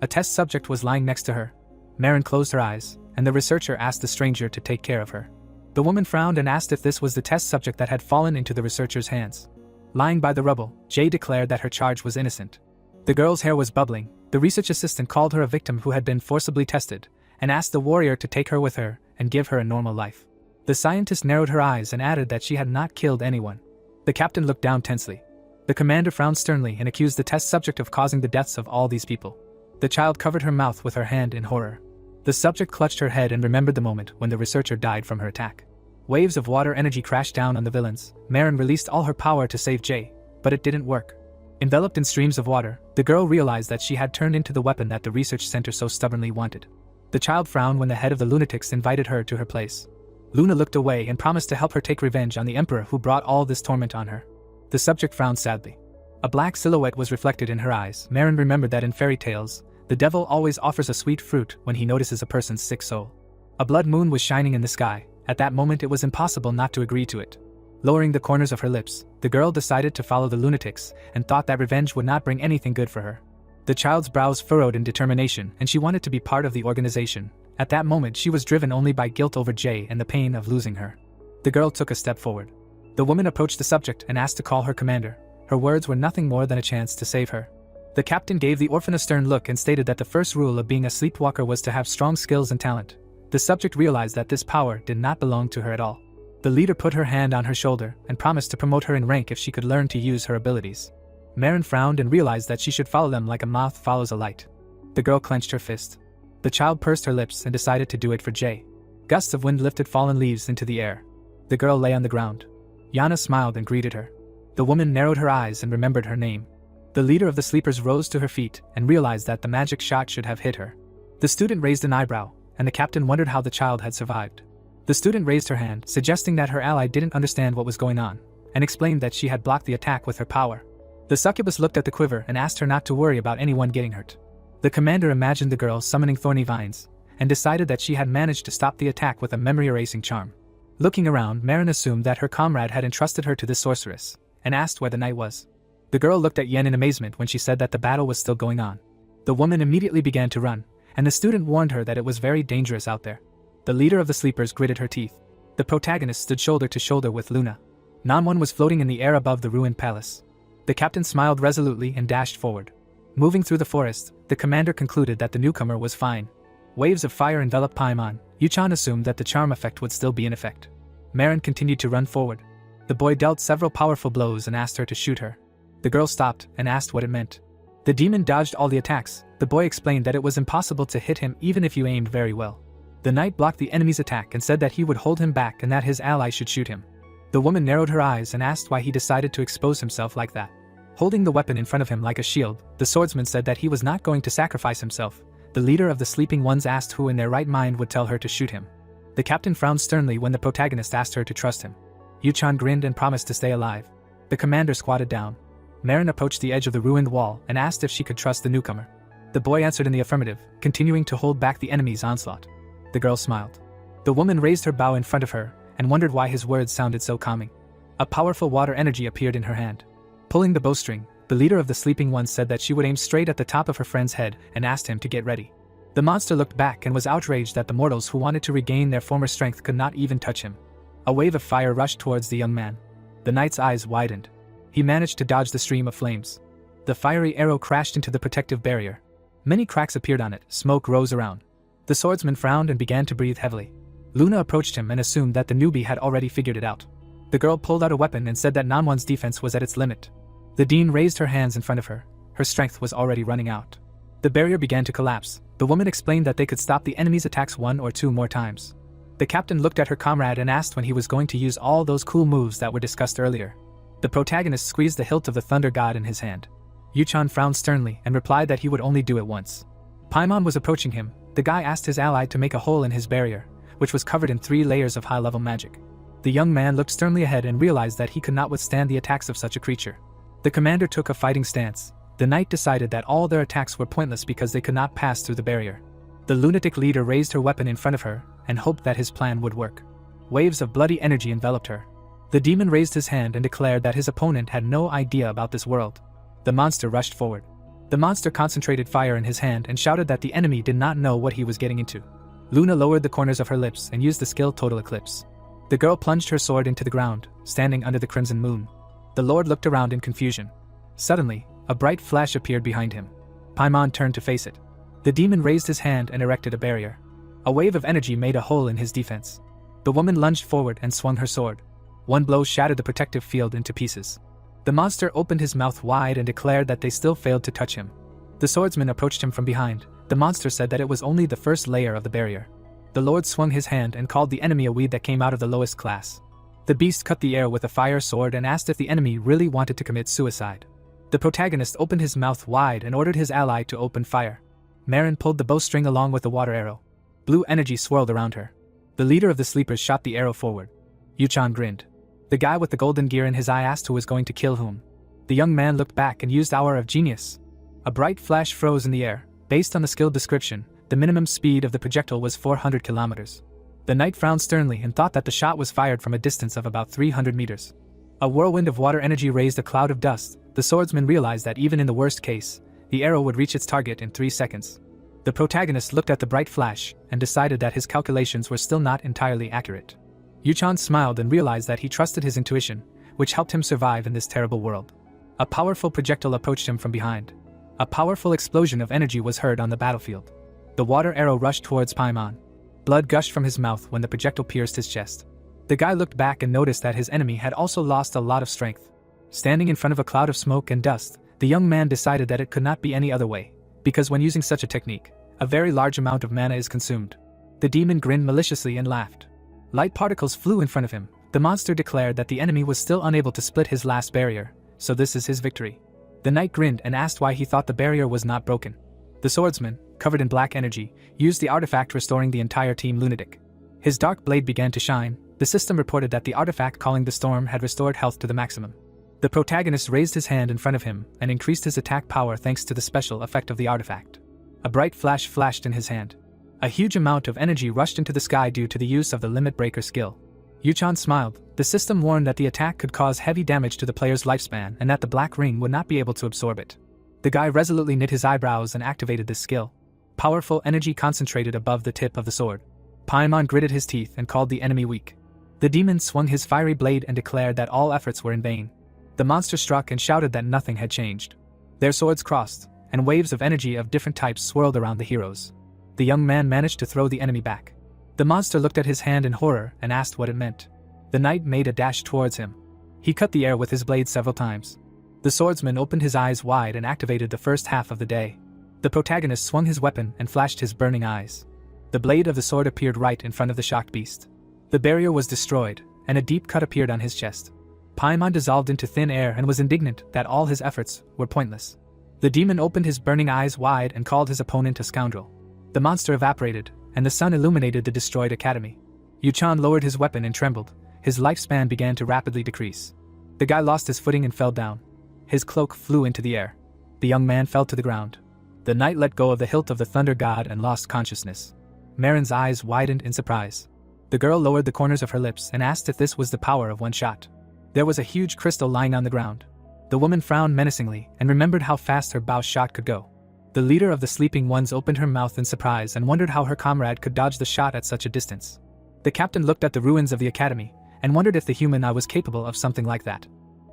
A test subject was lying next to her. Marin closed her eyes, and the researcher asked the stranger to take care of her. The woman frowned and asked if this was the test subject that had fallen into the researcher's hands. Lying by the rubble, Jay declared that her charge was innocent. The girl's hair was bubbling. The research assistant called her a victim who had been forcibly tested, and asked the warrior to take her with her and give her a normal life. The scientist narrowed her eyes and added that she had not killed anyone. The captain looked down tensely. The commander frowned sternly and accused the test subject of causing the deaths of all these people. The child covered her mouth with her hand in horror. The subject clutched her head and remembered the moment when the researcher died from her attack. Waves of water energy crashed down on the villains. Marin released all her power to save Jay, but it didn't work. Enveloped in streams of water, the girl realized that she had turned into the weapon that the research center so stubbornly wanted. The child frowned when the head of the lunatics invited her to her place. Luna looked away and promised to help her take revenge on the emperor who brought all this torment on her. The subject frowned sadly. A black silhouette was reflected in her eyes. Marin remembered that in fairy tales, the devil always offers a sweet fruit when he notices a person's sick soul. A blood moon was shining in the sky. At that moment it was impossible not to agree to it. Lowering the corners of her lips, the girl decided to follow the lunatics and thought that revenge would not bring anything good for her. The child's brows furrowed in determination and she wanted to be part of the organization. At that moment she was driven only by guilt over Jay and the pain of losing her. The girl took a step forward. The woman approached the subject and asked to call her commander. Her words were nothing more than a chance to save her. The captain gave the orphan a stern look and stated that the first rule of being a sleepwalker was to have strong skills and talent. The subject realized that this power did not belong to her at all. The leader put her hand on her shoulder and promised to promote her in rank if she could learn to use her abilities. Marin frowned and realized that she should follow them like a moth follows a light. The girl clenched her fist. The child pursed her lips and decided to do it for Jay. Gusts of wind lifted fallen leaves into the air. The girl lay on the ground. Yana smiled and greeted her. The woman narrowed her eyes and remembered her name. The leader of the sleepers rose to her feet and realized that the magic shot should have hit her. The student raised an eyebrow, and the captain wondered how the child had survived. The student raised her hand, suggesting that her ally didn't understand what was going on, and explained that she had blocked the attack with her power. The succubus looked at the quiver and asked her not to worry about anyone getting hurt. The commander imagined the girl summoning thorny vines, and decided that she had managed to stop the attack with a memory-erasing charm. Looking around, Marin assumed that her comrade had entrusted her to this sorceress, and asked where the knight was. The girl looked at Yen in amazement when she said that the battle was still going on. The woman immediately began to run, and the student warned her that it was very dangerous out there. The leader of the sleepers gritted her teeth. The protagonist stood shoulder to shoulder with Luna. Namwon was floating in the air above the ruined palace. The captain smiled resolutely and dashed forward. Moving through the forest, the commander concluded that the newcomer was fine. Waves of fire enveloped Paimon. Yuchan assumed that the charm effect would still be in effect. Marin continued to run forward. The boy dealt several powerful blows and asked her to shoot her. The girl stopped and asked what it meant. The demon dodged all the attacks. The boy explained that it was impossible to hit him even if you aimed very well. The knight blocked the enemy's attack and said that he would hold him back and that his ally should shoot him. The woman narrowed her eyes and asked why he decided to expose himself like that. Holding the weapon in front of him like a shield, the swordsman said that he was not going to sacrifice himself. The leader of the sleeping ones asked who in their right mind would tell her to shoot him. The captain frowned sternly when the protagonist asked her to trust him. Yuchan grinned and promised to stay alive. The commander squatted down. Marin approached the edge of the ruined wall and asked if she could trust the newcomer. The boy answered in the affirmative, continuing to hold back the enemy's onslaught. The girl smiled. The woman raised her bow in front of her and wondered why his words sounded so calming. A powerful water energy appeared in her hand. Pulling the bowstring, the leader of the sleeping ones said that she would aim straight at the top of her friend's head and asked him to get ready. The monster looked back and was outraged that the mortals who wanted to regain their former strength could not even touch him. A wave of fire rushed towards the young man. The knight's eyes widened. He managed to dodge the stream of flames. The fiery arrow crashed into the protective barrier. Many cracks appeared on it, smoke rose around. The swordsman frowned and began to breathe heavily. Luna approached him and assumed that the newbie had already figured it out. The girl pulled out a weapon and said that Namwon's defense was at its limit. The dean raised her hands in front of her. Her strength was already running out. The barrier began to collapse. The woman explained that they could stop the enemy's attacks 1 or 2 more times. The captain looked at her comrade and asked when he was going to use all those cool moves that were discussed earlier. The protagonist squeezed the hilt of the thunder god in his hand. Yuchan frowned sternly and replied that he would only do it once. Paimon was approaching him. The guy asked his ally to make a hole in his barrier, which was covered in 3 layers of high-level magic. The young man looked sternly ahead and realized that he could not withstand the attacks of such a creature. The commander took a fighting stance. The knight decided that all their attacks were pointless because they could not pass through the barrier. The lunatic leader raised her weapon in front of her and hoped that his plan would work. Waves of bloody energy enveloped her. The demon raised his hand and declared that his opponent had no idea about this world. The monster rushed forward. The monster concentrated fire in his hand and shouted that the enemy did not know what he was getting into. Luna lowered the corners of her lips and used the skill Total Eclipse. The girl plunged her sword into the ground, standing under the crimson moon. The lord looked around in confusion. Suddenly, a bright flash appeared behind him. Paimon turned to face it. The demon raised his hand and erected a barrier. A wave of energy made a hole in his defense. The woman lunged forward and swung her sword. One blow shattered the protective field into pieces. The monster opened his mouth wide and declared that they still failed to touch him. The swordsman approached him from behind. The monster said that it was only the first layer of the barrier. The lord swung his hand and called the enemy a weed that came out of the lowest class. The beast cut the air with a fire sword and asked if the enemy really wanted to commit suicide. The protagonist opened his mouth wide and ordered his ally to open fire. Marin pulled the bowstring along with the water arrow. Blue energy swirled around her. The leader of the sleepers shot the arrow forward. Yuchan grinned. The guy with the golden gear in his eye asked who was going to kill whom. The young man looked back and used Hour of Genius. A bright flash froze in the air. Based on the skill description, the minimum speed of the projectile was 400 kilometers. The knight frowned sternly and thought that the shot was fired from a distance of about 300 meters. A whirlwind of water energy raised a cloud of dust. The swordsman realized that even in the worst case, the arrow would reach its target in 3 seconds. The protagonist looked at the bright flash and decided that his calculations were still not entirely accurate. Yuchan smiled and realized that he trusted his intuition, which helped him survive in this terrible world. A powerful projectile approached him from behind. A powerful explosion of energy was heard on the battlefield. The water arrow rushed towards Paimon. Blood gushed from his mouth when the projectile pierced his chest. The guy looked back and noticed that his enemy had also lost a lot of strength. Standing in front of a cloud of smoke and dust, the young man decided that it could not be any other way, because when using such a technique, a very large amount of mana is consumed. The demon grinned maliciously and laughed. Light particles flew in front of him. The monster declared that the enemy was still unable to split his last barrier, so this is his victory. The knight grinned and asked why he thought the barrier was not broken. The swordsman, covered in black energy, used the artifact restoring the entire team lunatic. His dark blade began to shine. The system reported that the artifact calling the storm had restored health to the maximum. The protagonist raised his hand in front of him and increased his attack power thanks to the special effect of the artifact. A bright flash flashed in his hand. A huge amount of energy rushed into the sky due to the use of the Limit Breaker skill. Yuchan smiled. The system warned that the attack could cause heavy damage to the player's lifespan and that the black ring would not be able to absorb it. The guy resolutely knit his eyebrows and activated this skill. Powerful energy concentrated above the tip of the sword. Paimon gritted his teeth and called the enemy weak. The demon swung his fiery blade and declared that all efforts were in vain. The monster struck and shouted that nothing had changed. Their swords crossed, and waves of energy of different types swirled around the heroes. The young man managed to throw the enemy back. The monster looked at his hand in horror and asked what it meant. The knight made a dash towards him. He cut the air with his blade several times. The swordsman opened his eyes wide and activated the first half of the day. The protagonist swung his weapon and flashed his burning eyes. The blade of the sword appeared right in front of the shocked beast. The barrier was destroyed, and a deep cut appeared on his chest. Paimon dissolved into thin air and was indignant that all his efforts were pointless. The demon opened his burning eyes wide and called his opponent a scoundrel. The monster evaporated, and the sun illuminated the destroyed academy. Yuchan lowered his weapon and trembled. His lifespan began to rapidly decrease. The guy lost his footing and fell down. His cloak flew into the air. The young man fell to the ground. The knight let go of the hilt of the thunder god and lost consciousness. Marin's eyes widened in surprise. The girl lowered the corners of her lips and asked if this was the power of one shot. There was a huge crystal lying on the ground. The woman frowned menacingly and remembered how fast her bow shot could go. The leader of the sleeping ones opened her mouth in surprise and wondered how her comrade could dodge the shot at such a distance. The captain looked at the ruins of the academy and wondered if the human eye was capable of something like that.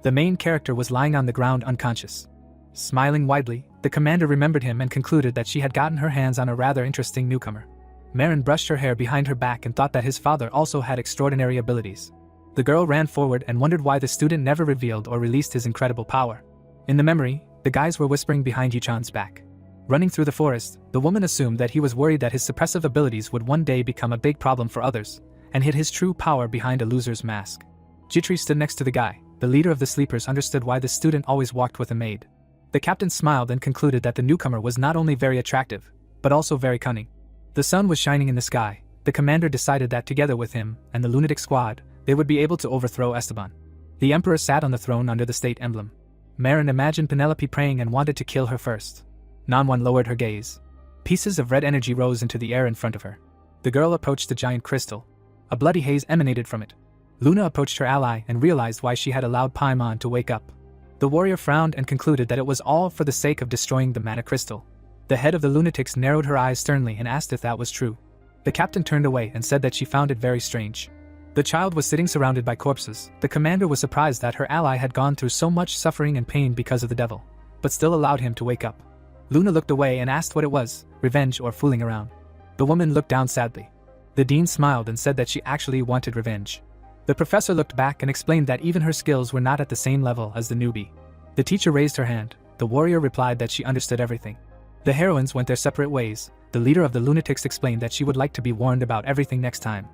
The main character was lying on the ground unconscious. Smiling widely, the commander remembered him and concluded that she had gotten her hands on a rather interesting newcomer. Marin brushed her hair behind her back and thought that his father also had extraordinary abilities. The girl ran forward and wondered why the student never revealed or released his incredible power. In the memory, the guys were whispering behind Yuchan's back. Running through the forest, the woman assumed that he was worried that his suppressive abilities would one day become a big problem for others, and hid his true power behind a loser's mask. Jitri stood next to the guy. The leader of the sleepers understood why the student always walked with a maid. The captain smiled and concluded that the newcomer was not only very attractive, but also very cunning. The sun was shining in the sky. The commander decided that together with him and the lunatic squad, they would be able to overthrow Esteban. The emperor sat on the throne under the state emblem. Marin imagined Penelope praying and wanted to kill her first. Nanwan lowered her gaze. Pieces of red energy rose into the air in front of her. The girl approached the giant crystal. A bloody haze emanated from it. Luna approached her ally and realized why she had allowed Paimon to wake up. The warrior frowned and concluded that it was all for the sake of destroying the mana crystal. The head of the lunatics narrowed her eyes sternly and asked if that was true. The captain turned away and said that she found it very strange. The child was sitting surrounded by corpses. The commander was surprised that her ally had gone through so much suffering and pain because of the devil, but still allowed him to wake up. Luna looked away and asked what it was, revenge or fooling around. The woman looked down sadly. The dean smiled and said that she actually wanted revenge. The professor looked back and explained that even her skills were not at the same level as the newbie. The teacher raised her hand. The warrior replied that she understood everything. The heroines went their separate ways. The leader of the lunatics explained that she would like to be warned about everything next time.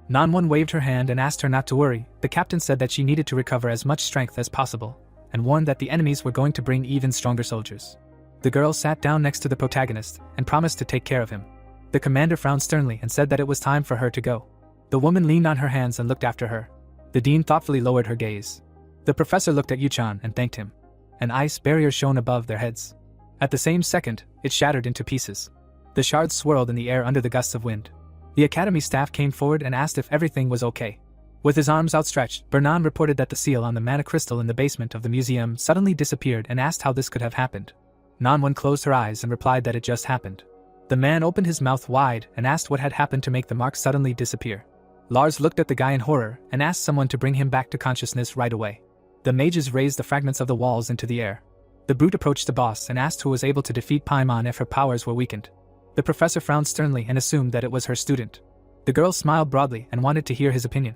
Nanwon waved her hand and asked her not to worry. The captain said that she needed to recover as much strength as possible, and warned that the enemies were going to bring even stronger soldiers. The girl sat down next to the protagonist and promised to take care of him. The commander frowned sternly and said that it was time for her to go. The woman leaned on her hands and looked after her. The dean thoughtfully lowered her gaze. The professor looked at Yuchan and thanked him. An ice barrier shone above their heads. At the same second, it shattered into pieces. The shards swirled in the air under the gusts of wind. The academy staff came forward and asked if everything was okay. With his arms outstretched, Bernan reported that the seal on the mana crystal in the basement of the museum suddenly disappeared and asked how this could have happened. Nanwon closed her eyes and replied that it just happened. The man opened his mouth wide and asked what had happened to make the mark suddenly disappear. Lars looked at the guy in horror and asked someone to bring him back to consciousness right away. The mages raised the fragments of the walls into the air. The brute approached the boss and asked who was able to defeat Paimon if her powers were weakened. The professor frowned sternly and assumed that it was her student. The girl smiled broadly and wanted to hear his opinion.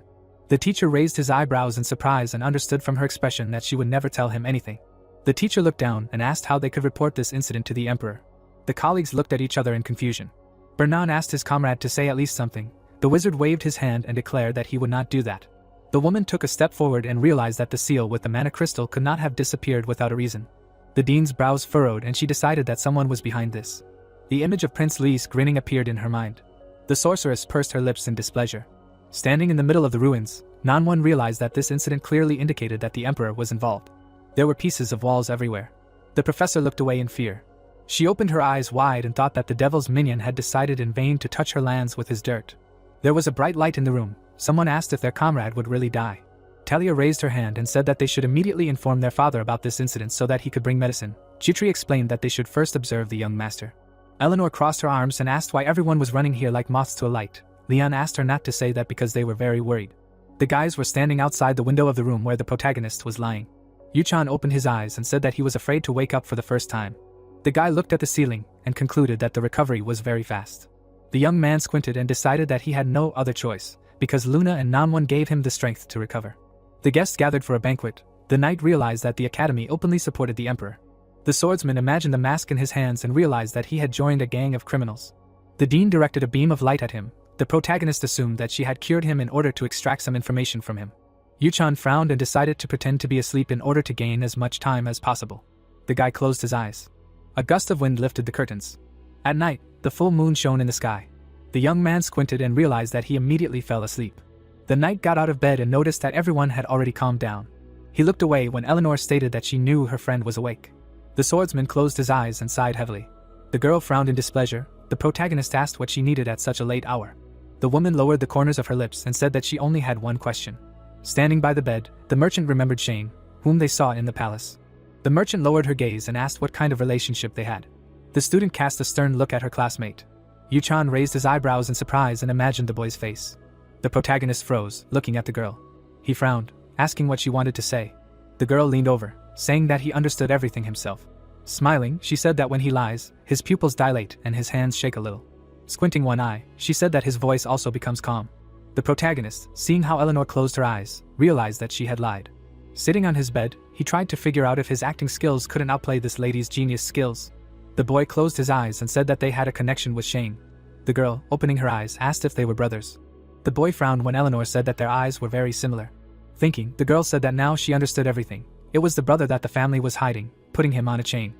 The teacher raised his eyebrows in surprise and understood from her expression that she would never tell him anything. The teacher looked down and asked how they could report this incident to the emperor. The colleagues looked at each other in confusion. Bernan asked his comrade to say at least something. The wizard waved his hand and declared that he would not do that. The woman took a step forward and realized that the seal with the mana crystal could not have disappeared without a reason. The dean's brows furrowed and she decided that someone was behind this. The image of Prince Lee's grinning appeared in her mind. The sorceress pursed her lips in displeasure. Standing in the middle of the ruins, Nanwon realized that this incident clearly indicated that the emperor was involved. There were pieces of walls everywhere. The professor looked away in fear. She opened her eyes wide and thought that the devil's minion had decided in vain to touch her lands with his dirt. There was a bright light in the room. Someone asked if their comrade would really die. Talia raised her hand and said that they should immediately inform their father about this incident so that he could bring medicine. Chitri explained that they should first observe the young master. Eleanor crossed her arms and asked why everyone was running here like moths to a light. Leon asked her not to say that because they were very worried. The guys were standing outside the window of the room where the protagonist was lying. Yuchan opened his eyes and said that he was afraid to wake up for the first time. The guy looked at the ceiling and concluded that the recovery was very fast. The young man squinted and decided that he had no other choice, because Luna and Namwon gave him the strength to recover. The guests gathered for a banquet. The knight realized that the academy openly supported the emperor. The swordsman imagined the mask in his hands and realized that he had joined a gang of criminals. The dean directed a beam of light at him. The protagonist assumed that she had cured him in order to extract some information from him. Yuchan frowned and decided to pretend to be asleep in order to gain as much time as possible. The guy closed his eyes. A gust of wind lifted the curtains. At night, the full moon shone in the sky. The young man squinted and realized that he immediately fell asleep. The knight got out of bed and noticed that everyone had already calmed down. He looked away when Eleanor stated that she knew her friend was awake. The swordsman closed his eyes and sighed heavily. The girl frowned in displeasure. The protagonist asked what she needed at such a late hour. The woman lowered the corners of her lips and said that she only had one question. Standing by the bed, the merchant remembered Shane, whom they saw in the palace. The merchant lowered her gaze and asked what kind of relationship they had. The student cast a stern look at her classmate. Yuchan raised his eyebrows in surprise and imagined the boy's face. The protagonist froze, looking at the girl. He frowned, asking what she wanted to say. The girl leaned over, saying that he understood everything himself. Smiling, she said that when he lies, his pupils dilate and his hands shake a little. Squinting one eye, she said that his voice also becomes calm. The protagonist, seeing how Eleanor closed her eyes, realized that she had lied. Sitting on his bed, he tried to figure out if his acting skills couldn't outplay this lady's genius skills. The boy closed his eyes and said that they had a connection with Shane. The girl, opening her eyes, asked if they were brothers. The boy frowned when Eleanor said that their eyes were very similar. Thinking, the girl said that now she understood everything. It was the brother that the family was hiding, putting him on a chain.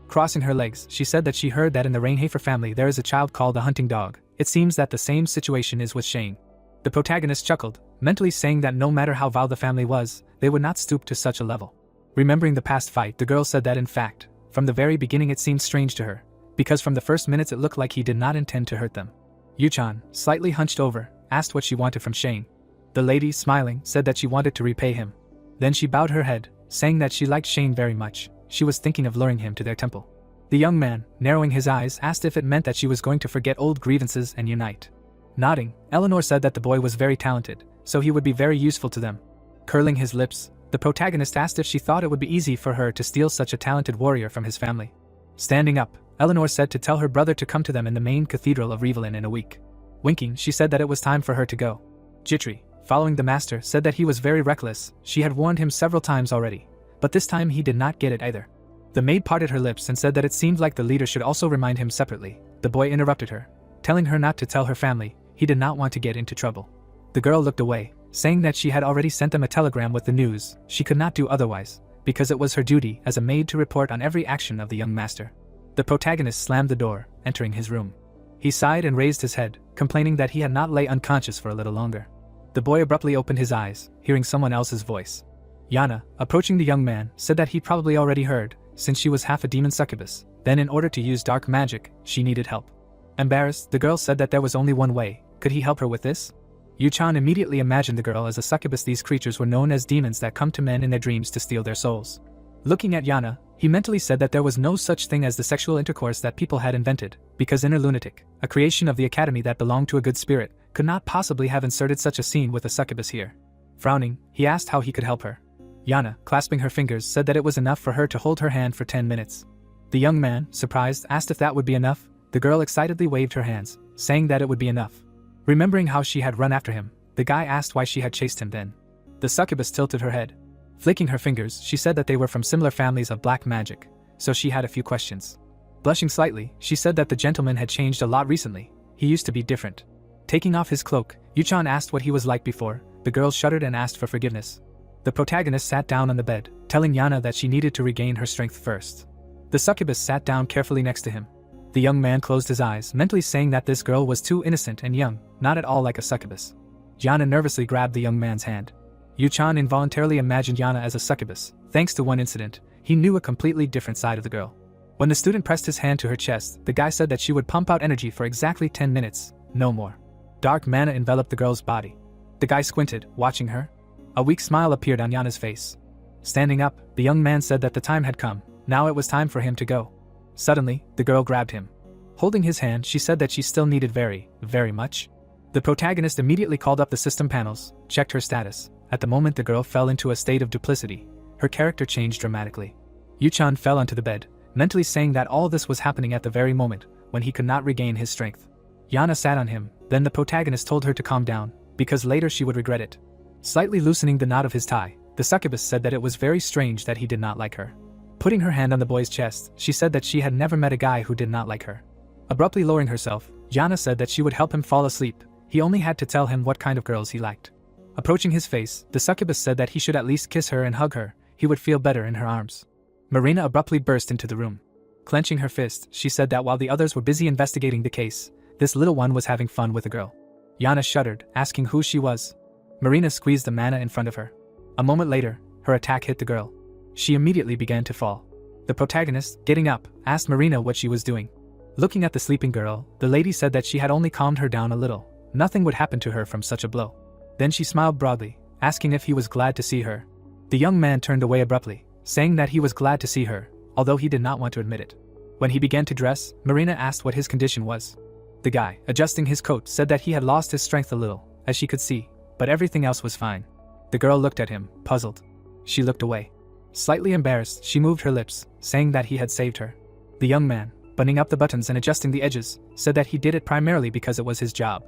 Crossing her legs, she said that she heard that in the Rainhafer family there is a child called the hunting dog. It seems that the same situation is with Shane. The protagonist chuckled, mentally saying that no matter how vile the family was, they would not stoop to such a level. Remembering the past fight, the girl said that in fact, from the very beginning it seemed strange to her, because from the first minutes it looked like he did not intend to hurt them. Yuchan, slightly hunched over, asked what she wanted from Shane. The lady, smiling, said that she wanted to repay him. Then she bowed her head, saying that she liked Shane very much. She was thinking of luring him to their temple. The young man, narrowing his eyes, asked if it meant that she was going to forget old grievances and unite. Nodding, Eleanor said that the boy was very talented, so he would be very useful to them. Curling his lips, the protagonist asked if she thought it would be easy for her to steal such a talented warrior from his family. Standing up, Eleanor said to tell her brother to come to them in the main cathedral of Revelin in a week. Winking, she said that it was time for her to go. Jitri, following the master, said that he was very reckless. She had warned him several times already, but this time he did not get it either. The maid parted her lips and said that it seemed like the leader should also remind him separately. The boy interrupted her, telling her not to tell her family. He did not want to get into trouble. The girl looked away, saying that she had already sent them a telegram with the news. She could not do otherwise, because it was her duty as a maid to report on every action of the young master. The protagonist slammed the door, entering his room. He sighed and raised his head, complaining that he had not lay unconscious for a little longer. The boy abruptly opened his eyes, hearing someone else's voice. Yana, approaching the young man, said that he probably already heard, since she was half a demon succubus. Then in order to use dark magic, she needed help. Embarrassed, the girl said that there was only one way. Could he help her with this? Yuchan immediately imagined the girl as a succubus. These creatures were known as demons that come to men in their dreams to steal their souls. Looking at Yana, he mentally said that there was no such thing as the sexual intercourse that people had invented, because Inner Lunatic, a creation of the academy that belonged to a good spirit, could not possibly have inserted such a scene with a succubus here. Frowning, he asked how he could help her. Yana, clasping her fingers, said that it was enough for her to hold her hand for 10 minutes. The young man, surprised, asked if that would be enough. The girl excitedly waved her hands, saying that it would be enough. Remembering how she had run after him, The guy asked why she had chased him then. The succubus tilted her head. Flicking her fingers, she said that they were from similar families of black magic, so she had a few questions. Blushing slightly, she said that the gentleman had changed a lot recently. He used to be different. Taking off his cloak, Yuchan asked what he was like before. The girl shuddered and asked for forgiveness. The protagonist sat down on the bed, telling Yana that she needed to regain her strength first. The succubus sat down carefully next to him. The young man closed his eyes, mentally saying that this girl was too innocent and young, not at all like a succubus. Yana nervously grabbed the young man's hand. Yuchan involuntarily imagined Yana as a succubus. Thanks to one incident, he knew a completely different side of the girl. When the student pressed his hand to her chest, the guy said that she would pump out energy for exactly 10 minutes, no more. Dark mana enveloped the girl's body. The guy squinted, watching her. A weak smile appeared on Yana's face. Standing up, the young man said that the time had come. Now it was time for him to go. Suddenly, the girl grabbed him. Holding his hand, she said that she still needed very, very much. The protagonist immediately called up the system panels, checked her status. At the moment the girl fell into a state of duplicity. Her character changed dramatically. Yuchan fell onto the bed, mentally saying that all this was happening at the very moment when he could not regain his strength. Yana sat on him, then the protagonist told her to calm down, because later she would regret it. Slightly loosening the knot of his tie, the succubus said that it was very strange that he did not like her. Putting her hand on the boy's chest, she said that she had never met a guy who did not like her. Abruptly lowering herself, Yana said that she would help him fall asleep. He only had to tell him what kind of girls he liked. Approaching his face, the succubus said that he should at least kiss her and hug her. He would feel better in her arms. Marina abruptly burst into the room. Clenching her fist, she said that while the others were busy investigating the case, this little one was having fun with a girl. Yana shuddered, asking who she was. Marina squeezed the mana in front of her. A moment later, her attack hit the girl. She immediately began to fall. The protagonist, getting up, asked Marina what she was doing. Looking at the sleeping girl, the lady said that she had only calmed her down a little. Nothing would happen to her from such a blow. Then she smiled broadly, asking if he was glad to see her. The young man turned away abruptly, saying that he was glad to see her, although he did not want to admit it. When he began to dress, Marina asked what his condition was. The guy, adjusting his coat, said that he had lost his strength a little, as she could see, but everything else was fine. The girl looked at him, puzzled. She looked away. Slightly embarrassed, she moved her lips, saying that he had saved her. The young man, buttoning up the buttons and adjusting the edges, said that he did it primarily because it was his job.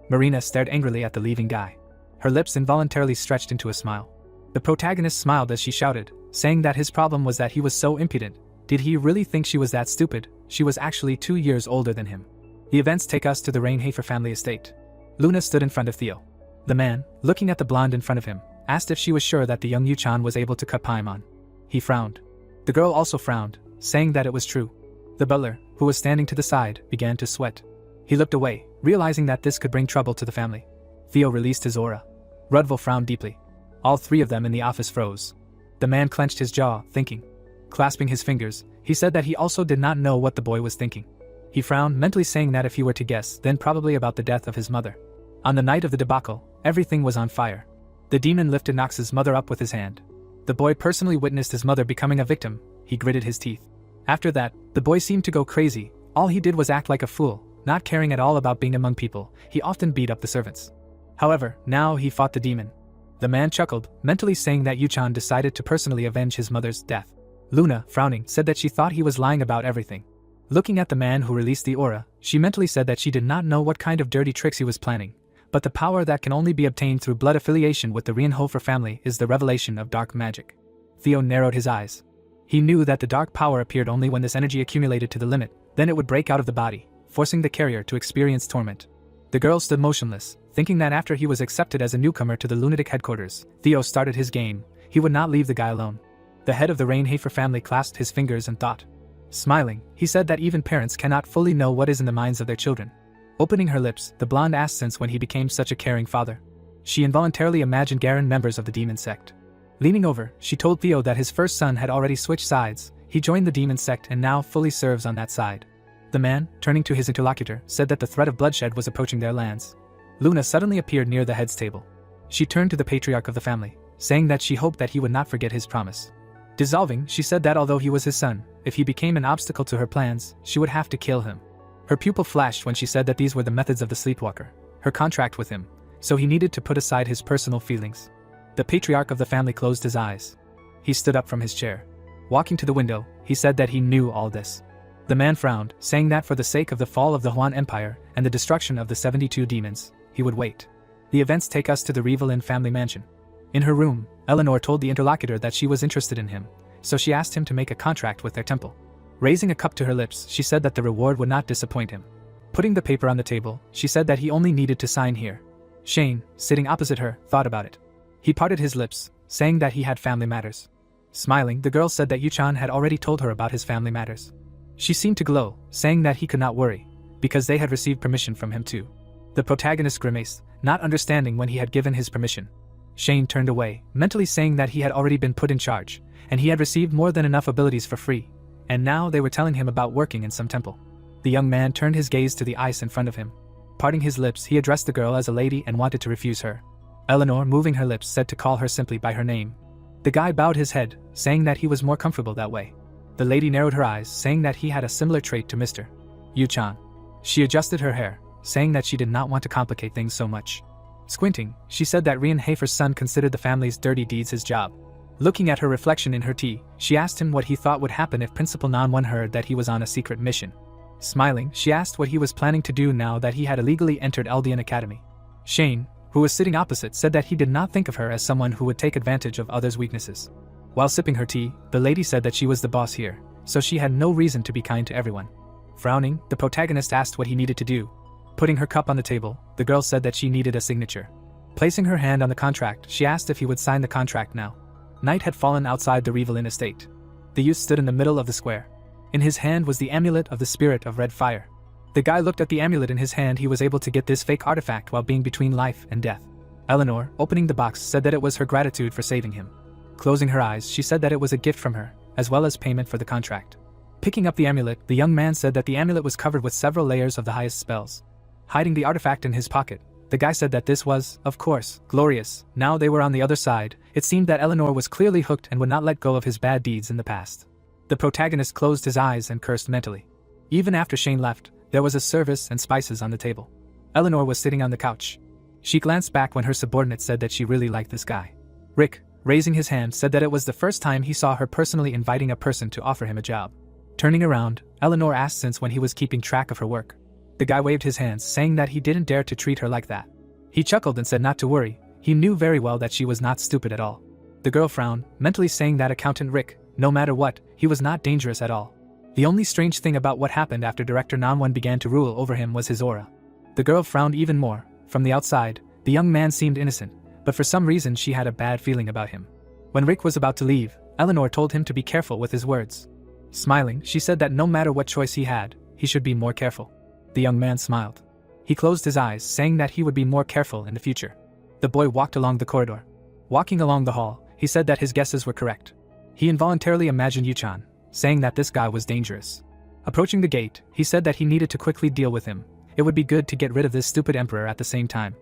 Marina stared angrily at the leaving guy. Her lips involuntarily stretched into a smile. The protagonist smiled as she shouted, saying that his problem was that he was so impudent. Did he really think she was that stupid? She was actually 2 years older than him. The events take us to the Reincarnates family estate. Luna stood in front of Theo. The man, looking at the blonde in front of him, asked if she was sure that the young Yuchan was able to cut Paimon. He frowned. The girl also frowned, saying that it was true. The butler, who was standing to the side, began to sweat. He looked away, realizing that this could bring trouble to the family. Theo released his aura. Rudval frowned deeply. All three of them in the office froze. The man clenched his jaw, thinking. Clasping his fingers, he said that he also did not know what the boy was thinking. He frowned, mentally saying that if he were to guess, then probably about the death of his mother. On the night of the debacle, everything was on fire. The demon lifted Nox's mother up with his hand. The boy personally witnessed his mother becoming a victim. He gritted his teeth. After that, the boy seemed to go crazy. All he did was act like a fool, not caring at all about being among people. He often beat up the servants. However, now he fought the demon. The man chuckled, mentally saying that Yuchan decided to personally avenge his mother's death. Luna, frowning, said that she thought he was lying about everything. Looking at the man who released the aura, she mentally said that she did not know what kind of dirty tricks he was planning, but the power that can only be obtained through blood affiliation with the Reinhofer family is the revelation of dark magic. Theo narrowed his eyes. He knew that the dark power appeared only when this energy accumulated to the limit, then it would break out of the body, forcing the carrier to experience torment. The girl stood motionless, thinking that after he was accepted as a newcomer to the lunatic headquarters, Theo started his game. He would not leave the guy alone. The head of the Reinhofer family clasped his fingers and thought. Smiling, he said that even parents cannot fully know what is in the minds of their children. Opening her lips, the blonde asked since when he became such a caring father. She involuntarily imagined Garen members of the demon sect. Leaning over, she told Theo that his first son had already switched sides. He joined the demon sect and now fully serves on that side. The man, turning to his interlocutor, said that the threat of bloodshed was approaching their lands. Luna suddenly appeared near the head's table. She turned to the patriarch of the family, saying that she hoped that he would not forget his promise. Dissolving, she said that although he was his son, if he became an obstacle to her plans, she would have to kill him. Her pupil flashed when she said that these were the methods of the sleepwalker, her contract with him, so he needed to put aside his personal feelings. The patriarch of the family closed his eyes. He stood up from his chair. Walking to the window, he said that he knew all this. The man frowned, saying that for the sake of the fall of the Huan Empire and the destruction of the 72 demons, he would wait. The events take us to the Revelin family mansion. In her room, Eleanor told the interlocutor that she was interested in him, so she asked him to make a contract with their temple. Raising a cup to her lips, she said that the reward would not disappoint him. Putting the paper on the table, she said that he only needed to sign here. Shane, sitting opposite her, thought about it. He parted his lips, saying that he had family matters. Smiling, the girl said that Yuchan had already told her about his family matters. She seemed to glow, saying that he could not worry, because they had received permission from him too. The protagonist grimaced, not understanding when he had given his permission. Shane turned away, mentally saying that he had already been put in charge, and he had received more than enough abilities for free, and now they were telling him about working in some temple. The young man turned his gaze to the ice in front of him. Parting his lips, he addressed the girl as a lady and wanted to refuse her. Eleanor, moving her lips, said to call her simply by her name. The guy bowed his head, saying that he was more comfortable that way. The lady narrowed her eyes, saying that he had a similar trait to Mr. Yuchan. She adjusted her hair, saying that she did not want to complicate things so much. Squinting, she said that Rian Hafer's son considered the family's dirty deeds his job. Looking at her reflection in her tea, she asked him what he thought would happen if Principal Nanwon heard that he was on a secret mission. Smiling, she asked what he was planning to do now that he had illegally entered Eldian Academy. Shane, who was sitting opposite, said that he did not think of her as someone who would take advantage of others' weaknesses. While sipping her tea, the lady said that she was the boss here, so she had no reason to be kind to everyone. Frowning, the protagonist asked what he needed to do. Putting her cup on the table, the girl said that she needed a signature. Placing her hand on the contract, she asked if he would sign the contract now. Night had fallen outside the Revelin estate. The youth stood in the middle of the square. In his hand was the amulet of the spirit of red fire. The guy looked at the amulet in his hand. He was able to get this fake artifact while being between life and death. Eleanor, opening the box, said that it was her gratitude for saving him. Closing her eyes, she said that it was a gift from her, as well as payment for the contract. Picking up the amulet, the young man said that the amulet was covered with several layers of the highest spells. Hiding the artifact in his pocket, the guy said that this was, of course, glorious. Now they were on the other side. It seemed that Eleanor was clearly hooked and would not let go of his bad deeds in the past. The protagonist closed his eyes and cursed mentally. Even after Shane left, there was a service and spices on the table. Eleanor was sitting on the couch. She glanced back when her subordinate said that she really liked this guy. Rick, raising his hand, said that it was the first time he saw her personally inviting a person to offer him a job. Turning around, Eleanor asked since when he was keeping track of her work. The guy waved his hands, saying that he didn't dare to treat her like that. He chuckled and said not to worry. He knew very well that she was not stupid at all. The girl frowned, mentally saying that Accountant Rick, no matter what, he was not dangerous at all. The only strange thing about what happened after Director Nanwon began to rule over him was his aura. The girl frowned even more. From the outside, the young man seemed innocent, but for some reason she had a bad feeling about him. When Rick was about to leave, Eleanor told him to be careful with his words. Smiling, she said that no matter what choice he had, he should be more careful. The young man smiled. He closed his eyes, saying that he would be more careful in the future. The boy walked along the corridor. Walking along the hall, he said that his guesses were correct. He involuntarily imagined Yuchan, saying that this guy was dangerous. Approaching the gate, he said that he needed to quickly deal with him. It would be good to get rid of this stupid emperor at the same time.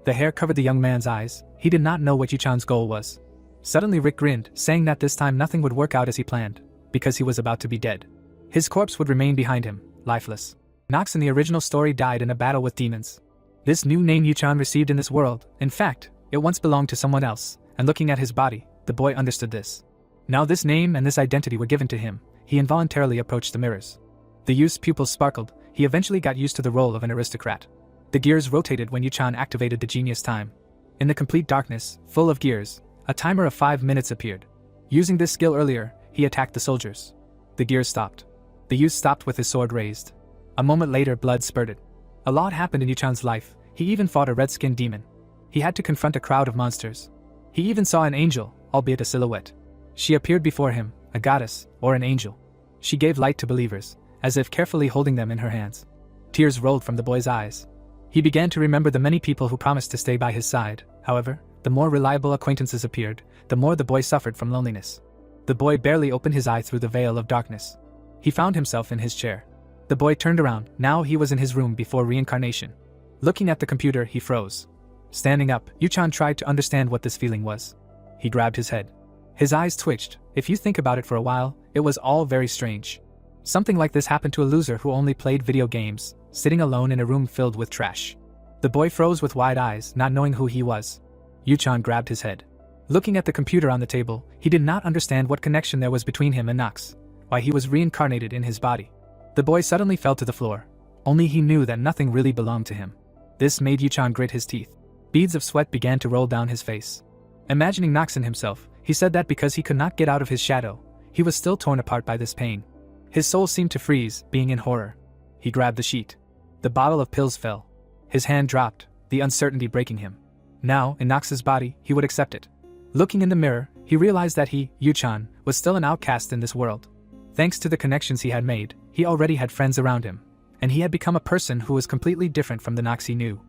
The hair covered the young man's eyes. He did not know what Yuchan's goal was. Suddenly Rick grinned, saying that this time nothing would work out as he planned, because he was about to be dead. His corpse would remain behind him, lifeless. Nox in the original story died in a battle with demons. This new name Yuchan received in this world, in fact, it once belonged to someone else, and looking at his body, the boy understood this. Now this name and this identity were given to him. He involuntarily approached the mirrors. The youth's pupils sparkled. He eventually got used to the role of an aristocrat. The gears rotated when Yuchan activated the genius time. In the complete darkness, full of gears, a timer of 5 minutes appeared. Using this skill earlier, he attacked the soldiers. The gears stopped. The youth stopped with his sword raised. A moment later, blood spurted. A lot happened in Yuchan's life. He even fought a red-skinned demon. He had to confront a crowd of monsters. He even saw an angel, albeit a silhouette. She appeared before him, a goddess, or an angel. She gave light to believers, as if carefully holding them in her hands. Tears rolled from the boy's eyes. He began to remember the many people who promised to stay by his side. However, the more reliable acquaintances appeared, the more the boy suffered from loneliness. The boy barely opened his eye through the veil of darkness. He found himself in his chair. The boy turned around. Now he was in his room before reincarnation. Looking at the computer, he froze. Standing up, Yuchan tried to understand what this feeling was. He grabbed his head. His eyes twitched. If you think about it for a while, it was all very strange. Something like this happened to a loser who only played video games, sitting alone in a room filled with trash. The boy froze with wide eyes, not knowing who he was. Yuchan grabbed his head. Looking at the computer on the table, he did not understand what connection there was between him and Nox, why he was reincarnated in his body. The boy suddenly fell to the floor. Only he knew that nothing really belonged to him. This made Yuchan grit his teeth. Beads of sweat began to roll down his face. Imagining Noxon himself, he said that because he could not get out of his shadow, he was still torn apart by this pain. His soul seemed to freeze, being in horror. He grabbed the sheet. The bottle of pills fell. His hand dropped, the uncertainty breaking him. Now, in Nox's body, he would accept it. Looking in the mirror, he realized that he, Yu-chan, was still an outcast in this world. Thanks to the connections he had made, he already had friends around him, and he had become a person who was completely different from the Nox he knew.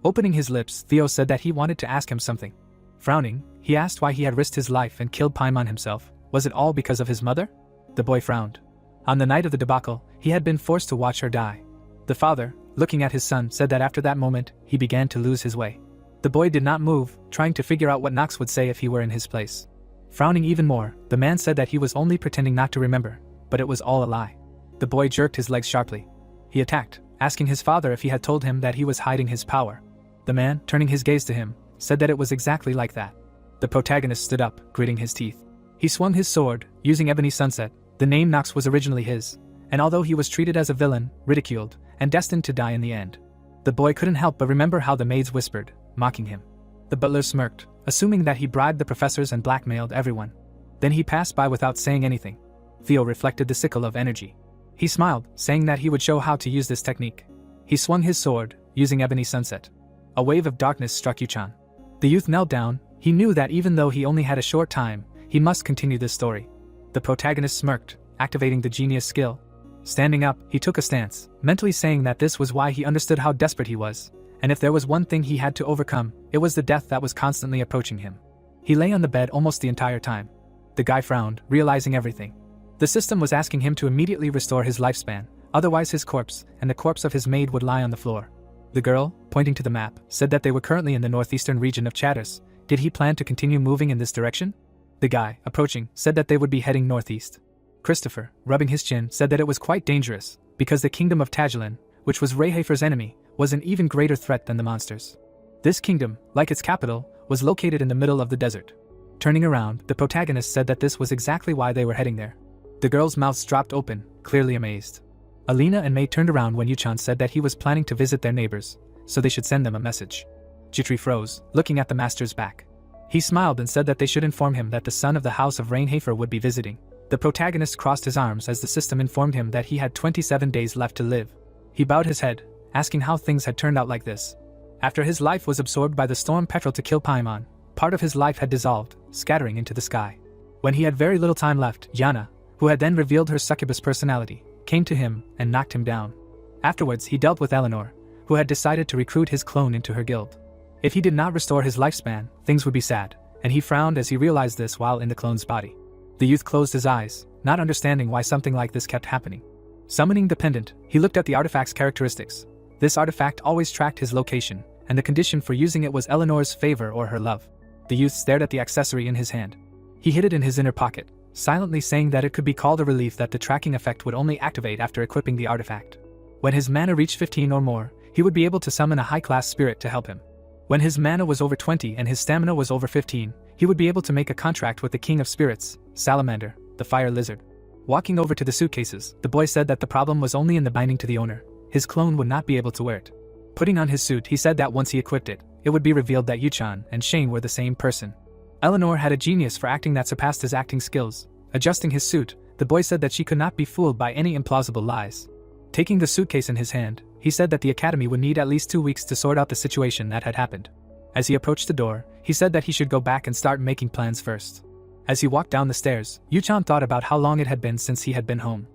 Opening his lips, Theo said that he wanted to ask him something. Frowning, he asked why he had risked his life and killed Paimon himself. Was it all because of his mother? The boy frowned. On the night of the debacle, he had been forced to watch her die. The father, looking at his son, said that after that moment, he began to lose his way. The boy did not move, trying to figure out what Nox would say if he were in his place. Frowning even more, the man said that he was only pretending not to remember, but it was all a lie. The boy jerked his legs sharply. He attacked, asking his father if he had told him that he was hiding his power. The man, turning his gaze to him, said that it was exactly like that. The protagonist stood up, gritting his teeth. He swung his sword, using Ebony Sunset. The name Nox was originally his, and although he was treated as a villain, ridiculed, and destined to die in the end, the boy couldn't help but remember how the maids whispered, mocking him. The butler smirked, assuming that he bribed the professors and blackmailed everyone. Then he passed by without saying anything. Theo reflected the sickle of energy. He smiled, saying that he would show how to use this technique. He swung his sword, using Ebony Sunset. A wave of darkness struck Yu-chan. The youth knelt down. He knew that even though he only had a short time, he must continue this story. The protagonist smirked, activating the genius skill. Standing up, he took a stance, mentally saying that this was why he understood how desperate he was, and if there was one thing he had to overcome, it was the death that was constantly approaching him. He lay on the bed almost the entire time. The guy frowned, realizing everything. The system was asking him to immediately restore his lifespan, otherwise his corpse and the corpse of his maid would lie on the floor. The girl, pointing to the map, said that they were currently in the northeastern region of Chatters. Did he plan to continue moving in this direction? The guy, approaching, said that they would be heading northeast. Christopher, rubbing his chin, said that it was quite dangerous, because the kingdom of Tagilin, which was Rayhafer's enemy, was an even greater threat than the monsters. This kingdom, like its capital, was located in the middle of the desert. Turning around, the protagonist said that this was exactly why they were heading there. The girls' mouths dropped open, clearly amazed. Alina and May turned around when Yu-chan said that he was planning to visit their neighbors, so they should send them a message. Jitri froze, looking at the master's back. He smiled and said that they should inform him that the son of the House of Reinhafer would be visiting. The protagonist crossed his arms as the system informed him that he had 27 days left to live. He bowed his head, asking how things had turned out like this. After his life was absorbed by the storm petrel to kill Paimon, part of his life had dissolved, scattering into the sky. When he had very little time left, Yana, who had then revealed her succubus personality, came to him and knocked him down. Afterwards, he dealt with Eleanor, who had decided to recruit his clone into her guild. If he did not restore his lifespan, things would be sad, and he frowned as he realized this while in the clone's body. The youth closed his eyes, not understanding why something like this kept happening. Summoning the pendant, he looked at the artifact's characteristics. This artifact always tracked his location, and the condition for using it was Eleanor's favor or her love. The youth stared at the accessory in his hand. He hid it in his inner pocket, silently saying that it could be called a relief that the tracking effect would only activate after equipping the artifact. When his mana reached 15 or more, he would be able to summon a high-class spirit to help him. When his mana was over 20 and his stamina was over 15, he would be able to make a contract with the King of Spirits, Salamander, the Fire Lizard. Walking over to the suitcases, the boy said that the problem was only in the binding to the owner. His clone would not be able to wear it. Putting on his suit, he said that once he equipped it, it would be revealed that Yu-chan and Shane were the same person. Eleanor had a genius for acting that surpassed his acting skills. Adjusting his suit, the boy said that she could not be fooled by any implausible lies. Taking the suitcase in his hand, he said that the academy would need at least 2 weeks to sort out the situation that had happened. As he approached the door, he said that he should go back and start making plans first. As he walked down the stairs, Yu-chan thought about how long it had been since he had been home.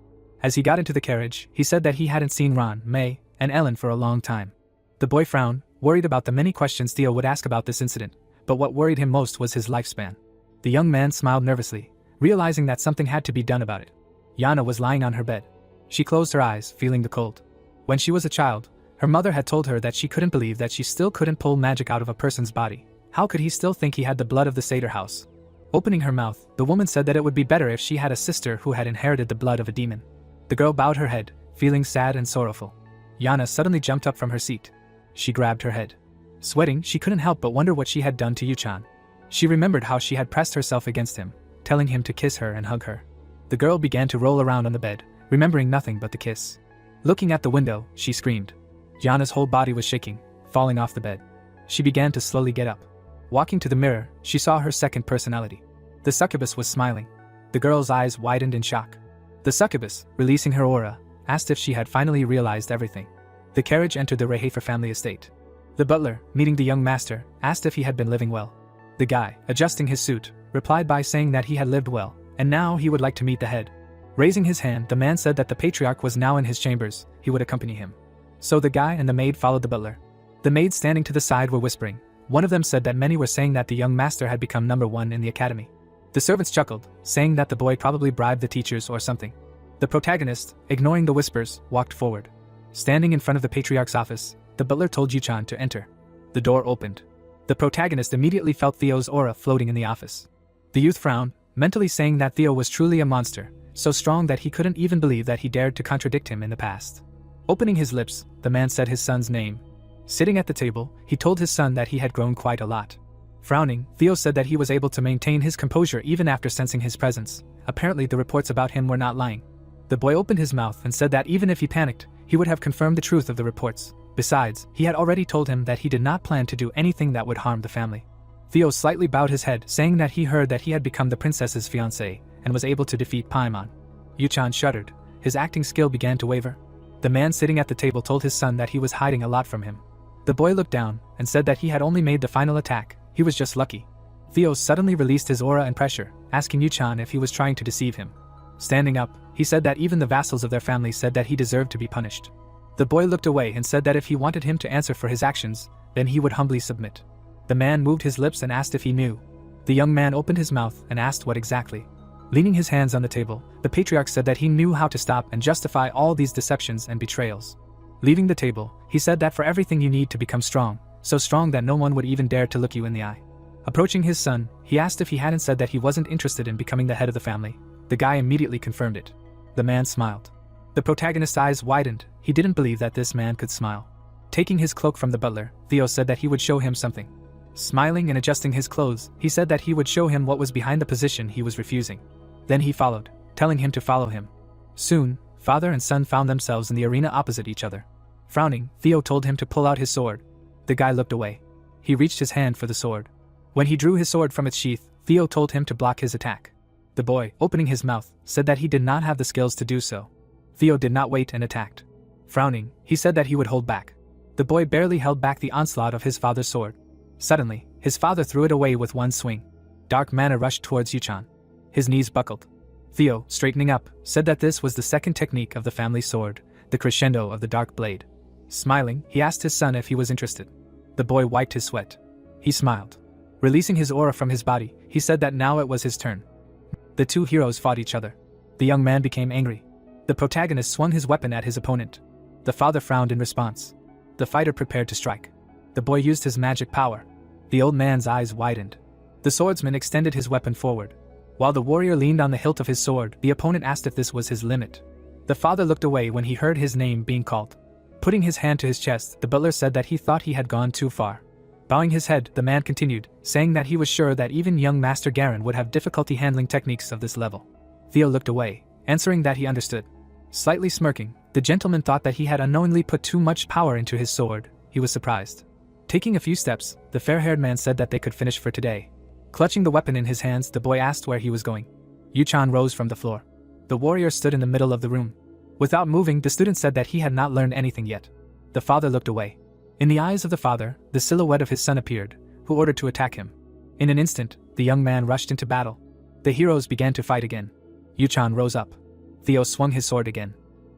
As he got into the carriage, he said that he hadn't seen Ron, May, and Ellen for a long time. The boy frowned, worried about the many questions Theo would ask about this incident, but what worried him most was his lifespan. The young man smiled nervously, realizing that something had to be done about it. Yana was lying on her bed. She closed her eyes, feeling the cold. When she was a child, her mother had told her that she couldn't believe that she still couldn't pull magic out of a person's body. How could he still think he had the blood of the Seder house? Opening her mouth, the woman said that it would be better if she had a sister who had inherited the blood of a demon. The girl bowed her head, feeling sad and sorrowful. Yana suddenly jumped up from her seat. She grabbed her head. Sweating, she couldn't help but wonder what she had done to Yu-chan. She remembered how she had pressed herself against him, telling him to kiss her and hug her. The girl began to roll around on the bed, remembering nothing but the kiss. Looking at the window, she screamed. Yana's whole body was shaking, falling off the bed. She began to slowly get up. Walking to the mirror, she saw her second personality. The succubus was smiling. The girl's eyes widened in shock. The succubus, releasing her aura, asked if she had finally realized everything. The carriage entered the Rehafer family estate. The butler, meeting the young master, asked if he had been living well. The guy, adjusting his suit, replied by saying that he had lived well, and now he would like to meet the head. Raising his hand, the man said that the patriarch was now in his chambers, he would accompany him. So the guy and the maid followed the butler. The maids standing to the side were whispering. One of them said that many were saying that the young master had become number 1 in the academy. The servants chuckled, saying that the boy probably bribed the teachers or something. The protagonist, ignoring the whispers, walked forward. Standing in front of the patriarch's office, the butler told Yuchan to enter. The door opened. The protagonist immediately felt Theo's aura floating in the office. The youth frowned, mentally saying that Theo was truly a monster, so strong that he couldn't even believe that he dared to contradict him in the past. Opening his lips, the man said his son's name. Sitting at the table, he told his son that he had grown quite a lot. Frowning, Theo said that he was able to maintain his composure even after sensing his presence. Apparently the reports about him were not lying. The boy opened his mouth and said that even if he panicked, he would have confirmed the truth of the reports. Besides, he had already told him that he did not plan to do anything that would harm the family. Theo slightly bowed his head, saying that he heard that he had become the princess's fiancé and was able to defeat Paimon. Yuchan shuddered. His acting skill began to waver. The man sitting at the table told his son that he was hiding a lot from him. The boy looked down and said that he had only made the final attack, he was just lucky. Theo suddenly released his aura and pressure, asking Yuchan if he was trying to deceive him. Standing up, he said that even the vassals of their family said that he deserved to be punished. The boy looked away and said that if he wanted him to answer for his actions, then he would humbly submit. The man moved his lips and asked if he knew. The young man opened his mouth and asked what exactly. Leaning his hands on the table, the patriarch said that he knew how to stop and justify all these deceptions and betrayals. Leaving the table, he said that for everything you need to become strong, so strong that no one would even dare to look you in the eye. Approaching his son, he asked if he hadn't said that he wasn't interested in becoming the head of the family. The guy immediately confirmed it. The man smiled. The protagonist's eyes widened. He didn't believe that this man could smile. Taking his cloak from the butler, Theo said that he would show him something. Smiling and adjusting his clothes, he said that he would show him what was behind the position he was refusing. Then he followed, telling him to follow him. Soon, father and son found themselves in the arena opposite each other. Frowning, Theo told him to pull out his sword. The guy looked away. He reached his hand for the sword. When he drew his sword from its sheath, Theo told him to block his attack. The boy, opening his mouth, said that he did not have the skills to do so. Theo did not wait and attacked. Frowning, he said that he would hold back. The boy barely held back the onslaught of his father's sword. Suddenly, his father threw it away with one swing. Dark mana rushed towards Yuchan. His knees buckled. Theo, straightening up, said that this was the second technique of the family sword, the crescendo of the dark blade. Smiling, he asked his son if he was interested. The boy wiped his sweat. He smiled. Releasing his aura from his body, he said that now it was his turn. The two heroes fought each other. The young man became angry. The protagonist swung his weapon at his opponent. The father frowned in response. The fighter prepared to strike. The boy used his magic power. The old man's eyes widened. The swordsman extended his weapon forward. While the warrior leaned on the hilt of his sword, the opponent asked if this was his limit. The father looked away when he heard his name being called. Putting his hand to his chest, the butler said that he thought he had gone too far. Bowing his head, the man continued, saying that he was sure that even young Master Garen would have difficulty handling techniques of this level. Theo looked away, answering that he understood. Slightly smirking, the gentleman thought that he had unknowingly put too much power into his sword. He was surprised. Taking a few steps, the fair-haired man said that they could finish for today. Clutching the weapon in his hands, the boy asked where he was going. Yuchan rose from the floor. The warrior stood in the middle of the room. Without moving, the student said that he had not learned anything yet. The father looked away. In the eyes of the father, the silhouette of his son appeared, who ordered to attack him. In an instant, the young man rushed into battle. The heroes began to fight again. Yuchan rose up. Theo swung his sword again.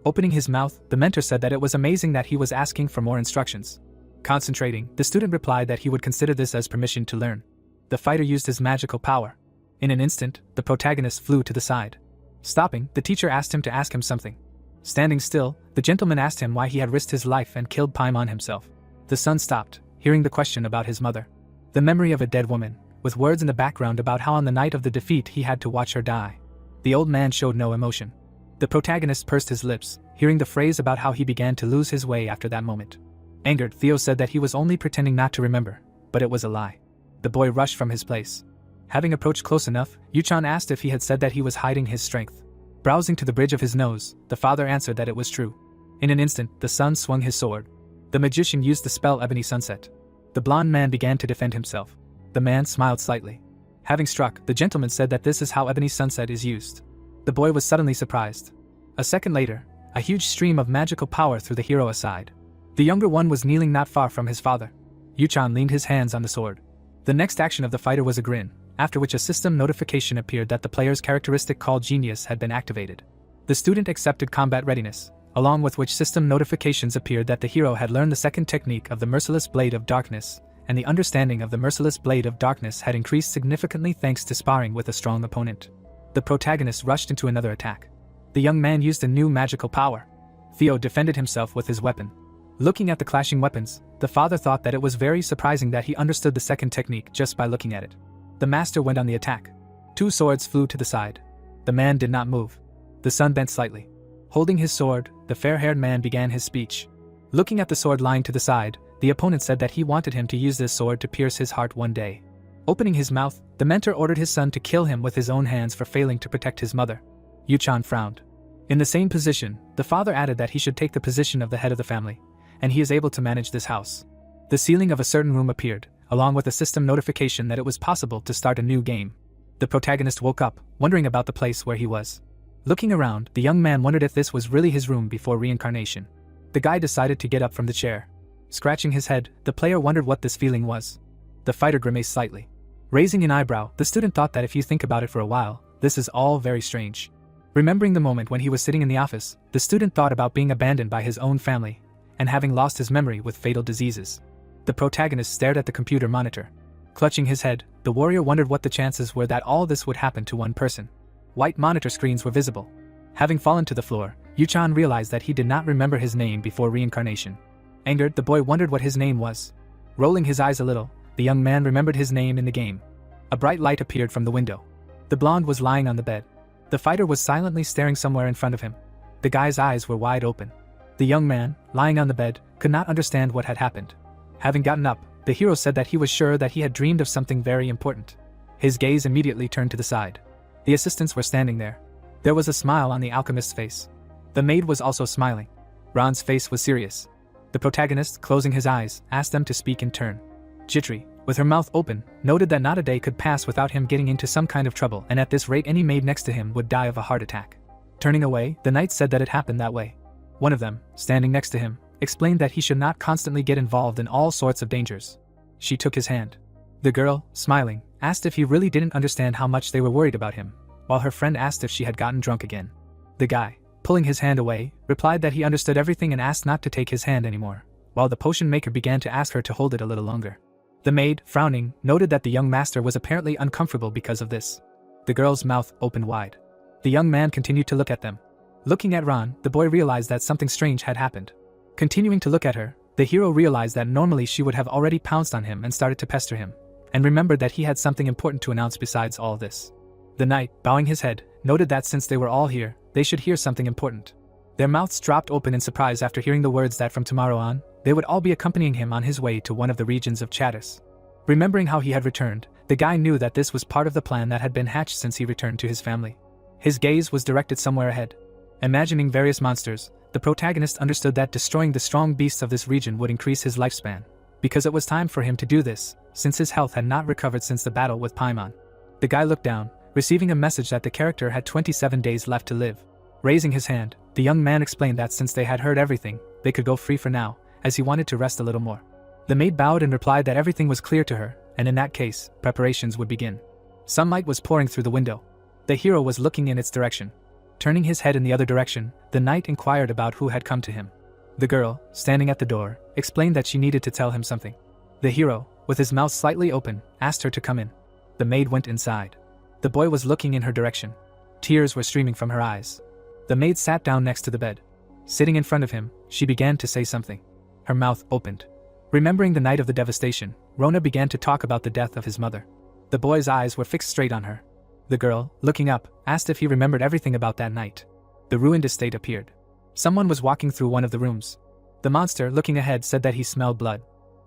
Opening his mouth, the mentor said that it was amazing that he was asking for more instructions. Concentrating, the student replied that he would consider this as permission to learn. The fighter used his magical power. In an instant, the protagonist flew to the side. Stopping, the teacher asked him to ask him something. Standing still, the gentleman asked him why he had risked his life and killed Paimon himself. The son stopped, hearing the question about his mother. The memory of a dead woman, with words in the background about how on the night of the defeat he had to watch her die. The old man showed no emotion. The protagonist pursed his lips, hearing the phrase about how he began to lose his way after that moment. Angered, Theo said that he was only pretending not to remember, but it was a lie. The boy rushed from his place. Having approached close enough, Yuchan asked if he had said that he was hiding his strength. Browsing to the bridge of his nose, the father answered that it was true. In an instant, the son swung his sword. The magician used the spell Ebony Sunset. The blonde man began to defend himself. The man smiled slightly. Having struck, the gentleman said that this is how ebony sunset is used. The boy was suddenly surprised. A second later, a huge stream of magical power threw the hero aside. The younger one was kneeling not far from his father. Yuchan leaned his hands on the sword. The next action of the fighter was a grin, after which a system notification appeared that the player's characteristic called Genius had been activated. The student accepted combat readiness, along with which system notifications appeared that the hero had learned the second technique of the Merciless Blade of Darkness, and the understanding of the Merciless Blade of Darkness had increased significantly thanks to sparring with a strong opponent. The protagonist rushed into another attack. The young man used a new magical power. Theo defended himself with his weapon. Looking at the clashing weapons, the father thought that it was very surprising that he understood the second technique just by looking at it. The master went on the attack. 2 swords flew to the side. The man did not move. The son bent slightly. Holding his sword, the fair-haired man began his speech. Looking at the sword lying to the side, the opponent said that he wanted him to use this sword to pierce his heart one day. Opening his mouth, the mentor ordered his son to kill him with his own hands for failing to protect his mother. Yuchan frowned. In the same position, the father added that he should take the position of the head of the family, and he is able to manage this house. The ceiling of a certain room appeared, along with a system notification that it was possible to start a new game. The protagonist woke up, wondering about the place where he was. Looking around, the young man wondered if this was really his room before reincarnation. The guy decided to get up from the chair. Scratching his head, the player wondered what this feeling was. The fighter grimaced slightly. Raising an eyebrow, the student thought that if you think about it for a while, this is all very strange. Remembering the moment when he was sitting in the office, the student thought about being abandoned by his own family, and having lost his memory with fatal diseases. The protagonist stared at the computer monitor. Clutching his head, the warrior wondered what the chances were that all this would happen to one person. White monitor screens were visible. Having fallen to the floor, Yuchan realized that he did not remember his name before reincarnation. Angered, the boy wondered what his name was. Rolling his eyes a little, the young man remembered his name in the game. A bright light appeared from the window. The blonde was lying on the bed. The fighter was silently staring somewhere in front of him. The guy's eyes were wide open. The young man, lying on the bed, could not understand what had happened. Having gotten up, the hero said that he was sure that he had dreamed of something very important. His gaze immediately turned to the side. The assistants were standing there. There was a smile on the alchemist's face. The maid was also smiling. Ron's face was serious. The protagonist, closing his eyes, asked them to speak in turn. Jitri, with her mouth open, noted that not a day could pass without him getting into some kind of trouble, and at this rate any maid next to him would die of a heart attack. Turning away, the knight said that it happened that way. One of them, standing next to him, explained that he should not constantly get involved in all sorts of dangers. She took his hand. The girl, smiling, asked if he really didn't understand how much they were worried about him, while her friend asked if she had gotten drunk again. The guy, pulling his hand away, replied that he understood everything and asked not to take his hand anymore, while the potion maker began to ask her to hold it a little longer. The maid, frowning, noted that the young master was apparently uncomfortable because of this. The girl's mouth opened wide. The young man continued to look at them. Looking at Ron, the boy realized that something strange had happened. Continuing to look at her, the hero realized that normally she would have already pounced on him and started to pester him, and remembered that he had something important to announce besides all this. The knight, bowing his head, noted that since they were all here, they should hear something important. Their mouths dropped open in surprise after hearing the words that from tomorrow on, they would all be accompanying him on his way to one of the regions of Chattis. Remembering how he had returned, the guy knew that this was part of the plan that had been hatched since he returned to his family. His gaze was directed somewhere ahead. Imagining various monsters, the protagonist understood that destroying the strong beasts of this region would increase his lifespan, because it was time for him to do this, since his health had not recovered since the battle with Paimon. The guy looked down, receiving a message that the character had 27 days left to live. Raising his hand, the young man explained that since they had heard everything, they could go free for now, as he wanted to rest a little more. The maid bowed and replied that everything was clear to her, and in that case, preparations would begin. Sunlight was pouring through the window. The hero was looking in its direction. Turning his head in the other direction, the knight inquired about who had come to him. The girl, standing at the door, explained that she needed to tell him something. The hero, with his mouth slightly open, asked her to come in. The maid went inside. The boy was looking in her direction. Tears were streaming from her eyes. The maid sat down next to the bed. Sitting in front of him, she began to say something. Her mouth opened. Remembering the night of the devastation, Rona began to talk about the death of his mother. The boy's eyes were fixed straight on her. The girl, looking up, asked if he remembered everything about that night. The ruined estate appeared. Someone was walking through one of the rooms. The monster, looking ahead, said that he smelled blood.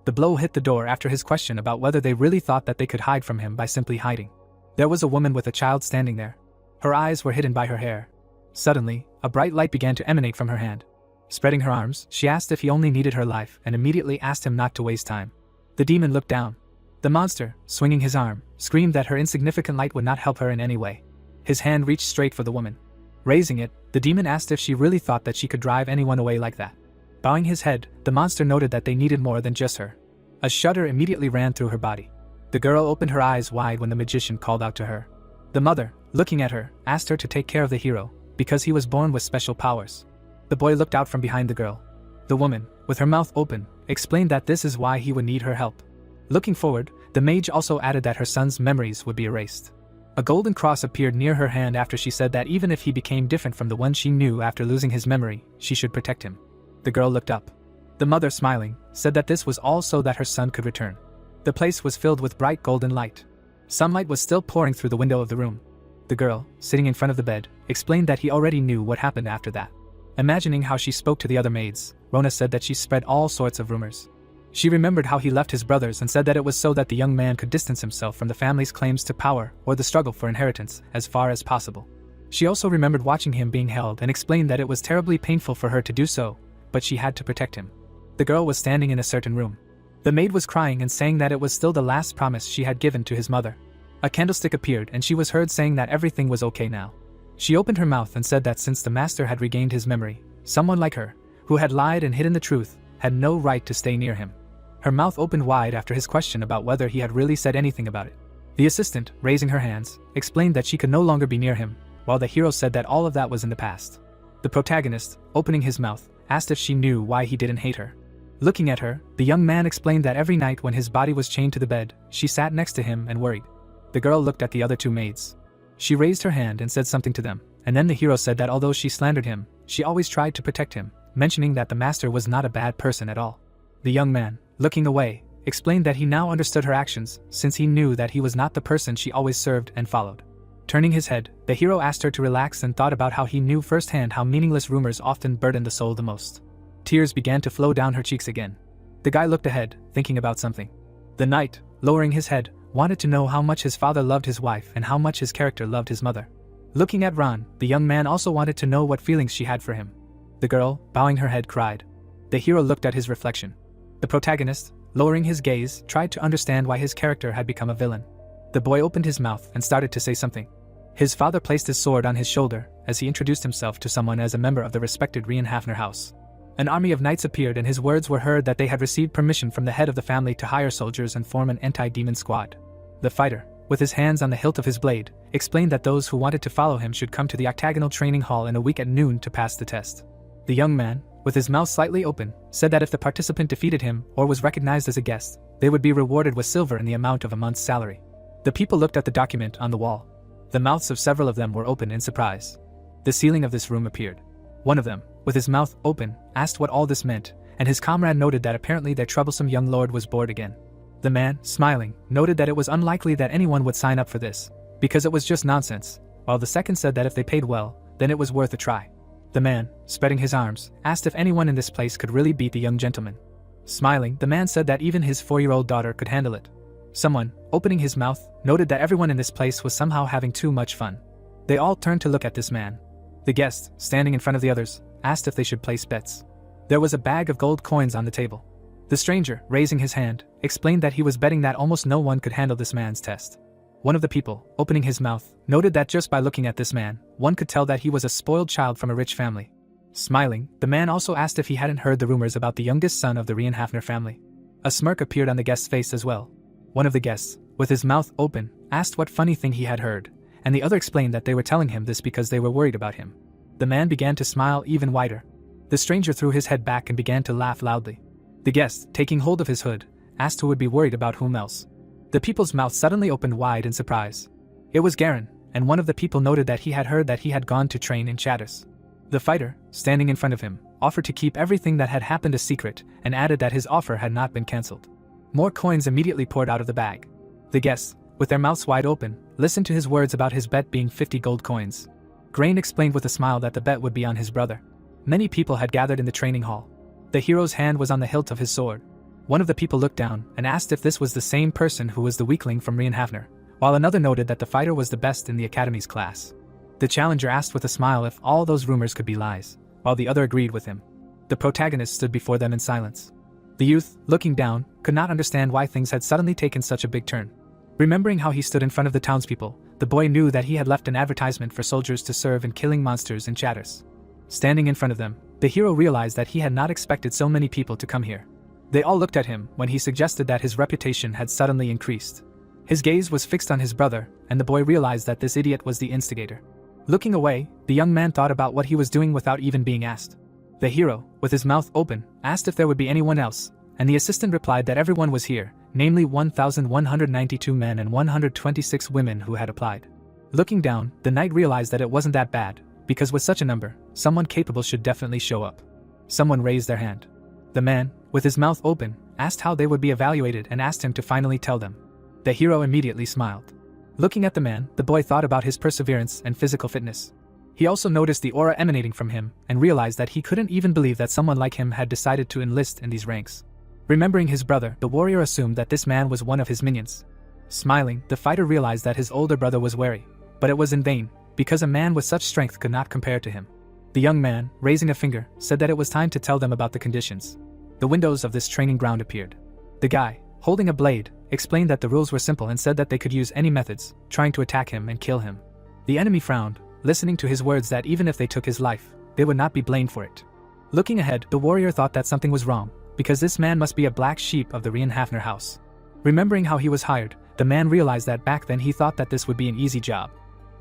The blow hit the door after his question about whether they really thought that they could hide from him by simply hiding. There was a woman with a child standing there. Her eyes were hidden by her hair. Suddenly, a bright light began to emanate from her hand. Spreading her arms, she asked if he only needed her life and immediately asked him not to waste time. The demon looked down. The monster, swinging his arm, screamed that her insignificant light would not help her in any way. His hand reached straight for the woman. Raising it, the demon asked if she really thought that she could drive anyone away like that. Bowing his head, the monster noted that they needed more than just her. A shudder immediately ran through her body. The girl opened her eyes wide when the magician called out to her. The mother, looking at her, asked her to take care of the hero, because he was born with special powers. The boy looked out from behind the girl. The woman, with her mouth open, explained that this is why he would need her help. Looking forward, the mage also added that her son's memories would be erased. A golden cross appeared near her hand after she said that even if he became different from the one she knew after losing his memory, she should protect him. The girl looked up. The mother, smiling, said that this was all so that her son could return. The place was filled with bright golden light. Sunlight was still pouring through the window of the room. The girl, sitting in front of the bed, explained that he already knew what happened after that. Imagining how she spoke to the other maids, Rona said that she spread all sorts of rumors. She remembered how he left his brothers and said that it was so that the young man could distance himself from the family's claims to power or the struggle for inheritance as far as possible. She also remembered watching him being held and explained that it was terribly painful for her to do so, but she had to protect him. The girl was standing in a certain room. The maid was crying and saying that it was still the last promise she had given to his mother. A candlestick appeared and she was heard saying that everything was okay now. She opened her mouth and said that since the master had regained his memory, someone like her, who had lied and hidden the truth, had no right to stay near him. Her mouth opened wide after his question about whether he had really said anything about it. The assistant, raising her hands, explained that she could no longer be near him, while the hero said that all of that was in the past. The protagonist, opening his mouth, asked if she knew why he didn't hate her. Looking at her, the young man explained that every night when his body was chained to the bed, she sat next to him and worried. The girl looked at the other two maids. She raised her hand and said something to them, and then the hero said that although she slandered him, she always tried to protect him, mentioning that the master was not a bad person at all. The young man, looking away, explained that he now understood her actions, since he knew that he was not the person she always served and followed. Turning his head, the hero asked her to relax and thought about how he knew firsthand how meaningless rumors often burden the soul the most. Tears began to flow down her cheeks again. The guy looked ahead, thinking about something. The knight, lowering his head, wanted to know how much his father loved his wife and how much his character loved his mother. Looking at Ron, the young man also wanted to know what feelings she had for him. The girl, bowing her head, cried. The hero looked at his reflection. The protagonist, lowering his gaze, tried to understand why his character had become a villain. The boy opened his mouth and started to say something. His father placed his sword on his shoulder as he introduced himself to someone as a member of the respected Reincarnates house. An army of knights appeared and his words were heard that they had received permission from the head of the family to hire soldiers and form an anti-demon squad. The fighter, with his hands on the hilt of his blade, explained that those who wanted to follow him should come to the octagonal training hall in a week at noon to pass the test. The young man, with his mouth slightly open, said that if the participant defeated him or was recognized as a guest, they would be rewarded with silver in the amount of a month's salary. The people looked at the document on the wall. The mouths of several of them were open in surprise. The ceiling of this room appeared. One of them, with his mouth open, asked what all this meant, and his comrade noted that apparently their troublesome young lord was bored again. The man, smiling, noted that it was unlikely that anyone would sign up for this, because it was just nonsense, while the second said that if they paid well, then it was worth a try. The man, spreading his arms, asked if anyone in this place could really beat the young gentleman. Smiling, the man said that even his 4-year-old daughter could handle it. Someone, opening his mouth, noted that everyone in this place was somehow having too much fun. They all turned to look at this man. The guest, standing in front of the others, asked if they should place bets. There was a bag of gold coins on the table. The stranger, raising his hand, explained that he was betting that almost no one could handle this man's test. One of the people, opening his mouth, noted that just by looking at this man, one could tell that he was a spoiled child from a rich family. Smiling, the man also asked if he hadn't heard the rumors about the youngest son of the Reincarnates family. A smirk appeared on the guest's face as well. One of the guests, with his mouth open, asked what funny thing he had heard, and the other explained that they were telling him this because they were worried about him. The man began to smile even wider. The stranger threw his head back and began to laugh loudly. The guest, taking hold of his hood, asked who would be worried about whom else. The people's mouth suddenly opened wide in surprise. It was Garen, and one of the people noted that he had heard that he had gone to train in Chatters. The fighter, standing in front of him, offered to keep everything that had happened a secret and added that his offer had not been cancelled. More coins immediately poured out of the bag. The guests, with their mouths wide open, listened to his words about his bet being 50 gold coins. Grain explained with a smile that the bet would be on his brother. Many people had gathered in the training hall. The hero's hand was on the hilt of his sword. One of the people looked down and asked if this was the same person who was the weakling from Reincarnates, while another noted that the fighter was the best in the academy's class. The challenger asked with a smile if all those rumors could be lies, while the other agreed with him. The protagonist stood before them in silence. The youth, looking down, could not understand why things had suddenly taken such a big turn. Remembering how he stood in front of the townspeople, the boy knew that he had left an advertisement for soldiers to serve in killing monsters and chatters. Standing in front of them, the hero realized that he had not expected so many people to come here. They all looked at him when he suggested that his reputation had suddenly increased. His gaze was fixed on his brother, and the boy realized that this idiot was the instigator. Looking away, the young man thought about what he was doing without even being asked. The hero, with his mouth open, asked if there would be anyone else, and the assistant replied that everyone was here, namely 1,192 men and 126 women who had applied. Looking down, the knight realized that it wasn't that bad, because with such a number, someone capable should definitely show up. Someone raised their hand. The man, with his mouth open, asked how they would be evaluated and asked him to finally tell them. The hero immediately smiled. Looking at the man, the boy thought about his perseverance and physical fitness. He also noticed the aura emanating from him and realized that he couldn't even believe that someone like him had decided to enlist in these ranks. Remembering his brother, the warrior assumed that this man was one of his minions. Smiling, the fighter realized that his older brother was wary, but it was in vain, because a man with such strength could not compare to him. The young man, raising a finger, said that it was time to tell them about the conditions. The windows of this training ground appeared. The guy, holding a blade, explained that the rules were simple and said that they could use any methods, trying to attack him and kill him. The enemy frowned, listening to his words that even if they took his life, they would not be blamed for it. Looking ahead, the warrior thought that something was wrong, because this man must be a black sheep of the Reincarnates house. Remembering how he was hired, the man realized that back then he thought that this would be an easy job.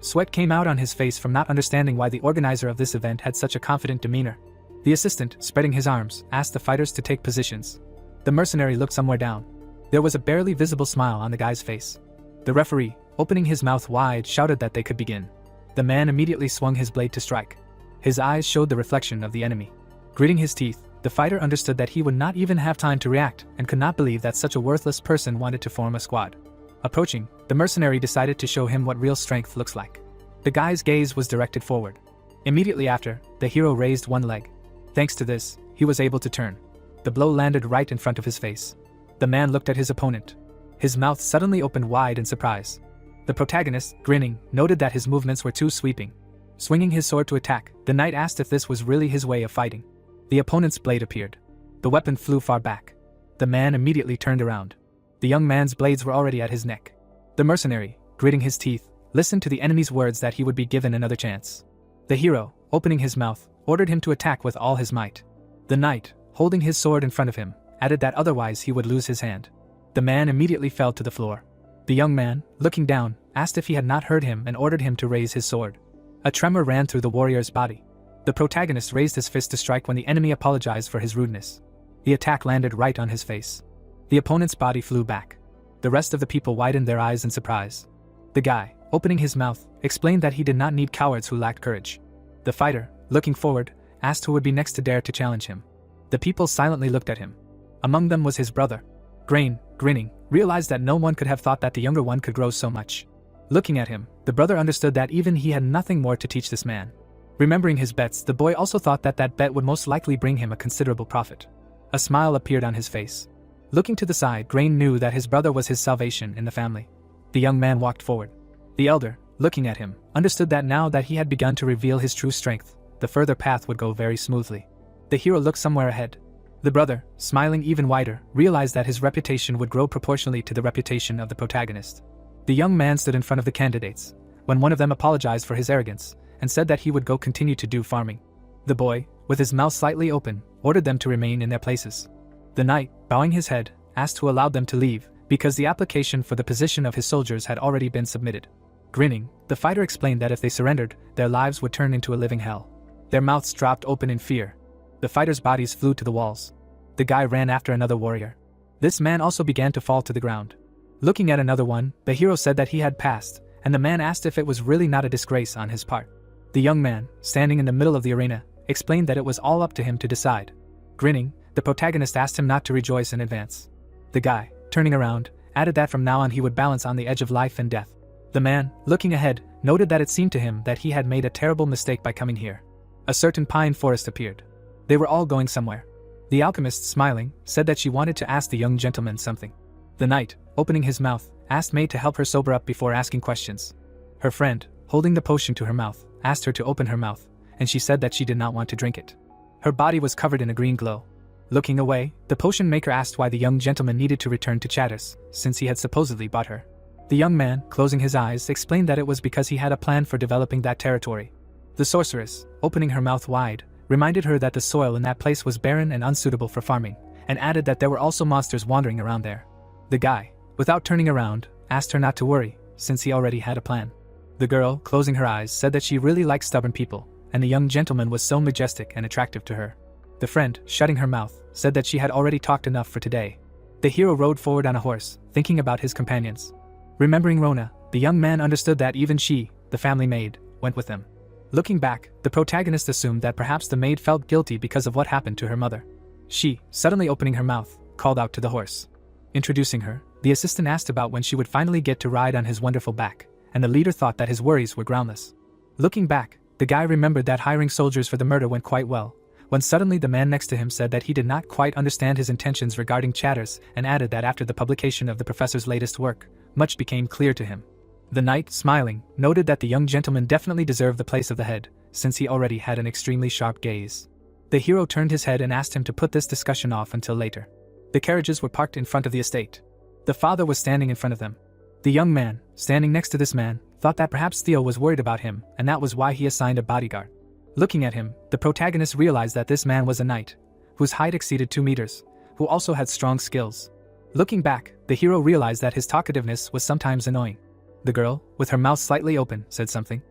Sweat came out on his face from not understanding why the organizer of this event had such a confident demeanor. The assistant, spreading his arms, asked the fighters to take positions. The mercenary looked somewhere down. There was a barely visible smile on the guy's face. The referee, opening his mouth wide, shouted that they could begin. The man immediately swung his blade to strike. His eyes showed the reflection of the enemy. Gritting his teeth, the fighter understood that he would not even have time to react and could not believe that such a worthless person wanted to form a squad. Approaching, the mercenary decided to show him what real strength looks like. The guy's gaze was directed forward. Immediately after, the hero raised one leg. Thanks to this, he was able to turn. The blow landed right in front of his face. The man looked at his opponent. His mouth suddenly opened wide in surprise. The protagonist, grinning, noted that his movements were too sweeping. Swinging his sword to attack, the knight asked if this was really his way of fighting. The opponent's blade appeared. The weapon flew far back. The man immediately turned around. The young man's blades were already at his neck. The mercenary, gritting his teeth, listened to the enemy's words that he would be given another chance. The hero, opening his mouth, ordered him to attack with all his might. The knight, holding his sword in front of him, added that otherwise he would lose his hand. The man immediately fell to the floor. The young man, looking down, asked if he had not heard him and ordered him to raise his sword. A tremor ran through the warrior's body. The protagonist raised his fist to strike when the enemy apologized for his rudeness. The attack landed right on his face. The opponent's body flew back. The rest of the people widened their eyes in surprise. The guy, opening his mouth, explained that he did not need cowards who lacked courage. The fighter, looking forward, asked who would be next to dare to challenge him. The people silently looked at him. Among them was his brother. Grain, grinning, realized that no one could have thought that the younger one could grow so much. Looking at him, the brother understood that even he had nothing more to teach this man. Remembering his bets, the boy also thought that that bet would most likely bring him a considerable profit. A smile appeared on his face. Looking to the side, Grain knew that his brother was his salvation in the family. The young man walked forward. The elder, looking at him, understood that now that he had begun to reveal his true strength, the further path would go very smoothly. The hero looked somewhere ahead. The brother, smiling even wider, realized that his reputation would grow proportionally to the reputation of the protagonist. The young man stood in front of the candidates, when one of them apologized for his arrogance, and said that he would go continue to do farming. The boy, with his mouth slightly open, ordered them to remain in their places. The knight, bowing his head, asked who allowed them to leave, because the application for the position of his soldiers had already been submitted. Grinning, the fighter explained that if they surrendered, their lives would turn into a living hell. Their mouths dropped open in fear. The fighters' bodies flew to the walls. The guy ran after another warrior. This man also began to fall to the ground. Looking at another one, the hero said that he had passed, and the man asked if it was really not a disgrace on his part. The young man, standing in the middle of the arena, explained that it was all up to him to decide. Grinning, the protagonist asked him not to rejoice in advance. The guy, turning around, added that from now on he would balance on the edge of life and death. The man, looking ahead, noted that it seemed to him that he had made a terrible mistake by coming here. A certain pine forest appeared. They were all going somewhere. The alchemist, smiling, said that she wanted to ask the young gentleman something. The knight, opening his mouth, asked May to help her sober up before asking questions. Her friend, holding the potion to her mouth, asked her to open her mouth, and she said that she did not want to drink it. Her body was covered in a green glow. Looking away, the potion maker asked why the young gentleman needed to return to Chatters, since he had supposedly bought her. The young man, closing his eyes, explained that it was because he had a plan for developing that territory. The sorceress, opening her mouth wide, reminded her that the soil in that place was barren and unsuitable for farming, and added that there were also monsters wandering around there. The guy, without turning around, asked her not to worry, since he already had a plan. The girl, closing her eyes, said that she really liked stubborn people, and the young gentleman was so majestic and attractive to her. The friend, shutting her mouth, said that she had already talked enough for today. The hero rode forward on a horse, thinking about his companions. Remembering Rona, the young man understood that even she, the family maid, went with them. Looking back, the protagonist assumed that perhaps the maid felt guilty because of what happened to her mother. She, suddenly opening her mouth, called out to the horse. Introducing her, the assistant asked about when she would finally get to ride on his wonderful back, and the leader thought that his worries were groundless. Looking back, the guy remembered that hiring soldiers for the murder went quite well, when suddenly the man next to him said that he did not quite understand his intentions regarding Chatters, and added that after the publication of the professor's latest work, much became clear to him. The knight, smiling, noted that the young gentleman definitely deserved the place of the head, since he already had an extremely sharp gaze. The hero turned his head and asked him to put this discussion off until later. The carriages were parked in front of the estate. The father was standing in front of them. The young man, standing next to this man, thought that perhaps Theo was worried about him, and that was why he assigned a bodyguard. Looking at him, the protagonist realized that this man was a knight, whose height exceeded 2 meters, who also had strong skills. Looking back, the hero realized that his talkativeness was sometimes annoying. The girl, with her mouth slightly open, said something.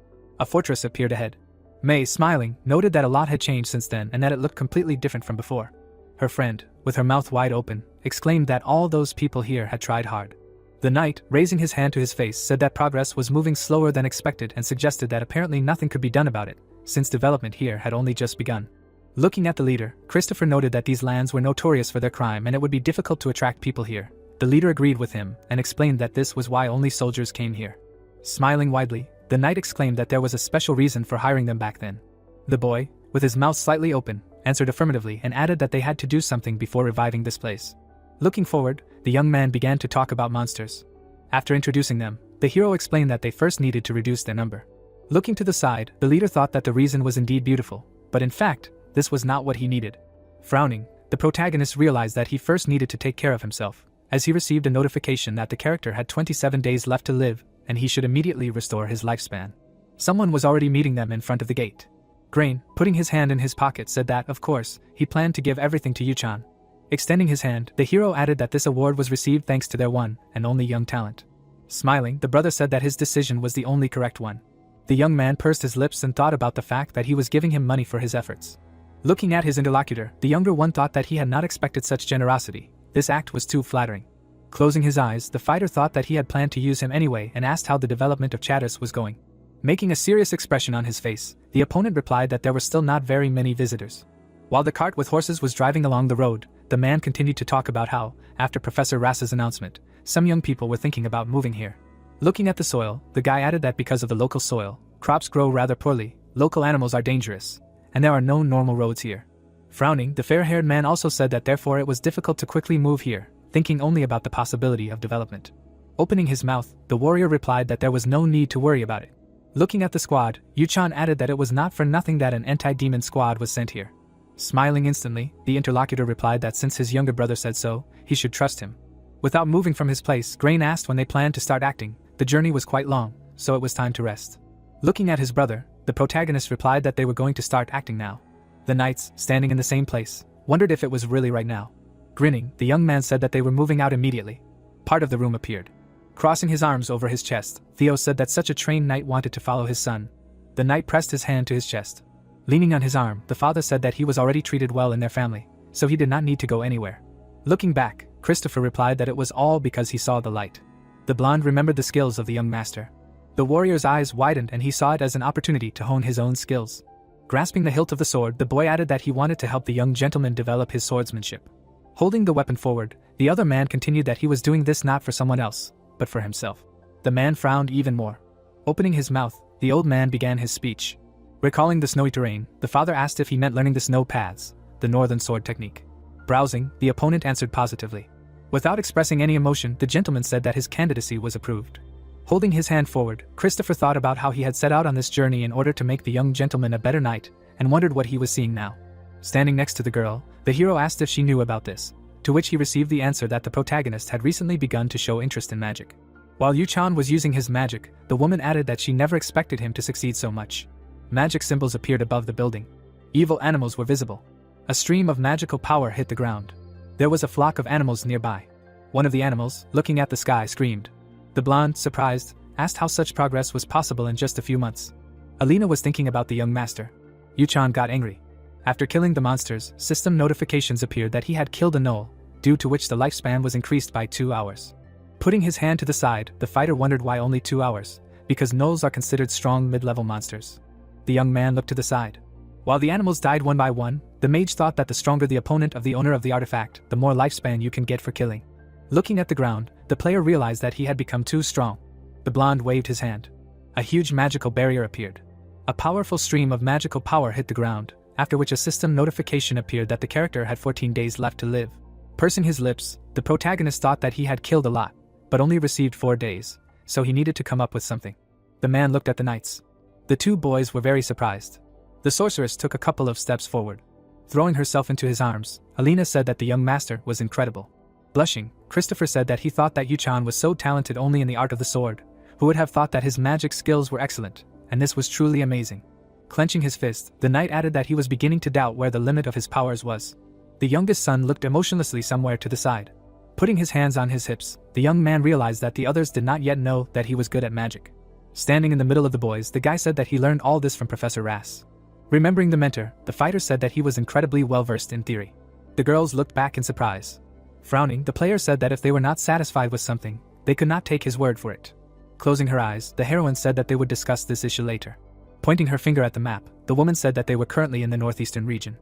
A fortress appeared ahead. May, smiling, noted that a lot had changed since then and that it looked completely different from before. Her friend, with her mouth wide open, exclaimed that all those people here had tried hard. The knight, raising his hand to his face, said that progress was moving slower than expected and suggested that apparently nothing could be done about it, since development here had only just begun. Looking at the leader, Christopher noted that these lands were notorious for their crime and it would be difficult to attract people here. The leader agreed with him and explained that this was why only soldiers came here. Smiling widely, the knight exclaimed that there was a special reason for hiring them back then. The boy, with his mouth slightly open, answered affirmatively and added that they had to do something before reviving this place. Looking forward, the young man began to talk about monsters. After introducing them, the hero explained that they first needed to reduce their number. Looking to the side, the leader thought that the reason was indeed beautiful, but in fact, this was not what he needed. Frowning, the protagonist realized that he first needed to take care of himself, as he received a notification that the character had 27 days left to live, and he should immediately restore his lifespan. Someone was already meeting them in front of the gate. Grain, putting his hand in his pocket, said that, of course, he planned to give everything to Yuchan. Extending his hand, the hero added that this award was received thanks to their one and only young talent. Smiling, the brother said that his decision was the only correct one. The young man pursed his lips and thought about the fact that he was giving him money for his efforts. Looking at his interlocutor, the younger one thought that he had not expected such generosity. This act was too flattering. Closing his eyes, the fighter thought that he had planned to use him anyway and asked how the development of Chatters was going. Making a serious expression on his face, the opponent replied that there were still not very many visitors. While the cart with horses was driving along the road, the man continued to talk about how, after Professor Rass's announcement, some young people were thinking about moving here. Looking at the soil, the guy added that because of the local soil, crops grow rather poorly, local animals are dangerous, and there are no normal roads here. Frowning, the fair-haired man also said that therefore it was difficult to quickly move here, thinking only about the possibility of development. Opening his mouth, the warrior replied that there was no need to worry about it. Looking at the squad, Yuchan added that it was not for nothing that an anti-demon squad was sent here. Smiling instantly, the interlocutor replied that since his younger brother said so, he should trust him. Without moving from his place, Grain asked when they planned to start acting. The journey was quite long, so it was time to rest. Looking at his brother, the protagonist replied that they were going to start acting now. The knights, standing in the same place, wondered if it was really right now. Grinning, the young man said that they were moving out immediately. Part of the room appeared. Crossing his arms over his chest, Theo said that such a trained knight wanted to follow his son. The knight pressed his hand to his chest. Leaning on his arm, the father said that he was already treated well in their family, so he did not need to go anywhere. Looking back, Christopher replied that it was all because he saw the light. The blonde remembered the skills of the young master. The warrior's eyes widened and he saw it as an opportunity to hone his own skills. Grasping the hilt of the sword, the boy added that he wanted to help the young gentleman develop his swordsmanship. Holding the weapon forward, the other man continued that he was doing this not for someone else, but for himself. The man frowned even more. Opening his mouth, the old man began his speech. Recalling the snowy terrain, the father asked if he meant learning the snow paths, the northern sword technique. Browsing, the opponent answered positively. Without expressing any emotion, the gentleman said that his candidacy was approved. Holding his hand forward, Christopher thought about how he had set out on this journey in order to make the young gentleman a better knight, and wondered what he was seeing now. Standing next to the girl, The hero asked if she knew about this, to which he received the answer that the protagonist had recently begun to show interest in magic. While Yu-chan was using his magic, the woman added that she never expected him to succeed so much. Magic symbols appeared above the building. Evil animals were visible. A stream of magical power hit the ground. There was a flock of animals nearby. One of the animals, looking at the sky, screamed. The blonde, surprised, asked how such progress was possible in just a few months. Alina was thinking about the young master. Yu-chan got angry. After killing the monsters, system notifications appeared that he had killed a gnoll, due to which the lifespan was increased by 2 hours. Putting his hand to the side, the fighter wondered why only 2 hours, because gnolls are considered strong mid-level monsters. The young man looked to the side. While the animals died one by one, the mage thought that the stronger the opponent of the owner of the artifact, the more lifespan you can get for killing. Looking at the ground, the player realized that he had become too strong. The blonde waved his hand. A huge magical barrier appeared. A powerful stream of magical power hit the ground, after which a system notification appeared that the character had 14 days left to live. Pursing his lips, the protagonist thought that he had killed a lot, but only received 4 days, so he needed to come up with something. The man looked at the knights. The 2 boys were very surprised. The sorceress took a couple of steps forward. Throwing herself into his arms, Alina said that the young master was incredible. Blushing, Christopher said that he thought that Yu-chan was so talented only in the art of the sword. Who would have thought that his magic skills were excellent, and this was truly amazing. Clenching his fist, the knight added that he was beginning to doubt where the limit of his powers was. The youngest son looked emotionlessly somewhere to the side. Putting his hands on his hips, the young man realized that the others did not yet know that he was good at magic. Standing in the middle of the boys, the guy said that he learned all this from Professor Rass. Remembering the mentor, the fighter said that he was incredibly well-versed in theory. The girls looked back in surprise. Frowning, the player said that if they were not satisfied with something, they could not take his word for it. Closing her eyes, the heroine said that they would discuss this issue later. Pointing her finger at the map, the woman said that they were currently in the northeastern region.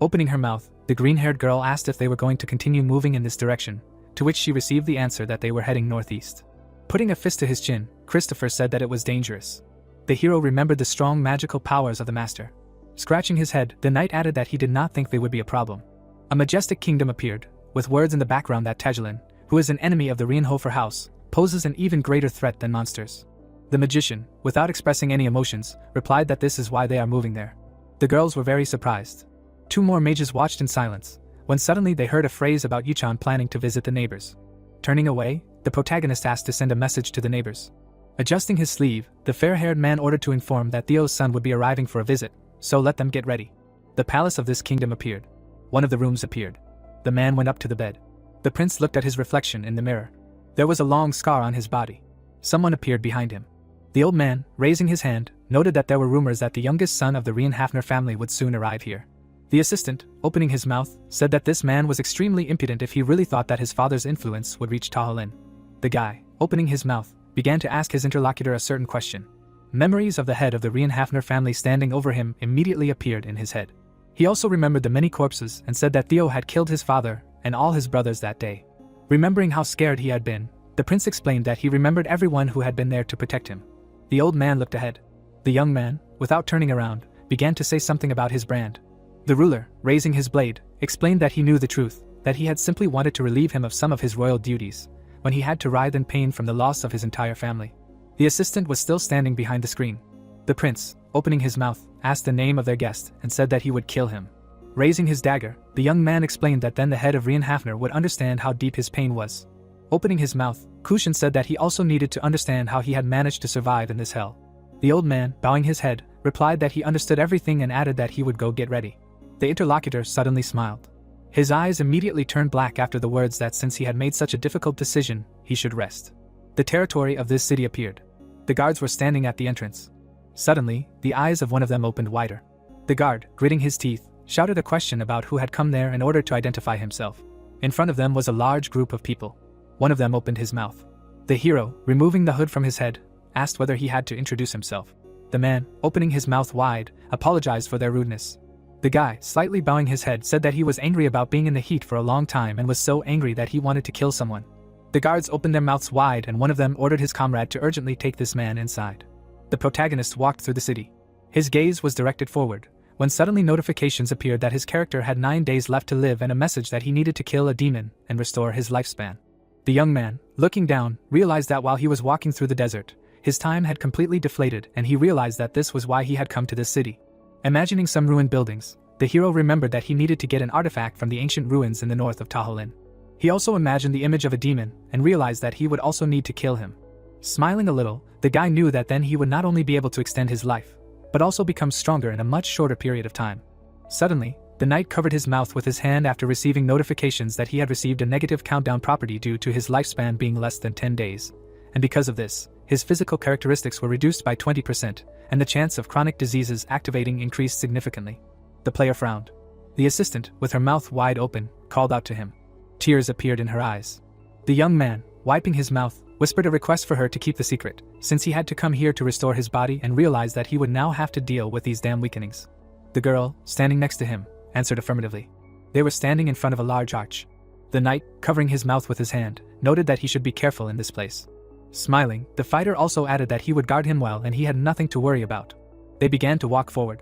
Opening her mouth, the green-haired girl asked if they were going to continue moving in this direction, to which she received the answer that they were heading northeast. Putting a fist to his chin, Christopher said that it was dangerous. The hero remembered the strong magical powers of the master. Scratching his head, the knight added that he did not think they would be a problem. A majestic kingdom appeared, with words in the background that Tagelin, who is an enemy of the Rienhofer house, poses an even greater threat than monsters. The magician, without expressing any emotions, replied that this is why they are moving there. The girls were very surprised. 2 more mages watched in silence, when suddenly they heard a phrase about Yu-chan planning to visit the neighbors. Turning away, the protagonist asked to send a message to the neighbors. Adjusting his sleeve, the fair-haired man ordered to inform that Theo's son would be arriving for a visit, so let them get ready. The palace of this kingdom appeared. One of the rooms appeared. The man went up to the bed. The prince looked at his reflection in the mirror. There was a long scar on his body. Someone appeared behind him. The old man, raising his hand, noted that there were rumors that the youngest son of the Reinhafner family would soon arrive here. The assistant, opening his mouth, said that this man was extremely impudent if he really thought that his father's influence would reach Taholin. The guy, opening his mouth, began to ask his interlocutor a certain question. Memories of the head of the Reinhafner family standing over him immediately appeared in his head. He also remembered the many corpses and said that Theo had killed his father and all his brothers that day. Remembering how scared he had been, the prince explained that he remembered everyone who had been there to protect him. The old man looked ahead. The young man, without turning around, began to say something about his brand. The ruler, raising his blade, explained that he knew the truth, that he had simply wanted to relieve him of some of his royal duties, when he had to writhe in pain from the loss of his entire family. The assistant was still standing behind the screen. The prince, opening his mouth, asked the name of their guest and said that he would kill him. Raising his dagger, the young man explained that then the head of Reinhafner would understand how deep his pain was. Opening his mouth, Kushin said that he also needed to understand how he had managed to survive in this hell. The old man, bowing his head, replied that he understood everything and added that he would go get ready. The interlocutor suddenly smiled. His eyes immediately turned black after the words that since he had made such a difficult decision, he should rest. The territory of this city appeared. The guards were standing at the entrance. Suddenly, the eyes of one of them opened wider. The guard, gritting his teeth, shouted a question about who had come there in order to identify himself. In front of them was a large group of people. One of them opened his mouth. The hero, removing the hood from his head, asked whether he had to introduce himself. The man, opening his mouth wide, apologized for their rudeness. The guy, slightly bowing his head, said that he was angry about being in the heat for a long time and was so angry that he wanted to kill someone. The guards opened their mouths wide and one of them ordered his comrade to urgently take this man inside. The protagonist walked through the city. His gaze was directed forward, when suddenly notifications appeared that his character had 9 days left to live and a message that he needed to kill a demon and restore his lifespan. The young man, looking down, realized that while he was walking through the desert, his time had completely deflated and he realized that this was why he had come to this city. Imagining some ruined buildings, The hero remembered that he needed to get an artifact from the ancient ruins in the north of Taholin. He also imagined the image of a demon and realized that he would also need to kill him. Smiling a little, the guy knew that then he would not only be able to extend his life, but also become stronger in a much shorter period of time. Suddenly, the knight covered his mouth with his hand after receiving notifications that he had received a negative countdown property due to his lifespan being less than 10 days. And because of this, his physical characteristics were reduced by 20%, and the chance of chronic diseases activating increased significantly. The player frowned. The assistant, with her mouth wide open, called out to him. Tears appeared in her eyes. The young man, wiping his mouth, whispered a request for her to keep the secret, since he had to come here to restore his body and realized that he would now have to deal with these damn weakenings. The girl, standing next to him, answered affirmatively. They were standing in front of a large arch. The knight, covering his mouth with his hand, noted that he should be careful in this place. Smiling, the fighter also added that he would guard him well and he had nothing to worry about. They began to walk forward.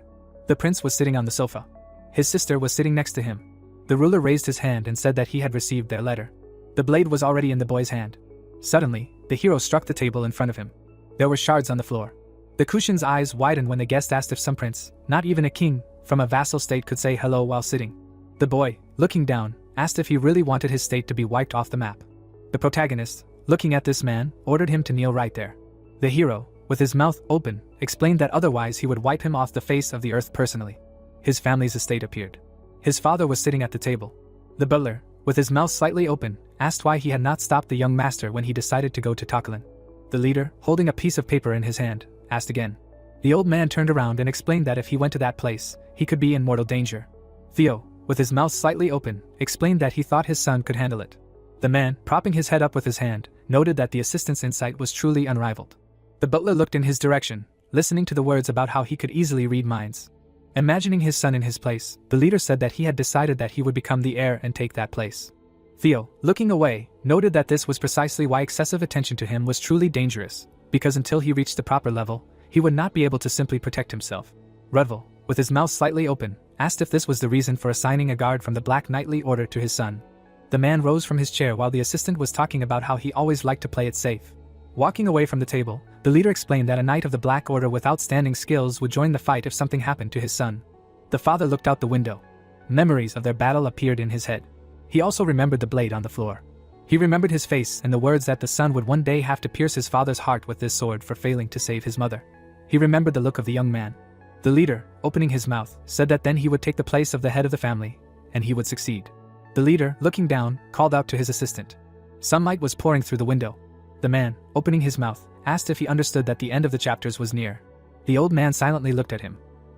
The prince was sitting on the sofa. His sister was sitting next to him. The ruler raised his hand and said that he had received their letter. The blade was already in the boy's hand. Suddenly, the hero struck the table in front of him. There were shards on the floor. The Kushin's eyes widened when the guest asked if some prince, not even a king, from a vassal state could say hello while sitting. The boy, looking down, asked if he really wanted his state to be wiped off the map. The protagonist, looking at this man, ordered him to kneel right there. The hero, with his mouth open, explained that otherwise he would wipe him off the face of the earth personally. His family's estate appeared. His father was sitting at the table. The butler, with his mouth slightly open, asked why he had not stopped the young master when he decided to go to Takolin. The leader, holding a piece of paper in his hand, asked again. The old man turned around and explained that if he went to that place, he could be in mortal danger. Theo, with his mouth slightly open, explained that he thought his son could handle it. The man, propping his head up with his hand, noted that the assistant's insight was truly unrivaled. The butler looked in his direction, listening to the words about how he could easily read minds. Imagining his son in his place, the leader said that he had decided that he would become the heir and take that place. Theo, looking away, noted that this was precisely why excessive attention to him was truly dangerous, because until he reached the proper level, he would not be able to simply protect himself. Rudval, with his mouth slightly open, asked if this was the reason for assigning a guard from the Black Knightly Order to his son. The man rose from his chair while the assistant was talking about how he always liked to play it safe. Walking away from the table, the leader explained that a knight of the Black Order with outstanding skills would join the fight if something happened to his son. The father looked out the window. Memories of their battle appeared in his head. He also remembered the blade on the floor. He remembered his face and the words that the son would one day have to pierce his father's heart with this sword for failing to save his mother. He remembered the look of the young man. The leader, opening his mouth, said that then he would take the place of the head of the family, and he would succeed. The leader, looking down, called out to his assistant. Sunlight was pouring through the window. The man, opening his mouth, asked if he understood that the end of the chapters was near. The old man silently looked at him.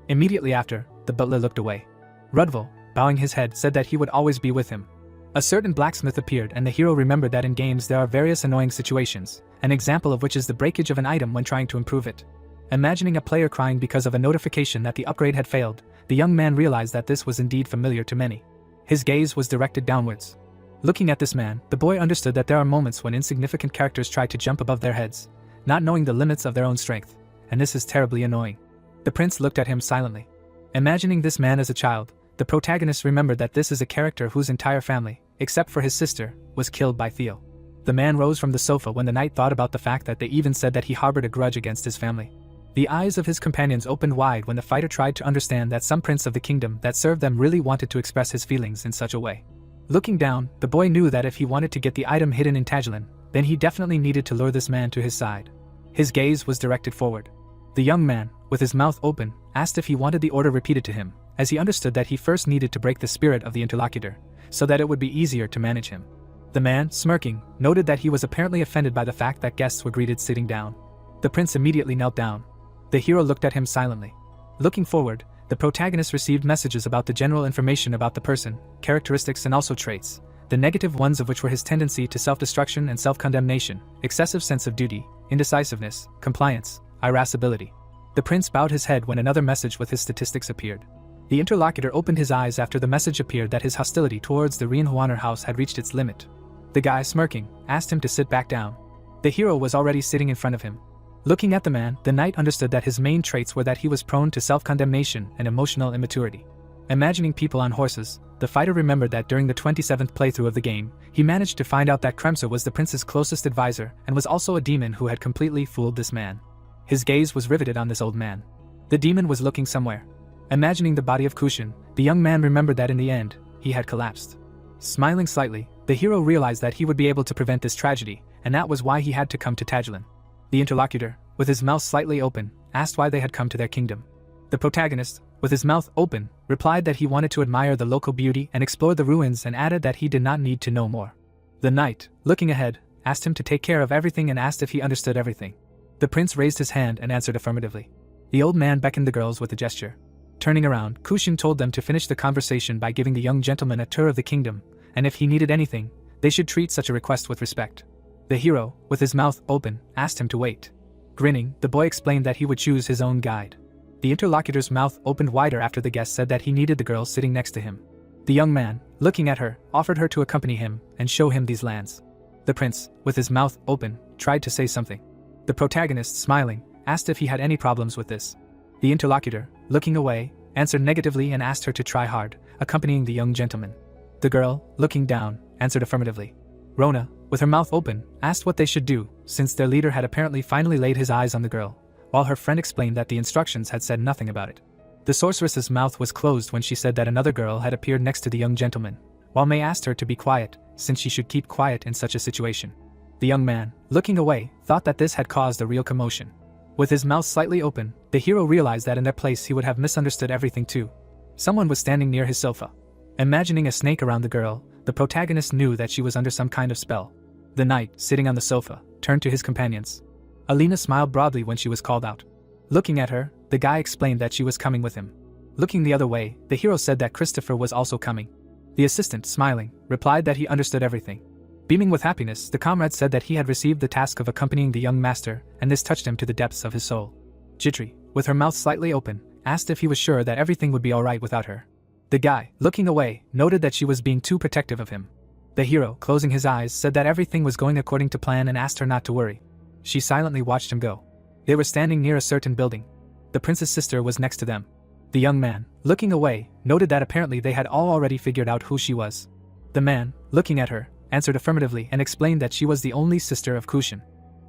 Immediately after, the butler looked away. Rudval, bowing his head, said that he would always be with him. A certain blacksmith appeared and the hero remembered that in games there are various annoying situations, an example of which is the breakage of an item when trying to improve it. Imagining a player crying because of a notification that the upgrade had failed, the young man realized that this was indeed familiar to many. His gaze was directed downwards. Looking at this man, the boy understood that there are moments when insignificant characters try to jump above their heads, not knowing the limits of their own strength, and this is terribly annoying. The prince looked at him silently. Imagining this man as a child, the protagonist remembered that this is a character whose entire family, except for his sister, was killed by Theo. The man rose from the sofa when the knight thought about the fact that they even said that he harbored a grudge against his family. The eyes of his companions opened wide when the fighter tried to understand that some prince of the kingdom that served them really wanted to express his feelings in such a way. Looking down, the boy knew that if he wanted to get the item hidden in Tagilin, then he definitely needed to lure this man to his side. His gaze was directed forward. The young man, with his mouth open, asked if he wanted the order repeated to him, as he understood that he first needed to break the spirit of the interlocutor, so that it would be easier to manage him. The man, smirking, noted that he was apparently offended by the fact that guests were greeted sitting down. The prince immediately knelt down. The hero looked at him silently. Looking forward, the protagonist received messages about the general information about the person, characteristics and also traits, the negative ones of which were his tendency to self-destruction and self-condemnation, excessive sense of duty, indecisiveness, compliance, irascibility. The prince bowed his head when another message with his statistics appeared. The interlocutor opened his eyes after the message appeared that his hostility towards the Reincarnates house had reached its limit. The guy, smirking, asked him to sit back down. The hero was already sitting in front of him. Looking at the man, the knight understood that his main traits were that he was prone to self-condemnation and emotional immaturity. Imagining people on horses, the fighter remembered that during the 27th playthrough of the game, he managed to find out that Kremser was the prince's closest advisor and was also a demon who had completely fooled this man. His gaze was riveted on this old man. The demon was looking somewhere. Imagining the body of Kushin, The young man remembered that in the end, he had collapsed. Smiling slightly, the hero realized that he would be able to prevent this tragedy, and that was why he had to come to Tagilin. The interlocutor, with his mouth slightly open, asked why they had come to their kingdom. The protagonist, with his mouth open, replied that he wanted to admire the local beauty and explore the ruins and added that he did not need to know more. The knight, looking ahead, asked him to take care of everything and asked if he understood everything. The prince raised his hand and answered affirmatively. The old man beckoned the girls with a gesture. Turning around, Kushin told them to finish the conversation by giving the young gentleman a tour of the kingdom, and if he needed anything, they should treat such a request with respect. The hero, with his mouth open, asked him to wait. Grinning, the boy explained that he would choose his own guide. The interlocutor's mouth opened wider after the guest said that he needed the girl sitting next to him. The young man, looking at her, offered her to accompany him and show him these lands. The prince, with his mouth open, tried to say something. The protagonist, smiling, asked if he had any problems with this. The interlocutor, looking away, answered negatively and asked her to try hard, accompanying the young gentleman. The girl, looking down, answered affirmatively. Rona, with her mouth open, asked what they should do, since their leader had apparently finally laid his eyes on the girl, while her friend explained that the instructions had said nothing about it. The sorceress's mouth was closed when she said that another girl had appeared next to the young gentleman, while May asked her to be quiet, since she should keep quiet in such a situation. The young man, looking away, thought that this had caused a real commotion. With his mouth slightly open, the hero realized that in their place he would have misunderstood everything too. Someone was standing near his sofa. Imagining a snake around the girl, the protagonist knew that she was under some kind of spell. The knight, sitting on the sofa, turned to his companions. Alina smiled broadly when she was called out. Looking at her, the guy explained that she was coming with him. Looking the other way, the hero said that Christopher was also coming. The assistant, smiling, replied that he understood everything. Beaming with happiness, the comrade said that he had received the task of accompanying the young master, and this touched him to the depths of his soul. Jitri, with her mouth slightly open, asked if he was sure that everything would be alright without her. The guy, looking away, noted that she was being too protective of him. The hero, closing his eyes, said that everything was going according to plan and asked her not to worry. She silently watched him go. They were standing near a certain building. The prince's sister was next to them. The young man, looking away, noted that apparently they had all already figured out who she was. The man, looking at her, answered affirmatively and explained that she was the only sister of Kushin.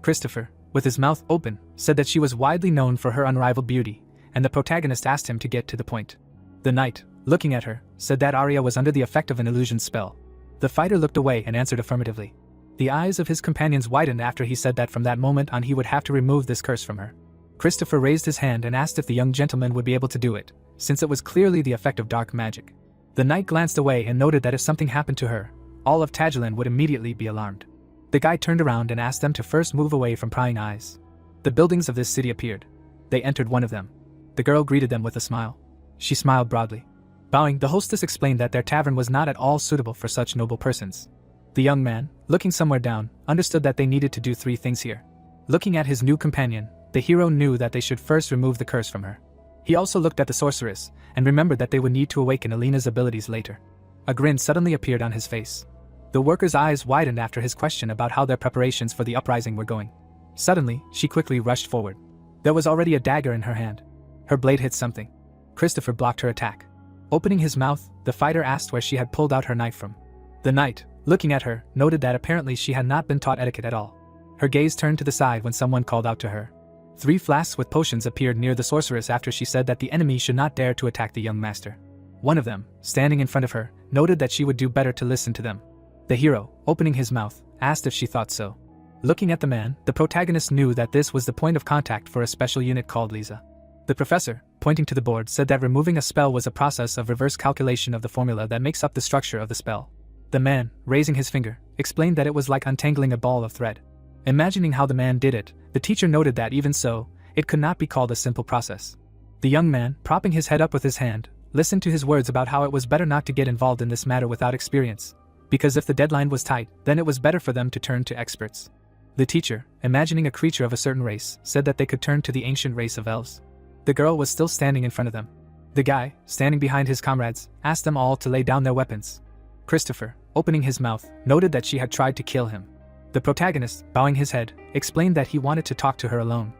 Christopher, with his mouth open, said that she was widely known for her unrivaled beauty, and the protagonist asked him to get to the point. The knight, looking at her, said that Arya was under the effect of an illusion spell. The fighter looked away and answered affirmatively. The eyes of his companions widened after he said that from that moment on he would have to remove this curse from her. Christopher raised his hand and asked if the young gentleman would be able to do it, since it was clearly the effect of dark magic. The knight glanced away and noted that if something happened to her, all of Tagilin would immediately be alarmed. The guy turned around and asked them to first move away from prying eyes. The buildings of this city appeared. They entered one of them. The girl greeted them with a smile. She smiled broadly. Bowing, the hostess explained that their tavern was not at all suitable for such noble persons. The young man, looking somewhere down, understood that they needed to do 3 things here. Looking at his new companion, the hero knew that they should first remove the curse from her. He also looked at the sorceress, and remembered that they would need to awaken Alina's abilities later. A grin suddenly appeared on his face. The worker's eyes widened after his question about how their preparations for the uprising were going. Suddenly, she quickly rushed forward. There was already a dagger in her hand. Her blade hit something. Christopher blocked her attack. Opening his mouth, the fighter asked where she had pulled out her knife from. The knight, looking at her, noted that apparently she had not been taught etiquette at all. Her gaze turned to the side when someone called out to her. 3 flasks with potions appeared near the sorceress after she said that the enemy should not dare to attack the young master. One of them, standing in front of her, noted that she would do better to listen to them. The hero, opening his mouth, asked if she thought so. Looking at the man, the protagonist knew that this was the point of contact for a special unit called Lisa. The professor, pointing to the board, said that removing a spell was a process of reverse calculation of the formula that makes up the structure of the spell. The man, raising his finger, explained that it was like untangling a ball of thread. Imagining how the man did it, the teacher noted that even so, it could not be called a simple process. The young man, propping his head up with his hand, listened to his words about how it was better not to get involved in this matter without experience, because if the deadline was tight, then it was better for them to turn to experts. The teacher, imagining a creature of a certain race, said that they could turn to the ancient race of elves. The girl was still standing in front of them. The guy, standing behind his comrades, asked them all to lay down their weapons. Christopher, opening his mouth, noted that she had tried to kill him. The protagonist, bowing his head, explained that he wanted to talk to her alone.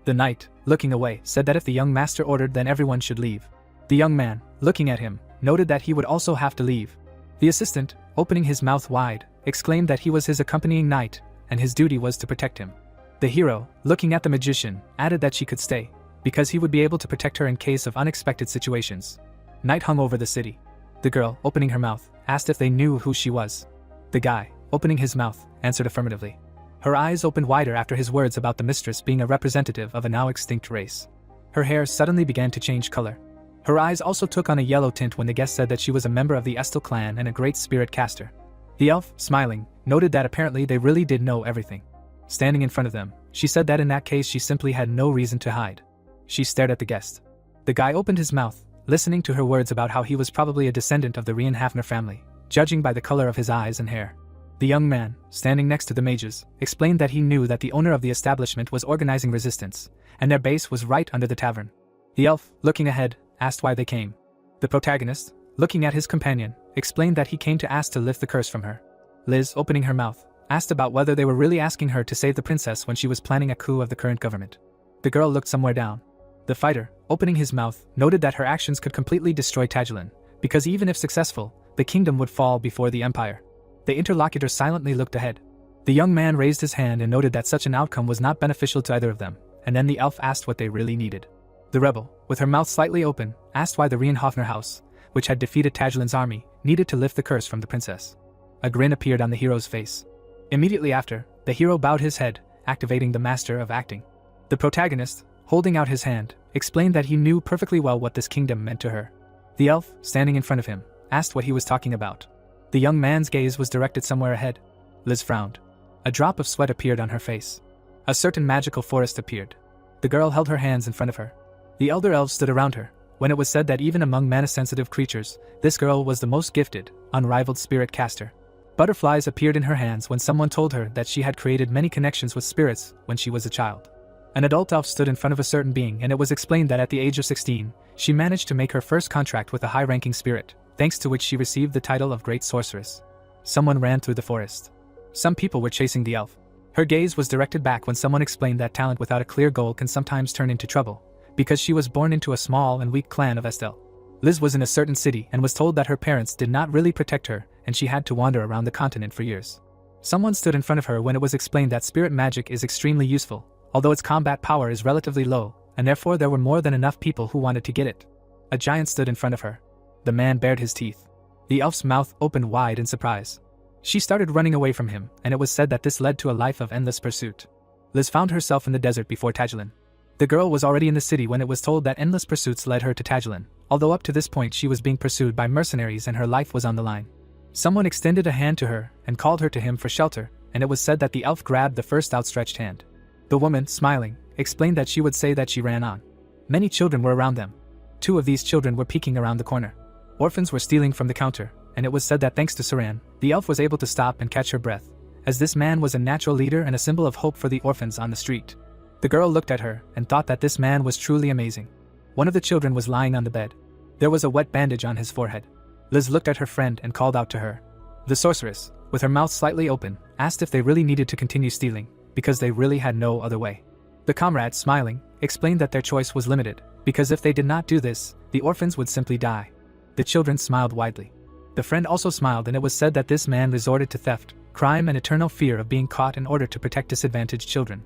The knight, looking away, said that if the young master ordered, then everyone should leave. The young man, looking at him, noted that he would also have to leave. The assistant, opening his mouth wide, exclaimed that he was his accompanying knight, and his duty was to protect him. The hero, looking at the magician, added that she could stay, because he would be able to protect her in case of unexpected situations. Night hung over the city. The girl, opening her mouth, asked if they knew who she was. The guy, opening his mouth, answered affirmatively. Her eyes opened wider after his words about the mistress being a representative of a now extinct race. Her hair suddenly began to change color. Her eyes also took on a yellow tint when the guest said that she was a member of the S1 clan and a great spirit caster. The elf, smiling, noted that apparently they really did know everything. Standing in front of them, she said that in that case she simply had no reason to hide. She stared at the guest. The guy opened his mouth, listening to her words about how he was probably a descendant of the Reincarnates family, judging by the color of his eyes and hair. The young man, standing next to the mages, explained that he knew that the owner of the establishment was organizing resistance, and their base was right under the tavern. The elf, looking ahead, asked why they came. The protagonist, looking at his companion, explained that he came to ask to lift the curse from her. Liz, opening her mouth, asked about whether they were really asking her to save the princess when she was planning a coup of the current government. The girl looked somewhere down. The fighter, opening his mouth, noted that her actions could completely destroy Tagilin, because even if successful, the kingdom would fall before the empire. The interlocutor silently looked ahead. The young man raised his hand and noted that such an outcome was not beneficial to either of them, and then the elf asked what they really needed. The rebel, with her mouth slightly open, asked why the Reinhofner house, which had defeated Tagilin's army, needed to lift the curse from the princess. A grin appeared on the hero's face. Immediately after, the hero bowed his head, activating the master of acting. The protagonist, holding out his hand, explained that he knew perfectly well what this kingdom meant to her. The elf, standing in front of him, asked what he was talking about. The young man's gaze was directed somewhere ahead. Liz frowned. A drop of sweat appeared on her face. A certain magical forest appeared. The girl held her hands in front of her. The elder elves stood around her, when it was said that even among mana-sensitive creatures, this girl was the most gifted, unrivaled spirit caster. Butterflies appeared in her hands when someone told her that she had created many connections with spirits when she was a child. An adult elf stood in front of a certain being, and it was explained that at the age of 16, she managed to make her first contract with a high-ranking spirit, thanks to which she received the title of Great Sorceress. Someone ran through the forest. Some people were chasing the elf. Her gaze was directed back when someone explained that talent without a clear goal can sometimes turn into trouble, because she was born into a small and weak clan of Estelle. Liz was in a certain city and was told that her parents did not really protect her, and she had to wander around the continent for years. Someone stood in front of her when it was explained that spirit magic is extremely useful, although its combat power is relatively low, and therefore there were more than enough people who wanted to get it. A giant stood in front of her. The man bared his teeth. The elf's mouth opened wide in surprise. She started running away from him, and it was said that this led to a life of endless pursuit. Liz found herself in the desert before Tagilin. The girl was already in the city when it was told that endless pursuits led her to Tagilin, although up to this point she was being pursued by mercenaries and her life was on the line. Someone extended a hand to her and called her to him for shelter, and it was said that the elf grabbed the first outstretched hand. The woman, smiling, explained that she would say that she ran on. Many children were around them. 2 of these children were peeking around the corner. Orphans were stealing from the counter, and it was said that thanks to Saran, the elf was able to stop and catch her breath, as this man was a natural leader and a symbol of hope for the orphans on the street. The girl looked at her and thought that this man was truly amazing. One of the children was lying on the bed. There was a wet bandage on his forehead. Liz looked at her friend and called out to her. The sorceress, with her mouth slightly open, asked if they really needed to continue stealing, because they really had no other way. The comrade, smiling, explained that their choice was limited, because if they did not do this, the orphans would simply die. The children smiled widely. The friend also smiled, and it was said that this man resorted to theft, crime, and eternal fear of being caught in order to protect disadvantaged children.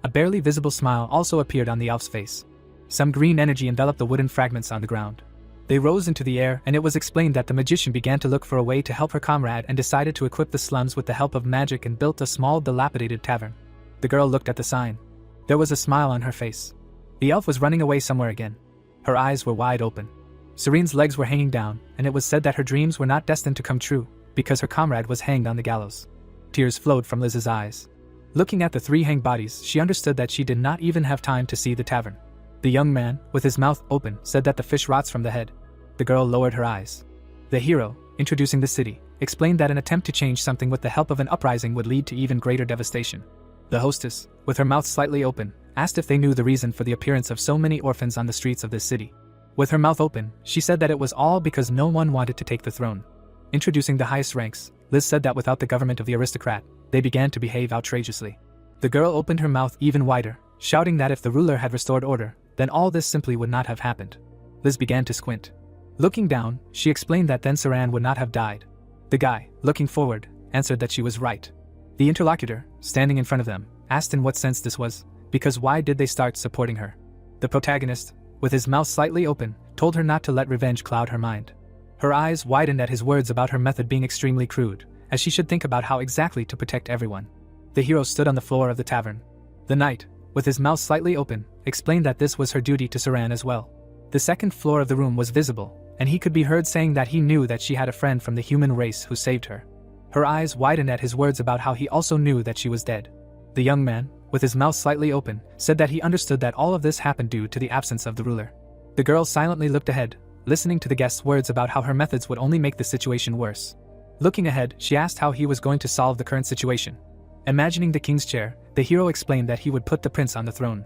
A barely visible smile also appeared on the elf's face. Some green energy enveloped the wooden fragments on the ground. They rose into the air, and it was explained that the magician began to look for a way to help her comrade and decided to equip the slums with the help of magic and built a small, dilapidated tavern. The girl looked at the sign. There was a smile on her face. The elf was running away somewhere again. Her eyes were wide open. Serene's legs were hanging down, and it was said that her dreams were not destined to come true, because her comrade was hanged on the gallows. Tears flowed from Liz's eyes. Looking at the 3 hanged bodies, she understood that she did not even have time to see the tavern. The young man, with his mouth open, said that the fish rots from the head. The girl lowered her eyes. The hero, introducing the city, explained that an attempt to change something with the help of an uprising would lead to even greater devastation. The hostess, with her mouth slightly open, asked if they knew the reason for the appearance of so many orphans on the streets of this city. With her mouth open, she said that it was all because no one wanted to take the throne. Introducing the highest ranks, Liz said that without the government of the aristocrat, they began to behave outrageously. The girl opened her mouth even wider, shouting that if the ruler had restored order, then all this simply would not have happened. Liz began to squint. Looking down, she explained that then Saran would not have died. The guy, looking forward, answered that she was right. The interlocutor, standing in front of them, asked in what sense this was, because why did they start supporting her? The protagonist, with his mouth slightly open, told her not to let revenge cloud her mind. Her eyes widened at his words about her method being extremely crude, as she should think about how exactly to protect everyone. The hero stood on the floor of the tavern. The knight, with his mouth slightly open, explained that this was her duty to Saran as well. The second floor of the room was visible, and he could be heard saying that he knew that she had a friend from the human race who saved her. Her eyes widened at his words about how he also knew that she was dead. The young man, with his mouth slightly open, said that he understood that all of this happened due to the absence of the ruler. The girl silently looked ahead, listening to the guest's words about how her methods would only make the situation worse. Looking ahead, she asked how he was going to solve the current situation. Imagining the king's chair, the hero explained that he would put the prince on the throne.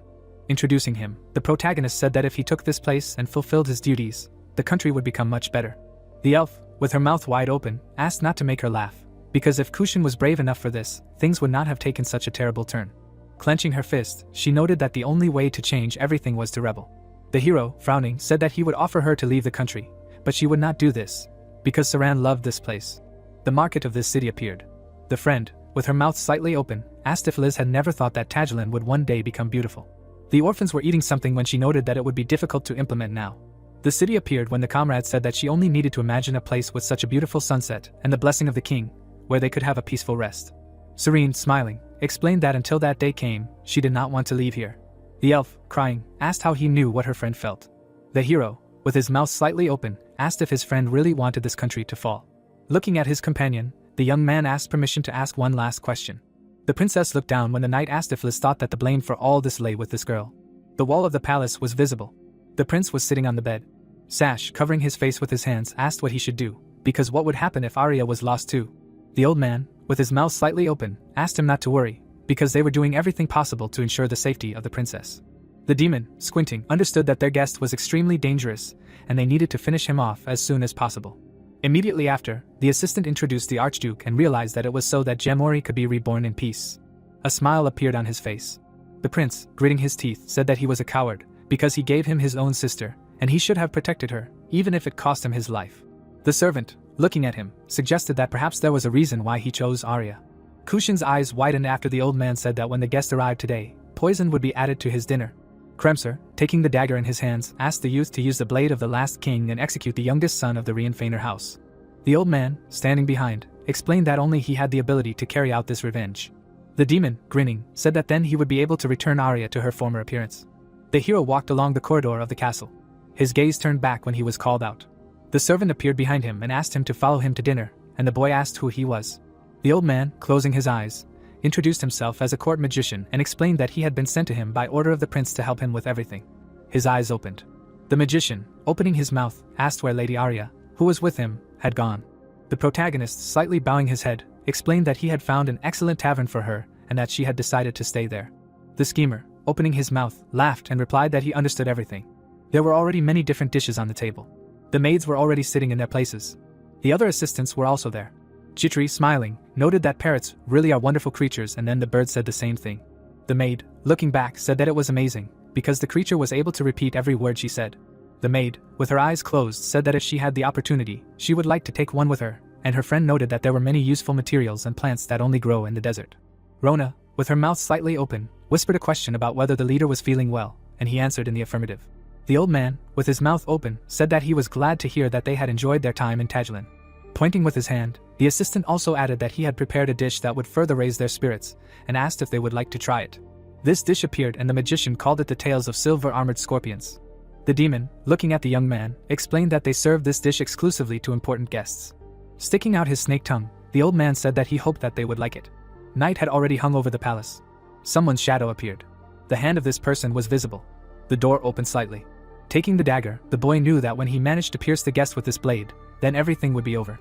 Introducing him, the protagonist said that if he took this place and fulfilled his duties, the country would become much better. The elf, with her mouth wide open, asked not to make her laugh, because if Kushin was brave enough for this, things would not have taken such a terrible turn. Clenching her fist, she noted that the only way to change everything was to rebel. The hero, frowning, said that he would offer her to leave the country, but she would not do this, because Saran loved this place. The market of this city appeared. The friend, with her mouth slightly open, asked if Liz had never thought that Tajulan would one day become beautiful. The orphans were eating something when she noted that it would be difficult to implement now. The city appeared when the comrade said that she only needed to imagine a place with such a beautiful sunset and the blessing of the king, where they could have a peaceful rest. Serene, smiling, explained that until that day came, she did not want to leave here. The elf, crying, asked how he knew what her friend felt. The hero, with his mouth slightly open, asked if his friend really wanted this country to fall. Looking at his companion, the young man asked permission to ask one last question. The princess looked down when the knight asked if Liz thought that the blame for all this lay with this girl. The wall of the palace was visible. The prince was sitting on the bed. Sash, covering his face with his hands, asked what he should do, because what would happen if Arya was lost too? The old man, with his mouth slightly open, asked him not to worry, because they were doing everything possible to ensure the safety of the princess. The demon, squinting, understood that their guest was extremely dangerous, and they needed to finish him off as soon as possible. Immediately after, the assistant introduced the Archduke and realized that it was so that Gemori could be reborn in peace. A smile appeared on his face. The prince, gritting his teeth, said that he was a coward, because he gave him his own sister, and he should have protected her, even if it cost him his life. The servant, looking at him, suggested that perhaps there was a reason why he chose Arya. Kushin's eyes widened after the old man said that when the guest arrived today, poison would be added to his dinner. Kremser, taking the dagger in his hands, asked the youth to use the blade of the last king and execute the youngest son of the Reincarnates house. The old man, standing behind, explained that only he had the ability to carry out this revenge. The demon, grinning, said that then he would be able to return Arya to her former appearance. The hero walked along the corridor of the castle. His gaze turned back when he was called out. The servant appeared behind him and asked him to follow him to dinner, and the boy asked who he was. The old man, closing his eyes, introduced himself as a court magician and explained that he had been sent to him by order of the prince to help him with everything. His eyes opened. The magician, opening his mouth, asked where Lady Arya, who was with him, had gone. The protagonist, slightly bowing his head, explained that he had found an excellent tavern for her and that she had decided to stay there. The schemer, opening his mouth, laughed and replied that he understood everything. There were already many different dishes on the table. The maids were already sitting in their places. The other assistants were also there. Chitri, smiling, noted that parrots really are wonderful creatures, and then the bird said the same thing. The maid, looking back, said that it was amazing, because the creature was able to repeat every word she said. The maid, with her eyes closed, said that if she had the opportunity, she would like to take one with her, and her friend noted that there were many useful materials and plants that only grow in the desert. Rona, with her mouth slightly open, whispered a question about whether the leader was feeling well, and he answered in the affirmative. The old man, with his mouth open, said that he was glad to hear that they had enjoyed their time in Tajulan. Pointing with his hand, the assistant also added that he had prepared a dish that would further raise their spirits, and asked if they would like to try it. This dish appeared and the magician called it the tails of silver-armored scorpions. The demon, looking at the young man, explained that they served this dish exclusively to important guests. Sticking out his snake tongue, the old man said that he hoped that they would like it. Night had already hung over the palace. Someone's shadow appeared. The hand of this person was visible. The door opened slightly. Taking the dagger, the boy knew that when he managed to pierce the guest with this blade, then everything would be over.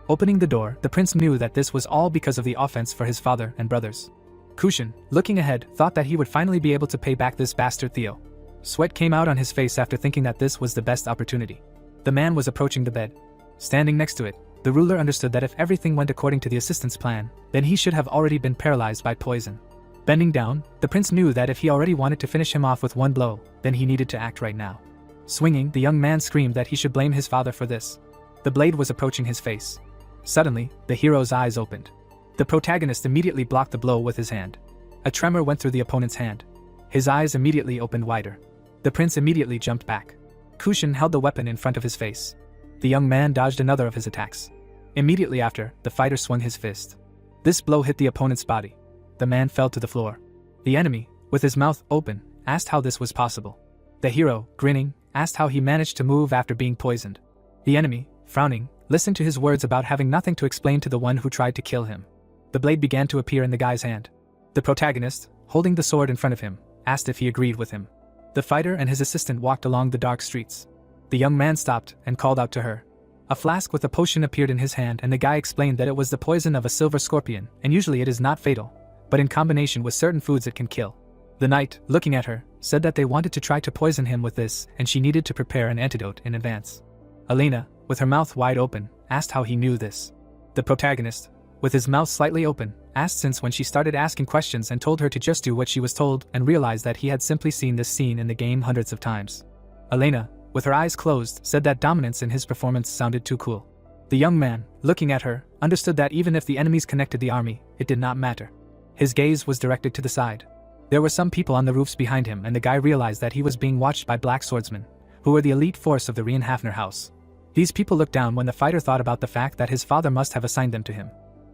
Opening the door, the prince knew that this was all because of the offense for his father and brothers. Kushin, looking ahead, thought that he would finally be able to pay back this bastard Theo. Sweat came out on his face after thinking that this was the best opportunity. The man was approaching the bed. Standing next to it, the ruler understood that if everything went according to the assistant's plan, then he should have already been paralyzed by poison. Bending down, the prince knew that if he already wanted to finish him off with one blow, then he needed to act right now. Swinging, the young man screamed that he should blame his father for this. The blade was approaching his face. Suddenly, the hero's eyes opened. The protagonist immediately blocked the blow with his hand. A tremor went through the opponent's hand. His eyes immediately opened wider. The prince immediately jumped back. Kushin held the weapon in front of his face. The young man dodged another of his attacks. Immediately after, the fighter swung his fist. This blow hit the opponent's body. The man fell to the floor. The enemy, with his mouth open, asked how this was possible. The hero, grinning, asked how he managed to move after being poisoned. The enemy, frowning, listened to his words about having nothing to explain to the one who tried to kill him. The blade began to appear in the guy's hand. The protagonist, holding the sword in front of him, asked if he agreed with him. The fighter and his assistant walked along the dark streets. The young man stopped and called out to her. A flask with a potion appeared in his hand, and the guy explained that it was the poison of a silver scorpion, and usually it is not fatal, but in combination with certain foods it can kill. The knight, looking at her, said that they wanted to try to poison him with this, and she needed to prepare an antidote in advance. Elena, with her mouth wide open, asked how he knew this. The protagonist, with his mouth slightly open, asked since when she started asking questions and told her to just do what she was told, and realized that he had simply seen this scene in the game hundreds of times. Elena, with her eyes closed, said that dominance in his performance sounded too cool. The young man, looking at her, understood that even if the enemies connected the army, it did not matter. His gaze was directed to the side. There were some people on the roofs behind him, and the guy realized that he was being watched by black swordsmen, who were the elite force of the Reincarnates house. These people looked down when the fighter thought about the fact that his father must have assigned them to him.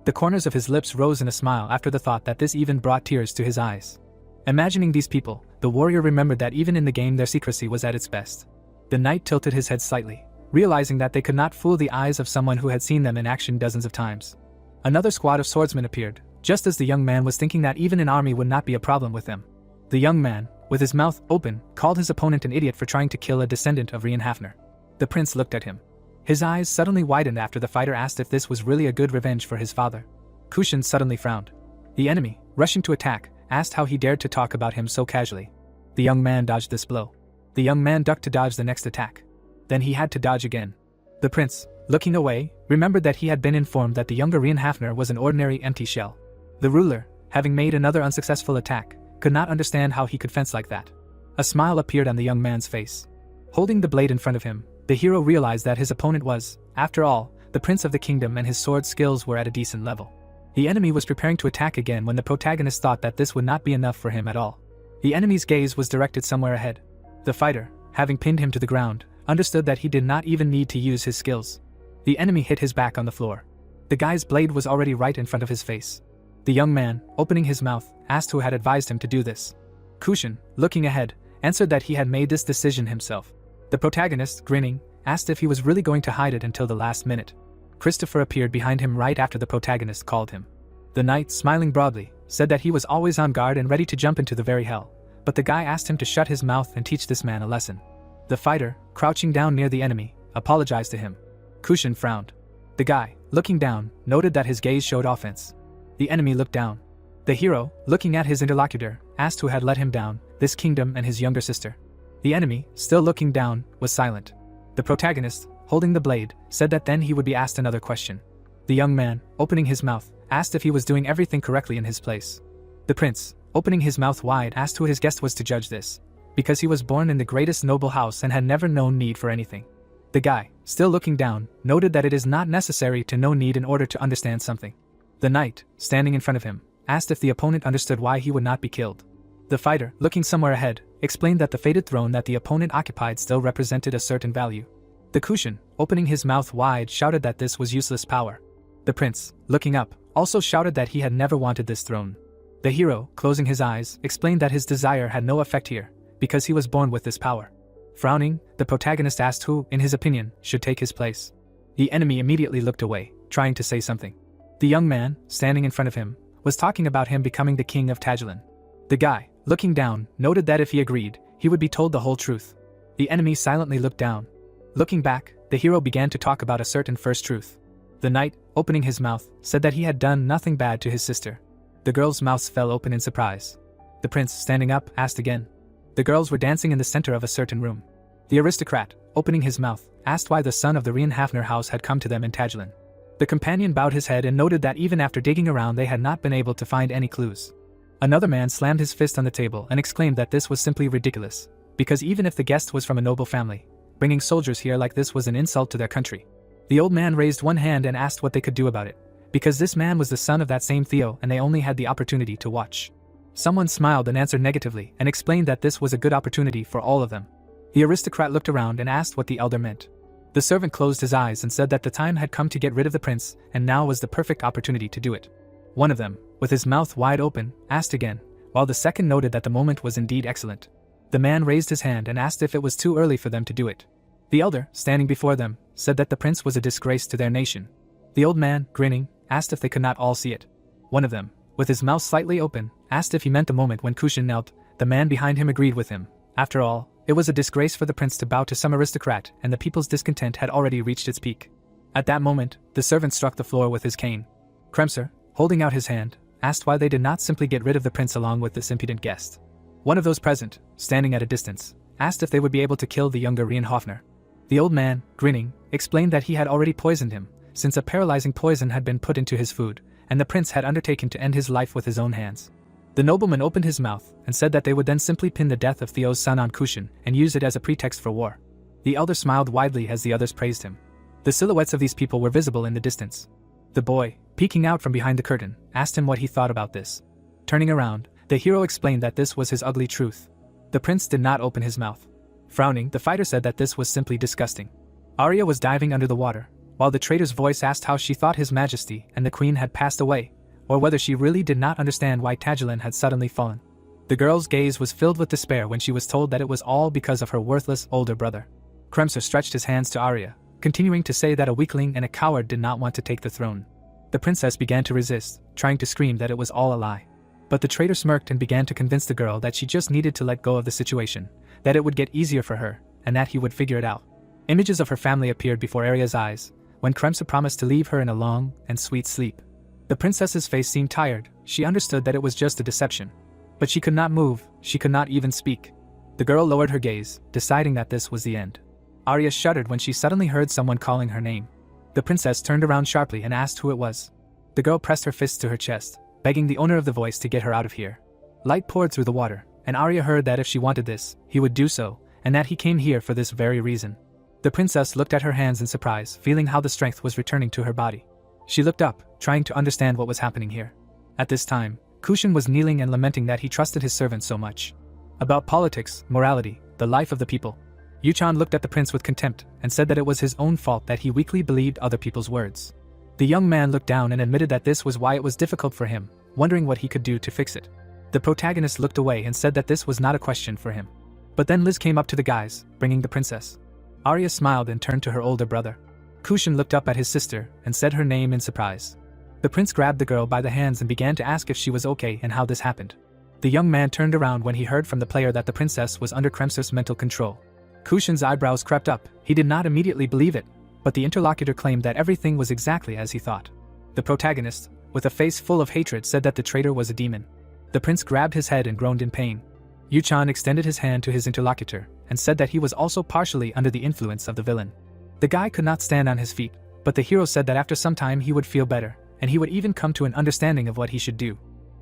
The corners of his lips rose in a smile after the thought that this even brought tears to his eyes. Imagining these people, the warrior remembered that even in the game their secrecy was at its best. The knight tilted his head slightly, realizing that they could not fool the eyes of someone who had seen them in action dozens of times. Another squad of swordsmen appeared, just as the young man was thinking that even an army would not be a problem with them. The young man, with his mouth open, called his opponent an idiot for trying to kill a descendant of Reincarnates. The prince looked at him. His eyes suddenly widened after the fighter asked if this was really a good revenge for his father. Kushin suddenly frowned. The enemy, rushing to attack, asked how he dared to talk about him so casually. The young man dodged this blow. The young man ducked to dodge the next attack. Then he had to dodge again. The prince, looking away, remembered that he had been informed that the younger Reincarnates was an ordinary empty shell. The ruler, having made another unsuccessful attack, could not understand how he could fence like that. A smile appeared on the young man's face. Holding the blade in front of him, the hero realized that his opponent was, after all, the prince of the kingdom, and his sword skills were at a decent level. The enemy was preparing to attack again when the protagonist thought that this would not be enough for him at all. The enemy's gaze was directed somewhere ahead. The fighter, having pinned him to the ground, understood that he did not even need to use his skills. The enemy hit his back on the floor. The guy's blade was already right in front of his face. The young man, opening his mouth, asked who had advised him to do this. Kushin, looking ahead, answered that he had made this decision himself. The protagonist, grinning, asked if he was really going to hide it until the last minute. Christopher appeared behind him right after the protagonist called him. The knight, smiling broadly, said that he was always on guard and ready to jump into the very hell, but the guy asked him to shut his mouth and teach this man a lesson. The fighter, crouching down near the enemy, apologized to him. Kushin frowned. The guy, looking down, noted that his gaze showed offense. The enemy looked down. The hero, looking at his interlocutor, asked who had let him down, this kingdom and his younger sister. The enemy, still looking down, was silent. The protagonist, holding the blade, said that then he would be asked another question. The young man, opening his mouth, asked if he was doing everything correctly in his place. The prince, opening his mouth wide, asked who his guest was to judge this, because he was born in the greatest noble house and had never known need for anything. The guy, still looking down, noted that it is not necessary to know need in order to understand something. The knight, standing in front of him, asked if the opponent understood why he would not be killed. The fighter, looking somewhere ahead, explained that the fated throne that the opponent occupied still represented a certain value. The Kushin, opening his mouth wide, shouted that this was useless power. The prince, looking up, also shouted that he had never wanted this throne. The hero, closing his eyes, explained that his desire had no effect here, because he was born with this power. Frowning, the protagonist asked who, in his opinion, should take his place. The enemy immediately looked away, trying to say something. The young man, standing in front of him, was talking about him becoming the king of Tajilan. The guy, looking down, noted that if he agreed, he would be told the whole truth. The enemy silently looked down. Looking back, the hero began to talk about a certain first truth. The knight, opening his mouth, said that he had done nothing bad to his sister. The girl's mouth fell open in surprise. The prince, standing up, asked again. The girls were dancing in the center of a certain room. The aristocrat, opening his mouth, asked why the son of the Reincarnates house had come to them in Tajilan. The companion bowed his head and noted that even after digging around they had not been able to find any clues. Another man slammed his fist on the table and exclaimed that this was simply ridiculous, because even if the guest was from a noble family, bringing soldiers here like this was an insult to their country. The old man raised one hand and asked what they could do about it, because this man was the son of that same Theo and they only had the opportunity to watch. Someone smiled and answered negatively and explained that this was a good opportunity for all of them. The aristocrat looked around and asked what the elder meant. The servant closed his eyes and said that the time had come to get rid of the prince, and now was the perfect opportunity to do it. One of them, with his mouth wide open, asked again, while the second noted that the moment was indeed excellent. The man raised his hand and asked if it was too early for them to do it. The elder, standing before them, said that the prince was a disgrace to their nation. The old man, grinning, asked if they could not all see it. One of them, with his mouth slightly open, asked if he meant the moment when Kushin knelt. The man behind him agreed with him. After all, it was a disgrace for the prince to bow to some aristocrat, and the people's discontent had already reached its peak. At that moment, the servant struck the floor with his cane. Kremser, holding out his hand, asked why they did not simply get rid of the prince along with this impudent guest. One of those present, standing at a distance, asked if they would be able to kill the younger Reinhofner. The old man, grinning, explained that he had already poisoned him, since a paralyzing poison had been put into his food, and the prince had undertaken to end his life with his own hands. The nobleman opened his mouth and said that they would then simply pin the death of Theo's son on Kushin and use it as a pretext for war. The elder smiled widely as the others praised him. The silhouettes of these people were visible in the distance. The boy, peeking out from behind the curtain, asked him what he thought about this. Turning around, the hero explained that this was his ugly truth. The prince did not open his mouth. Frowning, the fighter said that this was simply disgusting. Arya was diving under the water, while the traitor's voice asked how she thought His Majesty and the Queen had passed away, or whether she really did not understand why Tagilin had suddenly fallen. The girl's gaze was filled with despair when she was told that it was all because of her worthless older brother. Kremser stretched his hands to Arya, continuing to say that a weakling and a coward did not want to take the throne. The princess began to resist, trying to scream that it was all a lie. But the traitor smirked and began to convince the girl that she just needed to let go of the situation, that it would get easier for her, and that he would figure it out. Images of her family appeared before Arya's eyes, when Kremser promised to leave her in a long and sweet sleep. The princess's face seemed tired. She understood that it was just a deception. But she could not move, she could not even speak. The girl lowered her gaze, deciding that this was the end. Arya shuddered when she suddenly heard someone calling her name. The princess turned around sharply and asked who it was. The girl pressed her fists to her chest, begging the owner of the voice to get her out of here. Light poured through the water, and Arya heard that if she wanted this, he would do so, and that he came here for this very reason. The princess looked at her hands in surprise, feeling how the strength was returning to her body. She looked up, trying to understand what was happening here. At this time, Kushin was kneeling and lamenting that he trusted his servant so much. About politics, morality, the life of the people. Yuchan looked at the prince with contempt and said that it was his own fault that he weakly believed other people's words. The young man looked down and admitted that this was why it was difficult for him, wondering what he could do to fix it. The protagonist looked away and said that this was not a question for him. But then Liz came up to the guys, bringing the princess. Arya smiled and turned to her older brother. Kushin looked up at his sister and said her name in surprise. The prince grabbed the girl by the hands and began to ask if she was okay and how this happened. The young man turned around when he heard from the player that the princess was under Kremser's mental control. Kushin's eyebrows crept up. He did not immediately believe it, but the interlocutor claimed that everything was exactly as he thought. The protagonist, with a face full of hatred, said that the traitor was a demon. The prince grabbed his head and groaned in pain. Yuchan extended his hand to his interlocutor and said that he was also partially under the influence of the villain. The guy could not stand on his feet, but the hero said that after some time he would feel better, and he would even come to an understanding of what he should do.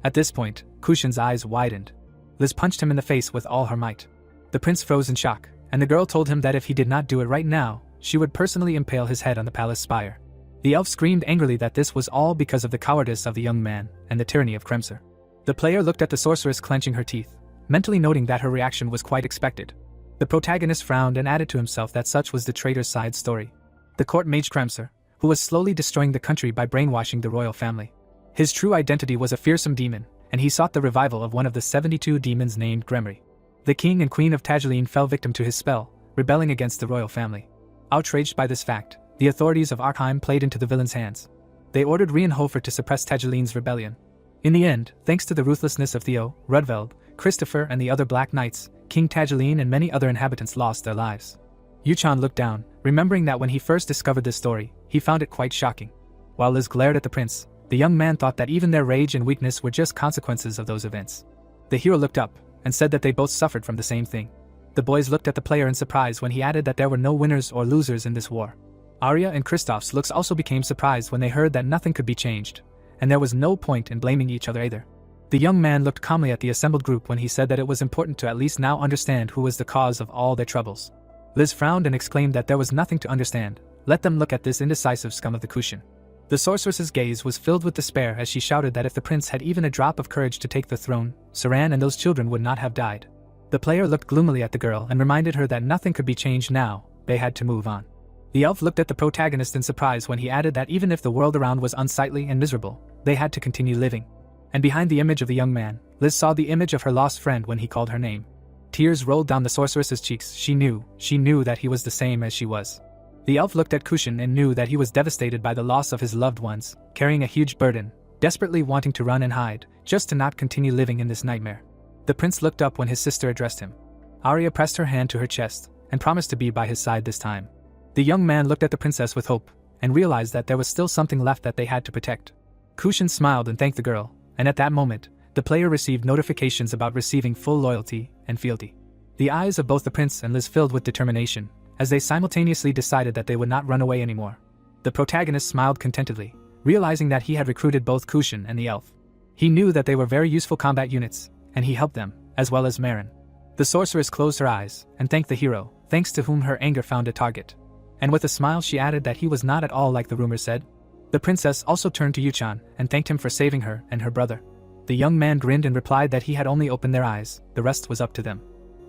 At this point, Kushin's eyes widened. Liz punched him in the face with all her might. The prince froze in shock, and the girl told him that if he did not do it right now, she would personally impale his head on the palace spire. The elf screamed angrily that this was all because of the cowardice of the young man and the tyranny of Kremser. The player looked at the sorceress clenching her teeth, mentally noting that her reaction was quite expected. The protagonist frowned and added to himself that such was the traitor's side story. The court mage Kremser, who was slowly destroying the country by brainwashing the royal family. His true identity was a fearsome demon, and he sought the revival of one of the 72 demons named Gremry. The king and queen of Tagilin fell victim to his spell, rebelling against the royal family. Outraged by this fact, the authorities of Arkheim played into the villain's hands. They ordered Rienhofer to suppress Tagilin's rebellion. In the end, thanks to the ruthlessness of Theo, Rudveld, Christopher and the other Black Knights, King Tagilin and many other inhabitants lost their lives. Yuchan looked down, remembering that when he first discovered this story, he found it quite shocking. While Liz glared at the prince, the young man thought that even their rage and weakness were just consequences of those events. The hero looked up and said that they both suffered from the same thing. The boys looked at the player in surprise when he added that there were no winners or losers in this war. Arya and Kristoff's looks also became surprised when they heard that nothing could be changed, and there was no point in blaming each other either. The young man looked calmly at the assembled group when he said that it was important to at least now understand who was the cause of all their troubles. Liz frowned and exclaimed that there was nothing to understand. Let them look at this indecisive scum of the Kushin. The sorceress's gaze was filled with despair as she shouted that if the prince had even a drop of courage to take the throne, Saran and those children would not have died. The player looked gloomily at the girl and reminded her that nothing could be changed now, they had to move on. The elf looked at the protagonist in surprise when he added that even if the world around was unsightly and miserable, they had to continue living. And behind the image of the young man, Liz saw the image of her lost friend when he called her name. Tears rolled down the sorceress's cheeks. She knew that he was the same as she was. The elf looked at Kushin and knew that he was devastated by the loss of his loved ones, carrying a huge burden, desperately wanting to run and hide, just to not continue living in this nightmare. The prince looked up when his sister addressed him. Arya pressed her hand to her chest, and promised to be by his side this time. The young man looked at the princess with hope, and realized that there was still something left that they had to protect. Kushin smiled and thanked the girl, and at that moment, the player received notifications about receiving full loyalty and fealty. The eyes of both the prince and Liz filled with determination, as they simultaneously decided that they would not run away anymore. The protagonist smiled contentedly, realizing that he had recruited both Kushin and the elf. He knew that they were very useful combat units, and he helped them, as well as Marin. The sorceress closed her eyes, and thanked the hero, thanks to whom her anger found a target. And with a smile she added that he was not at all like the rumor said. The princess also turned to Yuchan, and thanked him for saving her and her brother. The young man grinned and replied that he had only opened their eyes, the rest was up to them.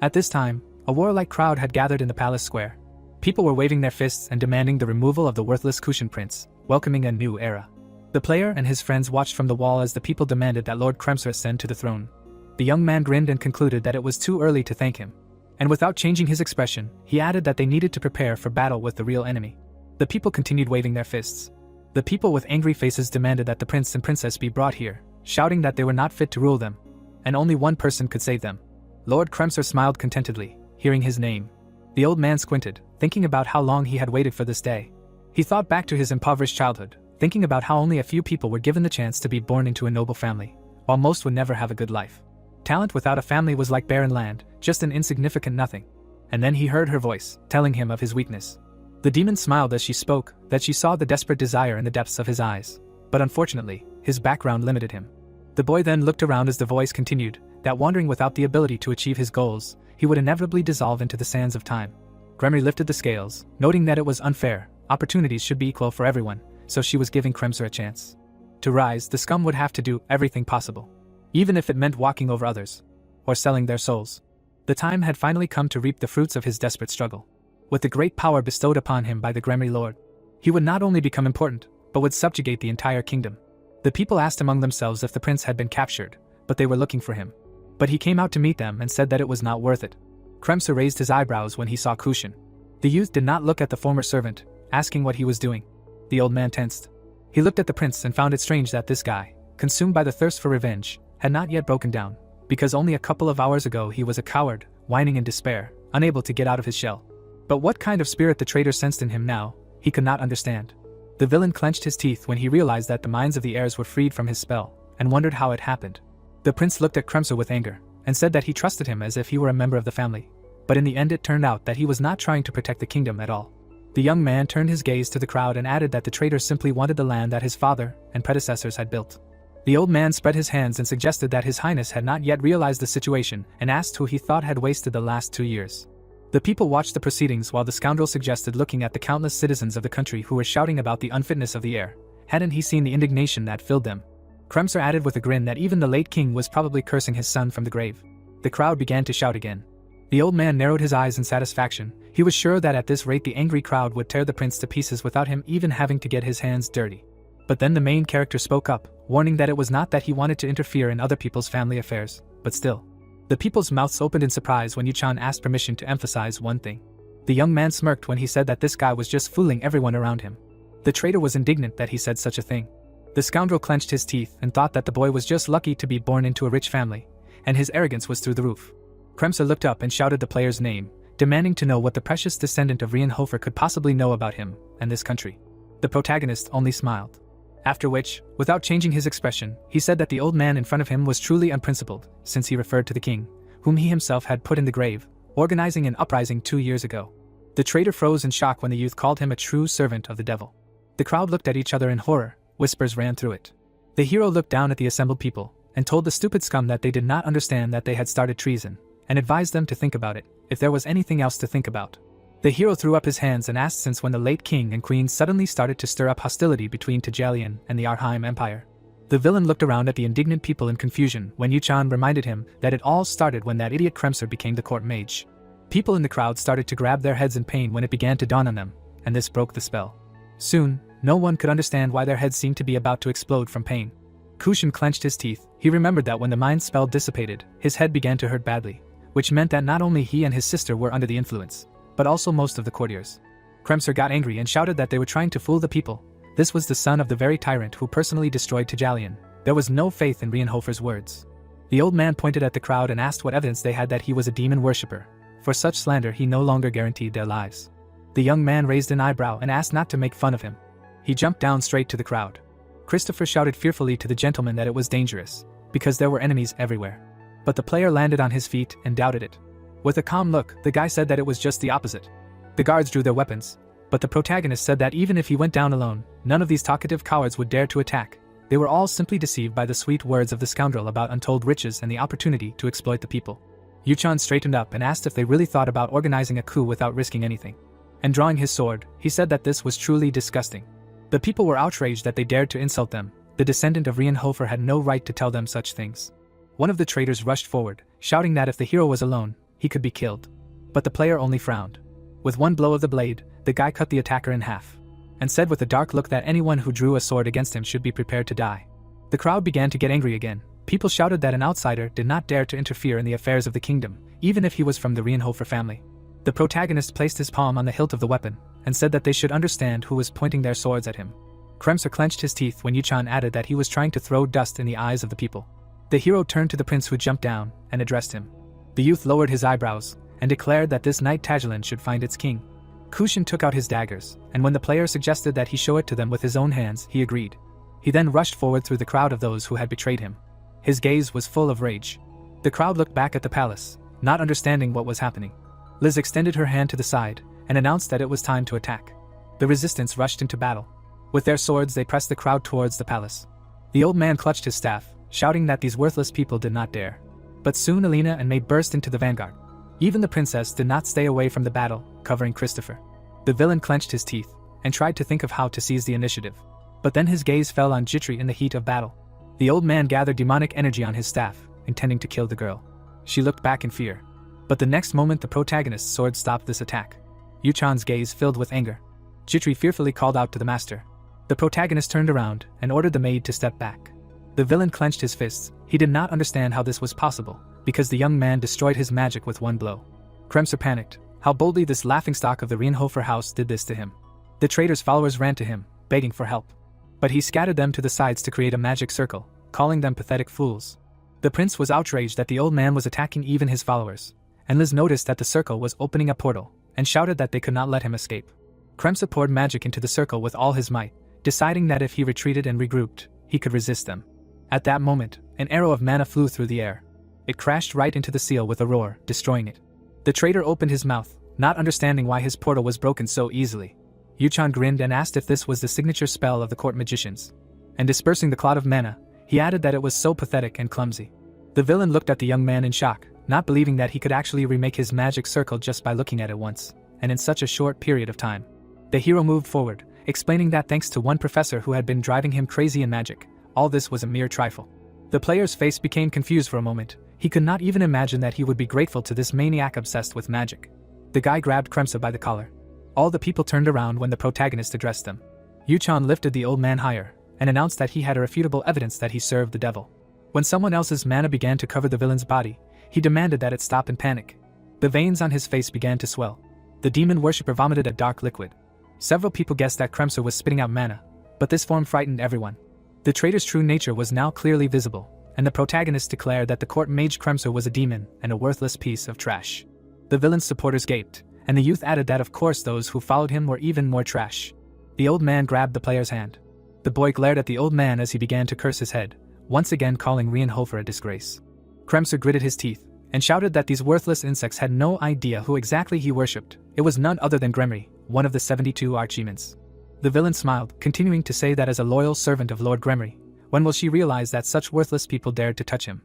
At this time, a warlike crowd had gathered in the palace square. People were waving their fists and demanding the removal of the worthless Kushin prince, welcoming a new era. The player and his friends watched from the wall as the people demanded that Lord Kremser ascend to the throne. The young man grinned and concluded that it was too early to thank him. And without changing his expression, he added that they needed to prepare for battle with the real enemy. The people continued waving their fists. The people with angry faces demanded that the prince and princess be brought here, shouting that they were not fit to rule them. And only one person could save them. Lord Kremser smiled contentedly, hearing his name. The old man squinted, thinking about how long he had waited for this day. He thought back to his impoverished childhood, thinking about how only a few people were given the chance to be born into a noble family, while most would never have a good life. Talent without a family was like barren land, just an insignificant nothing. And then he heard her voice, telling him of his weakness. The demon smiled as she spoke, that she saw the desperate desire in the depths of his eyes. But unfortunately, his background limited him. The boy then looked around as the voice continued, that wandering without the ability to achieve his goals, he would inevitably dissolve into the sands of time. Gremry lifted the scales, noting that it was unfair, opportunities should be equal for everyone, so she was giving Kremser a chance. To rise, the scum would have to do everything possible. Even if it meant walking over others, or selling their souls. The time had finally come to reap the fruits of his desperate struggle. With the great power bestowed upon him by the Gremry Lord, he would not only become important, but would subjugate the entire kingdom. The people asked among themselves if the prince had been captured, but they were looking for him. But he came out to meet them and said that it was not worth it. Kremser raised his eyebrows when he saw Kushin. The youth did not look at the former servant, asking what he was doing. The old man tensed. He looked at the prince and found it strange that this guy, consumed by the thirst for revenge, had not yet broken down, because only a couple of hours ago he was a coward, whining in despair, unable to get out of his shell. But what kind of spirit the traitor sensed in him now, he could not understand. The villain clenched his teeth when he realized that the minds of the heirs were freed from his spell, and wondered how it happened. The prince looked at Kremser with anger, and said that he trusted him as if he were a member of the family. But in the end it turned out that he was not trying to protect the kingdom at all. The young man turned his gaze to the crowd and added that the traitor simply wanted the land that his father and predecessors had built. The old man spread his hands and suggested that His Highness had not yet realized the situation and asked who he thought had wasted the last 2 years. The people watched the proceedings while the scoundrel suggested looking at the countless citizens of the country who were shouting about the unfitness of the heir. Hadn't he seen the indignation that filled them? Kremser added with a grin that even the late king was probably cursing his son from the grave. The crowd began to shout again. The old man narrowed his eyes in satisfaction. He was sure that at this rate the angry crowd would tear the prince to pieces without him even having to get his hands dirty. But then the main character spoke up, warning that it was not that he wanted to interfere in other people's family affairs, but still. The people's mouths opened in surprise when Yuchan asked permission to emphasize one thing. The young man smirked when he said that this guy was just fooling everyone around him. The traitor was indignant that he said such a thing. The scoundrel clenched his teeth and thought that the boy was just lucky to be born into a rich family, and his arrogance was through the roof. Kremser looked up and shouted the player's name, demanding to know what the precious descendant of Rienhofer could possibly know about him and this country. The protagonist only smiled. After which, without changing his expression, he said that the old man in front of him was truly unprincipled, since he referred to the king, whom he himself had put in the grave, organizing an uprising 2 years ago. The traitor froze in shock when the youth called him a true servant of the devil. The crowd looked at each other in horror, whispers ran through it. The hero looked down at the assembled people, and told the stupid scum that they did not understand that they had started treason, and advised them to think about it, if there was anything else to think about. The hero threw up his hands and asked since when the late king and queen suddenly started to stir up hostility between Tajalian and the Arheim Empire. The villain looked around at the indignant people in confusion when Yu-chan reminded him that it all started when that idiot Kremser became the court mage. People in the crowd started to grab their heads in pain when it began to dawn on them, and this broke the spell. Soon, no one could understand why their heads seemed to be about to explode from pain. Kushin clenched his teeth. He remembered that when the mind spell dissipated, his head began to hurt badly, which meant that not only he and his sister were under the influence, but also most of the courtiers. Kremser got angry and shouted that they were trying to fool the people. This was the son of the very tyrant who personally destroyed Tajalian. There was no faith in Rienhofer's words. The old man pointed at the crowd and asked what evidence they had that he was a demon worshipper. For such slander he no longer guaranteed their lives. The young man raised an eyebrow and asked not to make fun of him. He jumped down straight to the crowd. Christopher shouted fearfully to the gentleman that it was dangerous, because there were enemies everywhere. But the player landed on his feet and doubted it. With a calm look, the guy said that it was just the opposite. The guards drew their weapons, but the protagonist said that even if he went down alone, none of these talkative cowards would dare to attack. They were all simply deceived by the sweet words of the scoundrel about untold riches and the opportunity to exploit the people. Yu-chan straightened up and asked if they really thought about organizing a coup without risking anything. And drawing his sword, he said that this was truly disgusting. The people were outraged that they dared to insult them. The descendant of Rienhofer had no right to tell them such things. One of the traitors rushed forward, shouting that if the hero was alone, he could be killed. But the player only frowned. With one blow of the blade, the guy cut the attacker in half, and said with a dark look that anyone who drew a sword against him should be prepared to die. The crowd began to get angry again. People shouted that an outsider did not dare to interfere in the affairs of the kingdom, even if he was from the Rienhofer family. The protagonist placed his palm on the hilt of the weapon, and said that they should understand who was pointing their swords at him. Kremser clenched his teeth when Yu-chan added that he was trying to throw dust in the eyes of the people. The hero turned to the prince who jumped down, and addressed him. The youth lowered his eyebrows, and declared that this night Tajilan should find its king. Kushin took out his daggers, and when the player suggested that he show it to them with his own hands, he agreed. He then rushed forward through the crowd of those who had betrayed him. His gaze was full of rage. The crowd looked back at the palace, not understanding what was happening. Liz extended her hand to the side, and announced that it was time to attack. The resistance rushed into battle. With their swords they pressed the crowd towards the palace. The old man clutched his staff, shouting that these worthless people did not dare. But soon Alina and May burst into the vanguard. Even the princess did not stay away from the battle, covering Christopher. The villain clenched his teeth, and tried to think of how to seize the initiative. But then his gaze fell on Jitri in the heat of battle. The old man gathered demonic energy on his staff, intending to kill the girl. She looked back in fear. But the next moment the protagonist's sword stopped this attack. Yu-chan's gaze filled with anger. Jitri fearfully called out to the master. The protagonist turned around and ordered the maid to step back. The villain clenched his fists. He did not understand how this was possible, because the young man destroyed his magic with one blow. Kremser panicked. How boldly this laughingstock of the Rienhofer house did this to him. The traitor's followers ran to him, begging for help. But he scattered them to the sides to create a magic circle, calling them pathetic fools. The prince was outraged that the old man was attacking even his followers, and Liz noticed that the circle was opening a portal, and shouted that they could not let him escape. Kremser poured magic into the circle with all his might, deciding that if he retreated and regrouped, he could resist them. At that moment, an arrow of mana flew through the air. It crashed right into the seal with a roar, destroying it. The traitor opened his mouth, not understanding why his portal was broken so easily. Yu-chan grinned and asked if this was the signature spell of the court magicians. And dispersing the cloud of mana, he added that it was so pathetic and clumsy. The villain looked at the young man in shock, not believing that he could actually remake his magic circle just by looking at it once, and in such a short period of time. The hero moved forward, explaining that thanks to one professor who had been driving him crazy in magic, all this was a mere trifle. The player's face became confused for a moment. He could not even imagine that he would be grateful to this maniac obsessed with magic. The guy grabbed Kremser by the collar. All the people turned around when the protagonist addressed them. Yu-chan lifted the old man higher, and announced that he had irrefutable evidence that he served the devil. When someone else's mana began to cover the villain's body, he demanded that it stop in panic. The veins on his face began to swell. The demon worshipper vomited a dark liquid. Several people guessed that Kremser was spitting out mana, but this form frightened everyone. The traitor's true nature was now clearly visible, and the protagonist declared that the court mage Kremser was a demon and a worthless piece of trash. The villain's supporters gaped, and the youth added that of course those who followed him were even more trash. The old man grabbed the player's hand. The boy glared at the old man as he began to curse his head, once again calling Rienhofer a disgrace. Kremser gritted his teeth, and shouted that these worthless insects had no idea who exactly he worshipped. It was none other than Gremry, one of the 72 archdemons. The villain smiled, continuing to say that as a loyal servant of Lord Gremry, when will she realize that such worthless people dared to touch him?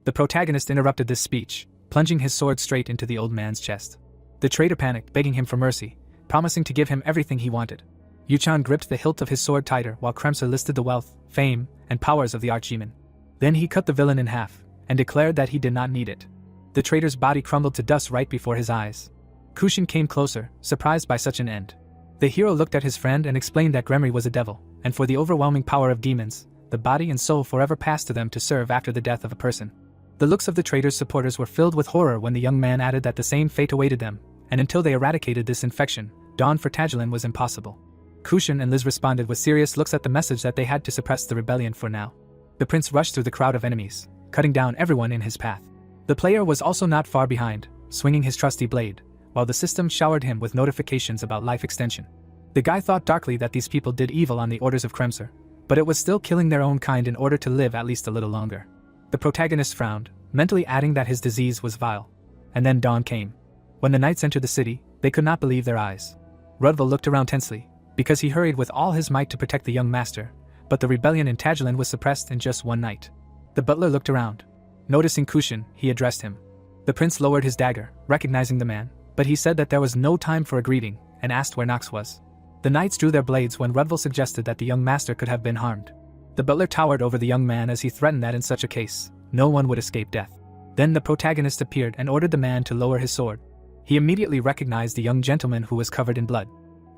The protagonist interrupted this speech, plunging his sword straight into the old man's chest. The traitor panicked, begging him for mercy, promising to give him everything he wanted. Yuchan gripped the hilt of his sword tighter while Kremser listed the wealth, fame, and powers of the archdemon. Then he cut the villain in half, and declared that he did not need it. The traitor's body crumbled to dust right before his eyes. Kushin came closer, surprised by such an end. The hero looked at his friend and explained that Gremory was a devil, and for the overwhelming power of demons, the body and soul forever passed to them to serve after the death of a person. The looks of the traitor's supporters were filled with horror when the young man added that the same fate awaited them, and until they eradicated this infection, dawn for Tagilin was impossible. Kushin and Liz responded with serious looks at the message that they had to suppress the rebellion for now. The prince rushed through the crowd of enemies, cutting down everyone in his path. The player was also not far behind, swinging his trusty blade, while the system showered him with notifications about life extension. The guy thought darkly that these people did evil on the orders of Kremser, but it was still killing their own kind in order to live at least a little longer. The protagonist frowned, mentally adding that his disease was vile. And then dawn came. When the knights entered the city, they could not believe their eyes. Rudville looked around tensely, because he hurried with all his might to protect the young master, but the rebellion in Tagilin was suppressed in just one night. The butler looked around. Noticing Kushin, he addressed him. The prince lowered his dagger, recognizing the man, but he said that there was no time for a greeting, and asked where Nox was. The knights drew their blades when Rudville suggested that the young master could have been harmed. The butler towered over the young man as he threatened that in such a case, no one would escape death. Then the protagonist appeared and ordered the man to lower his sword. He immediately recognized the young gentleman who was covered in blood.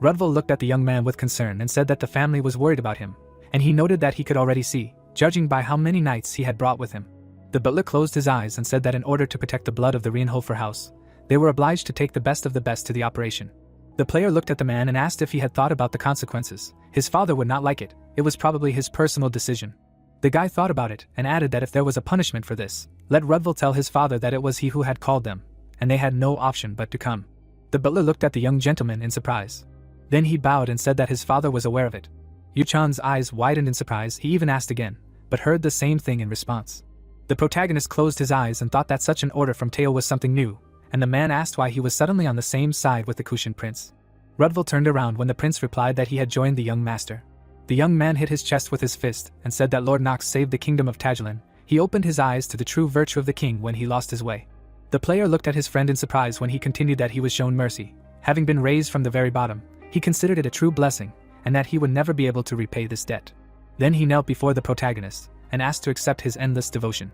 Rudville looked at the young man with concern and said that the family was worried about him, and he noted that he could already see, judging by how many knights he had brought with him. The butler closed his eyes and said that in order to protect the blood of the Reinhofer house, they were obliged to take the best of the best to the operation. The player looked at the man and asked if he had thought about the consequences. His father would not like it, it was probably his personal decision. The guy thought about it and added that if there was a punishment for this, let Rudville tell his father that it was he who had called them, and they had no option but to come. The butler looked at the young gentleman in surprise. Then he bowed and said that his father was aware of it. Yuchan's eyes widened in surprise. He even asked again, but heard the same thing in response. The protagonist closed his eyes and thought that such an order from Teo was something new, and the man asked why he was suddenly on the same side with the Kushin prince. Rudville turned around when the prince replied that he had joined the young master. The young man hit his chest with his fist and said that Lord Nox saved the kingdom of Tagilin. He opened his eyes to the true virtue of the king when he lost his way. The player looked at his friend in surprise when he continued that he was shown mercy. Having been raised from the very bottom, he considered it a true blessing, and that he would never be able to repay this debt. Then he knelt before the protagonist, and asked to accept his endless devotion.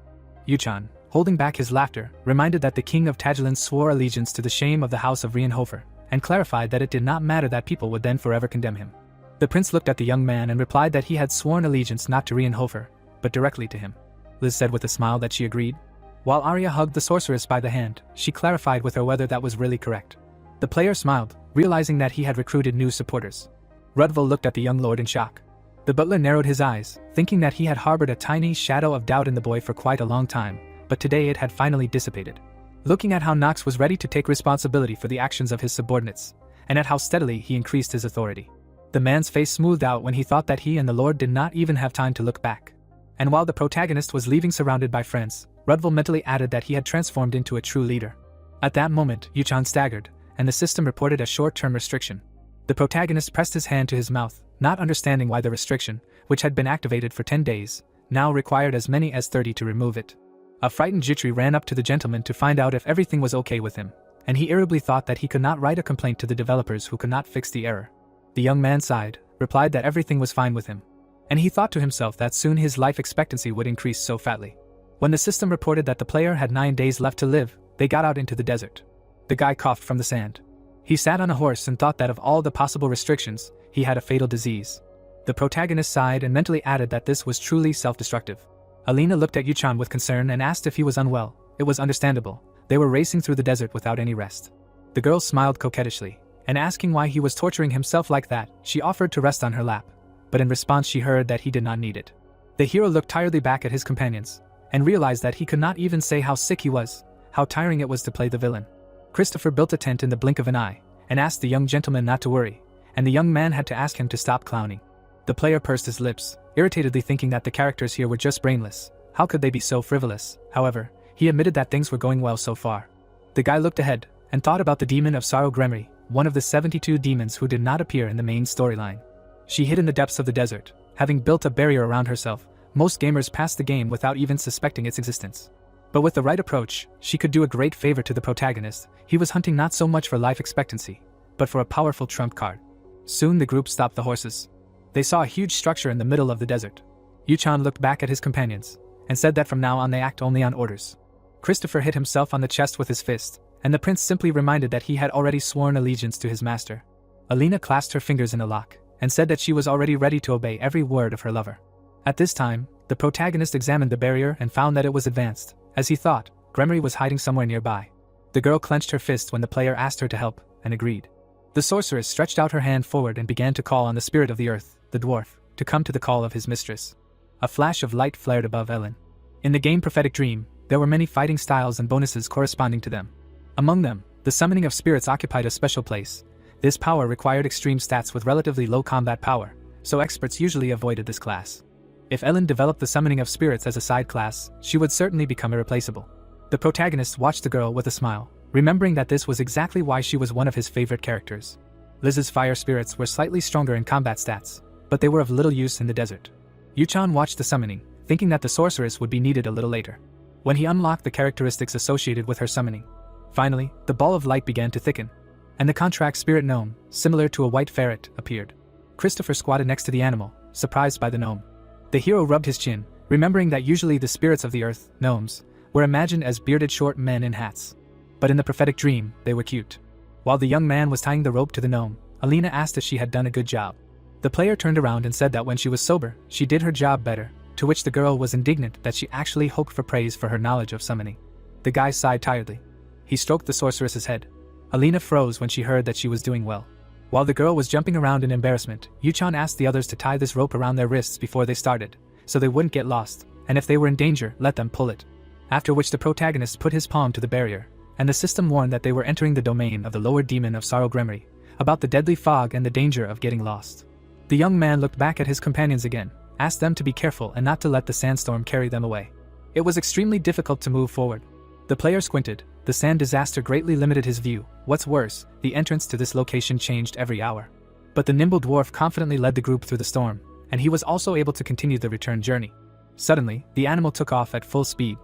Yuchan, holding back his laughter, reminded that the king of Tagilin swore allegiance to the shame of the house of Reinhofer, and clarified that it did not matter that people would then forever condemn him. The prince looked at the young man and replied that he had sworn allegiance not to Reinhofer, but directly to him. Liz said with a smile that she agreed. While Arya hugged the sorceress by the hand, she clarified with her whether that was really correct. The player smiled, realizing that he had recruited new supporters. Rudville looked at the young lord in shock. The butler narrowed his eyes, thinking that he had harbored a tiny shadow of doubt in the boy for quite a long time, but today it had finally dissipated. Looking at how Nox was ready to take responsibility for the actions of his subordinates, and at how steadily he increased his authority, the man's face smoothed out when he thought that he and the lord did not even have time to look back. And while the protagonist was leaving surrounded by friends, Rudville mentally added that he had transformed into a true leader. At that moment, Yuchan staggered, and the system reported a short-term restriction. The protagonist pressed his hand to his mouth, not understanding why the restriction, which had been activated for 10 days, now required as many as 30 to remove it. A frightened Jitri ran up to the gentleman to find out if everything was okay with him, and he irritably thought that he could not write a complaint to the developers who could not fix the error. The young man sighed, replied that everything was fine with him, and he thought to himself that soon his life expectancy would increase so fatly. When the system reported that the player had 9 days left to live, they got out into the desert. The guy coughed from the sand. He sat on a horse and thought that of all the possible restrictions, he had a fatal disease. The protagonist sighed and mentally added that this was truly self-destructive. Alina looked at Yuchan with concern and asked if he was unwell. It was understandable. They were racing through the desert without any rest. The girl smiled coquettishly, and asking why he was torturing himself like that, she offered to rest on her lap. But in response she heard that he did not need it. The hero looked tiredly back at his companions, and realized that he could not even say how sick he was, how tiring it was to play the villain. Christopher built a tent in the blink of an eye, and asked the young gentleman not to worry, and the young man had to ask him to stop clowning. The player pursed his lips, irritatedly thinking that the characters here were just brainless. How could they be so frivolous? However, he admitted that things were going well so far. The guy looked ahead, and thought about the demon of sorrow Gremory, one of the 72 demons who did not appear in the main storyline. She hid in the depths of the desert, having built a barrier around herself. Most gamers passed the game without even suspecting its existence. But with the right approach, she could do a great favor to the protagonist. He was hunting not so much for life expectancy, but for a powerful trump card. Soon the group stopped the horses. They saw a huge structure in the middle of the desert. Yuchan looked back at his companions and said that from now on they act only on orders. Christopher hit himself on the chest with his fist, and the prince simply reminded that he had already sworn allegiance to his master. Alina clasped her fingers in a lock and said that she was already ready to obey every word of her lover. At this time, the protagonist examined the barrier and found that it was advanced. As he thought, Gremory was hiding somewhere nearby. The girl clenched her fist when the player asked her to help, and agreed. The sorceress stretched out her hand forward and began to call on the spirit of the earth, the dwarf, to come to the call of his mistress. A flash of light flared above Ellen. In the game Prophetic Dream, there were many fighting styles and bonuses corresponding to them. Among them, the summoning of spirits occupied a special place. This power required extreme stats with relatively low combat power, so experts usually avoided this class. If Ellen developed the summoning of spirits as a side class, she would certainly become irreplaceable. The protagonist watched the girl with a smile, remembering that this was exactly why she was one of his favorite characters. Liz's fire spirits were slightly stronger in combat stats, but they were of little use in the desert. Yuchan watched the summoning, thinking that the sorceress would be needed a little later, when he unlocked the characteristics associated with her summoning. Finally, the ball of light began to thicken, and the contract spirit gnome, similar to a white ferret, appeared. Christopher squatted next to the animal, surprised by the gnome. The hero rubbed his chin, remembering that usually the spirits of the earth, gnomes, were imagined as bearded short men in hats. But in the prophetic dream, they were cute. While the young man was tying the rope to the gnome, Alina asked if she had done a good job. The player turned around and said that when she was sober, she did her job better, to which the girl was indignant that she actually hoped for praise for her knowledge of summoning. The guy sighed tiredly. He stroked the sorceress's head. Alina froze when she heard that she was doing well. While the girl was jumping around in embarrassment, Yuchan asked the others to tie this rope around their wrists before they started, so they wouldn't get lost, and if they were in danger, let them pull it. After which the protagonist put his palm to the barrier, and the system warned that they were entering the domain of the lower demon of sorrow Gremory, about the deadly fog and the danger of getting lost. The young man looked back at his companions again, asked them to be careful and not to let the sandstorm carry them away. It was extremely difficult to move forward. The player squinted. The sand disaster greatly limited his view. What's worse, the entrance to this location changed every hour. But the nimble dwarf confidently led the group through the storm, and he was also able to continue the return journey. Suddenly, the animal took off at full speed.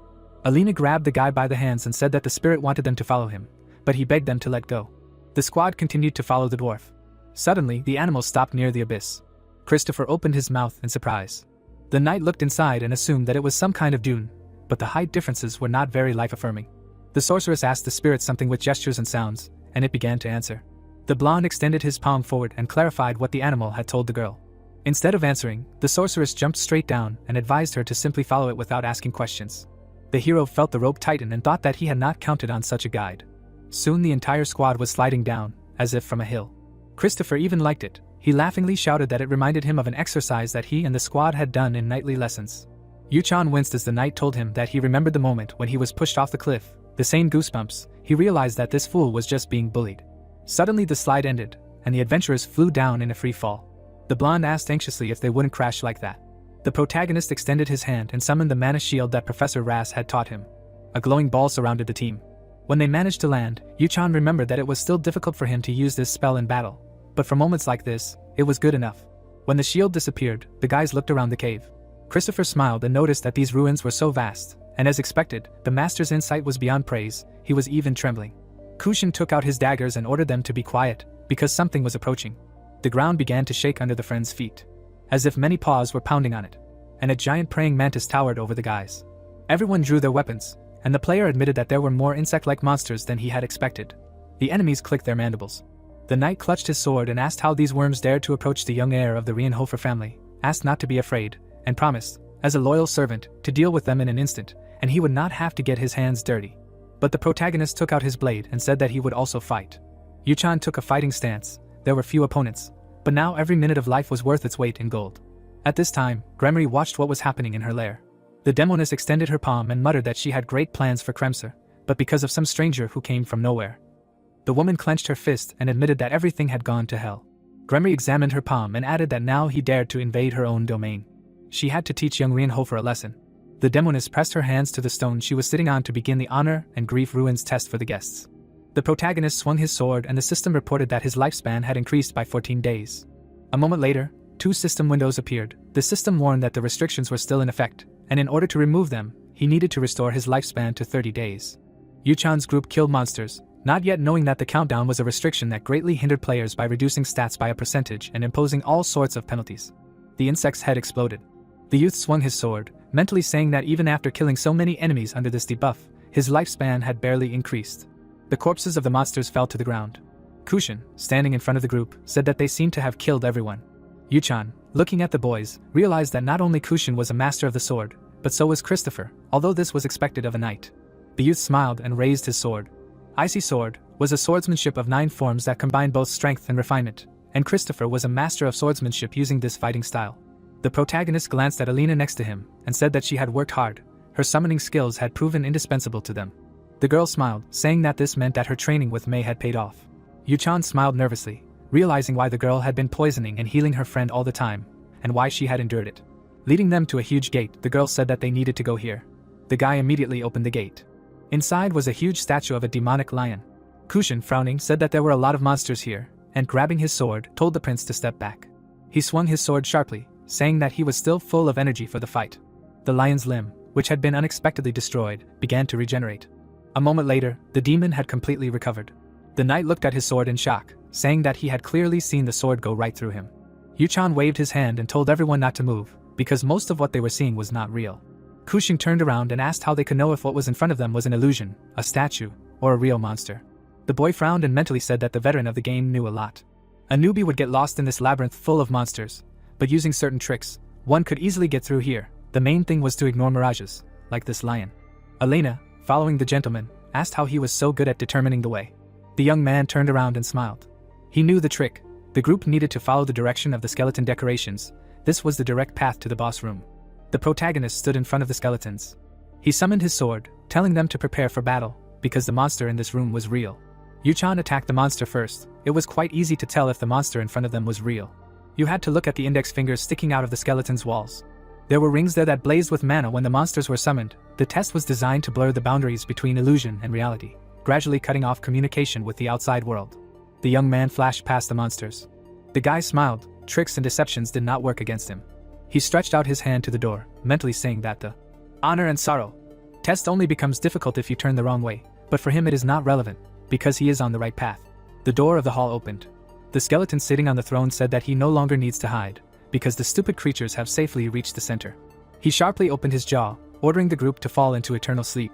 Alina grabbed the guy by the hands and said that the spirit wanted them to follow him, but he begged them to let go. The squad continued to follow the dwarf. Suddenly, the animal stopped near the abyss. Christopher opened his mouth in surprise. The knight looked inside and assumed that it was some kind of dune, but the height differences were not very life-affirming. The sorceress asked the spirit something with gestures and sounds, and it began to answer. The blonde extended his palm forward and clarified what the animal had told the girl. Instead of answering, the sorceress jumped straight down and advised her to simply follow it without asking questions. The hero felt the rope tighten and thought that he had not counted on such a guide. Soon the entire squad was sliding down, as if from a hill. Christopher even liked it. He laughingly shouted that it reminded him of an exercise that he and the squad had done in nightly lessons. Yuchan winced as the knight told him that he remembered the moment when he was pushed off the cliff. The same goosebumps. He realized that this fool was just being bullied. Suddenly the slide ended, and the adventurers flew down in a free fall. The blonde asked anxiously if they wouldn't crash like that. The protagonist extended his hand and summoned the mana shield that Professor Ras had taught him. A glowing ball surrounded the team. When they managed to land, Yuchan remembered that it was still difficult for him to use this spell in battle. But for moments like this, it was good enough. When the shield disappeared, the guys looked around the cave. Christopher smiled and noticed that these ruins were so vast, and as expected, the master's insight was beyond praise. He was even trembling. Kushin took out his daggers and ordered them to be quiet, because something was approaching. The ground began to shake under the friends' feet, as if many paws were pounding on it, and a giant praying mantis towered over the guys. Everyone drew their weapons, and the player admitted that there were more insect-like monsters than he had expected. The enemies clicked their mandibles. The knight clutched his sword and asked how these worms dared to approach the young heir of the Reinhofer family, asked not to be afraid, and promised, as a loyal servant, to deal with them in an instant, and he would not have to get his hands dirty. But the protagonist took out his blade and said that he would also fight. Yuchan took a fighting stance. There were few opponents, but now every minute of life was worth its weight in gold. At this time, Gremory watched what was happening in her lair. The demoness extended her palm and muttered that she had great plans for Kremser, but because of some stranger who came from nowhere. The woman clenched her fist and admitted that everything had gone to hell. Gremory examined her palm and added that now he dared to invade her own domain. She had to teach young Reinhofer a lesson. The demoness pressed her hands to the stone she was sitting on to begin the honor and grief ruins test for the guests. The protagonist swung his sword and the system reported that his lifespan had increased by 14 days. A moment later, 2 system windows appeared. The system warned that the restrictions were still in effect, and in order to remove them, he needed to restore his lifespan to 30 days. Yuchan's group killed monsters, not yet knowing that the countdown was a restriction that greatly hindered players by reducing stats by a percentage and imposing all sorts of penalties. The insect's head exploded. The youth swung his sword, mentally saying that even after killing so many enemies under this debuff, his lifespan had barely increased. The corpses of the monsters fell to the ground. Kushin, standing in front of the group, said that they seemed to have killed everyone. Yuchan, looking at the boys, realized that not only Kushin was a master of the sword, but so was Christopher, although this was expected of a knight. The youth smiled and raised his sword. Icy Sword was a swordsmanship of 9 forms that combined both strength and refinement, and Christopher was a master of swordsmanship using this fighting style. The protagonist glanced at Alina next to him and said that she had worked hard. Her summoning skills had proven indispensable to them. The girl smiled, saying that this meant that her training with Mei had paid off. Yuchan smiled nervously, realizing why the girl had been poisoning and healing her friend all the time, and why she had endured it. Leading them to a huge gate, the girl said that they needed to go here. The guy immediately opened the gate. Inside was a huge statue of a demonic lion. Kushin, frowning, said that there were a lot of monsters here, and grabbing his sword, told the prince to step back. He swung his sword sharply, saying that he was still full of energy for the fight. The lion's limb, which had been unexpectedly destroyed, began to regenerate. A moment later, the demon had completely recovered. The knight looked at his sword in shock, saying that he had clearly seen the sword go right through him. Yuchan waved his hand and told everyone not to move, because most of what they were seeing was not real. Kushin turned around and asked how they could know if what was in front of them was an illusion, a statue, or a real monster. The boy frowned and mentally said that the veteran of the game knew a lot. A newbie would get lost in this labyrinth full of monsters, but using certain tricks, one could easily get through here. The main thing was to ignore mirages, like this lion. Elena, following the gentleman, asked how he was so good at determining the way. The young man turned around and smiled. He knew the trick. The group needed to follow the direction of the skeleton decorations. This was the direct path to the boss room. The protagonist stood in front of the skeletons. He summoned his sword, telling them to prepare for battle, because the monster in this room was real. Yuchan attacked the monster first. It was quite easy to tell if the monster in front of them was real. You had to look at the index fingers sticking out of the skeleton's walls. There were rings there that blazed with mana when the monsters were summoned. The test was designed to blur the boundaries between illusion and reality, gradually cutting off communication with the outside world. The young man flashed past the monsters. The guy smiled. Tricks and deceptions did not work against him. He stretched out his hand to the door, mentally saying that the honor and sorrow test only becomes difficult if you turn the wrong way, but for him it is not relevant, because he is on the right path. The door of the hall opened. The skeleton sitting on the throne said that he no longer needs to hide, because the stupid creatures have safely reached the center. He sharply opened his jaw, ordering the group to fall into eternal sleep.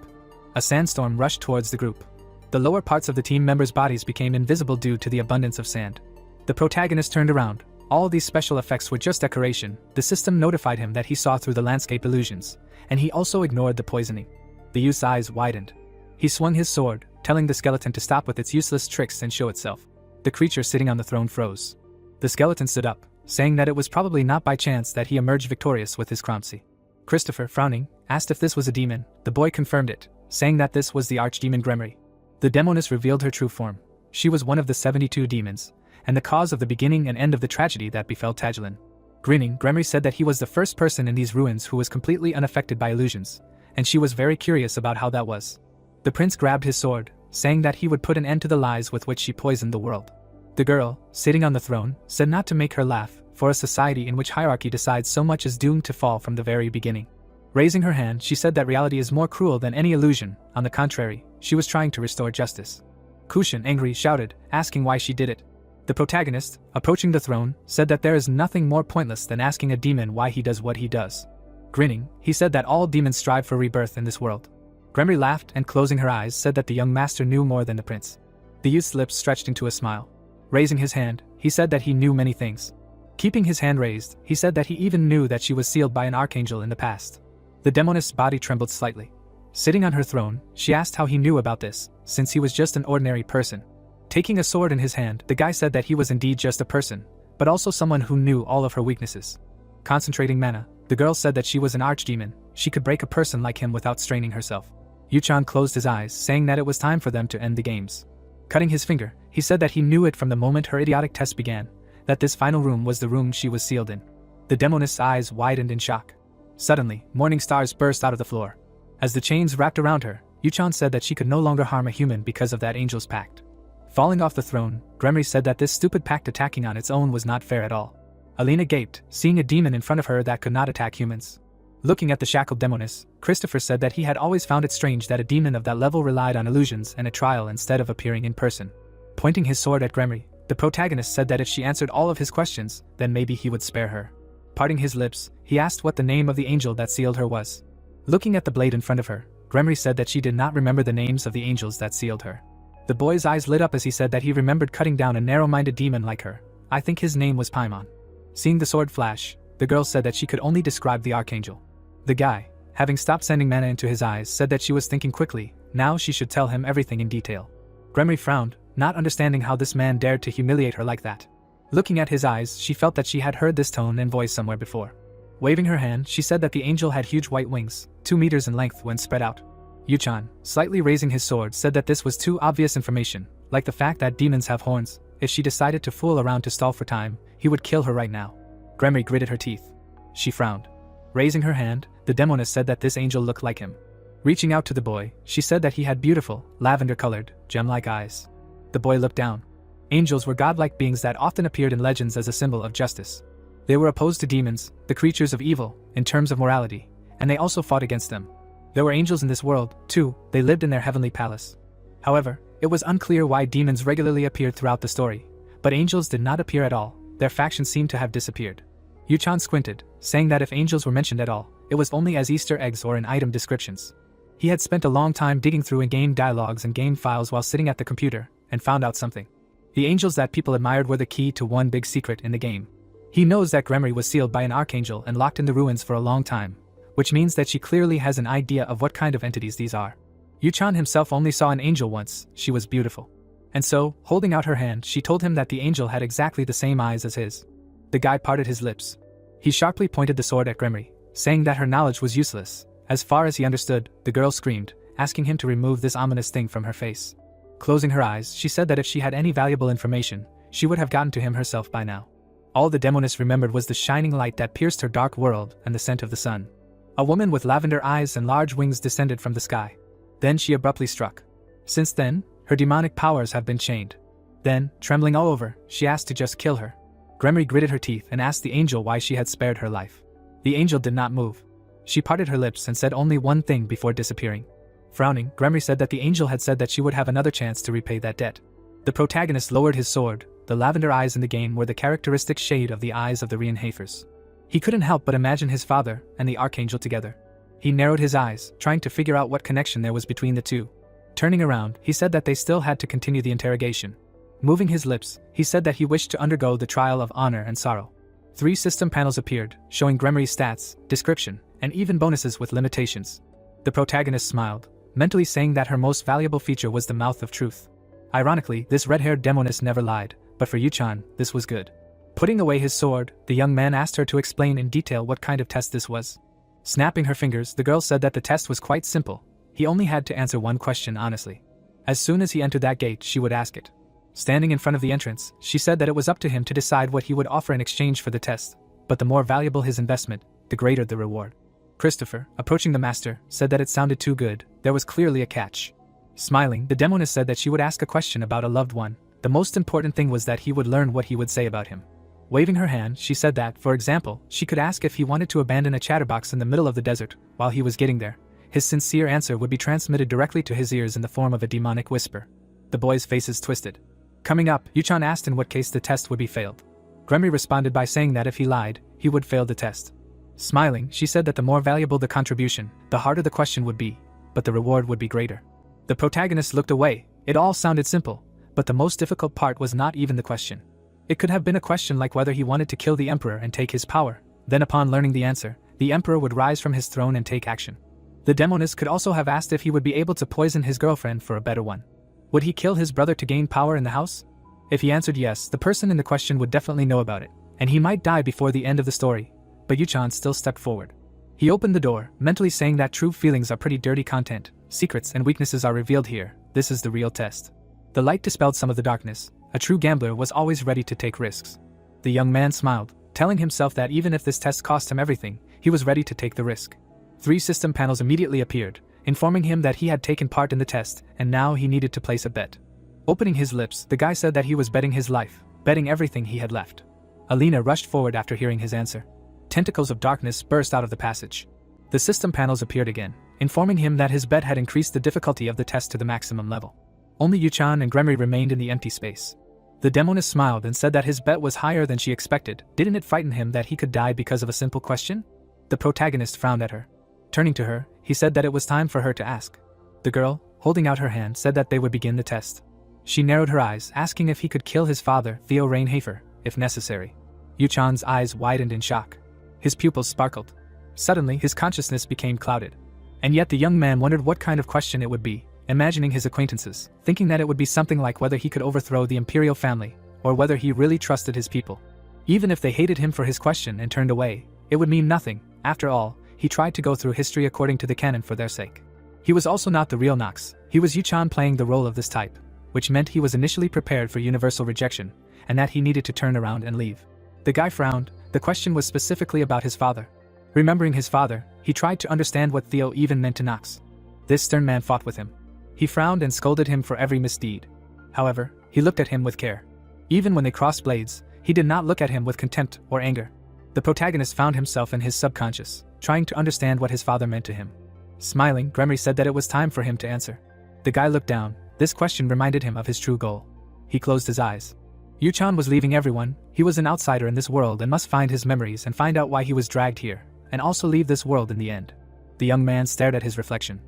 A sandstorm rushed towards the group. The lower parts of the team members' bodies became invisible due to the abundance of sand. The protagonist turned around. All these special effects were just decoration. The system notified him that he saw through the landscape illusions, and he also ignored the poisoning. The youth's eyes widened. He swung his sword, telling the skeleton to stop with its useless tricks and show itself. The creature sitting on the throne froze. The skeleton stood up, saying that it was probably not by chance that he emerged victorious with his Cropsy. Christopher, frowning, asked if this was a demon. The boy confirmed it, saying that this was the archdemon Gremory. The demoness revealed her true form. She was one of the 72 demons, and the cause of the beginning and end of the tragedy that befell Tagilin. Grinning, Gremory said that he was the first person in these ruins who was completely unaffected by illusions, and she was very curious about how that was. The prince grabbed his sword, saying that he would put an end to the lies with which she poisoned the world. The girl, sitting on the throne, said not to make her laugh, for a society in which hierarchy decides so much is doomed to fall from the very beginning. Raising her hand, she said that reality is more cruel than any illusion. On the contrary, she was trying to restore justice. Kushin, angry, shouted, asking why she did it. The protagonist, approaching the throne, said that there is nothing more pointless than asking a demon why he does what he does. Grinning, he said that all demons strive for rebirth in this world. Gremory laughed and, closing her eyes, said that the young master knew more than the prince. The youth's lips stretched into a smile. Raising his hand, he said that he knew many things. Keeping his hand raised, he said that he even knew that she was sealed by an archangel in the past. The demoness's body trembled slightly. Sitting on her throne, she asked how he knew about this, since he was just an ordinary person. Taking a sword in his hand, the guy said that he was indeed just a person, but also someone who knew all of her weaknesses. Concentrating mana, the girl said that she was an archdemon. She could break a person like him without straining herself. Yuchan closed his eyes, saying that it was time for them to end the games. Cutting his finger, he said that he knew it from the moment her idiotic test began, that this final room was the room she was sealed in. The demoness's eyes widened in shock. Suddenly, morning stars burst out of the floor. As the chains wrapped around her, Yuchan said that she could no longer harm a human because of that angel's pact. Falling off the throne, Gremory said that this stupid pact attacking on its own was not fair at all. Alina gaped, seeing a demon in front of her that could not attack humans. Looking at the shackled demoness, Christopher said that he had always found it strange that a demon of that level relied on illusions and a trial instead of appearing in person. Pointing his sword at Gremory, the protagonist said that if she answered all of his questions, then maybe he would spare her. Parting his lips, he asked what the name of the angel that sealed her was. Looking at the blade in front of her, Gremory said that she did not remember the names of the angels that sealed her. The boy's eyes lit up as he said that he remembered cutting down a narrow-minded demon like her. I think his name was Paimon. Seeing the sword flash, the girl said that she could only describe the archangel. The guy, having stopped sending mana into his eyes, said that she was thinking quickly. Now she should tell him everything in detail. Gremory frowned, not understanding how this man dared to humiliate her like that. Looking at his eyes, she felt that she had heard this tone and voice somewhere before. Waving her hand, she said that the angel had huge white wings, 2 meters in length when spread out. Yuchan, slightly raising his sword, said that this was too obvious information, like the fact that demons have horns. If she decided to fool around to stall for time, he would kill her right now. Gremory gritted her teeth. She frowned. Raising her hand, the demoness said that this angel looked like him. Reaching out to the boy, she said that he had beautiful, lavender-colored, gem-like eyes. The boy looked down. Angels were godlike beings that often appeared in legends as a symbol of justice. They were opposed to demons, the creatures of evil, in terms of morality, and they also fought against them. There were angels in this world, too. They lived in their heavenly palace. However, it was unclear why demons regularly appeared throughout the story, but angels did not appear at all. Their factions seemed to have disappeared. Yuchan squinted, saying that if angels were mentioned at all, it was only as Easter eggs or in item descriptions. He had spent a long time digging through in-game dialogues and game files while sitting at the computer, and found out something. The angels that people admired were the key to one big secret in the game. He knows that Gremory was sealed by an archangel and locked in the ruins for a long time, which means that she clearly has an idea of what kind of entities these are. Yuchan himself only saw an angel once. She was beautiful. And so, holding out her hand, she told him that the angel had exactly the same eyes as his. The guy parted his lips. He sharply pointed the sword at Gremory, saying that her knowledge was useless. As far as he understood, the girl screamed, asking him to remove this ominous thing from her face. Closing her eyes, she said that if she had any valuable information, she would have gotten to him herself by now. All the demoness remembered was the shining light that pierced her dark world and the scent of the sun. A woman with lavender eyes and large wings descended from the sky. Then she abruptly struck. Since then, her demonic powers have been chained. Then, trembling all over, she asked to just kill her. Gremory gritted her teeth and asked the angel why she had spared her life. The angel did not move. She parted her lips and said only one thing before disappearing. Frowning, Gremory said that the angel had said that she would have another chance to repay that debt. The protagonist lowered his sword. The lavender eyes in the game were the characteristic shade of the eyes of the Reincarnates. He couldn't help but imagine his father and the archangel together. He narrowed his eyes, trying to figure out what connection there was between the two. Turning around, he said that they still had to continue the interrogation. Moving his lips, he said that he wished to undergo the trial of honor and sorrow. 3 system panels appeared, showing Gremory's stats, description, and even bonuses with limitations. The protagonist smiled, mentally saying that her most valuable feature was the mouth of truth. Ironically, this red-haired demoness never lied, but for Yuchan, this was good. Putting away his sword, the young man asked her to explain in detail what kind of test this was. Snapping her fingers, the girl said that the test was quite simple. He only had to answer one question honestly. As soon as he entered that gate, she would ask it. Standing in front of the entrance, she said that it was up to him to decide what he would offer in exchange for the test, but the more valuable his investment, the greater the reward. Christopher, approaching the master, said that it sounded too good. There was clearly a catch. Smiling, the demoness said that she would ask a question about a loved one. The most important thing was that he would learn what he would say about him. Waving her hand, she said that, for example, she could ask if he wanted to abandon a chatterbox in the middle of the desert. While he was getting there, his sincere answer would be transmitted directly to his ears in the form of a demonic whisper. The boys' faces twisted. Coming up, Yuchan asked in what case the test would be failed. Gremory responded by saying that if he lied, he would fail the test. Smiling, she said that the more valuable the contribution, the harder the question would be, but the reward would be greater. The protagonist looked away. It all sounded simple, but the most difficult part was not even the question. It could have been a question like whether he wanted to kill the emperor and take his power. Then upon learning the answer, the emperor would rise from his throne and take action. The demoness could also have asked if he would be able to poison his girlfriend for a better one. Would he kill his brother to gain power in the house? If he answered yes, the person in the question would definitely know about it, and he might die before the end of the story. But Yuchan still stepped forward. He opened the door, mentally saying that true feelings are pretty dirty content. Secrets and weaknesses are revealed here. This is the real test. The light dispelled some of the darkness. A true gambler was always ready to take risks. The young man smiled, telling himself that even if this test cost him everything, he was ready to take the risk. 3 system panels immediately appeared, informing him that he had taken part in the test, and now he needed to place a bet. Opening his lips, the guy said that he was betting his life, betting everything he had left. Alina rushed forward after hearing his answer. Tentacles of darkness burst out of the passage. The system panels appeared again, informing him that his bet had increased the difficulty of the test to the maximum level. Only Yuchan and Gremory remained in the empty space. The demoness smiled and said that his bet was higher than she expected. Didn't it frighten him that he could die because of a simple question? The protagonist frowned at her. Turning to her, he said that it was time for her to ask. The girl, holding out her hand, said that they would begin the test. She narrowed her eyes, asking if he could kill his father, Theo Reinhafer, if necessary. Yuchan's eyes widened in shock. His pupils sparkled. Suddenly, his consciousness became clouded. And yet the young man wondered what kind of question it would be, imagining his acquaintances, thinking that it would be something like whether he could overthrow the imperial family, or whether he really trusted his people. Even if they hated him for his question and turned away, it would mean nothing. After all, he tried to go through history according to the canon for their sake. He was also not the real Nox. He was Yuchan playing the role of this type, which meant he was initially prepared for universal rejection, and that he needed to turn around and leave. The guy frowned. The question was specifically about his father. Remembering his father, he tried to understand what Theo even meant to Nox. This stern man fought with him. He frowned and scolded him for every misdeed. However, he looked at him with care. Even when they crossed blades, he did not look at him with contempt or anger. The protagonist found himself in his subconscious, trying to understand what his father meant to him. Smiling, Gremory said that it was time for him to answer. The guy looked down. This question reminded him of his true goal. He closed his eyes. Yuchan was leaving everyone. He was an outsider in this world and must find his memories and find out why he was dragged here, and also leave this world in the end. The young man stared at his reflection.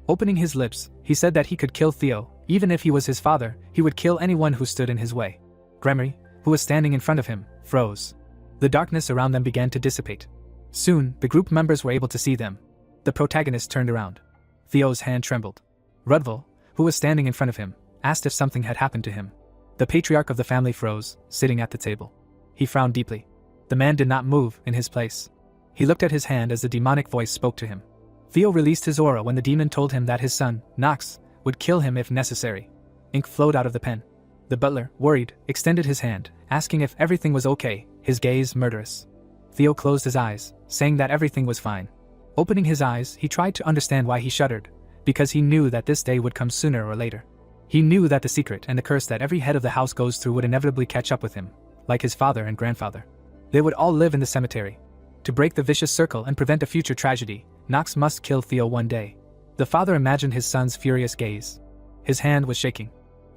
Opening his lips, he said that he could kill Theo. Even if he was his father, he would kill anyone who stood in his way. Gremory, who was standing in front of him, froze. The darkness around them began to dissipate. Soon, the group members were able to see them. The protagonist turned around. Theo's hand trembled. Rudval, who was standing in front of him, asked if something had happened to him. The patriarch of the family froze, sitting at the table. He frowned deeply. The man did not move in his place. He looked at his hand as the demonic voice spoke to him. Theo released his aura when the demon told him that his son, Nox, would kill him if necessary. Ink flowed out of the pen. The butler, worried, extended his hand, asking if everything was okay, his gaze murderous. Theo closed his eyes, saying that everything was fine. Opening his eyes, he tried to understand why he shuddered, because he knew that this day would come sooner or later. He knew that the secret and the curse that every head of the house goes through would inevitably catch up with him, like his father and grandfather. They would all live in the cemetery. To break the vicious circle and prevent a future tragedy, Nox must kill Theo one day. The father imagined his son's furious gaze. His hand was shaking.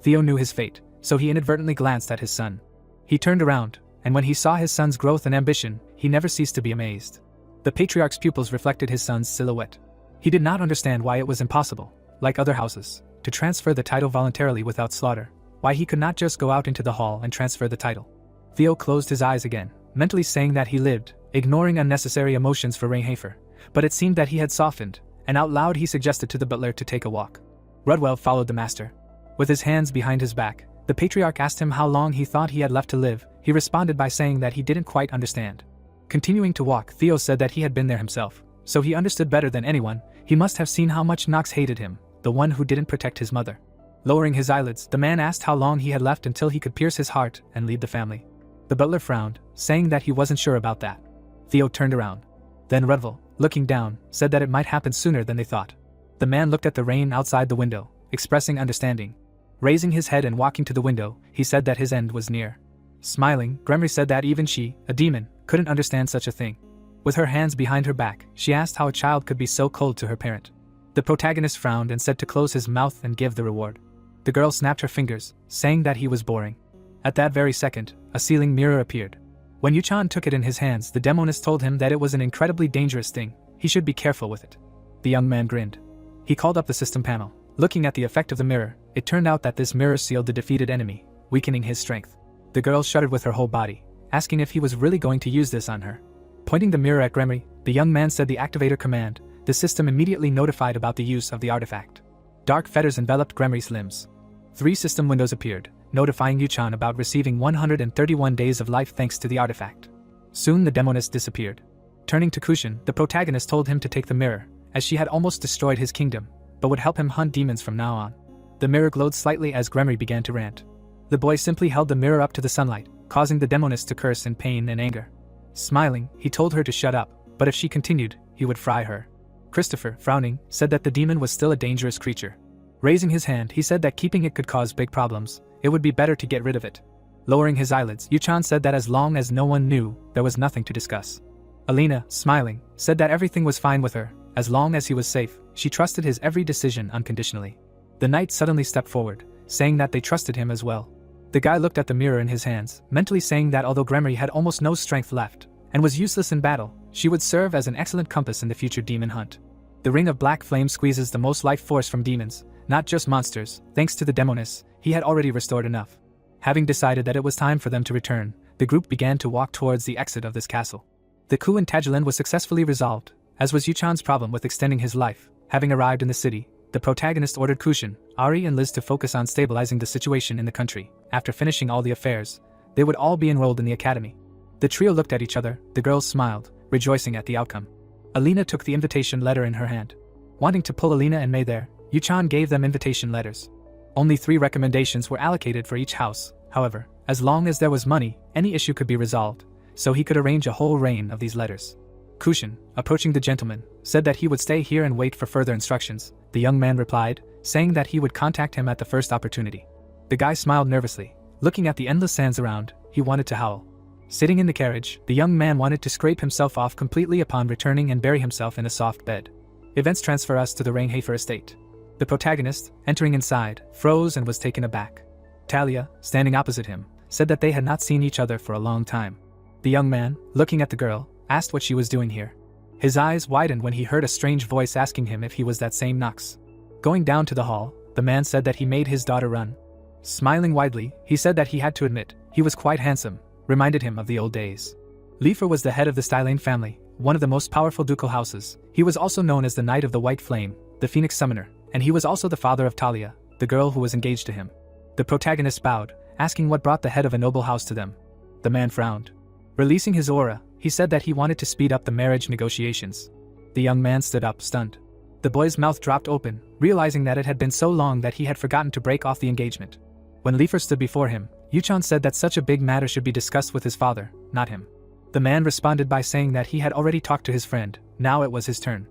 Theo knew his fate, so he inadvertently glanced at his son. He turned around, and when he saw his son's growth and ambition, he never ceased to be amazed. The patriarch's pupils reflected his son's silhouette. He did not understand why it was impossible, like other houses, to transfer the title voluntarily without slaughter, why he could not just go out into the hall and transfer the title. Theo closed his eyes again, mentally saying that he lived, ignoring unnecessary emotions for Reinhafer, but it seemed that he had softened, and out loud he suggested to the butler to take a walk. Rudwell followed the master. With his hands behind his back, the patriarch asked him how long he thought he had left to live. He responded by saying that he didn't quite understand. Continuing to walk, Theo said that he had been there himself, so he understood better than anyone. He must have seen how much Nox hated him, the one who didn't protect his mother. Lowering his eyelids, the man asked how long he had left until he could pierce his heart and lead the family. The butler frowned, saying that he wasn't sure about that. Theo turned around. Then Rudval, looking down, said that it might happen sooner than they thought. The man looked at the rain outside the window, expressing understanding. Raising his head and walking to the window, he said that his end was near. Smiling, Gremory said that even she, a demon, couldn't understand such a thing. With her hands behind her back, she asked how a child could be so cold to her parent. The protagonist frowned and said to close his mouth and give the reward. The girl snapped her fingers, saying that he was boring. At that very second, a ceiling mirror appeared. When Yuchan took it in his hands, the demoness told him that it was an incredibly dangerous thing. He should be careful with it. The young man grinned. He called up the system panel. Looking at the effect of the mirror, it turned out that this mirror sealed the defeated enemy, weakening his strength. The girl shuddered with her whole body, asking if he was really going to use this on her. Pointing the mirror at Gremory, the young man said the activator command. The system immediately notified about the use of the artifact. Dark fetters enveloped Gremory's limbs. 3 system windows appeared, notifying Yuchan about receiving 131 days of life thanks to the artifact. Soon the demoness disappeared. Turning to Kushin, the protagonist told him to take the mirror, as she had almost destroyed his kingdom, but would help him hunt demons from now on. The mirror glowed slightly as Gremory began to rant. The boy simply held the mirror up to the sunlight, causing the demoness to curse in pain and anger. Smiling, he told her to shut up, but if she continued, he would fry her. Christopher, frowning, said that the demon was still a dangerous creature. Raising his hand, he said that keeping it could cause big problems. It would be better to get rid of it. Lowering his eyelids, Yuchan said that as long as no one knew, there was nothing to discuss. Alina, smiling, said that everything was fine with her, As long as he was safe, she trusted his every decision unconditionally. The knight suddenly stepped forward, saying that they trusted him as well. The guy looked at the mirror in his hands, mentally saying that although Gremory had almost no strength left, and was useless in battle, she would serve as an excellent compass in the future demon hunt. The ring of black flame squeezes the most life force from demons, not just monsters. Thanks to the Demoness, he had already restored enough. Having decided that it was time for them to return, the group began to walk towards the exit of this castle. The coup in Tagilin was successfully resolved, as was Yuchan's problem with extending his life. Having arrived in the city, the protagonist ordered Kushin, Ari and Liz to focus on stabilizing the situation in the country. After finishing all the affairs, they would all be enrolled in the academy. The trio looked at each other, the girls smiled, rejoicing at the outcome. Alina took the invitation letter in her hand. Wanting to pull Alina and Mei there, Yuchan gave them invitation letters. Only 3 recommendations were allocated for each house, however, as long as there was money, any issue could be resolved, so he could arrange a whole reign of these letters. Kushin, approaching the gentleman, said that he would stay here and wait for further instructions. The young man replied, saying that he would contact him at the first opportunity. The guy smiled nervously. Looking at the endless sands around, he wanted to howl. Sitting in the carriage, the young man wanted to scrape himself off completely upon returning and bury himself in a soft bed. Events transfer us to the Reinhafer estate. The protagonist, entering inside, froze and was taken aback. Talia, standing opposite him, said that they had not seen each other for a long time. The young man, looking at the girl, asked what she was doing here. His eyes widened when he heard a strange voice asking him if he was that same Nox. Going down to the hall, the man said that he made his daughter run. Smiling widely, he said that he had to admit, he was quite handsome, reminded him of the old days. Leifer was the head of the Stylane family, one of the most powerful ducal houses. He was also known as the Knight of the White Flame, the Phoenix Summoner, and he was also the father of Talia, the girl who was engaged to him. The protagonist bowed, asking what brought the head of a noble house to them. The man frowned. Releasing his aura, he said that he wanted to speed up the marriage negotiations. The young man stood up, stunned. The boy's mouth dropped open, realizing that it had been so long that he had forgotten to break off the engagement. When Leifer stood before him, Yuchan said that such a big matter should be discussed with his father, not him. The man responded by saying that he had already talked to his friend, now it was his turn.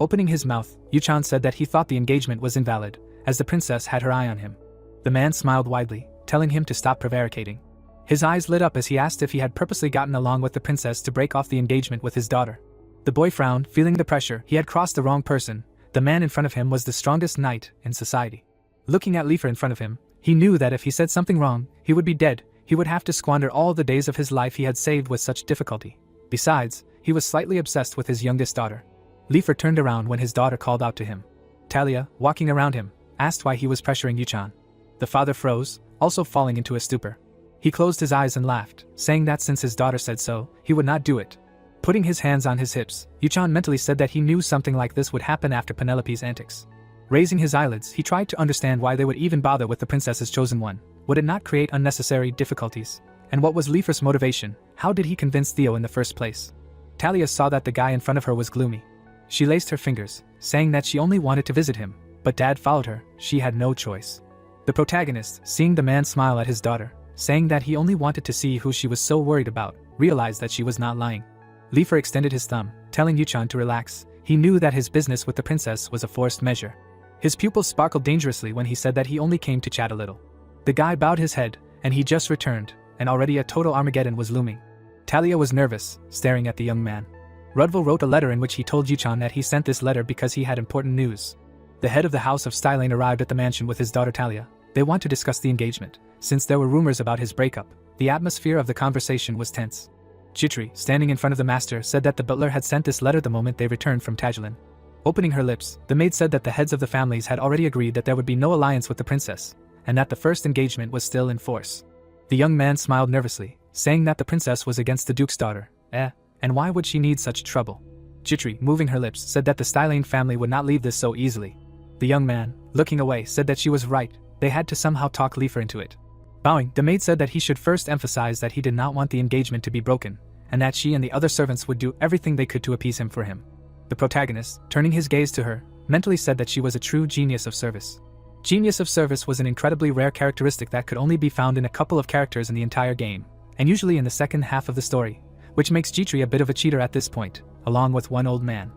Opening his mouth, Yuchan said that he thought the engagement was invalid, as the princess had her eye on him. The man smiled widely, telling him to stop prevaricating. His eyes lit up as he asked if he had purposely gotten along with the princess to break off the engagement with his daughter. The boy frowned, feeling the pressure. He had crossed the wrong person. The man in front of him was the strongest knight in society. Looking at Leifer in front of him, he knew that if he said something wrong, he would be dead. He would have to squander all the days of his life he had saved with such difficulty. Besides, he was slightly obsessed with his youngest daughter. Leifer turned around when his daughter called out to him. Talia, walking around him, asked why he was pressuring Yuchan. The father froze, also falling into a stupor. He closed his eyes and laughed, saying that since his daughter said so, he would not do it. Putting his hands on his hips, Yuchan mentally said that he knew something like this would happen after Penelope's antics. Raising his eyelids, he tried to understand why they would even bother with the princess's chosen one. Would it not create unnecessary difficulties? And what was Leifer's motivation? How did he convince Theo in the first place? Talia saw that the guy in front of her was gloomy. She laced her fingers, saying that she only wanted to visit him, but Dad followed her. She had no choice. The protagonist, seeing the man smile at his daughter, saying that he only wanted to see who she was so worried about, realized that she was not lying. Leifer extended his thumb, telling Yuchan to relax. He knew that his business with the princess was a forced measure. His pupils sparkled dangerously when he said that he only came to chat a little. The guy bowed his head, and he just returned, and already a total Armageddon was looming. Talia was nervous, staring at the young man. Rudville wrote a letter in which he told Yuchan that he sent this letter because he had important news. The head of the House of Stylane arrived at the mansion with his daughter Talia. They want to discuss the engagement. Since there were rumors about his breakup, the atmosphere of the conversation was tense. Chitri, standing in front of the master, said that the butler had sent this letter the moment they returned from Tagilin. Opening her lips, the maid said that the heads of the families had already agreed that there would be no alliance with the princess, and that the first engagement was still in force. The young man smiled nervously, saying that the princess was against the duke's daughter. And why would she need such trouble? Chitri, moving her lips, said that the Stylane family would not leave this so easily. The young man, looking away, said that she was right. They had to somehow talk Leifer into it. Bowing, the maid said that he should first emphasize that he did not want the engagement to be broken, and that she and the other servants would do everything they could to appease him for him. The protagonist, turning his gaze to her, mentally said that she was a true genius of service. Genius of service was an incredibly rare characteristic that could only be found in a couple of characters in the entire game, and usually in the second half of the story, which makes Chitri a bit of a cheater at this point, along with one old man.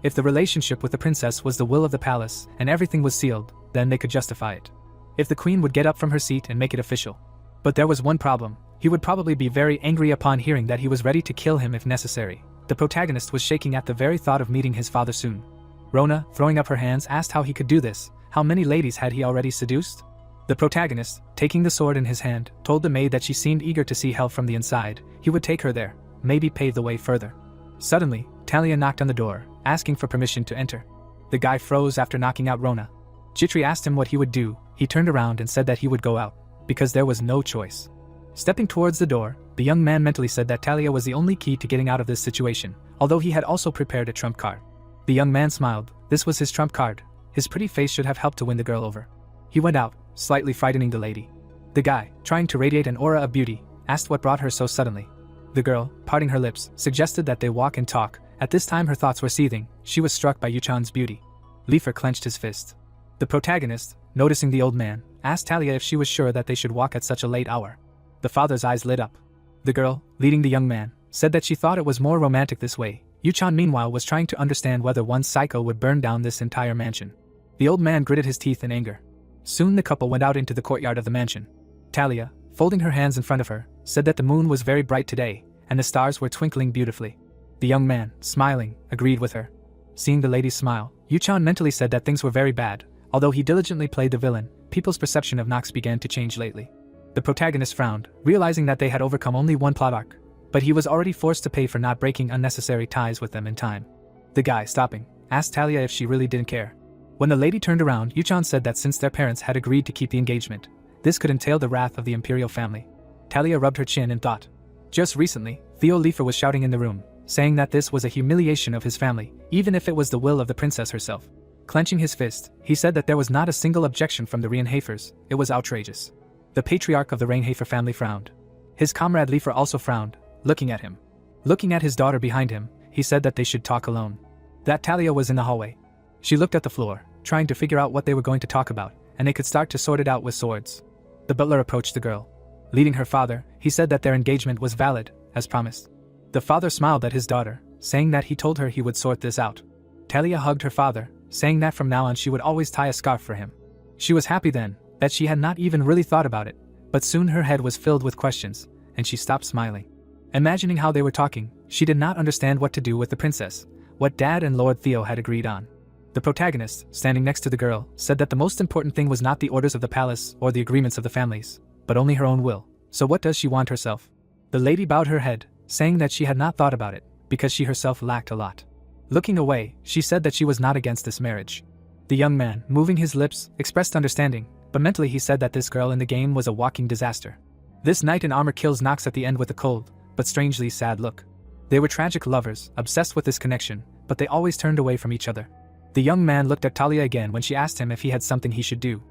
If the relationship with the princess was the will of the palace and everything was sealed, then they could justify it. If the queen would get up from her seat and make it official. But there was one problem. He would probably be very angry upon hearing that he was ready to kill him if necessary. The protagonist was shaking at the very thought of meeting his father soon. Rona, throwing up her hands, asked how he could do this. How many ladies had he already seduced? The protagonist, taking the sword in his hand, told the maid that she seemed eager to see hell from the inside. He would take her there, maybe pave the way further. Suddenly, Talia knocked on the door, asking for permission to enter. The guy froze after knocking out Rona. Jitri asked him what he would do. He turned around and said that he would go out, because there was no choice. Stepping towards the door, the young man mentally said that Talia was the only key to getting out of this situation, although he had also prepared a trump card. The young man smiled. This was his trump card. His pretty face should have helped to win the girl over. He went out, slightly frightening the lady. The guy, trying to radiate an aura of beauty, asked what brought her so suddenly. The girl, parting her lips, suggested that they walk and talk. At this time her thoughts were seething. She was struck by Yuchan's beauty. Leifer clenched his fist. The protagonist, noticing the old man, asked Talia if she was sure that they should walk at such a late hour. The father's eyes lit up. The girl, leading the young man, said that she thought it was more romantic this way. Yuchan meanwhile was trying to understand whether one psycho would burn down this entire mansion. The old man gritted his teeth in anger. Soon the couple went out into the courtyard of the mansion. Talia, folding her hands in front of her, said that the moon was very bright today, and the stars were twinkling beautifully. The young man, smiling, agreed with her. Seeing the lady smile, Yuchan mentally said that things were very bad. Although he diligently played the villain, people's perception of Nox began to change lately. The protagonist frowned, realizing that they had overcome only one plot arc, but he was already forced to pay for not breaking unnecessary ties with them in time. The guy, stopping, asked Talia if she really didn't care. When the lady turned around, Yuchan said that since their parents had agreed to keep the engagement, this could entail the wrath of the imperial family. Talia rubbed her chin in thought. Just recently, Theo Leifer was shouting in the room, saying that this was a humiliation of his family, even if it was the will of the princess herself. Clenching his fist, he said that there was not a single objection from the Reinhafers. It was outrageous. The patriarch of the Reinhafer family frowned. His comrade Leifer also frowned, looking at him. Looking at his daughter behind him, he said that they should talk alone. That Talia was in the hallway. She looked at the floor, trying to figure out what they were going to talk about, and they could start to sort it out with swords. The butler approached the girl. Leading her father, he said that their engagement was valid, as promised. The father smiled at his daughter, saying that he told her he would sort this out. Talia hugged her father, saying that from now on she would always tie a scarf for him. She was happy then, that she had not even really thought about it, but soon her head was filled with questions, and she stopped smiling. Imagining how they were talking, she did not understand what to do with the princess, what Dad and Lord Theo had agreed on. The protagonist, standing next to the girl, said that the most important thing was not the orders of the palace or the agreements of the families, but only her own will. So what does she want herself? The lady bowed her head, saying that she had not thought about it, because she herself lacked a lot. Looking away, she said that she was not against this marriage. The young man, moving his lips, expressed understanding, but mentally he said that this girl in the game was a walking disaster. This knight in armor kills Nox at the end with a cold, but strangely sad look. They were tragic lovers, obsessed with this connection, but they always turned away from each other. The young man looked at Talia again when she asked him if he had something he should do.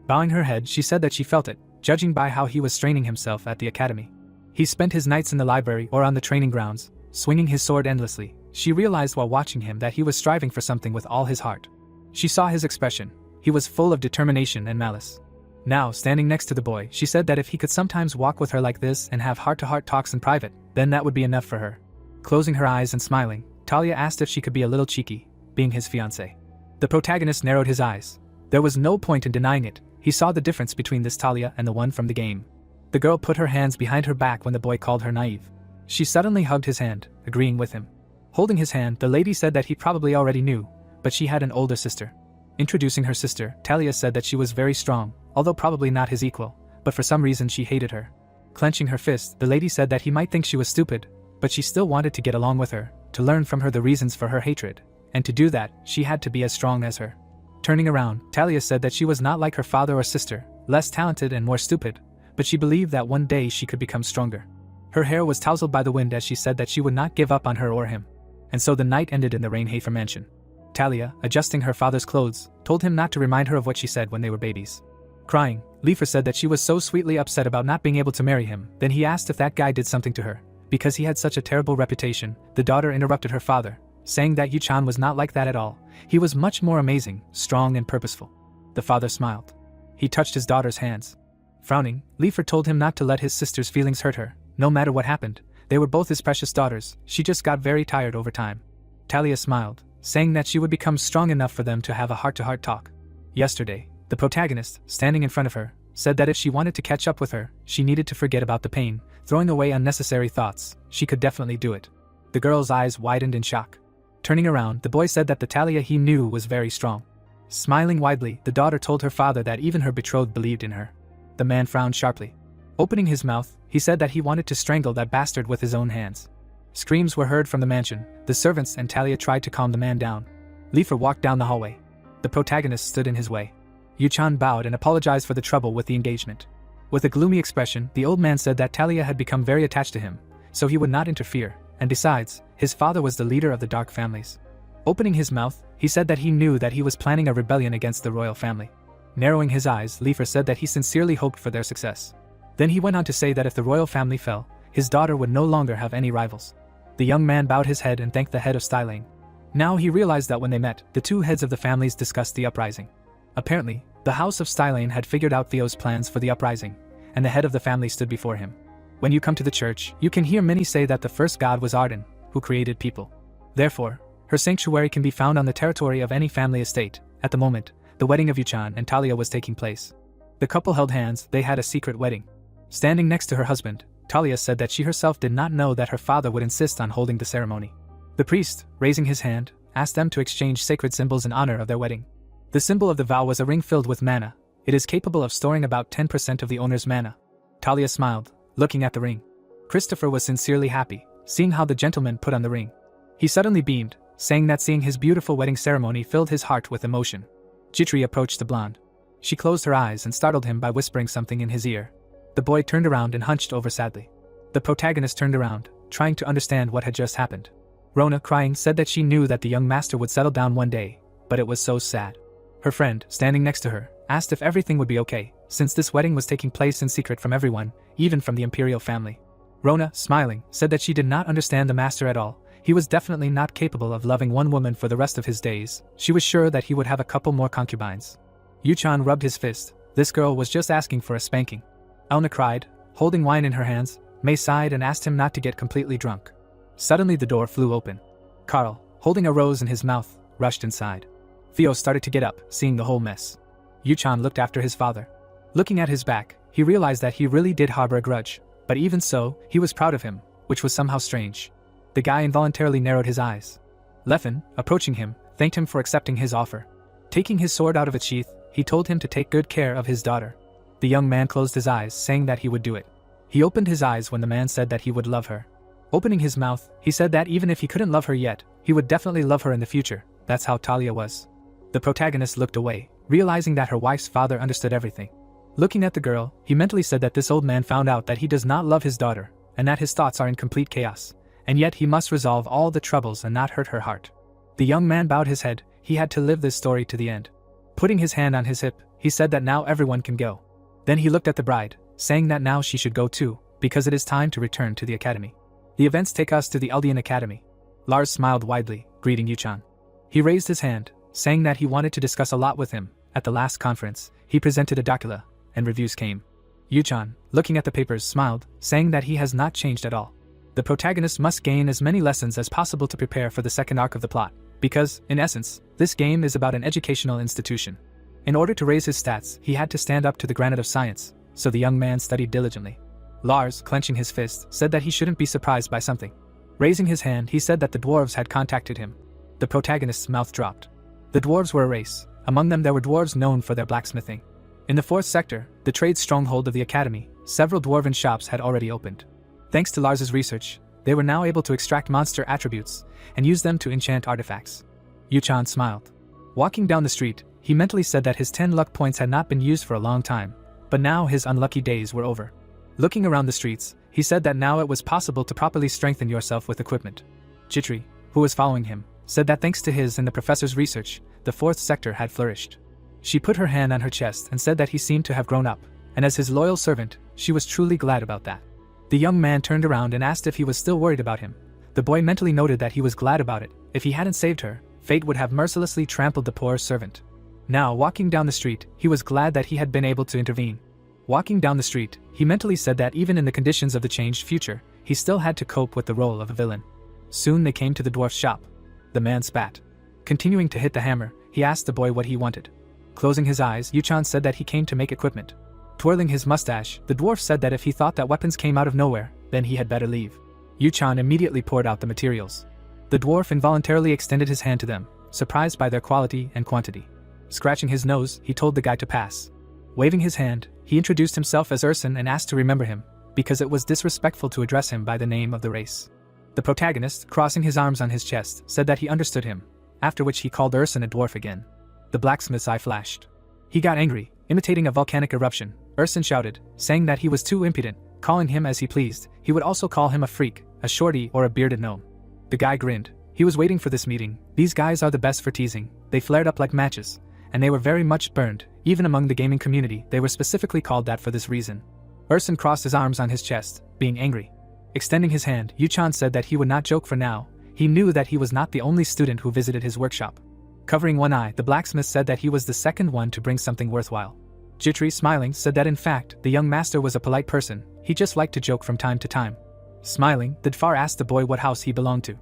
Bowing her head, she said that she felt it, judging by how he was straining himself at the academy. He spent his nights in the library or on the training grounds, swinging his sword endlessly. She realized while watching him that he was striving for something with all his heart. She saw his expression. He was full of determination and malice. Now, standing next to the boy, she said that if he could sometimes walk with her like this and have heart-to-heart talks in private, then that would be enough for her. Closing her eyes and smiling, Talia asked if she could be a little cheeky, being his fiancé. The protagonist narrowed his eyes. There was no point in denying it. He saw the difference between this Talia and the one from the game. The girl put her hands behind her back when the boy called her naive. She suddenly hugged his hand, agreeing with him. Holding his hand, the lady said that he probably already knew, but she had an older sister. Introducing her sister, Talia said that she was very strong, although probably not his equal, but for some reason she hated her. Clenching her fist, the lady said that he might think she was stupid, but she still wanted to get along with her, to learn from her the reasons for her hatred, and to do that, she had to be as strong as her. Turning around, Talia said that she was not like her father or sister, less talented and more stupid, but she believed that one day she could become stronger. Her hair was tousled by the wind as she said that she would not give up on her or him. And so the night ended in the Reinhafer mansion. Talia, adjusting her father's clothes, told him not to remind her of what she said when they were babies. Crying, Leifer said that she was so sweetly upset about not being able to marry him. Then he asked if that guy did something to her. Because he had such a terrible reputation, the daughter interrupted her father, saying that Yuchan was not like that at all. He was much more amazing, strong and purposeful. The father smiled. He touched his daughter's hands. Frowning, Leifer told him not to let his sister's feelings hurt her. No matter what happened, they were both his precious daughters. She just got very tired over time. Talia smiled, saying that she would become strong enough for them to have a heart-to-heart talk. Yesterday, the protagonist, standing in front of her, said that if she wanted to catch up with her, she needed to forget about the pain, throwing away unnecessary thoughts. She could definitely do it. The girl's eyes widened in shock. Turning around, the boy said that the Talia he knew was very strong. Smiling widely, the daughter told her father that even her betrothed believed in her. The man frowned sharply. Opening his mouth, he said that he wanted to strangle that bastard with his own hands. Screams were heard from the mansion. The servants and Talia tried to calm the man down. Leifer walked down the hallway. The protagonist stood in his way. Yu-chan bowed and apologized for the trouble with the engagement. With a gloomy expression, the old man said that Talia had become very attached to him, so he would not interfere, and besides, his father was the leader of the dark families. Opening his mouth, he said that he knew that he was planning a rebellion against the royal family. Narrowing his eyes, Leifer said that he sincerely hoped for their success. Then he went on to say that if the royal family fell, his daughter would no longer have any rivals. The young man bowed his head and thanked the head of Stylane. Now he realized that when they met, the two heads of the families discussed the uprising. Apparently, the house of Stylane had figured out Theo's plans for the uprising, and the head of the family stood before him. When you come to the church, you can hear many say that the first god was Arden, who created people. Therefore, her sanctuary can be found on the territory of any family estate. At the moment, the wedding of Yu-chan and Talia was taking place. The couple held hands. They had a secret wedding. Standing next to her husband, Talia said that she herself did not know that her father would insist on holding the ceremony. The priest, raising his hand, asked them to exchange sacred symbols in honor of their wedding. The symbol of the vow was a ring filled with mana. It is capable of storing about 10% of the owner's mana. Talia smiled, looking at the ring. Christopher was sincerely happy, seeing how the gentleman put on the ring. He suddenly beamed, saying that seeing his beautiful wedding ceremony filled his heart with emotion. Jitri approached the blonde. She closed her eyes and startled him by whispering something in his ear. The boy turned around and hunched over sadly. The protagonist turned around, trying to understand what had just happened. Rona, crying, said that she knew that the young master would settle down one day, but it was so sad. Her friend, standing next to her, asked if everything would be okay, since this wedding was taking place in secret from everyone, even from the imperial family. Rona, smiling, said that she did not understand the master at all. He was definitely not capable of loving one woman for the rest of his days. She was sure that he would have a couple more concubines. Yu-chan rubbed his fist. This girl was just asking for a spanking. Elna cried, holding wine in her hands. Mei sighed and asked him not to get completely drunk. Suddenly the door flew open. Carl, holding a rose in his mouth, rushed inside. Theo started to get up, seeing the whole mess. Yu-chan looked after his father. Looking at his back, he realized that he really did harbor a grudge, but even so, he was proud of him, which was somehow strange. The guy involuntarily narrowed his eyes. Leffen, approaching him, thanked him for accepting his offer. Taking his sword out of its sheath, he told him to take good care of his daughter. The young man closed his eyes, saying that he would do it. He opened his eyes when the man said that he would love her. Opening his mouth, he said that even if he couldn't love her yet, he would definitely love her in the future. That's how Talia was. The protagonist looked away, realizing that her wife's father understood everything. Looking at the girl, he mentally said that this old man found out that he does not love his daughter, and that his thoughts are in complete chaos, and yet he must resolve all the troubles and not hurt her heart. The young man bowed his head. He had to live this story to the end. Putting his hand on his hip, he said that now everyone can go. Then he looked at the bride, saying that now she should go too, because it is time to return to the academy. The events take us to the Eldian Academy. Lars smiled widely, greeting Yu-chan. He raised his hand, saying that he wanted to discuss a lot with him. At the last conference, he presented a document, and reviews came. Yu-chan, looking at the papers, smiled, saying that he has not changed at all. The protagonist must gain as many lessons as possible to prepare for the second arc of the plot, because, in essence, this game is about an educational institution. In order to raise his stats, he had to stand up to the granite of science, so the young man studied diligently. Lars, clenching his fist, said that he shouldn't be surprised by something. Raising his hand, he said that the dwarves had contacted him. The protagonist's mouth dropped. The dwarves were a race. Among them there were dwarves known for their blacksmithing. In the 4th sector, the trade stronghold of the academy, several dwarven shops had already opened. Thanks to Lars's research, they were now able to extract monster attributes and use them to enchant artifacts. Yu-chan smiled. Walking down the street, he mentally said that his 10 luck points had not been used for a long time, but now his unlucky days were over. Looking around the streets, he said that now it was possible to properly strengthen yourself with equipment. Jitri, who was following him, said that thanks to his and the professor's research, the 4th sector had flourished. She put her hand on her chest and said that he seemed to have grown up, and as his loyal servant, she was truly glad about that. The young man turned around and asked if he was still worried about him. The boy mentally noted that he was glad about it. If he hadn't saved her, fate would have mercilessly trampled the poor servant. Now, walking down the street, he was glad that he had been able to intervene. Walking down the street, he mentally said that even in the conditions of the changed future, he still had to cope with the role of a villain. Soon they came to the dwarf's shop. The man spat. Continuing to hit the hammer, he asked the boy what he wanted. Closing his eyes, Yu-chan said that he came to make equipment. Twirling his mustache, the dwarf said that if he thought that weapons came out of nowhere, then he had better leave. Yu-chan immediately poured out the materials. The dwarf involuntarily extended his hand to them, surprised by their quality and quantity. Scratching his nose, he told the guy to pass. Waving his hand, he introduced himself as Urson and asked to remember him, because it was disrespectful to address him by the name of the race. The protagonist, crossing his arms on his chest, said that he understood him, after which he called Urson a dwarf again. The blacksmith's eye flashed. He got angry, imitating a volcanic eruption. Urson shouted, saying that he was too impudent, calling him as he pleased. He would also call him a freak, a shorty, or a bearded gnome. The guy grinned. He was waiting for this meeting. These guys are the best for teasing. They flared up like matches, and they were very much burned. Even among the gaming community, they were specifically called that for this reason. Urson crossed his arms on his chest, being angry. Extending his hand, Yuchan said that he would not joke for now. He knew that he was not the only student who visited his workshop. Covering one eye, the blacksmith said that he was the second one to bring something worthwhile. Jitri, smiling, said that in fact, the young master was a polite person. He just liked to joke from time to time. Smiling, the dwarf asked the boy what house he belonged to.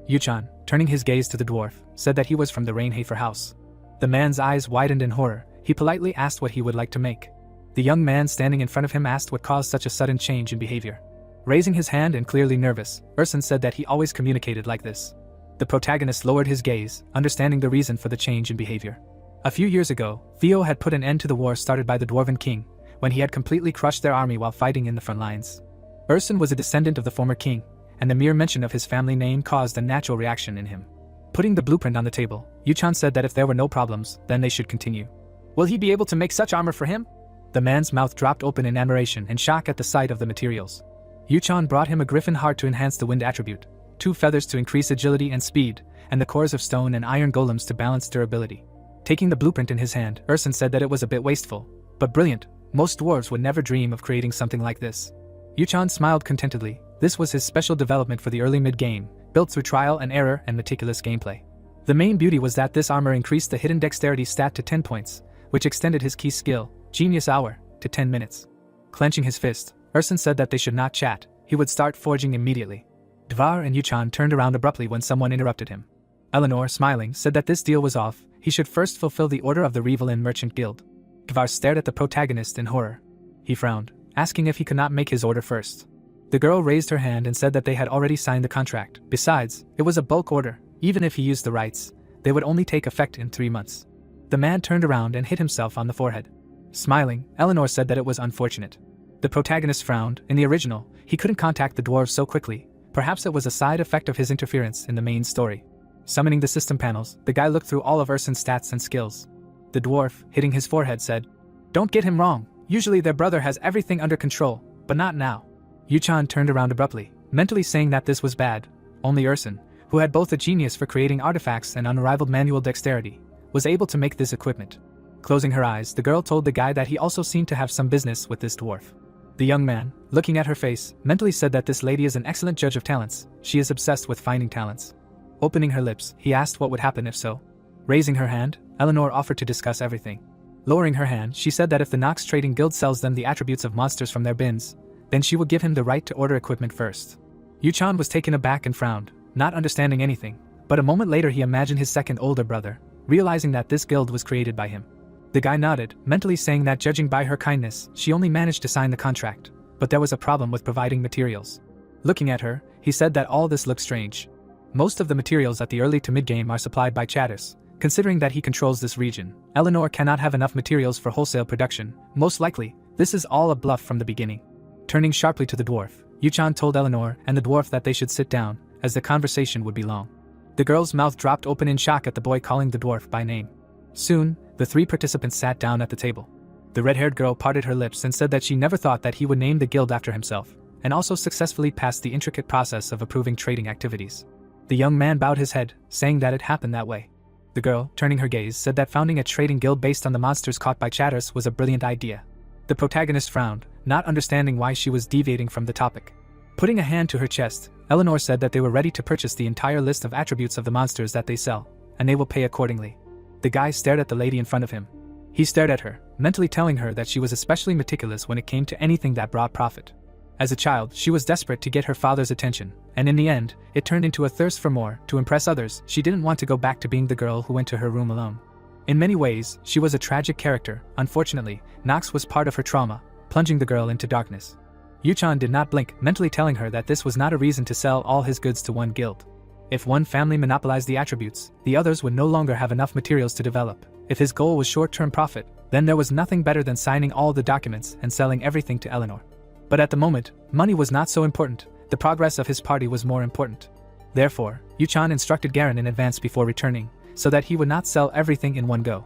Yuchan, turning his gaze to the dwarf, said that he was from the Rainhafer house. The man's eyes widened in horror. He politely asked what he would like to make. The young man standing in front of him asked what caused such a sudden change in behavior. Raising his hand and clearly nervous, Urson said that he always communicated like this. The protagonist lowered his gaze, understanding the reason for the change in behavior. A few years ago, Theo had put an end to the war started by the Dwarven King, when he had completely crushed their army while fighting in the front lines. Urson was a descendant of the former king, and the mere mention of his family name caused a natural reaction in him. Putting the blueprint on the table, Yuchan said that if there were no problems, then they should continue. Will he be able to make such armor for him? The man's mouth dropped open in admiration and shock at the sight of the materials. Yuchan brought him a griffin heart to enhance the wind attribute, 2 feathers to increase agility and speed, and the cores of stone and iron golems to balance durability. Taking the blueprint in his hand, Urson said that it was a bit wasteful, but brilliant. Most dwarves would never dream of creating something like this. Yuchan smiled contentedly. This was his special development for the early mid-game, built through trial and error and meticulous gameplay. The main beauty was that this armor increased the hidden dexterity stat to 10 points, which extended his key skill, Genius Hour, to 10 minutes. Clenching his fist, Urson said that they should not chat. He would start forging immediately. Dvar and Yuchan turned around abruptly when someone interrupted him. Eleanor, smiling, said that this deal was off. He should first fulfill the order of the Revelin Merchant Guild. Dvar stared at the protagonist in horror. He frowned, asking if he could not make his order first. The girl raised her hand and said that they had already signed the contract. Besides, it was a bulk order. Even if he used the rights, they would only take effect in 3 months. The man turned around and hit himself on the forehead. Smiling, Eleanor said that it was unfortunate. The protagonist frowned. In the original, he couldn't contact the dwarves so quickly. Perhaps it was a side effect of his interference in the main story. Summoning the system panels, the guy looked through all of Urson's stats and skills. The dwarf, hitting his forehead, said, "Don't get him wrong. Usually their brother has everything under control, but not now." Yuchan turned around abruptly, mentally saying that this was bad. Only Urson, who had both a genius for creating artifacts and unrivaled manual dexterity, was able to make this equipment. Closing her eyes, the girl told the guy that he also seemed to have some business with this dwarf. The young man, looking at her face, mentally said that this lady is an excellent judge of talents. She is obsessed with finding talents. Opening her lips, he asked what would happen if so. Raising her hand, Eleanor offered to discuss everything. Lowering her hand, she said that if the Nox Trading Guild sells them the attributes of monsters from their bins, then she would give him the right to order equipment first. Yuchan was taken aback and frowned, not understanding anything, but a moment later he imagined his second older brother, realizing that this guild was created by him. The guy nodded, mentally saying that judging by her kindness, she only managed to sign the contract, but there was a problem with providing materials. Looking at her, he said that all this looked strange. Most of the materials at the early to mid-game are supplied by Chatters. Considering that he controls this region, Eleanor cannot have enough materials for wholesale production. Most likely, this is all a bluff from the beginning. Turning sharply to the dwarf, Yuchan told Eleanor and the dwarf that they should sit down, as the conversation would be long. The girl's mouth dropped open in shock at the boy calling the dwarf by name. Soon, the 3 participants sat down at the table. The red-haired girl parted her lips and said that she never thought that he would name the guild after himself, and also successfully passed the intricate process of approving trading activities. The young man bowed his head, saying that it happened that way. The girl, turning her gaze, said that founding a trading guild based on the monsters caught by Chatters was a brilliant idea. The protagonist frowned, not understanding why she was deviating from the topic. Putting a hand to her chest, Eleanor said that they were ready to purchase the entire list of attributes of the monsters that they sell, and they will pay accordingly. The guy stared at the lady in front of him. He stared at her, mentally telling her that she was especially meticulous when it came to anything that brought profit. As a child, she was desperate to get her father's attention, and in the end, it turned into a thirst for more. To impress others, she didn't want to go back to being the girl who went to her room alone. In many ways, she was a tragic character. Unfortunately, Nox was part of her trauma, plunging the girl into darkness. Yuchan did not blink, mentally telling her that this was not a reason to sell all his goods to one guild. If one family monopolized the attributes, the others would no longer have enough materials to develop. If his goal was short-term profit, then there was nothing better than signing all the documents and selling everything to Eleanor. But at the moment, money was not so important, the progress of his party was more important. Therefore, Yuchan instructed Garen in advance before returning, so that he would not sell everything in one go.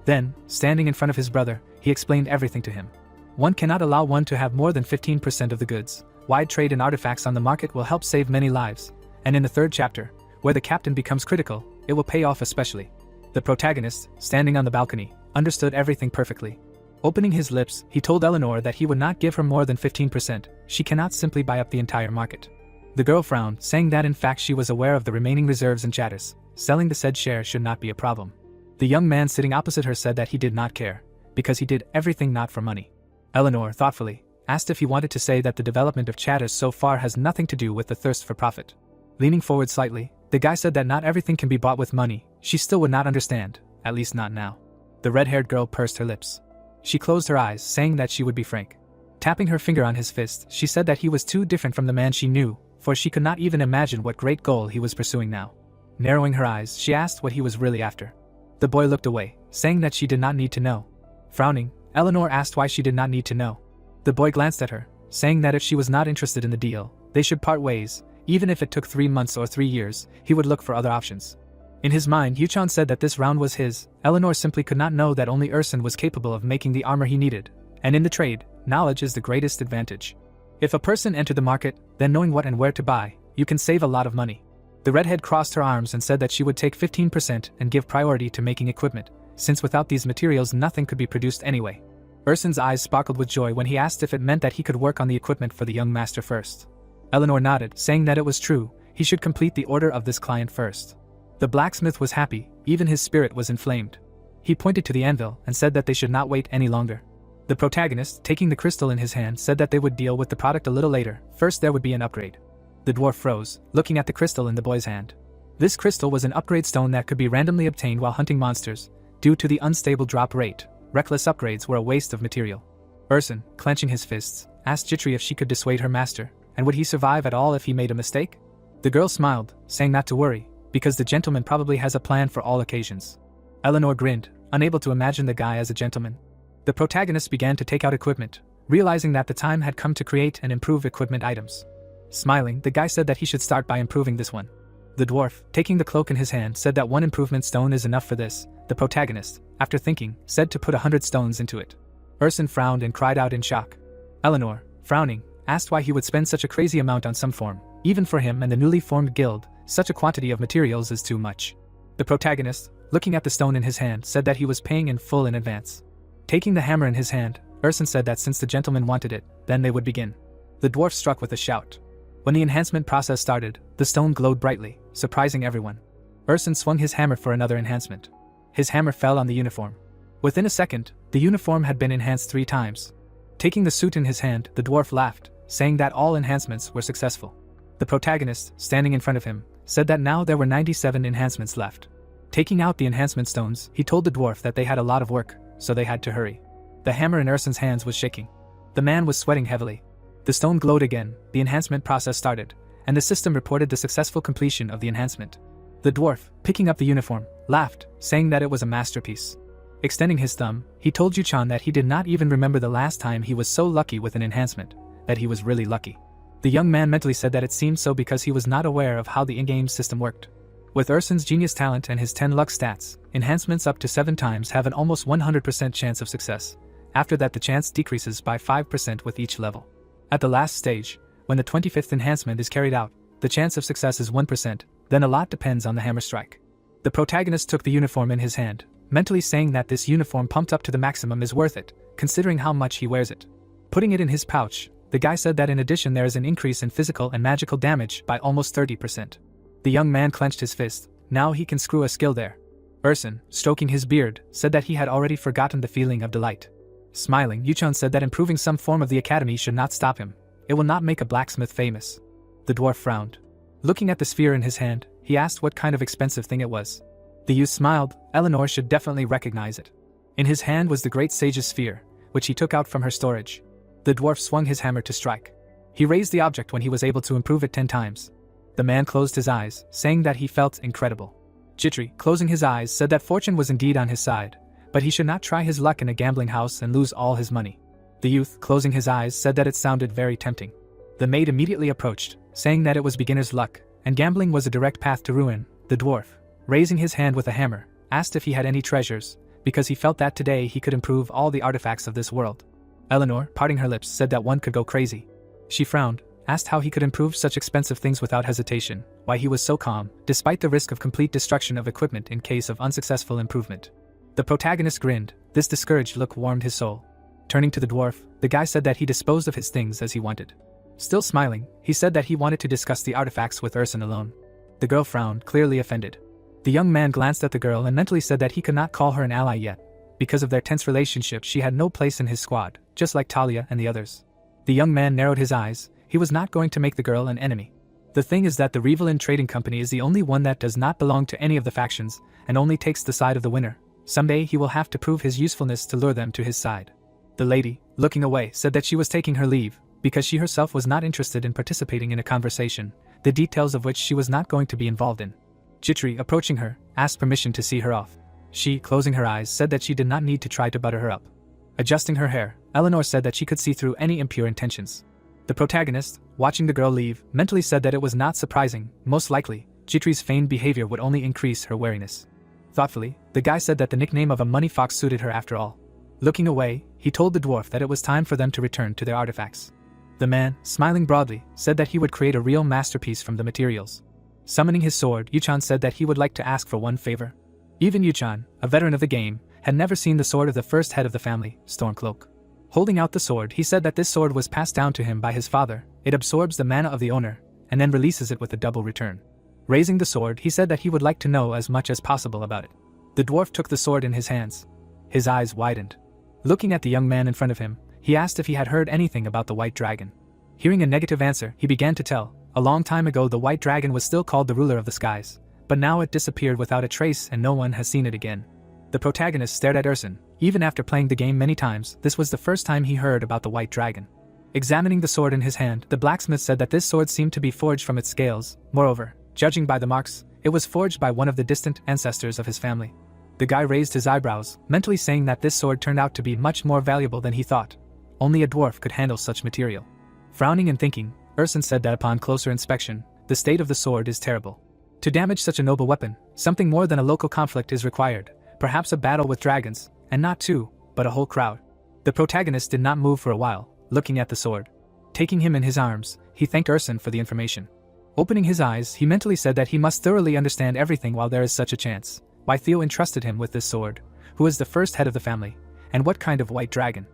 Then, standing in front of his brother, he explained everything to him. One cannot allow one to have more than 15% of the goods. Wide trade in artifacts on the market will help save many lives, and in the third chapter, where the captain becomes critical, it will pay off especially. The protagonist, standing on the balcony, understood everything perfectly. Opening his lips, he told Eleanor that he would not give her more than 15%, she cannot simply buy up the entire market. The girl frowned, saying that in fact she was aware of the remaining reserves and chatters, selling the said share should not be a problem. The young man sitting opposite her said that he did not care, because he did everything not for money. Eleanor, thoughtfully, asked if he wanted to say that the development of chatters so far has nothing to do with the thirst for profit. Leaning forward slightly, the guy said that not everything can be bought with money, she still would not understand, at least not now. The red-haired girl pursed her lips. She closed her eyes, saying that she would be frank. Tapping her finger on his fist, she said that he was too different from the man she knew, for she could not even imagine what great goal he was pursuing now. Narrowing her eyes, she asked what he was really after. The boy looked away, saying that she did not need to know. Frowning, Eleanor asked why she did not need to know. The boy glanced at her, saying that if she was not interested in the deal, they should part ways, even if it took 3 months or 3 years, he would look for other options. In his mind, Yuchan said that this round was his. Eleanor simply could not know that only Urson was capable of making the armor he needed, and in the trade, knowledge is the greatest advantage. If a person entered the market, then knowing what and where to buy, you can save a lot of money. The redhead crossed her arms and said that she would take 15% and give priority to making equipment, since without these materials nothing could be produced anyway. Urson's eyes sparkled with joy when he asked if it meant that he could work on the equipment for the young master first. Eleanor nodded, saying that it was true, he should complete the order of this client first. The blacksmith was happy, even his spirit was inflamed. He pointed to the anvil and said that they should not wait any longer. The protagonist, taking the crystal in his hand, said that they would deal with the product a little later, first there would be an upgrade. The dwarf froze, looking at the crystal in the boy's hand. This crystal was an upgrade stone that could be randomly obtained while hunting monsters. Due to the unstable drop rate, reckless upgrades were a waste of material. Urson, clenching his fists, asked Jitri if she could dissuade her master, and would he survive at all if he made a mistake? The girl smiled, saying not to worry, because the gentleman probably has a plan for all occasions. Eleanor grinned, unable to imagine the guy as a gentleman. The protagonist began to take out equipment, realizing that the time had come to create and improve equipment items. Smiling, the guy said that he should start by improving this one. The dwarf, taking the cloak in his hand, said that 1 improvement stone is enough for this. The protagonist, after thinking, said to put 100 stones into it. Urson frowned and cried out in shock. Eleanor, frowning, asked why he would spend such a crazy amount on some form. Even for him and the newly formed guild, such a quantity of materials is too much. The protagonist, looking at the stone in his hand, said that he was paying in full in advance. Taking the hammer in his hand, Urson said that since the gentleman wanted it, then they would begin. The dwarf struck with a shout. When the enhancement process started, the stone glowed brightly, surprising everyone. Urson swung his hammer for another enhancement. His hammer fell on the uniform. Within a second, the uniform had been enhanced 3 times. Taking the suit in his hand, the dwarf laughed, saying that all enhancements were successful. The protagonist, standing in front of him, said that now there were 97 enhancements left. Taking out the enhancement stones, he told the dwarf that they had a lot of work, so they had to hurry. The hammer in Urson's hands was shaking. The man was sweating heavily. The stone glowed again, the enhancement process started, and the system reported the successful completion of the enhancement. The dwarf, picking up the uniform, laughed, saying that it was a masterpiece. Extending his thumb, he told Yuchan that he did not even remember the last time he was so lucky with an enhancement, that he was really lucky. The young man mentally said that it seemed so because he was not aware of how the in-game system worked. With Urson's genius talent and his 10 luck stats, enhancements up to 7 times have an almost 100% chance of success. After that the chance decreases by 5% with each level. At the last stage, when the 25th enhancement is carried out, the chance of success is 1%, then a lot depends on the hammer strike. The protagonist took the uniform in his hand, mentally saying that this uniform pumped up to the maximum is worth it, considering how much he wears it. Putting it in his pouch, the guy said that in addition there is an increase in physical and magical damage by almost 30%. The young man clenched his fist, now he can screw a skill there. Urson, stroking his beard, said that he had already forgotten the feeling of delight. Smiling, Yuchan said that improving some form of the academy should not stop him. It will not make a blacksmith famous. The dwarf frowned. Looking at the sphere in his hand, he asked what kind of expensive thing it was. The youth smiled, Eleanor should definitely recognize it. In his hand was the great sage's sphere, which he took out from her storage. The dwarf swung his hammer to strike. He raised the object when he was able to improve it 10 times. The man closed his eyes, saying that he felt incredible. Jitri, closing his eyes, said that fortune was indeed on his side, but he should not try his luck in a gambling house and lose all his money. The youth, closing his eyes, said that it sounded very tempting. The maid immediately approached, saying that it was beginner's luck, and gambling was a direct path to ruin. The dwarf, raising his hand with a hammer, asked if he had any treasures, because he felt that today he could improve all the artifacts of this world. Eleanor, parting her lips, said that one could go crazy. She frowned, asked how he could improve such expensive things without hesitation, why he was so calm, despite the risk of complete destruction of equipment in case of unsuccessful improvement. The protagonist grinned. This discouraged look warmed his soul. Turning to the dwarf, the guy said that he disposed of his things as he wanted. Still smiling, he said that he wanted to discuss the artifacts with Urson alone. The girl frowned, clearly offended. The young man glanced at the girl and mentally said that he could not call her an ally yet. Because of their tense relationship, she had no place in his squad, just like Talia and the others. The young man narrowed his eyes. He was not going to make the girl an enemy. The thing is that the Revelin Trading Company is the only one that does not belong to any of the factions, and only takes the side of the winner. Someday he will have to prove his usefulness to lure them to his side. The lady, looking away, said that she was taking her leave, because she herself was not interested in participating in a conversation, the details of which she was not going to be involved in. Jitri, approaching her, asked permission to see her off. She, closing her eyes, said that she did not need to try to butter her up. Adjusting her hair, Eleanor said that she could see through any impure intentions. The protagonist, watching the girl leave, mentally said that it was not surprising. Most likely, Jitri's feigned behavior would only increase her wariness. Thoughtfully, the guy said that the nickname of a money fox suited her after all. Looking away, he told the dwarf that it was time for them to return to their artifacts. The man, smiling broadly, said that he would create a real masterpiece from the materials. Summoning his sword, Yuchan said that he would like to ask for one favor. Even Yuchan, a veteran of the game, had never seen the sword of the first head of the family, Stormcloak. Holding out the sword, he said that this sword was passed down to him by his father. It absorbs the mana of the owner, and then releases it with a double return. Raising the sword, he said that he would like to know as much as possible about it. The dwarf took the sword in his hands. His eyes widened. Looking at the young man in front of him, he asked if he had heard anything about the White Dragon. Hearing a negative answer, he began to tell. A long time ago the White Dragon was still called the ruler of the skies, but now it disappeared without a trace and no one has seen it again. The protagonist stared at Urson. Even after playing the game many times, this was the first time he heard about the White Dragon. Examining the sword in his hand, the blacksmith said that this sword seemed to be forged from its scales. Moreover, judging by the marks, it was forged by one of the distant ancestors of his family. The guy raised his eyebrows, mentally saying that this sword turned out to be much more valuable than he thought. Only a dwarf could handle such material. Frowning and thinking, Urson said that upon closer inspection, the state of the sword is terrible. To damage such a noble weapon, something more than a local conflict is required, perhaps a battle with dragons, and not two, but a whole crowd. The protagonist did not move for a while, looking at the sword. Taking him in his arms, he thanked Urson for the information. Opening his eyes, he mentally said that he must thoroughly understand everything while there is such a chance. Why Theo entrusted him with this sword, who is the first head of the family, and what kind of white dragon.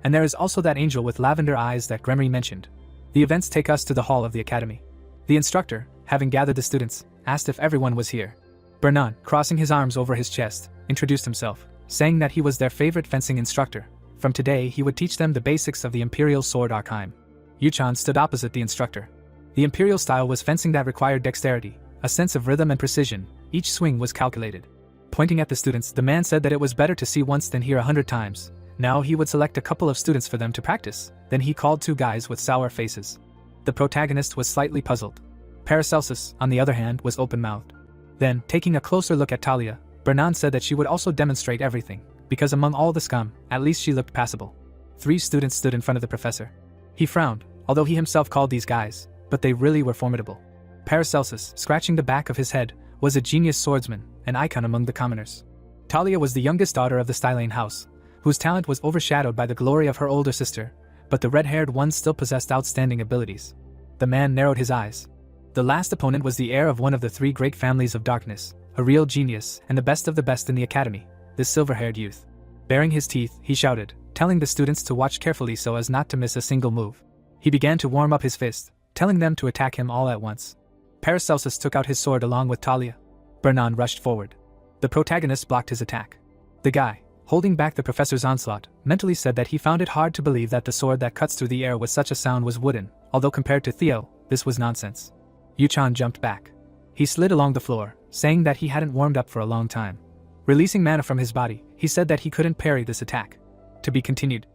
And there is also that angel with lavender eyes that Gremory mentioned. The events take us to the hall of the academy. The instructor, having gathered the students, asked if everyone was here. Bernan, crossing his arms over his chest, introduced himself, saying that he was their favorite fencing instructor. From today he would teach them the basics of the Imperial Sword Archive. Yuchan stood opposite the instructor. The Imperial style was fencing that required dexterity, a sense of rhythm and precision. Each swing was calculated. Pointing at the students, the man said that it was better to see once than hear 100 times. Now he would select a couple of students for them to practice. Then he called two guys with sour faces. The protagonist was slightly puzzled. Paracelsus, on the other hand, was open-mouthed. Then, taking a closer look at Talia, Bernan said that she would also demonstrate everything, because among all the scum, at least she looked passable. 3 students stood in front of the professor. He frowned, although he himself called these guys, but they really were formidable. Paracelsus, scratching the back of his head, was a genius swordsman, an icon among the commoners. Talia was the youngest daughter of the Stylane house, whose talent was overshadowed by the glory of her older sister, but the red-haired one still possessed outstanding abilities. The man narrowed his eyes. The last opponent was the heir of one of the 3 great families of darkness, a real genius and the best of the best in the academy, this silver-haired youth. Baring his teeth, he shouted, telling the students to watch carefully so as not to miss a single move. He began to warm up his fist, telling them to attack him all at once. Paracelsus took out his sword along with Talia. Bernan rushed forward. The protagonist blocked his attack. The guy, holding back the professor's onslaught, mentally said that he found it hard to believe that the sword that cuts through the air with such a sound was wooden, although compared to Theo, this was nonsense. Yuchan jumped back. He slid along the floor, saying that he hadn't warmed up for a long time. Releasing mana from his body, he said that he couldn't parry this attack. To be continued.